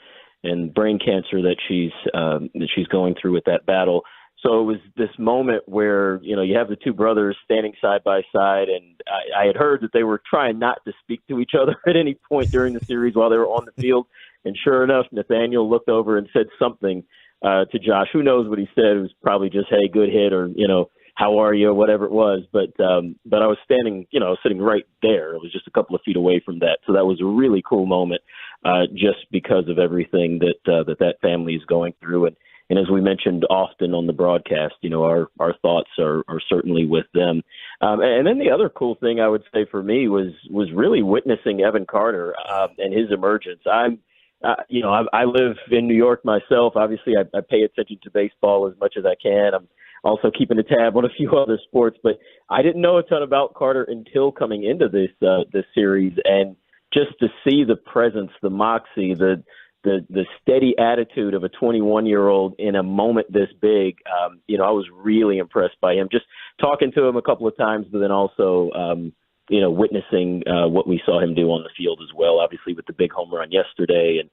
and brain cancer that she's going through with that battle. So it was this moment where, you have the two brothers standing side by side, and I had heard that they were trying not to speak to each other at any point during the series while they were on the field. And sure enough, Nathaniel looked over and said something to Josh. Who knows what he said? It was probably just, hey, good hit, or, how are you, or whatever it was. But I was standing, sitting right there. It was just a couple of feet away from that. So that was a really cool moment just because of everything that family is going through. And as we mentioned often on the broadcast, our thoughts are certainly with them. And then the other cool thing I would say for me was really witnessing Evan Carter and his emergence. I live in New York myself. Obviously, I pay attention to baseball as much as I can. I'm also keeping a tab on a few other sports, but I didn't know a ton about Carter until coming into this series, and just to see the presence, the moxie, the steady attitude of a 21-year-old in a moment this big, I was really impressed by him. Just talking to him a couple of times, but then also, witnessing what we saw him do on the field as well, obviously with the big home run yesterday, and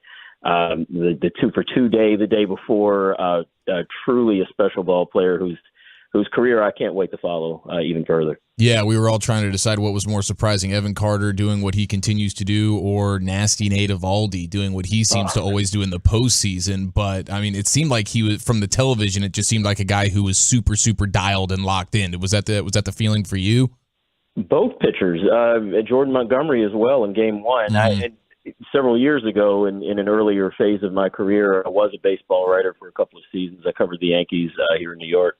the 2-for-2 day the day before, truly a special ball player whose career I can't wait to follow even further. Yeah, we were all trying to decide what was more surprising, Evan Carter doing what he continues to do, or Nasty Nate Eovaldi doing what he seems to always do in the postseason. But, I mean, it seemed like he was, from the television, it just seemed like a guy who was super, super dialed and locked in. Was that the feeling for you? Both pitchers, Jordan Montgomery as well in Game 1. Several years ago, in an earlier phase of my career, I was a baseball writer for a couple of seasons. I covered the Yankees here in New York.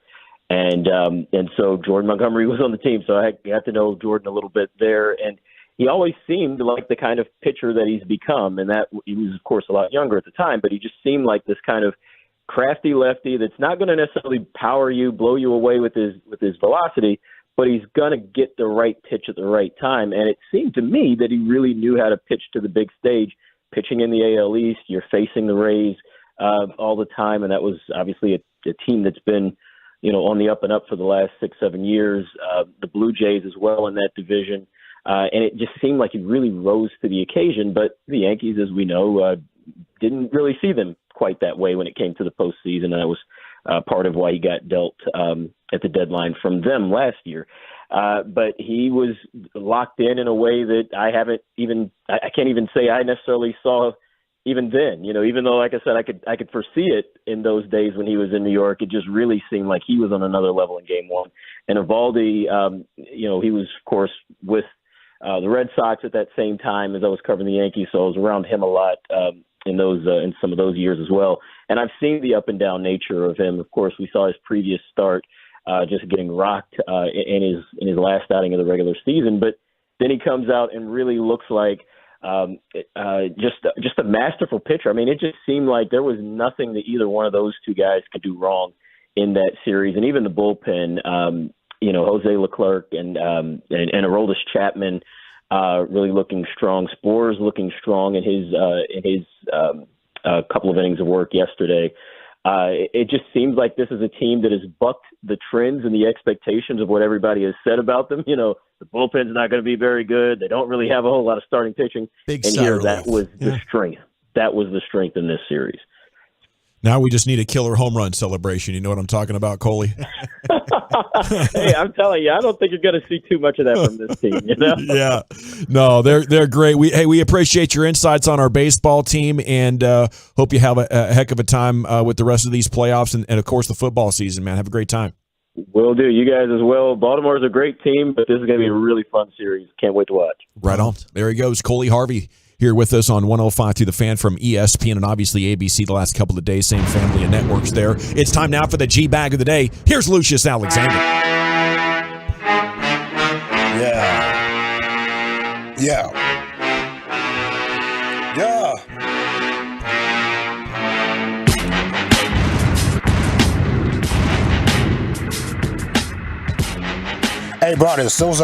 And so Jordan Montgomery was on the team, so I got to know Jordan a little bit there. And he always seemed like the kind of pitcher that he's become. And that he was, of course, a lot younger at the time, but he just seemed like this kind of crafty lefty that's not going to necessarily power you, blow you away with his velocity, but he's going to get the right pitch at the right time. And it seemed to me that he really knew how to pitch to the big stage, pitching in the AL East. You're facing the Rays all the time, and that was obviously a team that's been on the up and up for the last 6-7 years, the Blue Jays as well in that division. And it just seemed like he really rose to the occasion. But the Yankees, as we know, didn't really see them quite that way when it came to the postseason. And that was part of why he got dealt at the deadline from them last year. But he was locked in a way that I can't even say I necessarily saw even then, even though, like I said, I could foresee it in those days when he was in New York. It just really seemed like he was on another level in Game 1. And Eovaldi, he was, of course, with the Red Sox at that same time as I was covering the Yankees, so I was around him a lot in some of those years as well. And I've seen the up and down nature of him. Of course, we saw his previous start just getting rocked in his last outing of the regular season, but then he comes out and really looks like just a masterful pitcher. I mean, it just seemed like there was nothing that either one of those two guys could do wrong in that series. And even the bullpen, Jose Leclerc and Aroldis Chapman really looking strong. Spores looking strong in his couple of innings of work yesterday. It just seems like this is a team that has bucked the trends and the expectations of what everybody has said about them. The bullpen's not going to be very good. They don't really have a whole lot of starting pitching. That was the strength. That was the strength in this series. Now we just need a killer home run celebration. You know what I'm talking about, Coley? Hey, I'm telling you, I don't think you're going to see too much of that from this team. Yeah. No, they're great. We appreciate your insights on our baseball team, and hope you have a heck of a time with the rest of these playoffs and, of course, the football season, man. Have a great time. Will do. You guys as well. Baltimore's a great team, but this is going to be a really fun series. Can't wait to watch. Right on. There he goes, Coley Harvey, here with us on 105 to the Fan from ESPN and obviously ABC the last couple of days. Same family of networks there. It's time now for the G-Bag of the day. Here's Lucius Alexander. Yeah. Hey, brothers, those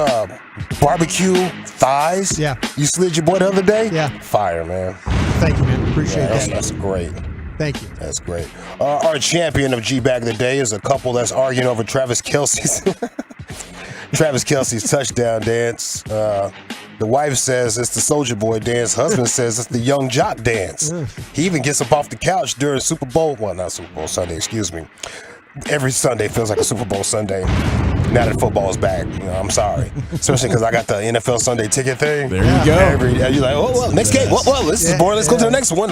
barbecue thighs. Yeah. You slid your boy the other day. Yeah. Fire, man. Thank you, man. Appreciate that. That's great. Thank you. That's great. Our champion of G-Bag of the day is a couple that's arguing over Travis Kelce's touchdown dance. The wife says it's the Soldier Boy dance. Husband says it's the Young Jock dance. He even gets up off the couch during Sunday, excuse me. every Sunday feels like a Super Bowl Sunday. Now that football is back, I'm sorry. Especially because I got the NFL Sunday ticket thing. There you go. You're like, well, next game. Well, this is boring. Let's go to the next one.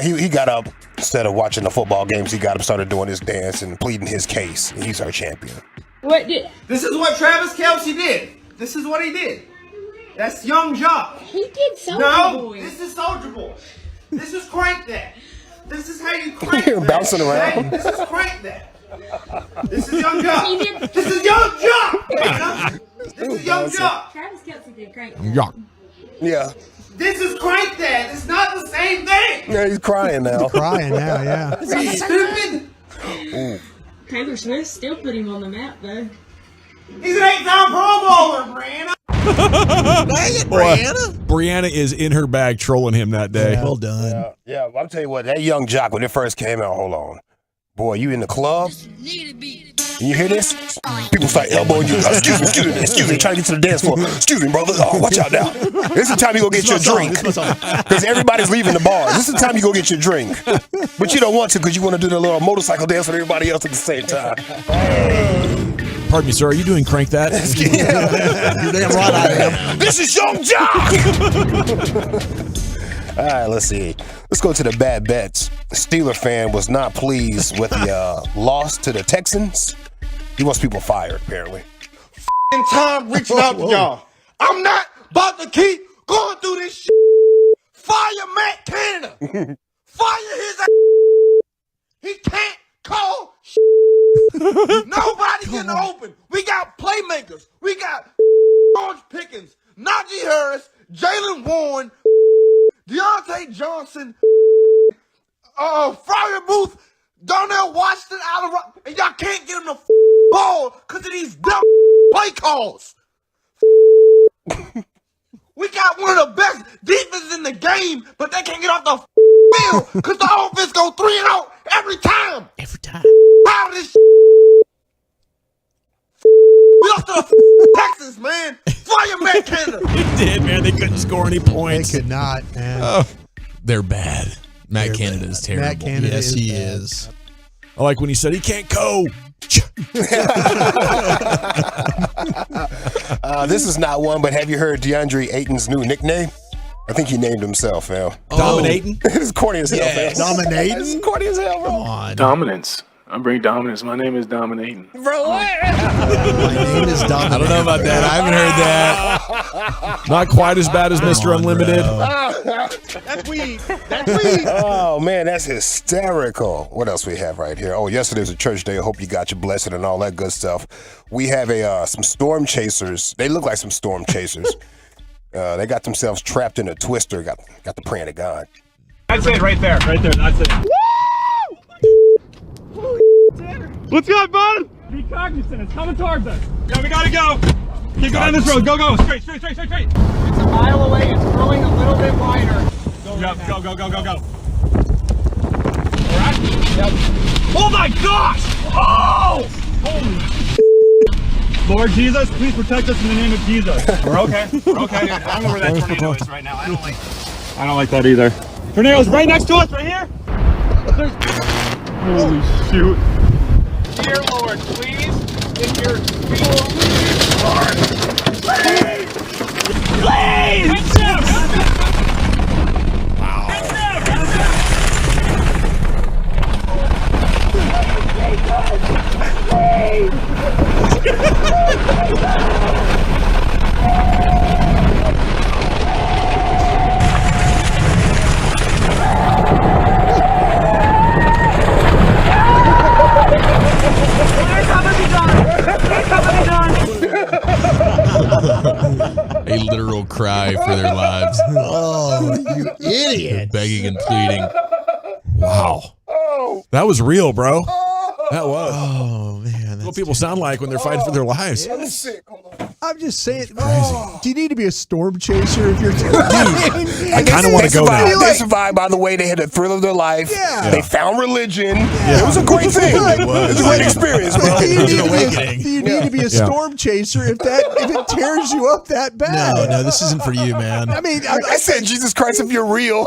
He got up. Instead of watching the football games, he got up, started doing his dance and pleading his case. He's our champion. This is what Travis Kelce did. This is what he did. That's Young Jock. He did Soulja Boy. No, this is Soulja Boy. This is Crank That. This is how you crank You're that. bouncing around. Okay? This is Crank That. This is Young Jock. This is Young Jock. This is Young Jock. Travis Kelce did Crank Yuck. Yeah. This is Crank That. It's not the same thing. Yeah, he's crying now. Yeah. Is he stupid? Ooh. Taylor Swift still put him on the map, though. He's an 8-time Pro Bowler, Brianna. Dang it, Brianna. Brianna is in her bag trolling him that day. Well done. Yeah, I'll tell you what, that Young Jock, when it first came out, hold on. Boy, you in the club, and you hear this? People start elbowing you. Excuse me, trying to get to the dance floor. Excuse me, brother. Oh, watch out now. This is the time you go get your drink. Because everybody's leaving the bar. This is the time you go get your drink. But you don't want to because you want to do the little motorcycle dance with everybody else at the same time. Pardon me, sir. Are you doing Crank That? You're damn right I am. This is Young Jock! All right, let's see. Let's go to the bad bets. The Steeler fan was not pleased with the loss to the Texans. He wants people fired, apparently. In time reaching out to y'all. I'm not about to keep going through this shit. Fire Matt Canada. Fire his ass. He can't call shit. Nobody in the open. We got playmakers. We got George Pickens, Najee Harris, Jalen Warren, Deontay Johnson, Fryer Booth, Darnell Washington, and y'all can't get him the ball because of these dumb play calls. We got one of the best defenses in the game, but they can't get off the field because the offense go 3-0 every time. Every time. How this we lost to the Texans, man. Fire Matt Canada. They did, man. They couldn't score any points. They could not, man. Oh, they're bad. Matt Canada is terrible. Matt Canada Yes, he bad. is. I like when he said he can't go. This is not one, but have you heard DeAndre Ayton's new nickname? I think he named himself, fam. Dominating? It's corny as hell, fam. Dominating? It's corny as hell, bro. Come on. Dominance. I'm bringing dominance. My name is Dominating. Bro, what? My name is Dominic. I don't know about that. I haven't heard that. Not quite as bad as Mr. Unlimited. That's weed. That's weed. Oh, man, that's hysterical. What else we have right here? Oh, yesterday was a church day. I hope you got your blessing and all that good stuff. We have some storm chasers. They look like some storm chasers. They got themselves trapped in a twister. Got the praying to God. That's it right there. Right there. That's it. What's good, bud? Be cognizant. It's coming towards us. Yeah, we gotta go. Keep going down this road. Go. Straight. It's a mile away. It's growing a little bit wider. Go. All right? Yep. Oh my gosh! Oh! Holy. Lord Jesus, please protect us in the name of Jesus. We're okay. I don't know where that tornado is right now. I don't like that either. Tornado's right next to us, right here. Holy shoot. Dear Lord, please, in your Lord, please! Wow. A literal cry for their lives. Oh, you idiot. Begging and pleading. Wow. That was real, bro. That was. Oh, man. That's what people sound like when they're fighting for their lives. I'm just saying, do you need to be a storm chaser if you're doing I kind of want to go now. They survived, by the way. They had the thrill of their life. Yeah. They found religion. It was a great thing. It was a great experience, bro. Do you need to be a storm chaser if it tears you up that bad? No, this isn't for you, man. I mean, I said, Jesus Christ, if you're real.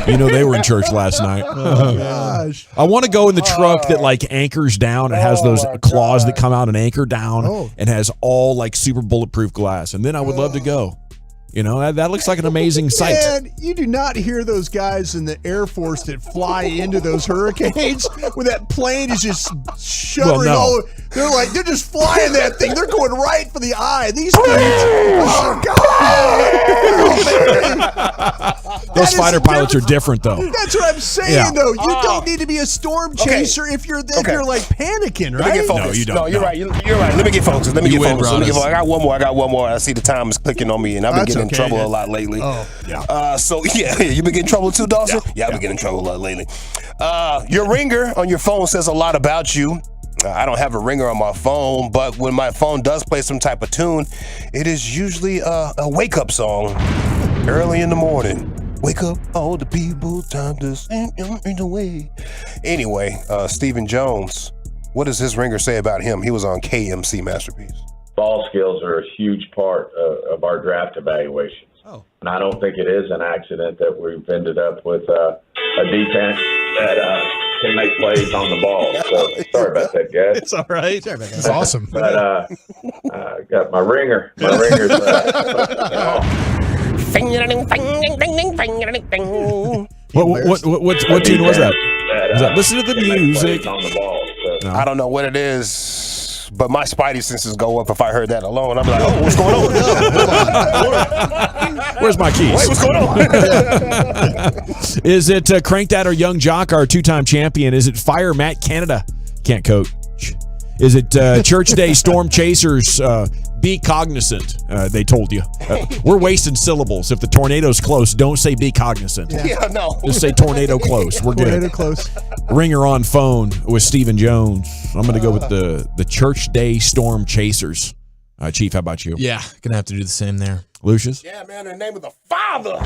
You know they were in church last night. Oh, gosh. I want to go in the truck that like anchors down and has those claws that come out and anchor down and has all like super bulletproof glass. And then I would love to go. You know, that looks like an amazing sight. Man, you do not hear those guys in the Air Force that fly into those hurricanes when that plane is just shuddering all over. They're just flying that thing. They're going right for the eye. These things, oh, God. Those fighter pilots are different, though. That's what I'm saying, though. You don't need to be a storm chaser if you're like panicking, right? Let me get focused. No, you don't. No, you're right. You're right. Let me get focused. Let me get focused. I got one more. I see the time is clicking on me, and I've been getting in trouble a lot lately. Oh, yeah. You been getting in trouble too, Dawson? Yeah, I've been getting in trouble a lot lately. Your ringer on your phone says a lot about you. I don't have a ringer on my phone, but when my phone does play some type of tune, it is usually a wake-up song early in the morning. Wake up, all the people, time to sing in the way. Anyway, Stephen Jones, what does his ringer say about him? He was on KMC Masterpiece. Ball skills are a huge part of our draft evaluations. Oh. And I don't think it is an accident that we've ended up with a defense that can make plays on the ball. So sorry about that, guys. It's all right. Sorry about that. That's awesome. But I got my ringer. My ringer's What tune was that? Listen to the music. On the ball, so. I don't know what it is, but my spidey senses go up if I heard that alone. I'm like, oh, what's going on? Where's my keys? Wait, what's going on? Is it Crank That or Young Jock, our two-time champion? Is it Fire Matt Canada? Can't coach. Is it Church Day Storm Chasers? Be cognizant. They told you. We're wasting syllables. If the tornado's close, don't say be cognizant. Yeah, no. Just say tornado close. We're good. Tornado close. Ringer on phone with Stephen Jones. I'm going to go with the Church Day Storm Chasers. Chief, how about you? Yeah, gonna have to do the same there. Lucius? Yeah, man, in the name of the Father.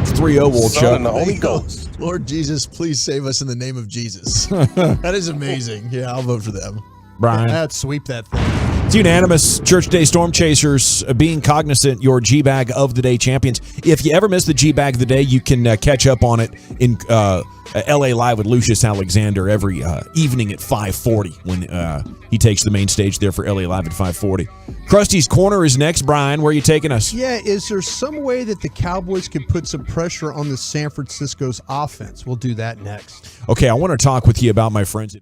It's 3-0, Wolf Son Chuck. and the Holy Ghost. Lord Jesus, please save us in the name of Jesus. That is amazing. Yeah, I'll vote for them. Brian? Let's sweep that thing. It's unanimous. Church Day Storm Chasers, being cognizant, your G-Bag of the Day champions. If you ever miss the G-Bag of the Day, you can catch up on it in LA Live with Lucius Alexander every evening at 5:40 when he takes the main stage there for LA Live at 5:40. Krusty's Corner is next. Brian, where are you taking us? Yeah, is there some way that the Cowboys can put some pressure on the San Francisco's offense? We'll do that next. Okay, I want to talk with you about my friends at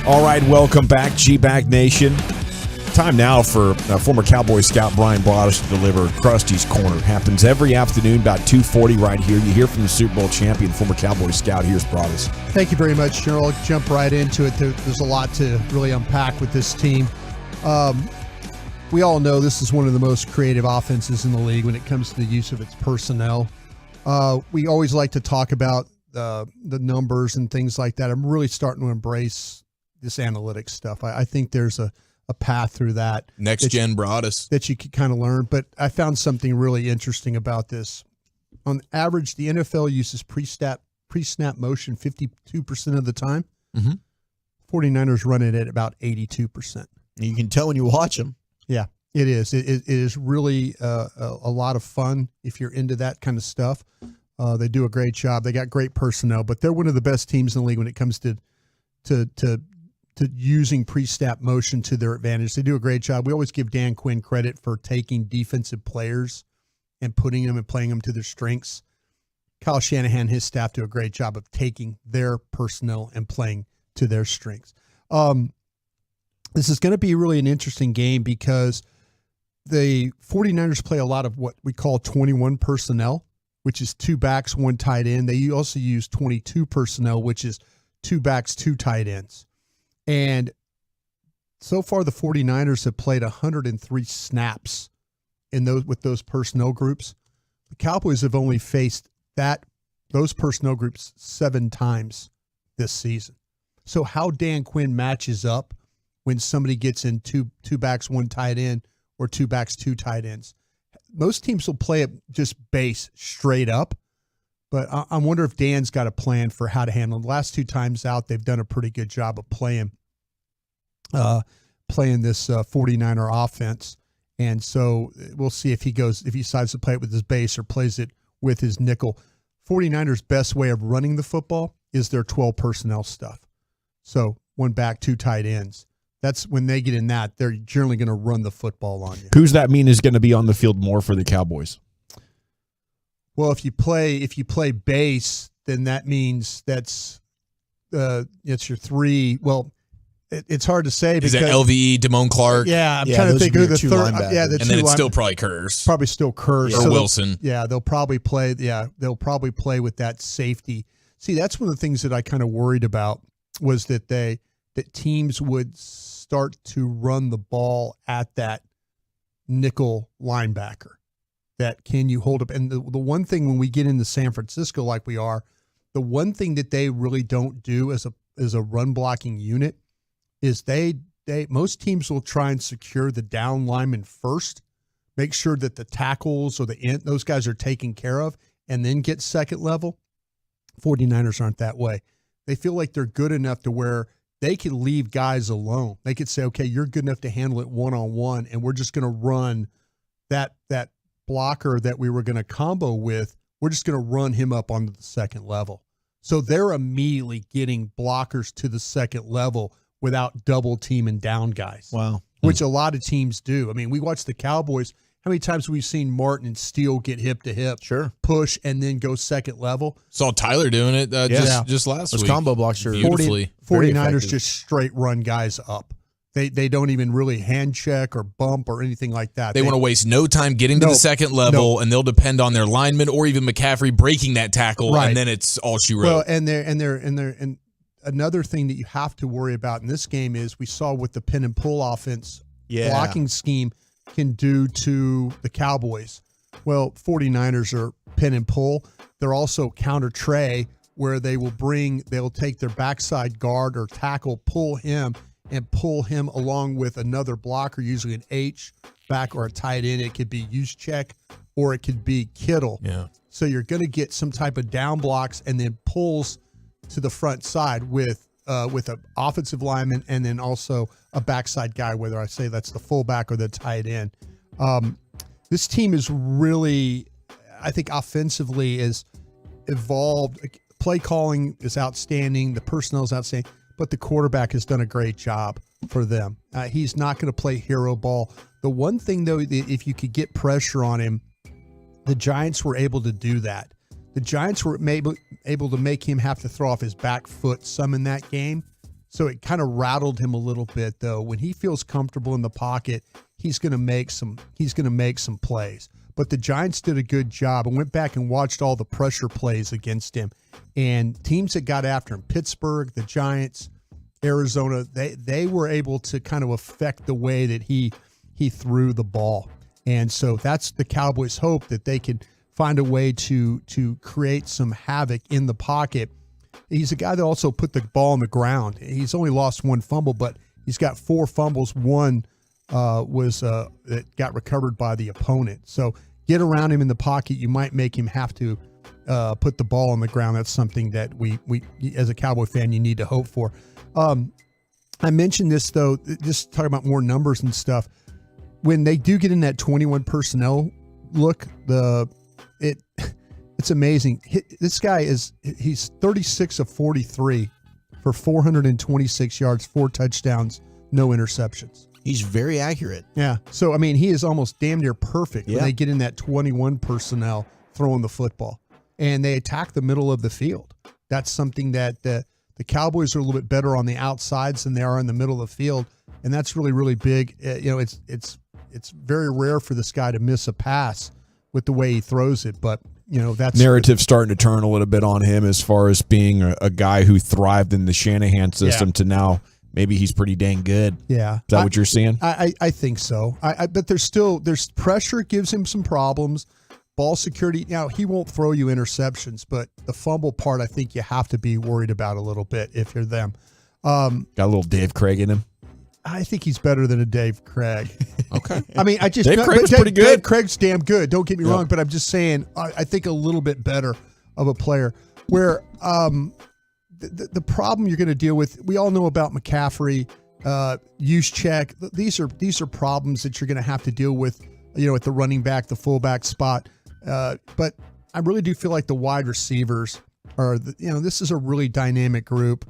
All right, welcome back, G-Back Nation. Time now for former Cowboy scout Brian Broaddus to deliver Krusty's Corner. Happens every afternoon about 2:40 right here. You hear from the Super Bowl champion, former Cowboy scout. Here's Broaddus. Thank you very much, Cheryl. I'll jump right into it. There's a lot to really unpack with this team. We all know this is one of the most creative offenses in the league when it comes to the use of its personnel. We always like to talk about the numbers and things like that. I'm really starting to embrace this analytics stuff. I think there's a path through that. Next gen Broaddus. That you can kind of learn. But I found something really interesting about this. On average, the NFL uses pre-snap motion 52% of the time. 49ers run it at about 82%. You can tell when you watch them. Yeah, it is. It is really a lot of fun if you're into that kind of stuff. They do a great job. They got great personnel, but they're one of the best teams in the league when it comes to using pre-snap motion to their advantage. They do a great job. We always give Dan Quinn credit for taking defensive players and putting them and playing them to their strengths. Kyle Shanahan and his staff do a great job of taking their personnel and playing to their strengths. This is going to be really an interesting game because the 49ers play a lot of what we call 21 personnel, which is 2 backs, 1 tight end. They also use 22 personnel, which is 2 backs, 2 tight ends. And so far, the 49ers have played 103 snaps with those personnel groups. The Cowboys have only faced those personnel groups 7 times this season. So how Dan Quinn matches up when somebody gets in 2 backs, 1 tight end, or 2 backs, 2 tight ends. Most teams will play it just base straight up, but I wonder if Dan's got a plan for how to handle them. The last 2 times out, they've done a pretty good job of playing this 49er offense. And so we'll see if he decides to play it with his base or plays it with his nickel. 49ers' best way of running the football is their 12 personnel stuff. So 1 back, 2 tight ends. That's when they get in that, they're generally going to run the football on you. Who's that mean is going to be on the field more for the Cowboys? Well, if you play base, then that means it's your 3. Well, it's hard to say. Is that LVE, Damone Clark? Yeah, I'm trying to think who the third. And then it's still probably Kurz. Probably still Kurz. Or Wilson. They'll probably play. Yeah, they'll probably play with that safety. See, that's one of the things that I kind of worried about was that teams would start to run the ball at that nickel linebacker. That can you hold up? And the one thing when we get into San Francisco like we are, the one thing that they really don't do as a run blocking unit is most teams will try and secure the down lineman first, make sure that the tackles or the end, those guys are taken care of, and then get second level. 49ers aren't that way. They feel like they're good enough to where they can leave guys alone. They could say, okay, you're good enough to handle it one-on-one, and we're just going to run that blocker that we were going to combo with, we're just going to run him up onto the second level. So they're immediately getting blockers to the second level without double teaming down guys. Wow. Which a lot of teams do. I mean, we watch the Cowboys. How many times have we seen Martin and Steele get hip to hip, push, and then go second level? Saw Tyler doing it just last week. Those combo blocks are beautifully. 49ers just straight run guys up. They don't even really hand check or bump or anything like that. They want to waste no time getting to the second level, and they'll depend on their lineman or even McCaffrey breaking that tackle, and then it's all she wrote. Well, and another thing that you have to worry about in this game is we saw what the pin and pull offense blocking scheme can do to the Cowboys. Well, 49ers are pin and pull. They're also counter tray, where they'll take their backside guard or tackle, pull him along with another blocker, usually an H back or a tight end. It could be Juszczyk or it could be Kittle. Yeah. So you're going to get some type of down blocks and then pulls to the front side with an offensive lineman and then also a backside guy, whether I say that's the fullback or the tight end. This team is really, I think, offensively is evolved. Play calling is outstanding. The personnel is outstanding. But the quarterback has done a great job for them. He's not going to play hero ball. The one thing, though, if you could get pressure on him, the Giants were able to do that. The Giants were able to make him have to throw off his back foot some in that game. So it kind of rattled him a little bit, though. When he feels comfortable in the pocket, he's going to make some plays. But the Giants did a good job. I went back and watched all the pressure plays against him. And teams that got after him, Pittsburgh, the Giants, Arizona, they were able to kind of affect the way that he threw the ball. And so that's the Cowboys' hope, that they can find a way to create some havoc in the pocket. He's a guy that also put the ball on the ground. He's only lost one fumble, but he's got 4 fumbles. One was that got recovered by the opponent. So get around him in the pocket. You might make him have to put the ball on the ground. That's something that we as a Cowboy fan, you need to hope for. I mentioned this, though, just talking about more numbers and stuff. When they do get in that 21 personnel look, it's amazing. This guy he's 36 of 43 for 426 yards, 4 touchdowns, no interceptions. He's very accurate. Yeah. So, I mean, he is almost damn near perfect when they get in that 21 personnel throwing the football. And they attack the middle of the field. That's something that the Cowboys are a little bit better on the outsides than they are in the middle of the field. And that's really, really big. It's very rare for this guy to miss a pass with the way he throws it. But, that's narrative starting to turn a little bit on him as far as being a guy who thrived in the Shanahan system to now maybe he's pretty dang good. Yeah. Is that what you're seeing? I think so. But there's pressure gives him some problems. Ball security. Now, he won't throw you interceptions, but the fumble part, I think you have to be worried about a little bit if you're them. Got a little Dave Craig in him. I think he's better than a Dave Craig. Okay. I mean, Dave Craig's pretty good. Dave Craig's damn good. Don't get me wrong, but I'm just saying I think a little bit better of a player. Where the problem you're going to deal with, we all know about McCaffrey, use check. These are problems that you're going to have to deal with, at the running back, the fullback spot. But I really do feel like the wide receivers are, this is a really dynamic group.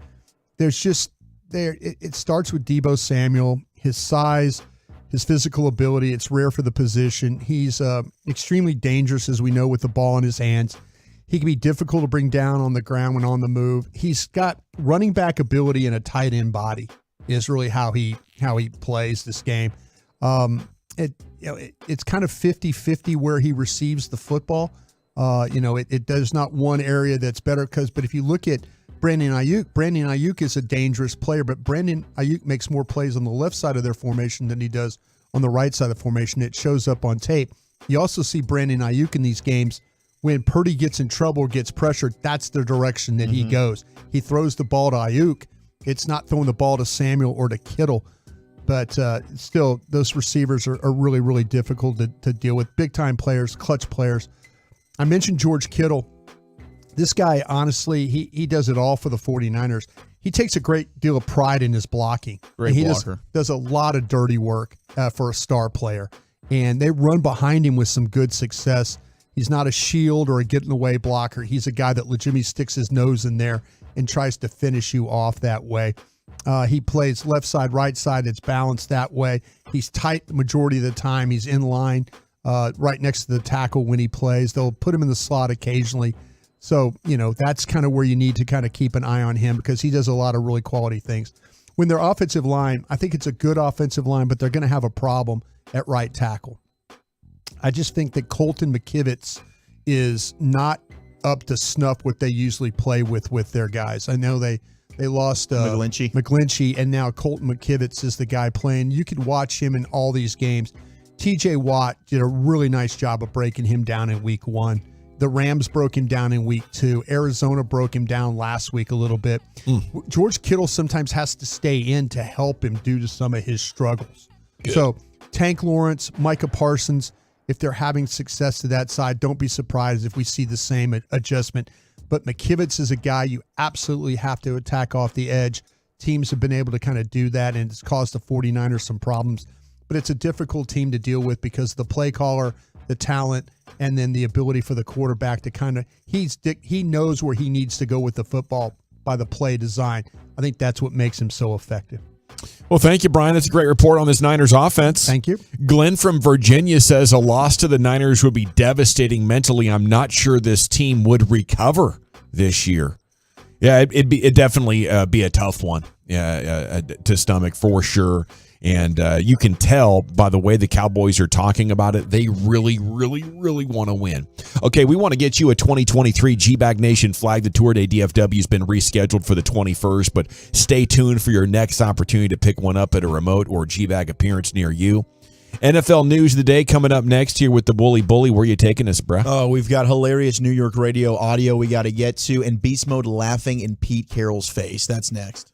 There's just it starts with Deebo Samuel, his size, his physical ability. It's rare for the position. He's extremely dangerous, as we know, with the ball in his hands. He can be difficult to bring down on the ground when on the move. He's got running back ability and a tight end body is really how he plays this game. It's kind of 50-50 where he receives the football. There's not one area that's better but if you look at Brandon Ayuk is a dangerous player, but Brandon Ayuk makes more plays on the left side of their formation than he does on the right side of the formation. It shows up on tape. You also see Brandon Ayuk in these games when Purdy gets in trouble, gets pressured, that's the direction that he goes. He throws the ball to Ayuk. It's not throwing the ball to Samuel or to Kittle. But still, those receivers are really, really difficult to deal with. Big-time players, clutch players. I mentioned George Kittle. This guy, honestly, he does it all for the 49ers. He takes a great deal of pride in his blocking. Great blocker. Does a lot of dirty work for a star player. And they run behind him with some good success. He's not a shield or a get-in-the-way blocker. He's a guy that legitimately sticks his nose in there and tries to finish you off that way. He plays left side, right side. It's balanced that way. He's tight the majority of the time. He's in line right next to the tackle when he plays. They'll put him in the slot occasionally. So, that's kind of where you need to kind of keep an eye on him because he does a lot of really quality things. When their offensive line, I think it's a good offensive line, but they're going to have a problem at right tackle. I just think that Colton McKivitz is not up to snuff what they usually play with their guys. I know they lost McGlinchey, and now Colton McKivitz is the guy playing. You could watch him in all these games. TJ Watt did a really nice job of breaking him down in week 1. The Rams broke him down in week 2. Arizona broke him down last week a little bit. George Kittle sometimes has to stay in to help him due to some of his struggles. Good. So Tank Lawrence, Micah Parsons, if they're having success to that side, don't be surprised if we see the same adjustment. But McKivitz is a guy you absolutely have to attack off the edge. Teams have been able to kind of do that, and it's caused the 49ers some problems. But it's a difficult team to deal with because the play caller, the talent, and then the ability for the quarterback to kind of he knows where he needs to go with the football by the play design. I think that's what makes him so effective. Well, thank you, Brian. That's a great report on this Niners offense. Thank you. Glenn from Virginia says a loss to the Niners would be devastating mentally. I'm not sure this team would recover this year. Yeah, it'd definitely be a tough one to stomach for sure. And you can tell by the way the Cowboys are talking about it, they really, really, really want to win. Okay, we want to get you a 2023 G-Bag Nation flag. The Tour Day DFW has been rescheduled for the 21st, but stay tuned for your next opportunity to pick one up at a remote or G-Bag appearance near you. NFL News of the Day coming up next here with the Bully Bully. Where are you taking us, bruh? Oh, we've got hilarious New York radio audio we got to get to, and Beast Mode laughing in Pete Carroll's face. That's next.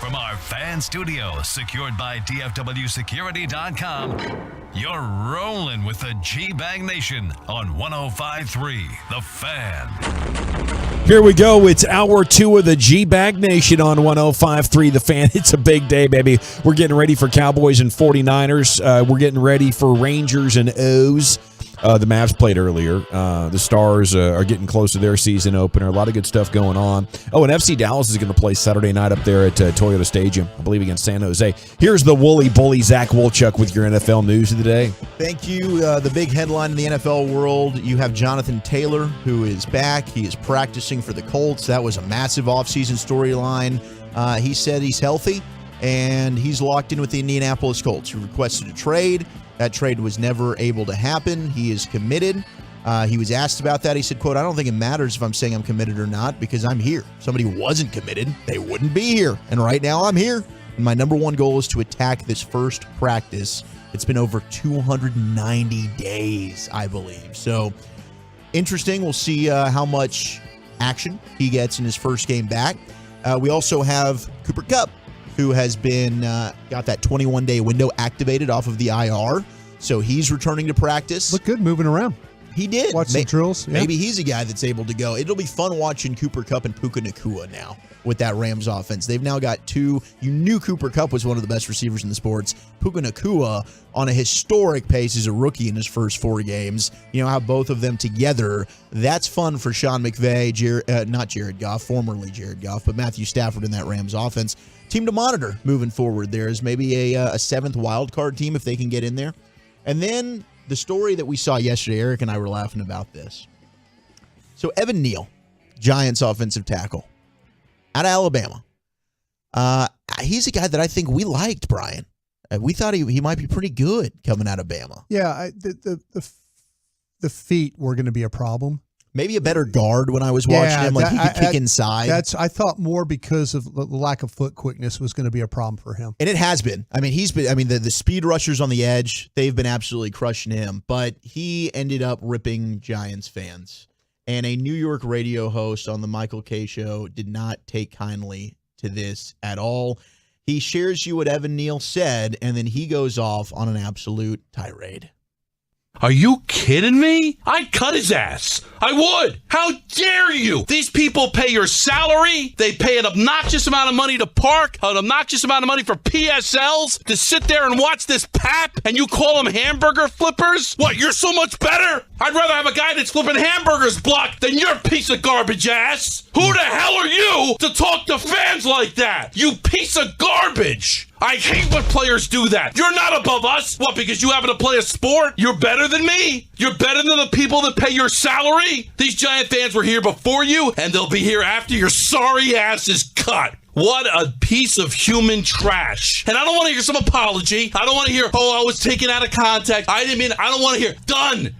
From our fan studio, secured by DFWsecurity.com, you're rolling with the G-Bag Nation on 105.3 The Fan. Here we go. It's hour 2 of the G-Bag Nation on 105.3 The Fan. It's a big day, baby. We're getting ready for Cowboys and 49ers. We're getting ready for Rangers and O's. The Mavs played earlier. The Stars are getting close to their season opener. A lot of good stuff going on. Oh, and FC Dallas is going to play Saturday night up there at Toyota Stadium, I believe, against San Jose. Here's the woolly bully, Zach Wolchuk, with your NFL news of the day. Thank you. The big headline in the NFL world, you have Jonathan Taylor, who is back. He is practicing for the Colts. That was a massive offseason storyline. He said he's healthy, and he's locked in with the Indianapolis Colts. He requested a trade. That trade was never able to happen. He is committed. He was asked about that. He said, quote, "I don't think it matters if I'm saying I'm committed or not because I'm here. If somebody wasn't committed, they wouldn't be here. And right now I'm here. And my number one goal is to attack this first practice." It's been over 290 days, I believe. So interesting. We'll see how much action he gets in his first game back. We also have Cooper Kupp, who has been got that 21-day window activated off of the IR. So he's returning to practice. Looked good moving around. He did. Watch some drills. Yeah. Maybe he's a guy that's able to go. It'll be fun watching Cooper Kupp and Puka Nacua now with that Rams offense. They've now got two. You knew Cooper Kupp was one of the best receivers in the sports. Puka Nacua on a historic pace as a rookie in his first 4 games. You know, how both of them together, that's fun for Sean McVay, not Jared Goff, formerly Jared Goff, but Matthew Stafford in that Rams offense. Team to monitor moving forward. There's maybe a 7th wild card team if they can get in there. And then the story that we saw yesterday, Eric and I were laughing about this. So Evan Neal, Giants offensive tackle, out of Alabama. He's a guy that I think we liked, Brian. We thought he might be pretty good coming out of Bama. Yeah, the feet were going to be a problem. Maybe a better guard when I was watching him. Like he could kick inside. I thought more because of the lack of foot quickness was going to be a problem for him. And it has been. I mean, the speed rushers on the edge, they've been absolutely crushing him. But he ended up ripping Giants fans. And a New York radio host on the Michael Kay Show did not take kindly to this at all. He shares you what Evan Neal said, and then he goes off on an absolute tirade. Are you kidding me? I'd cut his ass. I would. How dare you? These people pay your salary. They pay an obnoxious amount of money to park, an obnoxious amount of money for PSLs, to sit there and watch this pap, and you call them hamburger flippers? What, you're so much better? I'd rather have a guy that's flipping hamburgers block than your piece of garbage ass. Who the hell are you to talk to fans like that? You piece of garbage. I hate when players do that. You're not above us. What, because you happen to play a sport? You're better than me? You're better than the people that pay your salary? These Giant fans were here before you, and they'll be here after your sorry ass is cut. What a piece of human trash. And I don't want to hear some apology. I don't want to hear, oh, I was taken out of context. I didn't mean, I don't want to hear, done.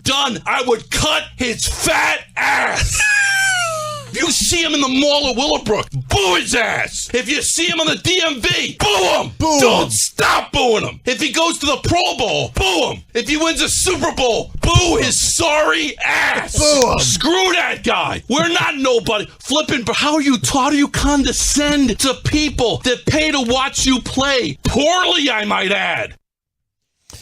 I would cut his fat ass. If you see him in the mall at Willowbrook, boo his ass. If you see him on the DMV, boo him. Boo Don't stop booing him. If he goes to the Pro Bowl, boo him. If he wins a Super Bowl, boo his sorry ass. Boo him. Screw that guy. We're not nobody. Flipping, how do you condescend to people that pay to watch you play? Poorly, I might add.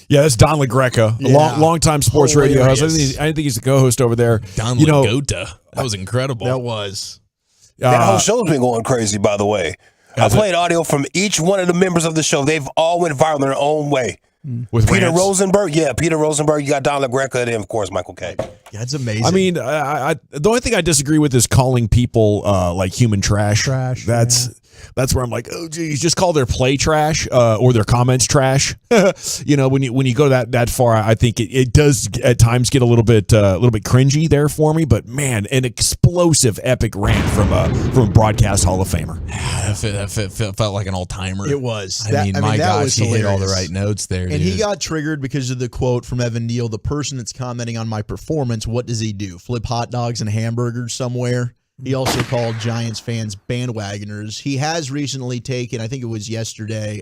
Yeah, that's Don LaGreca, a long-time sports radio host. I think he's the co-host over there. Don LaGota. That was incredible. That was. That whole show's been going crazy, by the way. I played audio from each one of the members of the show. They've all went viral in their own way. With Peter rants? Rosenberg, Peter Rosenberg. You got Don LaGreca, and then, of course, Michael Kay. That's amazing. I mean, the only thing I disagree with is calling people like human trash. That's where I'm like, oh, geez, just call their play trash or their comments trash. You know, when you go that far, I think it does at times get a little bit cringy there for me. But man, an explosive, epic rant from a broadcast Hall of Famer. That felt like an all timer. It was. My gosh, he hit all the hilarious. right notes there. And he got triggered because of the quote from Evan Neal, the person that's commenting on my performance, what does he do? Flip hot dogs and hamburgers somewhere? He also called Giants fans bandwagoners. He has recently taken, I think it was yesterday,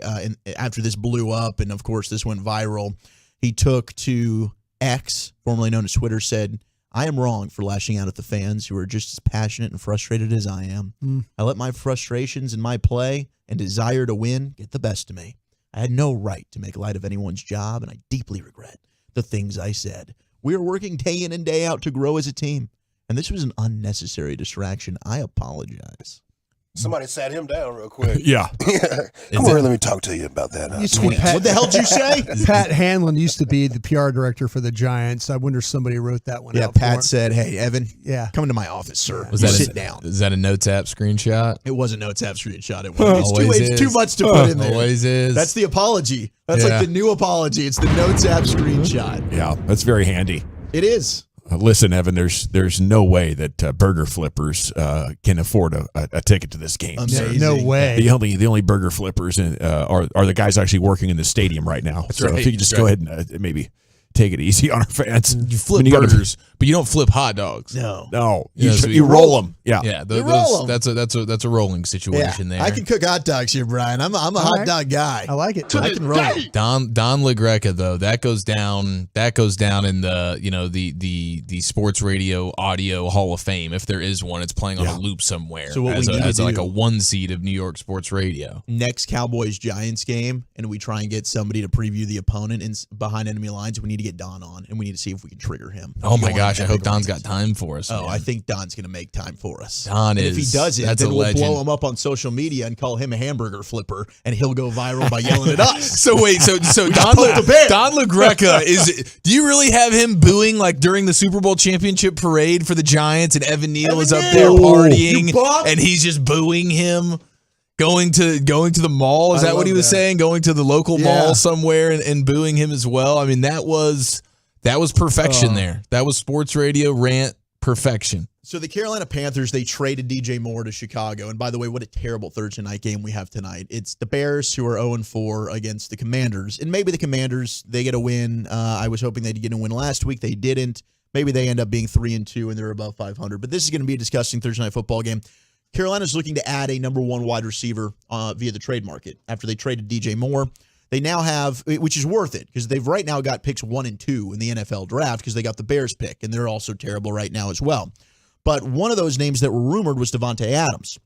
after this blew up, and of course this went viral, he took to X, formerly known as Twitter, said, I am wrong for lashing out at the fans who are just as passionate and frustrated as I am. I let my frustrations in my play and desire to win get the best of me. I had no right to make light of anyone's job, and I deeply regret the things I said. We are working day in and day out to grow as a team, and this was an unnecessary distraction. I apologize. Somebody sat him down real quick. Yeah. Come over here, let me talk to you about that. What the hell did you say? Pat Hanlon used to be the PR director for the Giants. I wonder if somebody wrote that one out. Yeah, Pat said, "Hey, Evan, come into my office, sir. Sit down." Is that a Notes app screenshot? It was a Notes app screenshot. It was. It's too much to put in there. Always is. That's the apology. That's like the new apology. It's the Notes app screenshot. Yeah, that's very handy. It is. Listen, Evan, there's no way that burger flippers can afford a ticket to this game. No way. The only burger flippers are the guys actually working in the stadium right now. That's so right. if you could just go ahead and maybe take it easy on our fans. You flip burgers, but you don't flip hot dogs. No, so you roll them. Yeah, yeah. You roll 'em. That's a rolling situation there. I can cook hot dogs here, Brian. I'm a hot dog guy. I like it. I can roll. Don LaGreca, though, that goes down in the the sports radio audio Hall of Fame, if there is one. It's playing on a loop somewhere. So what as we need to like do- a one seed of New York sports radio. Next Cowboys Giants game, and we try and get somebody to preview the opponent behind enemy lines. We need to get Don on, and we need to see if we can trigger him. Oh my gosh, I hope Don's got time for us. Oh, man. I think Don's going to make time for us. Don and is. If he doesn't, that's then a we'll legend. blow him up on social media and call him a hamburger flipper, and he'll go viral by yelling at us. So wait, so Don LaGreca is. Do you really have him booing like during the Super Bowl championship parade for the Giants, and Evan Neal is up there partying, and he's just booing him? Going to the mall? Is that what he was saying? Going to the local mall somewhere and booing him as well? I mean, that was perfection there. That was sports radio rant perfection. So the Carolina Panthers, they traded DJ Moore to Chicago. And by the way, what a terrible Thursday night game we have tonight. It's the Bears who are 0-4 against the Commanders. And maybe the Commanders, they get a win. I was hoping they'd get a win last week. They didn't. Maybe they end up being 3-2 and they're above 500. But this is going to be a disgusting Thursday night football game. Carolina's looking to add a number one wide receiver via the trade market after they traded DJ Moore. They now have, which is worth it, because they've right now got picks 1 and 2 in the NFL draft because they got the Bears pick, and they're also terrible right now as well. But one of those names that were rumored was Devontae Adams.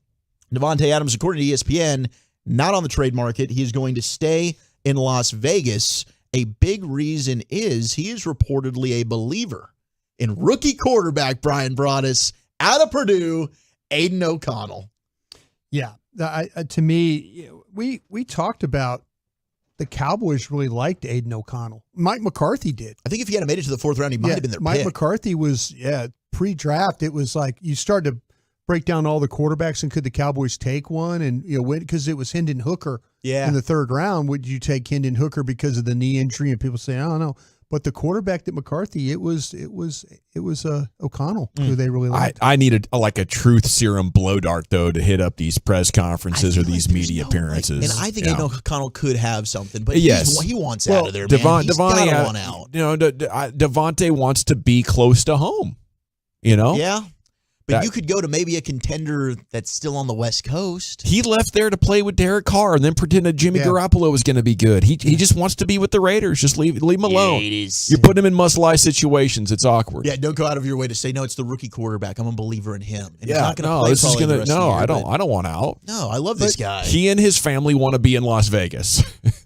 Devontae Adams, according to ESPN, not on the trade market. He is going to stay in Las Vegas. A big reason is he is reportedly a believer in rookie quarterback Brian Broaddus out of Purdue, Aiden O'Connell. Yeah. To me, we talked about the Cowboys really liked Aiden O'Connell. Mike McCarthy did. I think if he had made it to the fourth round, he might have been their Mike pick. McCarthy was, pre-draft. It was like you started to break down all the quarterbacks and could the Cowboys take one? And, because it was Hendon Hooker in the third round. Would you take Hendon Hooker because of the knee injury? And people say, I don't know. But the quarterback that McCarthy, it was O'Connell who they really liked. I needed a truth serum blow dart though to hit up these press conferences or these media appearances. And I think Aiden O'Connell could have something, but yes, he wants out of there, man. He's got to want out. Devontae wants to be close to home. Yeah. But you could go to maybe a contender that's still on the West Coast. He left there to play with Derek Carr and then pretended Jimmy Garoppolo was going to be good. He just wants to be with the Raiders. Just leave him alone. You put him in must-lie situations. It's awkward. Yeah, don't go out of your way to say, no, it's the rookie quarterback. I'm a believer in him. And he's not going to no, play this is probably the rest of the year, I don't want out. No, I love this guy. He and his family want to be in Las Vegas.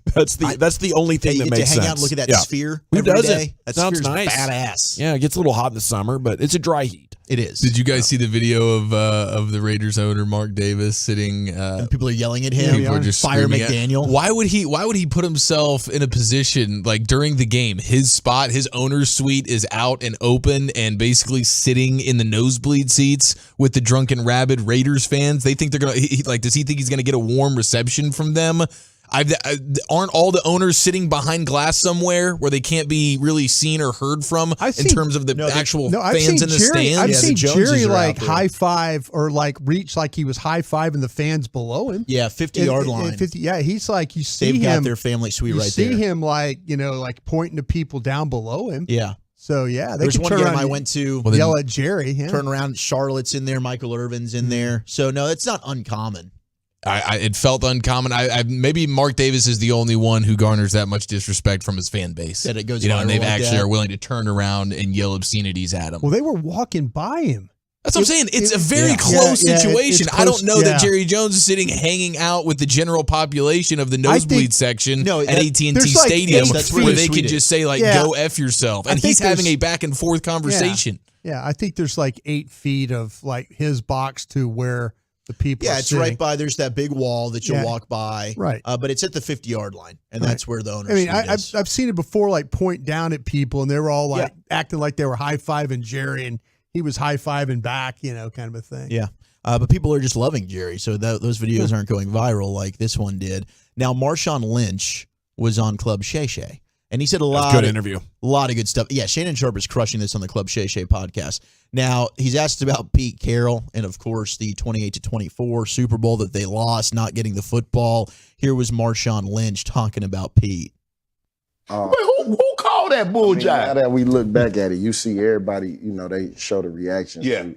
That's the only thing that makes sense. To hang out and look at that sphere Who every doesn't? day. That sounds sphere's nice. Badass. Yeah, it gets a little hot in the summer, but it's a dry heat. It is. Did you guys see the video of the Raiders owner Mark Davis sitting? And people are yelling at him. People are just Fire McDaniel. Why would he put himself in a position like during the game? His spot, his owner's suite is out and open, and basically sitting in the nosebleed seats with the drunken rabid Raiders fans. They think they're gonna does he think he's gonna get a warm reception from them? Aren't all the owners sitting behind glass somewhere where they can't be really seen or heard from in terms of the actual fans in the stands? I've seen Jerry high five or reach like he was high fiving the fans below him. Yeah, 50-yard line. 50. Yeah, he's like you see They've him. got their family suite right there. there. You see him like pointing to people down below him. Yeah. So they There's could one turn game around I went to. Yell at Jerry. Yeah. Turn around. Charlotte's in there. Michael Irvin's in there. So no, it's not uncommon. It felt uncommon. Maybe Mark Davis is the only one who garners that much disrespect from his fan base. That it goes and viral they like actually that. are willing to turn around and yell obscenities at him. Well, they were walking by him. That's what I'm saying. It's a very close situation. It's I don't close, know that Jerry Jones is sitting hanging out with the general population of the nosebleed section at AT&T Stadium where they could just say, like, go F yourself. And he's having a back-and-forth conversation. Yeah, I think there's like 8 feet of like his box to where the people are it's sitting. right by. There's that big wall that you'll Yeah. walk by. Right. But it's at the 50-yard line, and that's where the owner's I mean, suite is. I've seen it before, like point down at people, and they were all like acting like they were high-fiving Jerry, and he was high-fiving back, kind of a thing. Yeah. But people are just loving Jerry, so those videos aren't going viral like this one did. Now, Marshawn Lynch was on Club Shay Shay, and he said a lot good interview. A lot of good stuff. Yeah, Shannon Sharp is crushing this on the Club Shay Shay podcast. Now, he's asked about Pete Carroll and, of course, the 28-24 Super Bowl that they lost, not getting the football. Here was Marshawn Lynch talking about Pete. Who called that bull jive? Now that we look back at it, you see everybody, they show the reactions. Yeah.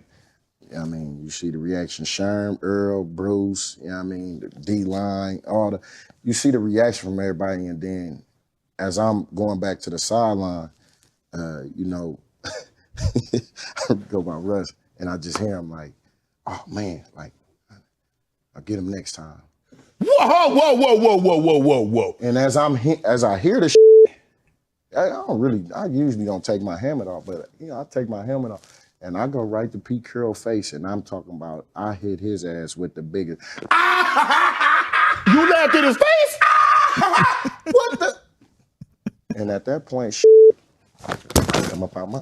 You see the reaction, Sherm, Earl, Bruce, the D-line, you see the reaction from everybody, and then as I'm going back to the sideline, I go by Russ, and I just hear him like, oh man, like, I'll get him next time. Whoa. And as I hear the I usually don't take my helmet off, but I take my helmet off and I go right to Pete Carroll's face, and I'm talking about I hit his ass with the biggest. You laughed in his face? What the? And at that point, I come up out my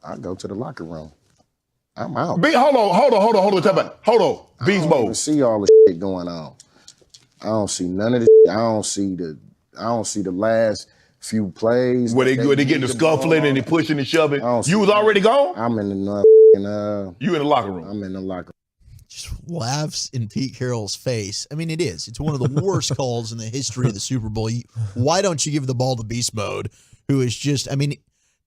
I go to the locker room. I'm out. Hold on. Beast mode. I don't even see all the shit going on. I don't see none of the shit. I don't see the last few plays. Where they getting the scuffling and they pushing and shoving. You was already gone? I'm in the you in the locker room. I'm in the locker room. Just laughs in Pete Carroll's face. I mean, it is. It's one of the worst calls in the history of the Super Bowl. Why don't you give the ball to Beast Mode, who is just, I mean,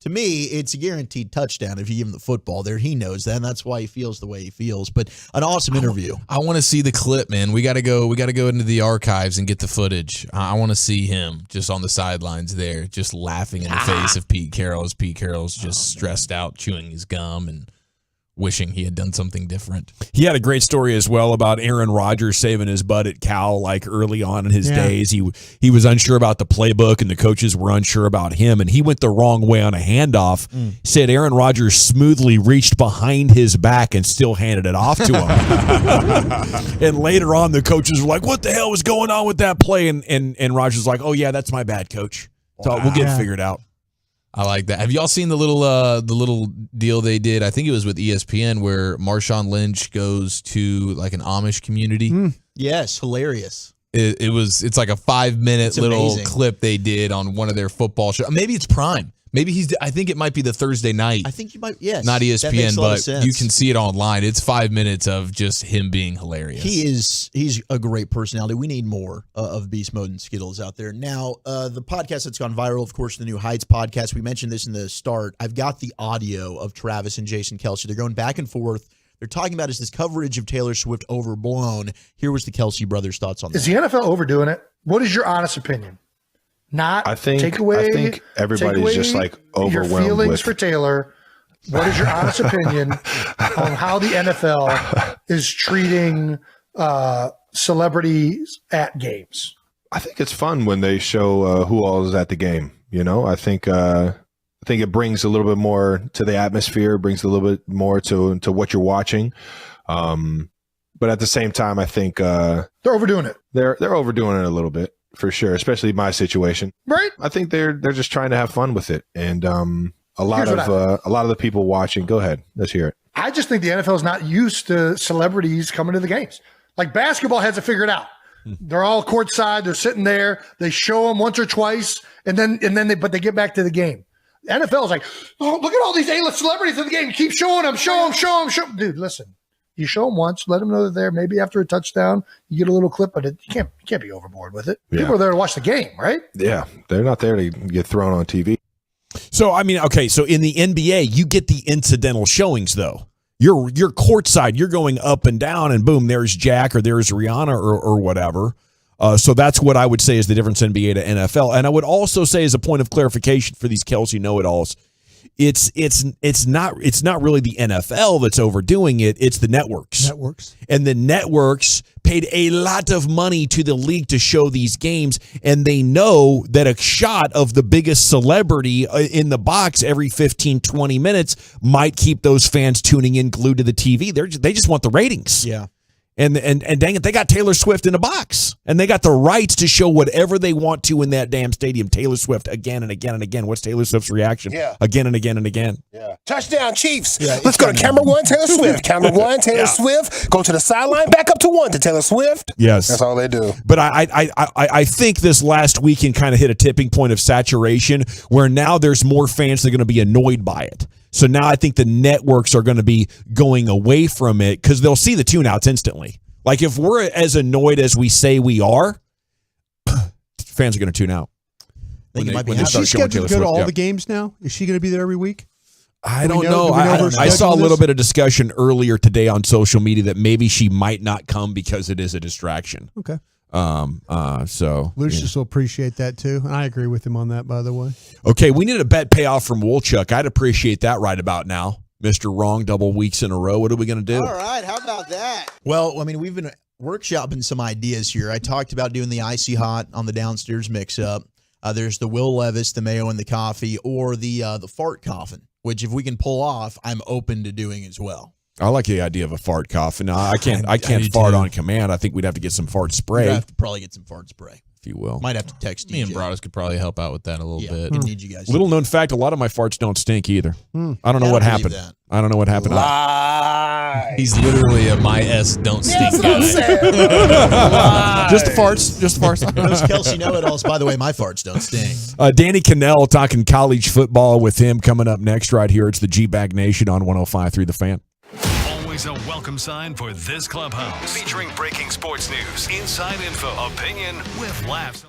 to me, it's a guaranteed touchdown if you give him the football there. He knows that, and that's why he feels the way he feels. But an awesome interview. I want to see the clip, man. We got to go into the archives and get the footage. I want to see him just on the sidelines there, just laughing in the face of Pete Carroll as Pete Carroll's just stressed out, chewing his gum and wishing he had done something different. He had a great story as well about Aaron Rodgers saving his butt at Cal, like early on in his days. He was unsure about the playbook, and the coaches were unsure about him, and he went the wrong way on a handoff. Said Aaron Rodgers smoothly reached behind his back and still handed it off to him. And later on, the coaches were like, what the hell was going on with that play? And Rodgers was like, oh, yeah, that's my bad, coach. So we'll get it figured out. I like that. Have y'all seen the little deal they did? I think it was with ESPN where Marshawn Lynch goes to like an Amish community. Yes, hilarious. It's like a 5-minute little clip they did on one of their football shows. Maybe it's Prime. Maybe I think it might be the Thursday night. I think you might, yes. Not ESPN, that makes a lot of sense. you can see it online. It's 5 minutes of just him being hilarious. He's a great personality. We need more of Beast Mode and Skittles out there. Now, the podcast that's gone viral, of course, the New Heights podcast. We mentioned this in the start. I've got the audio of Travis and Jason Kelce. They're going back and forth. They're talking about, is this coverage of Taylor Swift overblown? Here was the Kelce brothers' thoughts on that. Is the NFL overdoing it? What is your honest opinion? I think everybody's just like overwhelmed your feelings for Taylor. What is your honest opinion on how the NFL is treating celebrities at games? I think it's fun when they show who all is at the game. I think it brings a little bit more to the atmosphere, brings a little bit more to what you're watching. But at the same time, I think they're overdoing it. They're overdoing it a little bit. For sure, especially my situation. Right. I think they're just trying to have fun with it, and a lot of the people watching. Go ahead, let's hear it. I just think the NFL is not used to celebrities coming to the games. Like basketball has it figured out. They're all courtside. They're sitting there. They show them once or twice, and then they get back to the game. The NFL is like, oh, look at all these A-list celebrities in the game. Keep showing them, show them. Dude, listen. You show them once, let them know they're there. Maybe after a touchdown, you get a little clip, but you can't be overboard with it. Yeah. People are there to watch the game, right? Yeah, they're not there to get thrown on TV. So, I mean, okay, so in the NBA, you get the incidental showings, though. You're courtside. You're going up and down, and boom, there's Jack or there's Rihanna or whatever. So that's what I would say is the difference NBA to NFL. And I would also say, as a point of clarification for these Kelsey know-it-alls, it's not really the NFL that's overdoing it. It's the networks. And the networks paid a lot of money to the league to show these games, and they know that a shot of the biggest celebrity in the box every 15, 20 minutes might keep those fans tuning in, glued to the TV. They just want the ratings. Yeah. And dang it, they got Taylor Swift in a box, and they got the rights to show whatever they want to in that damn stadium. Taylor Swift again and again and again. What's Taylor Swift's reaction? Yeah. Again and again and again. Yeah. Touchdown, Chiefs. Let's go to camera 1, Taylor Swift. Camera 1, Taylor Swift. Go to the sideline, back up to 1 to Taylor Swift. Yes. That's all they do. But I think this last weekend kind of hit a tipping point of saturation where now there's more fans that are going to be annoyed by it. So now I think the networks are going to be going away from it because they'll see the tune-outs instantly. Like, if we're as annoyed as we say we are, fans are going to tune out. Is she scheduled to go to all the games now? Is she going to be there every week? I don't know. I saw a little bit of discussion earlier today on social media that maybe she might not come because it is a distraction. Okay. So Lucius will appreciate that too, and I agree with him on that, by the way. Okay, we need a bet payoff from Woolchuck. I'd appreciate that right about now. Mr. Wrong, double weeks in a row. What are we going to do? All right, how about that? Well, I mean, we've been workshopping some ideas here. I talked about doing the Icy Hot on the downstairs mix-up. There's the Will Levis, the Mayo and the Coffee, or the Fart Coffin, which if we can pull off, I'm open to doing as well. I like the idea of a fart coffin. I can't fart on command. I think we'd have to get some fart spray. We'd have to probably get some fart spray. If you will. Might have to text Me DJ. and Broadus could probably help out with that a little bit. Need you guys. Little known fact, a lot of my farts don't stink either. I don't know what happened. I don't know what happened. He's literally a my S don't stink guy. Just the farts. Just the farts. Those Kelsey know-it-alls, by the way, my farts don't stink. Danny Cannell talking college football with him coming up next right here. It's the G-Bag Nation on 105.3 The Fan. Always a welcome sign for this clubhouse. Featuring breaking sports news, inside info, opinion, with laughs.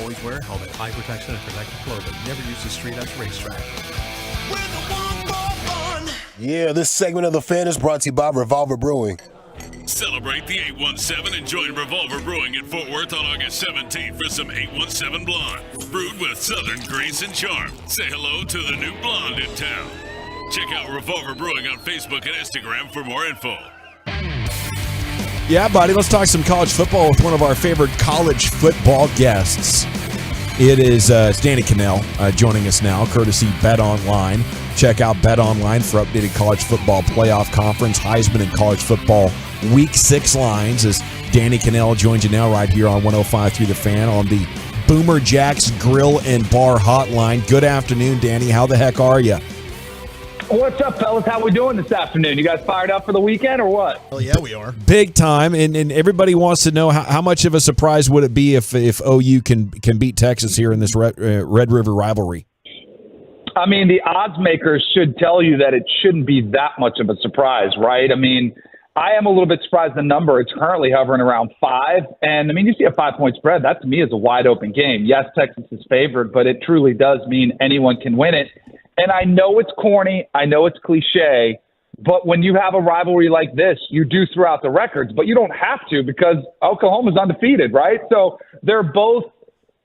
Always wear a helmet, eye protection, and protective clothing. Never use the street as racetrack. Yeah, this segment of The Fan is brought to you by Revolver Brewing. Celebrate the 817 and join Revolver Brewing in Fort Worth on August 17th for some 817 Blonde. Brewed with Southern grace and charm. Say hello to the new blonde in town. Check out Revolver Brewing on Facebook and Instagram for more info. Yeah, buddy, let's talk some college football with one of our favorite college football guests. It is Danny Cannell joining us now, courtesy Bet Online. Check out Bet Online for updated college football playoff conference, Heisman, and college football Week 6 lines as Danny Cannell joins you now right here on 105.3 The Fan on the Boomer Jack's Grill and Bar Hotline. Good afternoon, Danny. How the heck are you? What's up, fellas? How we doing this afternoon? You guys fired up for the weekend or what? Oh, yeah, we are. Big time, and everybody wants to know how much of a surprise would it be if OU can beat Texas here in this Red River rivalry? I mean, the odds makers should tell you that it shouldn't be that much of a surprise, right? I mean, I am a little bit surprised the number. It's currently hovering around 5. And, I mean, you see a 5-point spread. That, to me, is a wide-open game. Yes, Texas is favored, but it truly does mean anyone can win it. And I know it's corny. I know it's cliche. But when you have a rivalry like this, you do throw out the records. But you don't have to because Oklahoma's undefeated, right? So they're both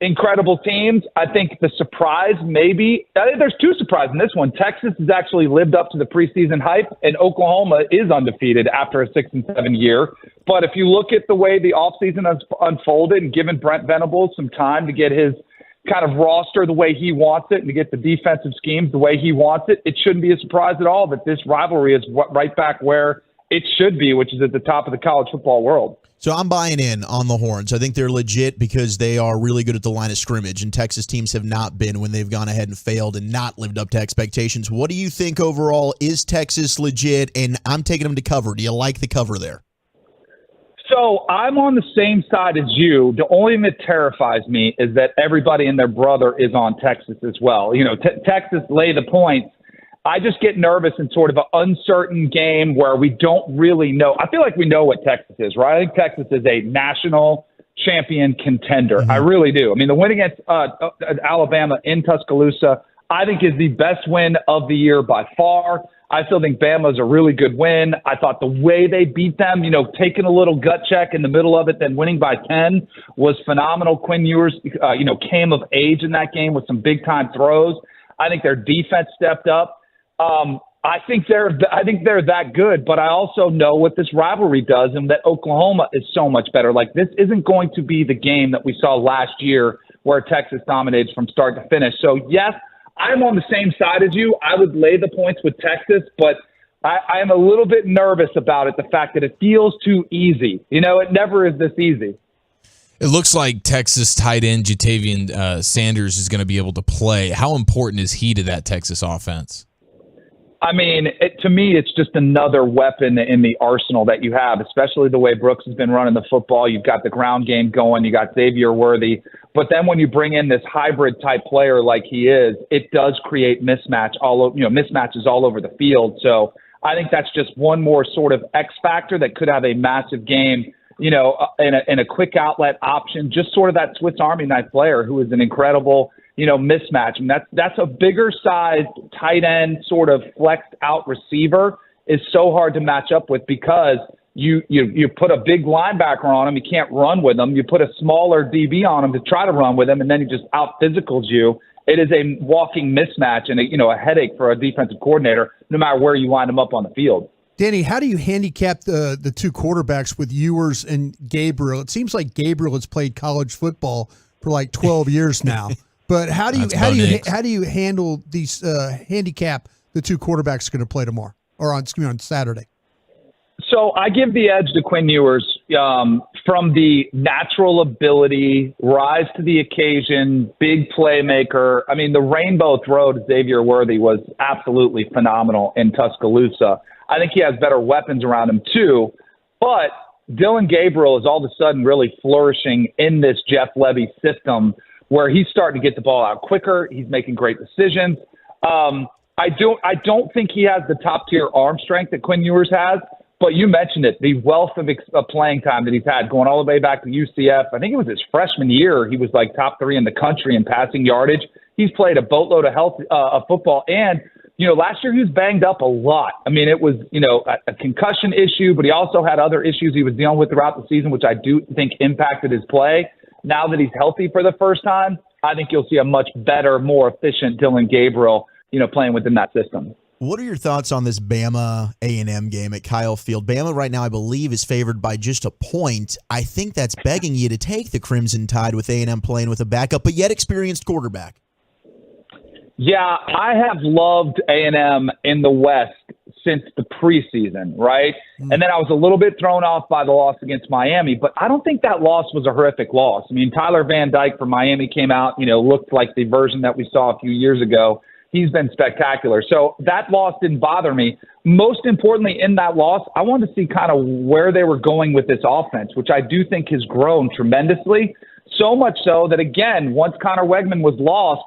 incredible teams. I think the surprise maybe – I think there's 2 surprises in this one. Texas has actually lived up to the preseason hype, and Oklahoma is undefeated after a 6-7 year. But if you look at the way the offseason has unfolded and given Brent Venables some time to get his kind of roster the way he wants it and to get the defensive schemes the way he wants it, it shouldn't be a surprise at all that this rivalry is right back where it should be, which is at the top of the college football world. So I'm buying in on the Horns. I think they're legit because they are really good at the line of scrimmage, and Texas teams have not been when they've gone ahead and failed and not lived up to expectations. What do you think overall? Is Texas legit? And I'm taking them to cover. Do you like the cover there? So I'm on the same side as you. The only thing that terrifies me is that everybody and their brother is on Texas as well. You know, Texas lay the points. I just get nervous in sort of an uncertain game where we don't really know. I feel like we know what Texas is, right? I think Texas is a national champion contender. I really do. I mean, the win against Alabama in Tuscaloosa, I think is the best win of the year by far. I still think Bama's a really good win. I thought the way they beat them, you know, taking a little gut check in the middle of it, then winning by 10 was phenomenal. Quinn Ewers, came of age in that game with some big-time throws. I think their defense stepped up. I think they're that good, but I also know what this rivalry does and that Oklahoma is so much better. Like, this isn't going to be the game that we saw last year where Texas dominated from start to finish. So, yes, I'm on the same side as you. I would lay the points with Texas, but I am a little bit nervous about it, the fact that it feels too easy. You know, it never is this easy. It looks like Texas tight end Jatavian Sanders is going to be able to play. How important is he to that Texas offense? I mean, to me, it's just another weapon in the arsenal that you have, especially the way Brooks has been running the football. You've got the ground game going. You got Xavier Worthy. But then when you bring in this hybrid type player like he is, it does create mismatches all over the field. So I think that's just one more sort of X factor that could have a massive game, you know, in a quick outlet option, just sort of that Swiss Army knife player who is an incredible, you know, mismatch. And that's a bigger sized tight end sort of flexed out receiver is so hard to match up with because you put a big linebacker on him, you can't run with him. You put a smaller DB on him to try to run with him, and then he just out physicals you. It is a walking mismatch and a headache for a defensive coordinator, no matter where you line them up on the field. Danny, how do you handicap the 2 quarterbacks with Ewers and Gabriel? It seems like Gabriel has played college football for like 12 years now. But how do you handle these handicap the 2 quarterbacks are going to play tomorrow or on Saturday? So I give the edge to Quinn Ewers from the natural ability, rise to the occasion, big playmaker. I mean, the rainbow throw to Xavier Worthy was absolutely phenomenal in Tuscaloosa. I think he has better weapons around him too. But Dylan Gabriel is all of a sudden really flourishing in this Jeff Lebby system where he's starting to get the ball out quicker. He's making great decisions. I don't think he has the top tier arm strength that Quinn Ewers has, But you mentioned it, the wealth of playing time that he's had going all the way back to UCF. I think it was his freshman year. He was like top 3 in the country in passing yardage. He's played a boatload of football. And, last year he was banged up a lot. I mean, it was, a concussion issue, but he also had other issues he was dealing with throughout the season, which I do think impacted his play. Now that he's healthy for the first time, I think you'll see a much better, more efficient Dylan Gabriel, playing within that system. What are your thoughts on this Bama A&M game at Kyle Field? Bama right now, I believe, is favored by just a point. I think that's begging you to take the Crimson Tide with A&M playing with a backup, but yet experienced quarterback. Yeah, I have loved A&M in the West since the preseason, right? And then I was a little bit thrown off by the loss against Miami, but I don't think that loss was a horrific loss. I mean, Tyler Van Dyke from Miami came out, looked like the version that we saw a few years ago. He's been spectacular. So that loss didn't bother me. Most importantly, in that loss, I wanted to see kind of where they were going with this offense, which I do think has grown tremendously. So much so that, again, once Connor Wegman was lost,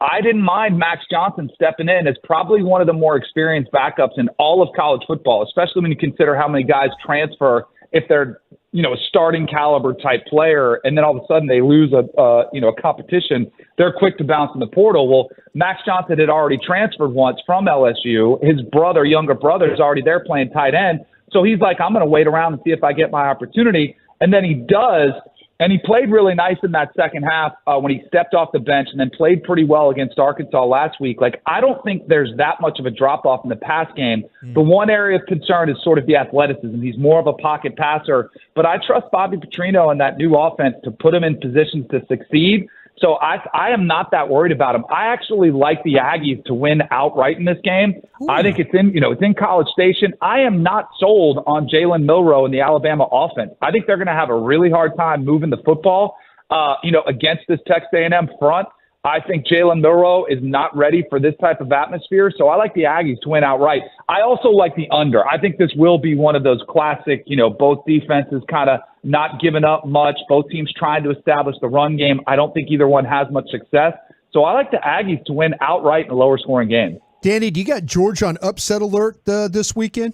I didn't mind Max Johnson stepping in as probably one of the more experienced backups in all of college football, especially when you consider how many guys transfer if they're, a starting caliber type player, and then all of a sudden they lose a competition. They're quick to bounce in the portal. Well, Max Johnson had already transferred once from LSU. His younger brother, is already there playing tight end. So he's like, I'm going to wait around and see if I get my opportunity. And then he does. And he played really nice in that second half when he stepped off the bench and then played pretty well against Arkansas last week. Like, I don't think there's that much of a drop-off in the pass game. The one area of concern is sort of the athleticism. He's more of a pocket passer. But I trust Bobby Petrino and that new offense to put him in positions to succeed. So I am not that worried about him. I actually like the Aggies to win outright in this game. Ooh. I think it's in College Station. I am not sold on Jalen Milroe and the Alabama offense. I think they're going to have a really hard time moving the football, against this Texas A&M front. I think Jalen Milroe is not ready for this type of atmosphere, so I like the Aggies to win outright. I also like the under. I think this will be one of those classic, both defenses kind of not giving up much, both teams trying to establish the run game. I don't think either one has much success. So I like the Aggies to win outright in a lower scoring game. Danny, do you got Georgia on upset alert this weekend?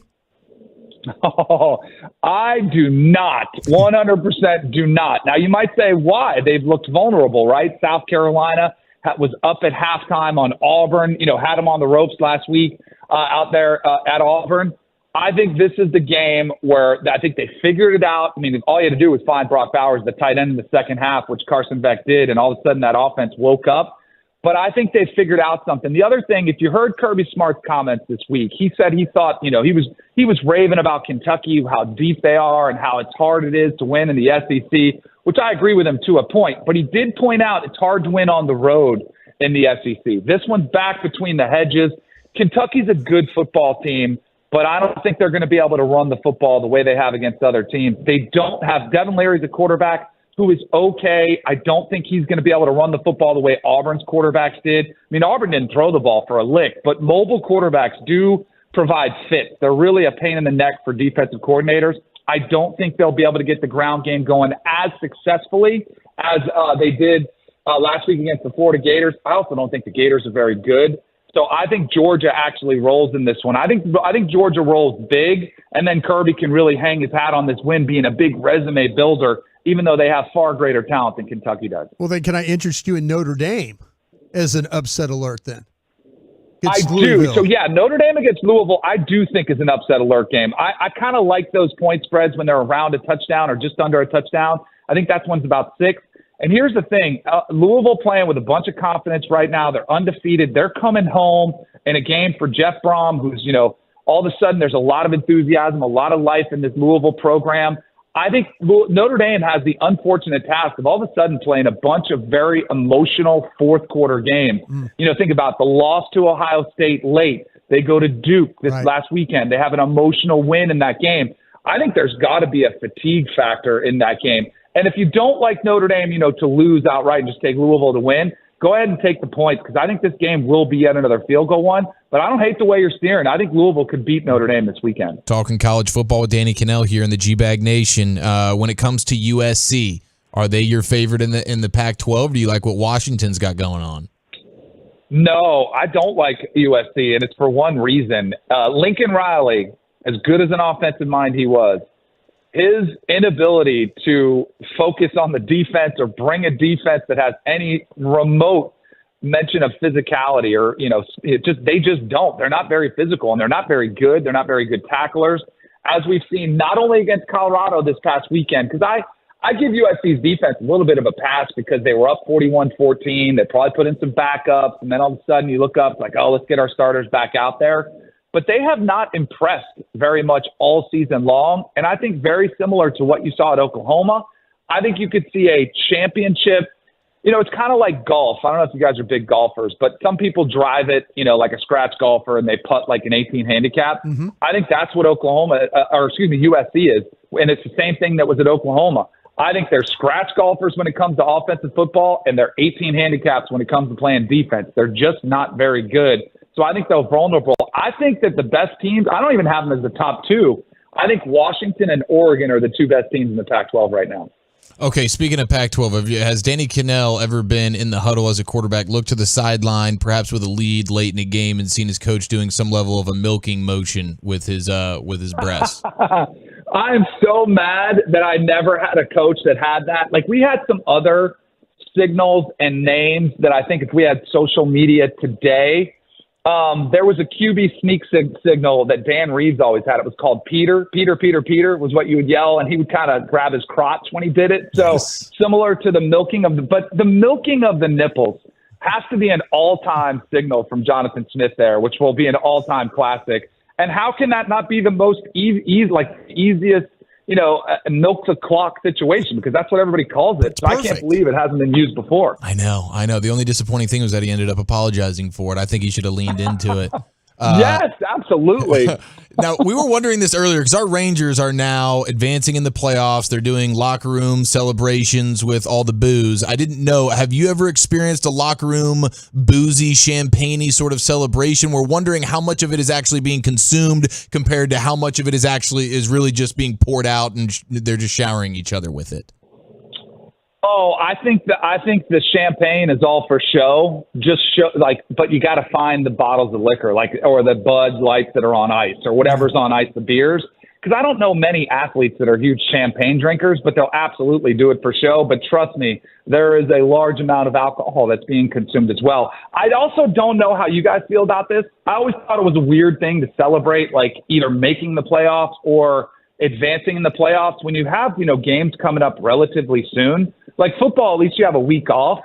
Oh, I do not. 100% do not. Now, you might say, why? They've looked vulnerable, right? South Carolina was up at halftime on Auburn, had them on the ropes last week out there at Auburn. I think this is the game where I think they figured it out. I mean, all you had to do was find Brock Bowers, the tight end in the second half, which Carson Beck did, and all of a sudden that offense woke up. But I think they figured out something. The other thing, if you heard Kirby Smart's comments this week, he said he thought, he was raving about Kentucky, how deep they are and how hard it is to win in the SEC, which I agree with him to a point. But he did point out it's hard to win on the road in the SEC. This one's back between the hedges. Kentucky's a good football team, but I don't think they're going to be able to run the football the way they have against other teams. They don't have Devin Leary's a quarterback who is okay. I don't think he's going to be able to run the football the way Auburn's quarterbacks did. I mean, Auburn didn't throw the ball for a lick, but mobile quarterbacks do provide fits. They're really a pain in the neck for defensive coordinators. I don't think they'll be able to get the ground game going as successfully as they did last week against the Florida Gators. I also don't think the Gators are very good. So I think Georgia actually rolls in this one. I think Georgia rolls big, and then Kirby can really hang his hat on this win being a big resume builder, even though they have far greater talent than Kentucky does. Well, then can I interest you in Notre Dame as an upset alert then? I do. So, yeah, Notre Dame against Louisville, I do think is an upset alert game. I kind of like those point spreads when they're around a touchdown or just under a touchdown. I think that one's about 6. And here's the thing. Louisville playing with a bunch of confidence right now. They're undefeated. They're coming home in a game for Jeff Brom, who's, all of a sudden there's a lot of enthusiasm, a lot of life in this Louisville program. I think Notre Dame has the unfortunate task of all of a sudden playing a bunch of very emotional fourth quarter games. Think about the loss to Ohio State late. They go to Duke this last weekend. They have an emotional win in that game. I think there's got to be a fatigue factor in that game. And if you don't like Notre Dame, to lose outright and just take Louisville to win, go ahead and take the points because I think this game will be yet another field goal one. But I don't hate the way you're steering. I think Louisville could beat Notre Dame this weekend. Talking college football with Danny Cannell here in the G-Bag Nation. When it comes to USC, are they your favorite in the Pac-12? Or do you like what Washington's got going on? No, I don't like USC, and it's for one reason. Lincoln Riley as good as an offensive mind he was, his inability to focus on the defense or bring a defense that has any remote mention of physicality or, they just don't. They're not very physical, and they're not very good. They're not very good tacklers, as we've seen not only against Colorado this past weekend, because I give USC's defense a little bit of a pass because they were up 41-14. They probably put in some backups, and then all of a sudden you look up like, oh, let's get our starters back out there. But they have not impressed very much all season long, and I think very similar to what you saw at Oklahoma. I think you could see a championship. It's kind of like golf. I don't know if you guys are big golfers, but some people drive it, like a scratch golfer, and they putt like an 18 handicap. Mm-hmm. I think that's what USC is, and it's the same thing that was at Oklahoma. I think they're scratch golfers when it comes to offensive football, and they're 18 handicaps when it comes to playing defense. They're just not very good. So I think they're vulnerable. I think that the best teams, I don't even have them as the top two. I think Washington and Oregon are the two best teams in the Pac-12 right now. Okay, speaking of Pac-12, has Danny Cannell ever been in the huddle as a quarterback, looked to the sideline, perhaps with a lead late in a game, and seen his coach doing some level of a milking motion with his breast? I'm so mad that I never had a coach that had that. Like, we had some other signals and names that I think if we had social media today, there was a QB sneak signal that Dan Reeves always had. It was called Peter. Peter was what you would yell, and he would kind of grab his crotch when he did it. So similar to the milking of the milking of the nipples has to be an all-time signal from Jonathan Smith there, which will be an all-time classic. And how can that not be the most easiest, milk the clock situation? Because that's what everybody calls it. So I can't believe it hasn't been used before. I know. The only disappointing thing was that he ended up apologizing for it. I think he should have leaned into it. Yes, absolutely. Now, we were wondering this earlier because our Rangers are now advancing in the playoffs. They're doing locker room celebrations with all the booze. I didn't know. Have you ever experienced a locker room boozy, champagne-y sort of celebration? We're wondering how much of it is actually being consumed compared to how much of it is really just being poured out and they're just showering each other with it. Oh, I think the champagne is all for show. But you got to find the bottles of liquor, or the Bud Lights that are on ice, or whatever's on ice, the beers. Because I don't know many athletes that are huge champagne drinkers, but they'll absolutely do it for show. But trust me, there is a large amount of alcohol that's being consumed as well. I also don't know how you guys feel about this. I always thought it was a weird thing to celebrate, either making the playoffs or advancing in the playoffs when you have, games coming up relatively soon. Like football, at least you have a week off.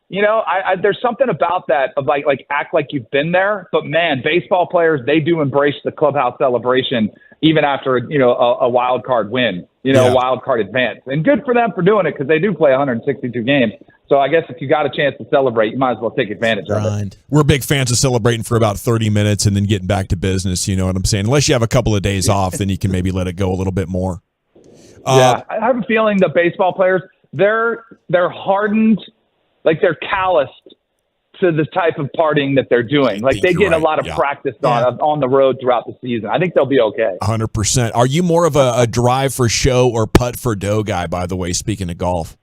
There's something about that of act like you've been there. But man, baseball players, they do embrace the clubhouse celebration even after, a wild card win, a wild card advance. And good for them for doing it because they do play 162 games. So I guess if you got a chance to celebrate, you might as well take advantage of it. We're big fans of celebrating for about 30 minutes and then getting back to business. You know what I'm saying? Unless you have a couple of days off, then you can maybe let it go a little bit more. I have a feeling the baseball players, they're hardened, they're calloused to the type of partying that they're doing. They get a lot of practice on the road throughout the season. I think they'll be okay. 100%. Are you more of a drive for show or putt for dough guy, by the way, speaking of golf?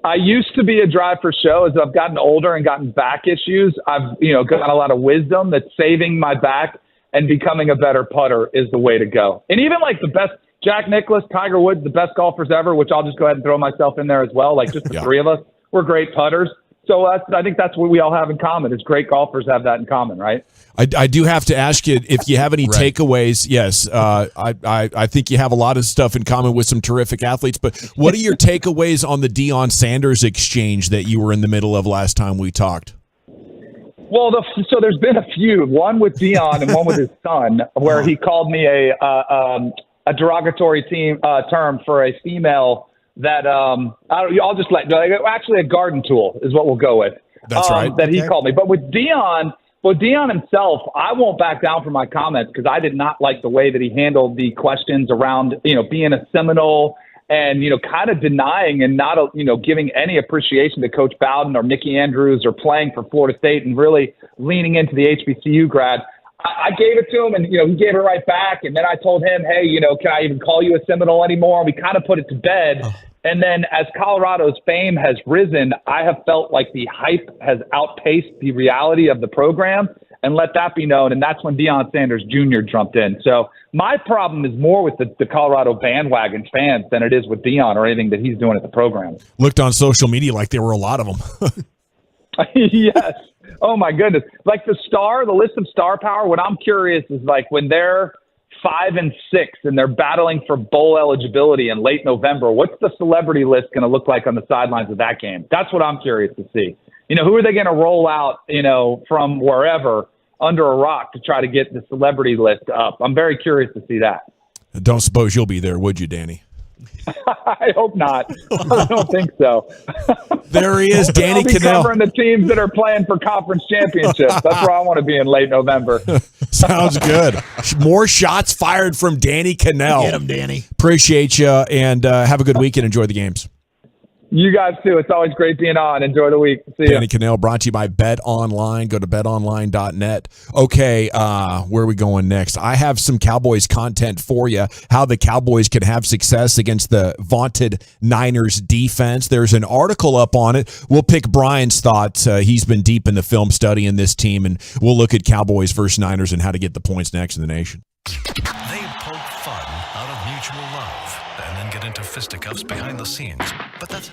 I used to be a drive for show. As I've gotten older and gotten back issues, I've got a lot of wisdom that saving my back and becoming a better putter is the way to go. And even the best Jack Nicklaus, Tiger Woods, the best golfers ever, which I'll just go ahead and throw myself in there as well. Just the three of us, we're great putters. So I think that's what we all have in common is great golfers have that in common, right? I do have to ask you if you have any takeaways. Yes, I think you have a lot of stuff in common with some terrific athletes. But what are your takeaways on the Deion Sanders exchange that you were in the middle of last time we talked? Well, so there's been a few. One with Deion and one with his son, where he called me a derogatory term for a female that I'll just actually a garden tool is what we'll go with. That's right. That he called me. But with Deion himself, I won't back down from my comments because I did not like the way that he handled the questions around, being a Seminole and, kind of denying and not, giving any appreciation to Coach Bowden or Mickey Andrews or playing for Florida State and really leaning into the HBCU grad. I gave it to him and, he gave it right back. And then I told him, hey, can I even call you a Seminole anymore? And we kind of put it to bed. And then as Colorado's fame has risen, I have felt like the hype has outpaced the reality of the program. and let that be known. And that's when Deion Sanders Jr. jumped in. So my problem is more with the Colorado bandwagon fans than it is with Deion or anything that he's doing at the program. Looked on social media like there were a lot of them. Yes. Oh my goodness. Like the list of star power, what I'm curious is like when they're 5-6 and they're battling for bowl eligibility in late November, what's the celebrity list going to look like on the sidelines of that game? That's what I'm curious to see. Who are they going to roll out, from wherever under a rock to try to get the celebrity list up? I'm very curious to see that. Don't suppose you'll be there, would you, Danny? I hope not. I don't think so. There he is, Danny I'll be Cannell. covering the teams that are playing for conference championships. That's where I want to be in late November. Sounds good. More shots fired from Danny Cannell. Get him, Danny. Appreciate you, and have a good week and enjoy the games. You guys too. It's always great being on. Enjoy the week. See you. Danny Cannell, brought to you by Bet Online. Go to betonline.net. Okay, where are we going next? I have some Cowboys content for you, how the Cowboys can have success against the vaunted Niners defense. There's an article up on it. We'll pick Brian's thoughts. He's been deep in the film study in this team, and we'll look at Cowboys versus Niners and how to get the points next in the nation. They poke fun out of mutual love and then get into fisticuffs behind the scenes. But that's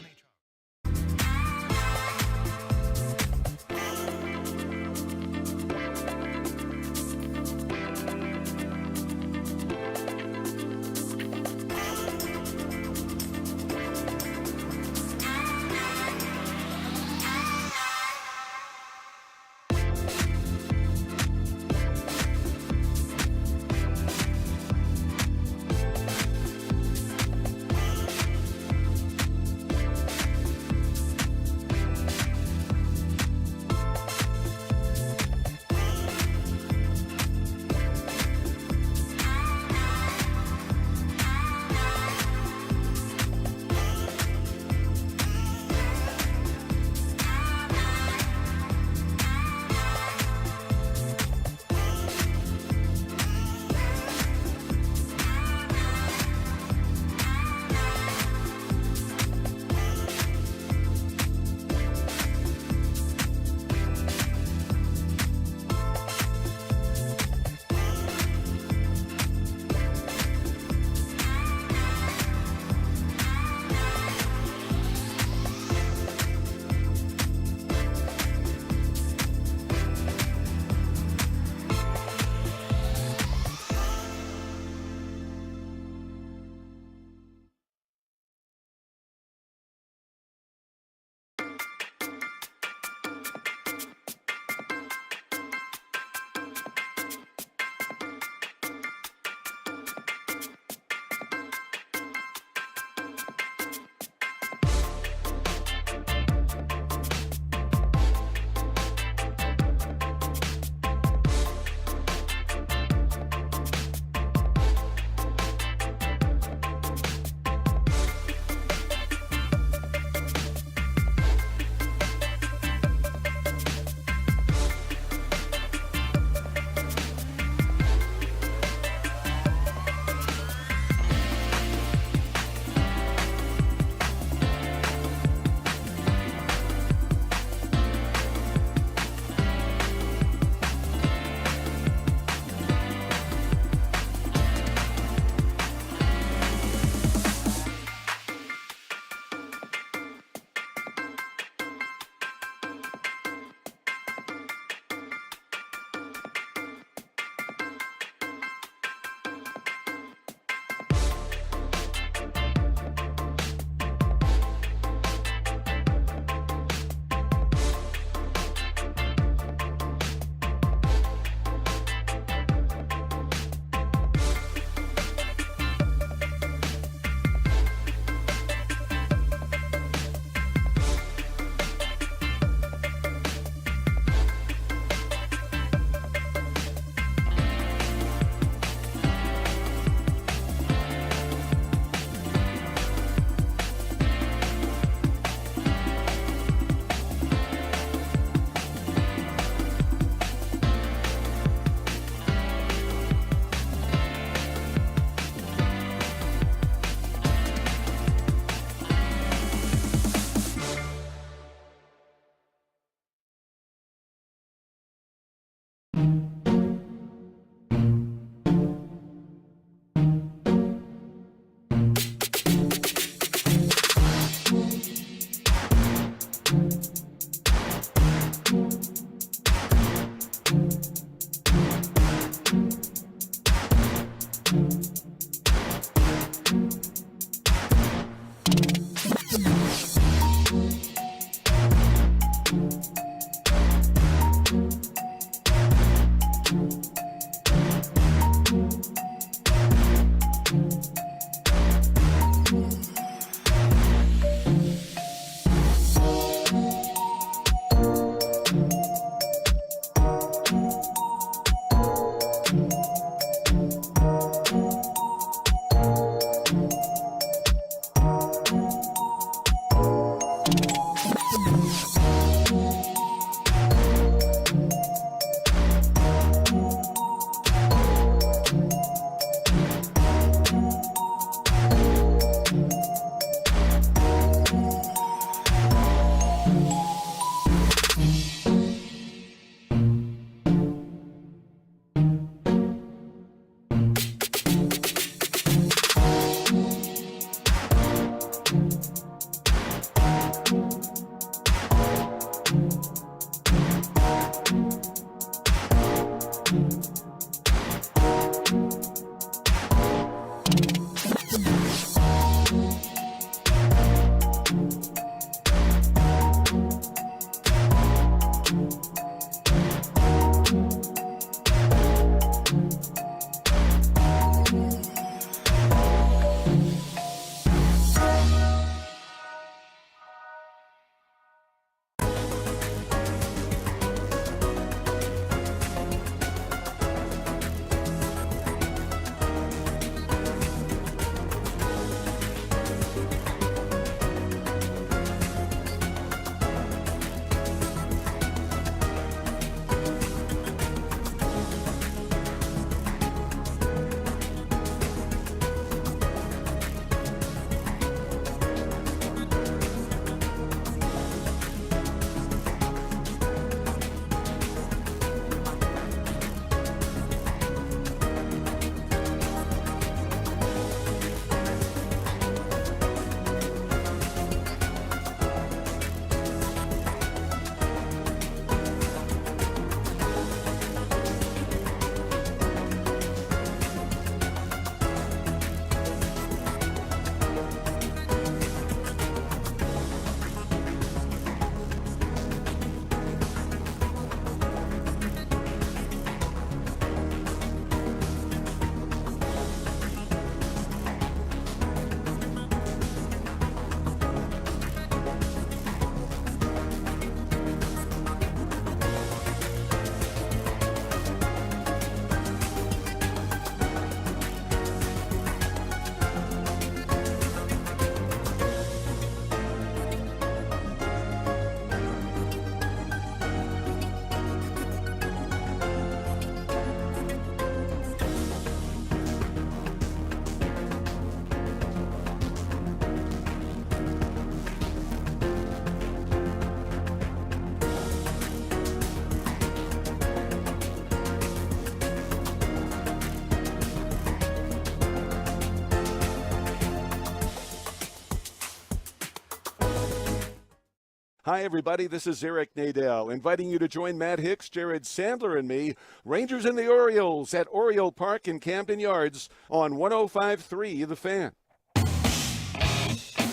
Hi, everybody. This is Eric Nadel, inviting you to join Matt Hicks, Jared Sandler, and me, Rangers and the Orioles, at Oriole Park in Camden Yards on 105.3 The Fan.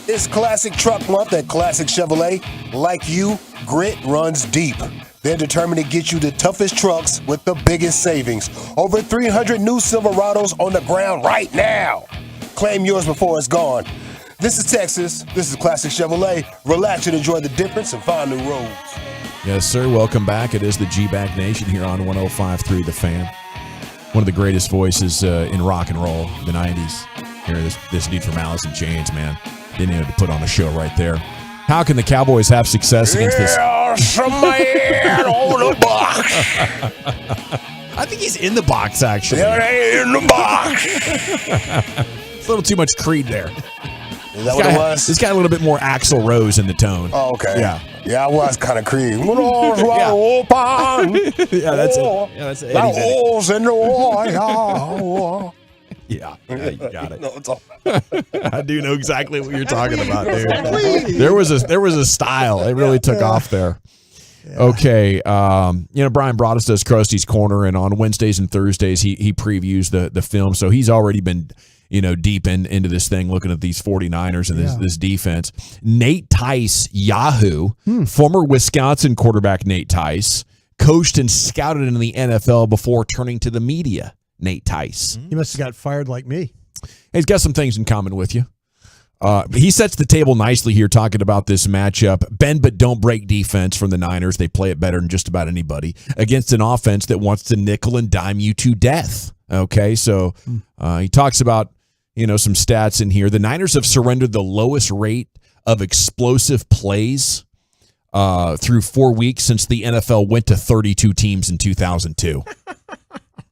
It's Classic Truck Month at Classic Chevrolet. Like you, grit runs deep. They're determined to get you the toughest trucks with the biggest savings. Over 300 new Silverados on the ground right now. Claim yours before it's gone. This is Texas. This is Classic Chevrolet. Relax and enjoy the difference and find new roads. Yes, sir. Welcome back. It is the G-Back Nation here on 105.3 The Fan. One of the greatest voices in rock and roll, the 90s. Here, this dude from Alice in Chains, man. Didn't even have to put on a show right there. How can the Cowboys have success against this? Some man on the box. I think he's in the box, actually. Yeah, in the box. It's a little too much Creed there. Is that what it was? This got a little bit more Axl Rose in the tone. Oh, okay. Yeah. Yeah, I was kind of Creed. Yeah, that's it. Yeah, that's it. Yeah, you got it. No, it's all. I do know exactly what you're talking about, dude. There was a style. It really took off there. Yeah. Okay, Brian Broaddus does Krusty's Corner, and on Wednesdays and Thursdays he previews the film. So he's already been deep into this thing, looking at these 49ers and this defense. Nate Tice, Yahoo, former Wisconsin quarterback Nate Tice, coached and scouted in the NFL before turning to the media. Nate Tice. He must have got fired like me. He's got some things in common with you. He sets the table nicely here talking about this matchup. Bend but don't break defense from the Niners. They play it better than just about anybody against an offense that wants to nickel and dime you to death. Okay, so he talks about some stats in here. The Niners have surrendered the lowest rate of explosive plays through 4 weeks since the NFL went to 32 teams in 2002.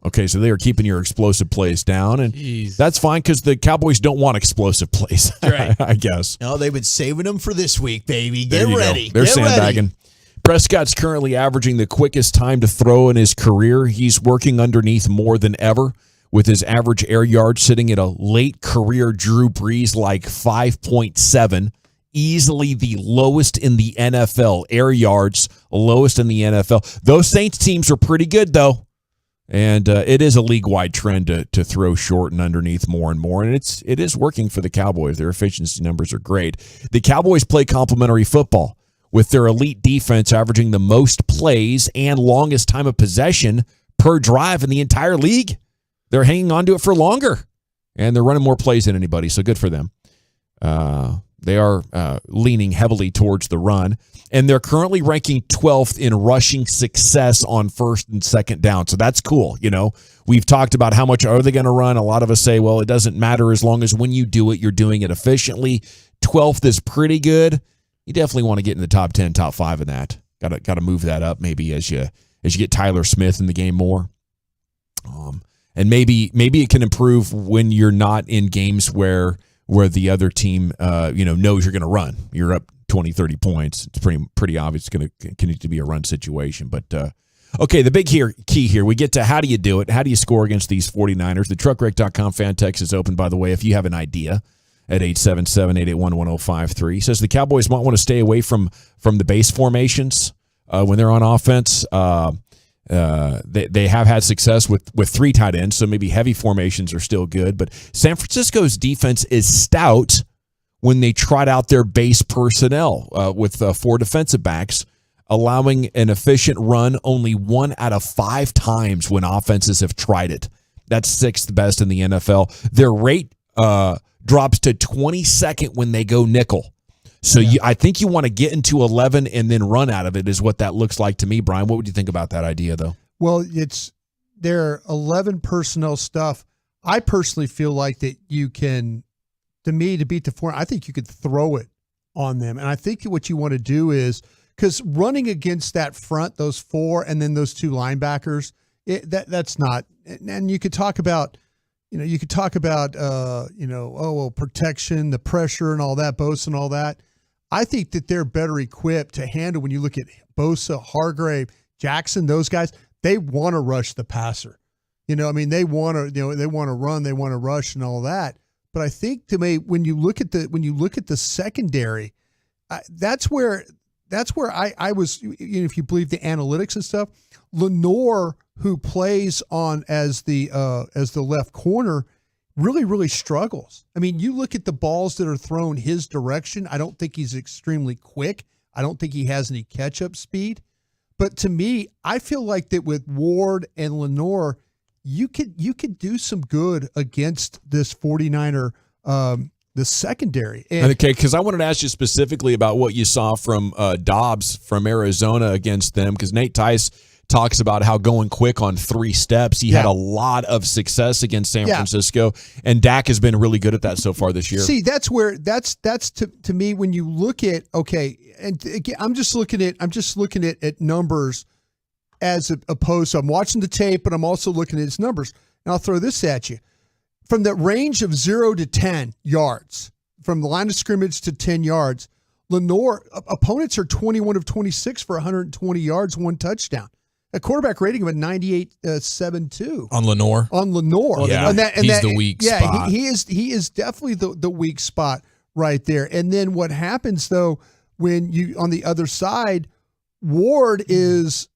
Okay, so they are keeping your explosive plays down, and that's fine because the Cowboys don't want explosive plays, right. I guess. No, they've been saving them for this week, baby. Get ready. They're Get sandbagging. Ready. Prescott's currently averaging the quickest time to throw in his career. He's working underneath more than ever, with his average air yard sitting at a late career Drew Brees-like 5.7. Easily the lowest in the NFL. Air yards, lowest in the NFL. Those Saints teams are pretty good, though. And it is a league-wide trend to throw short and underneath more and more, and it is working for the Cowboys. Their efficiency numbers are great. The Cowboys play complementary football, with their elite defense averaging the most plays and longest time of possession per drive in the entire league. They're hanging on to it for longer, and they're running more plays than anybody, so good for them. They are leaning heavily towards the run, and they're currently ranking 12th in rushing success on first and second down. So that's cool. We've talked about how much are they going to run. A lot of us say, well, it doesn't matter as long as when you do it, you're doing it efficiently. 12th is pretty good. You definitely want to get in the top 10, top 5 in that. Got to move that up maybe as you get Tyler Smith in the game more. And maybe it can improve when you're not in games where the other team, knows you're going to run. You're up 20, 30 points. It's pretty obvious it's going to continue to be a run situation. But, okay, the big key here, we get to how do you do it? How do you score against these 49ers? The truckwreck.com fan text is open, by the way, if you have an idea, at 877-881-1053. Says the Cowboys might want to stay away from the base formations when they're on offense. They have had success with 3 tight ends, so maybe heavy formations are still good. But San Francisco's defense is stout when they trot out their base personnel with 4 defensive backs, allowing an efficient run only 1 out of 5 times when offenses have tried it. That's 6th best in the NFL. Their rate drops to 22nd when they go nickel. So I think you want to get into 11 and then run out of it is what that looks like to me, Brian. What would you think about that idea, though? Well, it's their 11 personnel stuff. I personally feel like that you can, to beat the 4, I think you could throw it on them. And I think what you want to do is, because running against that front, those 4 and then those 2 linebackers, that's not. And you could talk about, protection, the pressure and all that, Bosa and all that. I think that they're better equipped to handle when you look at Bosa, Hargrave, Jackson, those guys, they want to rush the passer. They want to run, they want to rush and all that. But I think to me, when you look at the secondary, that's where that's where I was, if you believe the analytics and stuff, Lenore, who plays on as the left corner, really, really struggles. I mean, you look at the balls that are thrown his direction. I don't think he's extremely quick. I don't think he has any catch-up speed. But to me, I feel like that with Ward and Lenore, you could do some good against this 49er the secondary. And okay, because I wanted to ask you specifically about what you saw from Dobbs from Arizona against them, because Nate Tice talks about how going quick on 3 steps, he had a lot of success against San Francisco, and Dak has been really good at that so far this year. See, that's where that's to me when you look at and again, I'm just looking at numbers as opposed to I'm watching the tape, but I'm also looking at his numbers. And I'll throw this at you. From the range of 0 to 10 yards, from the line of scrimmage to 10 yards, Lenore, opponents are 21 of 26 for 120 yards, 1 touchdown. A quarterback rating of a 98.72 on Lenore. On Lenore, yeah, he's the weak spot. He is definitely the weak spot right there. And then what happens though when you on the other side, Ward's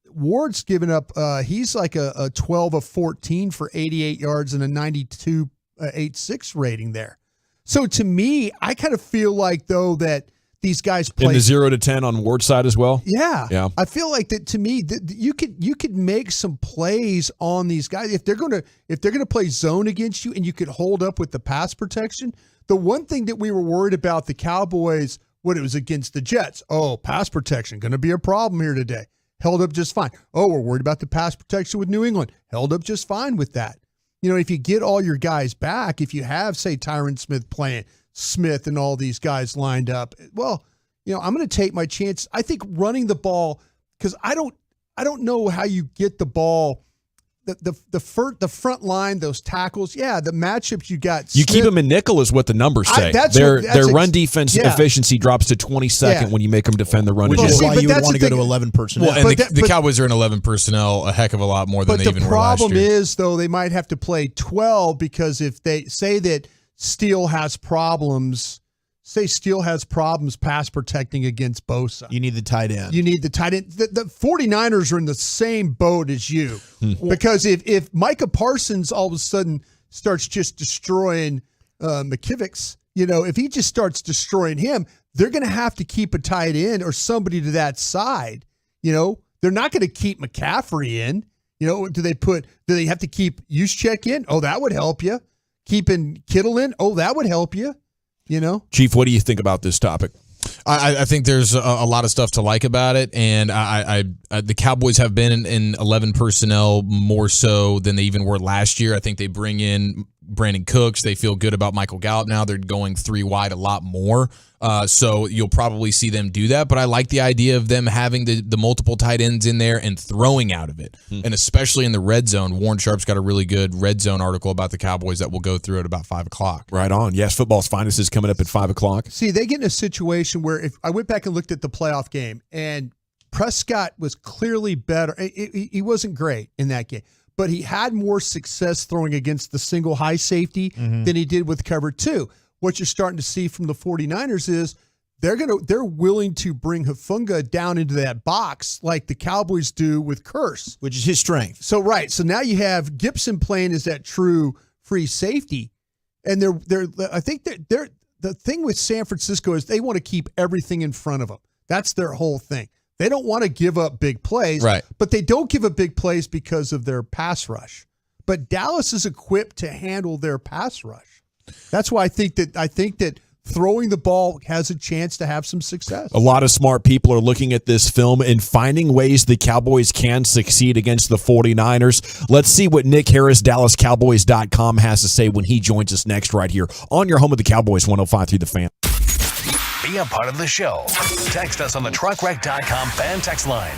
given up. He's like a 12 of 14 for 88 yards and a 92.86 rating there. So to me, I kind of feel like though that these guys play in the 0 to 10 on Ward's side as well. Yeah. I feel like that to me that you could make some plays on these guys if they're gonna play zone against you, and you could hold up with the pass protection. The one thing that we were worried about the Cowboys when it was against the Jets, pass protection going to be a problem here today. Held up just fine. We're worried about the pass protection with New England. Held up just fine with that. If you get all your guys back, if you have say Tyron Smith playing, Smith and all these guys lined up, well, I'm going to take my chance. I think running the ball, because I don't know how you get the ball, the front line, those tackles. Yeah, the matchups you got. You keep them in nickel is what the numbers say. Their run defense efficiency drops to 22nd when you make them defend the run. Which is why you would want to go to 11 personnel. Well, and the Cowboys are in 11 personnel a heck of a lot more than they even were last year. But the problem is, though, they might have to play 12 because if they say that Steele has problems pass protecting against Bosa. You need the tight end. The 49ers are in the same boat as you. Because if Micah Parsons all of a sudden starts just destroying McKivicks, if he just starts destroying him, they're going to have to keep a tight end or somebody to that side. They're not going to keep McCaffrey in. Do they have to keep Juszczyk in? That would help you. Keeping Kittle in, that would help you, Chief, what do you think about this topic? I think there's a lot of stuff to like about it, and the Cowboys have been in 11 personnel more so than they even were last year. I think they bring in Brandon Cooks. They feel good about Michael Gallup now. They're going 3 wide a lot more. So you'll probably see them do that. But I like the idea of them having the multiple tight ends in there and throwing out of it. And especially in the red zone. Warren Sharp's got a really good red zone article about the Cowboys that we'll go through at about 5 o'clock. Right on. Yes, Football's Finest is coming up at 5 o'clock. See, they get in a situation where if I went back and looked at the playoff game, and Prescott was clearly better. He wasn't great in that game, but he had more success throwing against the single high safety than he did with cover 2. What you're starting to see from the 49ers is they're willing to bring Hufanga down into that box like the Cowboys do with Curse, which is his strength. So now you have Gibson playing as that true free safety, and I think the thing with San Francisco is they want to keep everything in front of them. That's their whole thing. They don't want to give up big plays, right? But they don't give up big plays because of their pass rush. But Dallas is equipped to handle their pass rush. That's why I think that throwing the ball has a chance to have some success. A lot of smart people are looking at this film and finding ways the Cowboys can succeed against the 49ers. Let's see what Nick Harris, DallasCowboys.com, has to say when he joins us next right here on your home of the Cowboys, 105.3 The Fan. Be a part of the show. Text us on the truckwreck.com fan text line.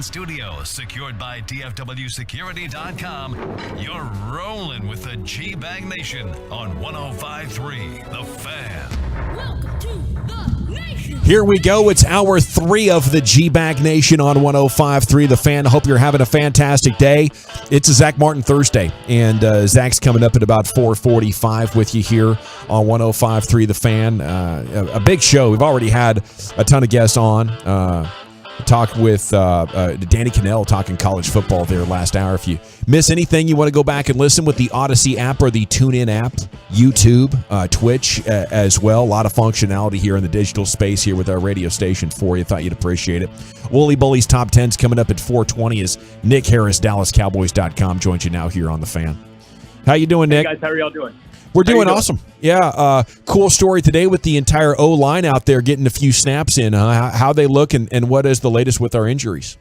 Studio, secured by DFWsecurity.com. You're rolling with the G-Bag Nation on 105.3 The Fan. Welcome to the nation. Here we go. It's hour 3 of the G-Bag Nation on 105.3 The Fan. I hope you're having a fantastic day. It's a Zach Martin Thursday, and Zach's coming up at about 4:45 with you here on 105.3 The Fan. A big show. We've already had a ton of guests on. Talked with Danny Cannell talking college football there last hour. If you miss anything, you want to go back and listen with the Odyssey app or the TuneIn app, YouTube, Twitch as well. A lot of functionality here in the digital space here with our radio station for you. Thought you'd appreciate it. Wooly Bully's Top 10's coming up at 4:20 as Nick Harris, DallasCowboys.com, joins you now here on The Fan. How you doing, Nick? Hey guys, how are y'all doing? We're doing awesome. Yeah, cool story today with the entire O-line out there getting a few snaps in. How they look and what is the latest with our injuries?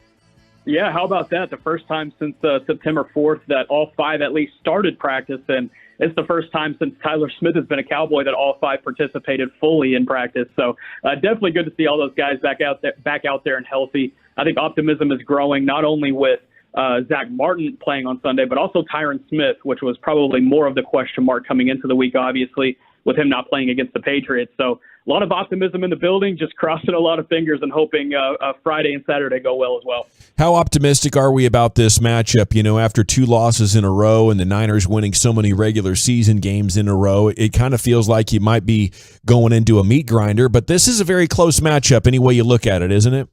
Yeah, how about that? The first time since September 4th that all 5 at least started practice, and it's the first time since Tyler Smith has been a Cowboy that all 5 participated fully in practice. So definitely good to see all those guys back out there and healthy. I think optimism is growing not only with Zach Martin playing on Sunday, but also Tyron Smith, which was probably more of the question mark coming into the week, obviously, with him not playing against the Patriots. So a lot of optimism in the building, just crossing a lot of fingers and hoping Friday and Saturday go well as well. How optimistic are we about this matchup? You know, after 2 losses in a row and the Niners winning so many regular season games in a row, it kind of feels like you might be going into a meat grinder, but this is a very close matchup any way you look at it, isn't it?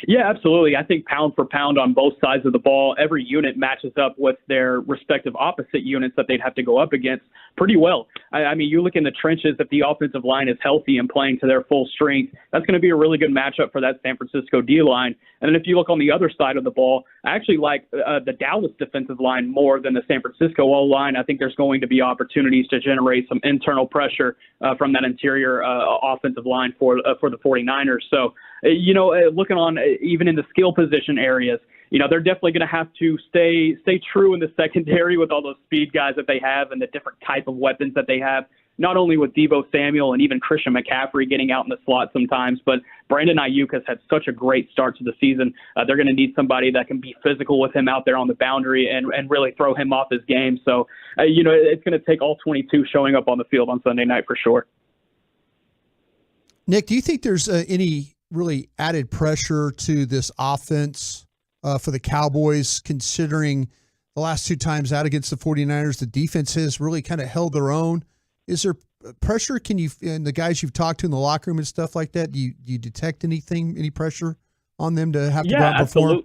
Yeah, absolutely. I think pound for pound on both sides of the ball, every unit matches up with their respective opposite units that they'd have to go up against pretty well. I mean, you look in the trenches, if the offensive line is healthy and playing to their full strength, that's going to be a really good matchup for that San Francisco D-line. And then if you look on the other side of the ball, I actually like the Dallas defensive line more than the San Francisco O-line. I think there's going to be opportunities to generate some internal pressure from that interior offensive line for the 49ers. So, looking on even in the skill position areas, they're definitely going to have to stay true in the secondary with all those speed guys that they have and the different type of weapons that they have, not only with Deebo Samuel and even Christian McCaffrey getting out in the slot sometimes, but Brandon Ayuk has had such a great start to the season. They're going to need somebody that can be physical with him out there on the boundary and really throw him off his game. So, it's going to take all 22 showing up on the field on Sunday night for sure. Nick, do you think there's any really added pressure to this offense for the Cowboys, considering the last 2 times out against the 49ers, the defense has really kind of held their own? Is there pressure? Can you, and the guys you've talked to in the locker room and stuff like that, do you detect anything, any pressure on them to have to go out and perform?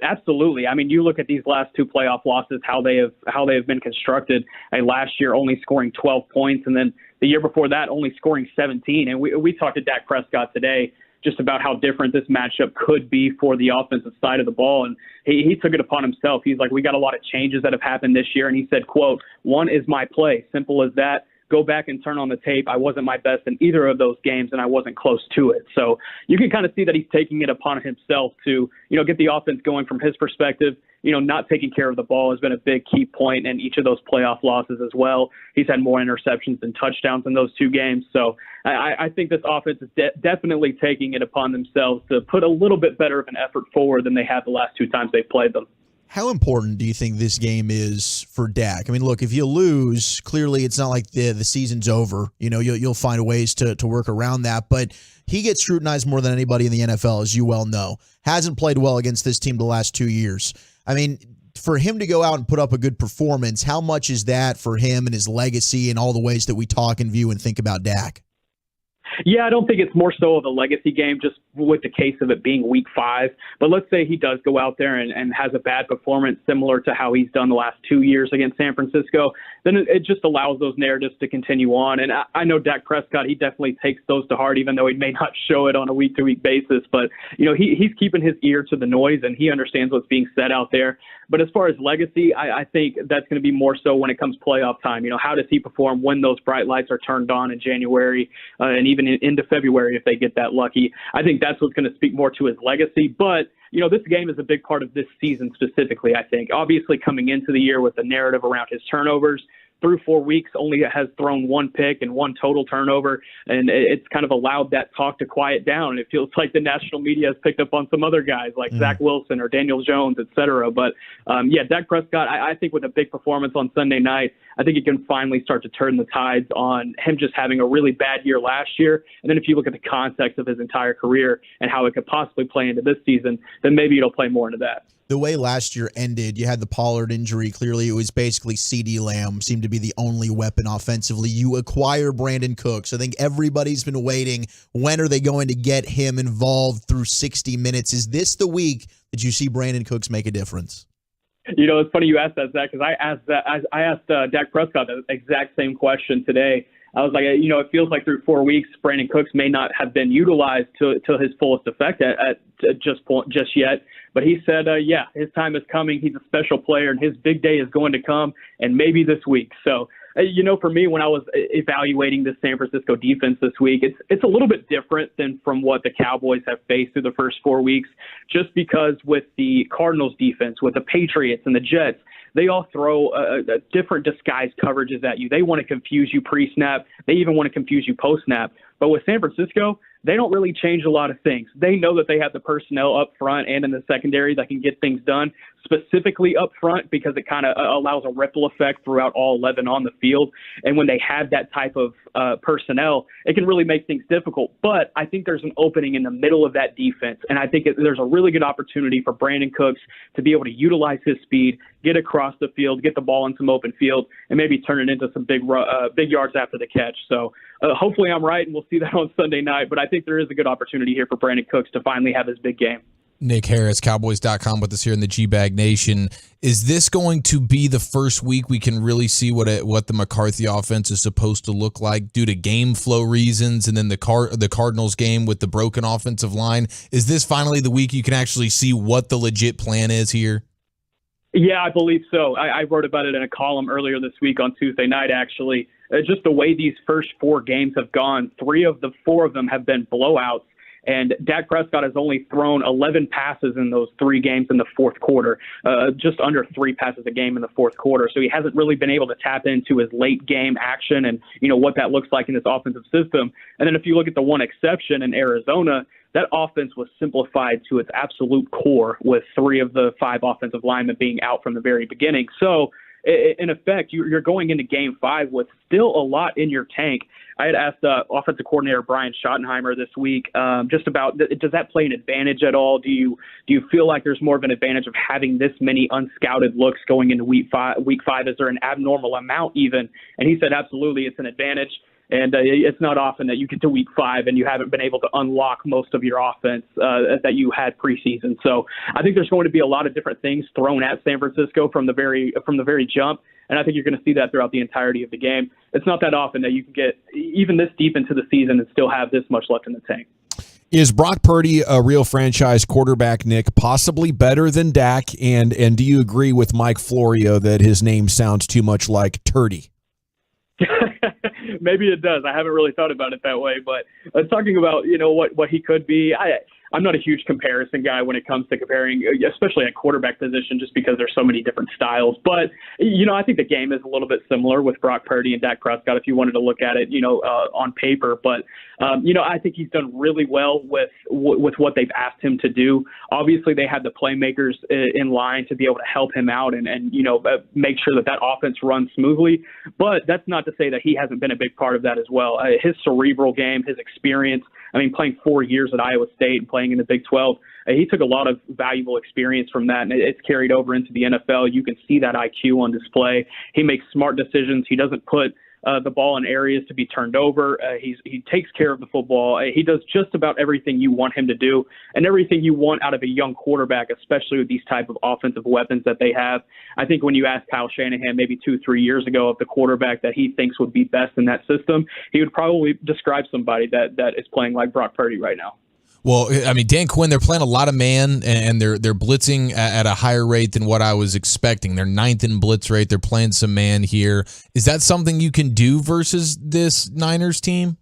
Absolutely. I mean, you look at these last two playoff losses, how they have been constructed. Last year, only scoring 12 points, and then the year before that, only scoring 17. And we talked to Dak Prescott today just about how different this matchup could be for the offensive side of the ball. And he took it upon himself. He's like, we got a lot of changes that have happened this year. And he said, quote, "One is my play. Simple as that. Go back and turn on the tape. I wasn't my best in either of those games, and I wasn't close to it." So you can kind of see that he's taking it upon himself to, get the offense going from his perspective. Not taking care of the ball has been a big key point in each of those playoff losses as well. He's had more interceptions than touchdowns in those two games. So I think this offense is definitely taking it upon themselves to put a little bit better of an effort forward than they have the last two times they've played them. How important do you think this game is for Dak? I mean, look, if you lose, clearly it's not like the season's over. You'll find ways to work around that. But he gets scrutinized more than anybody in the NFL, as you well know. Hasn't played well against this team the last 2 years. I mean, for him to go out and put up a good performance, how much is that for him and his legacy and all the ways that we talk and view and think about Dak? Yeah, I don't think it's more so of a legacy game, just with the case of it being week 5. But let's say he does go out there and has a bad performance similar to how he's done the last 2 years against San Francisco, then it just allows those narratives to continue on. And I know Dak Prescott, he definitely takes those to heart, even though he may not show it on a week-to-week basis. But, he's keeping his ear to the noise, and he understands what's being said out there. But as far as legacy, I think that's going to be more so when it comes playoff time. How does he perform when those bright lights are turned on in January and even into February if they get that lucky? I think that's what's going to speak more to his legacy. But, this game is a big part of this season specifically, I think. Obviously, coming into the year with the narrative around his turnovers, through 4 weeks, only has thrown one pick and one total turnover, and it's kind of allowed that talk to quiet down. And it feels like the national media has picked up on some other guys like Zach Wilson or Daniel Jones, et cetera. But, Dak Prescott, I think with a big performance on Sunday night, I think he can finally start to turn the tides on him just having a really bad year last year. And then if you look at the context of his entire career and how it could possibly play into this season, then maybe it'll play more into that. The way last year ended, you had the Pollard injury. Clearly, it was basically CeeDee Lamb seemed to be the only weapon offensively. You acquire Brandon Cooks. I think everybody's been waiting. When are they going to get him involved through 60 minutes? Is this the week that you see Brandon Cooks make a difference? It's funny you asked that, Zach, because I asked Dak Prescott the exact same question today. I was like, it feels like through 4 weeks, Brandon Cooks may not have been utilized to his fullest effect at just yet. But he said, his time is coming. He's a special player, and his big day is going to come, and maybe this week. So, for me, when I was evaluating the San Francisco defense this week, it's a little bit different than from what the Cowboys have faced through the first 4 weeks, just because with the Cardinals defense, with the Patriots and the Jets, they all throw different disguised coverages at you. They want to confuse you pre-snap. They even want to confuse you post-snap. But with San Francisco, they don't really change a lot of things. They know that they have the personnel up front and in the secondary that can get things done, specifically up front, because it kind of allows a ripple effect throughout all 11 on the field. And when they have that type of personnel, it can really make things difficult. But I think there's an opening in the middle of that defense, and I think there's a really good opportunity for Brandon Cooks to be able to utilize his speed, get across the field, get the ball in some open field, and maybe turn it into some big yards after the catch. So hopefully I'm right, and we'll see that on Sunday night. But I think there is a good opportunity here for Brandon Cooks to finally have his big game. Nick Harris, Cowboys.com, with us here in the G-Bag Nation. Is this going to be the first week we can really see what the McCarthy offense is supposed to look like due to game flow reasons, and then the Cardinals game with the broken offensive line? Is this finally the week you can actually see what the legit plan is here? Yeah, I believe so. I wrote about it in a column earlier this week on Tuesday night, actually. Just the way these first 4 games have gone, 3 of the 4 of them have been blowouts. And Dak Prescott has only thrown 11 passes in those 3 games in the fourth quarter, just under 3 passes a game in the fourth quarter. So he hasn't really been able to tap into his late game action and, what that looks like in this offensive system. And then if you look at the one exception in Arizona, that offense was simplified to its absolute core with 3 of the 5 offensive linemen being out from the very beginning. So in effect, you're going into Game 5 with still a lot in your tank. I had asked offensive coordinator Brian Schottenheimer this week just about, does that play an advantage at all? Do you feel like there's more of an advantage of having this many unscouted looks going into week five? Is there an abnormal amount even? And he said, absolutely, it's an advantage. And it's not often that you get to week 5 and you haven't been able to unlock most of your offense that you had preseason. So I think there's going to be a lot of different things thrown at San Francisco from the very jump. And I think you're going to see that throughout the entirety of the game. It's not that often that you can get even this deep into the season and still have this much left in the tank. Is Brock Purdy a real franchise quarterback, Nick, possibly better than Dak? And do you agree with Mike Florio that his name sounds too much like Turdy? Maybe it does. I haven't really thought about it that way, but talking about, what he could be, I'm not a huge comparison guy when it comes to comparing, especially at quarterback position, just because there's so many different styles. But, I think the game is a little bit similar with Brock Purdy and Dak Prescott if you wanted to look at it, on paper. But, I think he's done really well with what they've asked him to do. Obviously, they had the playmakers in line to be able to help him out and make sure that offense runs smoothly. But that's not to say that he hasn't been a big part of that as well. His cerebral game, his experience, playing 4 years at Iowa State and playing in the Big 12, he took a lot of valuable experience from that, and it's carried over into the NFL. You can see that IQ on display. He makes smart decisions. He doesn't put the ball in areas to be turned over. He takes care of the football. He does just about everything you want him to do and everything you want out of a young quarterback, especially with these type of offensive weapons that they have. I think when you ask Kyle Shanahan maybe 2-3 years ago of the quarterback that he thinks would be best in that system, he would probably describe somebody that is playing like Brock Purdy right now. Well, Dan Quinn, they're playing a lot of man, and they're blitzing at a higher rate than what I was expecting. They're 9th in blitz rate. They're playing some man here. Is that something you can do versus this Niners team?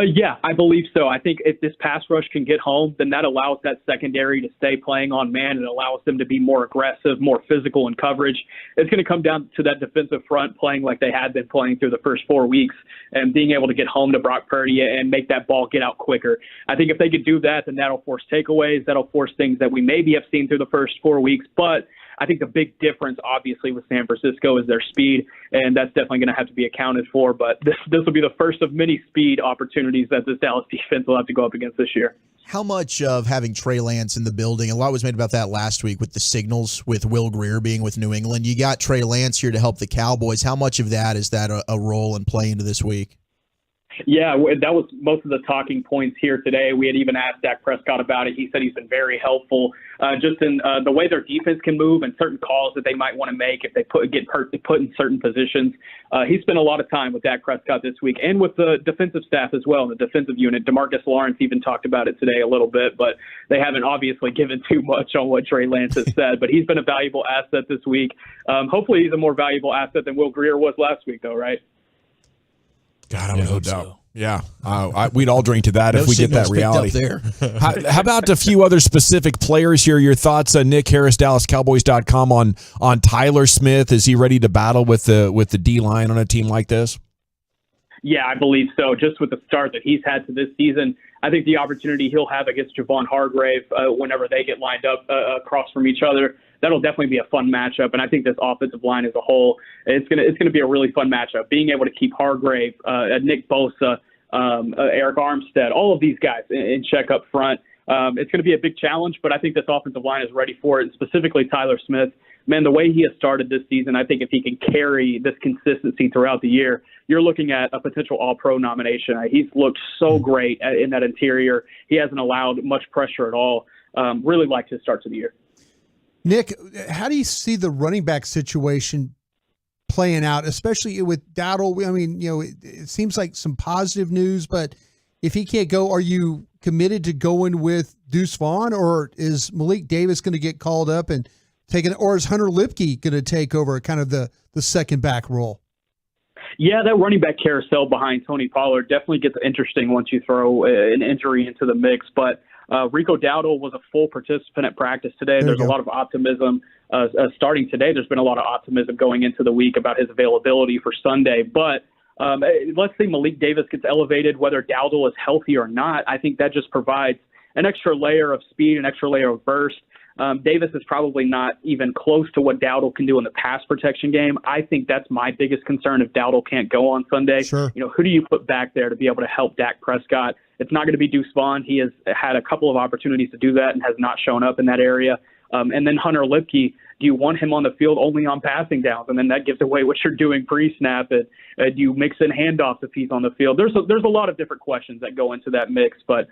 Yeah, I believe so. I think if this pass rush can get home, then that allows that secondary to stay playing on man and allows them to be more aggressive, more physical in coverage. It's going to come down to that defensive front playing like they had been playing through the first 4 weeks and being able to get home to Brock Purdy and make that ball get out quicker. I think if they could do that, then that'll force takeaways. That'll force things that we maybe have seen through the first 4 weeks. But I think the big difference, obviously, with San Francisco is their speed, and that's definitely going to have to be accounted for. But this will be the first of many speed opportunities that this Dallas defense will have to go up against this year. How much of having Trey Lance in the building, a lot was made about that last week with the signals with Will Grier being with New England. You got Trey Lance here to help the Cowboys. How much of that is that a role and play into this week? Yeah, that was most of the talking points here today. We had even asked Dak Prescott about it. He said he's been very helpful just in the way their defense can move and certain calls that they might want to make if they get put in certain positions. He spent a lot of time with Dak Prescott this week and with the defensive staff as well, the defensive unit. DeMarcus Lawrence even talked about it today a little bit, but they haven't obviously given too much on what Trey Lance has said. But he's been a valuable asset this week. Hopefully he's a more valuable asset than Will Grier was last week, though, right? God, I would hope so. Yeah, we'd all drink to that if we get that reality. There. How about a few other specific players here? Your thoughts, Nick Harris, DallasCowboys.com on Tyler Smith. Is he ready to battle with the D-line on a team like this? Yeah, I believe so. Just with the start that he's had to this season, I think the opportunity he'll have against Javon Hargrave whenever they get lined up across from each other, that'll definitely be a fun matchup. And I think this offensive line as a whole, it's gonna be a really fun matchup. Being able to keep Hargrave, Nick Bosa, Eric Armstead, all of these guys in check up front, it's going to be a big challenge. But I think this offensive line is ready for it. And specifically Tyler Smith. Man, the way he has started this season, I think if he can carry this consistency throughout the year, you're looking at a potential All-Pro nomination. He's looked so great in that interior. He hasn't allowed much pressure at all. Really liked his start to the year. Nick, how do you see the running back situation playing out, especially with Dowdle? I mean, it seems like some positive news, but if he can't go, are you committed to going with Deuce Vaughn, or is Malik Davis going to get called up and taken, or is Hunter Lipke going to take over kind of the second back role? Yeah, that running back carousel behind Tony Pollard definitely gets interesting once you throw an injury into the mix. But Rico Dowdle was a full participant at practice today. There's a lot of optimism starting today. There's been a lot of optimism going into the week about his availability for Sunday. But let's say Malik Davis gets elevated, whether Dowdle is healthy or not. I think that just provides an extra layer of speed, an extra layer of burst. Davis is probably not even close to what Dowdle can do in the pass protection game. I think that's my biggest concern if Dowdle can't go on Sunday. Sure. Who do you put back there to be able to help Dak Prescott? It's not going to be Deuce Vaughn. He has had a couple of opportunities to do that and has not shown up in that area. And then Hunter Lipke, do you want him on the field only on passing downs? And then that gives away what you're doing pre-snap. Do you mix in handoffs if he's on the field? There's a lot of different questions that go into that mix. But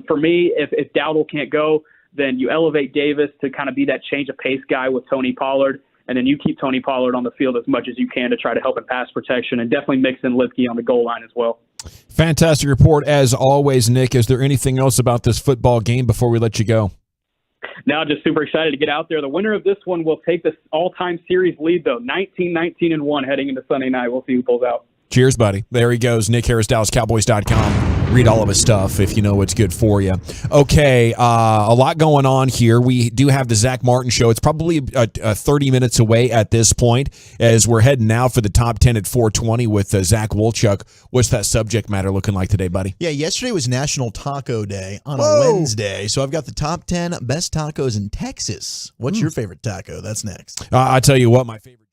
for me, if Dowdle can't go, then you elevate Davis to kind of be that change of pace guy with Tony Pollard. And then you keep Tony Pollard on the field as much as you can to try to help in pass protection, and definitely mix in Lipke on the goal line as well. Fantastic report as always, Nick. Is there anything else about this football game before we let you go? Now, just super excited to get out there. The winner of this one will take this all-time series lead, though, 19-19-1 heading into Sunday night. We'll see who pulls out. Cheers, buddy. There he goes. Nick Harris, DallasCowboys.com. Read all of his stuff if you know what's good for you. Okay, a lot going on here. We do have the Zach Martin Show. It's probably 30 minutes away at this point as we're heading now for the top 10 at 420 with Zach Wolchuk. What's that subject matter looking like today, buddy? Yeah, yesterday was National Taco Day on a Wednesday, so I've got the top 10 best tacos in Texas. What's your favorite taco? That's next. I tell you what, my favorite.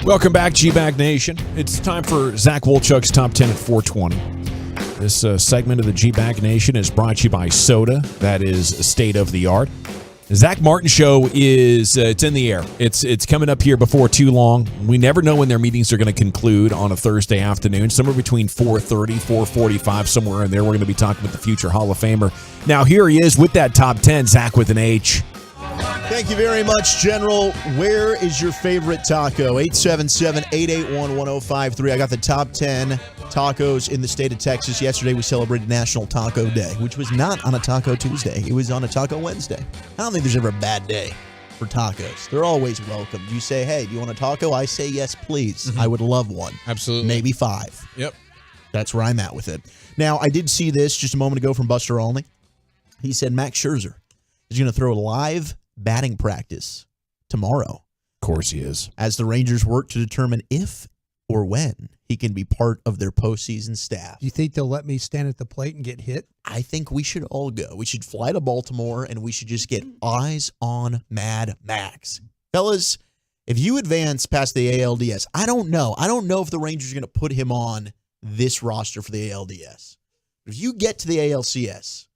Welcome back, G-Bag Nation. It's time for Zach Wolchuk's Top 10 at 420. This segment of the G-Bag Nation is brought to you by Soda. That is state of the art. The Zach Martin Show is it's in the air. It's coming up here before too long. We never know when their meetings are going to conclude on a Thursday afternoon, somewhere between 4:30, 4:45, somewhere in there. We're going to be talking with the future Hall of Famer. Now, here he is with that Top 10, Zach with an H. Thank you very much, General. Where is your favorite taco? 877-881-1053. I got the top 10 tacos in the state of Texas. Yesterday, we celebrated National Taco Day, which was not on a Taco Tuesday. It was on a Taco Wednesday. I don't think there's ever a bad day for tacos. They're always welcome. You say, hey, do you want a taco? I say, yes, please. Mm-hmm. I would love one. Absolutely. Maybe 5. Yep. That's where I'm at with it. Now, I did see this just a moment ago from Buster Olney. He said Max Scherzer is going to throw live batting practice tomorrow. Of course he is. As the Rangers work to determine if or when he can be part of their postseason staff. Do you think they'll let me stand at the plate and get hit? I think we should all go. We should fly to Baltimore, and we should just get eyes on Mad Max. Fellas, if you advance past the ALDS, I don't know. I don't know if the Rangers are going to put him on this roster for the ALDS. But if you get to the ALCS,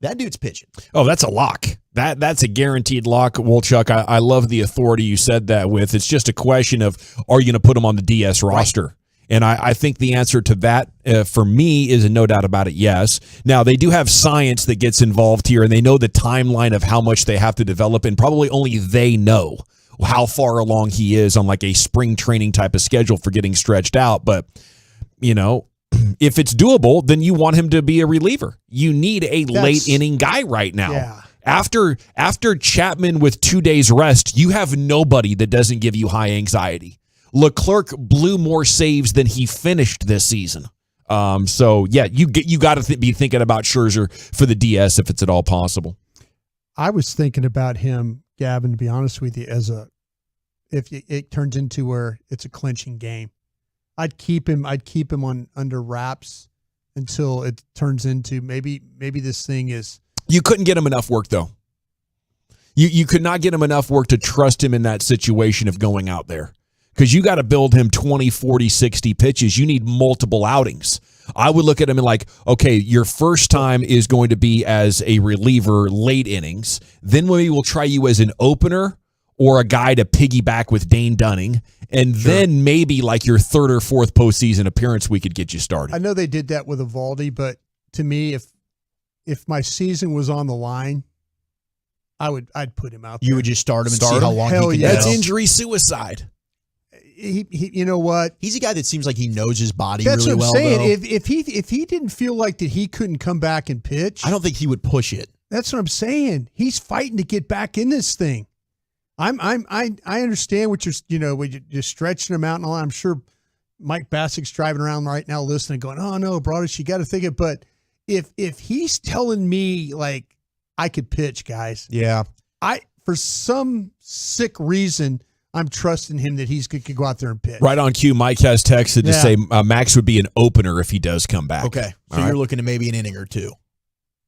that dude's pitching. Oh, that's a lock. That's a guaranteed lock, Wolchuk. I love the authority you said that with. It's just a question of, are you going to put him on the DS roster? Right. And I think the answer to that, for me, is a no doubt about it, yes. Now, they do have science that gets involved here, and they know the timeline of how much they have to develop, and probably only they know how far along he is on like a spring training type of schedule for getting stretched out. But, you know, if it's doable, then you want him to be a reliever. You need a late inning guy right now. Yeah. After Chapman with 2 days rest, you have nobody that doesn't give you high anxiety. Leclerc blew more saves than he finished this season. So yeah, you got to be thinking about Scherzer for the DS if it's at all possible. I was thinking about him, Gavin, to be honest with you, if it turns into where it's a clinching game. I'd keep him on under wraps until it turns into maybe this thing is. You couldn't get him enough work though. You could not get him enough work to trust him in that situation of going out there, because you got to build him 20, 40, 60 pitches. You need multiple outings. I would look at him and like, okay, your first time is going to be as a reliever late innings. Then we will try you as an opener or a guy to piggyback with Dane Dunning. And then maybe like your third or fourth postseason appearance, we could get you started. I know they did that with Evaldi, but to me, if my season was on the line, I'd put him out there. You would just start him and see how long he can go. That's injury suicide. He you know what? He's a guy that seems like he knows his body That's really what I'm well. saying. Though. If he didn't feel like that he couldn't come back and pitch, I don't think he would push it. That's what I'm saying. He's fighting to get back in this thing. I understand what you're stretching him out and all. I'm sure Mike Bassick's driving around right now listening, going, "Oh no, Broadus, you got to think it." But if he's telling me like I could pitch, guys, yeah, for some sick reason, I'm trusting him that he's going to go out there and pitch. Right on cue, Mike has texted to say Max would be an opener if he does come back. Okay, so you're looking at maybe an inning or two,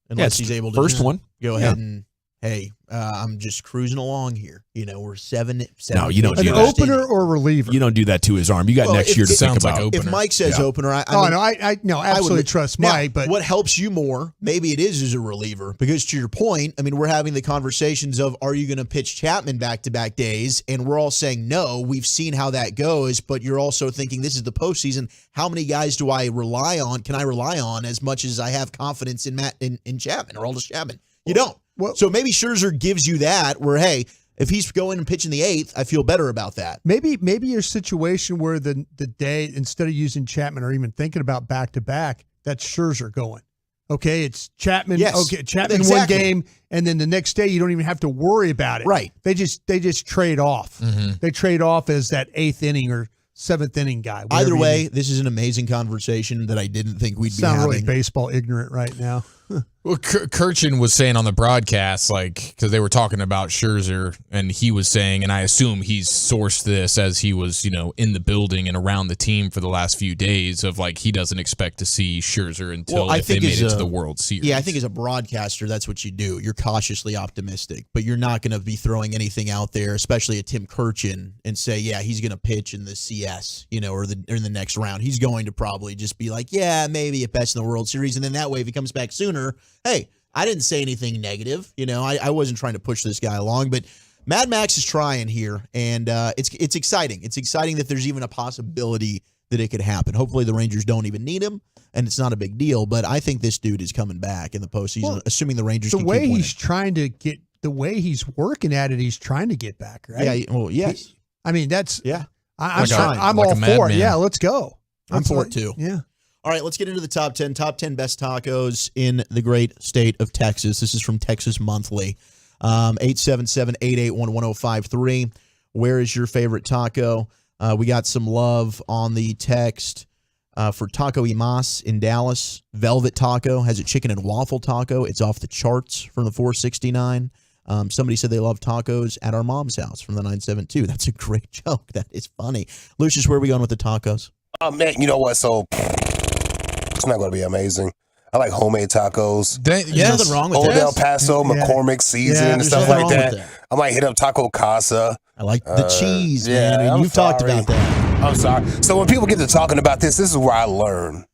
unless he's able to first one go ahead and. Hey, I'm just cruising along here. You know, we're seven. No, you don't do an that. Opener or reliever. You don't do that to his arm. You got next year to think about. If Mike says opener, I absolutely trust Mike. But what helps you more? Maybe it is as a reliever, because to your point, I mean, we're having the conversations of, are you going to pitch Chapman back-to-back days? And we're all saying no. We've seen how that goes, but you're also thinking this is the postseason. How many guys do I rely on? Can I rely on as much as I have confidence in in Chapman or Aroldis Chapman? You don't. Well, so maybe Scherzer gives you that where, hey, if he's going and pitching the 8th, I feel better about that. Maybe your situation where the day, instead of using Chapman or even thinking about back-to-back, that's Scherzer going. Okay, it's Chapman. Yes, okay, Chapman exactly. one game, and then the next day you don't even have to worry about it. Right. They just trade off. Mm-hmm. They trade off as that 8th inning or 7th inning guy. Either way, this is an amazing conversation that I didn't think we'd be having. Sound really baseball ignorant right now. Well, Kirchen was saying on the broadcast, because they were talking about Scherzer, and he was saying, and I assume he's sourced this as he was, in the building and around the team for the last few days of he doesn't expect to see Scherzer until they made it to the World Series. Yeah, I think as a broadcaster, that's what you do. You're cautiously optimistic, but you're not going to be throwing anything out there, especially a Tim Kirchen, and say, yeah, he's going to pitch in the CS, or in the next round. He's going to probably just be like, yeah, maybe at best in the World Series, and then that way, if he comes back sooner, hey, I didn't say anything negative. I wasn't trying to push this guy along, but Mad Max is trying here, and it's exciting. It's exciting that there's even a possibility that it could happen. Hopefully the Rangers don't even need him, and it's not a big deal, but I think this dude is coming back in the postseason, assuming the Rangers can keep winning. The way he's working at it, he's trying to get back, right? Yeah, well, yes. That's... Yeah. I'm all for it. Yeah, let's go. I'm for it, too. Yeah. All right, let's get into the top 10. Top 10 best tacos in the great state of Texas. This is from Texas Monthly. 877-881-1053. Where is your favorite taco? We got some love on the text for Taco Imas in Dallas. Velvet Taco has a chicken and waffle taco. It's off the charts from the 469. Somebody said they love tacos at our mom's house from the 972. That's a great joke. That is funny. Lucius, where are we going with the tacos? Oh, man, you know what? So it's not going to be amazing. I like homemade tacos. There's nothing wrong with Old that. El Paso, McCormick season and stuff like that. I might hit up Taco Casa. I like the cheese, man. And you've talked about that. I'm sorry. So when people get to talking about this is where I learn.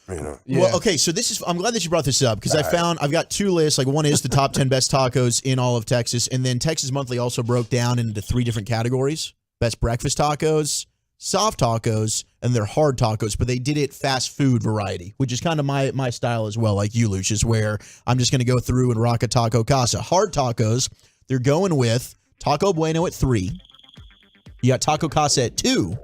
Well, okay, so I'm glad that you brought this up because I've got two lists. One is the top 10 best tacos in all of Texas, and then Texas Monthly also broke down into 3 different categories: best breakfast tacos, soft tacos, and their hard tacos. But they did it fast food variety, which is kind of my style as well, like you, Lucius, where I'm just going to go through and rock a Taco Casa. Hard tacos, they're going with Taco Bueno at 3. You got Taco Casa at 2.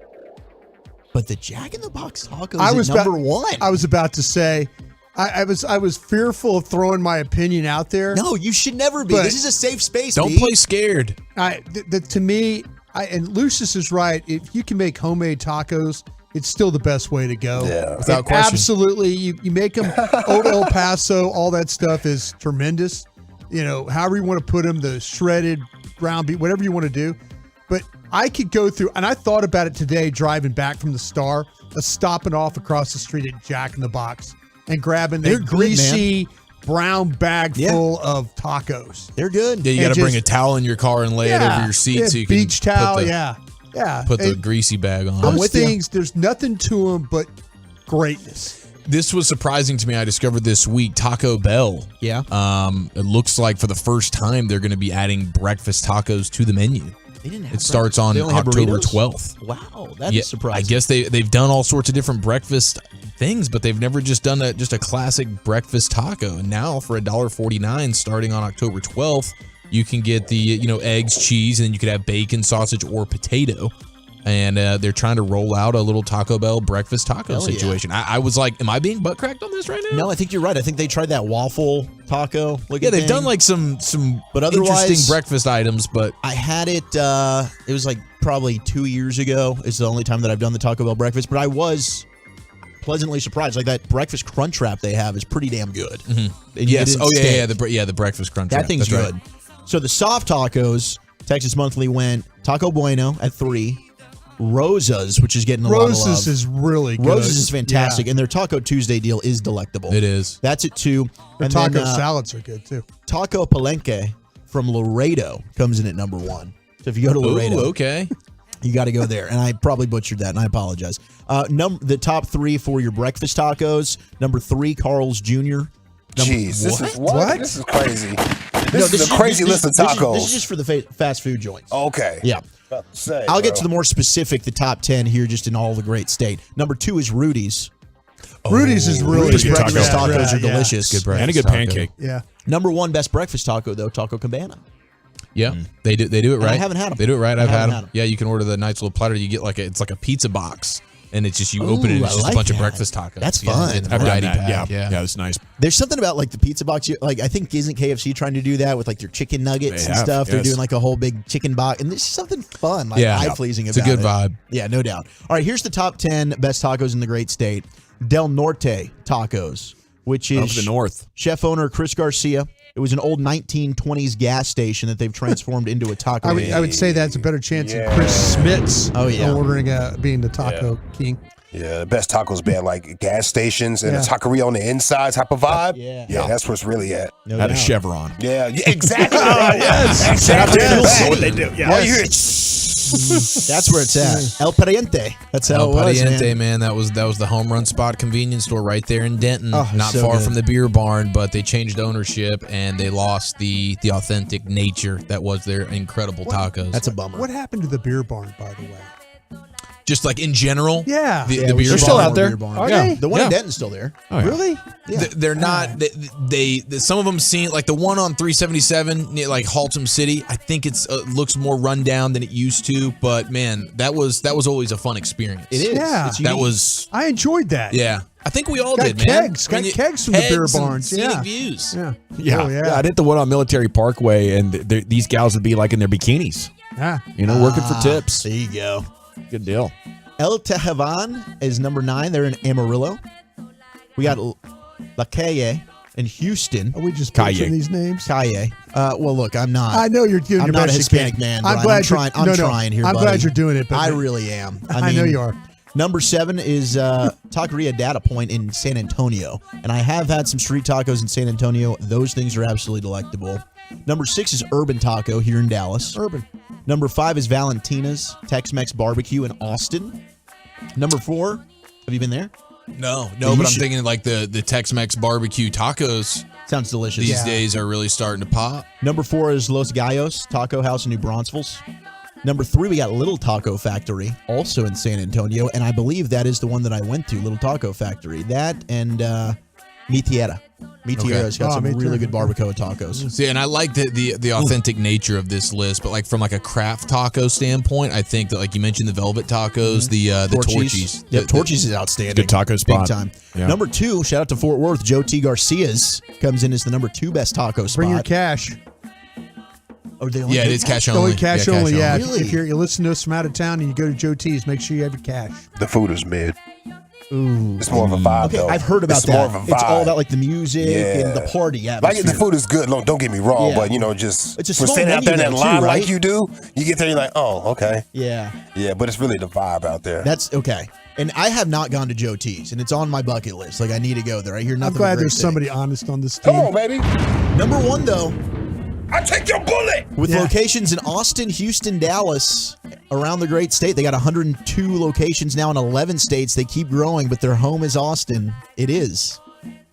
But the Jack in the Box tacos is number 1. I was about to say, I was fearful of throwing my opinion out there. No, you should never be. This is a safe space. Don't play scared. To me, and Lucius is right. If you can make homemade tacos, it's still the best way to go. Yeah, without question. Absolutely, you make them. Old El Paso, all that stuff is tremendous. However you want to put them, the shredded ground beef, whatever you want to do. But I could go through, and I thought about it today driving back from the Star, stopping off across the street at Jack in the Box and grabbing that greasy brown bag full of tacos. They're good. Yeah, you got to bring a towel in your car and lay it over your seat so you can beach towel. Put the greasy bag on. Those things, there's nothing to them but greatness. This was surprising to me. I discovered this week Taco Bell. Yeah. It looks like for the first time they're going to be adding breakfast tacos to the menu. It starts on October 12th. Wow, that is surprising. I guess they've done all sorts of different breakfast things, but they've never just done a classic breakfast taco. And now for $1.49, starting on October 12th, you can get the eggs, cheese, and then you could have bacon, sausage, or potato. And they're trying to roll out a little Taco Bell breakfast taco situation. Yeah. I was like, am I being butt cracked on this right now? No, I think you're right. I think they tried that waffle taco. Yeah, they've done some but interesting breakfast items, but I had it, it was probably 2 years ago. It's the only time that I've done the Taco Bell breakfast, but I was pleasantly surprised. That breakfast crunch wrap they have is pretty damn good. Mm-hmm. Yes. The breakfast crunch wrap. That thing's good. Right. So the soft tacos, Texas Monthly went Taco Bueno at 3. Rosa's, which is getting a lot of love. Rosa's is really good. Rosa's is fantastic, and their Taco Tuesday deal is delectable. It is. That's at 2. Their taco salads are good, too. Taco Palenque from Laredo comes in at number 1. So if you go to Laredo, okay, you got to go there. And I probably butchered that, and I apologize. The top 3 for your breakfast tacos. Number 3, Carl's Jr. Jeez, this is what? This is crazy. This is a crazy list of tacos. This is just for the fast food joints. Okay. Yeah. I'll get to the more specific, the top 10 here, just in all the great state. Number 2 is Rudy's. Rudy's is really Rudy's good. breakfast tacos are delicious. Good breakfast and a good taco. pancake. Yeah. Number 1 best breakfast taco, though, Taco Cabana. Yeah, they do it right. I haven't had them. They do it right. I've had them. Yeah, you can order the nice little platter. You get it's like a pizza box. And it's just, you open it, and it's just a bunch of breakfast tacos. That's fun. I've done that. Yeah, that's nice. There's something about the pizza box. I think isn't KFC trying to do that with their chicken nuggets and stuff? Yes. They're doing a whole big chicken box, and there's something fun, eye-pleasing about it. It's a good vibe. Yeah, no doubt. All right, here's the top 10 best tacos in the great state. Del Norte Tacos which is Of the North. Chef owner Chris Garcia. It was an old 1920s gas station that they've transformed into a taco. I would say that's a better chance than Chris Smits ordering being the taco king. Yeah, the best tacos being like gas stations and a taqueria on the inside type of vibe. Yeah, that's where it's really at. Had a Chevron. Yeah, exactly. Yes. Exactly. That's what they do. Yeah. All you hear That's where it's at. El Pariente. That's how El it was, Pariente, man. That was the home run spot convenience store right there in Denton, not so far good. from the beer barn. But they changed ownership and they lost the authentic nature that was their incredible tacos. That's a bummer. What happened to the beer barn, by the way? Just like in general, Yeah. the we beer should barn. go out there. Are Yeah. they? The one in Denton's still there. Oh, yeah. Really? Yeah. They're not. They some of them seem like the one on 377, near like Haltom City. I think it's looks more run down than it used to. But man, that was always a fun experience. It is. Yeah. It's That unique. was. I enjoyed that. Yeah, I think we all Got did, man. kegs. I mean, Got kegs from the beer kegs and barns. scenic Yeah. views. Yeah. Yeah. Oh, yeah. I did the one on Military Parkway, and these gals would be like in their bikinis, Yeah. working for tips. There you go. Good deal. El Tejavan is number 9. They're in Amarillo. We got La Calle in Houston. Are we just Calle. butchering these names? Calle. Well, look, I'm not. I know you're doing I'm your not a best you Hispanic can. man. I'm Brian. glad I'm trying. you're, I'm trying here, I'm buddy. glad you're doing it. But I really am. I know you are. Number 7 is Taqueria Data Point in San Antonio. And I have had some street tacos in San Antonio. Those things are absolutely delectable. Number 6 is Urban Taco here in Dallas. Urban. Number 5 is Valentina's Tex-Mex Barbecue in Austin. Number 4, have you been there? No, You but I'm should- thinking like the Tex-Mex barbecue tacos Sounds delicious. these days are really starting to pop. Number 4 is Los Gallos Taco House in New Braunfels. Number 3, we got Little Taco Factory, also in San Antonio, and I believe that is the one that I went to, Little Taco Factory. That and Mi Tierra. Mi Tierra's got some really good barbacoa tacos. See, and I like the authentic nature of this list, but like from like a craft taco standpoint, I think that like you mentioned the velvet tacos, the Torchies. Yep, Torchies is outstanding. Good taco spot. Big time. Yeah. Number 2, shout out to Fort Worth, Joe T. Garcia's comes in as the number 2 best taco spot. Bring your cash. Oh, they only Yeah, do it is that? cash Only only. cash Yeah, only. Yeah. Really? If you listen to us from out of town and you go to Joe T's, make sure you have your cash. the food is mid. Ooh. It's more of a vibe, Okay, though. I've heard about it's that. More of a vibe. It's all about like the music and the Yeah. party Like atmosphere. the food is good. Don't get me wrong, Yeah. but just It's a for small standing out there in menu that though, line too, like right? you do, you get there, you're like, oh, okay, Yeah. yeah. But it's really the vibe out there. That's okay. And I have not gone to Joe T's, and it's on my bucket list. Like I need to go there. I hear nothing. I'm glad but great there's somebody things. honest on this team. Come on, baby. Number 1 though, I take your bullet. with Yeah. locations in Austin, Houston, Dallas, around the great state. They got 102 locations now in 11 states. They keep growing, but their home is Austin. It is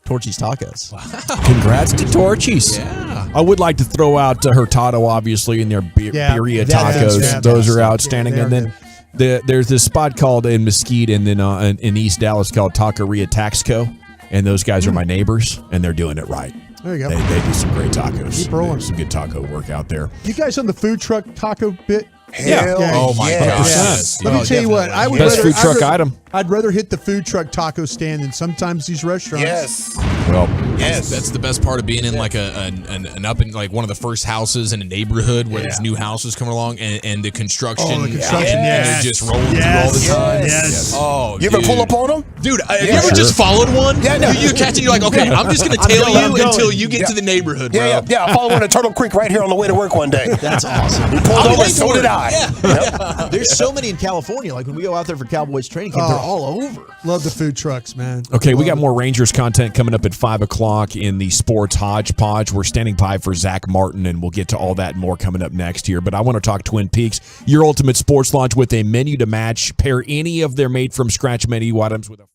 Torchy's Tacos. Congrats to Torchies. Yeah. I would like to throw out Hurtado, obviously, in their Yeah, birria that is tacos. Those are fantastic. outstanding. Yeah, And then there's this spot called in Mesquite and then in East Dallas called Taqueria Taxco. And those guys are my neighbors, and they're doing it right. There you go. They do some great tacos. Keep rolling. There's some good taco work out there. You guys on the food truck taco bit? Hell Oh my yes. gosh. Yeah. Yes. Let me Oh, tell you what. definitely. I would Best rather, food truck item. I'd rather hit the food truck taco stand than sometimes these restaurants. Yes. Well, Yes. That's the best part of being in like an up in like one of the first houses in a neighborhood where there's new houses coming along and the construction. Oh, the construction, and yes. they're just rolling through all the time. Yes. Oh, You ever dude. pull up on them? Dude, have you Yeah, ever sure. just followed one? Yeah, no. You catch it, you're like, okay, I'm just going to tail going, you I'm going. until you get Yeah. to the neighborhood, bro. Yeah. I followed one at Turtle Creek right here on the way to work one day. That's awesome. He pulled I'll over, wait so for did it. I. Yeah. Yep. There's so many in California. Like when we go out there for Cowboys training camp, they're all over. Love the food trucks, man. okay, we got Love it. more Rangers content coming up at 5 o'clock in the Sports Hodgepodge. We're standing by for Zach Martin, and we'll get to all that and more coming up next here. But I want to talk Twin Peaks, your ultimate sports launch with a menu to match. Pair any of their made-from-scratch menu items with a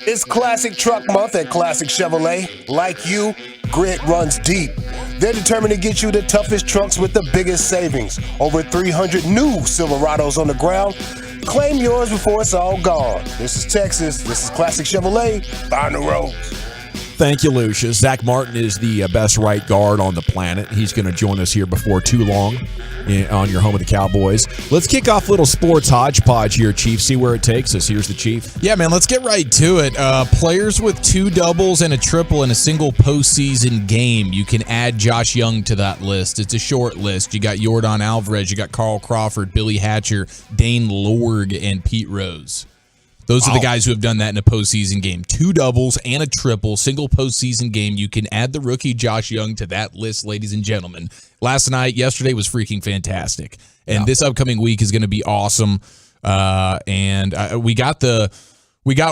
It's Classic Truck Month at Classic Chevrolet. Like you, grit runs deep. They're determined to get you the toughest trucks with the biggest savings. Over 300 new Silverados on the ground. Claim yours before it's all gone. This is Texas. This is Classic Chevrolet. Find the roads. Thank you, Lucius. Zach Martin is the best right guard on the planet. He's going to join us here before too long on your home of the Cowboys. Let's kick off a little sports hodgepodge here, Chief. See where it takes us. Here's the Chief. Yeah, man, let's get right to it. Players with 2 doubles and a triple in a single postseason game. You can add Josh Young to that list. It's a short list. You got Yordan Alvarez, you got Carl Crawford, Billy Hatcher, Dane Lorg, and Pete Rose. Those are the guys who have done that in a postseason game. 2 doubles and a triple, single postseason game. You can add the rookie Josh Young to that list, ladies and gentlemen. Yesterday was freaking fantastic. And this upcoming week is going to be awesome. We got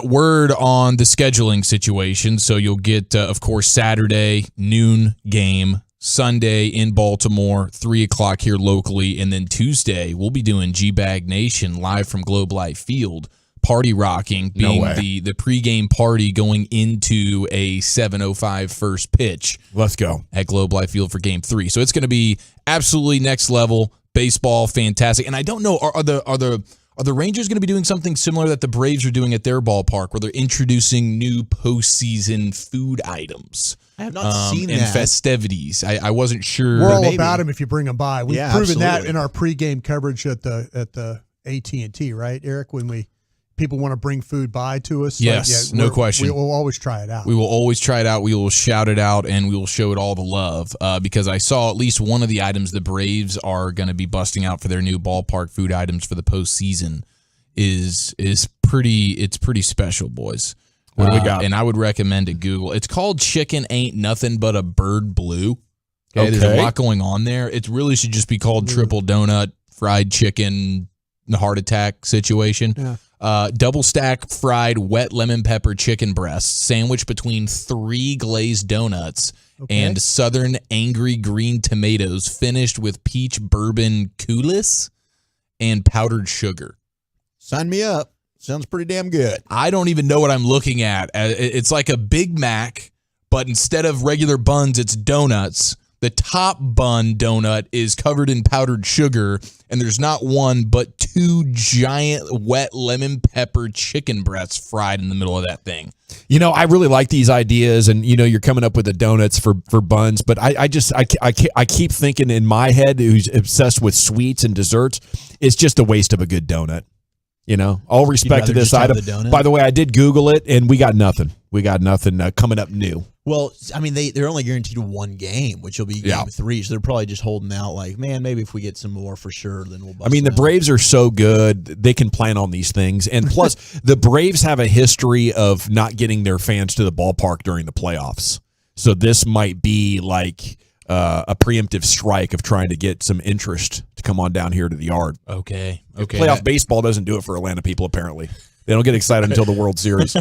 word on the scheduling situation. So you'll get, of course, Saturday, noon game, Sunday in Baltimore, 3 o'clock here locally. And then Tuesday, we'll be doing G-Bag Nation live from Globe Life Field. Party rocking, being the pregame party going into a 7:05 first pitch. Let's go at Globe Life Field for Game 3. So it's going to be absolutely next level baseball, fantastic. And I don't know, are the Rangers going to be doing something similar that the Braves are doing at their ballpark, where they're introducing new postseason food items? I have not seen that. And festivities. I wasn't sure. We're all about them if you bring them by. We've proven that absolutely. in our pregame coverage at the AT&T, right, Eric? When people want to bring food by to us. Yes, no question. We will always try it out. We will always try it out. We will shout it out, and we will show it all the love because I saw at least one of the items the Braves are going to be busting out for their new ballpark food items for the postseason is pretty special, boys. What do we got? And I would recommend to Google. It's called Chicken Ain't Nothing But a Bird Blue. Okay, there's a lot going on there. It really should just be called Triple Donut Fried Chicken Heart Attack Situation. Yeah. Double stack fried wet lemon pepper chicken breasts sandwiched between 3 glazed donuts and southern angry green tomatoes finished with peach bourbon coulis and powdered sugar. Sign me up. Sounds pretty damn good. I don't even know what I'm looking at. It's like a Big Mac, but instead of regular buns, it's donuts. The top bun donut is covered in powdered sugar, and there's not 1 but 2 giant wet lemon pepper chicken breasts fried in the middle of that thing. You know, I really like these ideas, and you know, you're coming up with the donuts for buns, but I keep thinking in my head, who's obsessed with sweets and desserts, it's just a waste of a good donut. You know, all respect to this item. By the way, I did Google it, and we got nothing. We got nothing coming up new. Well, I mean, they're only guaranteed 1 game, which will be game 3. So they're probably just holding out like, man, maybe if we get some more for sure, then we'll bust I mean, the Braves are so good. They can plan on these things. And plus, the Braves have a history of not getting their fans to the ballpark during the playoffs. So this might be like a preemptive strike of trying to get some interest to come on down here to the yard. Okay. Playoff baseball doesn't do it for Atlanta people, apparently. They don't get excited until the World Series.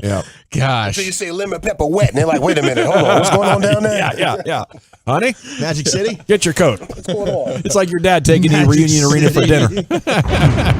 Yeah. Gosh. Until you say lemon pepper wet, and they're like, wait a minute, hold on, what's going on down there? Yeah. Honey? Magic City? Get your coat. What's going on? It's like your dad taking you to Reunion Arena for dinner.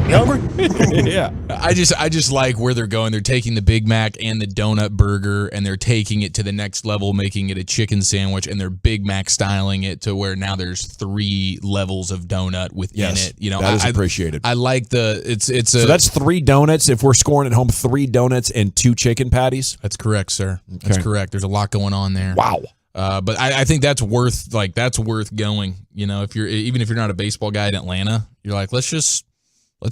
You hungry? Yeah. I just like where they're going. They're taking the Big Mac and the donut burger, and they're taking it to the next level, making it a chicken sandwich, and they're Big Mac styling it to where now there's 3 levels of donut within it. You know, that is appreciated. I like so that's 3 donuts. If we're scoring at home, 3 donuts and 2 chicken patties. That's correct, sir. Okay. That's correct. There's a lot going on there. Wow. But I think that's worth going. You know, if you're not a baseball guy in Atlanta, you're like, let's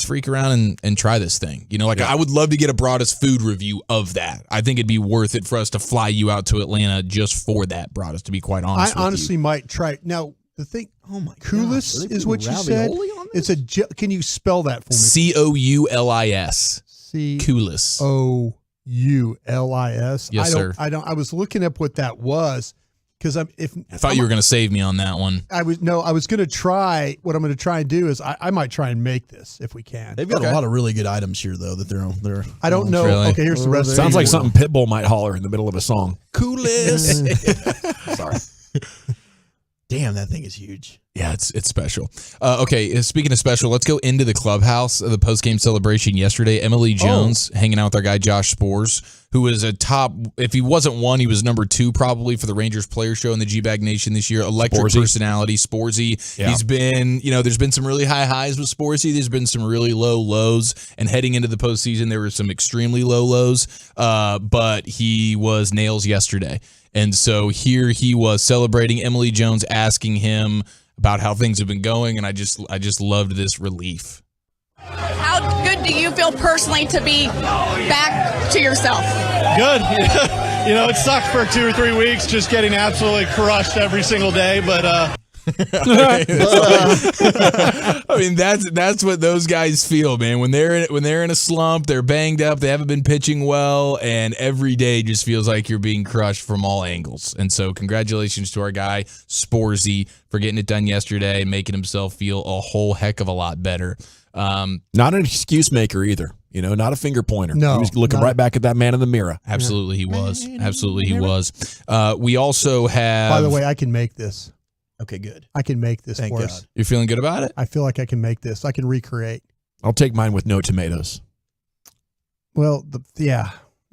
freak around and try this thing. You know, like I would love to get a Broadus food review of that. I think it'd be worth it for us to fly you out to Atlanta just for that, Broadus, to be quite honest. I honestly might try. Now the thing, coulis is what you said. It's can you spell that for me? Coulis. Coulis. Yes, sir. I was looking up what that was because I thought you were going to save me on that one. I was going to try. What I'm going to try and do is I might try and make this if we can. They've got a lot of really good items here, though. That they're. I don't know. Really? Okay, here's the rest. Sounds like something Pitbull might holler in the middle of a song. Coulis. Sorry. Damn, that thing is huge. Yeah, it's special. Okay, speaking of special, let's go into the clubhouse. The post-game celebration yesterday. Emily Jones hanging out with our guy Josh Spores, who was a top, if he wasn't one, he was number 2 probably for the Rangers Player Show in the G-Bag Nation this year. Electric personality, Sporzy. Yeah. He's been, there's been some really high highs with Sporzy. There's been some really low lows. And heading into the postseason, there were some extremely low lows. But he was nails yesterday. And so here he was celebrating. Emily Jones asking him about how things have been going. And I just loved this relief. How good do you feel personally to be back to yourself? Good. It sucked for 2 or 3 weeks just getting absolutely crushed every single day, but I mean, that's what those guys feel, man. When they're in a slump, they're banged up, they haven't been pitching well, and every day just feels like you're being crushed from all angles. And so congratulations to our guy Sporzy for getting it done yesterday and making himself feel a whole heck of a lot better. Not an excuse maker either. Not a finger pointer. No, he was looking right back at that man in the mirror. Absolutely, he was. Absolutely, he was. We also have. By the way, I can make this. Okay, good. I can make this Thank for God. us. You're feeling good about it? I feel like I can make this. I can recreate. I'll take mine with no tomatoes. Well, the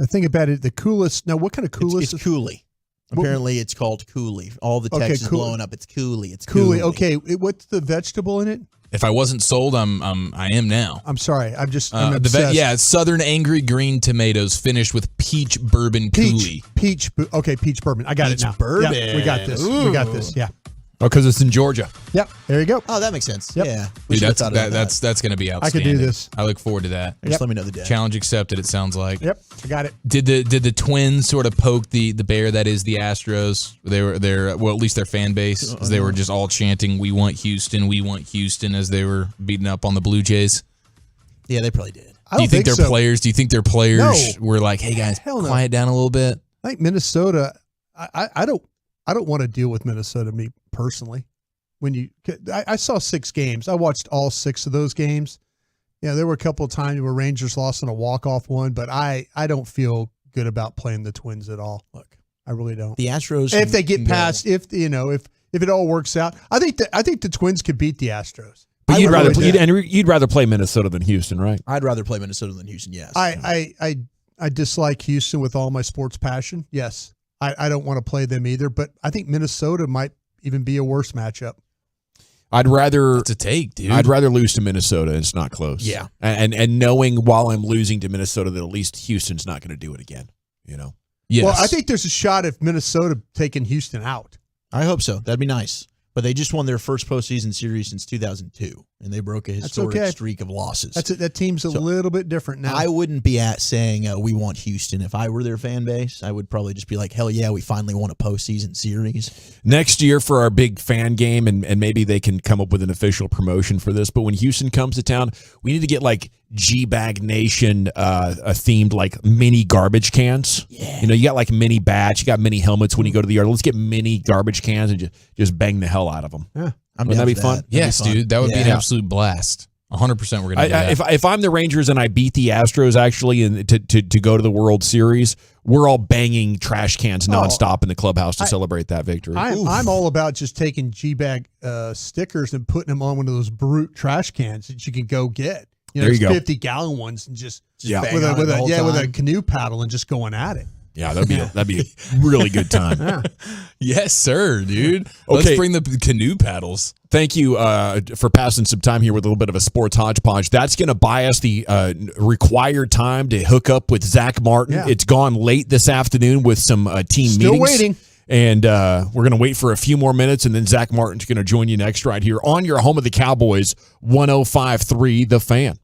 thing about it, the coolest. Now, what kind of coolest? It's Cooley. Apparently, it's called Cooley. All the text is blowing up. It's Cooley. It's Cooley. Okay, what's the vegetable in it? If I wasn't sold, I am now. I'm sorry. I'm obsessed. It's Southern Angry Green Tomatoes finished with peach bourbon coulis. Peach bourbon. I got it now. Bourbon. Yeah, we got this. Ooh. We got this. Yeah. Oh, because it's in Georgia. Yep. There you go. Oh, that makes sense. Yep. Yeah. Dude, that's going to be outstanding. I could do this. I look forward to that. Just let me know the day. Challenge accepted, it sounds like. Yep. I got it. Did the Twins sort of poke the bear that is the Astros? They're at least their fan base, because they were just all chanting, "We want Houston, we want Houston," as they were beating up on the Blue Jays. Yeah, they probably did. Do you think their players? Do you think their players were like, "Hey guys, quiet down a little bit"? I think Minnesota. I don't want to deal with Minnesota. Me personally. I saw 6 games. I watched all 6 of those games. Yeah, there were a couple of times where Rangers lost in a walk-off one, but I don't feel good about playing the Twins at all. Look, I really don't. The Astros, if they get past, if it all works out, I think the Twins could beat the Astros. But you'd rather play Minnesota than Houston, right? I'd rather play Minnesota than Houston. Yes. I dislike Houston with all my sports passion. Yes, I don't want to play them either. But I think Minnesota might even be a worse matchup. I'd rather it's a take, dude. I'd rather lose to Minnesota. It's not close. Yeah, and knowing while I'm losing to Minnesota that at least Houston's not going to do it again. Yes. Well, I think there's a shot if Minnesota taking Houston out. I hope so. That'd be nice. But they just won their first postseason series since 2002, and they broke a historic streak of losses. That's it. That team's a little bit different now. I wouldn't be saying we want Houston. If I were their fan base, I would probably just be like, hell yeah, we finally won a postseason series. Next year for our big fan game, and maybe they can come up with an official promotion for this, but when Houston comes to town, we need to get like G-Bag Nation themed like mini garbage cans. Yeah. You got like mini bats, you got mini helmets when you go to the yard. Let's get mini garbage cans and just bang the hell out of them. Yeah. Wouldn't that be fun? Yes, dude. That would be an absolute blast. 100% we're going to do that. If I'm the Rangers and I beat the Astros actually and to go to the World Series, we're all banging trash cans nonstop in the clubhouse to celebrate that victory. I'm all about just taking G-Bag stickers and putting them on one of those brute trash cans that you can go get. There you go. 50-gallon ones and just bang with on it the whole time. with a canoe paddle and just going at it. Yeah, that'd be a really good time. Yeah. Yes, sir, dude. Okay. Let's bring the canoe paddles. Thank you for passing some time here with a little bit of a sports hodgepodge. That's going to buy us the required time to hook up with Zach Martin. Yeah. It's gone late this afternoon with some team Still meetings. waiting. And we're going to wait for a few more minutes, and then Zach Martin's going to join you next right here on your home of the Cowboys, 105.3 The Fan.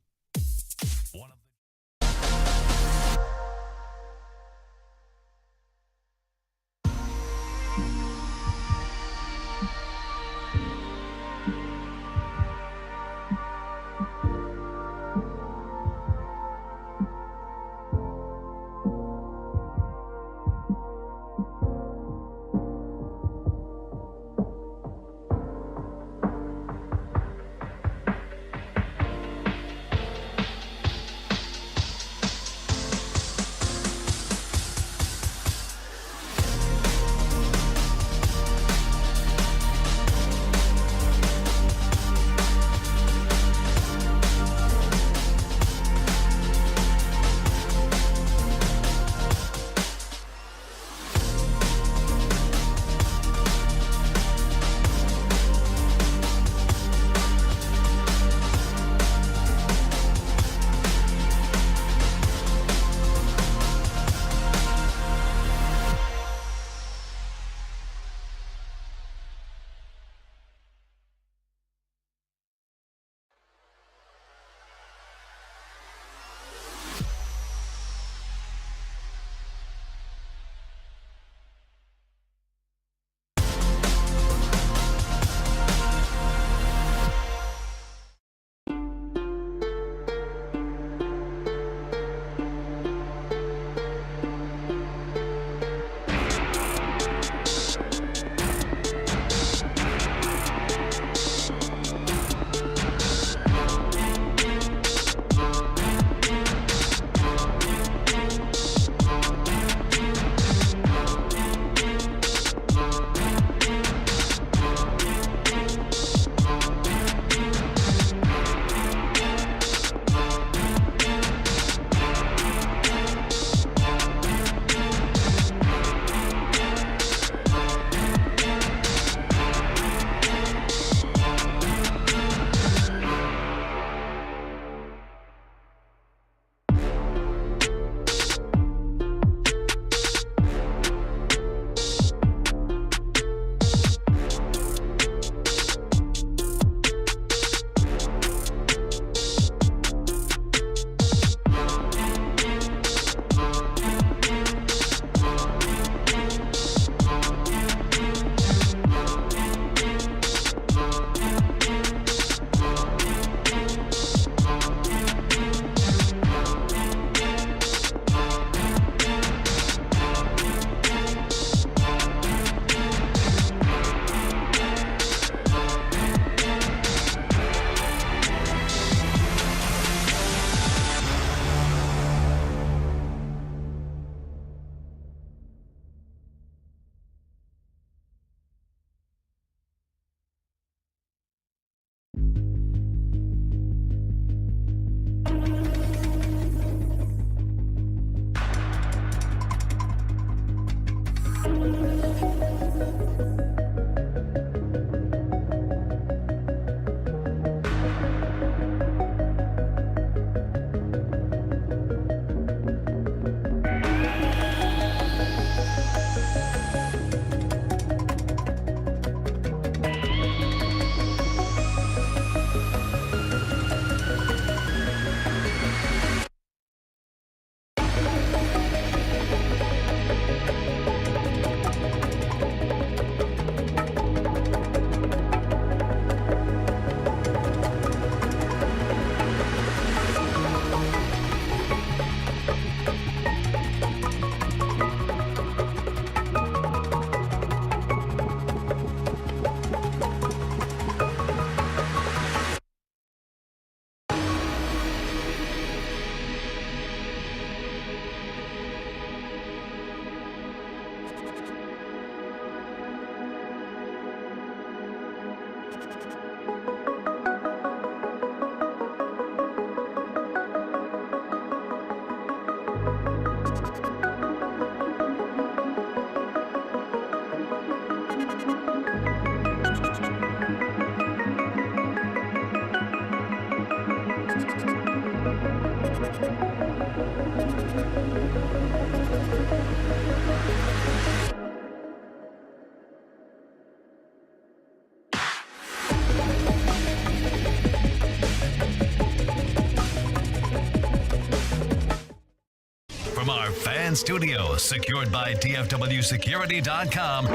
From our fan studios, secured by DFWsecurity.com,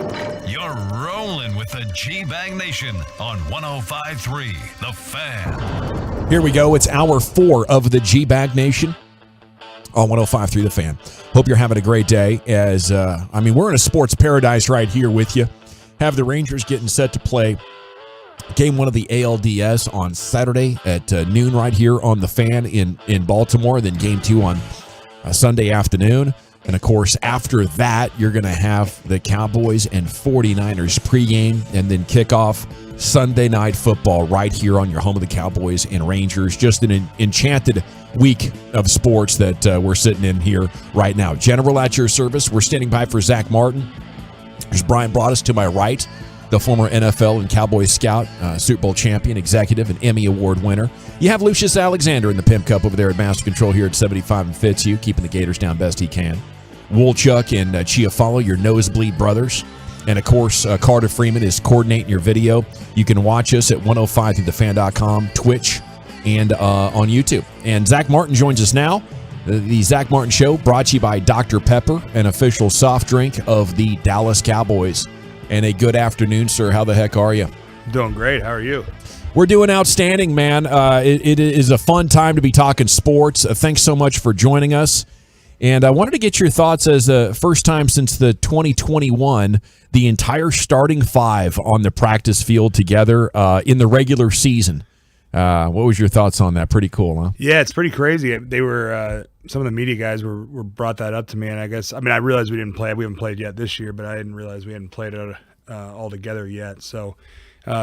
you're rolling with the G-Bang Nation on 105.3 The Fan. Here we go. It's hour 4 of the G-Bag Nation on 105.3 The Fan. Hope you're having a great day. As we're in a sports paradise right here with you. Have the Rangers getting set to play Game 1 of the ALDS on Saturday at noon right here on The Fan in Baltimore. Then Game 2 on Sunday afternoon. And, of course, after that, you're going to have the Cowboys and 49ers pregame and then kickoff Sunday Night Football right here on your home of the Cowboys and Rangers. Just an enchanted week of sports that we're sitting in here right now. General at your service. We're standing by for Zach Martin. There's Brian Broaddus to my right, the former NFL and Cowboys scout, Super Bowl champion, executive, and Emmy Award winner. You have Lucius Alexander in the Pimp Cup over there at Master Control here at 75 and Fitzhugh, keeping the Gators down best he can. Woolchuck and Chiafalo, your nosebleed brothers. And, of course, Carter Freeman is coordinating your video. You can watch us at 105thethefan.com, Twitch, and on YouTube. And Zach Martin joins us now. The Zach Martin Show brought to you by Dr. Pepper, an official soft drink of the Dallas Cowboys. And a good afternoon, sir. How the heck are you? Doing great. How are you? We're doing outstanding, man. It is a fun time to be talking sports. Thanks so much for joining us. And I wanted to get your thoughts as the first time since the 2021, the entire starting 5 on the practice field together in the regular season. What was your thoughts on that? Pretty cool, huh? Yeah, it's pretty crazy. They were some of the media guys were brought that up to me, and I realized we didn't play. We haven't played yet this year, but I didn't realize we hadn't played it all together yet. So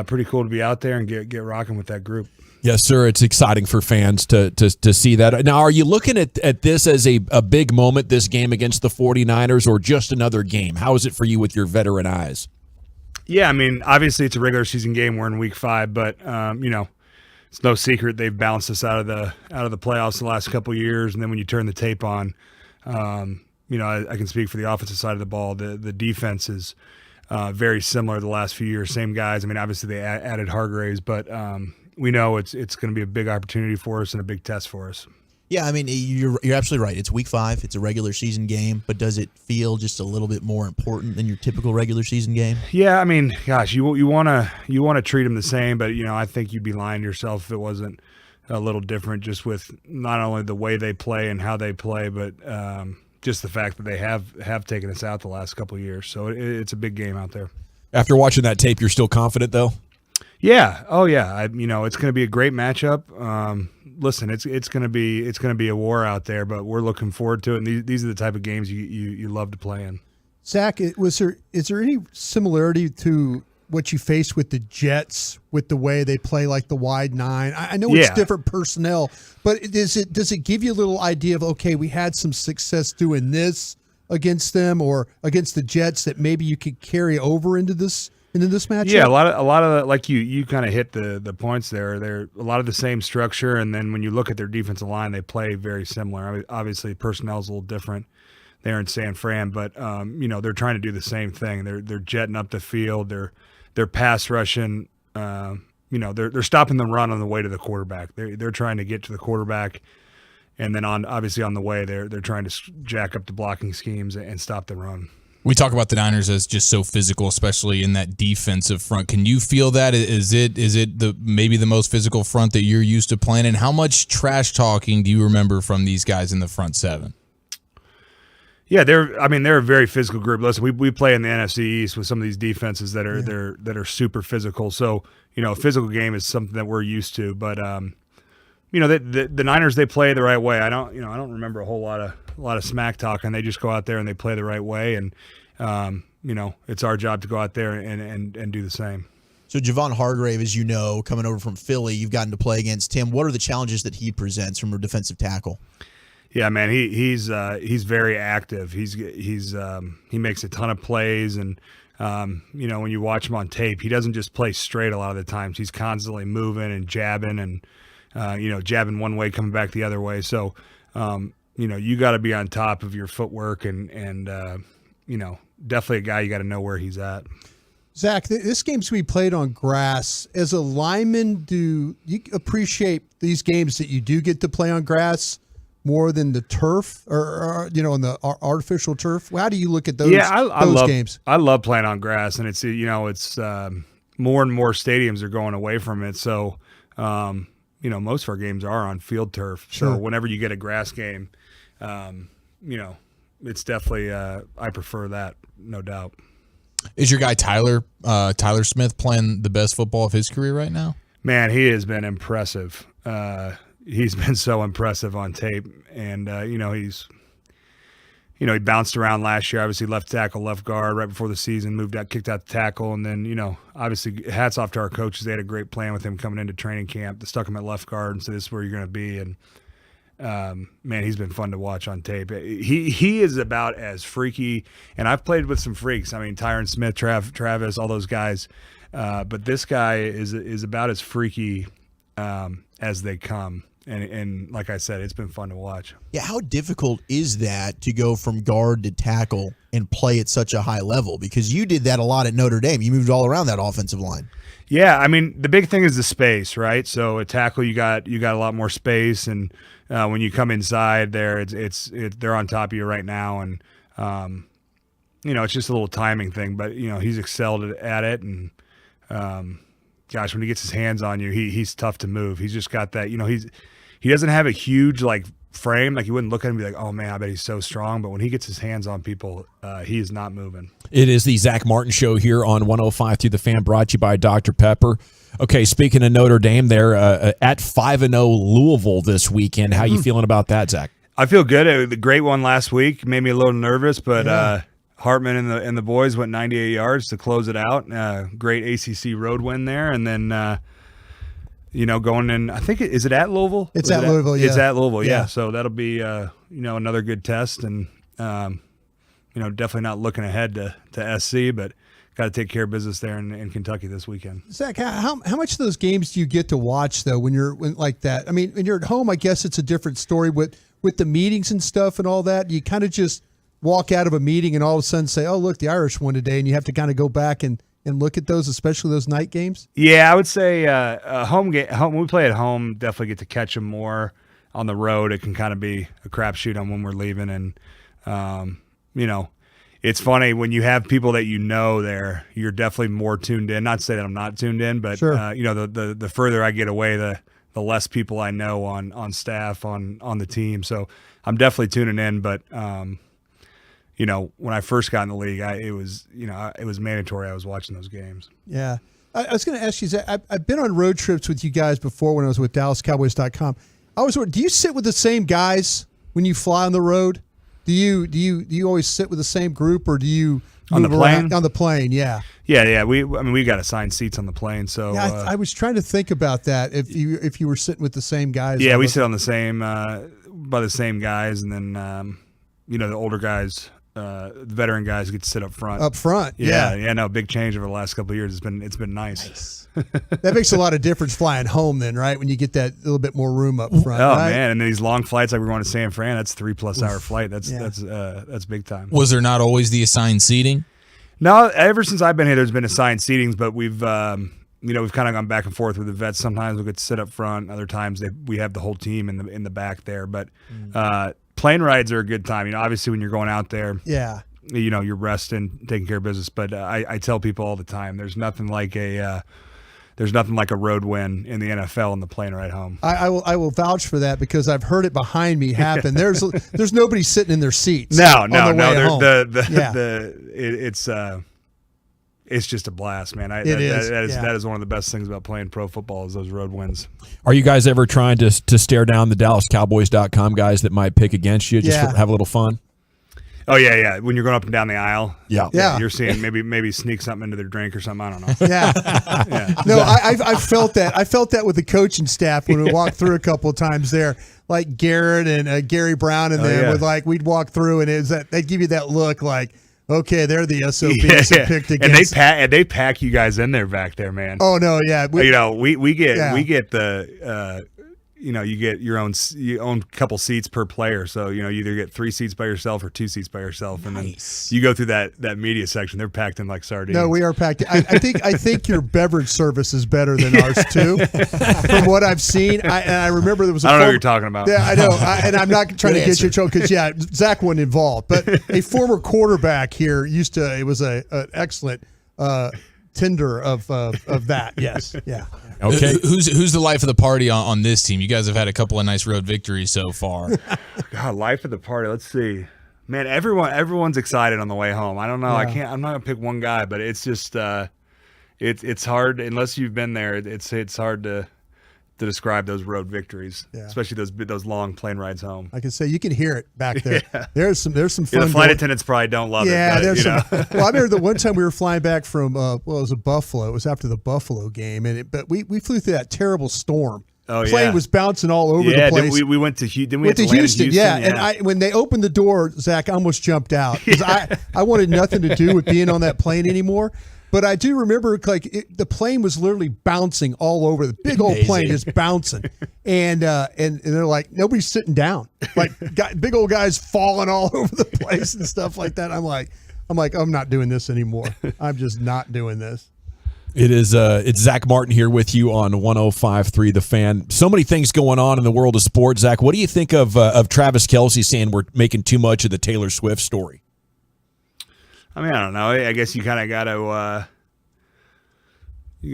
pretty cool to be out there and get rocking with that group. Yes, sir. It's exciting for fans to see that. Now, are you looking at this as a big moment, this game against the 49ers, or just another game? How is it for you with your veteran eyes? Yeah, obviously it's a regular season game. We're in week 5, but it's no secret they've bounced us out of the playoffs the last couple of years. And then when you turn the tape on, I can speak for the offensive side of the ball. The defense is very similar the last few years. Same guys. Obviously they added Hargraves, but we know it's going to be a big opportunity for us and a big test for us. Yeah, you're absolutely right. It's week 5. It's a regular season game, but does it feel just a little bit more important than your typical regular season game? Yeah, gosh, you want to treat them the same, but I think you'd be lying to yourself if it wasn't a little different, just with not only the way they play and how they play, but just the fact that they have taken us out the last couple of years. So it's a big game out there. After watching that tape, you're still confident, though? Yeah. Oh, yeah. It's going to be a great matchup. Listen, it's going to be a war out there, but we're looking forward to it. And these are the type of games you love to play in. Zach, is there any similarity to what you faced with the Jets with the way they play, like the wide 9? I know it's different personnel, but does it give you a little idea of, okay, we had some success doing this against them or against the Jets that maybe you could carry over into this matchup? Yeah, a lot of like you kind of hit the points there. They're a lot of the same structure, and then when you look at their defensive line, they play very similar. I mean, obviously, personnel is a little different there in San Fran, but they're trying to do the same thing. They're jetting up the field. They're pass rushing. They're stopping the run on the way to the quarterback. They're trying to get to the quarterback, and then on the way they're trying to jack up the blocking schemes and stop the run. We talk about the Niners as just so physical, especially in that defensive front. Can you feel that? Is it maybe the most physical front that you're used to playing? And how much trash talking do you remember from these guys in the front seven? Yeah, they're a very physical group. Listen, we play in the NFC East with some of these defenses that are super physical. So a physical game is something that we're used to. But the Niners, they play the right way. I don't remember a lot of smack talking. They just go out there and they play the right way, and it's our job to go out there and do the same. So Javon Hargrave, as you know, coming over from Philly, you've gotten to play against him. What are the challenges that he presents from a defensive tackle? Yeah, man, he's very active. He makes a ton of plays, and when you watch him on tape, he doesn't just play straight a lot of the times. He's constantly moving and jabbing, and jabbing one way, coming back the other way. So you got to be on top of your footwork, and definitely a guy you got to know where he's at. Zach, this game's going to be played on grass. As a lineman, do you appreciate these games that you do get to play on grass more than the turf or on the artificial turf? How do you look at those? Yeah, I love games. I love playing on grass, and it's more and more stadiums are going away from it. So most of our games are on field turf. Sure. So whenever you get a grass game, it's definitely I prefer that, no doubt. Is your guy Tyler Smith playing the best football of his career right now? Man, he has been impressive. He's been so impressive on tape, and he bounced around last year. Obviously, left tackle, left guard right before the season, moved out, kicked out the tackle, and then obviously hats off to our coaches. They had a great plan with him coming into training camp. They stuck him at left guard and said, "This is where you're going to be." And man, he's been fun to watch on tape. He is about as freaky, and I've played with some freaks. I mean, Tyron Smith, Travis, all those guys, but this guy is about as freaky as they come. And like I said, it's been fun to watch. Yeah, how difficult is that to go from guard to tackle and play at such a high level? Because you did that a lot at Notre Dame. You moved all around that offensive line. Yeah, I mean, the big thing is the space, right? So a tackle, you got a lot more space, and when you come inside there, they're on top of you right now, and it's just a little timing thing. But he's excelled at it, and gosh, when he gets his hands on you, he's tough to move. He's just got that, he doesn't have a huge frame. You wouldn't look at him and be like, oh man, I bet he's so strong. But when he gets his hands on people, he is not moving. It is the Zach Martin Show here on 105 through the Fan, brought to you by Dr. Pepper. Okay, speaking of Notre Dame, they're at 5-0 Louisville this weekend. How you feeling about that, Zach? I feel good. The great one last week made me a little nervous, but Hartman and the boys went 98 yards to close it out. Great ACC road win there, and then going in. I think is it at Louisville? It's at Louisville. Yeah, it's at Louisville. Yeah, so that'll be another good test, and definitely not looking ahead to SC, but got to take care of business there in Kentucky this weekend. Zach, how much of those games do you get to watch though when like that? I mean, when you're at home, I guess it's a different story with the meetings and stuff and all that. You kind of just walk out of a meeting and all of a sudden say, oh, look, the Irish won today, and you have to kind of go back and look at those, especially those night games? Yeah, I would say home when we play at home, definitely get to catch them more. On the road, it can kind of be a crapshoot on when we're leaving, and it's funny when you have people that there, you're definitely more tuned in. Not to say that I'm not tuned in, but sure. The further I get away, the less people I know on staff on the team. So I'm definitely tuning in, but when I first got in the league, it was mandatory. I was watching those games. Yeah. I was going to ask you, Zach, I've been on road trips with you guys before when I was with DallasCowboys.com. I was wondering, do you sit with the same guys when you fly on the road? Do you always sit with the same group, or do you on the plane? On the plane, yeah. Yeah. We got assigned seats on the plane, so yeah, I was trying to think about that. If you were sitting with the same guys. Yeah, we sit on the same by the same guys, and then the older guys veteran guys get to sit up front. Up front, yeah. No, big change over the last couple of years. It's been nice. That makes a lot of difference flying home then, right? When you get that little bit more room up front. Oh right? man, and these long flights like we're going to San Fran, that's 3+ hour flight. That's big time. Was there not always the assigned seating? No, ever since I've been here, there's been assigned seatings, but we've we've kind of gone back and forth with the vets. Sometimes we get to sit up front. Other times we have the whole team in the back there. But plane rides are a good time. Obviously when you're going out there, you're resting, taking care of business. But I tell people all the time, there's nothing like a road win in the NFL in the plane ride home. I will vouch for that because I've heard it behind me happen. There's nobody sitting in their seats. No. It's just a blast, man. That is one of the best things about playing pro football is those road wins. Are you guys ever trying to stare down the DallasCowboys.com guys that might pick against you just to have a little fun? Oh yeah. When you're going up and down the aisle, yeah. You're seeing maybe sneak something into their drink or something. I don't know. Yeah. No, I felt that. I felt that with the coaching staff when we walked through a couple of times there, like Garrett and Gary Brown and them. With we'd walk through and they'd give you that look like, okay, they're the SOBs that picked against. And they pack you guys in there back there, man. Oh no, yeah. We get the. You get your own couple seats per player. So, you either get 3 seats by yourself or 2 seats by yourself. And then you go through that media section. They're packed in like sardines. No, we are packed. I think your beverage service is better than ours too. From what I've seen. I remember there was I don't know what you're talking about. Yeah, I know. And I'm not trying to get you in trouble because, Zach wasn't involved. But a former quarterback here it was an excellent tender of that. Yes. Yeah. Okay. Who's the life of the party on this team? You guys have had a couple of nice road victories so far. God, life of the party. Let's see. Man, everyone's excited on the way home. I don't know. Yeah. I'm not gonna pick one guy, but it's just it's hard unless you've been there. It's hard to describe those road victories, especially those long plane rides home. I can say you can hear it back there. There's some fun. The flight attendants probably don't love it. Yeah, there's some. Well, I remember the one time we were flying back from it was a Buffalo. It was after the Buffalo game, but we flew through that terrible storm. Oh, plane was bouncing all over the place. We went to Houston. Houston. Yeah, and when they opened the door, Zach, I almost jumped out because I wanted nothing to do with being on that plane anymore. But I do remember, the plane was literally bouncing all over. The big old plane just bouncing, and they're like, nobody's sitting down. Like big old guys falling all over the place and stuff like that. I'm like, I'm not doing this anymore. I'm just not doing this. It's Zach Martin here with you on 105.3 The Fan. So many things going on in the world of sports. Zach, what do you think of Travis Kelce saying we're making too much of the Taylor Swift story? I mean, I don't know. I guess you kind of got to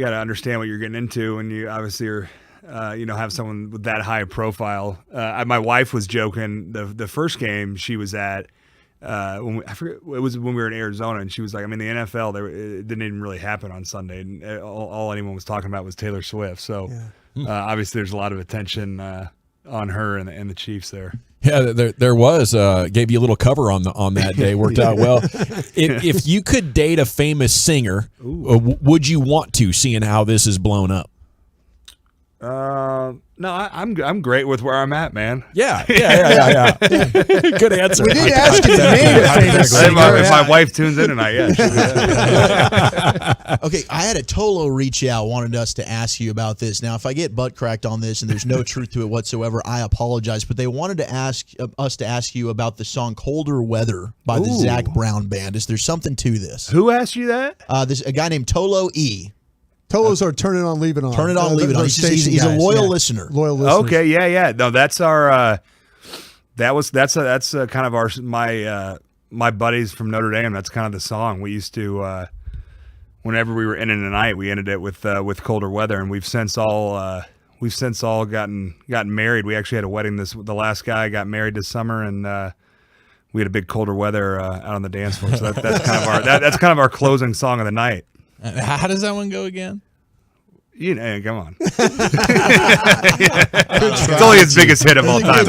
understand what you're getting into, and you obviously are, have someone with that high profile. My wife was joking the first game she was at. I forget, it was when we were in Arizona, and she was like, I mean, the NFL, it didn't even really happen on Sunday. And all anyone was talking about was Taylor Swift. So obviously, there's a lot of attention on her and the Chiefs there. Yeah, there was. Gave you a little cover on that day. Worked out well. If you could date a famous singer, would you want to, seeing how this is blown up? No, I'm great with where I'm at, man. Yeah. Good answer. We didn't ask you to name a famous singer. If my wife tunes in tonight, Okay, I had a Tolo reach out, wanted us to ask you about this. Now, if I get butt cracked on this and there's no truth to it whatsoever, I apologize. But they wanted to ask us to ask you about the song "Colder Weather" by the Zach Brown Band. Is there something to this? Who asked you that? A guy named Tolo E. Tolos are turn it on, leave it on. Turn it on, leave it on. He's a loyal listener. Loyal listener. Okay, yeah. No, that's our. That's kind of my buddies from Notre Dame. That's kind of the song we used to. Whenever we were in and night, we ended it with "Colder Weather," and we've since all gotten married. We actually had a wedding. The last guy got married this summer, and we had a big "Colder Weather" out on the dance floor. So that's kind of our closing song of the night. How does that one go again? Come on. It's only his biggest hit of all time.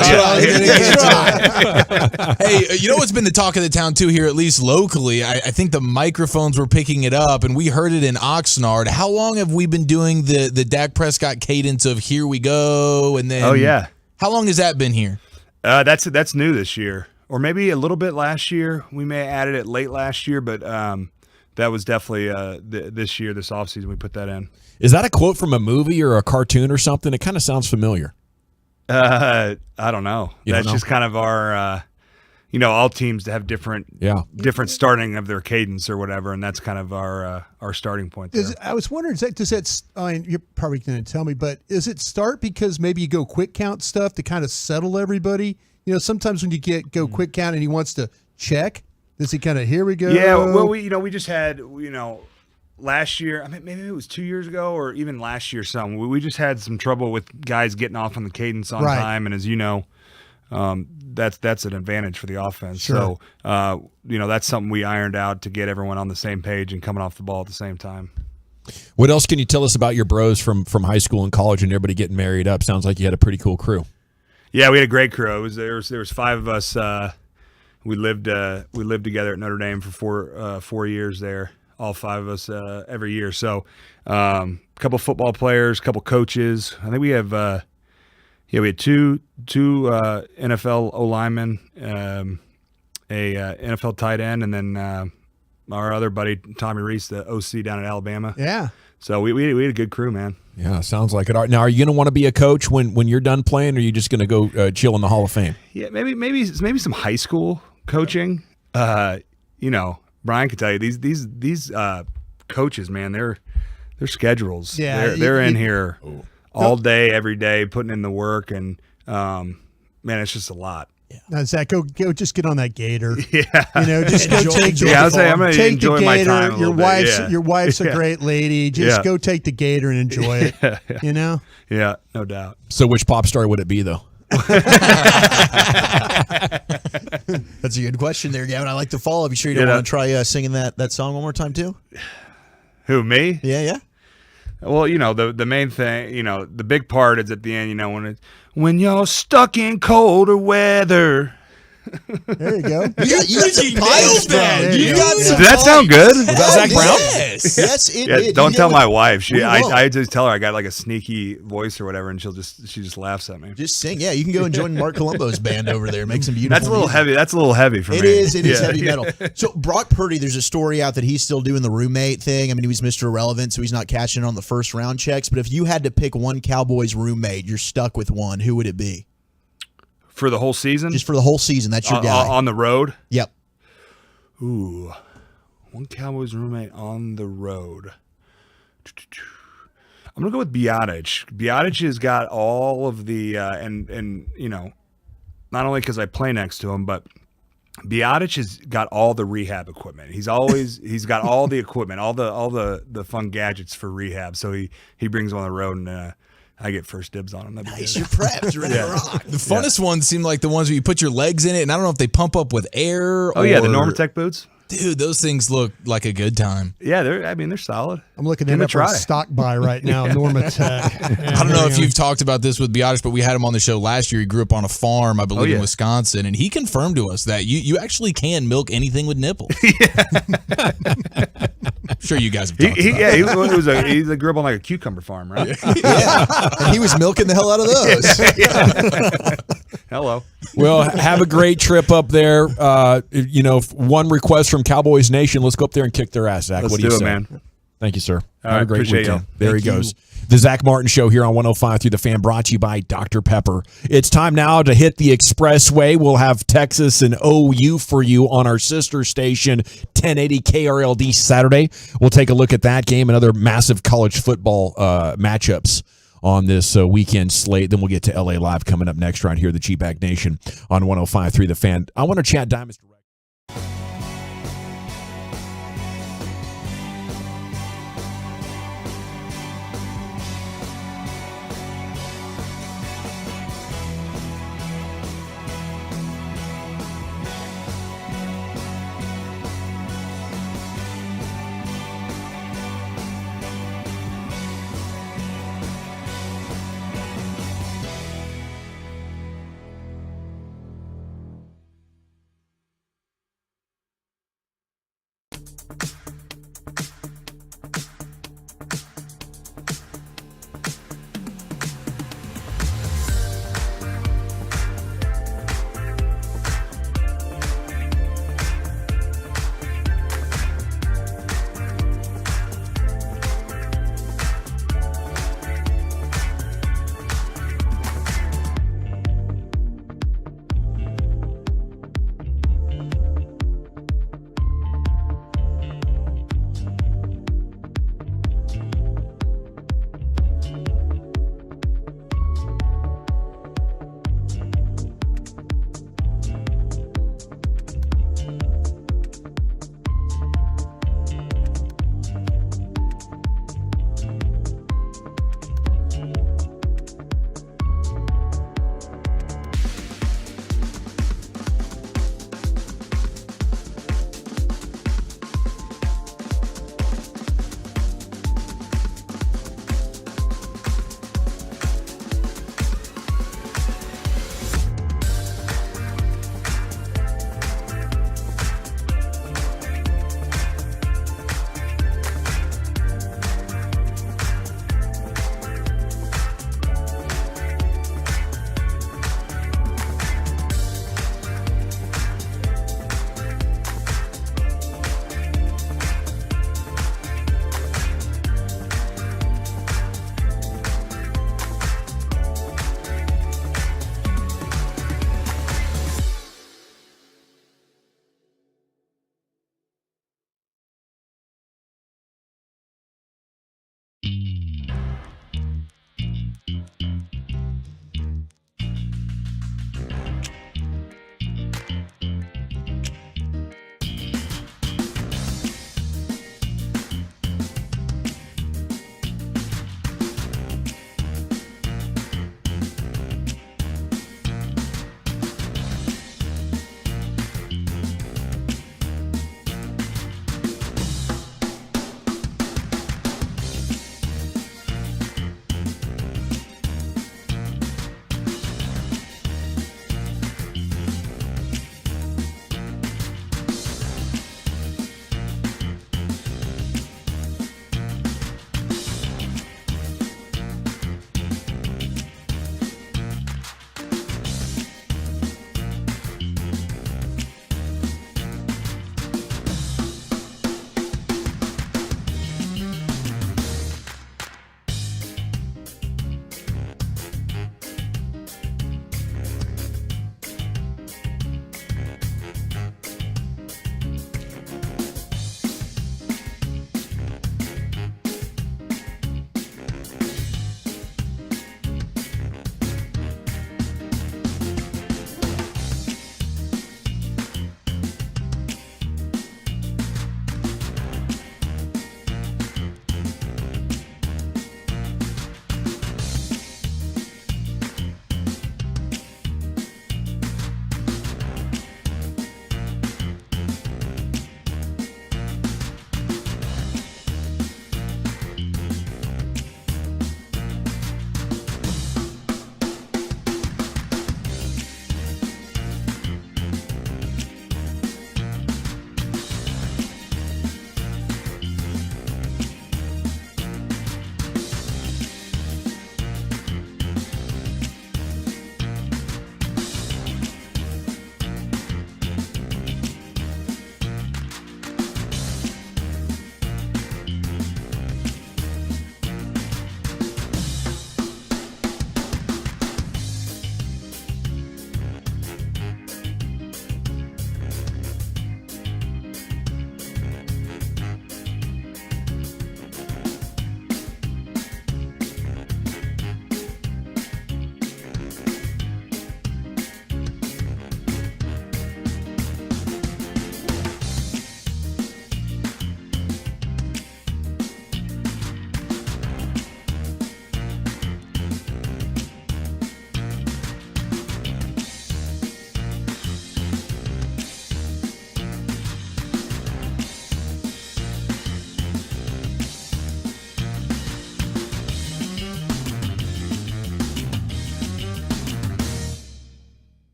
Hey, you know what's been the talk of the town, too, here, at least locally? I think the microphones were picking it up, and we heard it in Oxnard. How long have we been doing the Dak Prescott cadence of "Here we go"? And then, oh, yeah. How long has that been here? That's new this year. or maybe a little bit last year. We may have added it late last year, but that was definitely this year, this offseason, we put that in. Is that a quote from a movie or a cartoon or something? It kind of sounds familiar. I don't know. That's just kind of our, all teams have different starting of their cadence or whatever, and that's kind of our starting point there. I was wondering, you're probably going to tell me, but is it start because maybe you go quick count stuff to kind of settle everybody? Sometimes when you go quick count and he wants to check, does he kind of, here we go? Yeah, well, we just had, last year, I mean, maybe it was 2 years ago or even last year something. We just had some trouble with guys getting off on the cadence on time, and as you know, that's an advantage for the offense. Sure. So, that's something we ironed out to get everyone on the same page and coming off the ball at the same time. What else can you tell us about your bros from high school and college and everybody getting married up? Sounds like you had a pretty cool crew. Yeah, we had a great crew. There was 5 of us. We lived together at Notre Dame for 4 years there. All 5 of us every year. So, a couple football players, a couple coaches. I think we have we had two NFL O linemen, a NFL tight end, and then our other buddy Tommy Reese, the OC down at Alabama. Yeah. So we had a good crew, man. Yeah, sounds like it. Now, are you going to want to be a coach when you're done playing, or are you just going to go chill in the Hall of Fame? Yeah, maybe some high school coaching. Brian could tell you these coaches, man, their schedules. Yeah, they're in here all day, every day, putting in the work, and man, it's just a lot. Yeah. Now, Zach, go just get on that gator. Yeah, just go take the I'm gonna take enjoy the my gator. time a Your little bit. wife's your wife's a great lady. Just go take the gator and enjoy it. Yeah. Yeah, no doubt. So, which pop star would it be, though? That's a good question there, Gavin. I like the follow-up. You sure you don't want to try singing that song one more time, too? Who, me? Yeah. Well, the main thing, the big part is at the end, when you're stuck in colder weather. There you go. You got some pipes, man. Did that sound good? Was that Zach Brown? Yes, it did. Don't tell my wife. I just tell her I got like a sneaky voice or whatever, and she just laughs at me. Just sing. Yeah, you can go and join Mark Colombo's band over there. Make some beautiful. That's a little music. heavy. That's a little heavy for me. It is heavy metal. So Brock Purdy, there's a story out that he's still doing the roommate thing. I mean, he was Mr. Irrelevant, so he's not cashing in on the first round checks. But if you had to pick one Cowboys roommate, you're stuck with one. Who would it be? For the whole season? Just for the whole season. That's your guy. On the road? Yep. Ooh. One Cowboys roommate on the road. I'm going to go with Biotic. Biotic has got all of the, not only because I play next to him, but Biotic has got all the rehab equipment. He's got all the equipment, all the fun gadgets for rehab. So he brings them on the road, and I get first dibs on them. Nice, you're prepped. You're ready to rock. The funnest ones seem like the ones where you put your legs in it, and I don't know if they pump up with air. Oh, yeah, the Normatec boots. Dude, those things look like a good time. Yeah, they're solid. I'm looking at it for stock buy right now, Normatec. I don't know if you've talked about this with Biotic, but we had him on the show last year. He grew up on a farm, I believe, in Wisconsin, and he confirmed to us that you actually can milk anything with nipples. I'm sure you guys have talked about that. He grew up on like a cucumber farm, right? Yeah. And he was milking the hell out of those. Hello. Well, have a great trip up there. One request from Cowboys Nation. Let's go up there and kick their ass, Zach. Let's what do you say? man. Thank you, sir. Have a great appreciate weekend. You. There he goes. The Zach Martin Show here on 105 through the Fan, brought to you by Dr. Pepper. It's time now to hit the expressway. We'll have Texas and OU for you on our sister station, 1080 KRLD Saturday. We'll take a look at that game and other massive college football matchups on this weekend slate. Then we'll get to LA Live coming up next right here, the G-Bag Nation on 105 through the Fan. I want to chat Diamonds.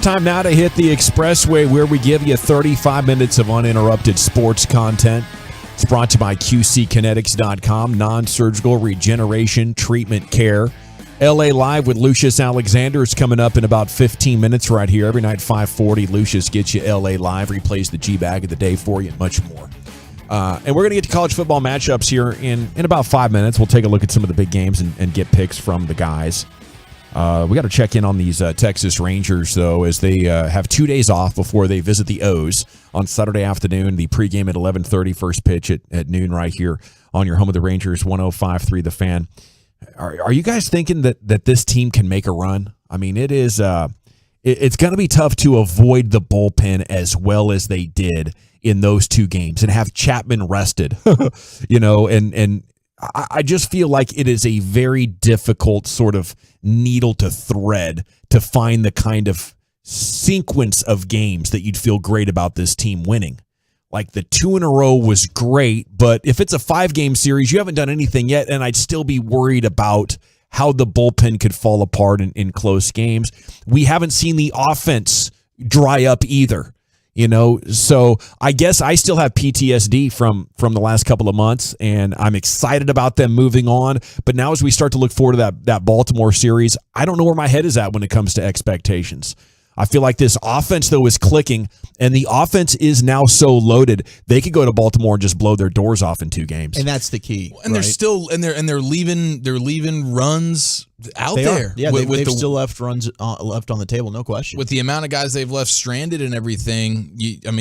time now to hit the expressway where we give you 35 minutes of uninterrupted sports content. It's brought to you by QCkinetics.com, non-surgical regeneration treatment care. LA Live with Lucius Alexander is coming up in about 15 minutes right here. Every night, 5:40, Lucius gets you LA Live, replays the G-Bag of the day for you, and much more. And we're going to get to college football matchups here in about 5 minutes. We'll take a look at some of the big games and get picks from the guys. We got to check in on these Texas Rangers, though, as they have 2 days off before they visit the O's on Saturday afternoon. The pregame at 11:30, first pitch at noon right here on your home of the Rangers, 105.3 The Fan. Are you guys thinking that this team can make a run? I mean, it is it's going to be tough to avoid the bullpen as well as they did in those two games and have Chapman rested, and I just feel like it is a very difficult sort of needle to thread to find the kind of sequence of games that you'd feel great about this team winning. Like the 2 in a row was great, but if it's a 5-game series, you haven't done anything yet, and I'd still be worried about how the bullpen could fall apart in close games. We haven't seen the offense dry up either. So I guess I still have PTSD from the last couple of months, and I'm excited about them moving on. But now as we start to look forward to that Baltimore series, I don't know where my head is at when it comes to expectations. I feel like this offense, though, is clicking, and the offense is now so loaded they could go to Baltimore and just blow their doors off in 2 games. And that's the key. And they're still they're leaving runs out there. Yeah, they've still left runs left on the table, no question. With the amount of guys they've left stranded and everything,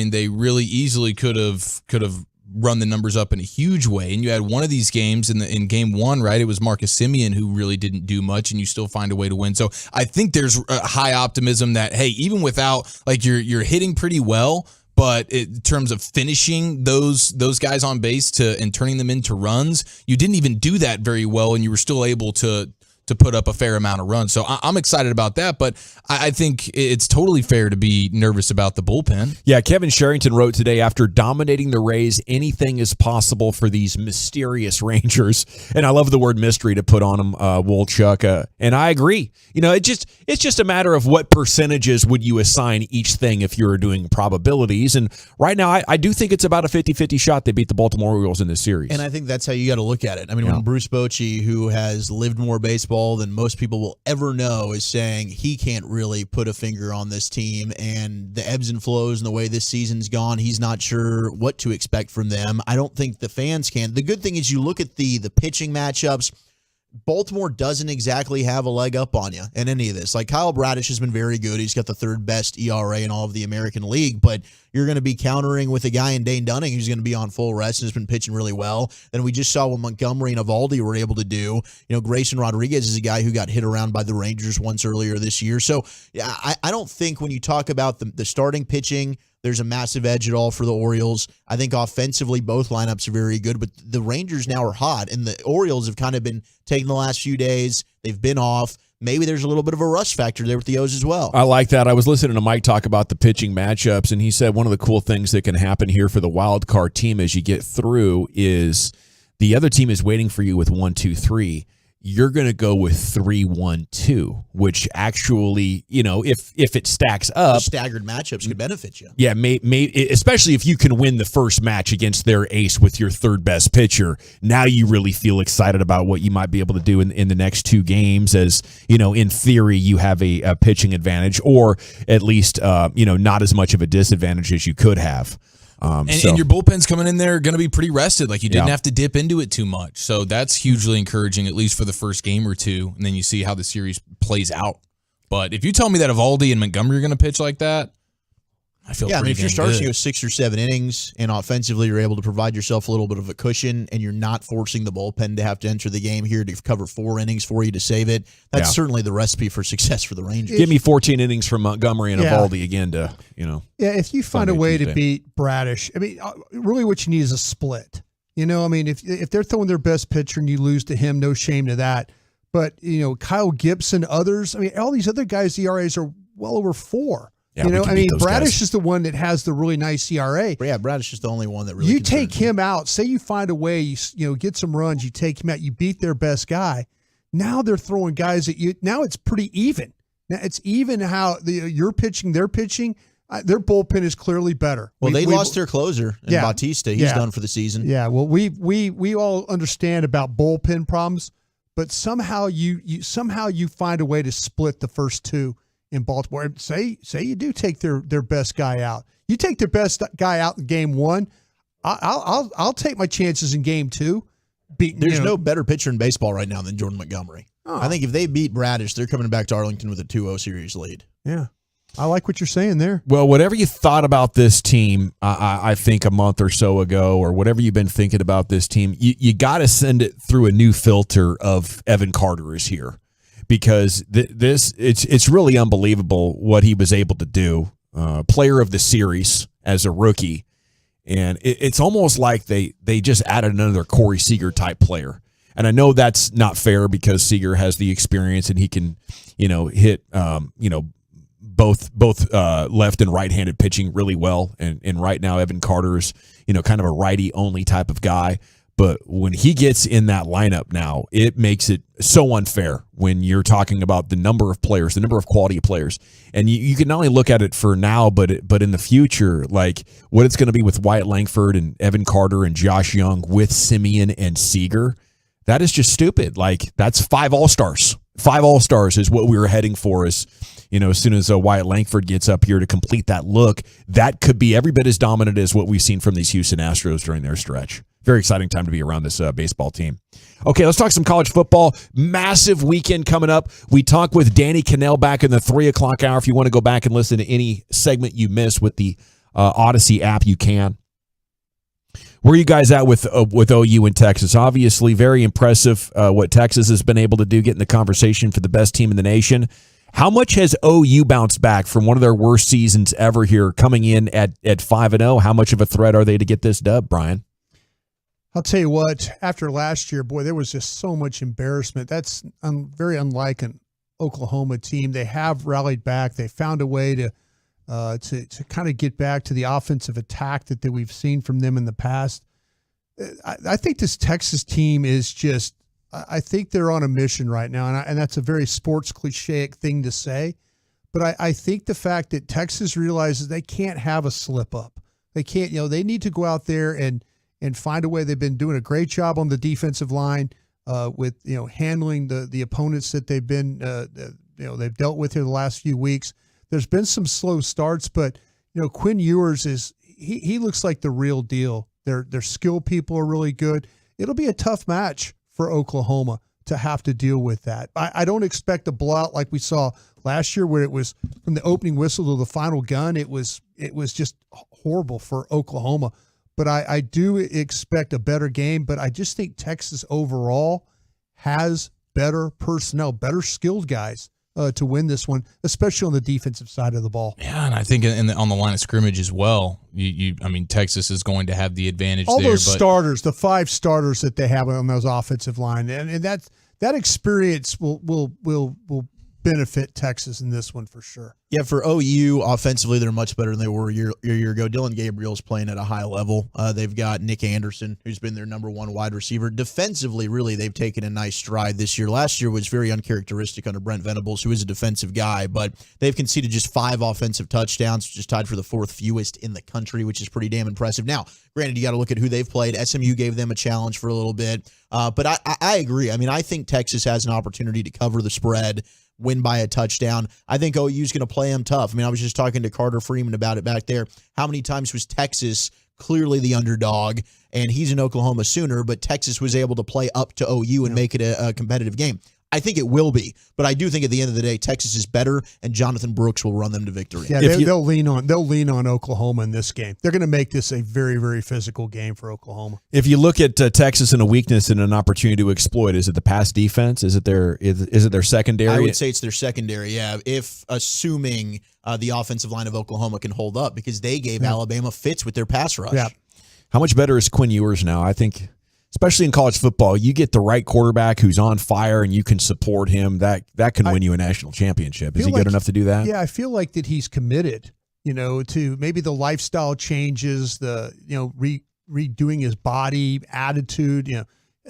they really easily could have run the numbers up in a huge way. And you had one of these games in game 1, right? It was Marcus Semien who really didn't do much, and you still find a way to win. So I think there's a high optimism that, hey, even without, like, you're hitting pretty well, but in terms of finishing those guys on base and turning them into runs, you didn't even do that very well, and you were still able to put up a fair amount of runs. So I'm excited about that, but I think it's totally fair to be nervous about the bullpen. Yeah, Kevin Sherrington wrote today, after dominating the Rays, anything is possible for these mysterious Rangers. And I love the word mystery to put on them, Wolchuk. And I agree. It's just a matter of what percentages would you assign each thing if you were doing probabilities. And right now, I do think it's about a 50-50 shot they beat the Baltimore Orioles in this series. And I think that's how you got to look at it. I mean, when Bruce Bochy, who has lived more baseball than most people will ever know, is saying he can't really put a finger on this team and the ebbs and flows and the way this season's gone, he's not sure what to expect from them. I don't think the fans can. The good thing is you look at the pitching matchups, Baltimore doesn't exactly have a leg up on you in any of this. Like, Kyle Bradish has been very good. He's got the 3rd best ERA in all of the American League, but you're going to be countering with a guy in Dane Dunning who's going to be on full rest and has been pitching really well. Then we just saw what Montgomery and Evaldi were able to do. Grayson Rodriguez is a guy who got hit around by the Rangers once earlier this year. So yeah, I don't think when you talk about the starting pitching, there's a massive edge at all for the Orioles. I think offensively both lineups are very good, but the Rangers now are hot, and the Orioles have kind of been taking the last few days. They've been off. Maybe there's a little bit of a rush factor there with the O's as well. I like that. I was listening to Mike talk about the pitching matchups, and he said one of the cool things that can happen here for the wild card team as you get through is the other team is waiting for you with 1, 2, 3. You're going to go with 3, 1, 2, which actually, if it stacks up, the staggered matchups could benefit you. Yeah, especially if you can win the first match against their ace with your 3rd best pitcher. Now you really feel excited about what you might be able to do in the next 2 games. As in theory, you have a pitching advantage, or at least not as much of a disadvantage as you could have. And your bullpen's coming in there going to be pretty rested. Like, you didn't have to dip into it too much. So that's hugely encouraging, at least for the first game or 2. And then you see how the series plays out. But if you tell me that Evaldi and Montgomery are going to pitch like that, I feel pretty if you're starting good. with 6 or 7 innings and offensively you're able to provide yourself a little bit of a cushion and you're not forcing the bullpen to have to enter the game here to cover 4 innings for you to save it, that's certainly the recipe for success for the Rangers. Give me 14 innings from Montgomery and Evaldi again to, Yeah, if you find a way to beat Bradish, really what you need is a split. If they're throwing their best pitcher and you lose to him, no shame to that. But, Kyle Gibson, others, all these other guys' ERAs are well over 4. Yeah, Bradish is the one that has the really nice ERA. Yeah, Bradish is the only one that really. You take him out. Say you find a way, get some runs. You take him out. You beat their best guy. Now they're throwing guys at you. Now it's pretty even. Now it's even how you're pitching, they're pitching. Their bullpen is clearly better. Well, they lost their closer, in Bautista. He's done for the season. Yeah. Well, we all understand about bullpen problems, but somehow you find a way to split the first two in Baltimore. Say you do take their best guy out. You take their best guy out in game one. I'll take my chances in game two. There's no better pitcher in baseball right now than Jordan Montgomery. Oh. I think if they beat Bradish, they're coming back to Arlington with a 2-0 series lead. Yeah. I like what you're saying there. Well, whatever you thought about this team, I think a month or so ago, or whatever you've been thinking about this team, you got to send it through a new filter of Evan Carter is here, because it's really unbelievable what he was able to do. Player of the series as a rookie, and it's almost like they just added another Corey Seager type player. And I know that's not fair because Seager has the experience and he can, hit, both left and right-handed pitching really well, and right now Evan Carter is kind of a righty-only type of guy. But when he gets in that lineup now, it makes it so unfair when you're talking about the number of players, the number of quality players, and you can not only look at it for now, but in the future, like what it's going to be with Wyatt Langford and Evan Carter and Josh Young with Simeon and Seager. That is just stupid. Like that's 5 All-Stars. 5 All-Stars is what we were heading for. As soon as Wyatt Langford gets up here to complete that look, that could be every bit as dominant as what we've seen from these Houston Astros during their stretch. Very exciting time to be around this baseball team. Okay, let's talk some college football. Massive weekend coming up. We talk with Danny Cannell back in the 3 o'clock hour. If you want to go back and listen to any segment you missed with the Odyssey app, you can. Where are you guys at with OU in Texas? Obviously, very impressive what Texas has been able to do, get in the conversation for the best team in the nation. How much has OU bounced back from one of their worst seasons ever here, coming in at 5-0? How much of a threat are they to get this dub, Brian? I'll tell you what, after last year, boy, there was just so much embarrassment. That's very unlike an Oklahoma team. They have rallied back. They found a way to kind of get back to the offensive attack that we've seen from them in the past. I think this Texas team is just, I think they're on a mission right now, and that's a very sports cliche thing to say, but I think the fact that Texas realizes they can't have a slip up. They can't, they need to go out there and find a way. They've been doing a great job on the defensive line with handling the opponents that they've been they've dealt with here the last few weeks. There's been some slow starts, but Quinn Ewers he looks like the real deal. Their skill people are really good. It'll be a tough match for Oklahoma to have to deal with that. I don't expect a blowout like we saw last year, where it was from the opening whistle to the final gun. It was just horrible for Oklahoma. But I do expect a better game. But I just think Texas overall has better personnel, better skilled guys to win this one, especially on the defensive side of the ball. Yeah, and I think on the line of scrimmage as well. Texas is going to have the advantage. All there, those starters, the 5 starters that they have on those offensive line, and that experience will benefit Texas in this one for sure. Yeah, for OU, offensively, they're much better than they were a year ago. Dylan Gabriel's playing at a high level. They've got Nick Anderson, who's been their number 1 wide receiver. Defensively, really, they've taken a nice stride this year. Last year was very uncharacteristic under Brent Venables, who is a defensive guy, but they've conceded just 5 offensive touchdowns, just tied for the 4th fewest in the country, which is pretty damn impressive. Now, granted, you got to look at who they've played. SMU gave them a challenge for a little bit, but I agree. I think Texas has an opportunity to cover the spread, win by a touchdown. I think OU's going to play them tough. I was just talking to Carter Freeman about it back there. How many times was Texas clearly the underdog, and he's an Oklahoma Sooner, but Texas was able to play up to OU and make it a competitive game? I think it will be, but I do think at the end of the day, Texas is better, and Jonathan Brooks will run them to victory. Yeah, they'll lean on Oklahoma in this game. They're going to make this a very, very physical game for Oklahoma. If you look at Texas and a weakness and an opportunity to exploit, is it the pass defense? Is it their secondary? I would say it's their secondary. Yeah, if assuming the offensive line of Oklahoma can hold up, because they gave Alabama fits with their pass rush. Yeah. How much better is Quinn Ewers now? I think, especially in college football, you get the right quarterback who's on fire and you can support him. That can win you a national championship. Is he good enough to do that? Yeah, I feel like that he's committed, to maybe the lifestyle changes, the redoing his body, attitude.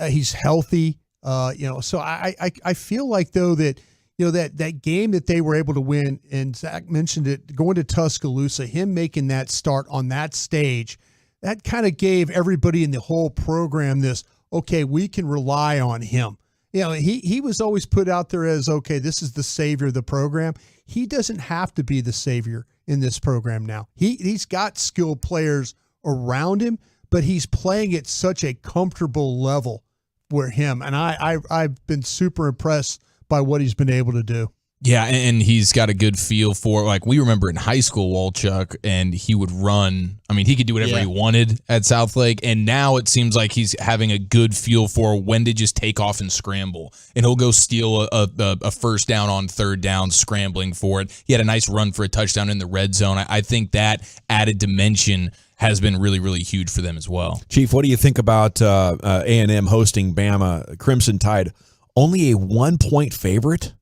He's healthy. So I feel like though that that game that they were able to win, and Zach mentioned it, going to Tuscaloosa, him making that start on that stage, that kind of gave everybody in the whole program this, okay, we can rely on him. He was always put out there as, okay, this is the savior of the program. He doesn't have to be the savior in this program now. He's got skilled players around him, but he's playing at such a comfortable level for him. And I've been super impressed by what he's been able to do. Yeah, and he's got a good feel for, like, we remember in high school, Walchuk, and he would run. I mean, he could do whatever he wanted at Southlake, and now it seems like he's having a good feel for when to just take off and scramble. And he'll go steal a first down on third down, scrambling for it. He had a nice run for a touchdown in the red zone. I think that added dimension has been really, really huge for them as well. Chief, what do you think about A&M hosting Bama? Crimson Tide, only a 1-point favorite?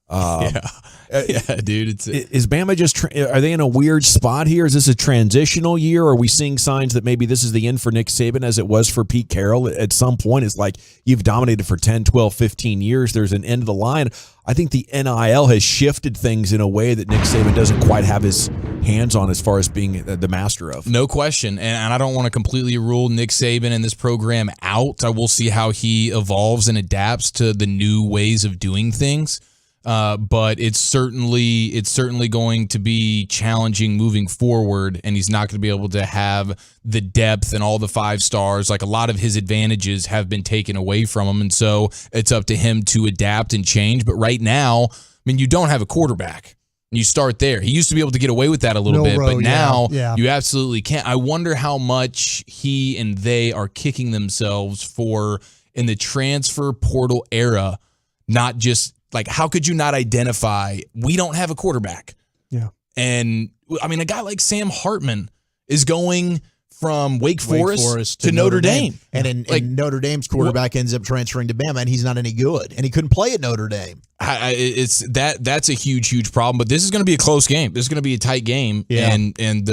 Dude. Is Bama just are they in a weird spot here? Is this a transitional year? Are we seeing signs that maybe this is the end for Nick Saban as it was for Pete Carroll? At some point, it's like you've dominated for 10, 12, 15 years. There's an end of the line. I think the NIL has shifted things in a way that Nick Saban doesn't quite have his hands on as far as being the master of. No question. And I don't want to completely rule Nick Saban and this program out. I will see how he evolves and adapts to the new ways of doing things. But it's certainly going to be challenging moving forward, and he's not going to be able to have the depth and all the 5 stars. Like, a lot of his advantages have been taken away from him, and so it's up to him to adapt and change. But right now, I mean, you don't have a quarterback. You start there. He used to be able to get away with that a little bit, but now you absolutely can't. I wonder how much he and they are kicking themselves for in the transfer portal era, not just like, how could you not identify we don't have a quarterback? Yeah. And, I mean, a guy like Sam Hartman is going from Wake Forest to Notre Dame. And Notre Dame's quarterback ends up transferring to Bama, and he's not any good. And he couldn't play at Notre Dame. That's a huge problem. But this is going to be a close game. This is going to be a tight game. Yeah. And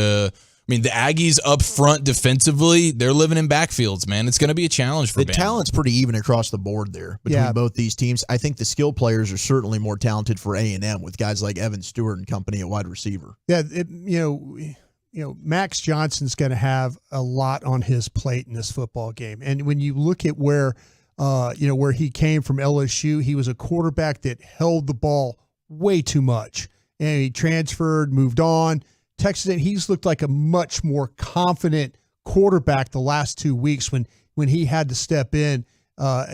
the Aggies up front defensively, they're living in backfields, man. It's going to be a challenge for The Bama. talent's pretty even across the board there between both these teams. I think the skill players are certainly more talented for A&M with guys like Evan Stewart and company at wide receiver. Yeah, Max Johnson's going to have a lot on his plate in this football game. And when you look at where he came from LSU, he was a quarterback that held the ball way too much. And he transferred, moved on. Texas, he's looked like a much more confident quarterback the last 2 weeks when he had to step in.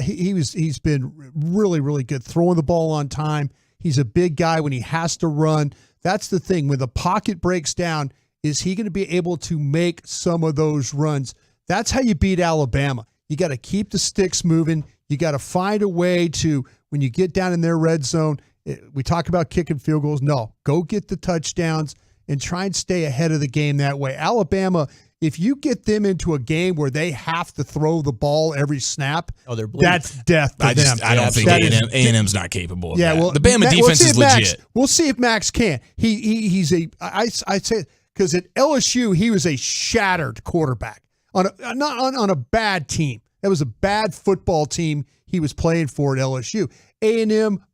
He's been really, really good throwing the ball on time. He's a big guy when he has to run. That's the thing. When the pocket breaks down, is he going to be able to make some of those runs? That's how you beat Alabama. You got to keep the sticks moving. You got to find a way to, when you get down in their red zone, we talk about kicking field goals. No, go get the touchdowns and try and stay ahead of the game that way. Alabama, if you get them into a game where they have to throw the ball every snap, that's death to them. I don't think A&M's not capable of that. Well, the Bama defense is legit. We'll see if Max can. I say, because at LSU, he was a shattered quarterback not on a bad team. That was a bad football team he was playing for at LSU. A&M,